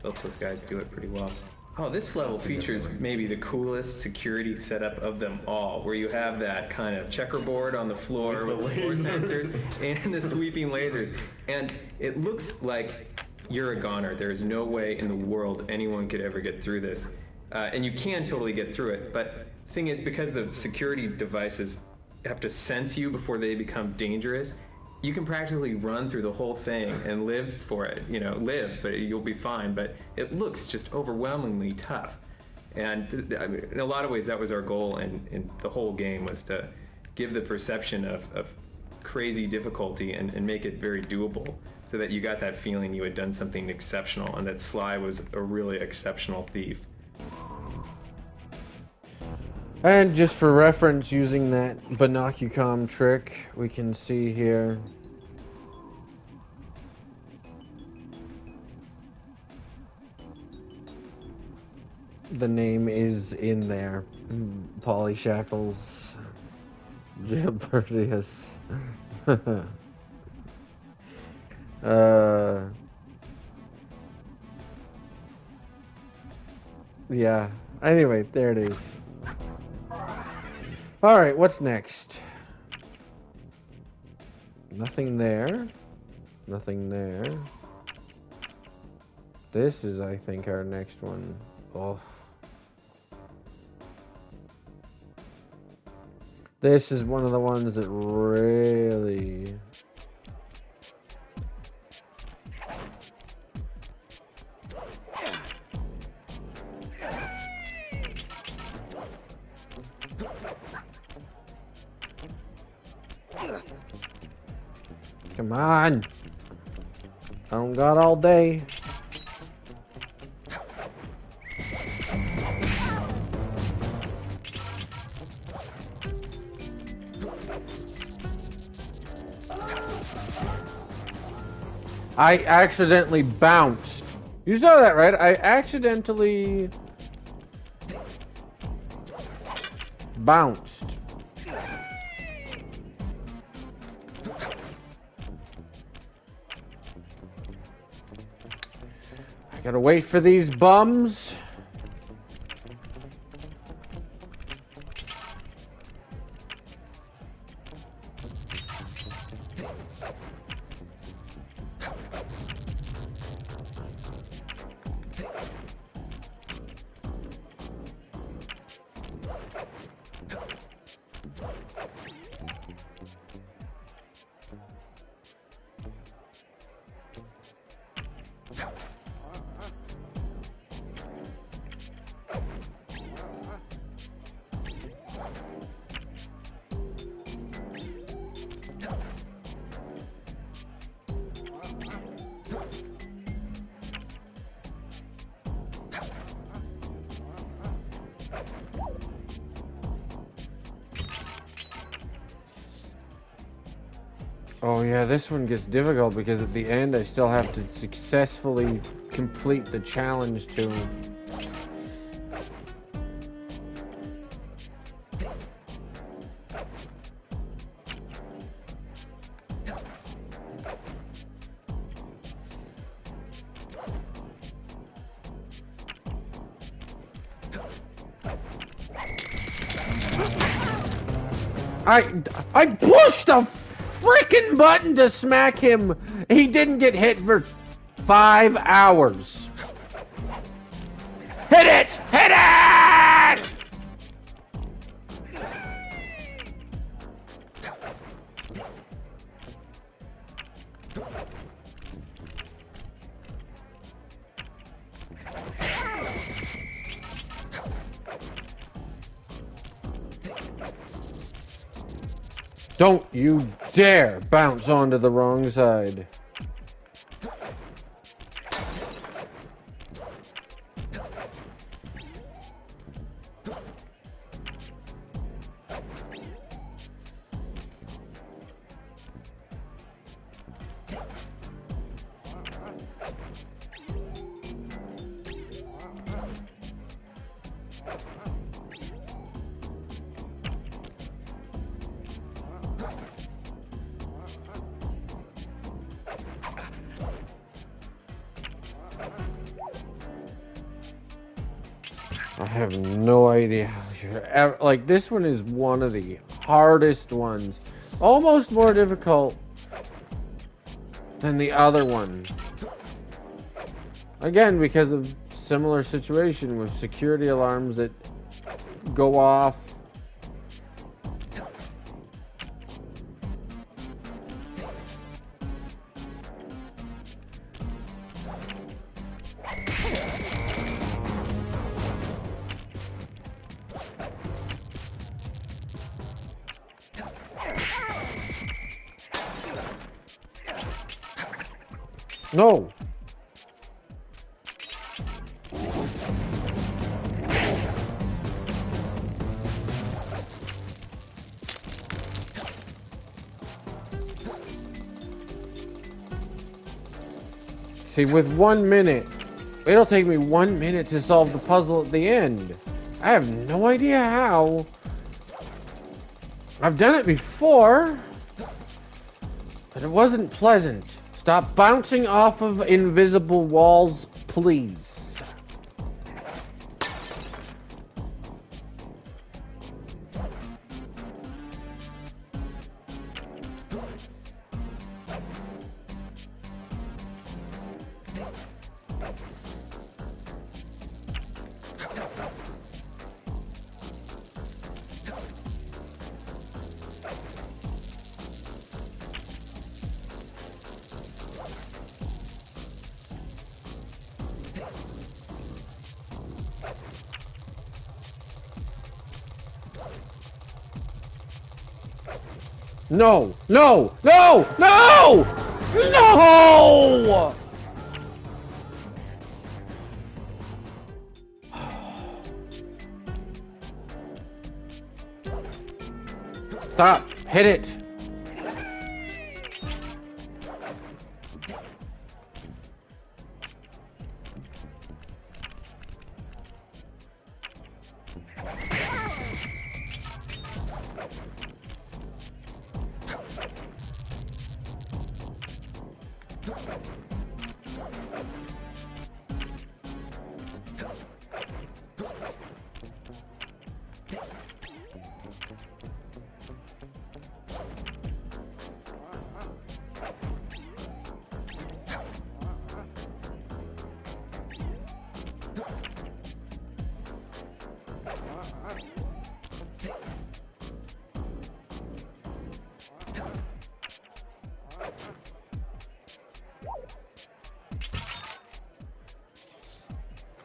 Both those guys do it pretty well. Oh, this level features maybe the coolest security setup of them all, where you have that kind of checkerboard on the floor with the force sensors and the sweeping lasers. And it looks like you're a goner. There's no way in the world anyone could ever get through this. And you can totally get through it, but the thing is, because the security devices have to sense you before they become dangerous, you can practically run through the whole thing and live for it. You know, live, but you'll be fine. But it looks just overwhelmingly tough. And I mean, in a lot of ways, that was our goal in the whole game, was to give the perception of crazy difficulty and make it very doable, so that you got that feeling you had done something exceptional and that Sly was a really exceptional thief. And just for reference, using that binocucom trick, we can see here the name is in there. Polly Shackles, Gilbertius. Yeah. Anyway, there it is. Alright, what's next? Nothing there. Nothing there. This is, I think, our next one. Oh. This is one of the ones that really... Come on! I don't got all day. I accidentally bounced. You saw that, right? I accidentally bounced. I gotta wait for these bums. Oh yeah, this one gets difficult because at the end I still have to successfully complete the challenge to... I pushed a freaking button to smack him. He didn't get hit for 5 hours. Hit it! Hit it! Don't you dare bounce onto the wrong side. I have no idea how you're ever, like, this one is one of the hardest ones. Almost more difficult than the other one. Again, because of similar situation with security alarms that go off. No. See, with 1 minute, it'll take me 1 minute to solve the puzzle at the end. I have no idea how. I've done it before, but it wasn't pleasant. Stop bouncing off of invisible walls, please. No! No! No! No! No! Stop! Hit it!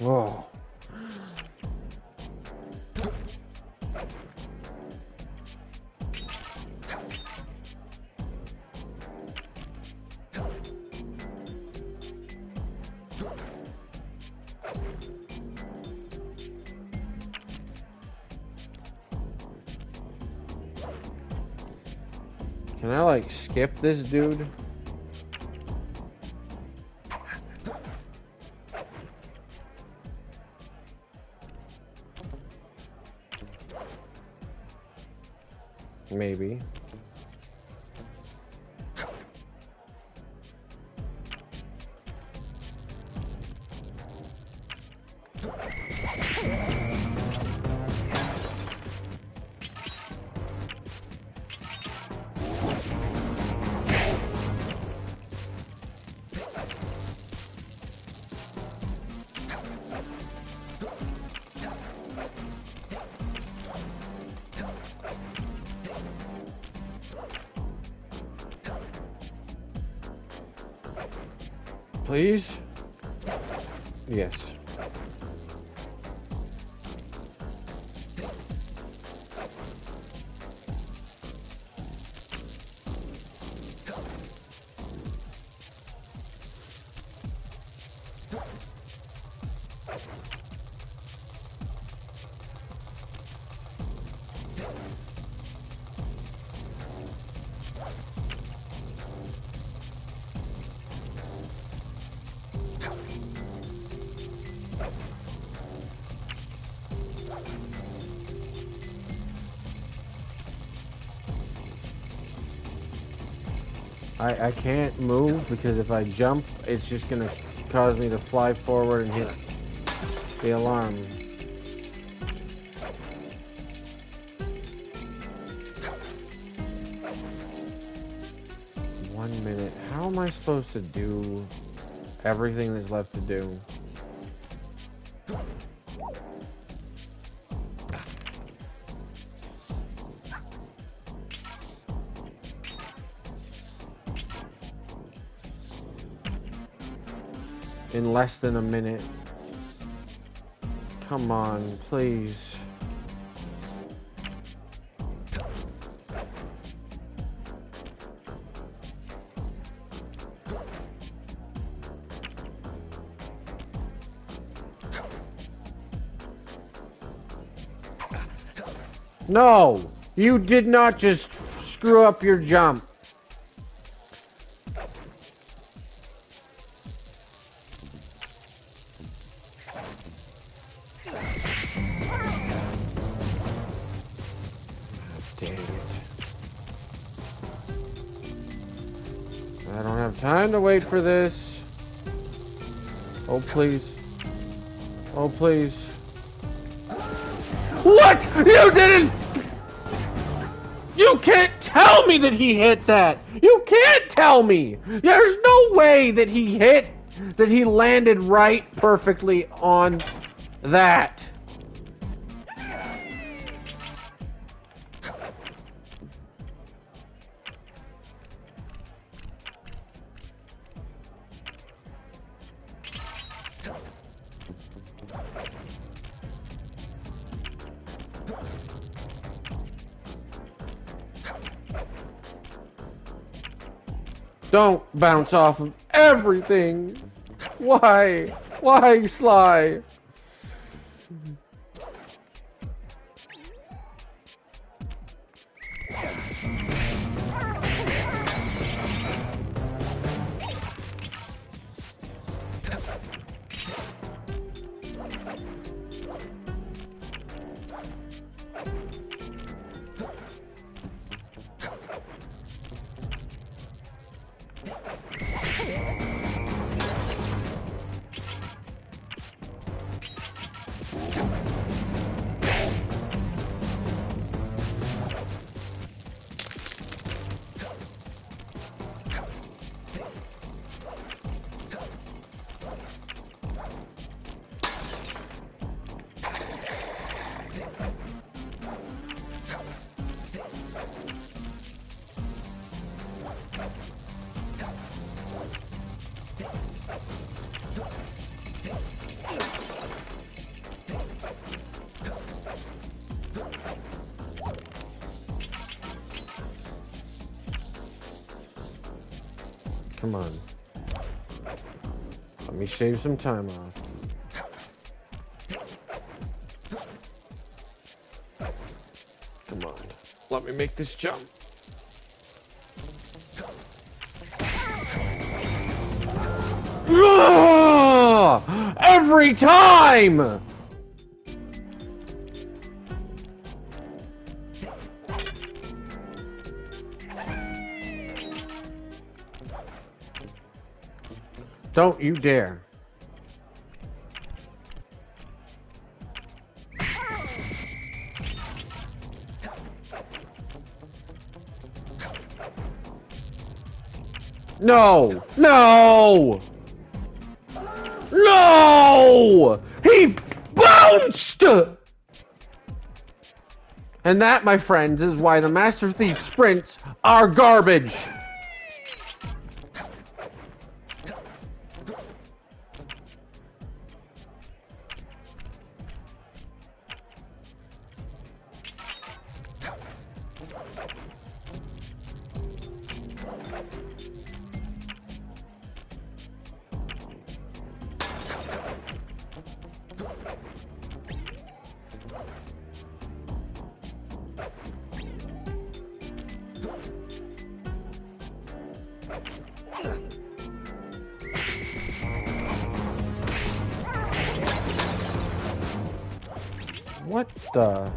Whoa. Can I, like, skip this dude? Maybe. Please? Yes. I can't move because if I jump, it's just gonna cause me to fly forward and hit the alarm. One minute. How am I supposed to do everything that's left to do? In less than a minute. Come on, please. No! You did not just screw up your jump. I don't have time to wait for this. Oh, please. Oh, please. What? You didn't! You can't tell me that he hit that! You can't tell me! There's no way that he landed right perfectly on that. Don't bounce off of everything. Why? Why, Sly? Come on. Let me shave some time off. Come on. Let me make this jump. Ugh! Every time! Don't you dare. No! No! No! He bounced! And that, my friends, is why the Master Thief sprints are garbage. What the?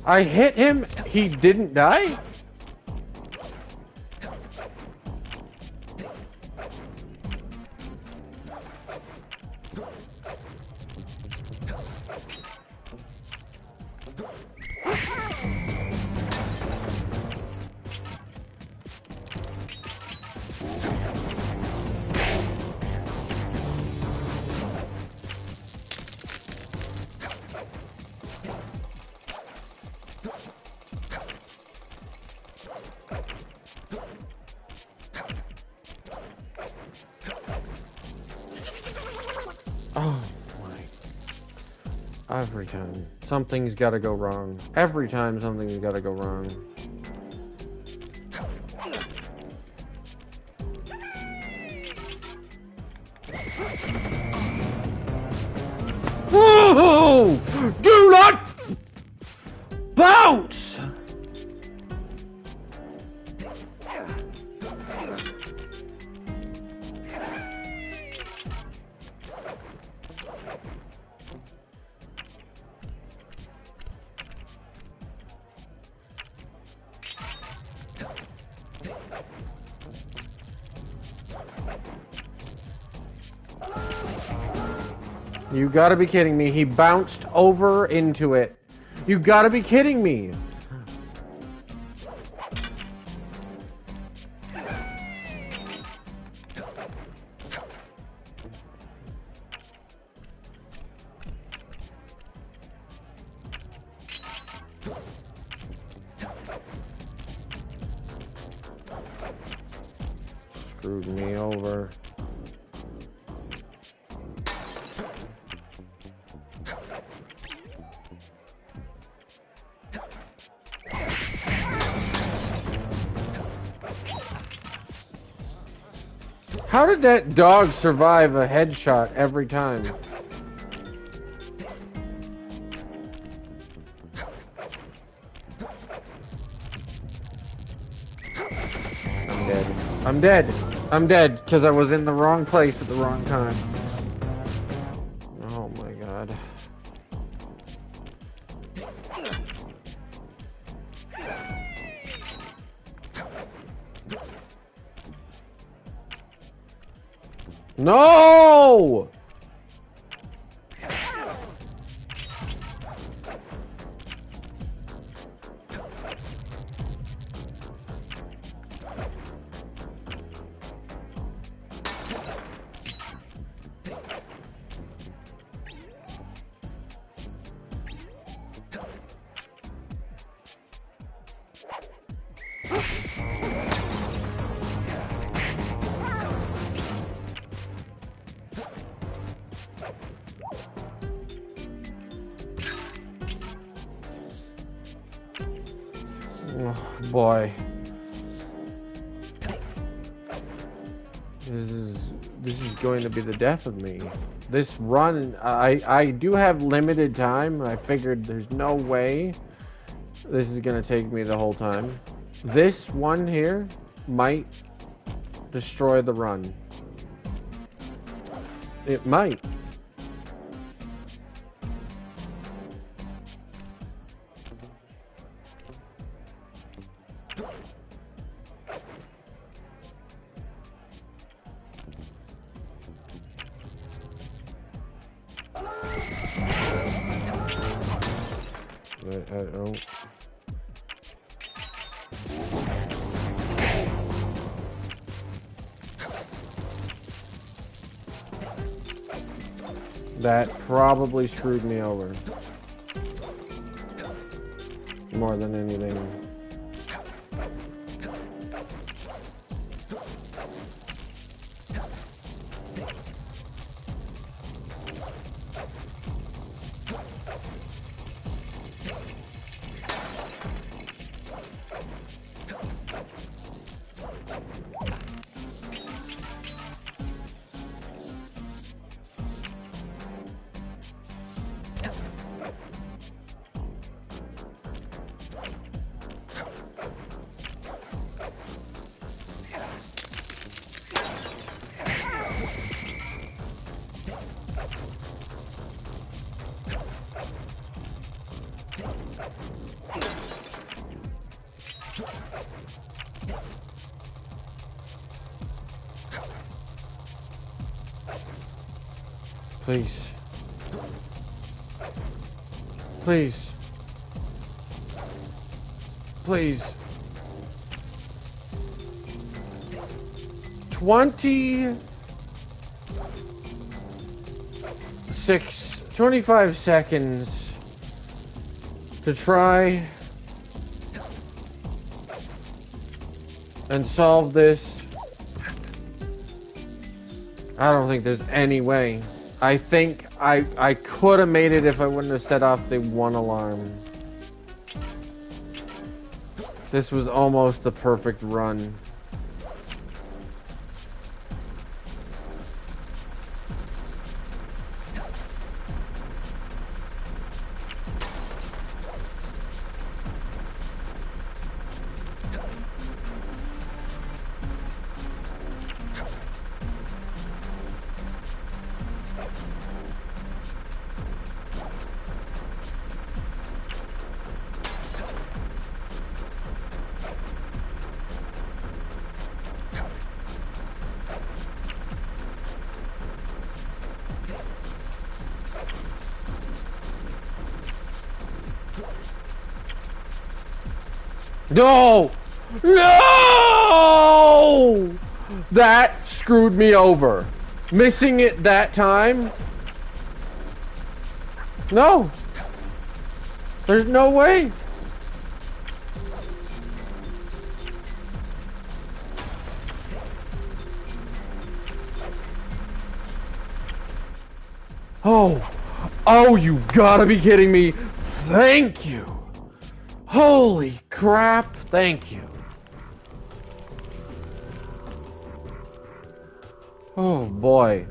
I hit him, he didn't die? Oh my. Every time. Something's gotta go wrong. Every time something's gotta go wrong. Whoa! Do not bounce! You gotta be kidding me. He bounced over into it. You gotta be kidding me. Screwed me over. How did that dog survive a headshot every time? I'm dead. I'm dead. I'm dead because I was in the wrong place at the wrong time. Oh my god. No! Oh boy. This is going to be the death of me. This run, I do have limited time. I figured there's no way this is gonna take me the whole time. This one here might destroy the run. It might. I don't. That probably screwed me over. More than anything. Please. Please. Please. 25 seconds to try and solve this. I don't think there's any way. I think I could have made it if I wouldn't have set off the one alarm. This was almost the perfect run. No! No! That screwed me over. Missing it that time? No! There's no way! Oh! Oh, you gotta be kidding me! Thank you! Holy crap, thank you. Oh boy.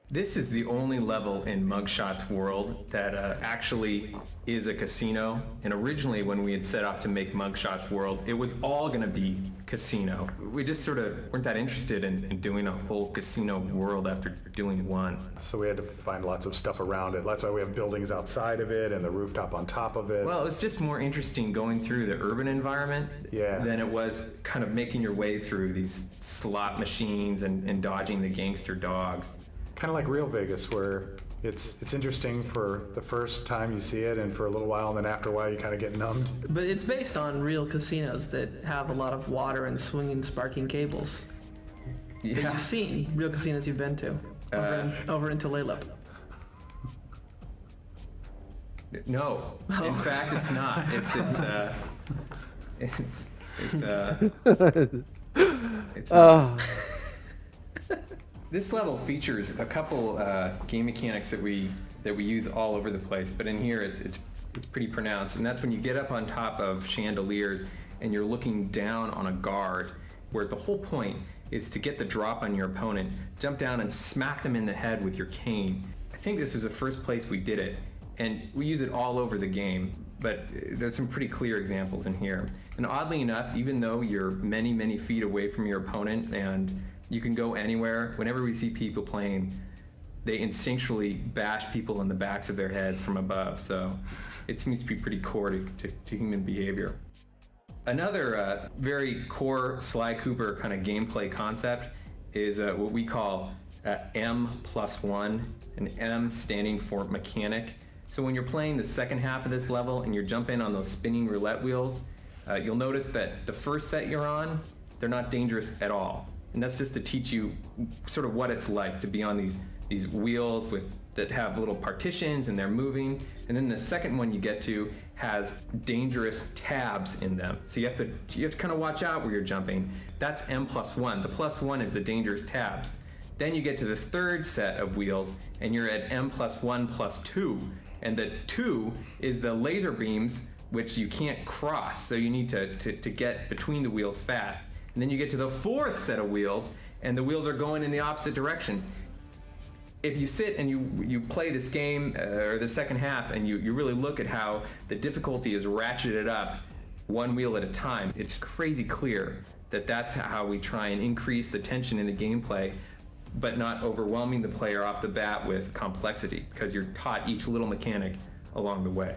This is the only level in Mugshot's world that actually is a casino. And originally when we had set off to make Mugshot's world, it was all gonna be casino. We just sort of weren't that interested in doing a whole casino world after doing one. So we had to find lots of stuff around it. That's why we have buildings outside of it and the rooftop on top of it. Well, it's just more interesting going through the urban environment than it was kind of making your way through these slot machines and dodging the gangster dogs. Kind of like real Vegas, where it's interesting for the first time you see it and for a little while, and then after a while you kind of get numbed. But it's based on real casinos that have a lot of water and swinging, sparking cables. That you've seen, real casinos you've been to, over in Tulalip. No, in fact, it's not. This level features a couple game mechanics that we use all over the place, but in here it's pretty pronounced, and that's when you get up on top of chandeliers and you're looking down on a guard, where the whole point is to get the drop on your opponent, jump down and smack them in the head with your cane. I think this was the first place we did it, and we use it all over the game, but there's some pretty clear examples in here. And oddly enough, even though you're many, many feet away from your opponent and you can go anywhere, whenever we see people playing, they instinctually bash people in the backs of their heads from above, so it seems to be pretty core to human behavior. Another very core Sly Cooper kind of gameplay concept is what we call M+1, an M standing for mechanic. So when you're playing the second half of this level and you're jumping on those spinning roulette wheels, you'll notice that the first set you're on, they're not dangerous at all. And that's just to teach you sort of what it's like to be on these wheels that have little partitions and they're moving. And then the second one you get to has dangerous tabs in them. So you have to kind of watch out where you're jumping. That's M+1. The +1 is the dangerous tabs. Then you get to the third set of wheels and you're at M+1+2. And the 2 is the laser beams, which you can't cross. So you need to get between the wheels fast. And then you get to the fourth set of wheels, and the wheels are going in the opposite direction. If you sit and you play this game, or the second half, and you really look at how the difficulty is ratcheted up one wheel at a time, it's crazy clear that that's how we try and increase the tension in the gameplay, but not overwhelming the player off the bat with complexity, because you're taught each little mechanic along the way.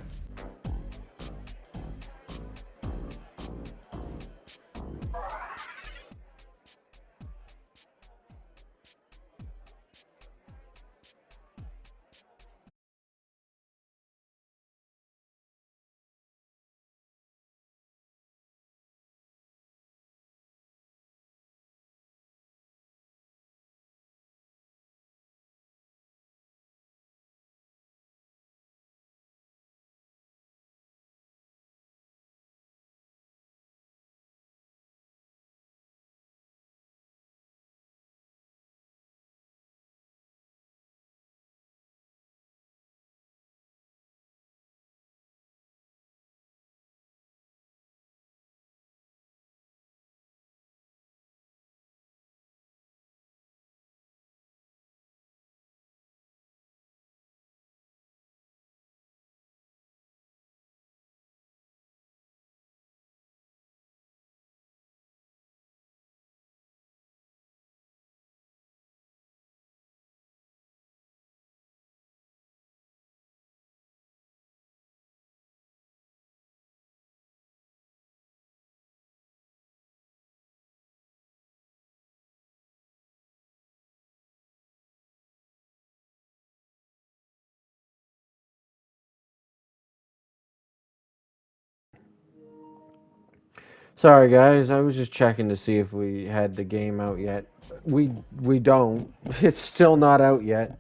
Sorry guys, I was just checking to see if we had the game out yet. We don't. It's still not out yet.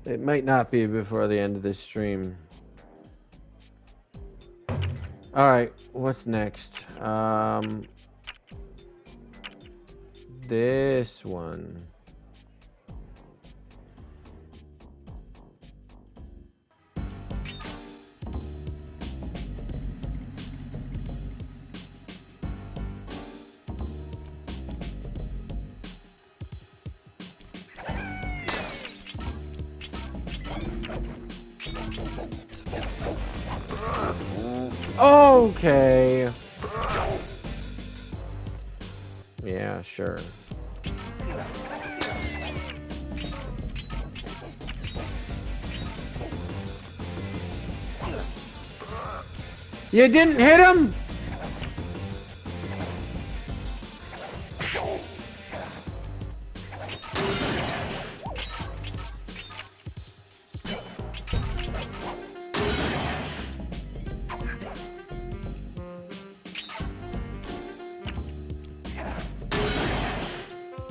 It might not be before the end of this stream. Alright, what's next? This one. Okay. Yeah, sure. You didn't hit him?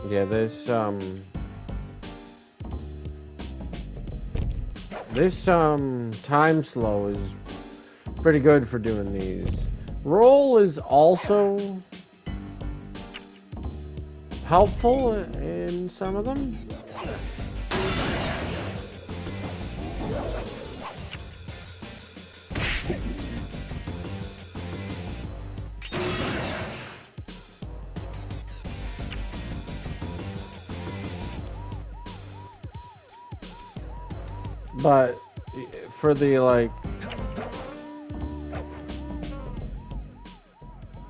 Yeah, this time slow is pretty good for doing these. Roll is also helpful in some of them. But for the like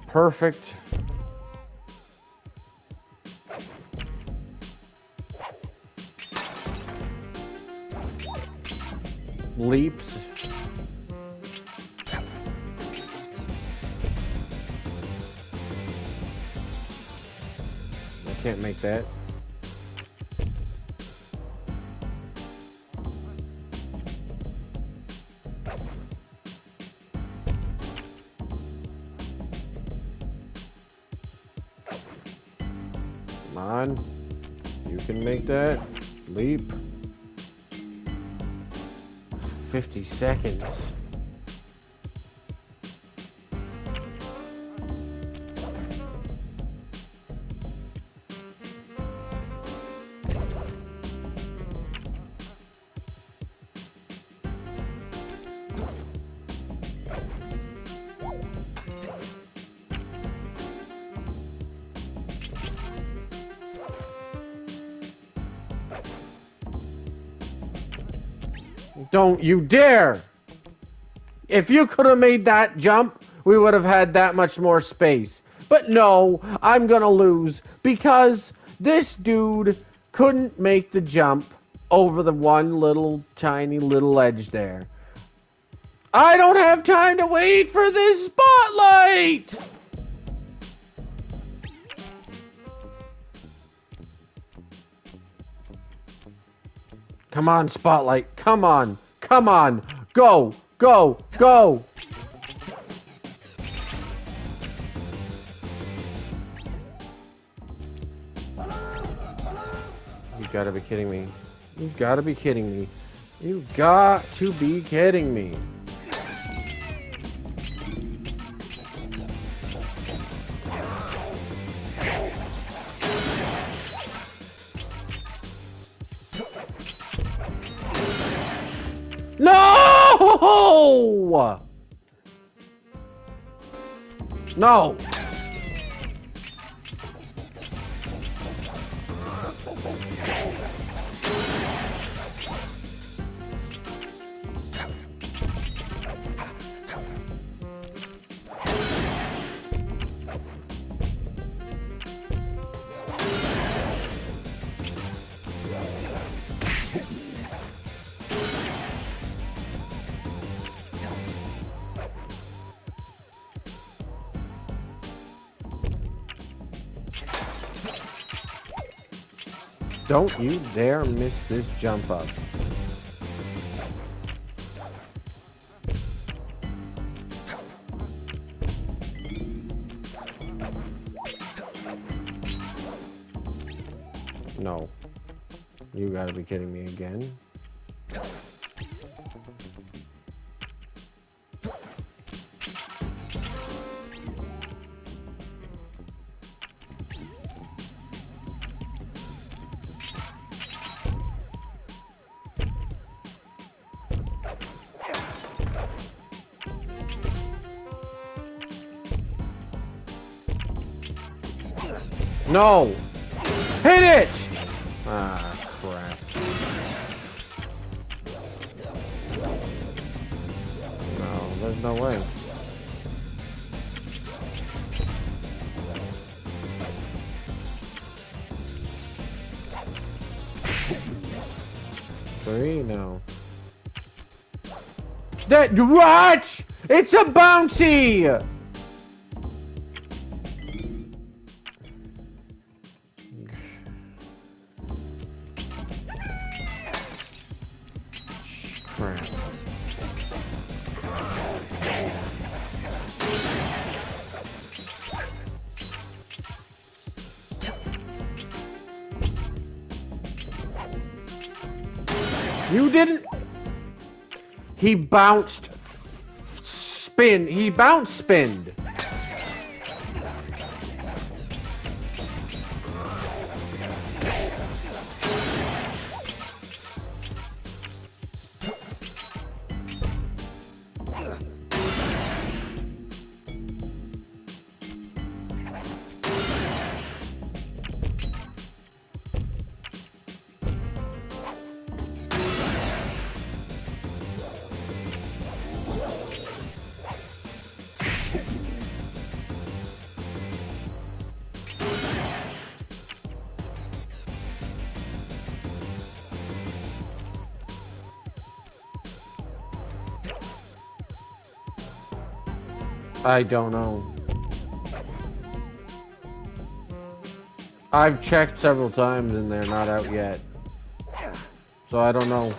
perfect leaps, I can't make that. Come on, you can make that leap. 50 seconds. Don't you dare! If you could have made that jump, we would have had that much more space. But no, I'm gonna lose because this dude couldn't make the jump over the one little tiny little ledge there. I don't have time to wait for this spotlight! Come on, spotlight. Come on. Come on. Go. Go. Go. You gotta be kidding me. You gotta be kidding me. You got to be kidding me. No! No! Don't you dare miss this jump up. No. You gotta be kidding me again. No! Hit it! Ah, crap. No, there's no way. Three? No. That what? It's a bounty! Crap. You didn't. He bounced. Spin. He bounced spinned. I don't know. I've checked several times and they're not out yet. So I don't know.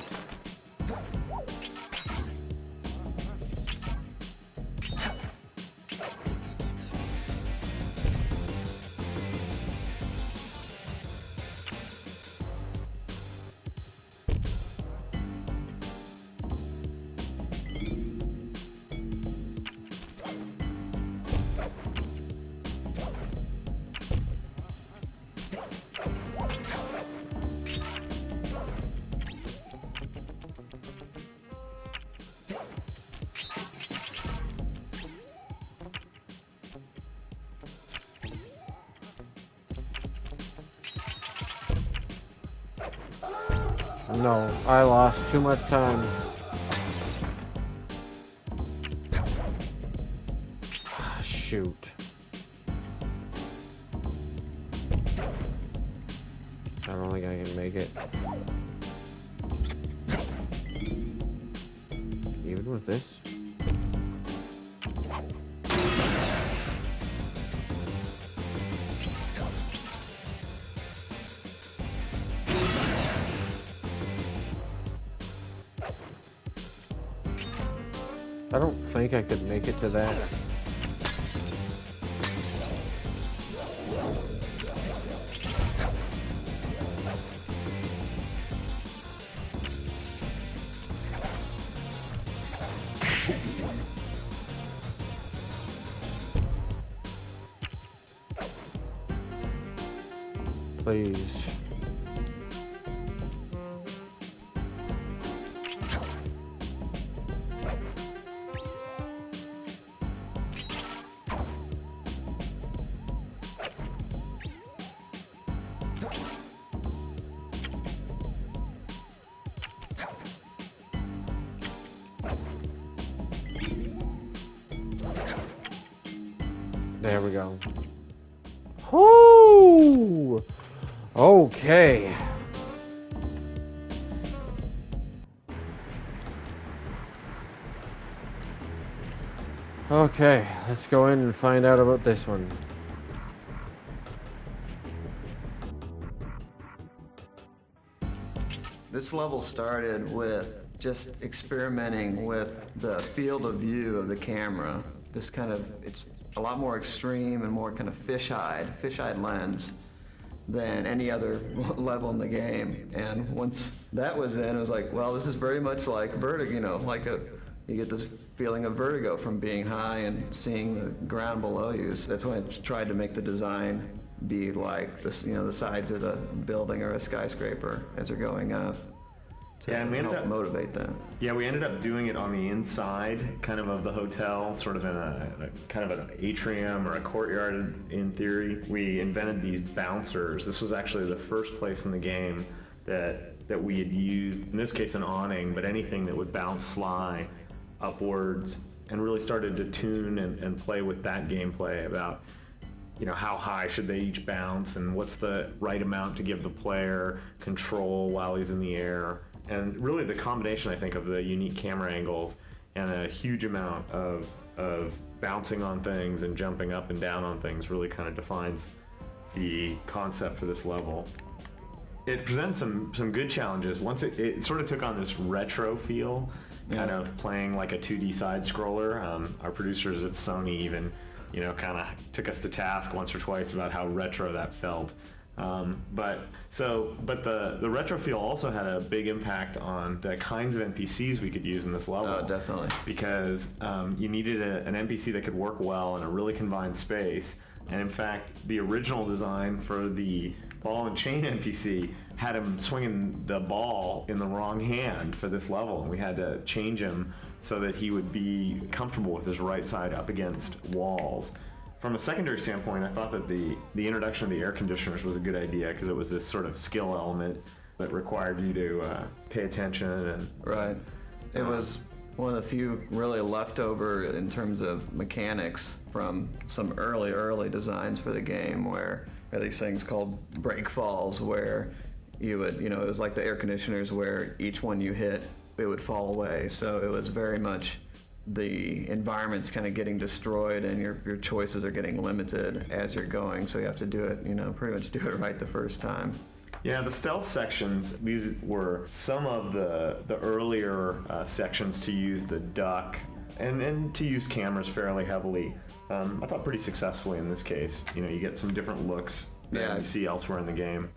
No, I lost too much time. Shoot. I don't think I can make it. Even with this? I don't think I could make it to that. Please. There we go. Whoo! Okay. Okay, let's go in and find out about this one. This level started with just experimenting with the field of view of the camera. It's a lot more extreme and more kind of fish-eyed lens. than any other level in the game. And once that was in, it was like, well, this is very much like Vertigo, you know, you get this feeling of vertigo from being high and seeing the ground below you. So that's why I tried to make the design be like this, you know, the sides of a building or a skyscraper as they're going up. Yeah, and we ended up motivate that. Yeah, we ended up doing it on the inside, kind of the hotel, sort of in a kind of an atrium or a courtyard. In theory, we invented these bouncers. This was actually the first place in the game that we had used, in this case, an awning, but anything that would bounce sly upwards, and really started to tune and play with that gameplay about, you know, how high should they each bounce and what's the right amount to give the player control while he's in the air. And really the combination, I think, of the unique camera angles and a huge amount of bouncing on things and jumping up and down on things really kind of defines the concept for this level. It presents some good challenges. Once it sort of took on this retro feel, kind of playing like a 2D side scroller. Our producers at Sony even, you know, kind of took us to task once or twice about how retro that felt. But the retro feel also had a big impact on the kinds of NPCs we could use in this level. Oh, definitely. Because you needed an NPC that could work well in a really confined space. And in fact, the original design for the ball and chain NPC had him swinging the ball in the wrong hand for this level, and we had to change him so that he would be comfortable with his right side up against walls. From a secondary standpoint, I thought that the introduction of the air conditioners was a good idea because it was this sort of skill element that required you to pay attention. And right. It was one of the few really leftover in terms of mechanics from some early designs for the game, where there are these things called break falls, where you would, you know, it was like the air conditioners where each one you hit, it would fall away. So it was very much the environment's kind of getting destroyed and your choices are getting limited as you're going. So you have to do it, you know, pretty much do it right the first time. Yeah, the stealth sections, these were some of the earlier sections to use the duck and to use cameras fairly heavily. I thought pretty successfully in this case. You know, you get some different looks that you see elsewhere in the game.